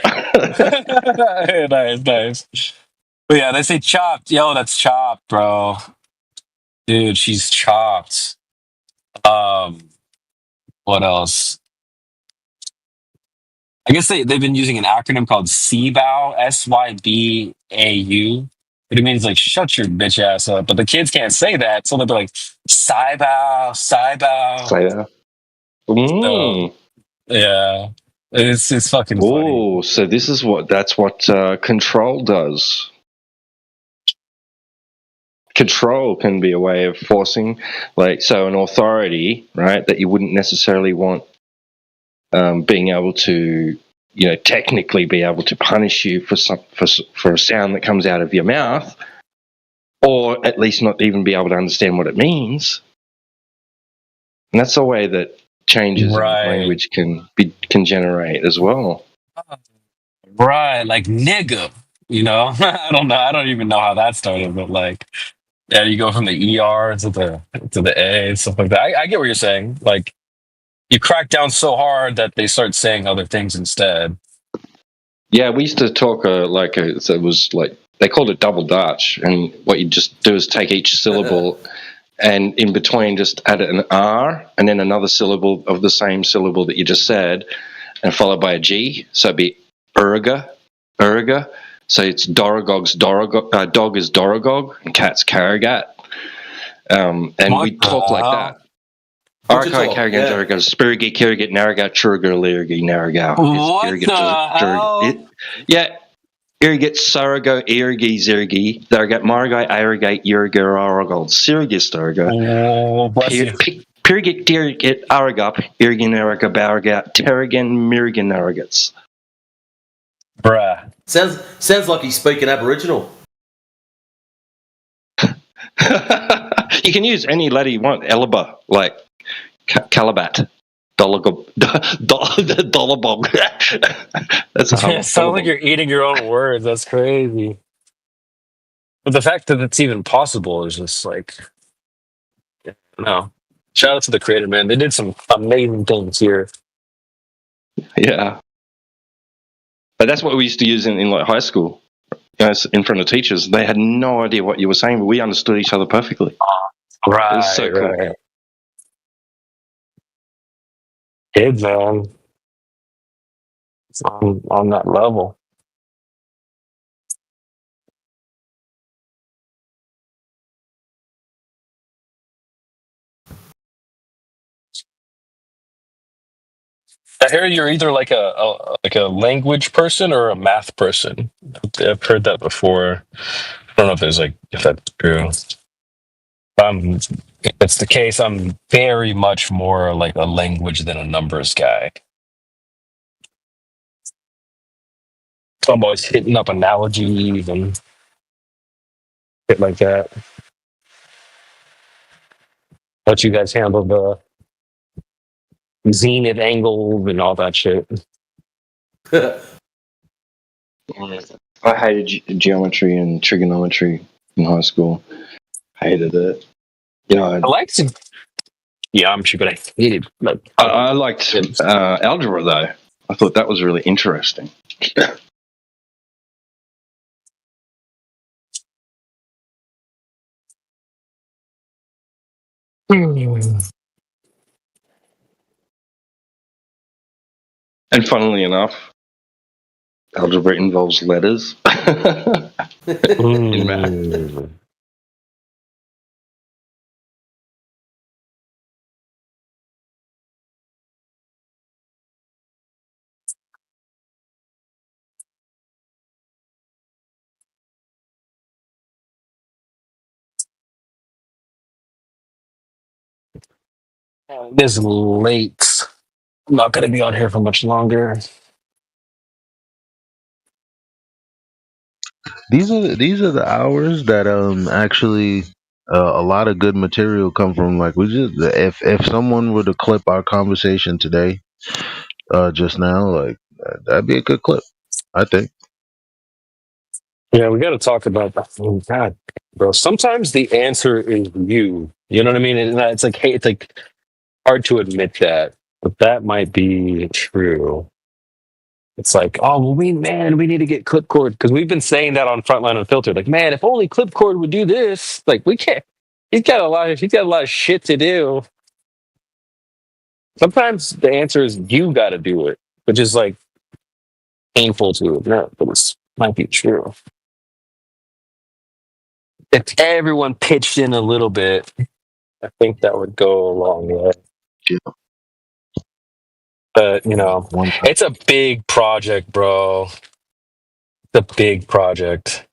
Nice. But yeah, they say chopped. Yo, that's chopped, bro. Dude, she's chopped. What else? I guess they've been using an acronym called SYBAU, SYBAU. It means like shut your bitch ass up. But the kids can't say that, so they'll be like SYBAU. Say that. So, yeah. It's fucking funny. Oh, so that's what control does. Control can be a way of forcing, so an authority, right, that you wouldn't necessarily want being able to, technically be able to punish you for a sound that comes out of your mouth, or at least not even be able to understand what it means. And that's a way that changes in language can generate as well. Right, like nigga, I don't know. I don't even know how that started, but yeah, you go from the ER to the A and stuff like that. I get what you're saying. Like, you crack down so hard that they start saying other things instead. Yeah, we used to talk so it was like they called it double Dutch, and what you just do is take each syllable and in between just add an R and then another syllable of the same syllable that you just said, and followed by a G. So it'd be Urga. So it's Doragog's dog is Doragog and cat's Karagat. And we talk like that. Arakai Karagat Daragat Spirigi Kiragat Naragat Churga Lirigi Naragao. What the hell? Yeah. Irrigat Sarago Irigi Zirigi Daragat Margai Irrigate Yurga Aragol Sirigis Darga. Oh, bless you. Pirigit Dirigit Aragop Irgin Araga Baragat Terrigan Mirgan Aragats. Bruh. Sounds like he's speaking Aboriginal. You can use any letter you want. Elaba, like Calabat, Dollabog. That's it sounds like you're eating your own words. That's crazy. But the fact that it's even possible is just no. Shout out to the creator, man. They did some amazing things here. Yeah. But that's what we used to use in high school, in front of teachers. They had no idea what you were saying, but we understood each other perfectly. Right, it was so cool. Right. Kids, man. It's on that level. I hear you're either like a language person or a math person. I've heard that before. I don't know if that's true. If it's the case, I'm very much more like a language than a numbers guy. So I'm always hitting up analogies and shit like that. Let you guys handle the zenith angle and all that shit. I hated geometry and trigonometry in high school. Hated it. You know, I liked geometry, but I hated I liked algebra though. I thought that was really interesting. And funnily enough, algebra involves letters in math. This late. I'm not gonna be on here for much longer. These are the hours that actually a lot of good material come from. Like we just if someone were to clip our conversation today, just now, like that'd be a good clip, I think. Yeah, we got to talk about that. Oh, God, bro. Sometimes the answer is you. You know what I mean? And it's like, hey, it's like hard to admit that, but that might be true. It's like, oh, well, we need to get Clipcord because we've been saying that on Frontline Unfiltered. Like, man, if only Clipcord would do this. Like, we can't. He's got a lot of shit to do. Sometimes the answer is you got to do it, which is like painful to admit, but it might be true. If everyone pitched in a little bit, I think that would go a long way. But, you know, it's a big project, bro. It's a big project.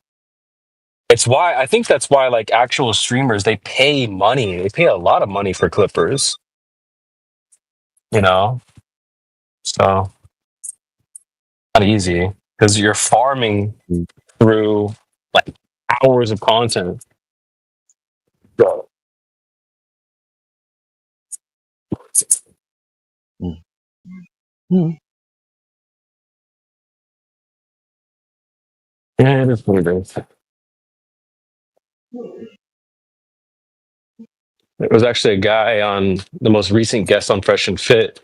I think that's why, like, actual streamers, they pay money. They pay a lot of money for clippers. You know? So, not easy. Because you're farming through, like, hours of content. Bro. Yeah, it is what it is. It was actually a guy on the most recent guest on Fresh and Fit,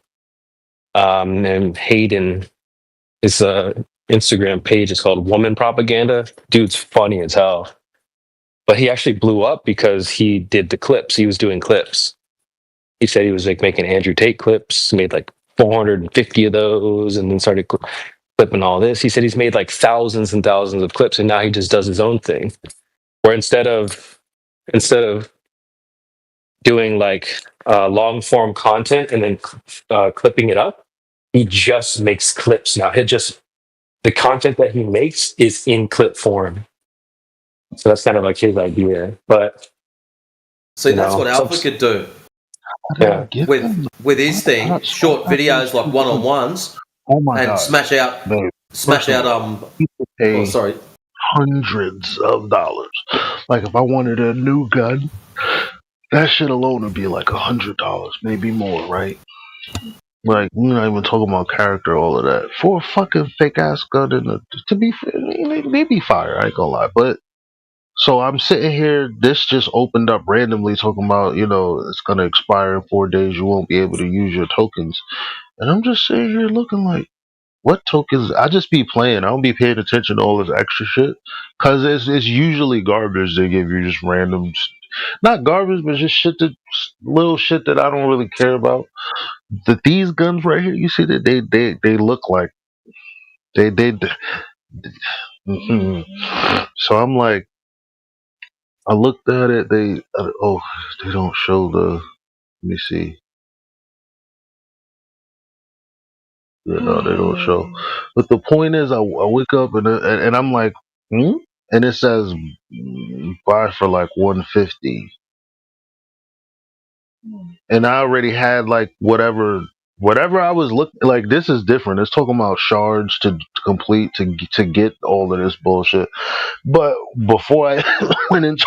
named Hayden. His Instagram page is called Woman Propaganda. Dude's funny as hell. But he actually blew up because he did the clips. He was doing clips. He said he was like making Andrew Tate clips, made like 450 of those, and then started clipping all this. He said he's made like thousands and thousands of clips, and now he just does his own thing. Where instead of doing like long form content and then clipping it up, he just makes clips now. The content that he makes is in clip form. So that's kind of like his idea. But see, that's what Alpha could do. Yeah. With his thing, short videos like one-on-ones, and God. smash out. People pay Oh, sorry. hundreds of dollars. Like if I wanted a new gun, that shit alone would be like $100, maybe more, right? Like we're not even talking about character, all of that for a fucking fake ass gun. To be fair, they be fire. I ain't gonna lie, but. So I'm sitting here. This just opened up randomly, talking about it's gonna expire in 4 days. You won't be able to use your tokens, and I'm just sitting here looking like, what tokens? I just be playing. I don't be paying attention to all this extra shit, cause it's usually garbage they give you, just random, not garbage, but just little shit that I don't really care about. These guns right here, you see that they look like they. So I'm like. I looked at it. They don't show the. Let me see. Yeah, no, they don't show. But the point is, I wake up and I'm like, and it says buy for like $150, and I already had like whatever whatever I was looking like, this is different. It's talking about shards to complete to get all of this bullshit. But before I went into,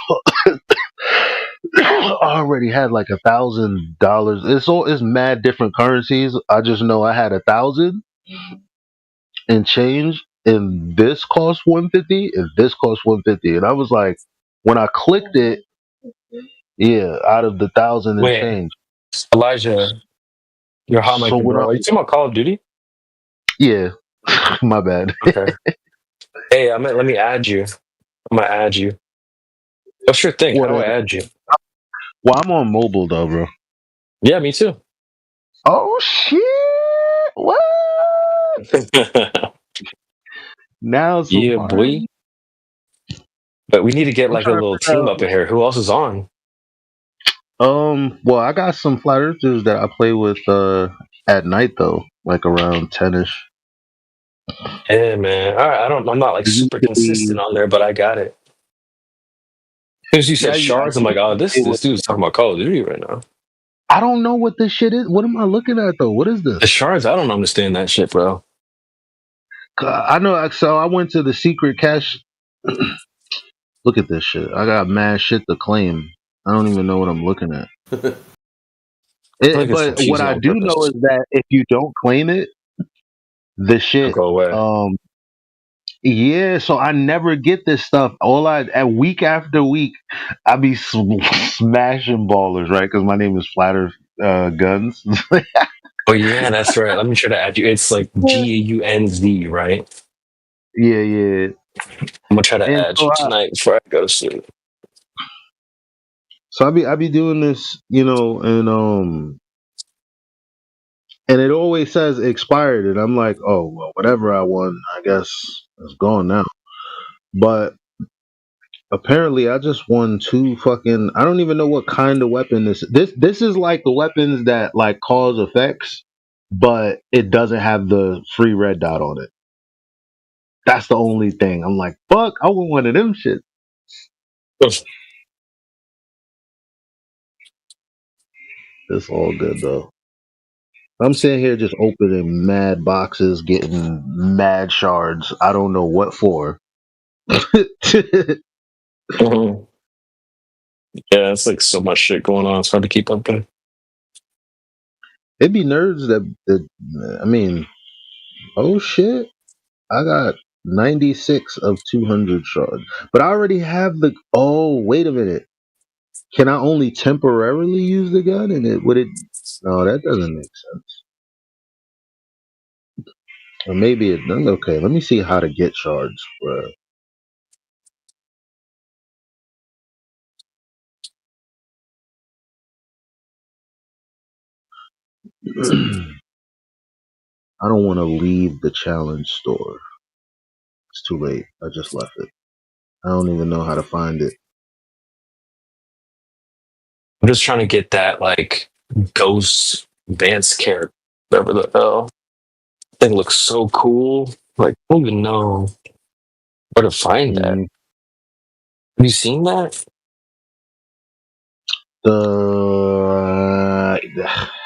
I already had like $1,000. It's mad different currencies. I just know I had 1,000 and change, and this cost 150, and this cost 150, and I was like, when I clicked it, yeah, out of the 1,000 and Wait, change. Elijah, you're hot So micing, when bro. Are you talking about Call of Duty? yeah, my bad. Okay. Hey, let me add you. I'm gonna add you. What's your thing? How do Well, I add you? I'm on mobile though, bro. Yeah, me too. Oh shit! What? Now it's Yeah, a boy. But we need to get I'm like a trying to little figure team up in here. Who else is on? Well, I got some flat earthers that I play with at night though, like around 10ish. Yeah, man. All right, I'm not like super consistent on there, but I got it. As soon as you said I shards, I'm like, oh, this dude's talking about Call of Duty right now. I don't know what this shit is. What am I looking at though? What is this? The shards, I don't understand that shit, bro. I know. So I went to the secret cache. Look at this shit. I got mad shit to claim. I don't even know what I'm looking at. I feel like it's But what confusing I on do know purpose. is that if you don't claim it, the It'll shit. go away. Yeah. So I never get this stuff. At week after week, I be smashing ballers, right? Because my name is Flatter Guns. Oh yeah, that's right. Let me try to add you. It's like GAUNZ, right? Yeah. I'm gonna try to And add you tonight before I go to sleep. so I be doing this, and it always says expired, and I'm like, oh well, whatever I won, I guess it's gone now. But apparently, I just won two fucking. I don't even know what kind of weapon this is like the weapons that like cause effects, but it doesn't have the free red dot on it. That's the only thing. I'm like, fuck, I want one of them shit. It's all good though. I'm sitting here just opening mad boxes, getting mad shards. I don't know what for. Mhm. Yeah, it's like so much shit going on. It's hard to keep up with. It'd be nerds that I mean, oh shit, I got 96 of 200 shards, but I already have the. Oh, wait a minute. Can I only temporarily use the gun? And it would it? No, that doesn't make sense. Or maybe it does. Okay, let me see how to get shards, bro. I don't want to leave the challenge store. It's too late. I just left it. I don't even know how to find it. I'm just trying to get that like ghost Vance character, whatever the hell. Thing looks so cool. Like I don't even know where to find that. Have you seen that?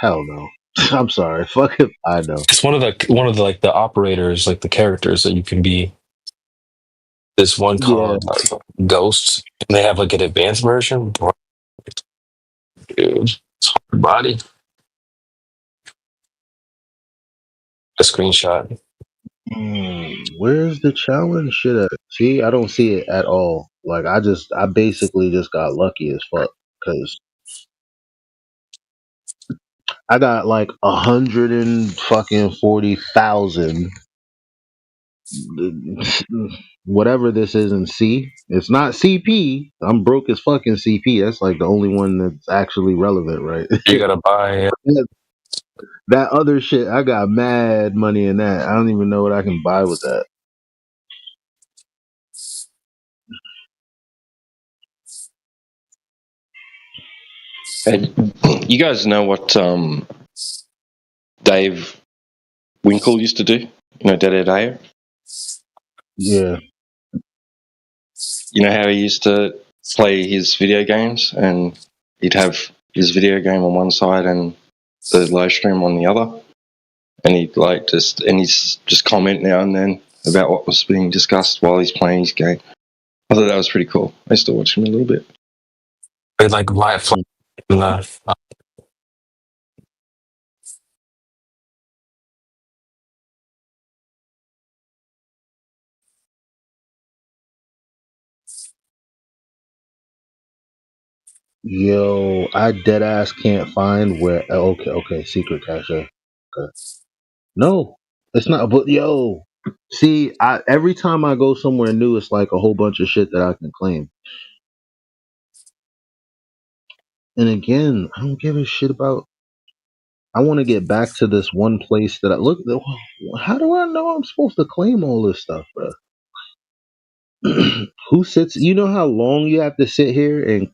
Hell no. I'm sorry. Fuck if I know. It's one of the like the operators, like the characters that you can be. This one Yeah. called Ghosts, and they have like an advanced version. Dude, it's hard body. A screenshot. Where's the challenge shit at? See, I don't see it at all. Like I basically just got lucky as fuck because I got like 140,000 whatever this is in C. It's not CP. I'm broke as fucking CP. That's like the only one that's actually relevant, right? You gotta buy. That other shit, I got mad money in that. I don't even know what I can buy with that. And you guys know what Dave Winkle used to do? You know, Dead Air? Yeah. You know how he used to play his video games and he'd have his video game on one side and the live stream on the other? and he's just comment now and then about what was being discussed while he's playing his game. I thought that was pretty cool. I used to watch him a little bit. It's like light flash. Yo, I dead ass can't find where. Okay, secret cache. Okay. No, it's not. But yo, see, every time I go somewhere new, it's like a whole bunch of shit that I can claim. And again, I don't give a shit about. I want to get back to this one place that I look. How do I know I'm supposed to claim all this stuff, bro? Who sits? You know how long you have to sit here and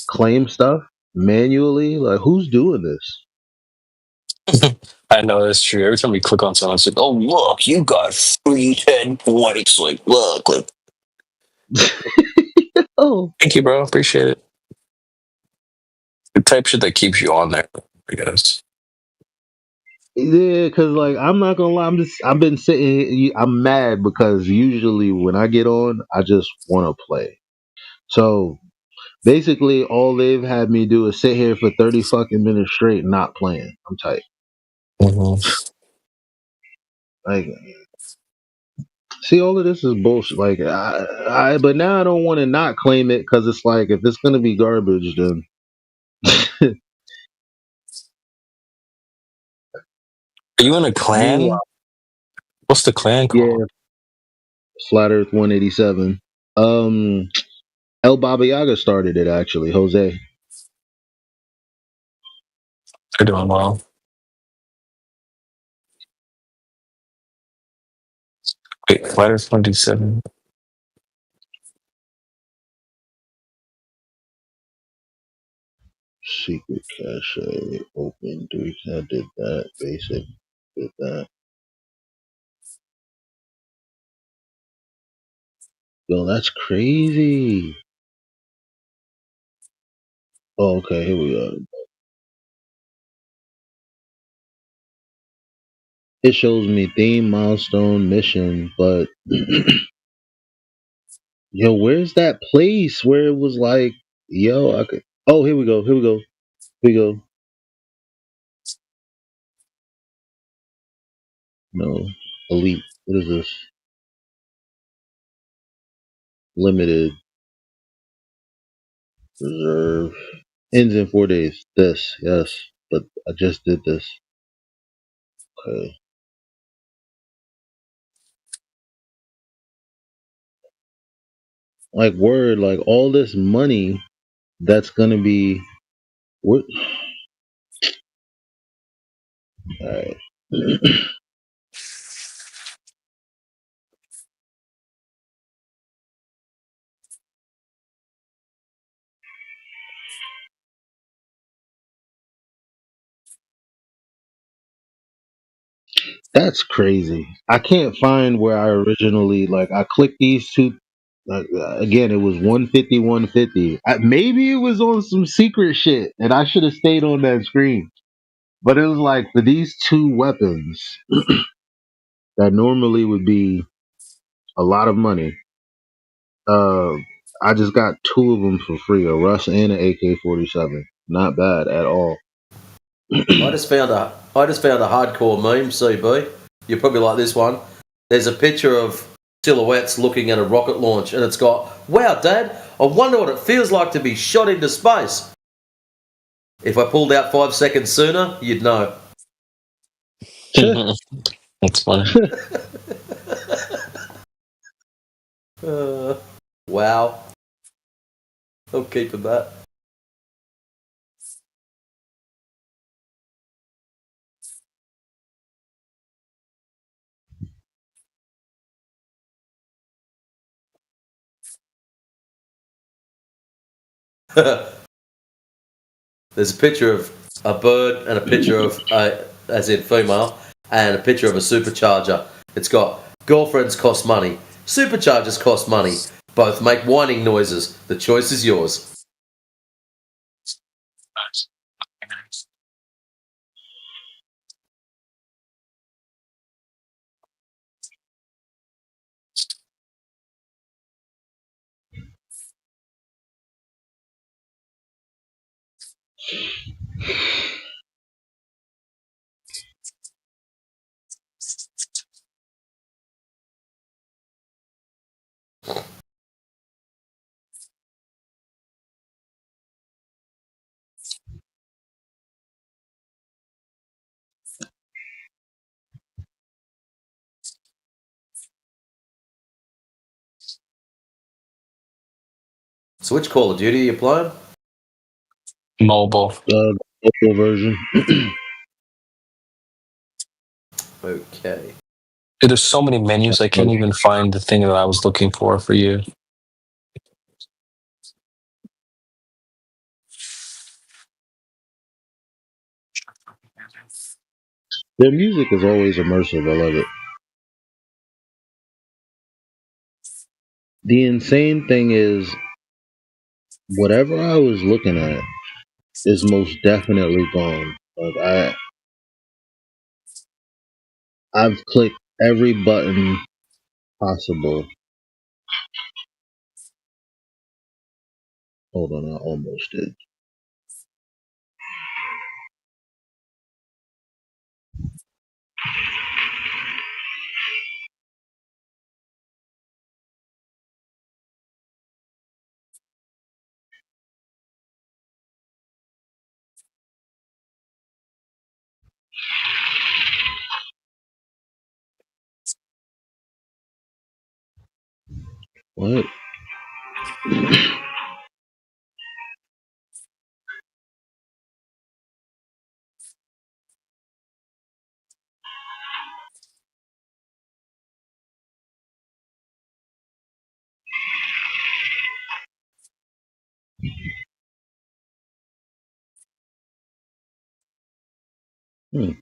claim stuff manually? Like, who's doing this? I know that's true. Every time we click on something, it's like, oh look, you got 310 points. Like, look. Oh, thank you, bro. Appreciate it. The type shit that keeps you on there, I guess. Yeah, cause like I'm not gonna lie, I've been sitting. I'm mad because usually when I get on, I just want to play. So basically, all they've had me do is sit here for 30 fucking minutes straight, not playing. I'm tight. Like, see, all of this is bullshit. Like, but now I don't want to not claim it because it's like if it's gonna be garbage, then Are you in a clan? meanwhile, What's the clan yeah, called? Flat Earth 187. El Baba Yaga started it actually. Jose. They're doing well. Wait, Flatter 27. Secret cache open. I did that. Basic. Did that. Yo, that's crazy. Oh, okay, here we go. It shows me theme, milestone, mission, but yo, where's that place where it was like, yo, I could. Oh, here we go. Here we go. Here we go. No, elite. What is this? Limited reserve ends in 4 days. This, yes, but I just did this. Okay. Like word, like all this money that's gonna be what? All right. That's crazy. I can't find where I originally like. I clicked these two. Like, again, it was 150, 150. Maybe it was on some secret shit, and I should have stayed on that screen. But it was like for these two weapons that normally would be a lot of money. Uh, I just got two of them for free: a Russ and an AK-47. Not bad at all. I just found a hardcore meme, CB. You'll probably like this one. There's a picture of silhouettes looking at a rocket launch, and it's got, "Wow, Dad, I wonder what it feels like to be shot into space." If I pulled out 5 seconds sooner, you'd know. That's funny. Wow. I'm keeping that. There's a picture of a bird and a picture of, as in female, and a picture of a supercharger. It's got, "Girlfriends cost money. Superchargers cost money. Both make whining noises. The choice is yours." So which Call of Duty are you playing? Mobile. Mobile version. Okay. There's so many menus, I can't even find the thing that I was looking for you. Their music is always immersive. I love it. The insane thing is, whatever I was looking at is most definitely gone. Like I've clicked every button possible. Hold on, I almost did. What? Hmm.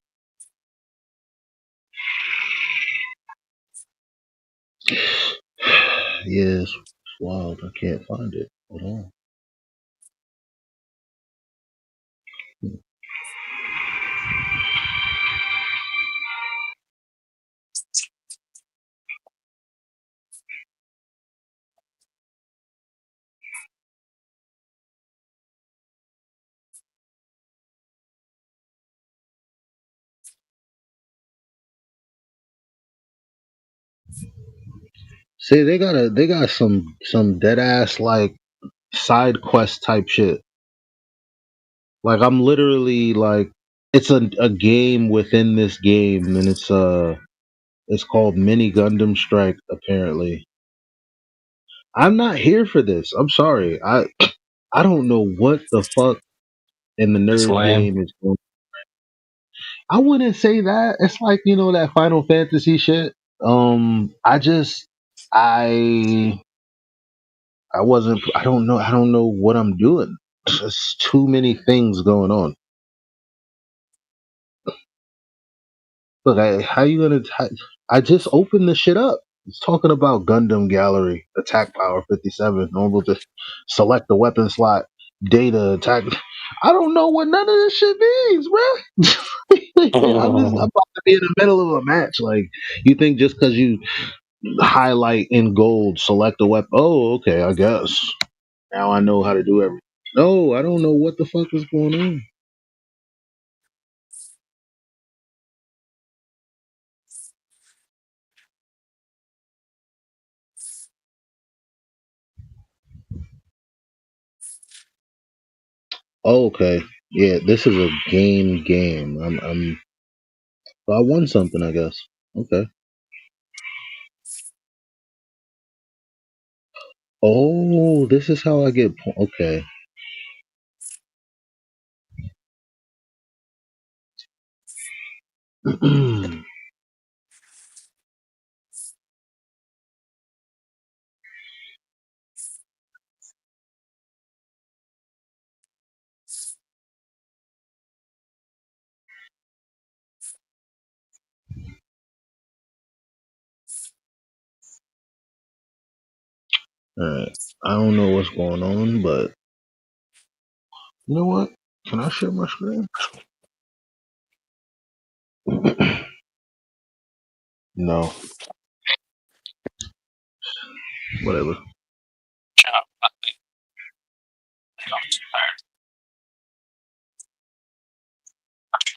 Yes, it's wild. I can't find it at all. See, they got some dead ass like side quest type shit. Like I'm literally like it's a game within this game, and it's called Mini Gundam Strike. Apparently, I'm not here for this. I'm sorry. I don't know what the fuck in the It's nerd lame. game is going. I wouldn't say that. It's like that Final Fantasy shit. I just I I wasn't. I don't know. I don't know what I'm doing. There's too many things going on. Look, how you gonna? I just opened the shit up. It's talking about Gundam Gallery, attack power 57, normal to select the weapon slot, data attack. I don't know what none of this shit means, bruh. I'm about to be in the middle of a match. Like, you think just because you highlight in gold, select a weapon? Oh, okay, I guess. Now I know how to do everything. No, I don't know what the fuck is going on. Oh, okay. Yeah, this is a game. Well, I won something, I guess. Okay. Oh, this is how I get. Okay. Alright. I don't know what's going on, but you know what? Can I share my screen? No. Whatever.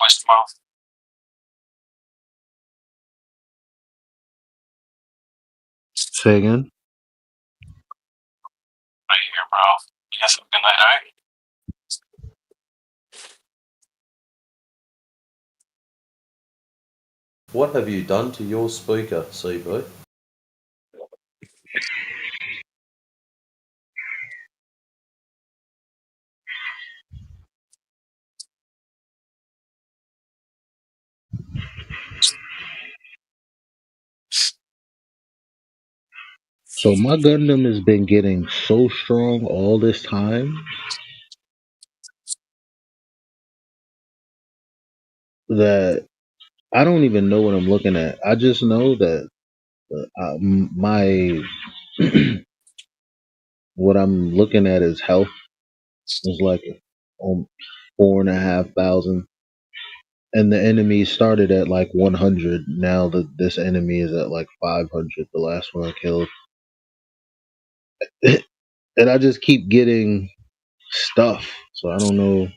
West tomorrow. Say again. Right here, bro. You guys have a good night, alright? What have you done to your speaker, Seaboy? So my Gundam has been getting so strong all this time that I don't even know what I'm looking at. I just know that my what I'm looking at is health is like 4,500, and the enemy started at like 100. Now that this enemy is at like 500, the last one I killed, and I just keep getting stuff. So I don't know.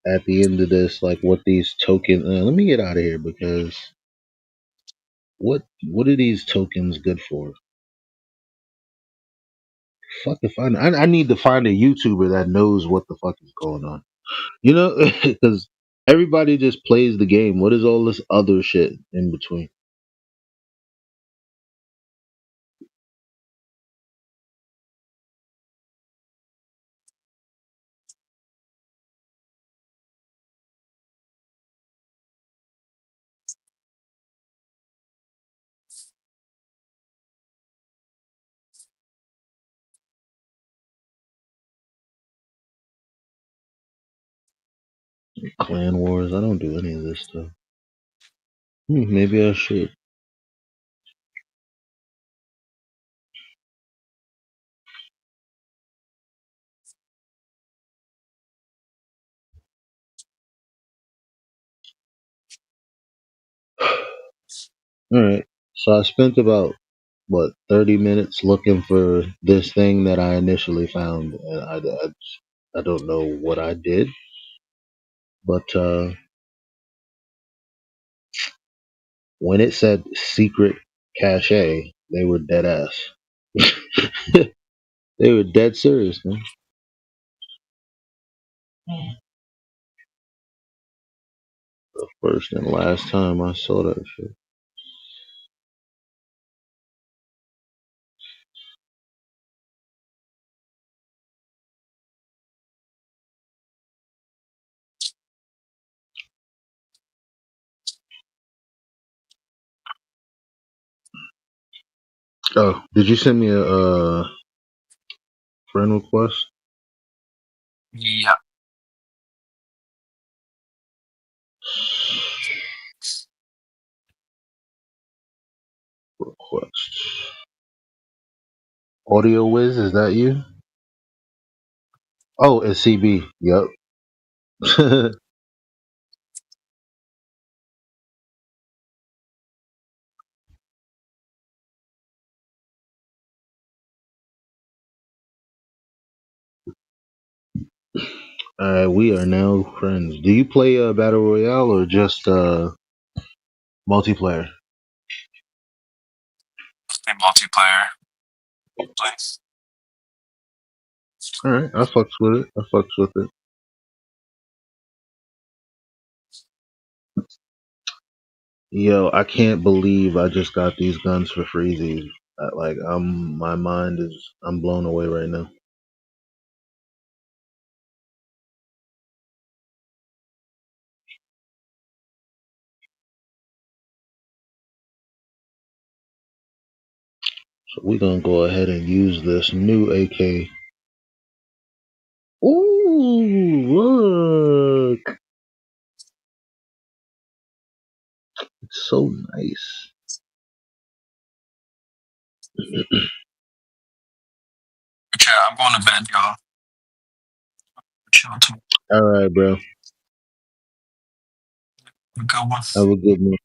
At the end of this, like what these tokens. Let me get out of here because what are these tokens good for? Fuck if I need to find a YouTuber that knows what the fuck is going on. You know, because everybody just plays the game. What is all this other shit in between? Clan Wars. I don't do any of this stuff. Maybe I should. All right. So I spent about 30 minutes looking for this thing that I initially found, and I don't know what I did, but when it said secret cache, they were dead ass. They were dead serious, man. The first and last time I saw that shit. Oh, did you send me a friend request? Yeah. Request. Audio Wiz, is that you? Oh, it's CB. Yep. Alright, we are now friends. Do you play Battle Royale or just multiplayer? Play multiplayer. Please. Alright, I fucks with it. I fucks with it. Yo, I can't believe I just got these guns for freezies. Like my mind is, I'm blown away right now. So we're gonna go ahead and use this new AK. Ooh, look. It's so nice. Okay, I'm going to bed, y'all. Chill too. Alright, bro. Have a good one. Have a good one.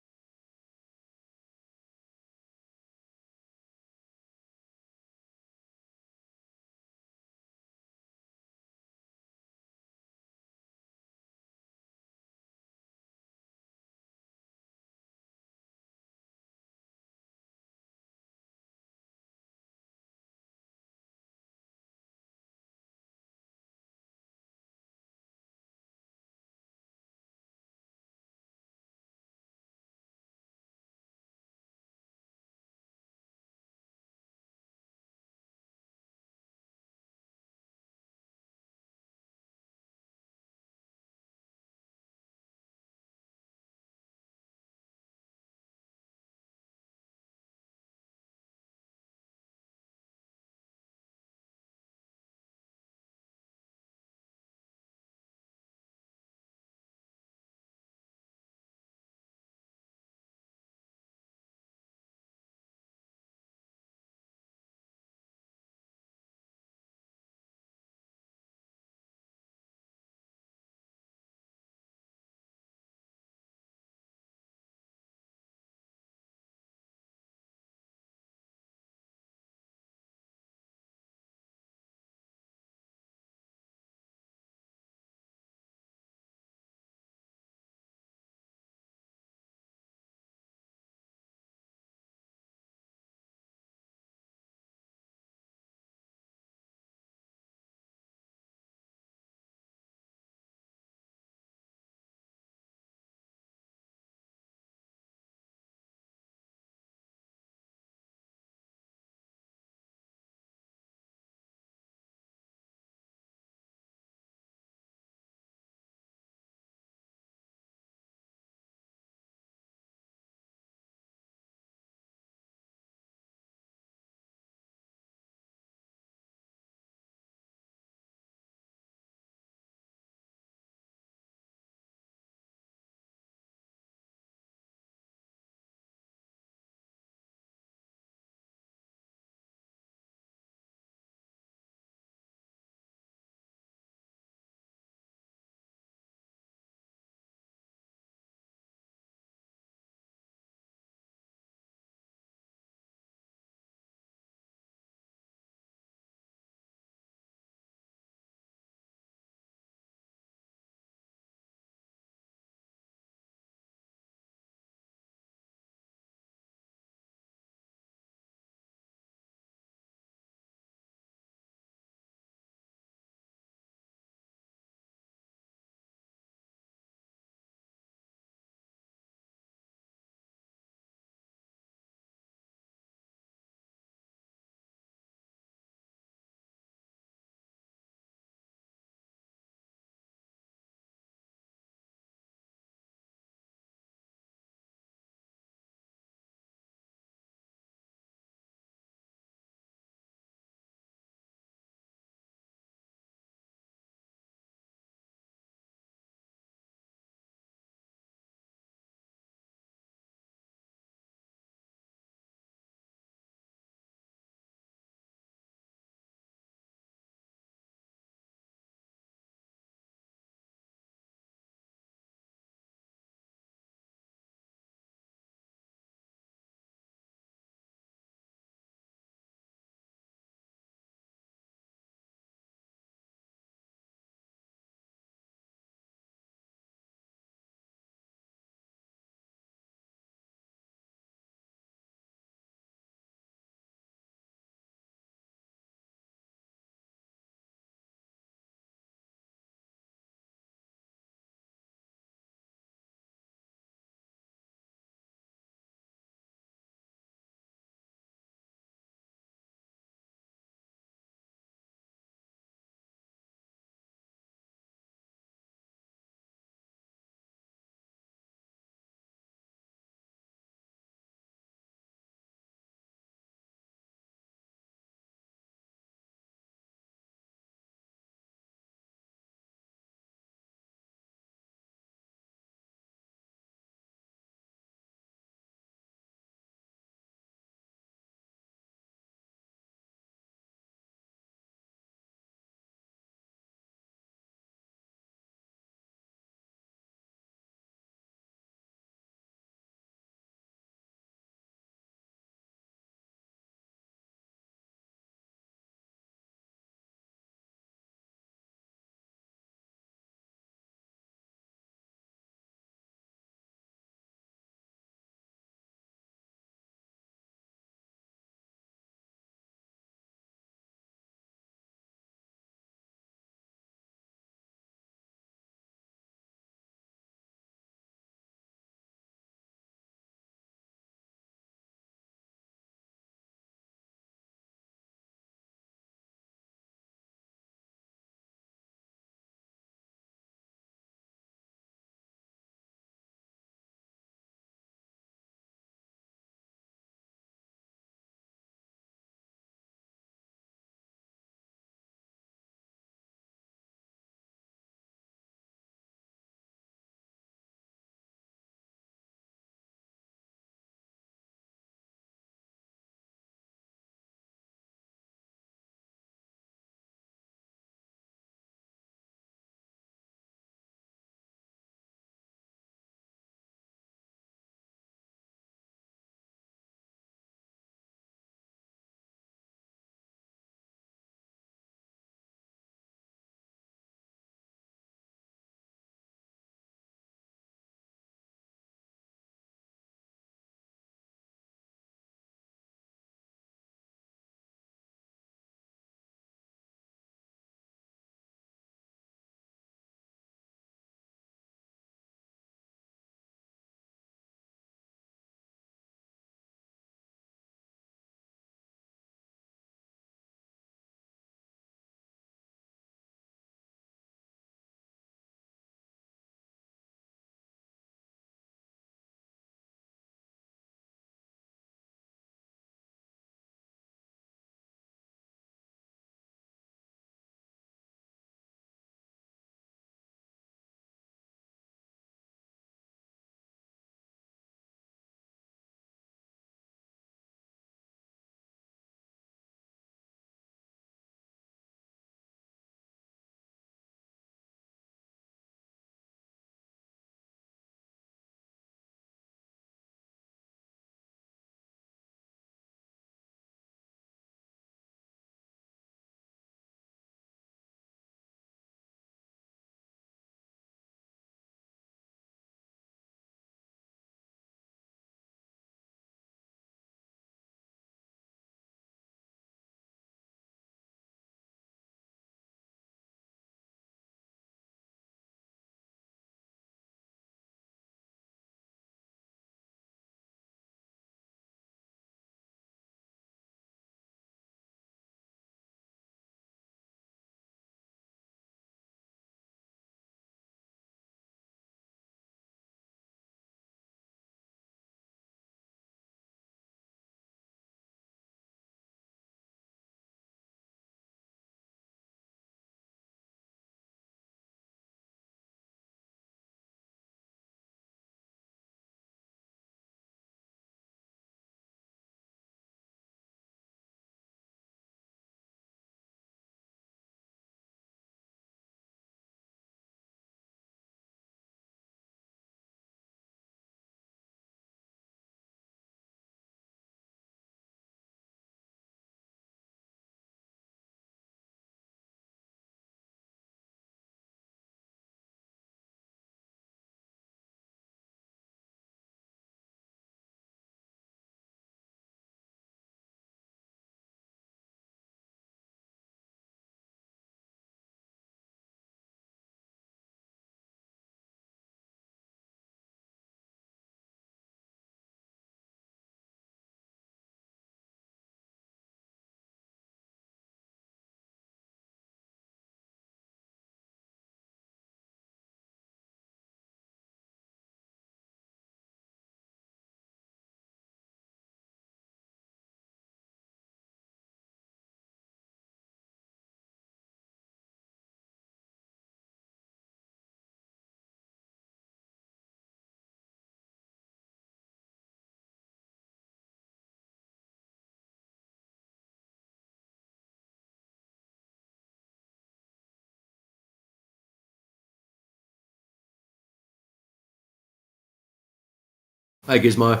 Hey, Gizmo.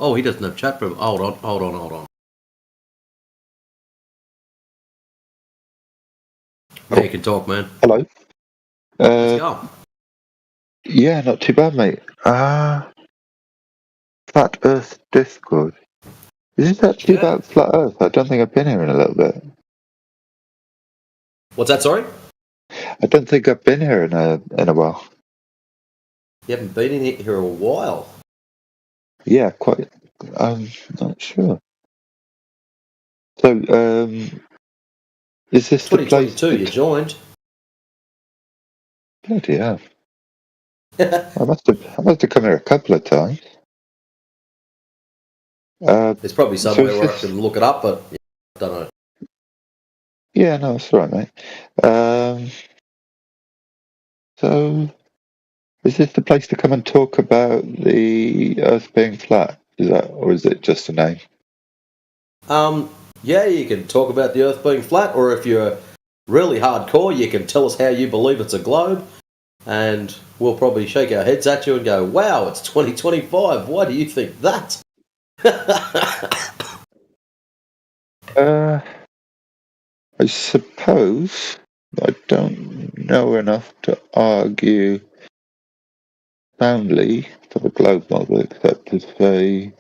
Oh, he doesn't have chat from. Hold on. Yeah, you can talk, man. Hello. Let's go. Yeah, not too bad, mate. Flat Earth Discord. Is this actually about Flat Earth? I don't think I've been here in a little bit. What's that, sorry? I don't think I've been here in a while. You haven't been in here a while. Yeah, quite. I'm not sure. So, is this the place? 2022, you joined. Bloody hell. I must have come here a couple of times. There's probably so somewhere is where I this- can look it up, but I don't know. Yeah, no, that's all right, mate. So, is this the place to come and talk about the Earth being flat? Is that, or is it just a name? Yeah, you can talk about the Earth being flat, or if you're really hardcore, you can tell us how you believe it's a globe, and we'll probably shake our heads at you and go, wow, it's 2025, why do you think that? I suppose I don't know enough to argue soundly for the globe model, except to say,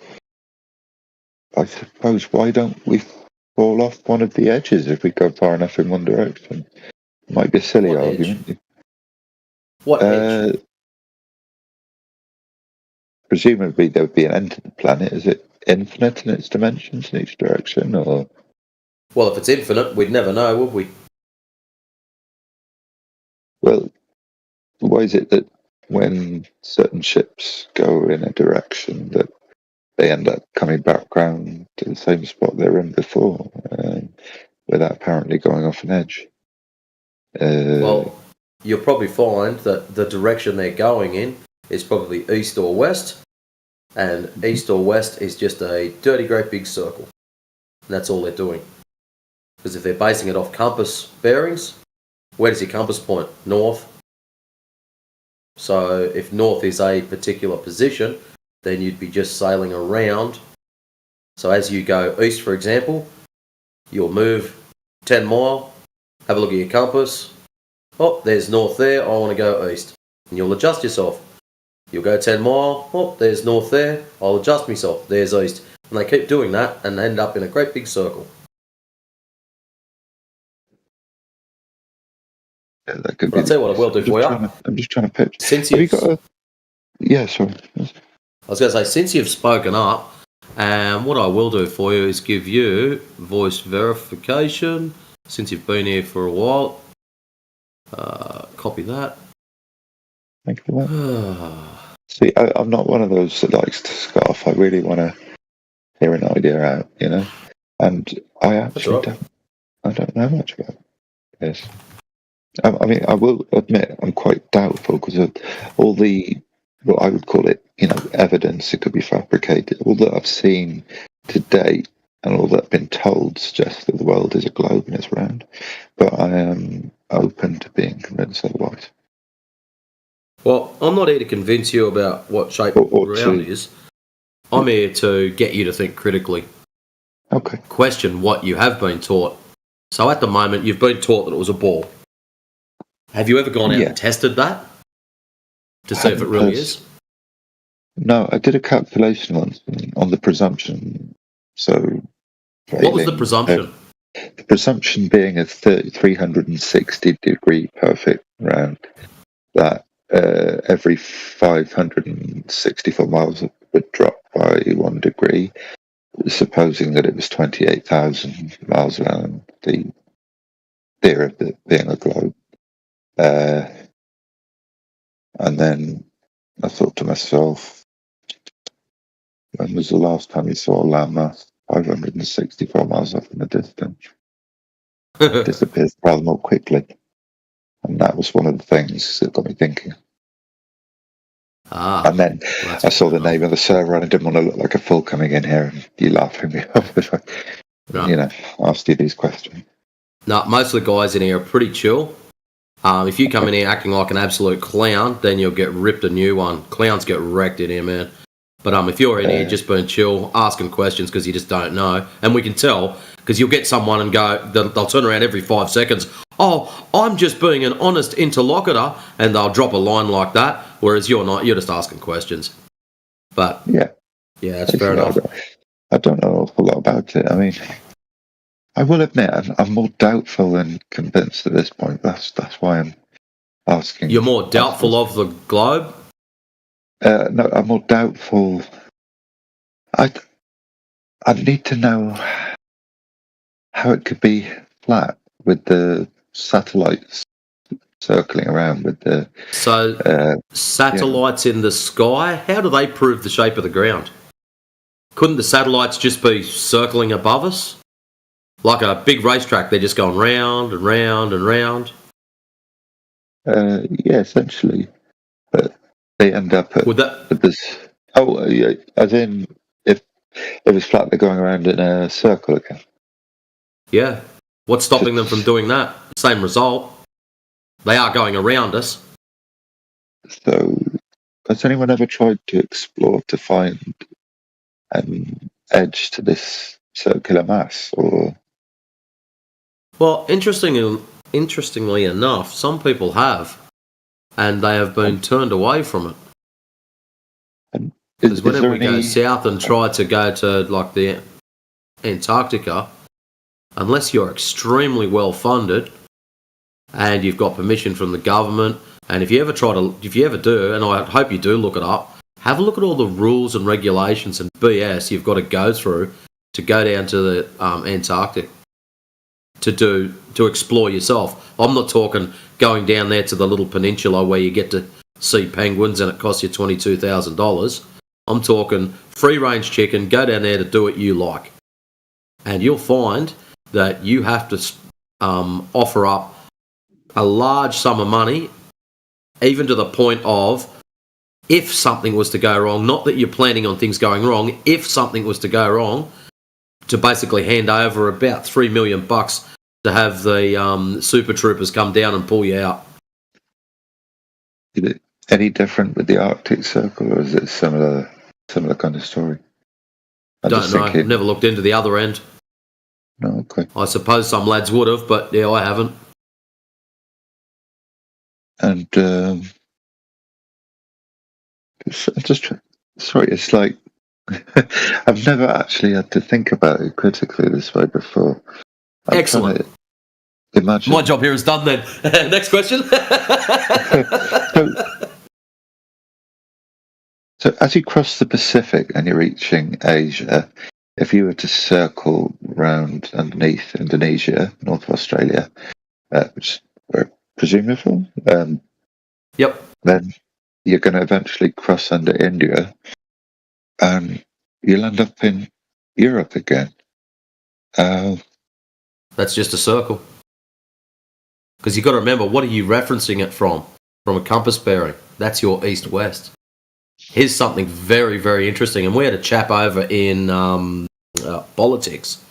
I suppose, why don't we fall off one of the edges if we go far enough in one direction? Might be a silly What argument. edge? What edge? Presumably there would be an end to the planet. Is it infinite in its dimensions in each direction, or? Well, if it's infinite, we'd never know, would we? Well, why is it that when certain ships go in a direction that they end up coming back round to the same spot they were in before, without apparently going off an edge? Well, you'll probably find that the direction they're going in is probably east or west, and east or west is just a dirty great big circle. And that's all they're doing. Because if they're basing it off compass bearings, where does your compass point? North. So if north is a particular position, then you'd be just sailing around. So as you go east, for example, you'll move 10 mile, have a look at your compass. Oh, there's north there, I want to go east. And you'll adjust yourself. You'll go 10 mile, oh, there's north there, I'll adjust myself, there's east. And they keep doing that and end up in a great big circle. Yeah, that could But I'll tell you what I will do for you. I'm just trying to pitch. Since Have you you've, got a? Yeah, sorry. I was going to say, since you've spoken up, what I will do for you is give you voice verification. Since you've been here for a while, copy that. Thank you for that. See, I'm not one of those that likes to scoff. I really want to hear an idea out, you know. And I actually don't know much about this. I mean, I will admit I'm quite doubtful because of all the, what I would call it, you know, evidence. It could be fabricated. All that I've seen to date and all that I've been told suggests that the world is a globe and it's round. But I am open to being convinced otherwise. Well, I'm not here to convince you about what shape round is. I'm here to get you to think critically. Okay. Question what you have been taught. So at the moment, you've been taught that it was a ball. Have you ever gone out and tested that to see if it really is? No, I did a calculation once on the presumption. So, what was the presumption? The presumption being a 360 degree perfect round that every 564 miles would drop by 1 degree, supposing that it was 28,000 miles around the theory of it being a globe. And then I thought to myself, when was the last time you saw a landmass 564 miles off in the distance? It disappears rather more quickly. And that was one of the things that got me thinking. And then I saw the name of the server and I didn't want to look like a fool coming in here and you laughing me off if I, you know, asked you these questions. No, most of the guys in here are pretty chill. If you come in here acting like an absolute clown, then you'll get ripped a new one. Clowns get wrecked in here, man. But if you're in here just being chill, asking questions because you just don't know, and we can tell because you'll get someone and go, they'll turn around every 5 seconds. Oh, I'm just being an honest interlocutor, and they'll drop a line like that. Whereas you're not. You're just asking questions. But yeah, that's fair enough. I don't know an awful lot about it. I mean, I will admit I'm more doubtful than convinced at this point. That's why I'm asking. You're more doubtful of the globe? No, I'm more doubtful. I need to know how it could be flat with the satellites circling around with the. So satellites in the sky. How do they prove the shape of the ground? Couldn't the satellites just be circling above us? Like a big racetrack, they're just going round and round and round? Yeah, essentially. But they end up at this... Oh, yeah, as in, if it's flat, they're going around in a circle again. Yeah. What's stopping them from doing that? Same result. They are going around us. So, has anyone ever tried to explore to find an edge to this circular mass, or? Well, interestingly enough, some people have, and they have been turned away from it. Because whenever we go south and try to go to like the Antarctica, unless you're extremely well funded and you've got permission from the government, and if you ever do, and I hope you do look it up, have a look at all the rules and regulations and BS you've got to go through to go down to the Antarctic to explore yourself. I'm not talking going down there to the little peninsula where you get to see penguins and it costs you $22,000. I'm talking free-range chicken, go down there to do what you like. And you'll find that you have to offer up a large sum of money, even to the point of if something was to go wrong, not that you're planning on things going wrong, if something was to go wrong, to basically hand over about $3 million to have the super troopers come down and pull you out. Is it any different with the Arctic Circle, or is it similar kind of story? Don't know. I've never looked into the other end. No, okay. I suppose some lads would have, but yeah, I haven't. And sorry, it's like I've never actually had to think about it critically this way before. Excellent. Imagine. My job here is done then. Next question. So as you cross the Pacific and you're reaching Asia, if you were to circle round underneath Indonesia, North Australia, which we're presumably from, yep, then you're going to eventually cross under India, and you'll end up in Europe again. That's just a circle. Because you've got to remember, what are you referencing it from? From a compass bearing. That's your east-west. Here's something very, very interesting. And we had a chap over in politics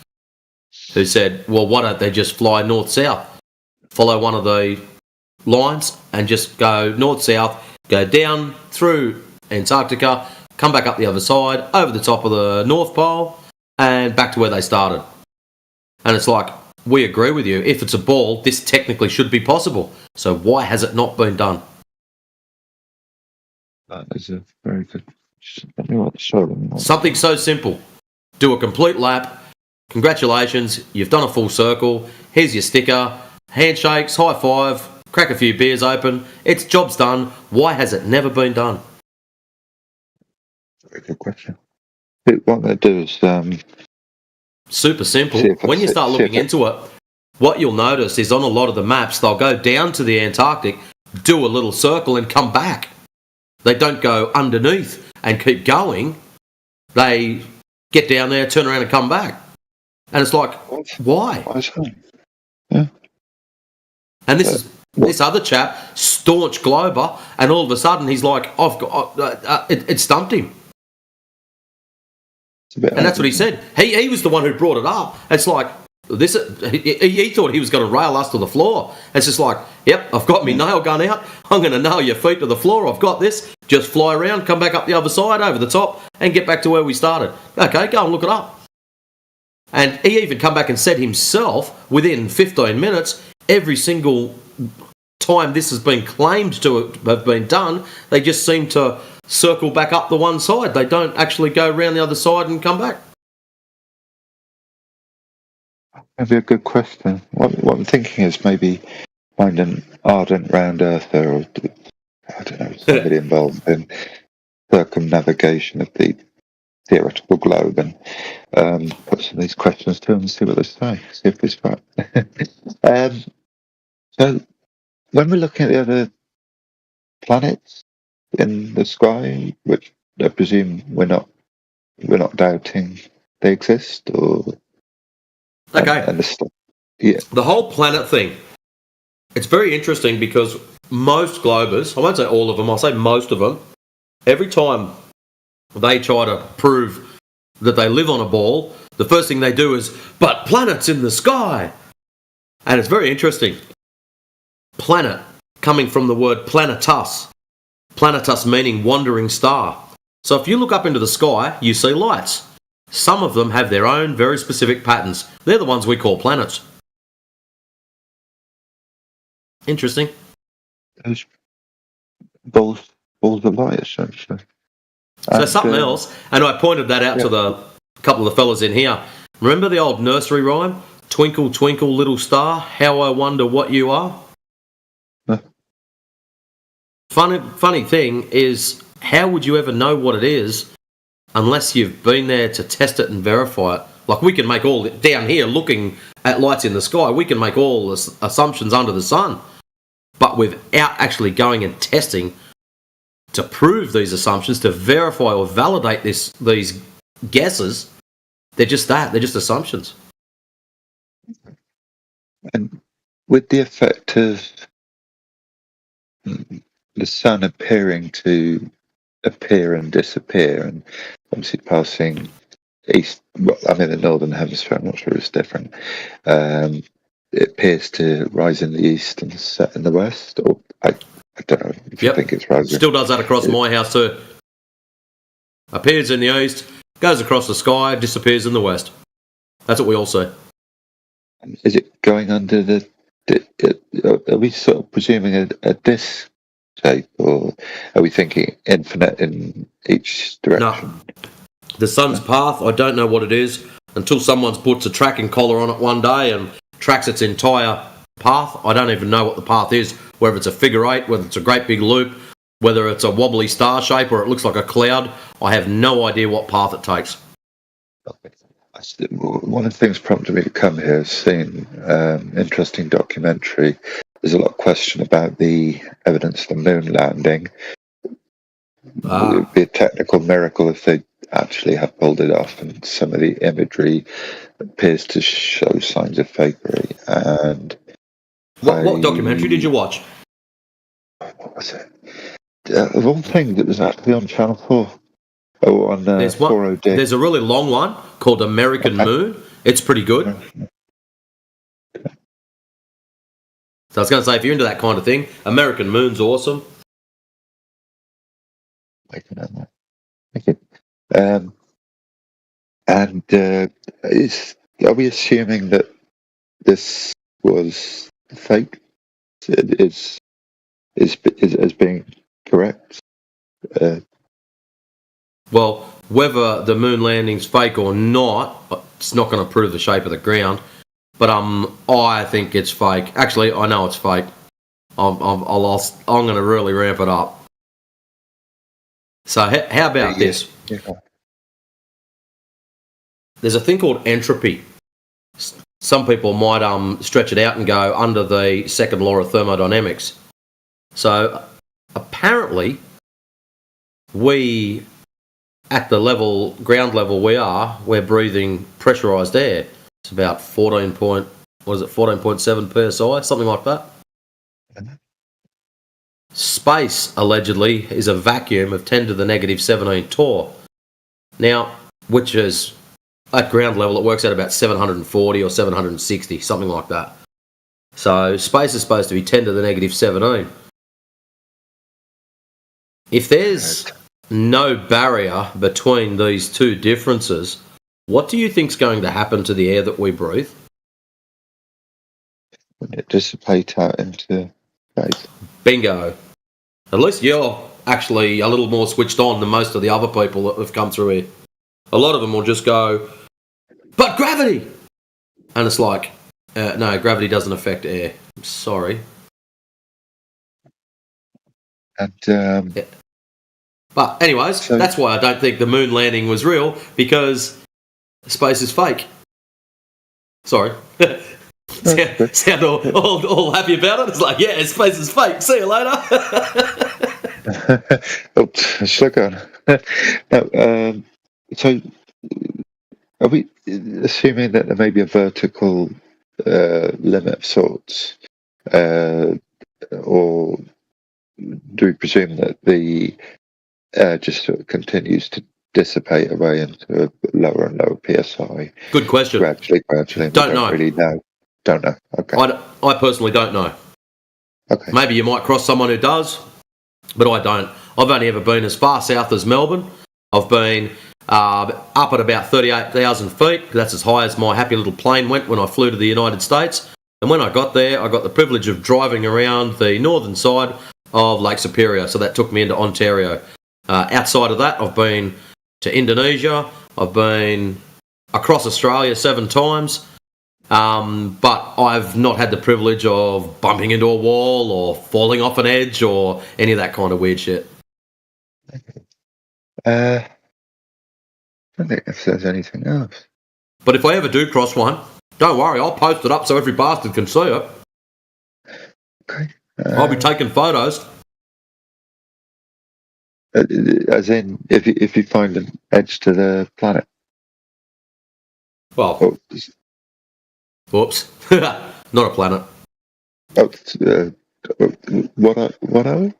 who said, well, why don't they just fly north-south? Follow one of the lines and just go north-south, go down through Antarctica, come back up the other side, over the top of the North Pole, and back to where they started. And it's like, we agree with you. If it's a ball, this technically should be possible. So why has it not been done? That is a very good. Let me show them. Something so simple. Do a complete lap. Congratulations, you've done a full circle. Here's your sticker. Handshakes, high five, crack a few beers open. It's job's done. Why has it never been done? Very good question. What they do is super simple. When you start looking into it, what you'll notice is on a lot of the maps, they'll go down to the Antarctic, do a little circle and come back. They don't go underneath and keep going. They get down there, turn around and come back. And it's like, why? Yeah. And this other chap, staunch glober, and all of a sudden he's like, it stumped him. And that's what he said. He was the one who brought it up. It's like, This he thought he was going to rail us to the floor. It's just like, yep, I've got me nail gun out. I'm going to nail your feet to the floor. I've got this. Just fly around, come back up the other side, over the top, and get back to where we started. Okay, go and look it up. And he even come back and said himself, within 15 minutes, every single time this has been claimed to have been done, they just seem to circle back up the one side. They don't actually go around the other side and come back. Maybe a good question. What I'm thinking is maybe find an ardent round earther, or I don't know, somebody involved in circumnavigation of the theoretical globe, and put some of these questions to them and see what they say. See if it's right. So, when we're looking at the other planets in the sky, which I presume we're not doubting they exist, or okay, and the stuff. Yeah, the whole planet thing. It's very interesting because most globers, I won't say all of them, I'll say most of them, every time they try to prove that they live on a ball, the first thing they do is, but planets in the sky. And it's very interesting. Planet, coming from the word planetus. Planetus meaning wandering star. So if you look up into the sky, you see lights. Some of them have their own very specific patterns. They're the ones we call planets. Interesting. Those balls of light, essentially. So something else, and I pointed that out to the couple of the fellas in here. Remember the old nursery rhyme? Twinkle, twinkle, little star, how I wonder what you are? Funny thing is, how would you ever know what it is unless you've been there to test it and verify it? Like, we can make all, down here, looking at lights in the sky, we can make all assumptions under the sun. But without actually going and testing to prove these assumptions, to verify or validate these guesses, they're just that. They're just assumptions. And with the effect of the sun appearing to appear and disappear, and obviously passing east, well, I'm in the northern hemisphere, I'm not sure it's different. It appears to rise in the east and set in the west, or I don't know if you think it's rising. Still does that across my house too. Appears in the east, goes across the sky, disappears in the west. That's what we all see. Is it going under the are we sort of presuming a disc shape, or are we thinking infinite in each direction? No. The sun's path, I don't know what it is until someone puts a tracking collar on it one day and tracks its entire path. I don't even know what the path is, whether it's a figure eight, whether it's a great big loop, whether it's a wobbly star shape or it looks like a cloud. I have no idea what path it takes. One of the things prompted me to come here is seeing interesting documentary. There's a lot of question about the evidence of the moon landing. It would be a technical miracle if they actually have pulled it off, and some of the imagery appears to show signs of fakery. And what documentary did you watch? What was it? Of all things, it was actually on Channel 4. Oh, on there's 4OD. There's a really long one called American Moon. It's pretty good. So I was going to say, if you're into that kind of thing, American Moon's awesome. Thank you. And are we assuming that this was fake? Is being correct? Well, whether the moon landing's fake or not, it's not going to prove the shape of the ground. But I think it's fake. Actually, I know it's fake. I'm going to really ramp it up. So how about this? Yeah. There's a thing called entropy. Some people might stretch it out and go under the second law of thermodynamics. So apparently, we, at the ground level we're breathing pressurized air. It's about 14.7 psi, something like that. Space, allegedly, is a vacuum of 10 to the negative 17 torr. Now, which is at ground level, it works out about 740 or 760, something like that. So space is supposed to be 10 to the negative 17. If there's no barrier between these two differences, what do you think's going to happen to the air that we breathe? Wouldn't it dissipate out into space? Bingo. At least you're actually a little more switched on than most of the other people that have come through here. A lot of them will just go, but gravity! And it's like, no, gravity doesn't affect air. I'm sorry. And But anyways, that's why I don't think the moon landing was real, because space is fake. Sorry. Sound all happy about it? It's like, yeah, space is fake. See you later. oops, slow on. No, so are we assuming that there may be a vertical limit of sorts, or do we presume that the air just sort of continues to dissipate away into a lower and lower psi? Good question. Gradually. Don't know. Really know. Don't know. Okay. I personally don't know. Okay. Maybe you might cross someone who does, but I don't. I've only ever been as far south as Melbourne. I've been up at about 38,000 feet. That's as high as my happy little plane went when I flew to the United States. And when I got there, I got the privilege of driving around the northern side of Lake Superior. So that took me into Ontario. Outside of that, I've been to Indonesia. I've been across Australia 7 times. But I've not had the privilege of bumping into a wall or falling off an edge or any of that kind of weird shit. I don't think if there's anything else. But if I ever do cross one, don't worry, I'll post it up so every bastard can see it. Okay. I'll be taking photos. As in, if you find an edge to the planet. Well, whoops, not a planet. What are we?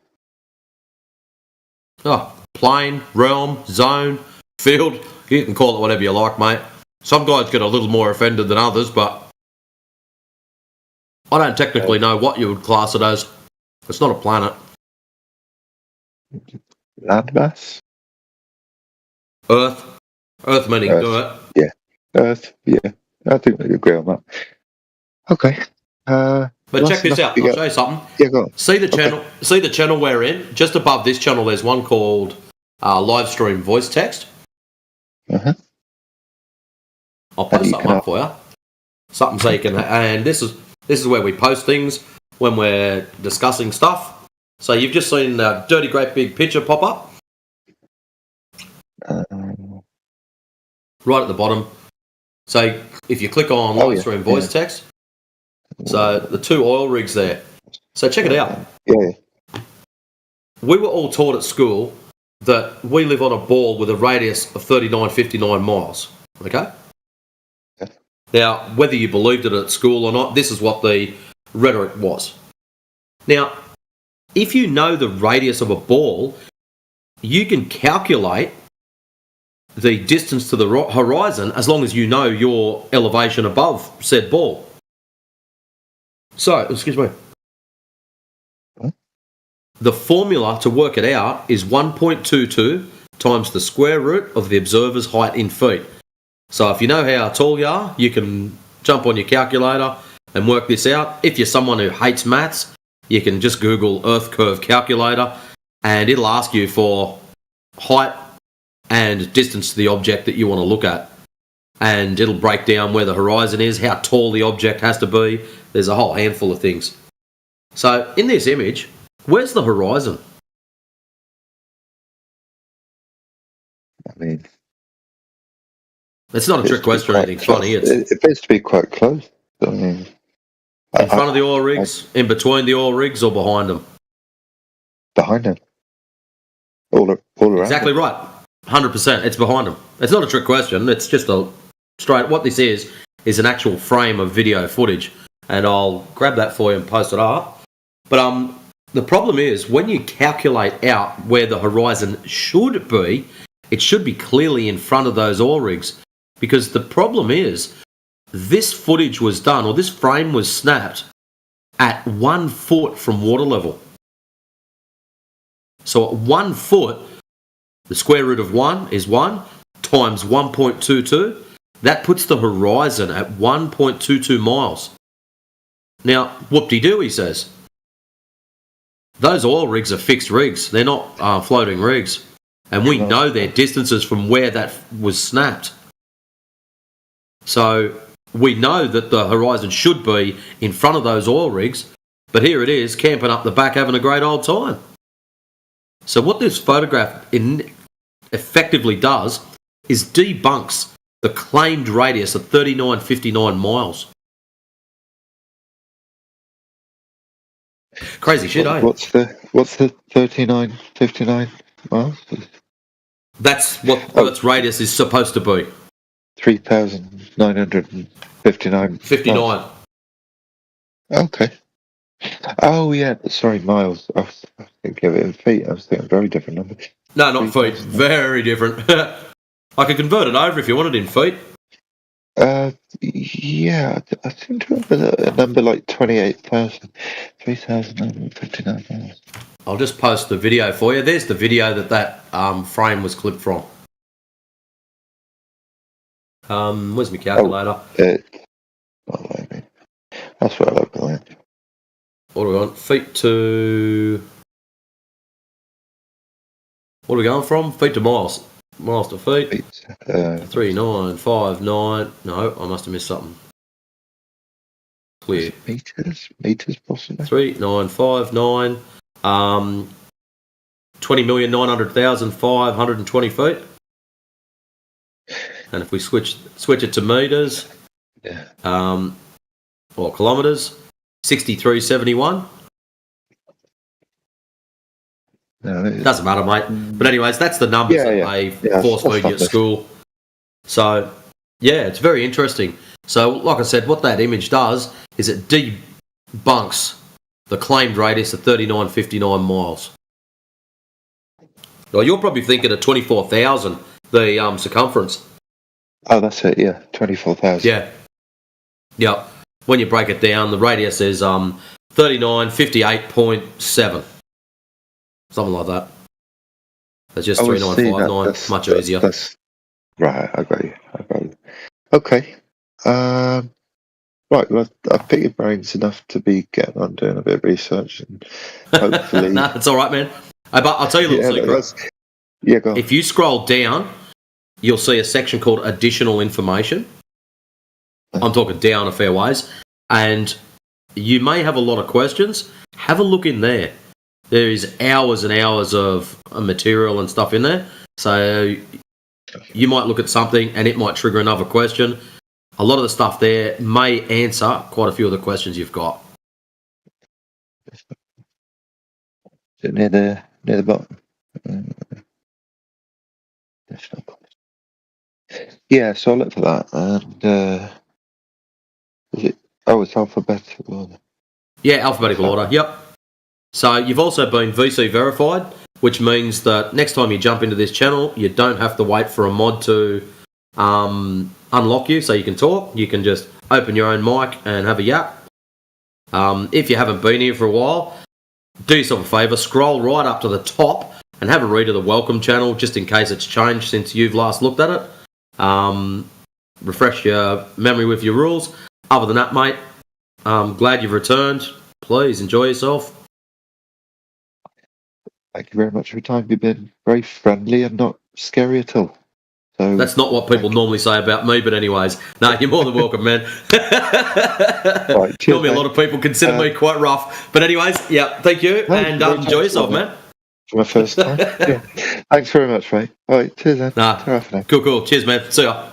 Oh, plane, realm, zone, field. You can call it whatever you like, mate. Some guys get a little more offended than others, but I don't technically know what you would class it as. It's not a planet. Landmass? Earth. Earth meaning dirt. Yeah. Earth, yeah. I think we agree on that. Okay. But check this out. I'll show you something. Yeah, go on. See the channel. See the channel we're in. Just above this channel, there's one called live stream voice text. I'll post something up for you. Something so you can. And this is where we post things when we're discussing stuff. So you've just seen a dirty great big picture pop up. Right at the bottom. So if you click on live stream voice text, so the 2 oil rigs there. So check it out. Yeah. We were all taught at school that we live on a ball with a radius of 3959 miles. Okay? Now, whether you believed it at school or not, this is what the rhetoric was. Now, if you know the radius of a ball, you can calculate the distance to the horizon as long as you know your elevation above said ball. So, excuse me. The formula to work it out is 1.22 times the square root of the observer's height in feet. So if you know how tall you are, you can jump on your calculator and work this out. If you're someone who hates maths, you can just Google Earth Curve Calculator and it'll ask you for height and distance to the object that you want to look at. And it'll break down where the horizon is, how tall the object has to be. There's a whole handful of things. So in this image, where's the horizon? I mean, it's not a trick question or anything funny. It appears to be quite close. I mean, in front of the oil rigs, in between the oil rigs, or behind them? Behind them. All around. Exactly them. right. 100%. It's behind them. It's not a trick question. It's just a straight. What this is an actual frame of video footage, and I'll grab that for you and post it up. But the problem is when you calculate out where the horizon should be, it should be clearly in front of those oil rigs, because the problem is this footage was done, or this frame was snapped at 1 foot from water level. So at 1 foot, the square root of 1 is 1 times 1.22. That puts the horizon at 1.22 miles. Now, whoop-de-doo, he says. Those oil rigs are fixed rigs. They're not floating rigs. And we know their distances from where that was snapped. So we know that the horizon should be in front of those oil rigs, but here it is, camping up the back, having a great old time. So what this photograph effectively does is debunks the claimed radius of 3959 miles. Crazy shit, eh? What's the 3959 miles? That's what its radius is supposed to be. 3,959. 59. Okay. Oh yeah, sorry, miles. I was thinking of it in feet. I was thinking a very different number. No, not feet. Very different. I could convert it over if you wanted in feet. Yeah, I seem to remember a number like 28,000, 3,959 miles. I'll just post the video for you. There's the video that frame was clipped from. Where's my calculator? That's what I like the land. What are we on? Feet to... What are we going from? Feet to miles. Miles to feet. 3959. No, I must have missed something. Clear. Meters possibly. 3959. 20,900,520 feet. And if we switch it to meters, or kilometers, 6371. No, doesn't matter, mate. But anyways, that's the numbers that they force feed you at school. So, yeah, it's very interesting. So, like I said, what that image does is it debunks the claimed radius of 3959 miles. Well, you're probably thinking of 24,000, the circumference. Oh, that's it. Yeah, 24,000. Yeah. Yep. When you break it down, the radius is 3958.7. Something like that. That's just 3959. Much easier. Right, I got you. Okay. Right, well, I've picked your brains enough to be getting on doing a bit of research and hopefully... No, it's all right, man. But I'll tell you a little secret. Yeah, go on. If you scroll down, you'll see a section called Additional Information. I'm talking down a fair ways. And you may have a lot of questions. Have a look in there. There is hours and hours of material and stuff in there. So you might look at something and it might trigger another question. A lot of the stuff there may answer quite a few of the questions you've got. Near the bottom. Yeah, so I'll look for that. And is it? Oh, it's alphabetical order. Yeah, alphabetical order. Yep. So you've also been VC verified, which means that next time you jump into this channel, you don't have to wait for a mod to unlock you so you can talk. You can just open your own mic and have a yap. If you haven't been here for a while, do yourself a favour, scroll right up to the top and have a read of the welcome channel just in case it's changed since you've last looked at it. Refresh your memory with your rules. Other than that, mate, I'm glad you've returned. Please enjoy yourself. Thank you very much for your time. You've been very friendly and not scary at all. So that's not what people normally say about me, but anyways, no, you're more than welcome, man. Right, cheers, Normally, a lot of people consider me quite rough, but anyways, yeah, thank you, and enjoy yourself, man. For my first time. Yeah. Thanks very much, mate. All right, cheers, then. Nah, cool. Cheers, man. See ya.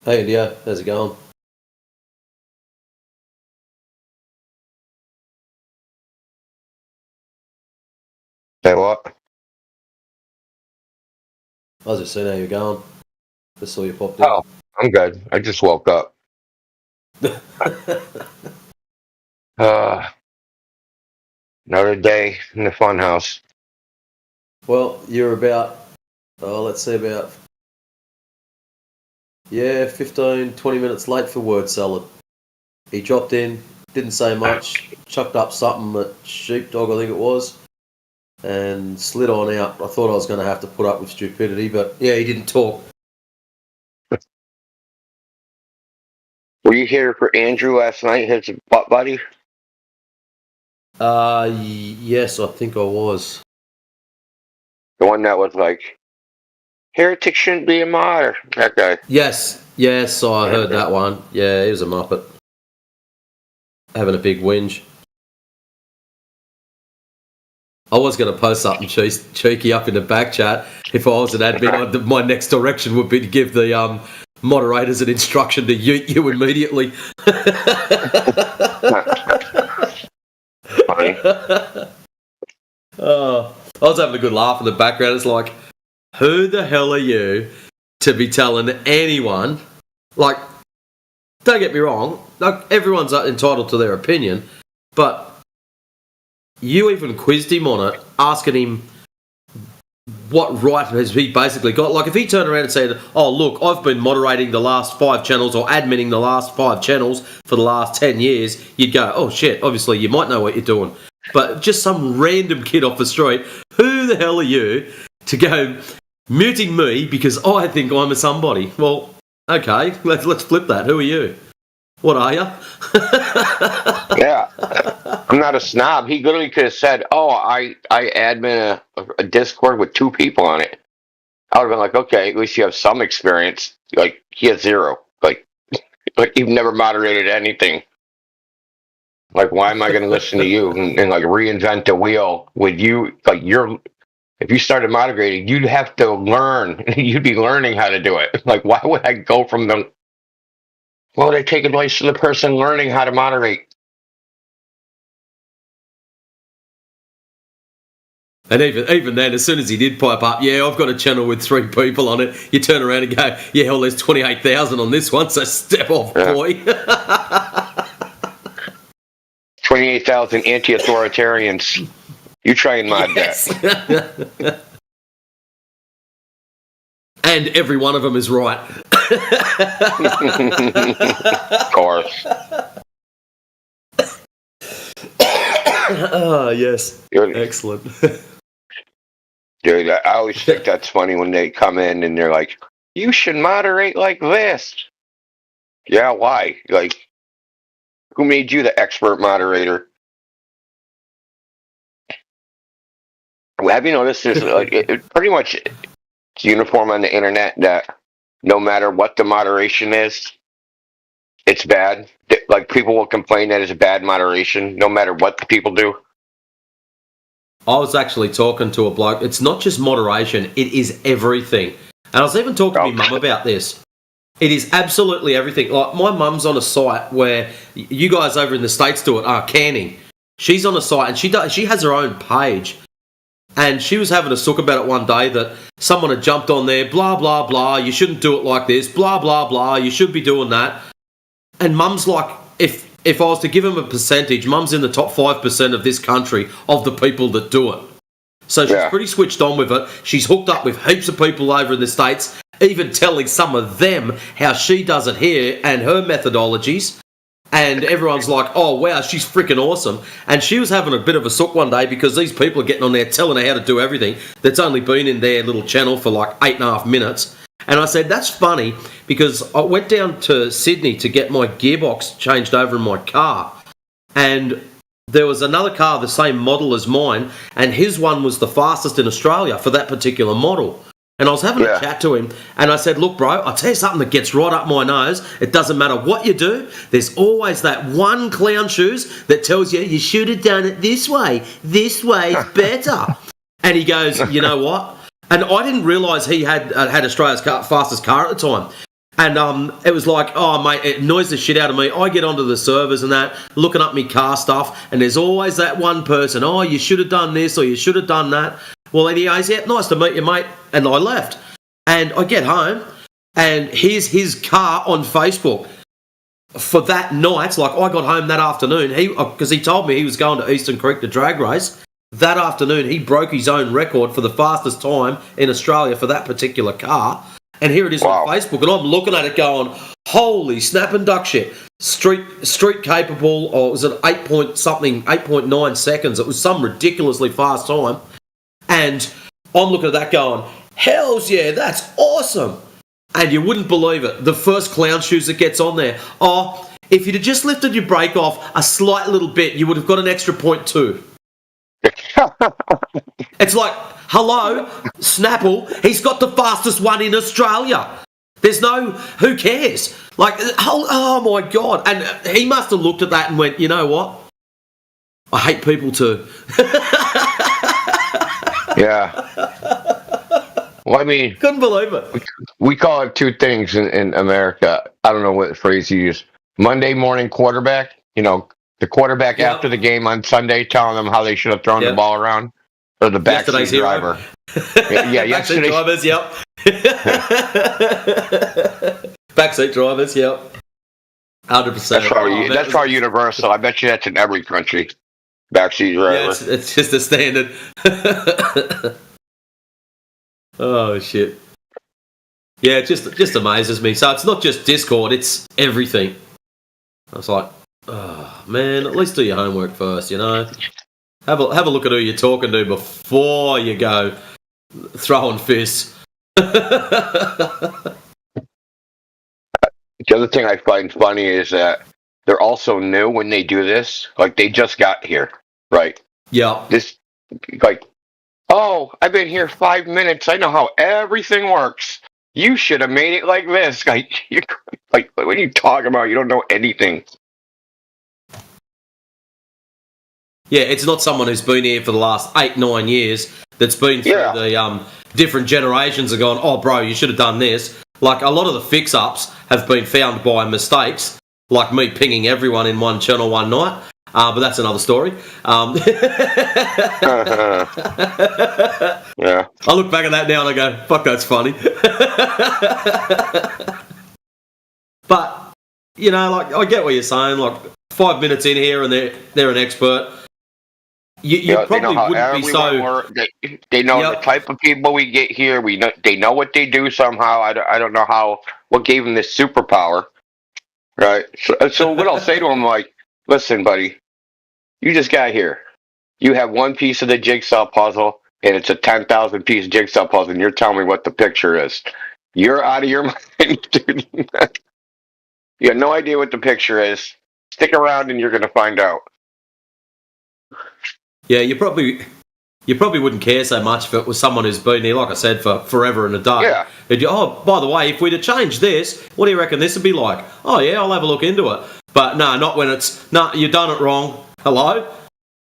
Hey, India, how's it going? Say what? I was just seeing how you're going. Just saw you popped in. Oh, I'm good. I just woke up. Another day in the funhouse. Well, you're about, let's see, about 15, 20 minutes late for word salad. He dropped in, didn't say much, chucked up something at Sheepdog, I think it was, and slid on out. I thought I was going to have to put up with stupidity, but yeah, he didn't talk. Were you here for Andrew last night, his butt buddy? Yes, I think I was. The one that was like, heretic shouldn't be a martyr. That guy. Yes, I heard that one. Yeah, he was a muppet. Having a big whinge. I was going to post something cheeky up in the back chat. If I was an admin, my next direction would be to give the moderators an instruction to yeet you immediately. Funny. I was having a good laugh in the background. It's like, who the hell are you to be telling anyone? Like, don't get me wrong, like, everyone's entitled to their opinion, but you even quizzed him on it, asking him what right has he basically got. Like, if he turned around and said, oh, look, I've been moderating the last 5 channels or adminning the last 5 channels for the last 10 years, you'd go, oh, shit, obviously you might know what you're doing. But just some random kid off the street, who the hell are you to go muting me because I think I'm a somebody? Well, okay, let's flip that. Who are you? What are you? Yeah, I'm not a snob. He literally could have said, "Oh, I admin a Discord with 2 people on it." I would have been like, "Okay, at least you have some experience." Like, he has 0. Like you've never moderated anything. Like, why am I going to listen to you and like reinvent the wheel with you? Like, if you started moderating, you'd have to learn. You'd be learning how to do it. Like, why would I go from the? Why would I take advice from the person learning how to moderate? And even then, as soon as he did pipe up, yeah, I've got a channel with 3 people on it, you turn around and go, yeah, well, there's 28,000 on this one, so step off, boy. 28,000 anti-authoritarians. You try and mod that. And every one of them is right. Of course. Oh, yes. Excellent. Dude, I always think that's funny when they come in and they're like, you should moderate like this. Yeah, why? Like, who made you the expert moderator? Well, have you noticed there's like, pretty much it's uniform on the internet that no matter what the moderation is, it's bad. Like, people will complain that it's bad moderation no matter what the people do. I was actually talking to a bloke. It's not just moderation, it is everything. And I was even talking to my mum about this. It is absolutely everything. Like, my mum's on a site where you guys over in the States do it, Canning. She's on a site and she has her own page. And she was having a sook about it one day that someone had jumped on there, blah, blah, blah, you shouldn't do it like this, blah, blah, blah, you should be doing that. And Mum's like, if I was to give him a percentage, Mum's in the top 5% of this country of the people that do it. So she's pretty switched on with it. She's hooked up with heaps of people over in the States, even telling some of them how she does it here and her methodologies. And everyone's like, oh, wow, she's freaking awesome. And she was having a bit of a sook one day because these people are getting on there telling her how to do everything that's only been in their little channel for like 8.5 minutes. And I said, that's funny, because I went down to Sydney to get my gearbox changed over in my car. And there was another car, the same model as mine, and his one was the fastest in Australia for that particular model. And I was having a chat to him, and I said, look, bro, I'll tell you something that gets right up my nose. It doesn't matter what you do. There's always that one clown shoes that tells you should have done it this way. This way's better. And he goes, you know what? And I didn't realise he had Australia's fastest car at the time. And it was like, oh, mate, it annoys the shit out of me. I get onto the servers and that, looking up me car stuff, and there's always that one person, oh, you should have done this or you should have done that. Well, anyways, yeah, nice to meet you, mate. And I left. And I get home, and here's his car on Facebook. For that night, like I got home that afternoon, because he told me he was going to Eastern Creek to drag race. That afternoon, he broke his own record for the fastest time in Australia for that particular car. And here it is on Facebook, and I'm looking at it going, holy snap and duck shit. Street capable, or was it 8.9 seconds? It was some ridiculously fast time. And I'm looking at that going, hells yeah, that's awesome. And you wouldn't believe it. The first clown shoes that gets on there. Oh, if you'd have just lifted your brake off a slight little bit, you would have got an extra 0.2. It's like, hello, Snapple, he's got the fastest one in Australia. There's no, who cares? Like, oh my God. And he must have looked at that and went, you know what? I hate people too. Yeah. Well, I mean, couldn't believe it. We call it two things in America. I don't know what phrase you use. Monday morning quarterback. You know, the quarterback after the game on Sunday telling them how they should have thrown the ball around, or the backseat driver. Yeah, backseat drivers. Yep. Backseat drivers. Yep. 100%. That's probably universal. I bet you that's in every country. Backseat driver. Yeah, it's just a standard. Oh shit! Yeah, it just amazes me. So it's not just Discord; it's everything. I was like, oh man, at least do your homework first, you know. Have a look at who you're talking to before you go throwing fists. The other thing I find funny is that they're also new when they do this. Like they just got here, right? Yeah. This like. Oh, I've been here 5 minutes. I know how everything works. You should have made it like this. Like, what are you talking about? You don't know anything. Yeah, it's not someone who's been here for the last 8-9 years that's been through the different generations and gone, oh, bro, you should have done this. Like, a lot of the fix-ups have been found by mistakes, like me pinging everyone in one channel one night. But that's another story. Yeah. I look back at that now and I go, fuck, that's funny. But, you know, like, I get what you're saying. Like, 5 minutes in here and they're an expert. You probably wouldn't be so... They know the type of people we get here. They know what they do somehow. I don't know what gave them this superpower. Right? So what I'll say to them, like, listen, buddy, you just got here. You have one piece of the jigsaw puzzle, and it's a 10,000 piece jigsaw puzzle, and you're telling me what the picture is. You're out of your mind, dude. You have no idea what the picture is. Stick around, and you're going to find out. Yeah, you probably wouldn't care so much if it was someone who's been here, like I said, for forever and a day. Yeah. Oh, by the way, if we'd have changed this, what do you reckon this would be like? Oh, yeah, I'll have a look into it. But no, not when it's, no, you've done it wrong. Hello?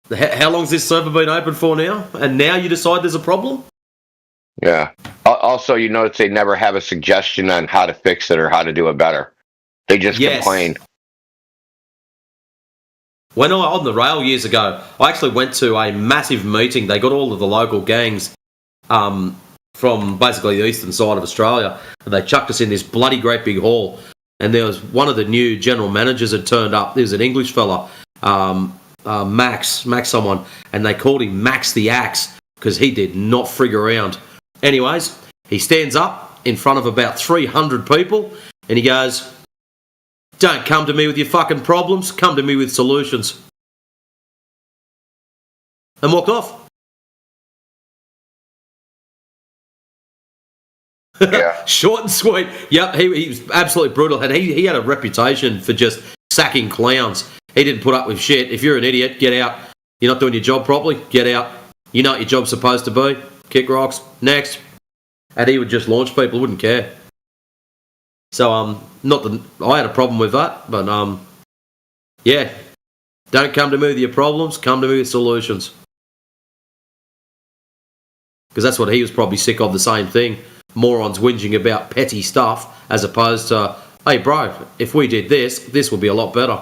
How long's this server been open for now? And now you decide there's a problem? Yeah. Also, you notice they never have a suggestion on how to fix it or how to do it better. They just complain. When I on the rail years ago, I actually went to a massive meeting. They got all of the local gangs from basically the eastern side of Australia, and they chucked us in this bloody great big hall. And there was one of the new general managers had turned up. There's an English fella, Max someone, and they called him Max the Axe because he did not frig around. Anyways, he stands up in front of about 300 people, and he goes, "Don't come to me with your fucking problems, come to me with solutions." And walked off. Yeah. Short and sweet. Yep, he was absolutely brutal. And he had a reputation for just sacking clowns. He didn't put up with shit. If you're an idiot, get out. You're not doing your job properly, get out. You know what your job's supposed to be. Kick rocks. Next. And he would just launch people, wouldn't care. So, not that I had a problem with that, but, yeah. Don't come to me with your problems, come to me with solutions. Because that's what he was probably sick of, the same thing. morons whinging about petty stuff as opposed to, hey, bro, if we did this would be a lot better.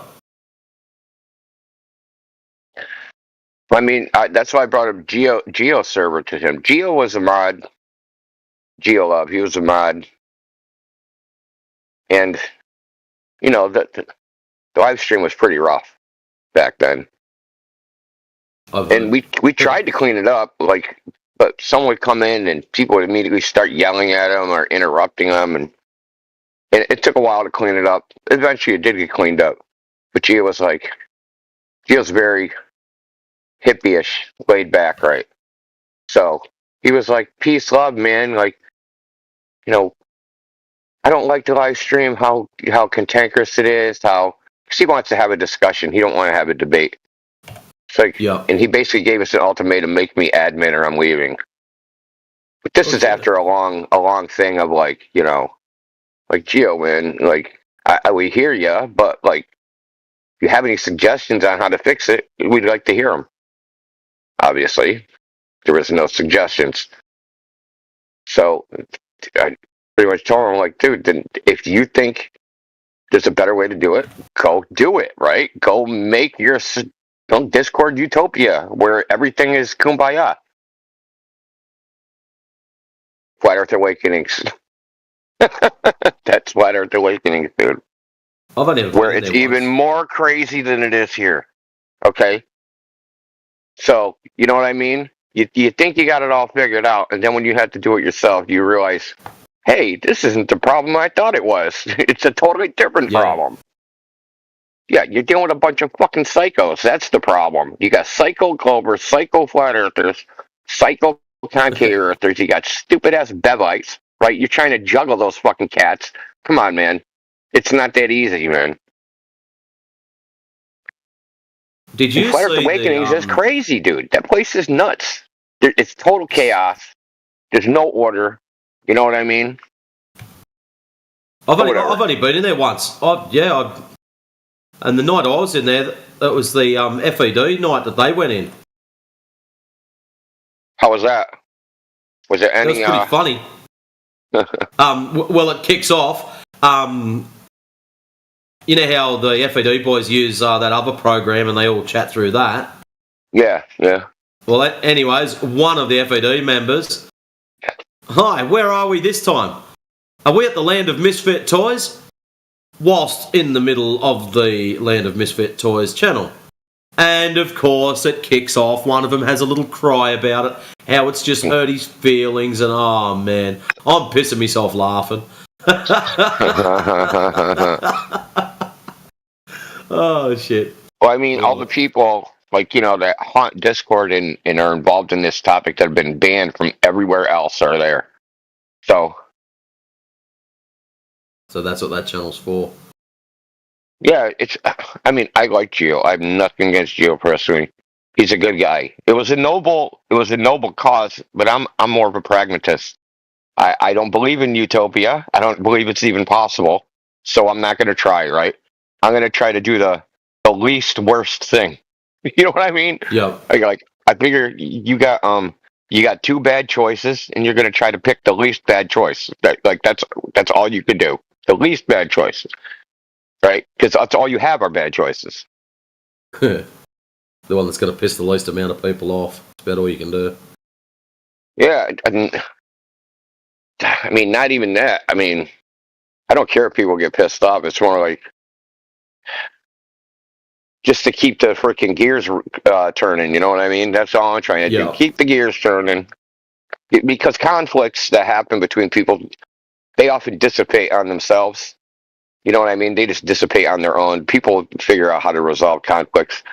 I mean, that's why I brought up Geo server to him. Geo was a mod. Geo Love, he was a mod. And, you know, the live stream was pretty rough back then. And we tried to clean it up, like, but someone would come in and people would immediately start yelling at him or interrupting him, and it took a while to clean it up. Eventually, it did get cleaned up, but Gio was like, Gio's very hippie-ish, laid back, right? So he was like, "Peace, love, man. Like, you know, I don't like the live stream. How cantankerous it is. Because he wants to have a discussion. He don't want to have a debate." It's like, and he basically gave us an ultimatum: make me admin or I'm leaving. But this is after a long thing of like, you know, like, Gio, man, like, we hear you, but like, if you have any suggestions on how to fix it, we'd like to hear them. Obviously, there was no suggestions. So I pretty much told him, like, dude, then if you think there's a better way to do it, go do it, right? Go make your Discord utopia where everything is kumbaya. Flat Earth Awakenings. That's Flat Earth Awakenings, dude. Where it's even more crazy than it is here. Okay? So, you know what I mean? You think you got it all figured out, and then when you have to do it yourself, you realize, hey, this isn't the problem I thought it was. It's a totally different problem. Yeah, you're dealing with a bunch of fucking psychos. That's the problem. You got psycho Clovers, psycho Flat Earthers, psycho concave Earthers. You got stupid-ass Bevites, right? You're trying to juggle those fucking cats. Come on, man. It's not that easy, man. Did you Flat Earth see Awakenings is crazy, dude. That place is nuts. It's total chaos. There's no order. You know what I mean? I've only been in there once. And the night I was in there, it was the FED night that they went in. How was that? Was there any? It was pretty funny. Well, it kicks off. You know how the FED boys use that other program and they all chat through that? Yeah. Well, anyways, one of the FED members, hi, where are we this time? Are we at the Land of Misfit Toys? Whilst in the middle of the Land of Misfit Toys channel. And of course, it kicks off. One of them has a little cry about it, how it's just hurt his feelings, and oh man, I'm pissing myself laughing. Oh shit. Well, I mean, all the people, like, you know, that haunt Discord and are involved in this topic that have been banned from everywhere else are there. So that's what that channel's for. Yeah, I mean, I like Gio. I have nothing against Gio personally. He's a good guy. It was a noble cause, but I'm more of a pragmatist. I don't believe in utopia. I don't believe it's even possible. So I'm not going to try, right? I'm going to try to do the least worst thing. You know what I mean? Yeah. I figure you got two bad choices, and you're going to try to pick the least bad choice. That's all you can do. The least bad choices, right? Because that's all you have are bad choices. The one that's going to piss the least amount of people off. That's about all you can do. Yeah, I mean, not even that. I mean, I don't care if people get pissed off. It's more like just to keep the freaking gears turning. You know what I mean? That's all I'm trying to do. Keep the gears turning. Because conflicts that happen between people, they often dissipate on themselves. You know what I mean? They just dissipate on their own. People figure out how to resolve conflicts.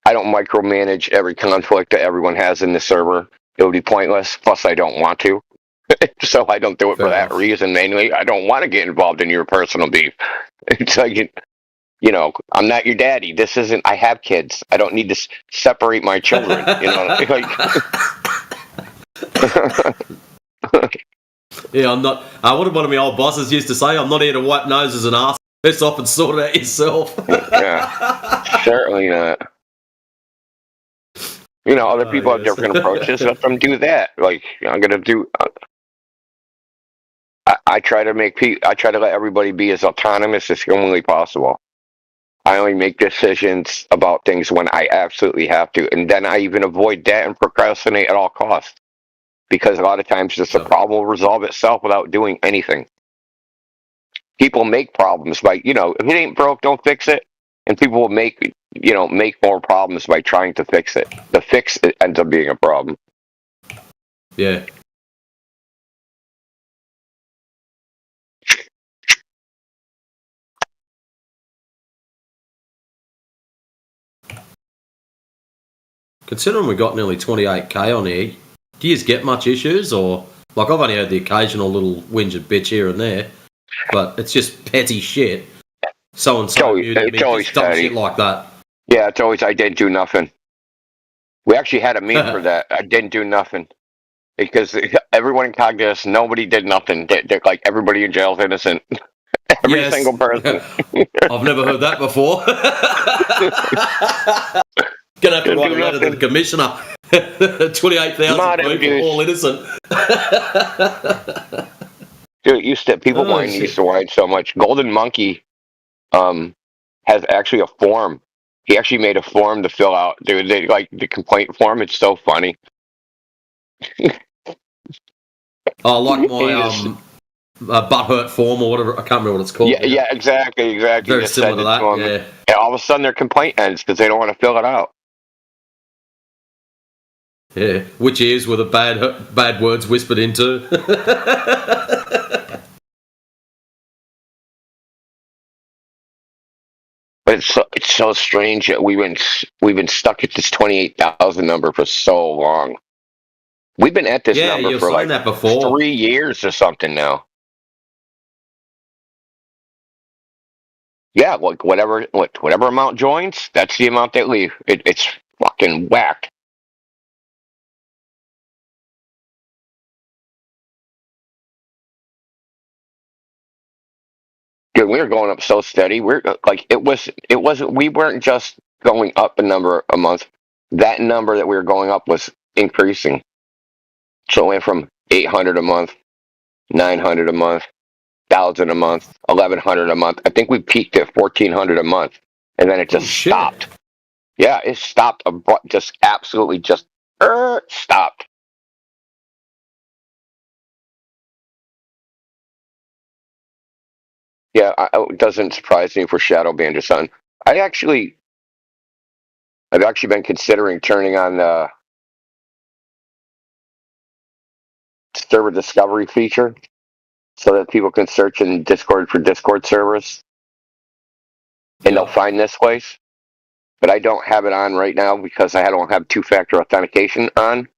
I don't micromanage every conflict that everyone has in the server. It would be pointless. Plus, I don't want to. So I don't do it for that reason, mainly. I don't want to get involved in your personal beef. It's like, you know, I'm not your daddy. This isn't, I have kids. I don't need to separate my children. You know, Yeah, I'm not. What one of my old bosses used to say, I'm not here to wipe noses and ass. Piss off and sort it out yourself. Yeah, certainly not. You know, other people have different approaches. Let them do that. Like, I'm going to do. I try to let everybody be as autonomous as humanly possible. I only make decisions about things when I absolutely have to, and then I even avoid that and procrastinate at all costs. Because a lot of times, just the problem will resolve itself without doing anything. People make problems by, if it ain't broke, don't fix it. And people will make more problems by trying to fix it. The fix it ends up being a problem. Yeah. Considering we got nearly 28k on here, do you get much issues, or like I've only had the occasional little whinge and bitch here and there, but it's just petty shit. So and so muted me, just dumb shit like that. Yeah, it's always I didn't do nothing. We actually had a meme for that. I didn't do nothing because everyone in Cognitus, nobody did nothing. They're like everybody in jail is innocent. Every single person. I've never heard that before. Gonna have to write a letter to the commissioner. 28,000 people, all innocent. Dude, people used to whine so much. Golden Monkey has actually a form. He actually made a form to fill out. Dude, like the complaint form. It's so funny. Oh, like my butthurt form or whatever. I can't remember what it's called. Yeah, exactly. Very similar to that. Yeah. And all of a sudden, their complaint ends because they don't want to fill it out. Yeah, which ears were the bad words whispered into? But it's so strange that we've been stuck at this 28,000 number for so long. We've been at this number for like 3 years or something now. Yeah, like whatever amount joins, that's the amount that leave. It's fucking whacked. Dude, we were going up so steady. We're like it wasn't. We weren't just going up a number a month. That number that we were going up was increasing. So it went from 800 a month, 900 a month, 1,000 a month, 1,100 a month. I think we peaked at 1,400 a month, and then it just stopped. Yeah, it stopped. Just absolutely just stopped. Yeah, it doesn't surprise me for Shadow Banjo Sun. I've actually been considering turning on the server discovery feature so that people can search in Discord for Discord servers and they'll find this place. But I don't have it on right now because I don't have two-factor authentication on.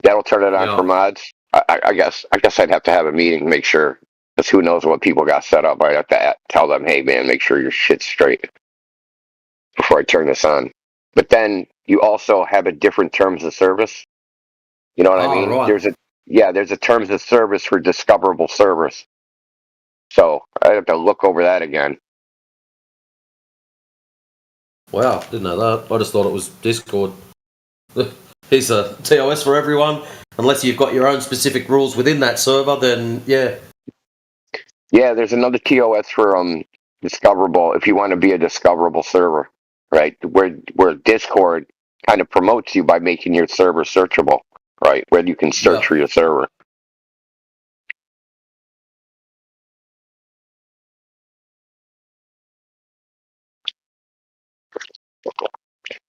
That'll turn it on for mods. I guess I'd have to have a meeting to make sure. Because who knows what people got set up. I'd have to tell them, hey, man, make sure your shit's straight before I turn this on. But then you also have a different terms of service. You know what I mean? Right. There's a terms of service for discoverable servers. So I have to look over that again. Wow, didn't know that. I just thought it was Discord. He's a TOS for everyone. Unless you've got your own specific rules within that server, then yeah. Yeah, there's another TOS for discoverable if you want to be a discoverable server, right? Where Discord kind of promotes you by making your server searchable, right? Where you can search for your server.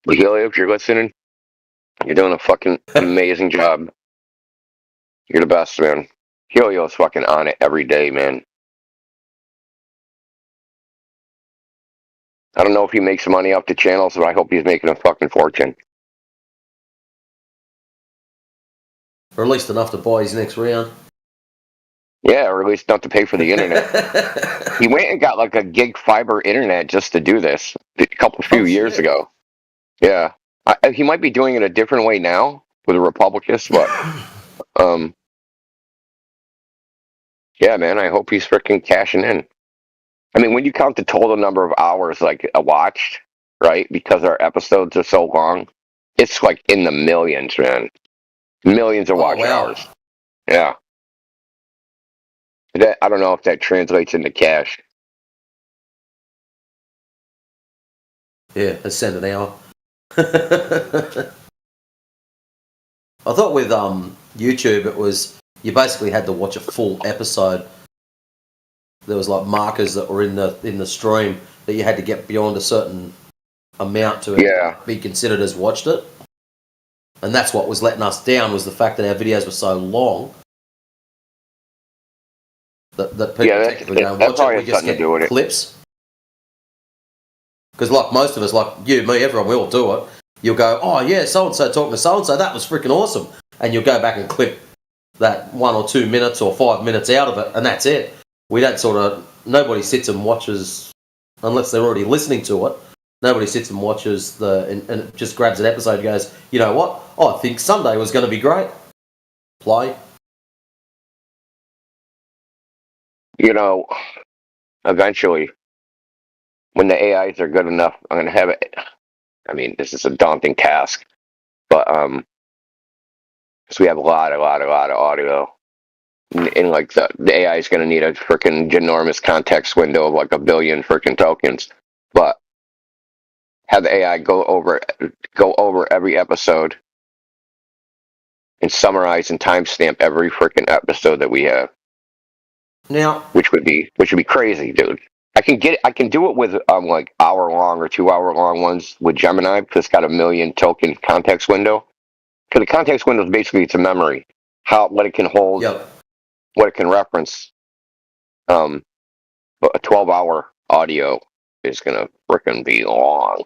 Helio, if you're listening, you're doing a fucking amazing job. You're the best, man. Helio's fucking on it every day, man. I don't know if he makes money off the channels, but I hope he's making a fucking fortune. Or at least enough to buy his next round. Yeah, or at least enough to pay for the internet. He went and got like a gig fiber internet just to do this a few years ago. Yeah. He might be doing it a different way now with the Republicans, but yeah, man, I hope he's freaking cashing in. I mean, when you count the total number of hours like watched, right? Because our episodes are so long, it's like in the millions, man. Millions of watch hours. Yeah. That I don't know if that translates into cash. Yeah, a cent an hour. I thought with YouTube it was you basically had to watch a full episode. There was like markers that were in the stream that you had to get beyond a certain amount to be considered as watched it. And that's what was letting us down, was the fact that our videos were so long that people technically don't watch it. We just get clips. Because like most of us, like you, me, everyone, we all do it. You'll go, oh yeah, so-and-so talking to so-and-so, that was freaking awesome. And you'll go back and clip that 1 or 2 minutes or 5 minutes out of it, and that's it. We don't nobody sits and watches, unless they're already listening to it, nobody sits and watches and just grabs an episode and goes, you know what, I think Sunday was going to be great. Play. You know, eventually, when the AIs are good enough, I'm going to have it. I mean, this is a daunting task, but because we have a lot of audio, and like the AI is going to need a freaking ginormous context window of like 1 billion freaking tokens, but have the AI go over every episode and summarize and timestamp every freaking episode that we have. Now, which would be crazy, dude. I can do it with like hour-long or 2-hour-long ones with Gemini because it's got 1 million token context window. Because the context window is basically it's a memory, what it can hold, what it can reference. But a 12-hour audio is gonna frickin' be long.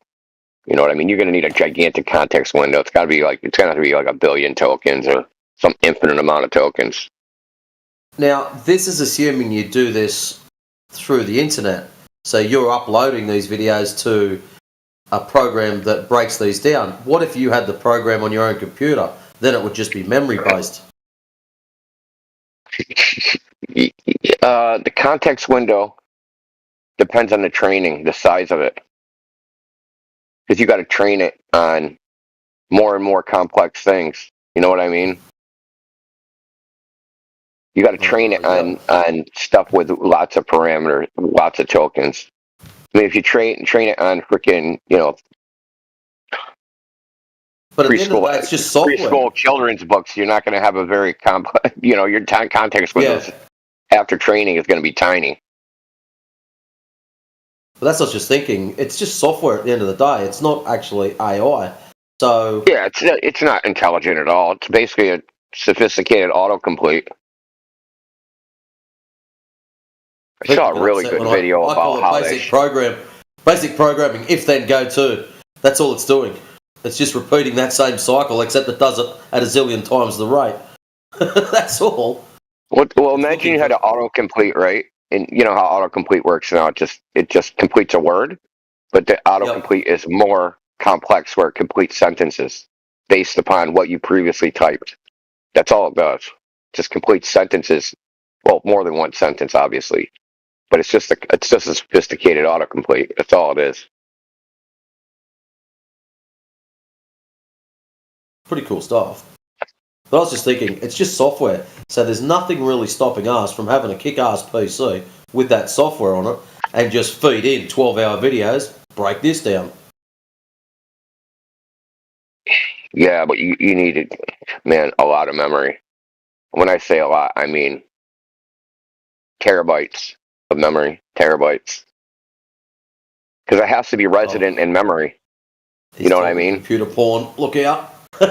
You know what I mean? You're gonna need a gigantic context window. It's gonna have to be like 1 billion tokens or some infinite amount of tokens. Now, this is assuming you do this through the internet. So you're uploading these videos to a program that breaks these down. What if you had the program on your own computer? Then it would just be memory-based. The context window depends on the training, the size of it. Because you got to train it on more and more complex things. You know what I mean? You got to train it on stuff with lots of parameters, lots of tokens. I mean, if you train it on freaking, but at the end of the day, it's just software. Preschool children's books, you're not going to have a very complex, your context windows after training is going to be tiny. But that's what I was just thinking. It's just software at the end of the day. It's not actually AI. So yeah, it's not intelligent at all. It's basically a sophisticated autocomplete. I saw a really good video about how basic programming, if then go to. That's all it's doing. It's just repeating that same cycle, except it does it at a zillion times the rate. That's all. Well, imagine you had an autocomplete, right? And you know how autocomplete works now. It just completes a word, but the autocomplete is more complex, where it completes sentences based upon what you previously typed. That's all it does. Just completes sentences. Well, more than one sentence, obviously. But it's just a sophisticated autocomplete. That's all it is. Pretty cool stuff. But I was just thinking, it's just software. So there's nothing really stopping us from having a kick-ass PC with that software on it and just feed in 12-hour videos, break this down. Yeah, but you needed, man, a lot of memory. When I say a lot, I mean terabytes of memory. Terabytes. Because it has to be resident in memory. You know what I mean? Computer porn, look out. It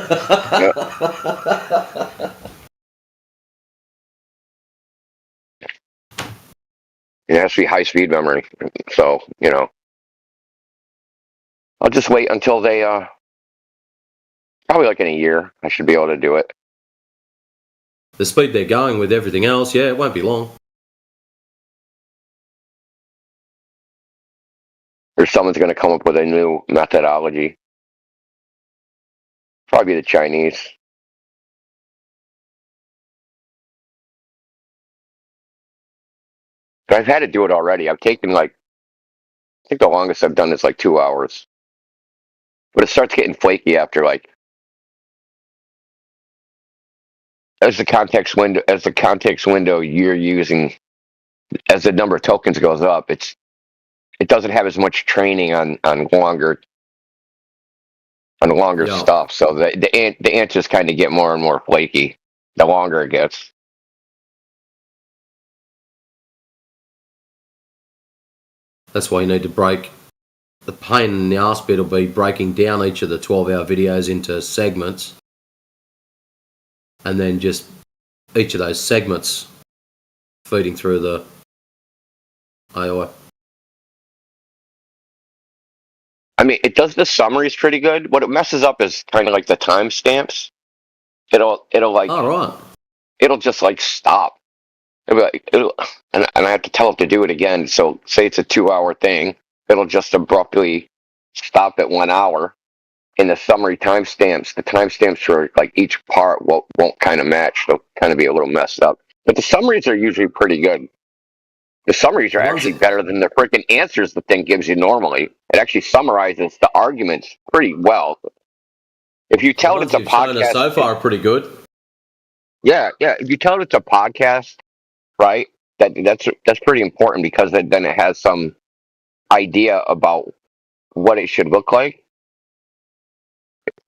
has to be high-speed memory. So, I'll just wait until they, probably like in a year, I should be able to do it. The speed they're going with everything else, yeah, it won't be long. Or someone's going to come up with a new methodology. Probably the Chinese. But I've had to do it already. I've taken I think the longest I've done is 2 hours. But it starts getting flaky after as the context window you're using as the number of tokens goes up, it doesn't have as much training on longer stuff. So the answers kind of get more and more flaky the longer it gets. That's why you need to break. The pain in the arse bit will be breaking down each of the 12-hour videos into segments, and then just each of those segments feeding through the AI. I mean, it does the summaries pretty good. What it messes up is kind of like the timestamps. It'll like, all right. It'll just like stop. And I have to tell it to do it again. So say it's a 2-hour thing, it'll just abruptly stop at 1 hour. In the summary timestamps, the timestamps for like each part won't kind of match. They'll kind of be a little messed up. But the summaries are usually pretty good. The summaries are actually better than the freaking answers the thing gives you normally. It actually summarizes the arguments pretty well. If you tell it it's a podcast, so far are pretty good. Yeah. If you tell it it's a podcast, right? That's pretty important because then it has some idea about what it should look like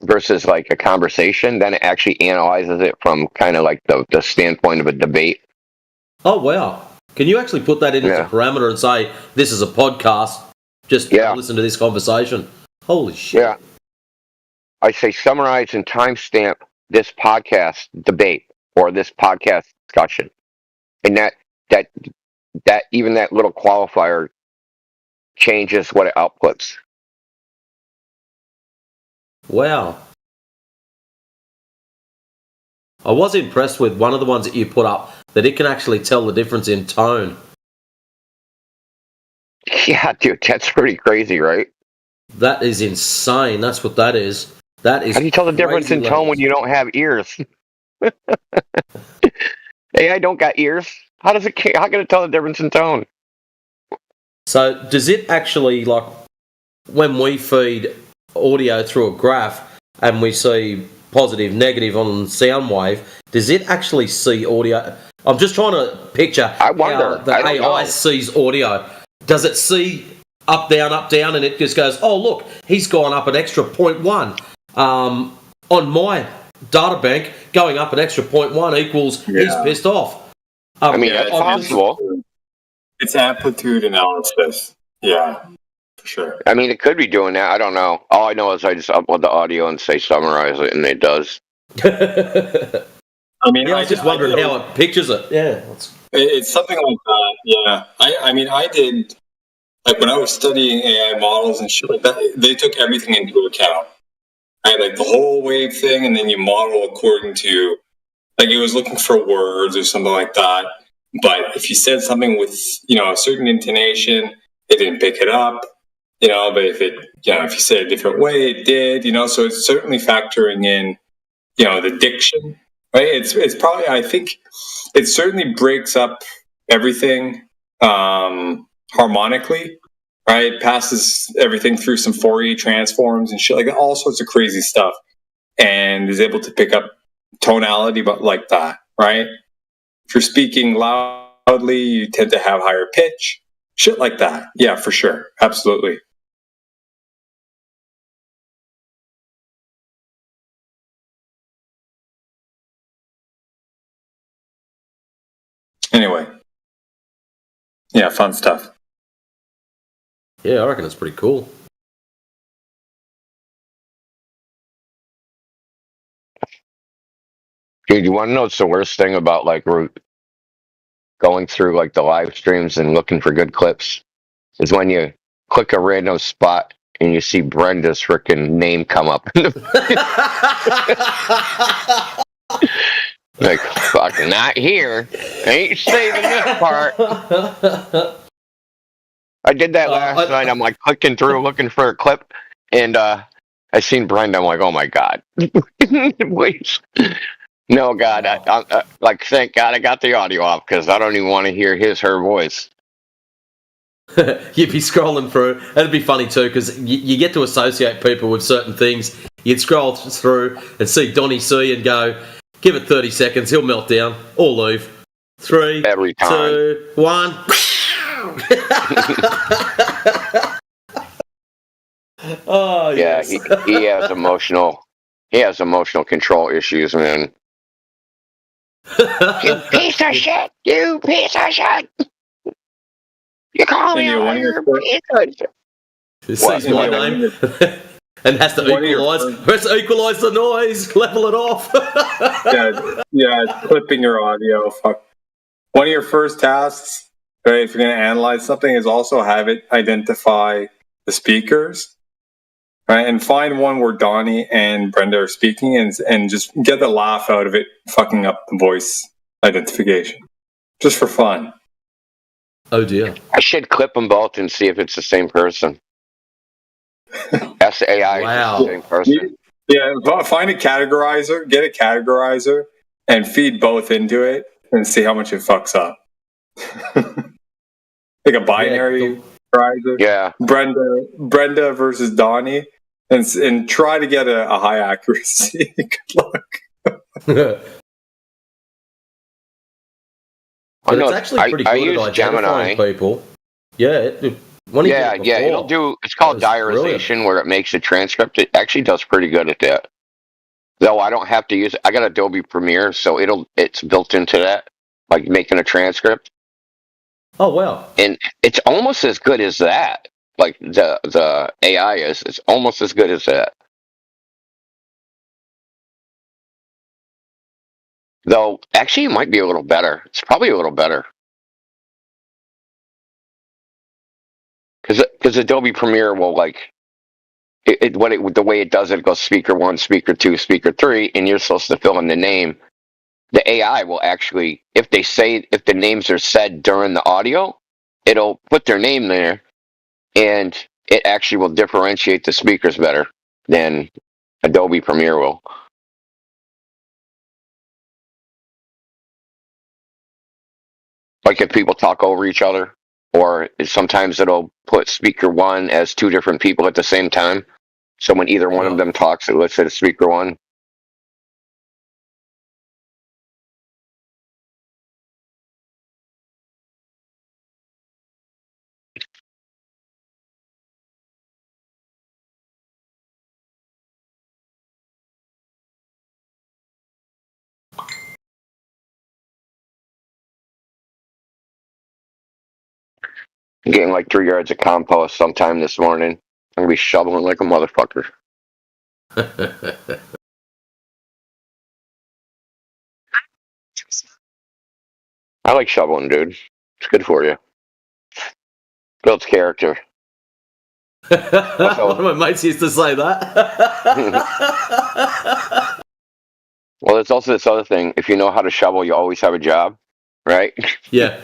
versus like a conversation. Then it actually analyzes it from kind of like the standpoint of a debate. Oh wow! Can you actually put that in as a parameter and say this is a podcast? Just listen to this conversation. Holy shit! Yeah. I say summarize and timestamp this podcast debate or this podcast discussion, and that even that little qualifier changes what it outputs. Wow. I was impressed with one of the ones that you put up, that it can actually tell the difference in tone. Yeah, dude, that's pretty crazy, right? That is insane. That's what that is. That is. How do you tell the difference in tone when you don't have ears? Hey, I don't got ears. How can it tell the difference in tone? So does it actually, like, when we feed audio through a graph and we see positive, negative on sound wave, does it actually see audio? I'm just trying to picture how the AI sees audio. Does it see up, down, and it just goes, oh, look, he's gone up an extra 0.1. On my data bank, going up an extra 0.1 equals he's pissed off. I mean, that's possible. It's amplitude analysis. Yeah. Sure. I mean, it could be doing that. I don't know. All I know is I just upload the audio and say summarize it, and it does. I mean, I was just wondering how it pictures it. Yeah. It's something like that. Yeah. I mean, I did, like, when I was studying AI models and shit like that, they took everything into account. I had, like, the whole wave thing, and then you model according to, like, it was looking for words or something like that. But if you said something with, a certain intonation, it didn't pick it up. But if if you said a different way, it did, so it's certainly factoring in, the diction, right? It's probably, I think it certainly breaks up everything, harmonically, right? It passes everything through some Fourier transforms and shit like that, all sorts of crazy stuff, and is able to pick up tonality, but like that, right? If you're speaking loudly, you tend to have higher pitch, shit like that. Yeah, for sure. Absolutely. Anyway. Yeah, fun stuff. Yeah, I reckon it's pretty cool. Dude, you want to know what's the worst thing about, like, going through, like, the live streams and looking for good clips? Is when you click a random spot and you see Brenda's freaking name come up. Like, fuck, not here. Ain't saving this part. I did that last night. I'm like clicking through looking for a clip, and I seen Brenda. I'm like, oh my god. Please. No, God. I like, thank God I got the audio off, because I don't even want to hear her voice. You'd be scrolling through. It'd be funny too, because you get to associate people with certain things. You'd scroll through and see Donnie C and go, give it 30 seconds, he'll melt down or leave. 3, every time. 2, 1. Oh Yeah, yes. he has emotional control issues, man. You piece of shit! You piece of shit! You call me a liar, piece of shit. He sees my name and has to equalize the noise, level it off. yeah, clipping your audio. Fuck. One of your first tasks, right, if you're going to analyze something, is also have it identify the speakers, right, and find one where Donnie and Brenda are speaking, and just get the laugh out of it, fucking up the voice identification, just for fun. Oh dear! I should clip them both and see if it's the same person. That's the AI. Wow. The same person. Yeah, find a categorizer, get a categorizer, and feed both into it, and see how much it fucks up. Like a binary categorizer. Yeah. Brenda versus Donnie, and try to get a high accuracy. Good luck. But it's actually pretty good at identifying people. Yeah, it'll do. It's called diarization, where it makes a transcript. It actually does pretty good at that. Though I don't have to use it. I got Adobe Premiere, so it's built into that, like making a transcript. Oh wow! And it's almost as good as that. Like the AI is. It's almost as good as that. Though, actually, it might be a little better. It's probably a little better. Because Adobe Premiere will, like, the way it does it goes speaker 1, speaker 2, speaker 3, and you're supposed to fill in the name. The AI will actually, if the names are said during the audio, it'll put their name there, and it actually will differentiate the speakers better than Adobe Premiere will. Like if people talk over each other, or sometimes it'll put speaker 1 as 2 different people at the same time. So when either one of them talks, it looks at speaker 1. I'm getting like 3 yards of compost sometime this morning. I'm gonna be shoveling like a motherfucker. I like shoveling, dude. It's good for you. Builds character. One of my mates used to say that. Well, there's also this other thing. If you know how to shovel, you always have a job, right? Yeah.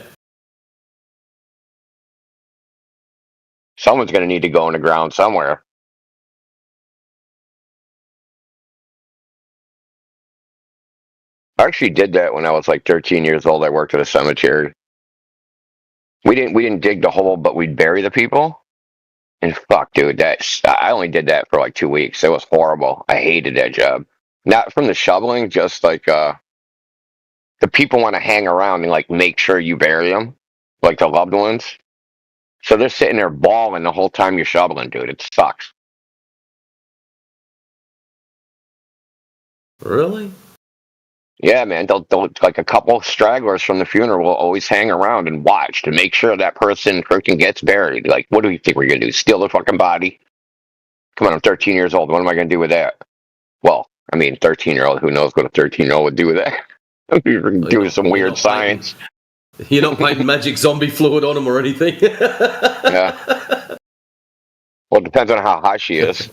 Someone's going to need to go in the ground somewhere. I actually did that when I was like 13 years old. I worked at a cemetery. We didn't dig the hole, but we'd bury the people. And fuck, dude, I only did that for like 2 weeks. It was horrible. I hated that job. Not from the shoveling, just like the people want to hang around and like make sure you bury them, like the loved ones. So they're sitting there bawling the whole time you're shoveling, dude. It sucks. Really? Yeah, man. They'll like a couple stragglers from the funeral will always hang around and watch to make sure that person freaking gets buried. Like, what do you think we're gonna do? Steal the fucking body? Come on, I'm 13 years old. What am I gonna do with that? Well, I mean, 13-year-old. Who knows what a 13-year-old would do with that? Do some weird science. You're not painting magic zombie fluid on them or anything. Yeah. Well, it depends on how high she is.